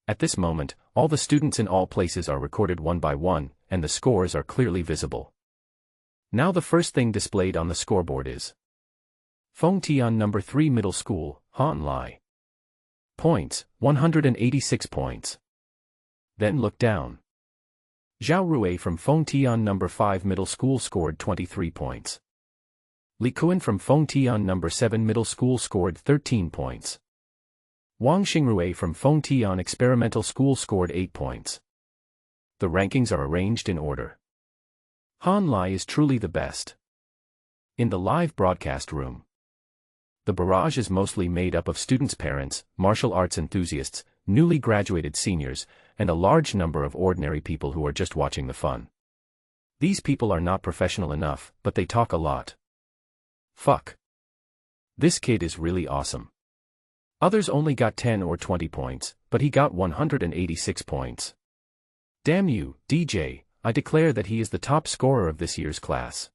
At this moment, all the students in all places are recorded one by one, and the scores are clearly visible. Now the first thing displayed on the scoreboard is Fengtian No. 3 Middle School, Han Lai. Points, 186 points. Then look down. Zhao Rui from Fengtian No. 5 Middle School scored 23 points. Li Kuan from Fengtian No. 7 Middle School scored 13 points. Wang Xingrui from Fengtian Experimental School scored 8 points. The rankings are arranged in order. Han Lai is truly the best. In the live broadcast room, the barrage is mostly made up of students' parents, martial arts enthusiasts, newly graduated seniors, and a large number of ordinary people who are just watching the fun. These people are not professional enough, but they talk a lot. Fuck. This kid is really awesome. Others only got 10 or 20 points, but he got 186 points. Damn you, DJ, I declare that he is the top scorer of this year's class.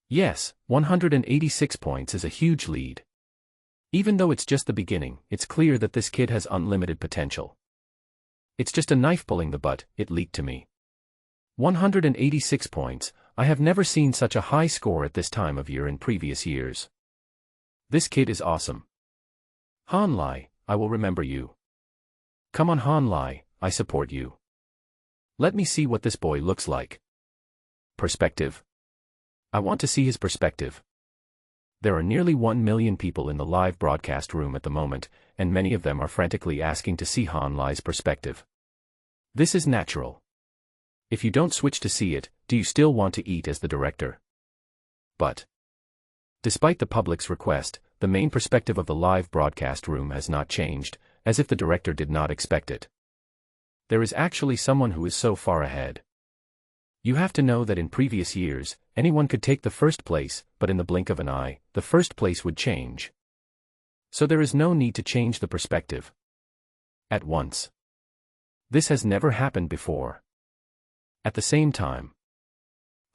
Yes, 186 points is a huge lead. Even though it's just the beginning, it's clear that this kid has unlimited potential. It's just a knife pulling the butt, it leaked to me. 186 points, I have never seen such a high score at this time of year in previous years. This kid is awesome. Han Lai, I will remember you. Come on Han Lai, I support you. Let me see what this boy looks like. Perspective. I want to see his perspective. There are nearly 1 million people in the live broadcast room at the moment, and many of them are frantically asking to see Han Lai's perspective. This is natural. If you don't switch to see it, do you still want to eat as the director? But, despite the public's request, the main perspective of the live broadcast room has not changed, as if the director did not expect it. There is actually someone who is so far ahead. You have to know that in previous years, anyone could take the first place, but in the blink of an eye, the first place would change. So there is no need to change the perspective at once. This has never happened before. At the same time,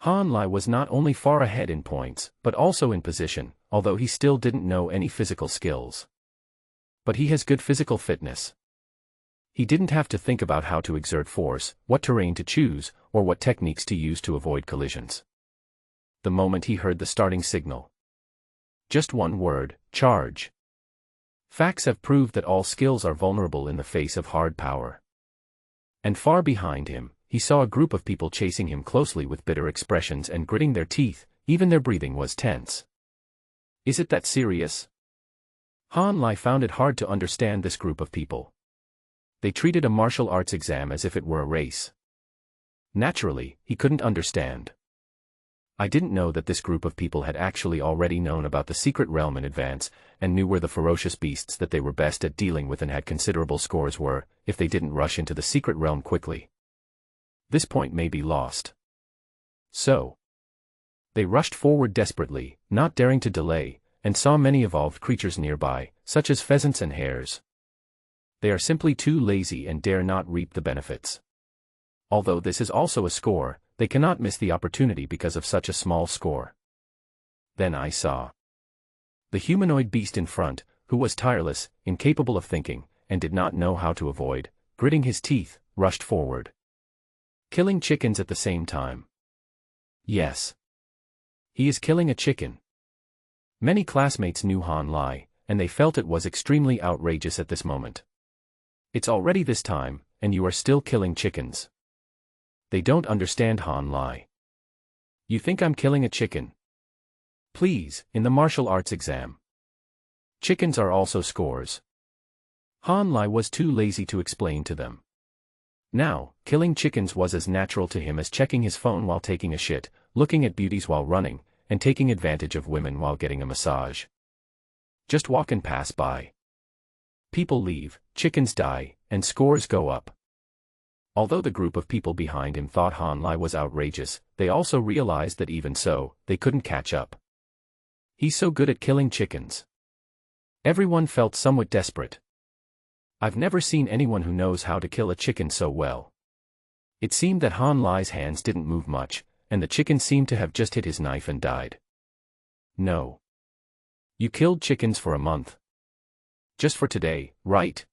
Han Lai was not only far ahead in points, but also in position, although he still didn't know any physical skills. But he has good physical fitness. He didn't have to think about how to exert force, what terrain to choose, or what techniques to use to avoid collisions. The moment he heard the starting signal. Just one word: charge. Facts have proved that all skills are vulnerable in the face of hard power. And far behind him, he saw a group of people chasing him closely with bitter expressions and gritting their teeth, even their breathing was tense. Is it that serious? Han Lai found it hard to understand this group of people. They treated a martial arts exam as if it were a race. Naturally, he couldn't understand. I didn't know that this group of people had actually already known about the secret realm in advance, and knew where the ferocious beasts that they were best at dealing with and had considerable scores were, if they didn't rush into the secret realm quickly. This point may be lost. So, they rushed forward desperately, not daring to delay, and saw many evolved creatures nearby, such as pheasants and hares. They are simply too lazy and dare not reap the benefits. Although this is also a score, they cannot miss the opportunity because of such a small score. Then I saw the humanoid beast in front, who was tireless, incapable of thinking, and did not know how to avoid, gritting his teeth, rushed forward. Killing chickens at the same time. Yes. He is killing a chicken. Many classmates knew Han Lai, and they felt it was extremely outrageous at this moment. It's already this time, and you are still killing chickens. They don't understand Han Lai. You think I'm killing a chicken? Please, in the martial arts exam. Chickens are also scores. Han Lai was too lazy to explain to them. Now, killing chickens was as natural to him as checking his phone while taking a shit, looking at beauties while running, and taking advantage of women while getting a massage. Just walk and pass by. People leave, chickens die, and scores go up. Although the group of people behind him thought Han Lai was outrageous, they also realized that even so, they couldn't catch up. He's so good at killing chickens. Everyone felt somewhat desperate. I've never seen anyone who knows how to kill a chicken so well. It seemed that Han Lai's hands didn't move much, and the chicken seemed to have just hit his knife and died. No. You killed chickens for a month. Just for today, right?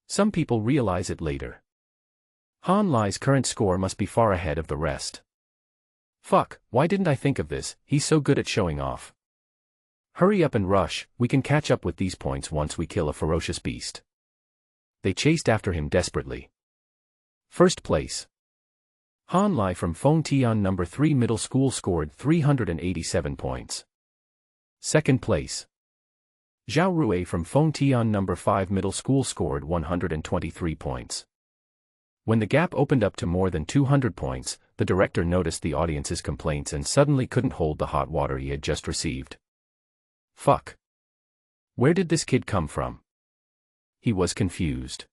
Some people realize it later. Han Lai's current score must be far ahead of the rest. Fuck, why didn't I think of this? He's so good at showing off. Hurry up and rush, we can catch up with these points once we kill a ferocious beast. They chased after him desperately. First place. Han Lai from Phong Tian No. 3 Middle School scored 387 points. Second place. Zhao Rui from Phong Tian No. 5 Middle School scored 123 points. When the gap opened up to more than 200 points, the director noticed the audience's complaints and suddenly couldn't hold the hot water he had just received. Fuck. Where did this kid come from? He was confused.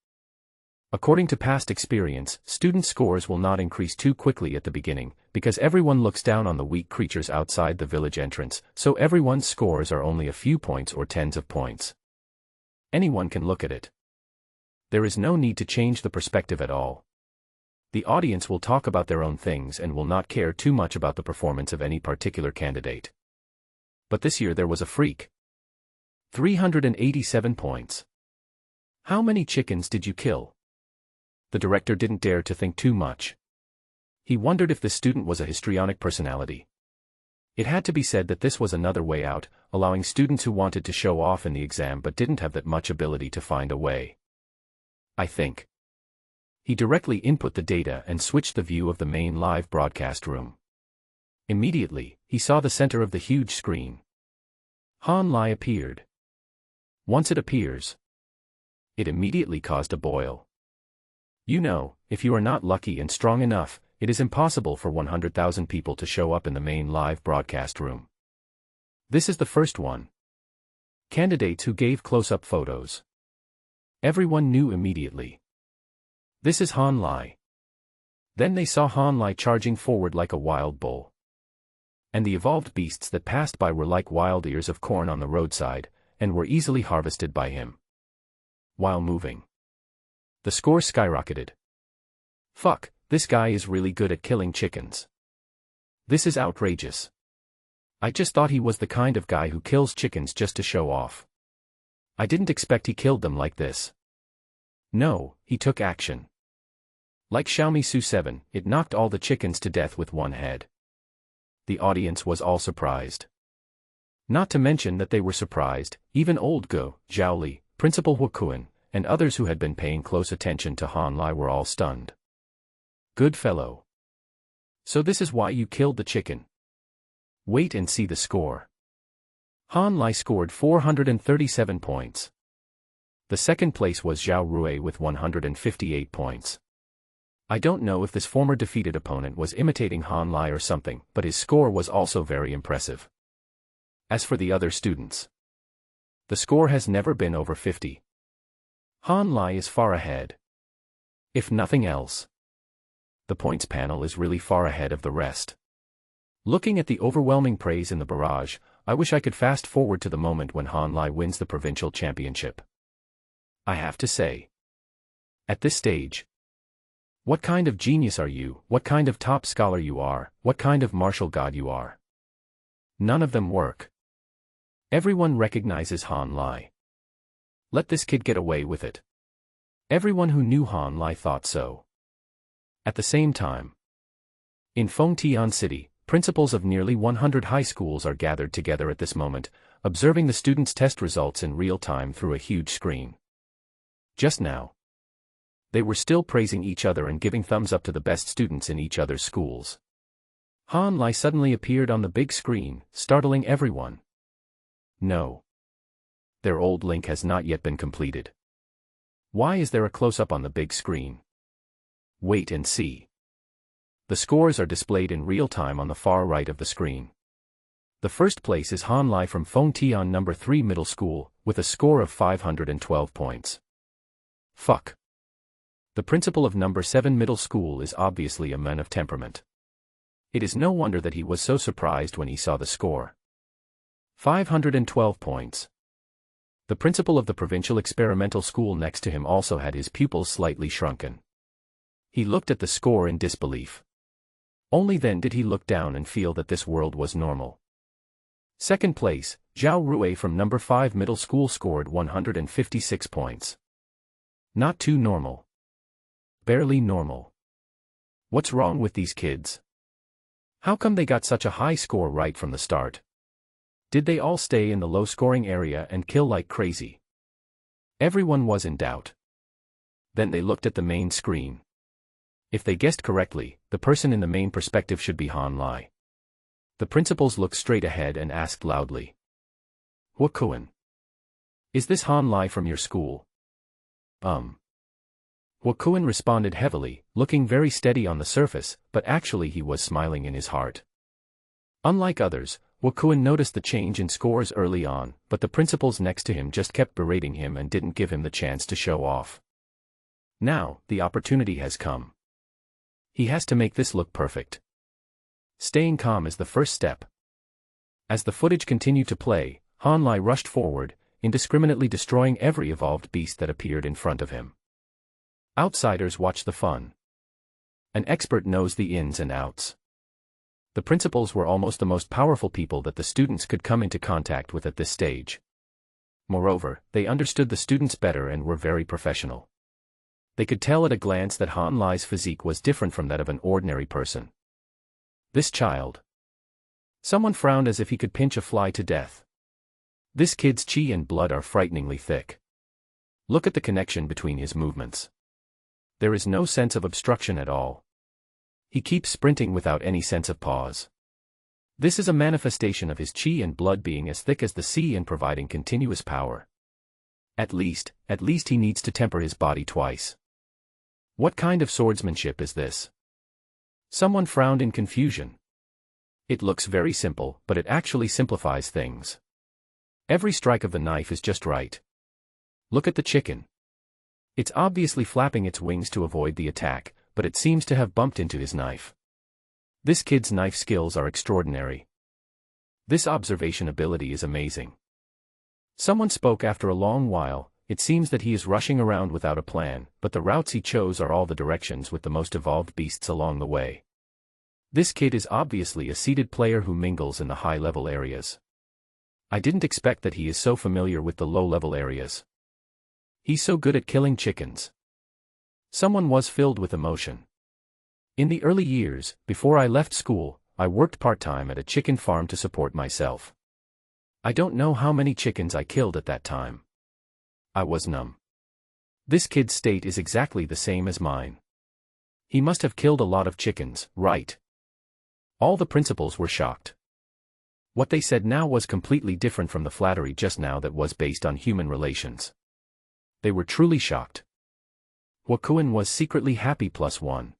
According to past experience, student scores will not increase too quickly at the beginning, because everyone looks down on the weak creatures outside the village entrance, so everyone's scores are only a few points or tens of points. Anyone can look at it. There is no need to change the perspective at all. The audience will talk about their own things and will not care too much about the performance of any particular candidate. But this year there was a freak. 387 points. How many chickens did you kill? The director didn't dare to think too much. He wondered if the student was a histrionic personality. It had to be said that this was another way out, allowing students who wanted to show off in the exam but didn't have that much ability to find a way. I think. He directly input the data and switched the view of the main live broadcast room. Immediately, he saw the center of the huge screen. Han Lai appeared. Once it appears, it immediately caused a boil. You know, if you are not lucky and strong enough, It is impossible for 100,000 people to show up in the main live broadcast room. This is the first one. Candidates who gave close-up photos. Everyone knew immediately. This is Han Lai. Then they saw Han Lai charging forward like a wild bull. And the evolved beasts that passed by were like wild ears of corn on the roadside, and were easily harvested by him. While moving. The score skyrocketed. Fuck, this guy is really good at killing chickens. This is outrageous. I just thought he was the kind of guy who kills chickens just to show off. I didn't expect he killed them like this. No, he took action. Like Xiaomi Su 7, it knocked all the chickens to death with one head. The audience was all surprised. Not to mention that they were surprised, even old Go, Zhao Li, Principal Hukuan, and others who had been paying close attention to Han Lai were all stunned. Good fellow. So this is why you killed the chicken. Wait and see the score. Han Lai scored 437 points. The second place was Zhao Rui with 158 points. I don't know if this former defeated opponent was imitating Han Lai or something, but his score was also very impressive. As for the other students, the score has never been over 50. Han Lai is far ahead. If nothing else, the points panel is really far ahead of the rest. Looking at the overwhelming praise in the barrage, I wish I could fast forward to the moment when Han Lai wins the provincial championship. I have to say, at this stage, what kind of genius are you, what kind of top scholar you are, what kind of martial god you are? None of them work. Everyone recognizes Han Lai. Let this kid get away with it. Everyone who knew Han Lai thought so. At the same time, in Fengtian City, principals of nearly 100 high schools are gathered together at this moment, observing the students' test results in real time through a huge screen. Just now, they were still praising each other and giving thumbs up to the best students in each other's schools. Han Lai suddenly appeared on the big screen, startling everyone. No. Their old link has not yet been completed. Why is there a close-up on the big screen? Wait and see. The scores are displayed in real time on the far right of the screen. The first place is Han Lai from Fengtian No. 3 Middle School, with a score of 512 points. Fuck. The principal of No. 7 Middle School is obviously a man of temperament. It is no wonder that he was so surprised when he saw the score. 512 points. The principal of the provincial experimental school next to him also had his pupils slightly shrunken. He looked at the score in disbelief. Only then did he look down and feel that this world was normal. Second place, Zhao Rui from No. 5 Middle School scored 156 points. Not too normal. Barely normal. What's wrong with these kids? How come they got such a high score right from the start? Did they all stay in the low-scoring area and kill like crazy? Everyone was in doubt. Then they looked at the main screen. If they guessed correctly, the person in the main perspective should be Han Lai. The principals looked straight ahead and asked loudly. Hukuan. Is this Han Lai from your school? Hukuan responded heavily, looking very steady on the surface, but actually he was smiling in his heart. Unlike others, Hukuan noticed the change in scores early on, but the principals next to him just kept berating him and didn't give him the chance to show off. Now, the opportunity has come. He has to make this look perfect. Staying calm is the first step. As the footage continued to play, Han Lai rushed forward, indiscriminately destroying every evolved beast that appeared in front of him. Outsiders watch the fun. An expert knows the ins and outs. The principals were almost the most powerful people that the students could come into contact with at this stage. Moreover, they understood the students better and were very professional. They could tell at a glance that Han Lai's physique was different from that of an ordinary person. This child. Someone frowned as if he could pinch a fly to death. This kid's chi and blood are frighteningly thick. Look at the connection between his movements. There is no sense of obstruction at all. He keeps sprinting without any sense of pause. This is a manifestation of his chi and blood being as thick as the sea and providing continuous power. At least he needs to temper his body twice. What kind of swordsmanship is this? Someone frowned in confusion. It looks very simple, but it actually simplifies things. Every strike of the knife is just right. Look at the chicken. It's obviously flapping its wings to avoid the attack, but it seems to have bumped into his knife. This kid's knife skills are extraordinary. This observation ability is amazing. Someone spoke after a long while. It seems that he is rushing around without a plan, but the routes he chose are all the directions with the most evolved beasts along the way. This kid is obviously a seated player who mingles in the high-level areas. I didn't expect that he is so familiar with the low-level areas. He's so good at killing chickens. Someone was filled with emotion. In the early years, before I left school, I worked part-time at a chicken farm to support myself. I don't know how many chickens I killed at that time. I was numb. This kid's state is exactly the same as mine. He must have killed a lot of chickens, right? All the principals were shocked. What they said now was completely different from the flattery just now that was based on human relations. They were truly shocked. Wakuin was secretly happy +1.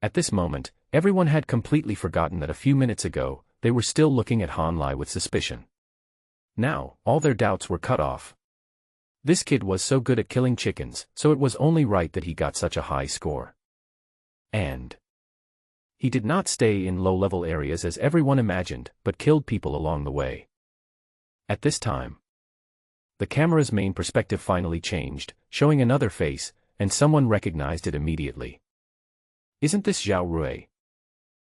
At this moment, everyone had completely forgotten that a few minutes ago, they were still looking at Han Lai with suspicion. Now, all their doubts were cut off. This kid was so good at killing chickens, so it was only right that he got such a high score. And he did not stay in low-level areas as everyone imagined, but killed people along the way. At this time, the camera's main perspective finally changed, showing another face, and someone recognized it immediately. Isn't this Zhao Rui?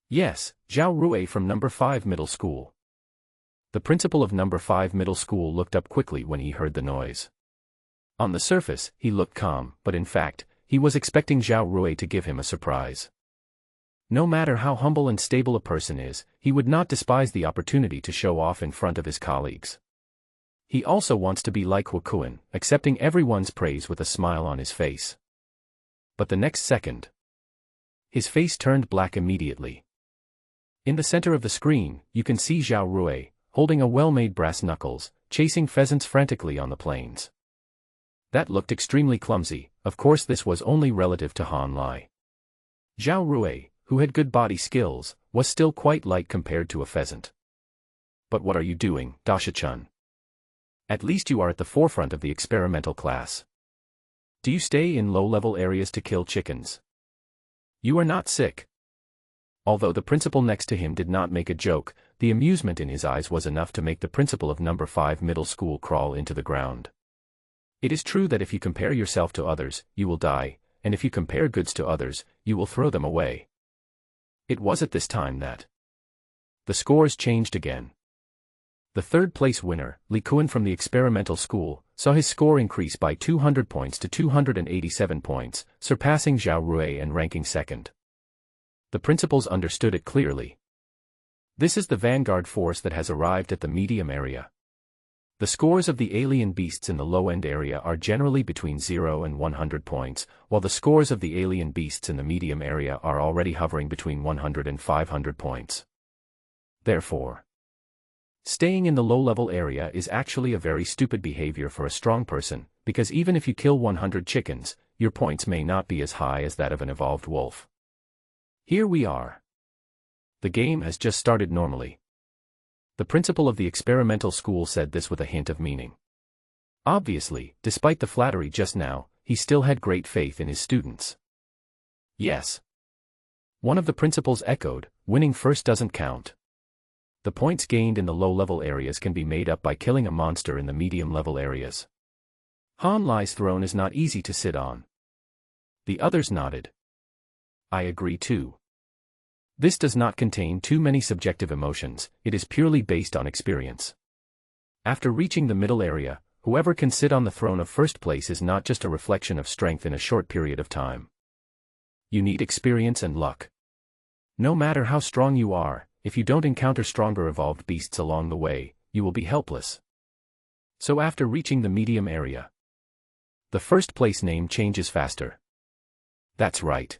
Yes, Zhao Rui from number 5 middle school. The principal of number 5 middle school looked up quickly when he heard the noise. On the surface, he looked calm, but in fact, he was expecting Zhao Rui to give him a surprise. No matter how humble and stable a person is, he would not despise the opportunity to show off in front of his colleagues. He also wants to be like Wakuin, accepting everyone's praise with a smile on his face. But the next second, his face turned black immediately. In the center of the screen, you can see Zhao Rui, holding a well-made brass knuckles, chasing pheasants frantically on the plains. That looked extremely clumsy. Of course this was only relative to Han Lai. Zhao Rui, who had good body skills, was still quite light compared to a pheasant. But what are you doing, Dasha-chun? At least you are at the forefront of the experimental class. Do you stay in low-level areas to kill chickens? You are not sick. Although the principal next to him did not make a joke, the amusement in his eyes was enough to make the principal of number 5 middle school crawl into the ground. It is true that if you compare yourself to others, you will die, and if you compare goods to others, you will throw them away. It was at this time that the scores changed again. The third-place winner, Li Kuan from the experimental school, saw his score increase by 200 points to 287 points, surpassing Zhao Rui and ranking second. The principals understood it clearly. This is the vanguard force that has arrived at the medium area. The scores of the alien beasts in the low-end area are generally between 0 and 100 points, while the scores of the alien beasts in the medium area are already hovering between 100 and 500 points. Therefore, staying in the low-level area is actually a very stupid behavior for a strong person, because even if you kill 100 chickens, your points may not be as high as that of an evolved wolf. Here we are. The game has just started normally. The principal of the experimental school said this with a hint of meaning. Obviously, despite the flattery just now, he still had great faith in his students. Yes. One of the principals echoed, winning first doesn't count. The points gained in the low-level areas can be made up by killing a monster in the medium-level areas. Han Lai's throne is not easy to sit on. The others nodded. I agree too. This does not contain too many subjective emotions, it is purely based on experience. After reaching the middle area, whoever can sit on the throne of first place is not just a reflection of strength in a short period of time. You need experience and luck. No matter how strong you are, if you don't encounter stronger evolved beasts along the way, you will be helpless. So after reaching the medium area, the first place name changes faster. That's right.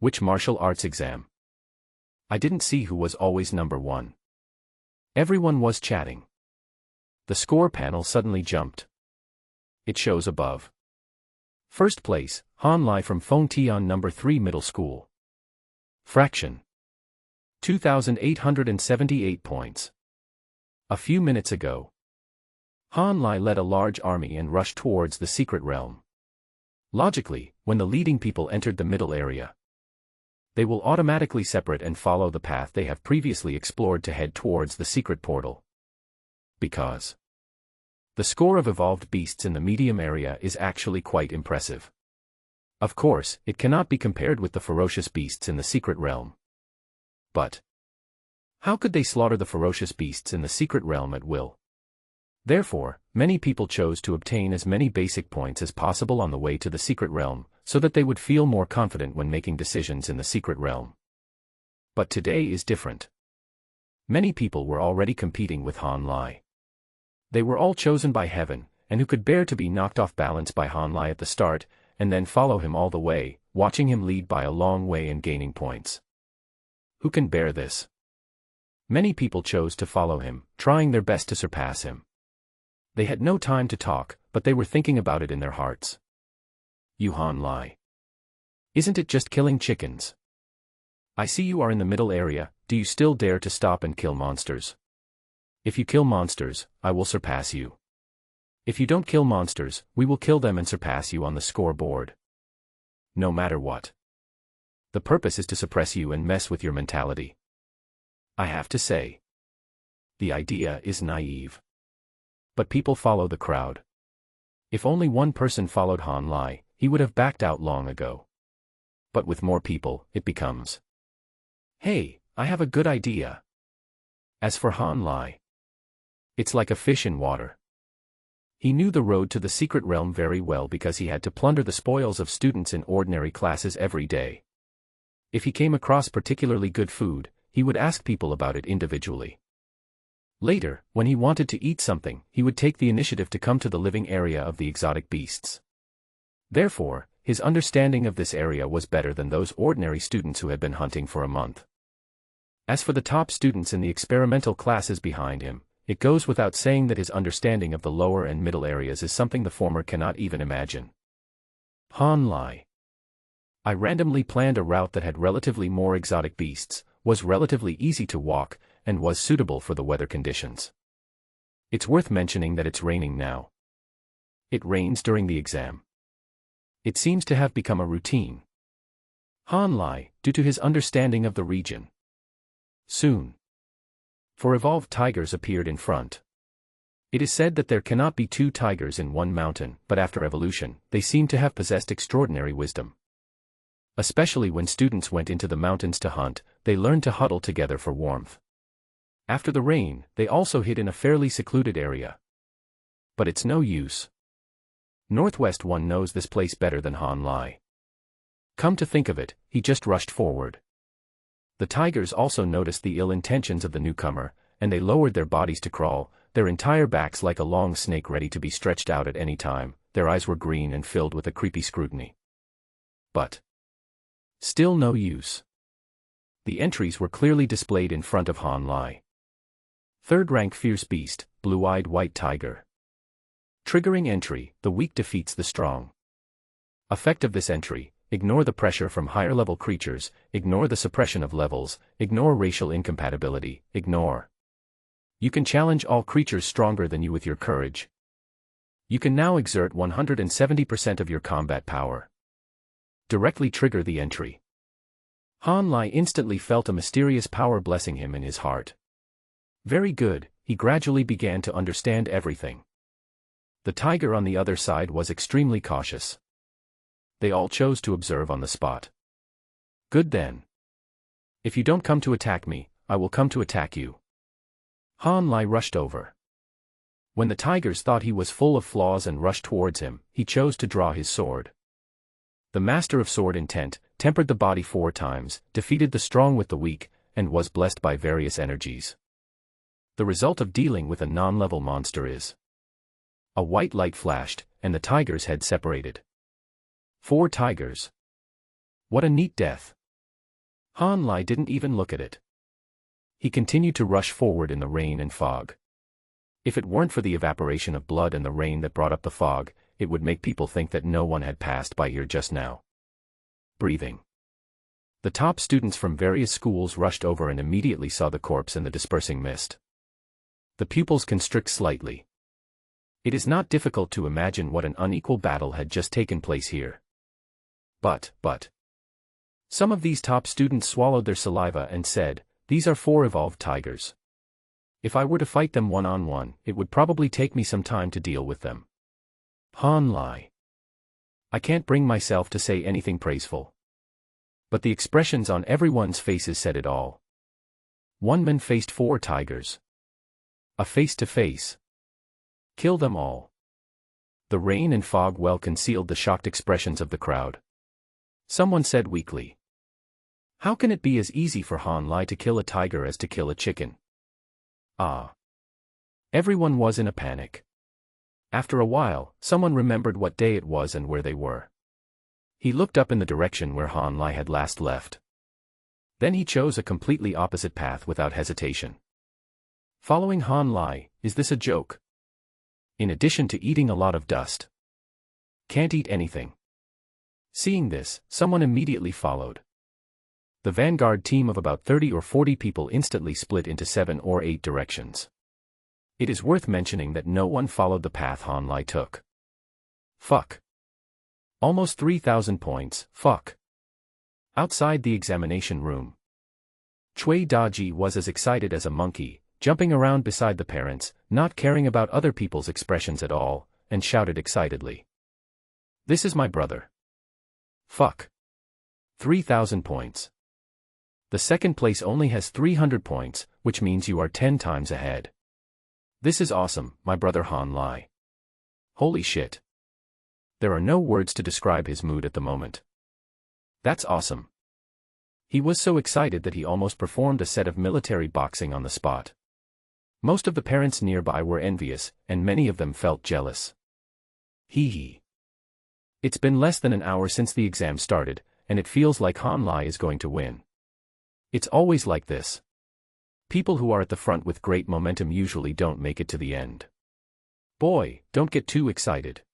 Which martial arts exam? I didn't see who was always number 1. Everyone was chatting. The score panel suddenly jumped. It shows above. First place, Han Lai from Fengtian number 3 middle school. Fraction. 2,878 points. A few minutes ago, Han Lai led a large army and rushed towards the secret realm. Logically, when the leading people entered the middle area, they will automatically separate and follow the path they have previously explored to head towards the secret portal. Because the score of evolved beasts in the medium area is actually quite impressive. Of course, it cannot be compared with the ferocious beasts in the secret realm. But how could they slaughter the ferocious beasts in the secret realm at will? Therefore, many people chose to obtain as many basic points as possible on the way to the secret realm, so that they would feel more confident when making decisions in the secret realm. But today is different. Many people were already competing with Han Lai. They were all chosen by heaven, and who could bear to be knocked off balance by Han Lai at the start, and then follow him all the way, watching him lead by a long way and gaining points. Who can bear this? Many people chose to follow him, trying their best to surpass him. They had no time to talk, but they were thinking about it in their hearts. You Han Lai. Isn't it just killing chickens? I see you are in the middle area, do you still dare to stop and kill monsters? If you kill monsters, I will surpass you. If you don't kill monsters, we will kill them and surpass you on the scoreboard. No matter what. The purpose is to suppress you and mess with your mentality. I have to say, the idea is naive. But people follow the crowd. If only one person followed Han Lai, he would have backed out long ago. But with more people, it becomes, hey, I have a good idea. As for Han Lai, it's like a fish in water. He knew the road to the secret realm very well because he had to plunder the spoils of students in ordinary classes every day. If he came across particularly good food, he would ask people about it individually. Later, when he wanted to eat something, he would take the initiative to come to the living area of the exotic beasts. Therefore, his understanding of this area was better than those ordinary students who had been hunting for a month. As for the top students in the experimental classes behind him, it goes without saying that his understanding of the lower and middle areas is something the former cannot even imagine. Han Lai. I randomly planned a route that had relatively more exotic beasts, was relatively easy to walk, and was suitable for the weather conditions. It's worth mentioning that it's raining now. It rains during the exam. It seems to have become a routine. Han Lai, due to his understanding of the region. Soon. For evolved tigers appeared in front. It is said that there cannot be two tigers in one mountain, but after evolution, they seem to have possessed extraordinary wisdom. Especially when students went into the mountains to hunt, they learned to huddle together for warmth. After the rain, they also hid in a fairly secluded area. But it's no use. Northwest One knows this place better than Han Lai. Come to think of it, he just rushed forward. The tigers also noticed the ill intentions of the newcomer, and they lowered their bodies to crawl, their entire backs like a long snake ready to be stretched out at any time. Their eyes were green and filled with a creepy scrutiny. But still no use. The entries were clearly displayed in front of Han Lai. Third rank fierce beast, blue-eyed white tiger. Triggering entry, the weak defeats the strong. Effect of this entry, ignore the pressure from higher-level creatures, ignore the suppression of levels, ignore racial incompatibility, ignore. You can challenge all creatures stronger than you with your courage. You can now exert 170% of your combat power. Directly trigger the entry. Han Lai instantly felt a mysterious power blessing him in his heart. Very good, he gradually began to understand everything. The tiger on the other side was extremely cautious. They all chose to observe on the spot. Good then. If you don't come to attack me, I will come to attack you. Han Lai rushed over. When the tigers thought he was full of flaws and rushed towards him, he chose to draw his sword. The master of sword intent, tempered the body 4 times, defeated the strong with the weak, and was blessed by various energies. The result of dealing with a non-level monster is a white light flashed, and the tiger's head separated. 4 tigers. What a neat death. Han Lai didn't even look at it. He continued to rush forward in the rain and fog. If it weren't for the evaporation of blood and the rain that brought up the fog, it would make people think that no one had passed by here just now. Breathing. The top students from various schools rushed over and immediately saw the corpse in the dispersing mist. The pupils constrict slightly. It is not difficult to imagine what an unequal battle had just taken place here. But. Some of these top students swallowed their saliva and said, "These are 4 evolved tigers. If I were to fight them one-on-one, it would probably take me some time to deal with them." Han Lai. I can't bring myself to say anything praiseful. But the expressions on everyone's faces said it all. One man faced 4 tigers. A face-to-face. Kill them all. The rain and fog well concealed the shocked expressions of the crowd. Someone said weakly, "How can it be as easy for Han Lai to kill a tiger as to kill a chicken?" Ah. Everyone was in a panic. After a while, someone remembered what day it was and where they were. He looked up in the direction where Han Lai had last left. Then he chose a completely opposite path without hesitation. Following Han Lai, is this a joke? In addition to eating a lot of dust. Can't eat anything. Seeing this, someone immediately followed. The vanguard team of about 30 or 40 people instantly split into 7 or 8 directions. It is worth mentioning that no one followed the path Han Lai took. Fuck. Almost 3,000 points, fuck. Outside the examination room, Cui Daji was as excited as a monkey, jumping around beside the parents, not caring about other people's expressions at all, and shouted excitedly, "This is my brother. Fuck. 3,000 points. The second place only has 300 points, which means you are 10 times ahead. This is awesome, my brother Han Lai. Holy shit." There are no words to describe his mood at the moment. That's awesome. He was so excited that he almost performed a set of military boxing on the spot. Most of the parents nearby were envious, and many of them felt jealous. Hee hee. It's been less than an hour since the exam started, and it feels like Han Lai is going to win. It's always like this. People who are at the front with great momentum usually don't make it to the end. Boy, don't get too excited.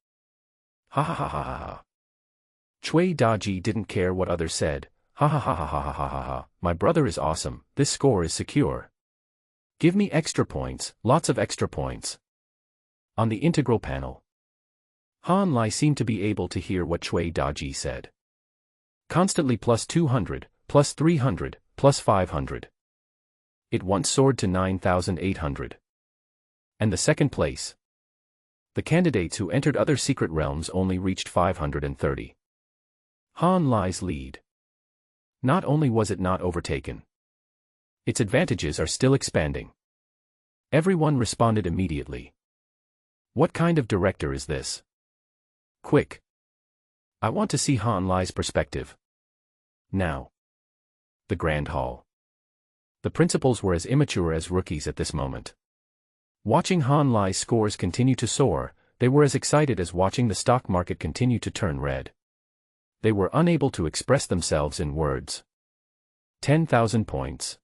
Ha ha ha ha ha ha. Cui Daji didn't care what others said. Ha ha ha ha ha ha ha ha ha. My brother is awesome, this score is secure. Give me extra points, lots of extra points. On the integral panel, Han Lai seemed to be able to hear what Cui Daji said. Constantly plus 200, plus 300, plus 500. It once soared to 9,800. And the second place. The candidates who entered other secret realms only reached 530. Han Lai's lead. Not only was it not overtaken, its advantages are still expanding. Everyone responded immediately. What kind of director is this? Quick. I want to see Han Lai's perspective. Now. The Grand Hall. The principals were as immature as rookies at this moment. Watching Han Lai's scores continue to soar, they were as excited as watching the stock market continue to turn red. They were unable to express themselves in words. 10,000 points.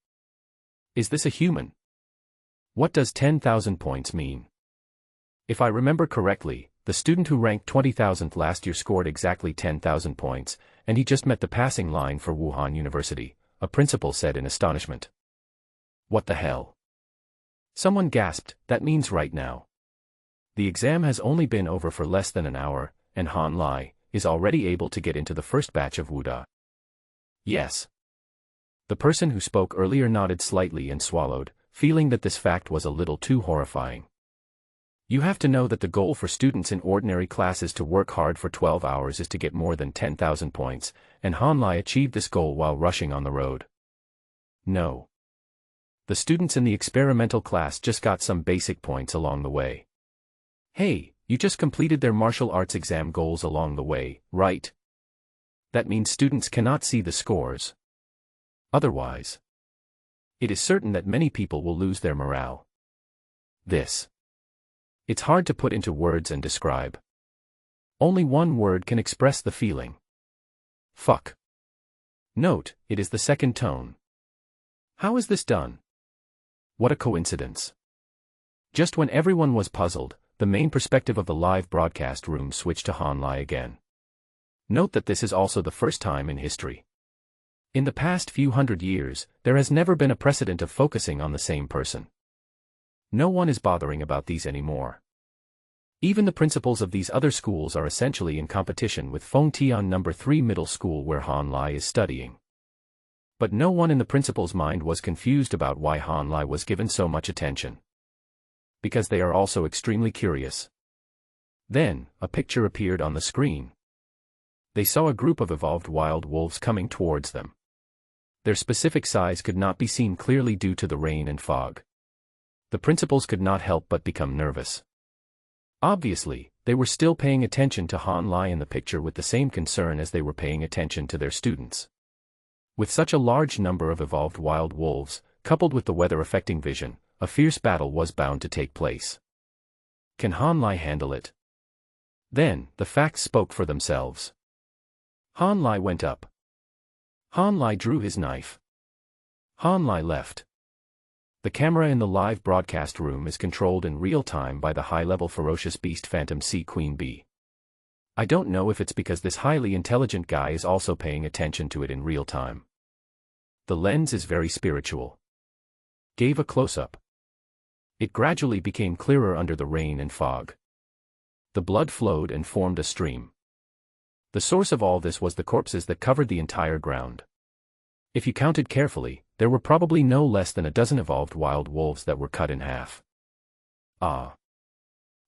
Is this a human? What does 10,000 points mean? If I remember correctly, the student who ranked 20,000th last year scored exactly 10,000 points, and he just met the passing line for Wuhan University, a principal said in astonishment. What the hell? Someone gasped, that means right now. The exam has only been over for less than an hour, and Han Lai is already able to get into the first batch of Wuda. Yes. The person who spoke earlier nodded slightly and swallowed, feeling that this fact was a little too horrifying. You have to know that the goal for students in ordinary classes to work hard for 12 hours is to get more than 10,000 points, and Han Lai achieved this goal while rushing on the road. No. The students in the experimental class just got some basic points along the way. Hey, you just completed their martial arts exam goals along the way, right? That means students cannot see the scores. Otherwise, it is certain that many people will lose their morale. It's hard to put into words and describe. Only one word can express the feeling. Fuck. Note, it is the second tone. How is this done? What a coincidence. Just when everyone was puzzled, the main perspective of the live broadcast room switched to Han Lai again. Note that this is also the first time in history In the past few hundred years, there has never been a precedent of focusing on the same person. No one is bothering about these anymore. Even the principals of these other schools are essentially in competition with Fengtian No. 3 Middle School where Han Lai is studying. But no one in the principal's mind was confused about why Han Lai was given so much attention. Because they are also extremely curious. Then, a picture appeared on the screen. They saw a group of evolved wild wolves coming towards them. Their specific size could not be seen clearly due to the rain and fog. The principals could not help but become nervous. Obviously, they were still paying attention to Han Lai in the picture with the same concern as they were paying attention to their students. With such a large number of evolved wild wolves, coupled with the weather affecting vision, a fierce battle was bound to take place. Can Han Lai handle it? Then, the facts spoke for themselves. Han Lai went up. Han Lai drew his knife. Han Lai left. The camera in the live broadcast room is controlled in real time by the high-level ferocious beast Phantom Sea Queen Bee. I don't know if it's because this highly intelligent guy is also paying attention to it in real time. The lens is very spiritual. Gave a close-up. It gradually became clearer under the rain and fog. The blood flowed and formed a stream. The source of all this was the corpses that covered the entire ground. If you counted carefully, there were probably no less than a dozen evolved wild wolves that were cut in half. Ah.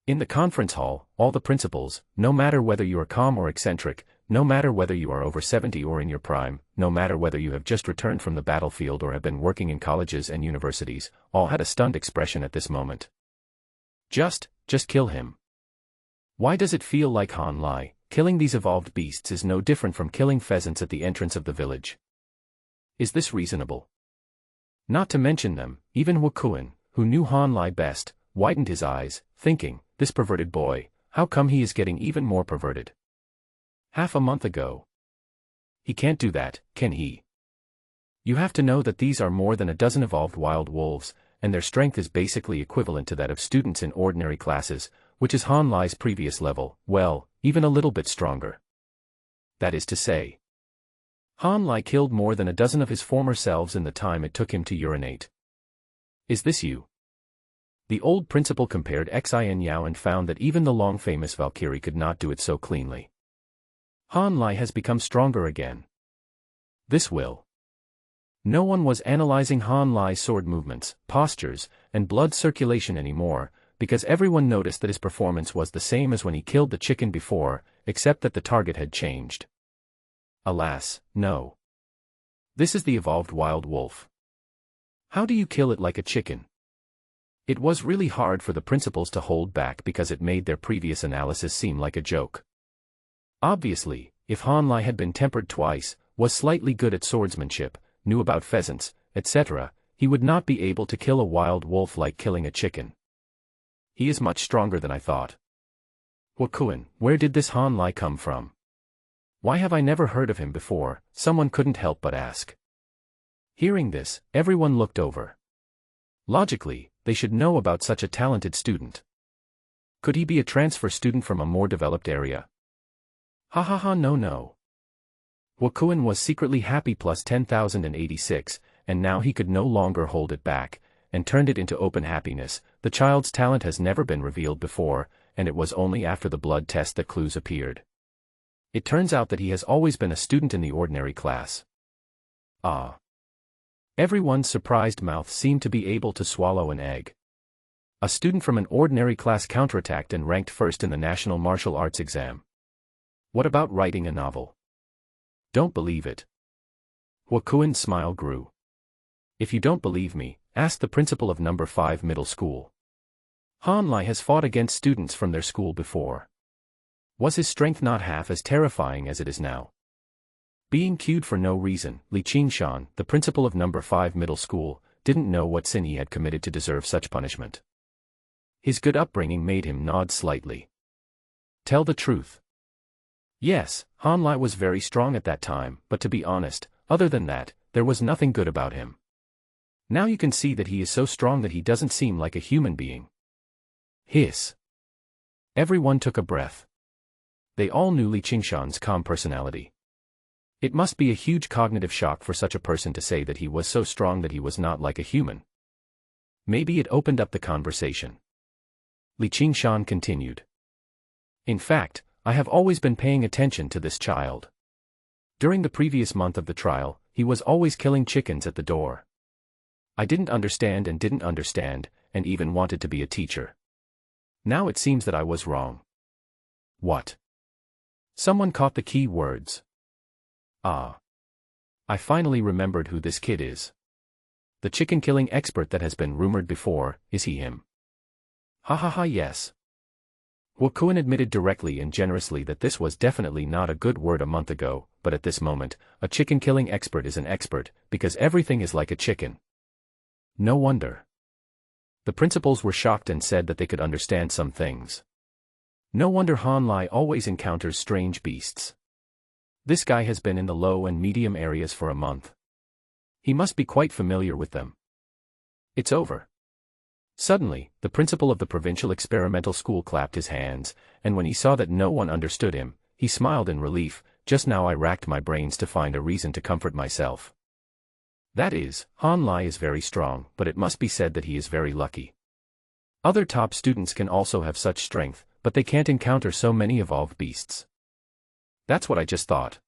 In the conference hall, all the principals, no matter whether you are calm or eccentric, no matter whether you are over 70 or in your prime, no matter whether you have just returned from the battlefield or have been working in colleges and universities, all had a stunned expression at this moment. Just kill him. Why does it feel like Han Lai, killing these evolved beasts is no different from killing pheasants at the entrance of the village? Is this reasonable? Not to mention them, even Wakuin, who knew Han Lai best, widened his eyes, thinking, this perverted boy, how come he is getting even more perverted? Half a month ago. He can't do that, can he? You have to know that these are more than a dozen evolved wild wolves, and their strength is basically equivalent to that of students in ordinary classes, which is Han Lai's previous level, well, even a little bit stronger. That is to say, Han Lai killed more than a dozen of his former selves in the time it took him to urinate. Is this you? The old principal compared Xin Yao and found that even the long-famous Valkyrie could not do it so cleanly. Han Lai has become stronger again. This will. No one was analyzing Han Lai's sword movements, postures, and blood circulation anymore, because everyone noticed that his performance was the same as when he killed the chicken before, except that the target had changed. Alas, no. This is the evolved wild wolf. How do you kill it like a chicken? It was really hard for the principals to hold back because it made their previous analysis seem like a joke. Obviously, if Han Lai had been tempered twice, was slightly good at swordsmanship, knew about pheasants, etc., he would not be able to kill a wild wolf like killing a chicken. He is much stronger than I thought. Wakuin, where did this Han Lai come from? Why have I never heard of him before? Someone couldn't help but ask. Hearing this, everyone looked over. Logically, they should know about such a talented student. Could he be a transfer student from a more developed area? No. Wakuin was secretly happy plus 10,086, and now he could no longer hold it back, and turned it into open happiness. The child's talent has never been revealed before, and it was only after the blood test that clues appeared. It turns out that he has always been a student in the ordinary class. Ah. Everyone's surprised mouth seemed to be able to swallow an egg. A student from an ordinary class counterattacked and ranked first in the National Martial Arts exam. What about writing a novel? Don't believe it. Wakuin's smile grew. If you don't believe me, ask the principal of No. 5 Middle School. Han Lai has fought against students from their school before. Was his strength not half as terrifying as it is now? Being cued for no reason, Li Qingshan, the principal of No. 5 Middle School, didn't know what sin he had committed to deserve such punishment. His good upbringing made him nod slightly. Tell the truth. Yes, Han Lai was very strong at that time, but to be honest, other than that, there was nothing good about him. Now you can see that he is so strong that he doesn't seem like a human being. Hiss. Everyone took a breath. They all knew Li Qingshan's calm personality. It must be a huge cognitive shock for such a person to say that he was so strong that he was not like a human. Maybe it opened up the conversation. Li Qingshan continued. In fact, I have always been paying attention to this child. During the previous month of the trial, he was always killing chickens at the door. I didn't understand and even wanted to be a teacher. Now it seems that I was wrong. What? Someone caught the key words. Ah. I finally remembered who this kid is. The chicken-killing expert that has been rumored before, is he him? Ha ha ha, yes. Wu Kuan admitted directly and generously that this was definitely not a good word a month ago, but at this moment, a chicken-killing expert is an expert, because everything is like a chicken. No wonder. The principals were shocked and said that they could understand some things. No wonder Han Lai always encounters strange beasts. This guy has been in the low and medium areas for a month. He must be quite familiar with them. It's over. Suddenly, the principal of the provincial experimental school clapped his hands, and when he saw that no one understood him, he smiled in relief. Just now I racked my brains to find a reason to comfort myself. That is, Han Lai is very strong, but it must be said that he is very lucky. Other top students can also have such strength, but they can't encounter so many evolved beasts. That's what I just thought.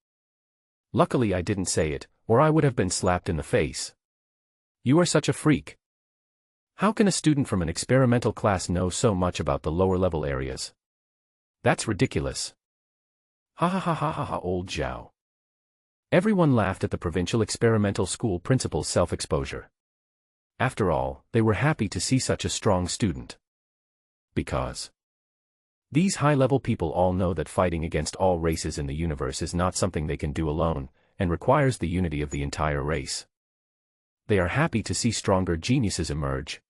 Luckily I didn't say it, or I would have been slapped in the face. You are such a freak. How can a student from an experimental class know so much about the lower-level areas? That's ridiculous. Ha ha ha ha ha ha, old Zhao. Everyone laughed at the provincial experimental school principal's self-exposure. After all, they were happy to see such a strong student. Because these high-level people all know that fighting against all races in the universe is not something they can do alone, and requires the unity of the entire race. They are happy to see stronger geniuses emerge.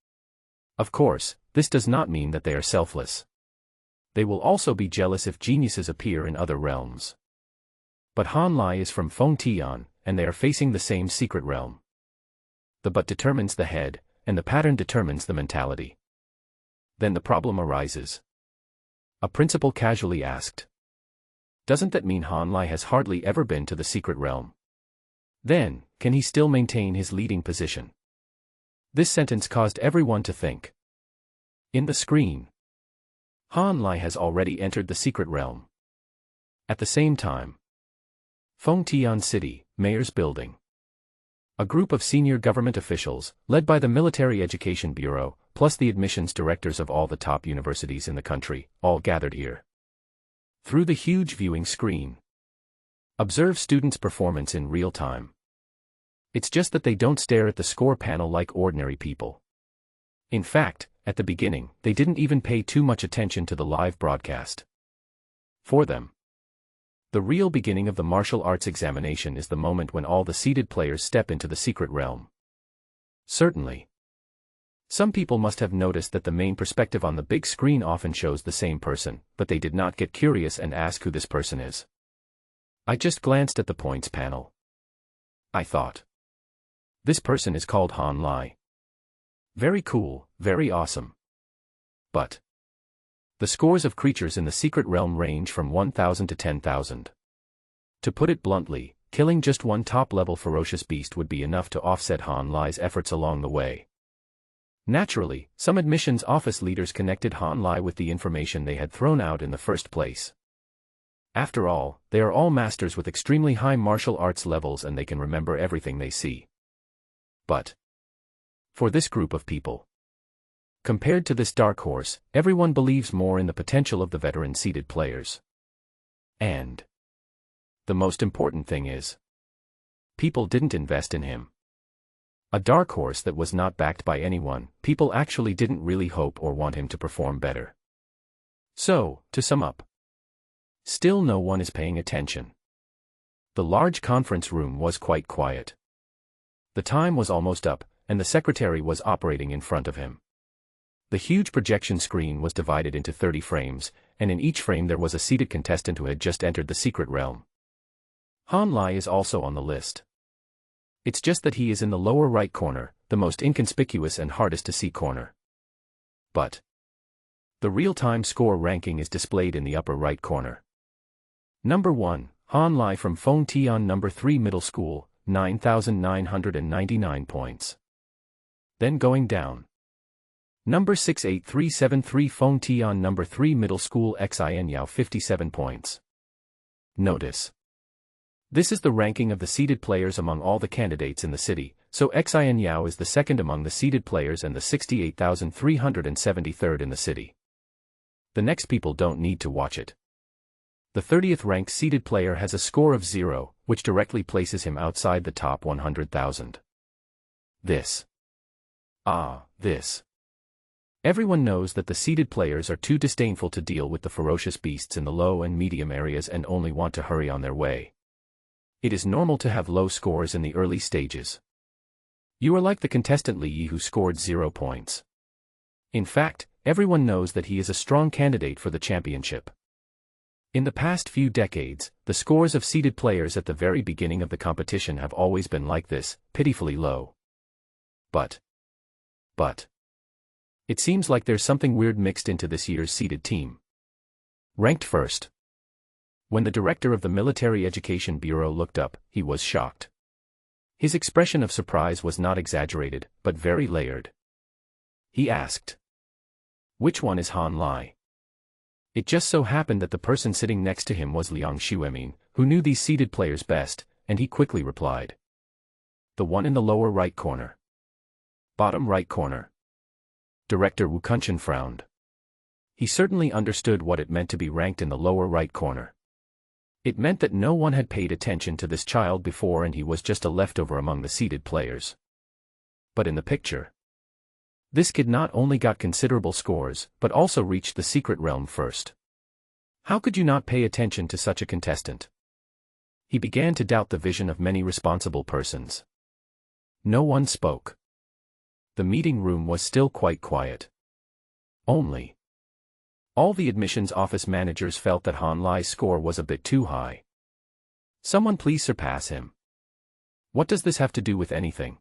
Of course, this does not mean that they are selfless. They will also be jealous if geniuses appear in other realms. But Han Lai is from Fengtian, and they are facing the same secret realm. The but determines the head, and the pattern determines the mentality. Then the problem arises. A principal casually asked. Doesn't that mean Han Lai has hardly ever been to the secret realm? Then, can he still maintain his leading position? This sentence caused everyone to think. In the screen, Han Lai has already entered the secret realm. At the same time, Fengtian City, Mayor's Building. A group of senior government officials, led by the Military Education Bureau, plus the admissions directors of all the top universities in the country, all gathered here. Through the huge viewing screen, observe students' performance in real time. It's just that they don't stare at the score panel like ordinary people. In fact, at the beginning, they didn't even pay too much attention to the live broadcast. For them, the real beginning of the martial arts examination is the moment when all the seeded players step into the secret realm. Certainly. Some people must have noticed that the main perspective on the big screen often shows the same person, but they did not get curious and ask who this person is. I just glanced at the points panel. I thought, this person is called Han Lai. Very cool, very awesome. But the scores of creatures in the secret realm range from 1,000 to 10,000. To put it bluntly, killing just one top-level ferocious beast would be enough to offset Han Lai's efforts along the way. Naturally, some admissions office leaders connected Han Lai with the information they had thrown out in the first place. After all, they are all masters with extremely high martial arts levels and they can remember everything they see. But for this group of people, compared to this dark horse, everyone believes more in the potential of the veteran seeded players. And the most important thing is, people didn't invest in him. A dark horse that was not backed by anyone, people actually didn't really hope or want him to perform better. So, to sum up, still no one is paying attention. The large conference room was quite quiet. The time was almost up, and the secretary was operating in front of him. The huge projection screen was divided into 30 frames, and in each frame there was a seated contestant who had just entered the secret realm. Han Lai is also on the list. It's just that he is in the lower right corner, the most inconspicuous and hardest to see corner. But the real-time score ranking is displayed in the upper right corner. Number 1, Han Lai from Phong Tian number 3 middle school, 9,999 points. Then going down. Number 68373 Phong Tian number 3 middle school Xin Yao 57 points. Notice. This is the ranking of the seeded players among all the candidates in the city, so Xin Yao is the second among the seeded players and the 68,373rd in the city. The next people don't need to watch it. The 30th ranked seeded player has a score of 0, which directly places him outside the top 100,000. This. This. Everyone knows that the seeded players are too disdainful to deal with the ferocious beasts in the low and medium areas and only want to hurry on their way. It is normal to have low scores in the early stages. You are like the contestant Li Yi who scored 0 points. In fact, everyone knows that he is a strong candidate for the championship. In the past few decades, the scores of seeded players at the very beginning of the competition have always been like this, pitifully low. But. It seems like there's something weird mixed into this year's seeded team. Ranked first. When the director of the Military Education Bureau looked up, he was shocked. His expression of surprise was not exaggerated, but very layered. He asked, "Which one is Han Lai?" It just so happened that the person sitting next to him was Liang Xuemin, who knew these seeded players best, and he quickly replied, "The one in the lower right corner." Bottom right corner. Director Wu Kunchen frowned. He certainly understood what it meant to be ranked in the lower right corner. It meant that no one had paid attention to this child before and he was just a leftover among the seeded players. But in the picture, this kid not only got considerable scores, but also reached the secret realm first. How could you not pay attention to such a contestant? He began to doubt the vision of many responsible persons. No one spoke. The meeting room was still quite quiet. Only. All the admissions office managers felt that Han Lai's score was a bit too high. Someone please surpass him. What does this have to do with anything?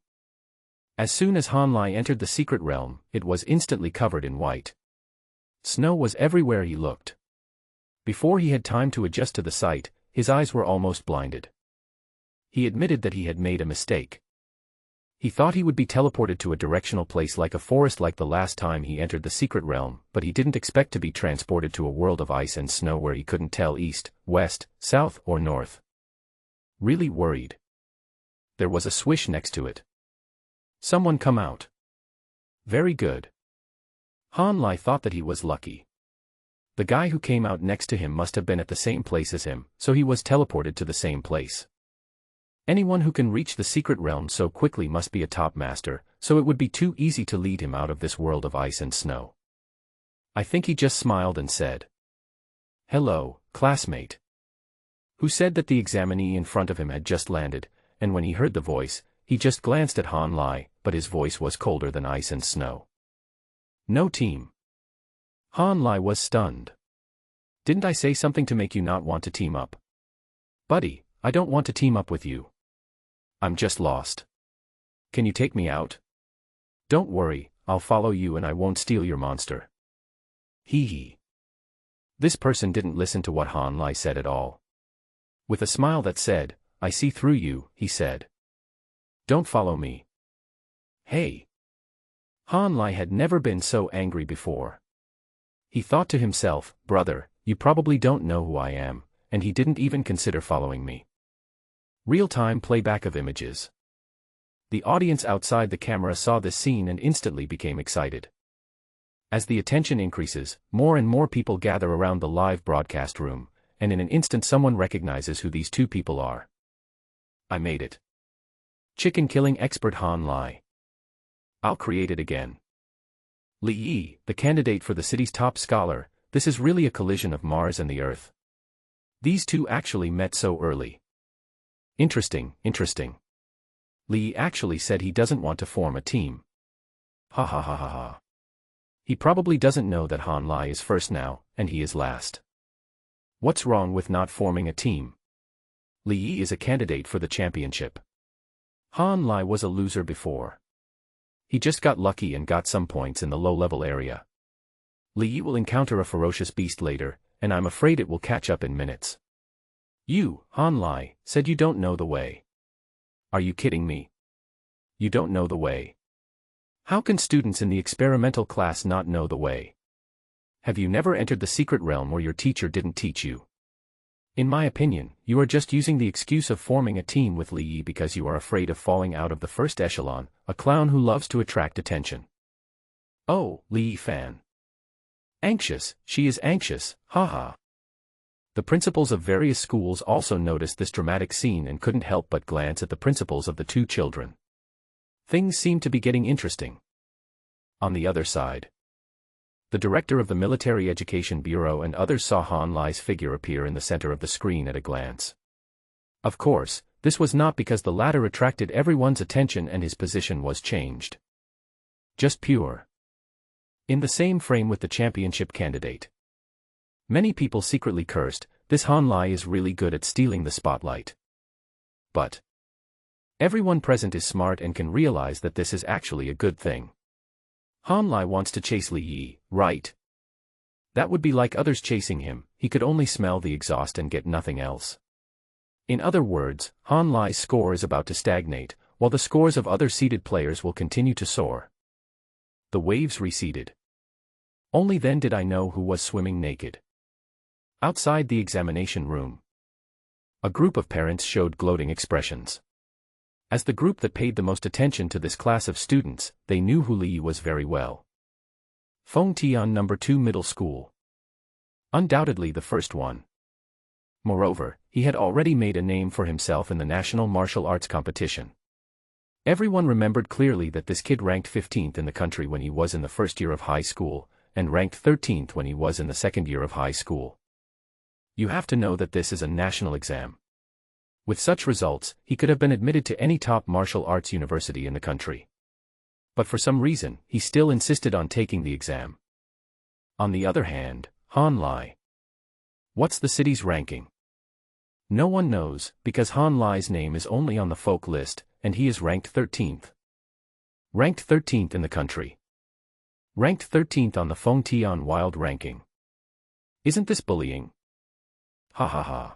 As soon as Han Lai entered the secret realm, it was instantly covered in white. Snow was everywhere he looked. Before he had time to adjust to the sight, his eyes were almost blinded. He admitted that he had made a mistake. He thought he would be teleported to a directional place like a forest like the last time he entered the secret realm, but he didn't expect to be transported to a world of ice and snow where he couldn't tell east, west, south, or north. Really worried. There was a swish next to it. Someone come out. Very good. Han Lai thought that he was lucky. The guy who came out next to him must have been at the same place as him, so he was teleported to the same place. Anyone who can reach the secret realm so quickly must be a top master, so it would be too easy to lead him out of this world of ice and snow. I think he just smiled and said, "Hello, classmate." Who said that the examinee in front of him had just landed, and when he heard the voice, he just glanced at Han Lai, but his voice was colder than ice and snow. No team. Han Lai was stunned. Didn't I say something to make you not want to team up? Buddy, I don't want to team up with you. I'm just lost. Can you take me out? Don't worry, I'll follow you and I won't steal your monster. Hee hee. This person didn't listen to what Han Lai said at all. With a smile that said, "I see through you," he said, "Don't follow me." Hey. Han Lai had never been so angry before. He thought to himself, "Brother, you probably don't know who I am," and he didn't even consider following me. Real-time playback of images. The audience outside the camera saw this scene and instantly became excited. As the attention increases, more and more people gather around the live broadcast room, and in an instant someone recognizes who these two people are. I made it. Chicken-killing expert Han Lai. I'll create it again. Li Yi, the candidate for the city's top scholar, this is really a collision of Mars and the Earth. These two actually met so early. Interesting. Li actually said he doesn't want to form a team. Ha ha ha ha ha. He probably doesn't know that Han Lai is first now, and he is last. What's wrong with not forming a team? Li Yi is a candidate for the championship. Han Lai was a loser before. He just got lucky and got some points in the low-level area. Li Yi will encounter a ferocious beast later, and I'm afraid it will catch up in minutes. You, Han Lai, said you don't know the way. Are you kidding me? You don't know the way. How can students in the experimental class not know the way? Have you never entered the secret realm where your teacher didn't teach you? In my opinion, you are just using the excuse of forming a team with Li Yi because you are afraid of falling out of the first echelon, a clown who loves to attract attention. Oh, Li Yi fan. Anxious, she is anxious, haha. The principals of various schools also noticed this dramatic scene and couldn't help but glance at the principals of the two children. Things seemed to be getting interesting. On the other side, the director of the Military Education Bureau and others saw Han Lai's figure appear in the center of the screen at a glance. Of course, this was not because the latter attracted everyone's attention and his position was changed. Just pure. In the same frame with the championship candidate. Many people secretly cursed, this Han Lai is really good at stealing the spotlight. But everyone present is smart and can realize that this is actually a good thing. Han Lai wants to chase Li Yi, right? That would be like others chasing him, he could only smell the exhaust and get nothing else. In other words, Han Lai's score is about to stagnate, while the scores of other seeded players will continue to soar. The waves receded. Only then did I know who was swimming naked. Outside the examination room, a group of parents showed gloating expressions. As the group that paid the most attention to this class of students, they knew who Li Yi was very well. Feng Tian No. 2 Middle School. Undoubtedly the first one. Moreover, he had already made a name for himself in the national martial arts competition. Everyone remembered clearly that this kid ranked 15th in the country when he was in the first year of high school, and ranked 13th when he was in the second year of high school. You have to know that this is a national exam. With such results, he could have been admitted to any top martial arts university in the country. But for some reason, he still insisted on taking the exam. On the other hand, Han Lai. What's the city's ranking? No one knows, because Han Lai's name is only on the folk list, and he is ranked 13th. Ranked 13th in the country. Ranked 13th on the Feng Tian Wild ranking. Isn't this bullying? Ha ha ha.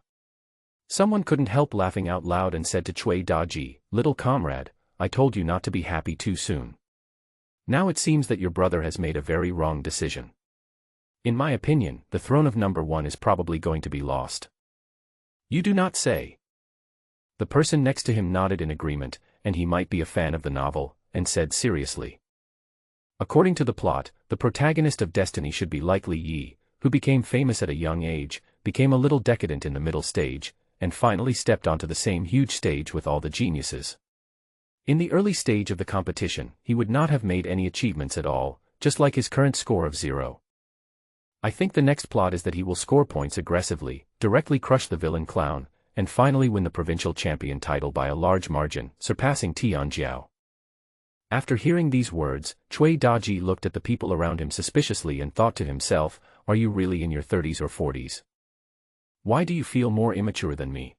Someone couldn't help laughing out loud and said to Cui Daji, "Little comrade, I told you not to be happy too soon. Now it seems that your brother has made a very wrong decision. In my opinion, the throne of number 1 is probably going to be lost." You do not say. The person next to him nodded in agreement, and he might be a fan of the novel, and said seriously. According to the plot, the protagonist of Destiny should be like Li Yi, who became famous at a young age, became a little decadent in the middle stage, and finally stepped onto the same huge stage with all the geniuses. In the early stage of the competition, he would not have made any achievements at all, just like his current score of 0. I think the next plot is that he will score points aggressively, directly crush the villain clown, and finally win the provincial champion title by a large margin, surpassing Tian Jiao. After hearing these words, Cui Daji looked at the people around him suspiciously and thought to himself, "Are you really in your 30s or 40s? Why do you feel more immature than me?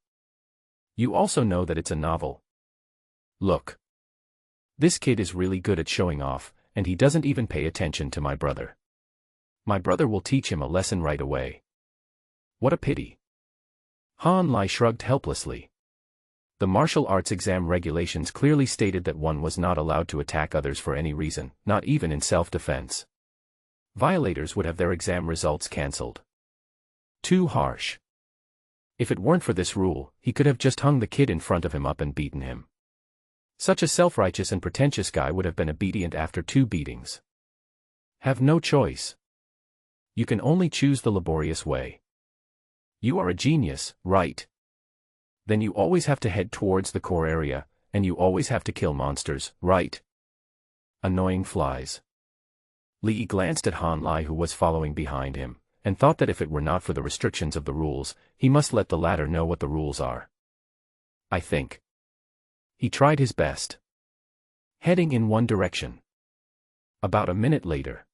You also know that it's a novel. Look. This kid is really good at showing off, and he doesn't even pay attention to my brother. My brother will teach him a lesson right away. What a pity." Han Lai shrugged helplessly. The martial arts exam regulations clearly stated that one was not allowed to attack others for any reason, not even in self-defense. Violators would have their exam results cancelled. Too harsh. If it weren't for this rule, he could have just hung the kid in front of him up and beaten him. Such a self-righteous and pretentious guy would have been obedient after 2 beatings. Have no choice. You can only choose the laborious way. You are a genius, right? Then you always have to head towards the core area, and you always have to kill monsters, right? Annoying flies. Li Yi glanced at Han Lai, who was following behind him, and thought that if it were not for the restrictions of the rules, he must let the latter know what the rules are. I think. He tried his best. Heading in one direction. About a minute later.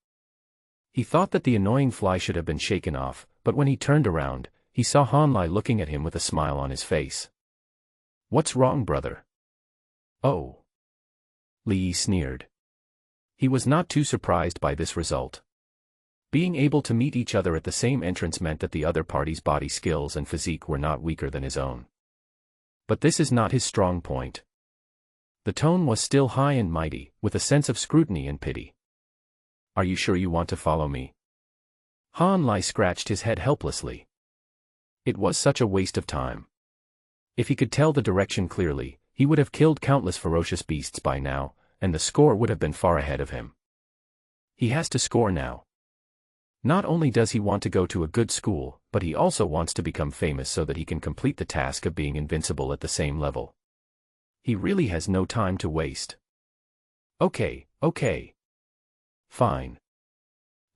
He thought that the annoying fly should have been shaken off, but when he turned around, he saw Han Lai looking at him with a smile on his face. "What's wrong, brother?" "Oh." Li Yi sneered. He was not too surprised by this result. Being able to meet each other at the same entrance meant that the other party's body skills and physique were not weaker than his own. But this is not his strong point. The tone was still high and mighty, with a sense of scrutiny and pity. Are you sure you want to follow me? Han Lai scratched his head helplessly. It was such a waste of time. If he could tell the direction clearly, he would have killed countless ferocious beasts by now, and the score would have been far ahead of him. He has to score now. Not only does he want to go to a good school, but he also wants to become famous so that he can complete the task of being invincible at the same level. He really has no time to waste. Okay. Fine.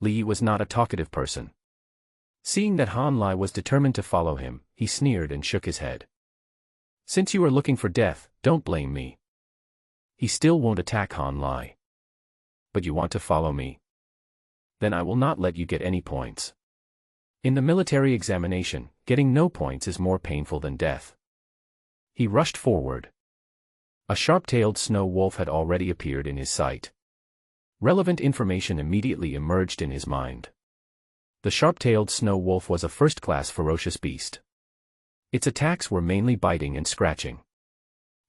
Li Yi was not a talkative person. Seeing that Han Lai was determined to follow him, he sneered and shook his head. Since you are looking for death, don't blame me. He still won't attack Han Lai. But you want to follow me? Then I will not let you get any points. In the military examination, getting no points is more painful than death. He rushed forward. A sharp-tailed snow wolf had already appeared in his sight. Relevant information immediately emerged in his mind. The sharp-tailed snow wolf was a first-class ferocious beast. Its attacks were mainly biting and scratching.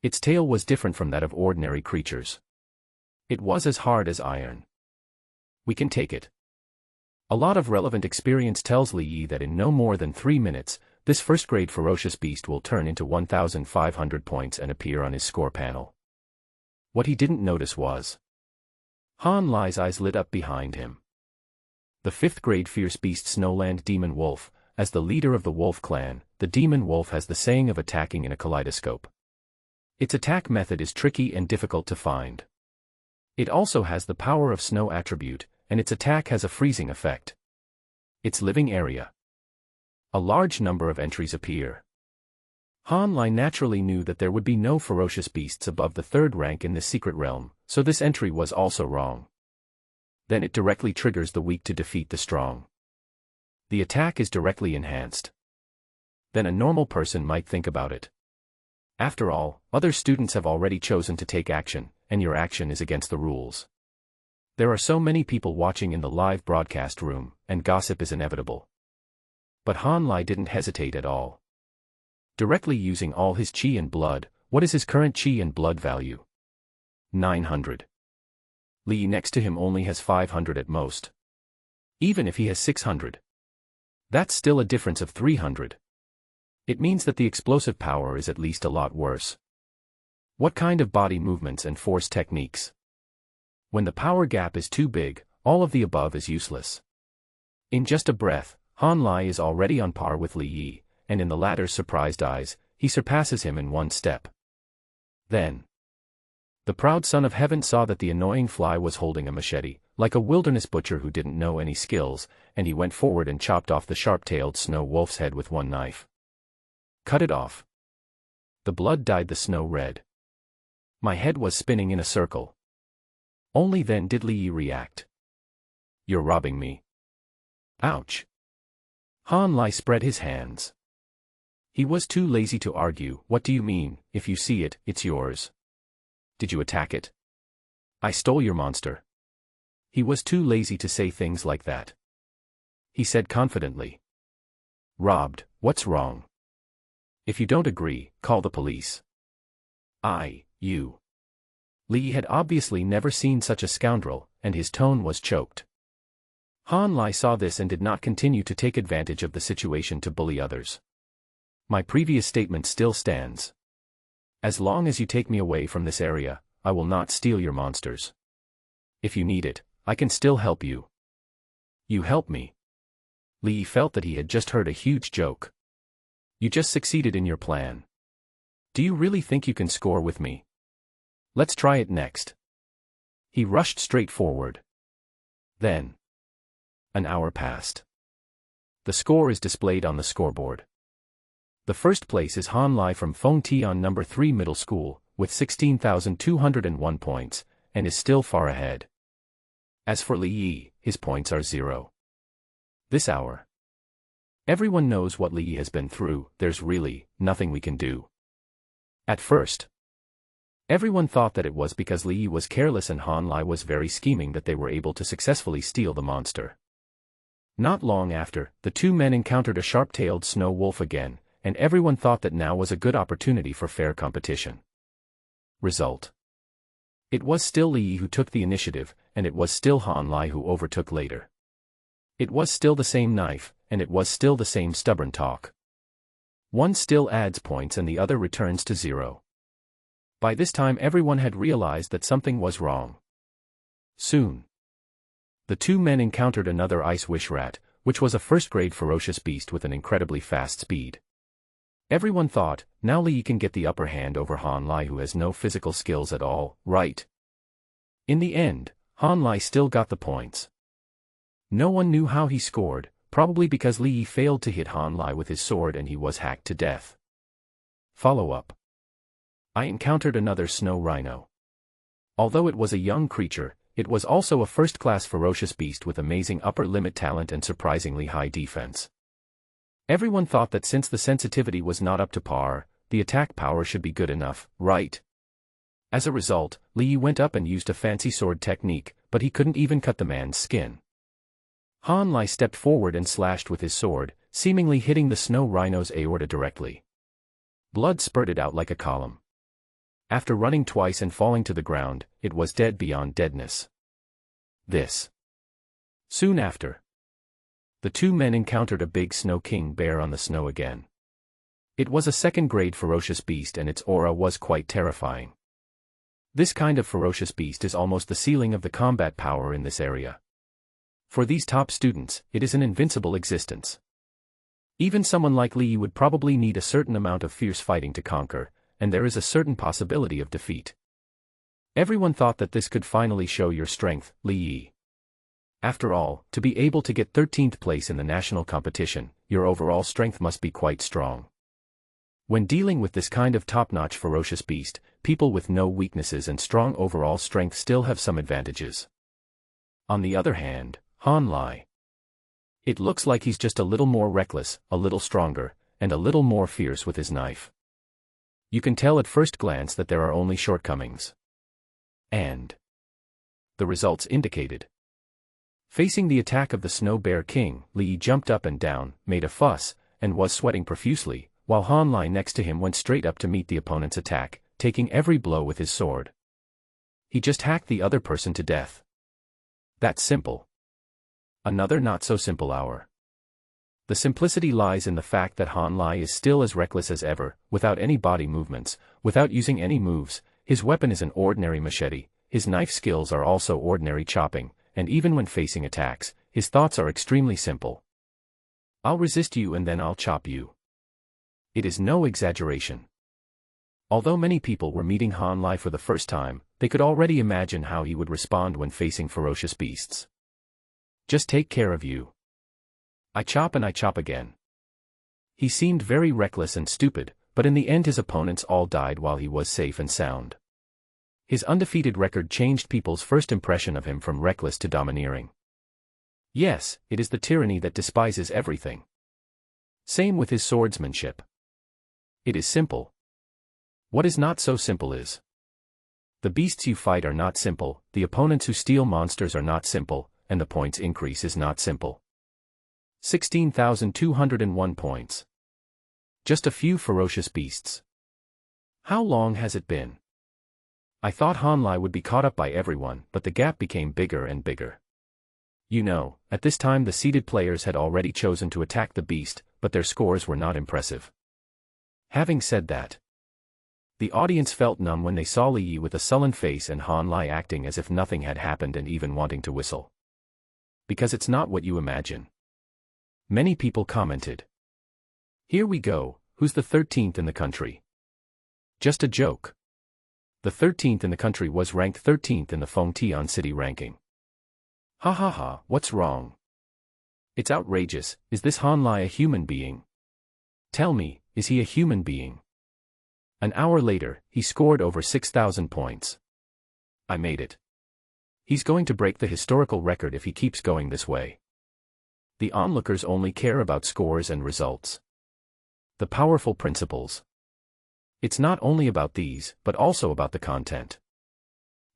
Its tail was different from that of ordinary creatures. It was as hard as iron. We can take it. A lot of relevant experience tells Li Yi that in no more than 3 minutes, this first-grade ferocious beast will turn into 1,500 points and appear on his score panel. What he didn't notice was Han Lai's eyes lit up behind him. The 5th-grade fierce beast Snowland Demon Wolf. As the leader of the wolf clan, the demon wolf has the saying of attacking in a kaleidoscope. Its attack method is tricky and difficult to find. It also has the power of snow attribute, and its attack has a freezing effect. Its living area. A large number of entries appear. Han Lai naturally knew that there would be no ferocious beasts above the 3rd rank in this secret realm, so this entry was also wrong. Then it directly triggers the weak to defeat the strong. The attack is directly enhanced. Then a normal person might think about it. After all, other students have already chosen to take action, and your action is against the rules. There are so many people watching in the live broadcast room, and gossip is inevitable. But Han Lai didn't hesitate at all. Directly using all his chi and blood, what is his current chi and blood value? 900. Li Yi next to him only has 500 at most. Even if he has 600. That's still a difference of 300. It means that the explosive power is at least a lot worse. What kind of body movements and force techniques? When the power gap is too big, all of the above is useless. In just a breath, Han Lai is already on par with Li Yi, and in the latter's surprised eyes, he surpasses him in one step. Then, the proud son of heaven saw that the annoying fly was holding a machete, like a wilderness butcher who didn't know any skills, and he went forward and chopped off the sharp-tailed snow wolf's head with one knife. Cut it off. The blood dyed the snow red. My head was spinning in a circle. Only then did Li Yi react. You're robbing me. Ouch. Han Lai spread his hands. He was too lazy to argue. What do you mean? If you see it, it's yours. Did you attack it? I stole your monster. He was too lazy to say things like that. He said confidently. Robbed, what's wrong? If you don't agree, call the police. You. Li Yi had obviously never seen such a scoundrel, and his tone was choked. Han Lai saw this and did not continue to take advantage of the situation to bully others. My previous statement still stands. As long as you take me away from this area, I will not steal your monsters. If you need it, I can still help you. You help me. Li Yi felt that he had just heard a huge joke. You just succeeded in your plan. Do you really think you can score with me? Let's try it next. He rushed straight forward. Then, an hour passed. The score is displayed on the scoreboard. The first place is Han Lai from Feng Tian number 3 middle school, with 16,201 points, and is still far ahead. As for Li Yi, his points are 0. This hour. Everyone knows what Li Yi has been through, there's really nothing we can do. At first, everyone thought that it was because Li Yi was careless and Han Lai was very scheming that they were able to successfully steal the monster. Not long after, the two men encountered a sharp-tailed snow wolf again, and everyone thought that now was a good opportunity for fair competition. Result. It was still Li Yi who took the initiative, and it was still Han Lai who overtook later. It was still the same knife, and it was still the same stubborn talk. One still adds points and the other returns to 0. By this time everyone had realized that something was wrong. Soon, the two men encountered another ice wish rat, which was a first-grade ferocious beast with an incredibly fast speed. Everyone thought, now Li Yi can get the upper hand over Han Lai who has no physical skills at all, right? In the end, Han Lai still got the points. No one knew how he scored, probably because Li Yi failed to hit Han Lai with his sword and he was hacked to death. Follow-up. I encountered another snow rhino. Although it was a young creature, it was also a first-class ferocious beast with amazing upper limit talent and surprisingly high defense. Everyone thought that since the sensitivity was not up to par, the attack power should be good enough, right? As a result, Li Yi went up and used a fancy sword technique, but he couldn't even cut the man's skin. Han Lai stepped forward and slashed with his sword, seemingly hitting the snow rhino's aorta directly. Blood spurted out like a column. After running twice and falling to the ground, it was dead beyond deadness. Soon after, the two men encountered a big snow king bear on the snow again. It was a second-grade ferocious beast and its aura was quite terrifying. This kind of ferocious beast is almost the ceiling of the combat power in this area. For these top students, it is an invincible existence. Even someone like Li Yi would probably need a certain amount of fierce fighting to conquer, and there is a certain possibility of defeat. Everyone thought that this could finally show your strength, Li Yi. After all, to be able to get 13th place in the national competition, your overall strength must be quite strong. When dealing with this kind of top-notch ferocious beast, people with no weaknesses and strong overall strength still have some advantages. On the other hand, Han Lai. It looks like he's just a little more reckless, a little stronger, and a little more fierce with his knife. You can tell at first glance that there are only shortcomings. And the results indicated. Facing the attack of the Snow Bear King, Li Yi jumped up and down, made a fuss, and was sweating profusely, while Han Lai next to him went straight up to meet the opponent's attack, taking every blow with his sword. He just hacked the other person to death. That's simple. Another not-so-simple hour. The simplicity lies in the fact that Han Lai is still as reckless as ever, without any body movements, without using any moves. His weapon is an ordinary machete, his knife skills are also ordinary chopping, and even when facing attacks, his thoughts are extremely simple. I'll resist you and then I'll chop you. It is no exaggeration. Although many people were meeting Han Lai for the first time, they could already imagine how he would respond when facing ferocious beasts. Just take care of you. I chop and I chop again. He seemed very reckless and stupid, but in the end his opponents all died while he was safe and sound. His undefeated record changed people's first impression of him from reckless to domineering. Yes, it is the tyranny that despises everything. Same with his swordsmanship. It is simple. What is not so simple is the beasts you fight are not simple, the opponents who steal monsters are not simple, and the points increase is not simple. 16,201 points. Just a few ferocious beasts. How long has it been? I thought Han Lai would be caught up by everyone, but the gap became bigger and bigger. You know, at this time the seeded players had already chosen to attack the beast, but their scores were not impressive. Having said that, the audience felt numb when they saw Li Yi with a sullen face and Han Lai acting as if nothing had happened and even wanting to whistle. Because it's not what you imagine. Many people commented. Here we go, who's the 13th in the country? Just a joke. The 13th in the country was ranked 13th in the Fengtian city ranking. Ha ha ha, what's wrong? It's outrageous, is this Han Lai a human being? Tell me, is he a human being? An hour later, he scored over 6,000 points. I made it. He's going to break the historical record if he keeps going this way. The onlookers only care about scores and results. The powerful principles. It's not only about these, but also about the content.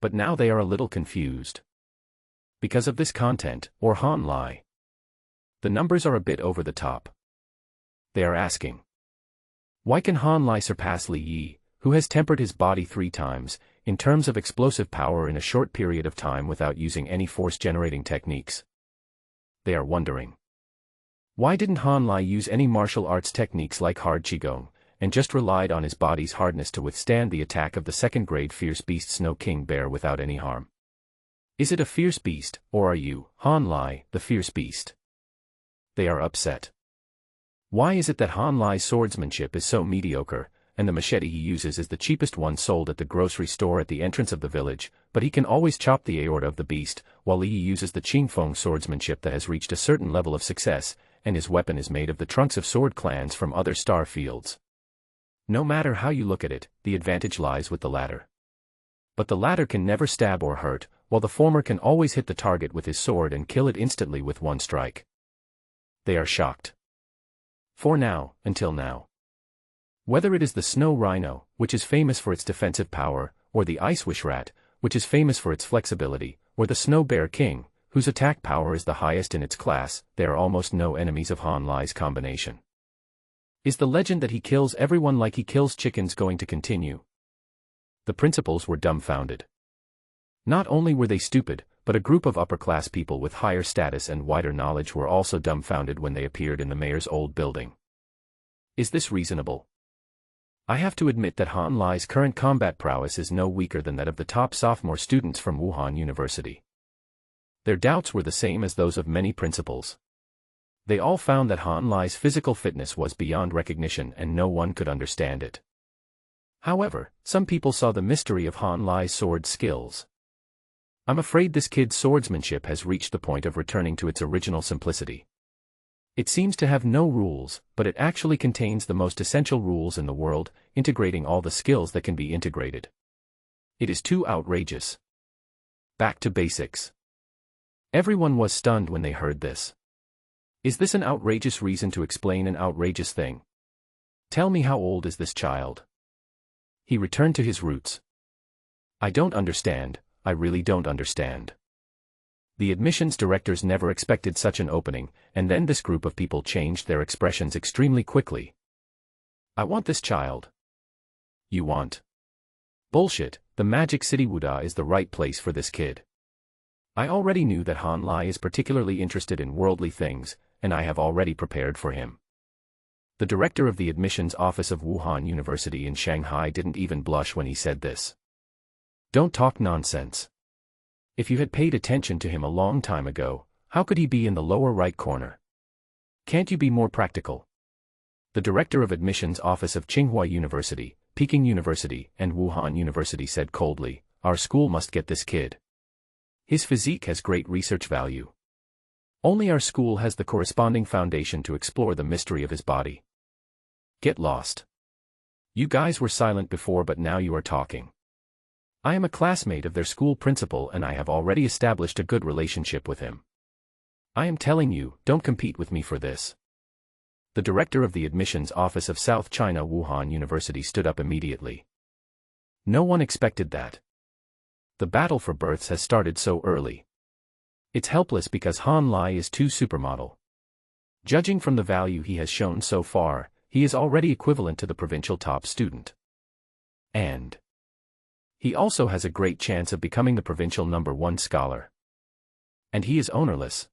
But now they are a little confused. Because of this content, or Han Lai. The numbers are a bit over the top. They are asking, why can Han Lai surpass Li Yi, who has tempered his body 3 times, in terms of explosive power in a short period of time without using any force-generating techniques? They are wondering, why didn't Han Lai use any martial arts techniques like hard qigong, and just relied on his body's hardness to withstand the attack of the second-grade fierce beast Snow King Bear without any harm? Is it a fierce beast, or are you, Han Lai, the fierce beast? They are upset. Why is it that Han Lai's swordsmanship is so mediocre, and the machete he uses is the cheapest one sold at the grocery store at the entrance of the village, but he can always chop the aorta of the beast, while Li Yi uses the Qingfeng swordsmanship that has reached a certain level of success, and his weapon is made of the trunks of sword clans from other star fields? No matter how you look at it, the advantage lies with the latter. But the latter can never stab or hurt, while the former can always hit the target with his sword and kill it instantly with one strike. They are shocked. For now, until now. Whether it is the snow rhino, which is famous for its defensive power, or the ice wishrat, which is famous for its flexibility, or the snow bear king, whose attack power is the highest in its class, they are almost no enemies of Han Lai's combination. Is the legend that he kills everyone like he kills chickens going to continue? The principals were dumbfounded. Not only were they stupid, but a group of upper-class people with higher status and wider knowledge were also dumbfounded when they appeared in the mayor's old building. Is this reasonable? I have to admit that Han Lai's current combat prowess is no weaker than that of the top sophomore students from Wuhan University. Their doubts were the same as those of many principals. They all found that Han Lai's physical fitness was beyond recognition and no one could understand it. However, some people saw the mystery of Han Lai's sword skills. I'm afraid this kid's swordsmanship has reached the point of returning to its original simplicity. It seems to have no rules, but it actually contains the most essential rules in the world, integrating all the skills that can be integrated. It is too outrageous. Back to basics. Everyone was stunned when they heard this. Is this an outrageous reason to explain an outrageous thing? Tell me, how old is this child? He returned to his roots. I don't understand. I really don't understand. The admissions directors never expected such an opening, and then this group of people changed their expressions extremely quickly. I want this child. You want? Bullshit, the Magic City Wuda is the right place for this kid. I already knew that Han Lai is particularly interested in worldly things, and I have already prepared for him. The director of the admissions office of Wuhan University in Shanghai didn't even blush when he said this. Don't talk nonsense. If you had paid attention to him a long time ago, how could he be in the lower right corner? Can't you be more practical? The director of admissions office of Tsinghua University, Peking University, and Wuhan University said coldly, our school must get this kid. His physique has great research value. Only our school has the corresponding foundation to explore the mystery of his body. Get lost. You guys were silent before, but now you are talking. I am a classmate of their school principal and I have already established a good relationship with him. I am telling you, don't compete with me for this. The director of the admissions office of South China Wuhan University stood up immediately. No one expected that. The battle for births has started so early. It's helpless because Han Lai is too supermodel. Judging from the value he has shown so far, he is already equivalent to the provincial top student. And he also has a great chance of becoming the provincial #1 scholar. And he is ownerless.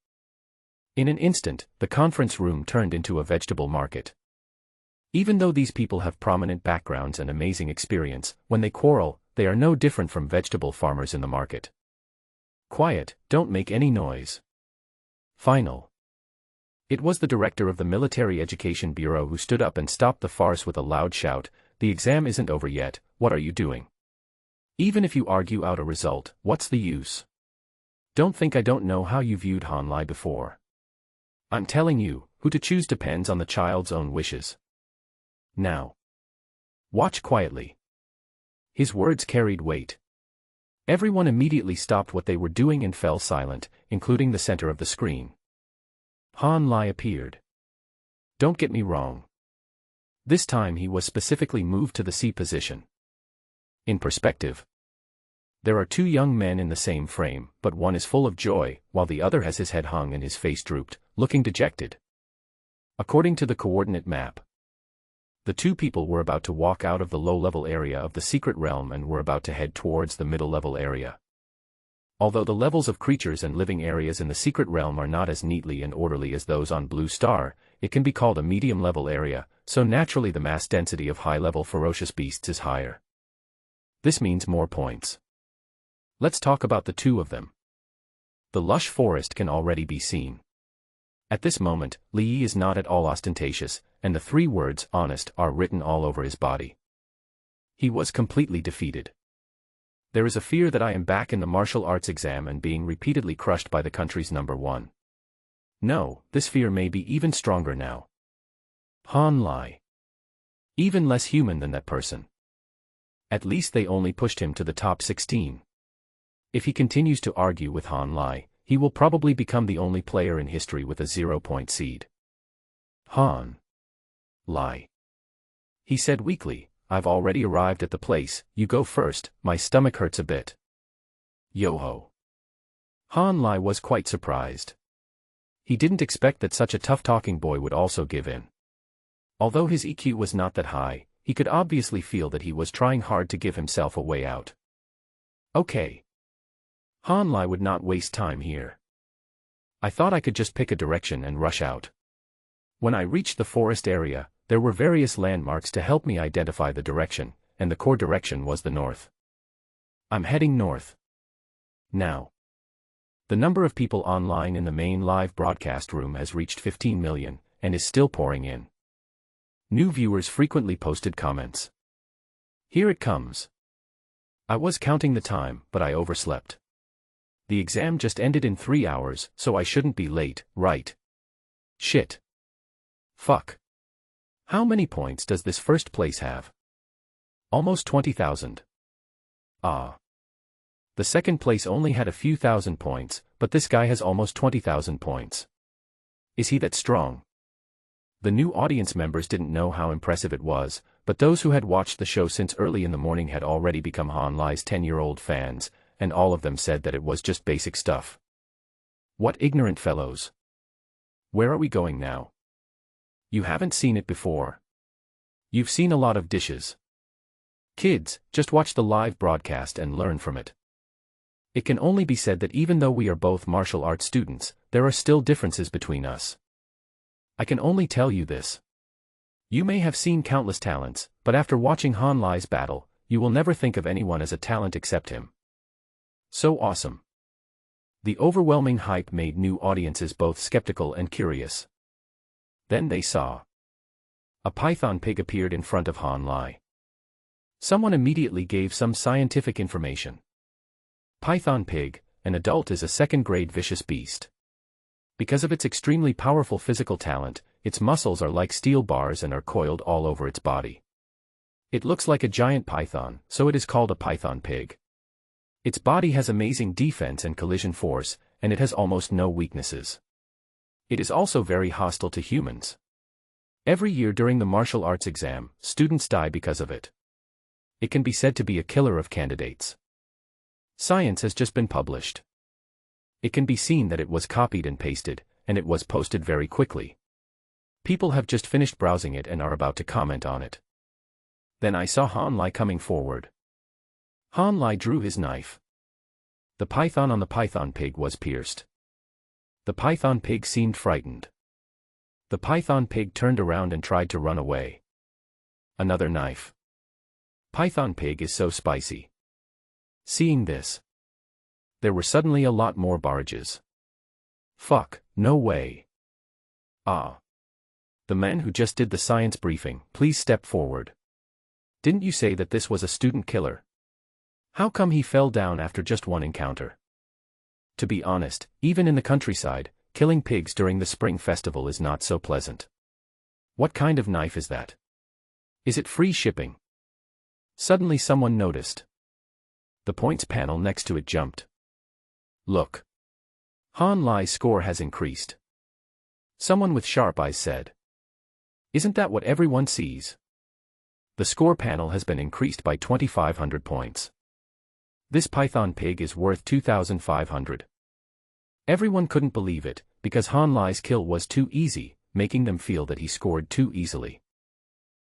In an instant, the conference room turned into a vegetable market. Even though these people have prominent backgrounds and amazing experience, when they quarrel, they are no different from vegetable farmers in the market. Quiet, don't make any noise. Final. It was the director of the Military Education Bureau who stood up and stopped the farce with a loud shout, the exam isn't over yet, what are you doing? Even if you argue out a result, what's the use? Don't think I don't know how you viewed Han Lai before. I'm telling you, who to choose depends on the child's own wishes. Now. Watch quietly. His words carried weight. Everyone immediately stopped what they were doing and fell silent, including the center of the screen. Han Lai appeared. Don't get me wrong. This time he was specifically moved to the C position. In perspective, there are 2 young men in the same frame, but one is full of joy, while the other has his head hung and his face drooped, looking dejected. According to the coordinate map, the two people were about to walk out of the low-level area of the secret realm and were about to head towards the middle-level area. Although the levels of creatures and living areas in the secret realm are not as neatly and orderly as those on Blue Star, it can be called a medium-level area, so naturally the mass density of high-level ferocious beasts is higher. This means more points. Let's talk about the two of them. The lush forest can already be seen. At this moment, Li is not at all ostentatious, and the three words, honest, are written all over his body. He was completely defeated. There is a fear that I am back in the martial arts exam and being repeatedly crushed by the country's number one. No, this fear may be even stronger now. Han Lai. Even less human than that person. At least they only pushed him to the top 16. If he continues to argue with Han Lai, he will probably become the only player in history with a 0-point seed. Han Lai. He said weakly, I've already arrived at the place, you go first, my stomach hurts a bit. Yo-ho. Han Lai was quite surprised. He didn't expect that such a tough-talking boy would also give in. Although his EQ was not that high, he could obviously feel that he was trying hard to give himself a way out. Okay. Han Lai would not waste time here. I thought I could just pick a direction and rush out. When I reached the forest area, there were various landmarks to help me identify the direction, and the core direction was the north. I'm heading north. Now. The number of people online in the main live broadcast room has reached 15 million, and is still pouring in. New viewers frequently posted comments. Here it comes. I was counting the time, but I overslept. The exam just ended in 3 hours, so I shouldn't be late, right? Shit. Fuck. How many points does this first place have? Almost 20,000. Ah. The second place only had a few thousand points, but this guy has almost 20,000 points. Is he that strong? The new audience members didn't know how impressive it was, but those who had watched the show since early in the morning had already become Han Lai's 10-year-old fans, and all of them said that it was just basic stuff. What ignorant fellows. Where are we going now? You haven't seen it before. You've seen a lot of dishes. Kids, just watch the live broadcast and learn from it. It can only be said that even though we are both martial arts students, there are still differences between us. I can only tell you this. You may have seen countless talents, but after watching Han Lai's battle, you will never think of anyone as a talent except him. So awesome. The overwhelming hype made new audiences both skeptical and curious. Then they saw. A python pig appeared in front of Han Lai. Someone immediately gave some scientific information. Python pig, an adult, is a second-grade vicious beast. Because of its extremely powerful physical talent, its muscles are like steel bars and are coiled all over its body. It looks like a giant python, so it is called a python pig. Its body has amazing defense and collision force, and it has almost no weaknesses. It is also very hostile to humans. Every year during the martial arts exam, students die because of it. It can be said to be a killer of candidates. Science has just been published. It can be seen that it was copied and pasted, and it was posted very quickly. People have just finished browsing it and are about to comment on it. Then I saw Han Lai coming forward. Han Lai drew his knife. The python on the python pig was pierced. The python pig seemed frightened. The python pig turned around and tried to run away. Another knife. Python pig is so spicy. Seeing this, there were suddenly a lot more barrages. Fuck, no way. Ah. The man who just did the science briefing, please step forward. Didn't you say that this was a student killer? How come he fell down after just one encounter? To be honest, even in the countryside, killing pigs during the spring festival is not so pleasant. What kind of knife is that? Is it free shipping? Suddenly someone noticed. The points panel next to it jumped. Look. Han Lai's score has increased. Someone with sharp eyes said. Isn't that what everyone sees? The score panel has been increased by 2,500 points. This python pig is worth 2,500. Everyone couldn't believe it, because Han Lai's kill was too easy, making them feel that he scored too easily.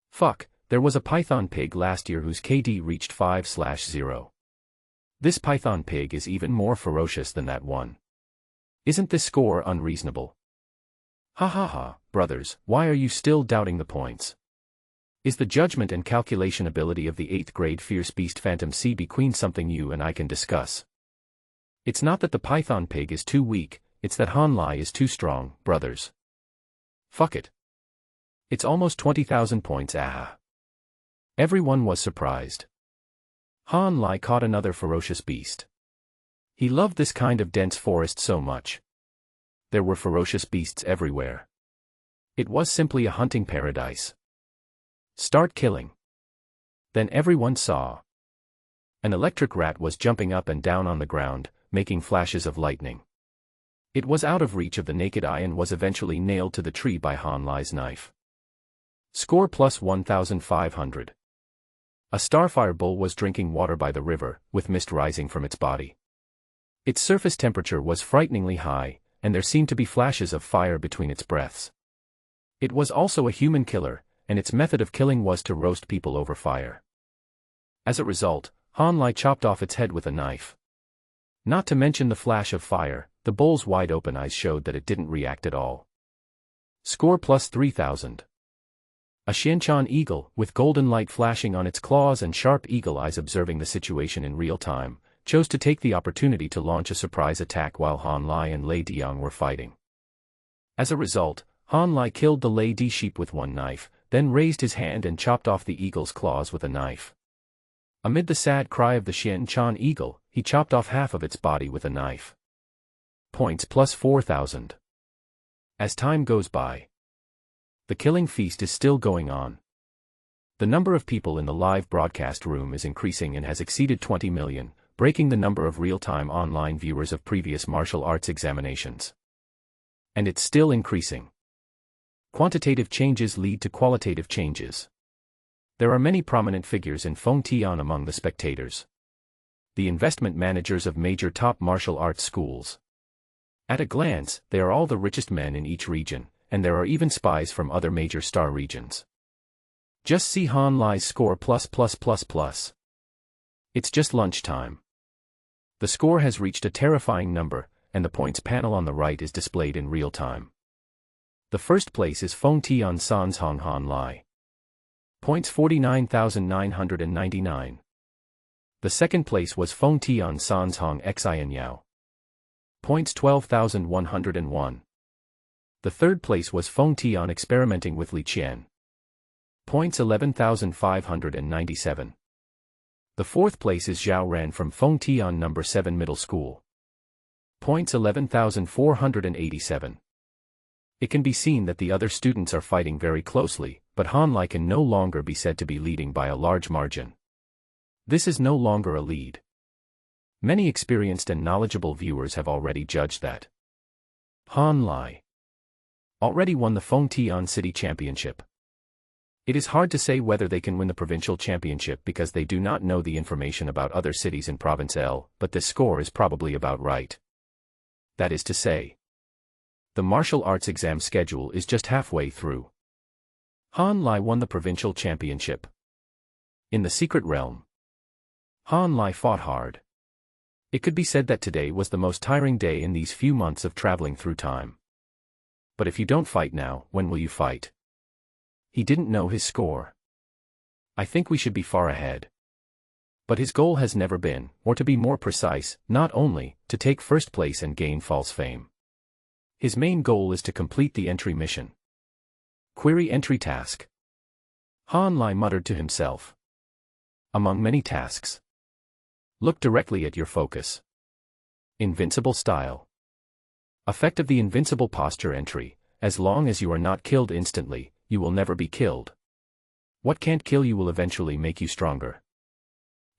Fuck, there was a python pig last year whose KD reached 5/0. This python pig is even more ferocious than that one. Isn't this score unreasonable? Ha ha ha, brothers, why are you still doubting the points? Is the judgment and calculation ability of the 8th grade fierce beast Phantom CB Queen something you and I can discuss? It's not that the python pig is too weak, it's that Han Lai is too strong, brothers. Fuck it. It's almost 20,000 points, ah. Everyone was surprised. Han Lai caught another ferocious beast. He loved this kind of dense forest so much. There were ferocious beasts everywhere. It was simply a hunting paradise. Start killing. Then everyone saw. An electric rat was jumping up and down on the ground, making flashes of lightning. It was out of reach of the naked eye and was eventually nailed to the tree by Han Lai's knife. Score plus 1,500. A starfire bull was drinking water by the river, with mist rising from its body. Its surface temperature was frighteningly high, and there seemed to be flashes of fire between its breaths. It was also a human killer, and its method of killing was to roast people over fire. As a result, Han Lai chopped off its head with a knife. Not to mention the flash of fire, the bull's wide-open eyes showed that it didn't react at all. Score plus 3,000. A Xianchan eagle, with golden light flashing on its claws and sharp eagle eyes observing the situation in real time, chose to take the opportunity to launch a surprise attack while Han Lai and Lei Diang were fighting. As a result, Han Lai killed the Lei Di sheep with one knife, then raised his hand and chopped off the eagle's claws with a knife. Amid the sad cry of the Xianchan eagle, he chopped off half of its body with a knife. Points plus 4,000. As time goes by, the killing feast is still going on. The number of people in the live broadcast room is increasing and has exceeded 20 million, breaking the number of real-time online viewers of previous martial arts examinations. And it's still increasing. Quantitative changes lead to qualitative changes. There are many prominent figures in Feng Tian among the spectators. The investment managers of major top martial arts schools. At a glance, they are all the richest men in each region, and there are even spies from other major star regions. Just see Han Lai's score plus. It's just lunchtime. The score has reached a terrifying number, and the points panel on the right is displayed in real time. The first place is Feng Tian San's Hong Han Lai. Points 49,999. The second place was Feng Tian San's Hong Xian Yao. Points 12,101. The third place was Feng Tian experimenting with Li Qian. Points 11,597. The fourth place is Zhao Ran from Feng Tian No. 7 Middle School. Points 11,487. It can be seen that the other students are fighting very closely, but Han Lai can no longer be said to be leading by a large margin. This is no longer a lead. Many experienced and knowledgeable viewers have already judged that Han Lai already won the Feng Tian City Championship. It is hard to say whether they can win the provincial championship because they do not know the information about other cities in Province L, but this score is probably about right. That is to say, the martial arts exam schedule is just halfway through. Han Lai won the provincial championship. In the secret realm, Han Lai fought hard. It could be said that today was the most tiring day in these few months of traveling through time. But if you don't fight now, when will you fight? He didn't know his score. I think we should be far ahead. But his goal has never been, or to be more precise, not only, to take first place and gain false fame. His main goal is to complete the entry mission. Query entry task. Han Lai muttered to himself. Among many tasks, look directly at your focus. Invincible style. Effect of the invincible posture entry. As long as you are not killed instantly, you will never be killed. What can't kill you will eventually make you stronger.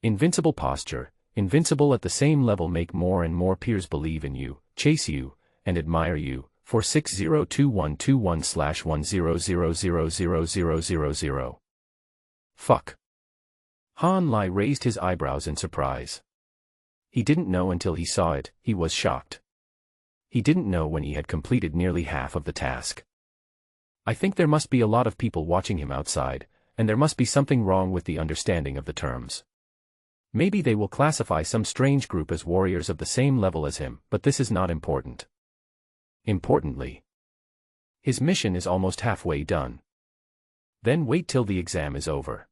Invincible posture. Invincible at the same level make more and more peers believe in you, chase you, and admire you, for 602121/10000000. Fuck. Han Lai raised his eyebrows in surprise. He didn't know until he saw it, he was shocked. He didn't know when he had completed nearly half of the task. I think there must be a lot of people watching him outside, and there must be something wrong with the understanding of the terms. Maybe they will classify some strange group as warriors of the same level as him, but this is not important. Importantly, his mission is almost halfway done. Then wait till the exam is over.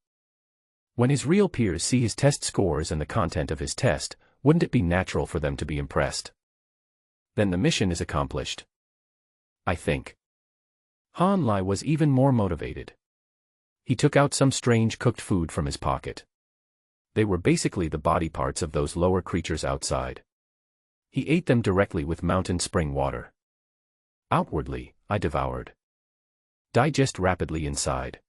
When his real peers see his test scores and the content of his test, wouldn't it be natural for them to be impressed? Then the mission is accomplished. I think. Han Lai was even more motivated. He took out some strange cooked food from his pocket. They were basically the body parts of those lower creatures outside. He ate them directly with mountain spring water. Outwardly, I devoured. Digest rapidly inside.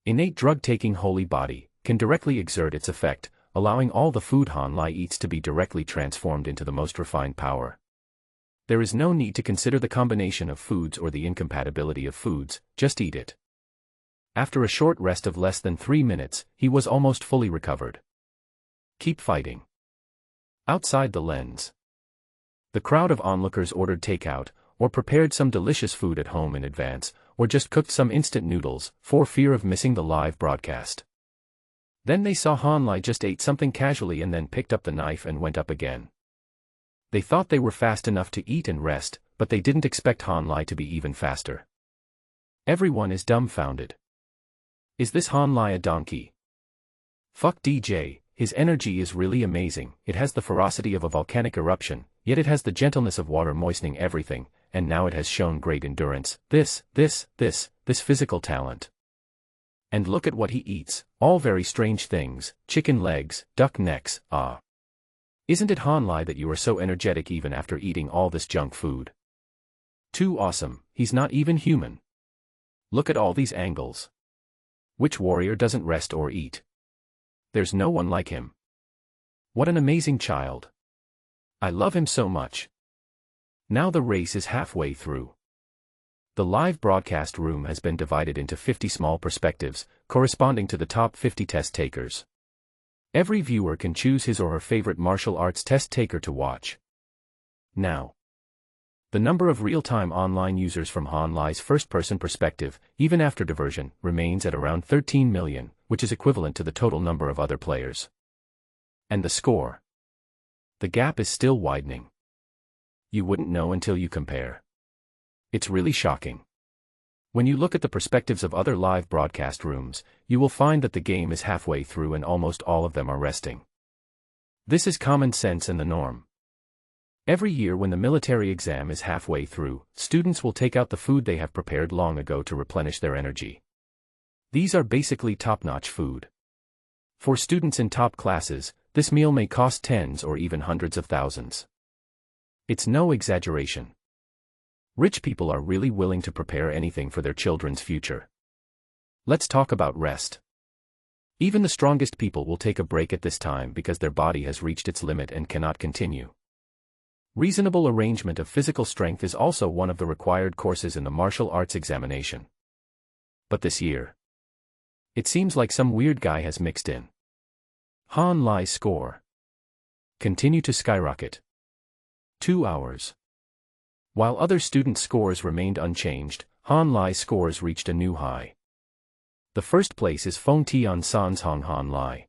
Innate drug-taking holy body can directly exert its effect, allowing all the food Han Lai eats to be directly transformed into the most refined power. There is no need to consider the combination of foods or the incompatibility of foods, just eat it. After a short rest of less than 3 minutes, he was almost fully recovered. Keep fighting. Outside the lens. The crowd of onlookers ordered takeout, or prepared some delicious food at home in advance, or just cooked some instant noodles, for fear of missing the live broadcast. Then they saw Han Lai just ate something casually and then picked up the knife and went up again. They thought they were fast enough to eat and rest, but they didn't expect Han Lai to be even faster. Everyone is dumbfounded. Is this Han Lai a donkey? Fuck DJ, his energy is really amazing. It has the ferocity of a volcanic eruption, yet it has the gentleness of water moistening everything, and now it has shown great endurance. This physical talent. And look at what he eats, all very strange things, chicken legs, duck necks, ah. Isn't it Han Lai that you are so energetic even after eating all this junk food? Too awesome, he's not even human. Look at all these angles. Which warrior doesn't rest or eat? There's no one like him. What an amazing child. I love him so much. Now the race is halfway through. The live broadcast room has been divided into 50 small perspectives, corresponding to the top 50 test takers. Every viewer can choose his or her favorite martial arts test taker to watch. Now, the number of real-time online users from Han Lai's first-person perspective, even after diversion, remains at around 13 million, which is equivalent to the total number of other players. And the score? The gap is still widening. You wouldn't know until you compare. It's really shocking. When you look at the perspectives of other live broadcast rooms, you will find that the game is halfway through and almost all of them are resting. This is common sense and the norm. Every year when the military exam is halfway through, students will take out the food they have prepared long ago to replenish their energy. These are basically top-notch food. For students in top classes, this meal may cost tens or even hundreds of thousands. It's no exaggeration. Rich people are really willing to prepare anything for their children's future. Let's talk about rest. Even the strongest people will take a break at this time because their body has reached its limit and cannot continue. Reasonable arrangement of physical strength is also one of the required courses in the martial arts examination. But this year, it seems like some weird guy has mixed in. Han Lai's score continue to skyrocket. 2 hours. While other students' scores remained unchanged, Han Lai's scores reached a new high. The first place is Feng Tian San's Hong Han Lai.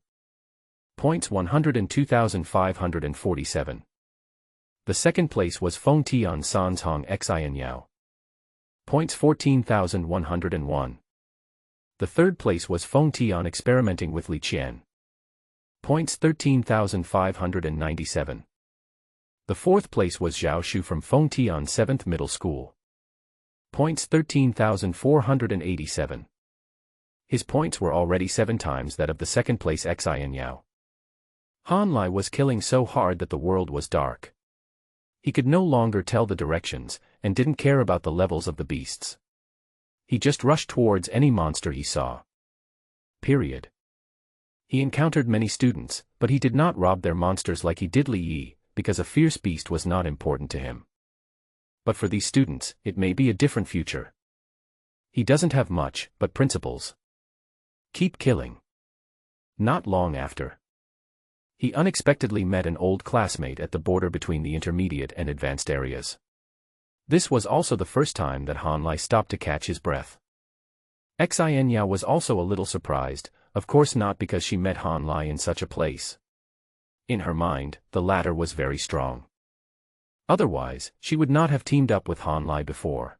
Points 102,547. The second place was Feng Tian San's Hong Xian Yao. Points 14,101. The third place was Feng Tian experimenting with Li Qian. Points 13,597. The fourth place was Zhao Shu from Feng Tian 7th Middle School. Points 13,487. His points were already 7 times that of the second place Xian Yao. Han Lai was killing so hard that the world was dark. He could no longer tell the directions, and didn't care about the levels of the beasts. He just rushed towards any monster he saw. Period. He encountered many students, but he did not rob their monsters like he did Li Yi, because a fierce beast was not important to him. But for these students, it may be a different future. He doesn't have much, but principles. Keep killing. Not long after, he unexpectedly met an old classmate at the border between the intermediate and advanced areas. This was also the first time that Han Lai stopped to catch his breath. Xin Yao was also a little surprised, of course not because she met Han Lai in such a place. In her mind, the latter was very strong. Otherwise, she would not have teamed up with Han Lai before.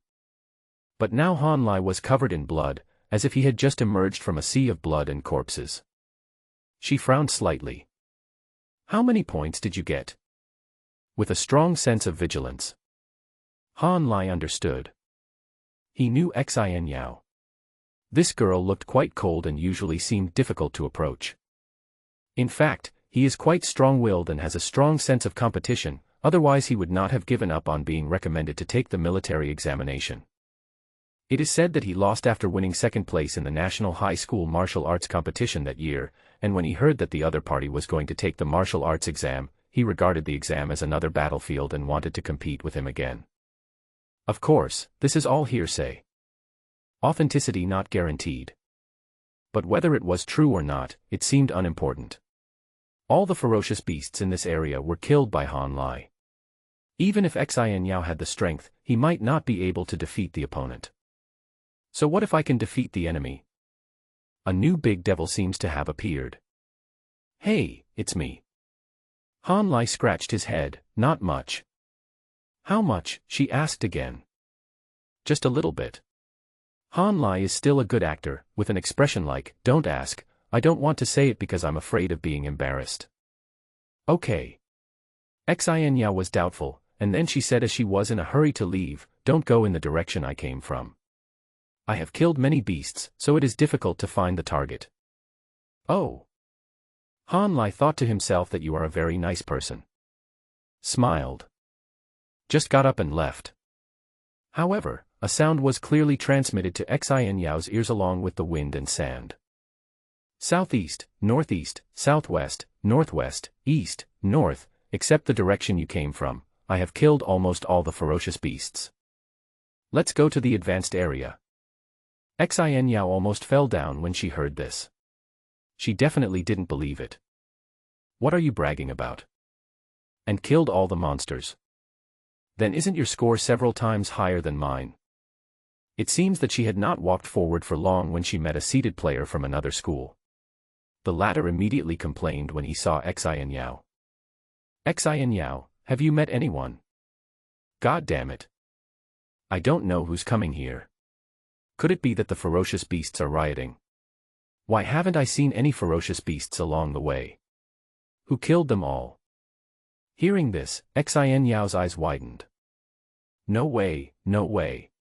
But now Han Lai was covered in blood, as if he had just emerged from a sea of blood and corpses. She frowned slightly. "How many points did you get?" With a strong sense of vigilance. Han Lai understood. He knew Xin Yao. This girl looked quite cold and usually seemed difficult to approach. In fact, he is quite strong-willed and has a strong sense of competition, otherwise he would not have given up on being recommended to take the military examination. It is said that he lost after winning second place in the National High School Martial Arts competition that year, and when he heard that the other party was going to take the martial arts exam, he regarded the exam as another battlefield and wanted to compete with him again. Of course, this is all hearsay. Authenticity not guaranteed. But whether it was true or not, it seemed unimportant. All the ferocious beasts in this area were killed by Han Lai. Even if Xin Yao had the strength, he might not be able to defeat the opponent. So what if I can defeat the enemy? A new big devil seems to have appeared. "Hey, it's me." Han Lai scratched his head. "Not much." "How much?" she asked again. "Just a little bit." Han Lai is still a good actor, with an expression like, "Don't ask, I don't want to say it because I'm afraid of being embarrassed." "Okay." Xin Yao was doubtful, and then she said as she was in a hurry to leave, "Don't go in the direction I came from. I have killed many beasts, so it is difficult to find the target." "Oh." Han Lai thought to himself that you are a very nice person. Smiled. Just got up and left. However, a sound was clearly transmitted to Xin Yao's ears along with the wind and sand. "Southeast, northeast, southwest, northwest, east, north, except the direction you came from, I have killed almost all the ferocious beasts. Let's go to the advanced area." Xin Yao almost fell down when she heard this. She definitely didn't believe it. "What are you bragging about? And killed all the monsters? Then isn't your score several times higher than mine?" It seems that she had not walked forward for long when she met a seated player from another school. The latter immediately complained when he saw Xin Yao. "Xin Yao, have you met anyone? God damn it. I don't know who's coming here. Could it be that the ferocious beasts are rioting? Why haven't I seen any ferocious beasts along the way? Who killed them all?" Hearing this, Xin Yao's eyes widened. No way, no way.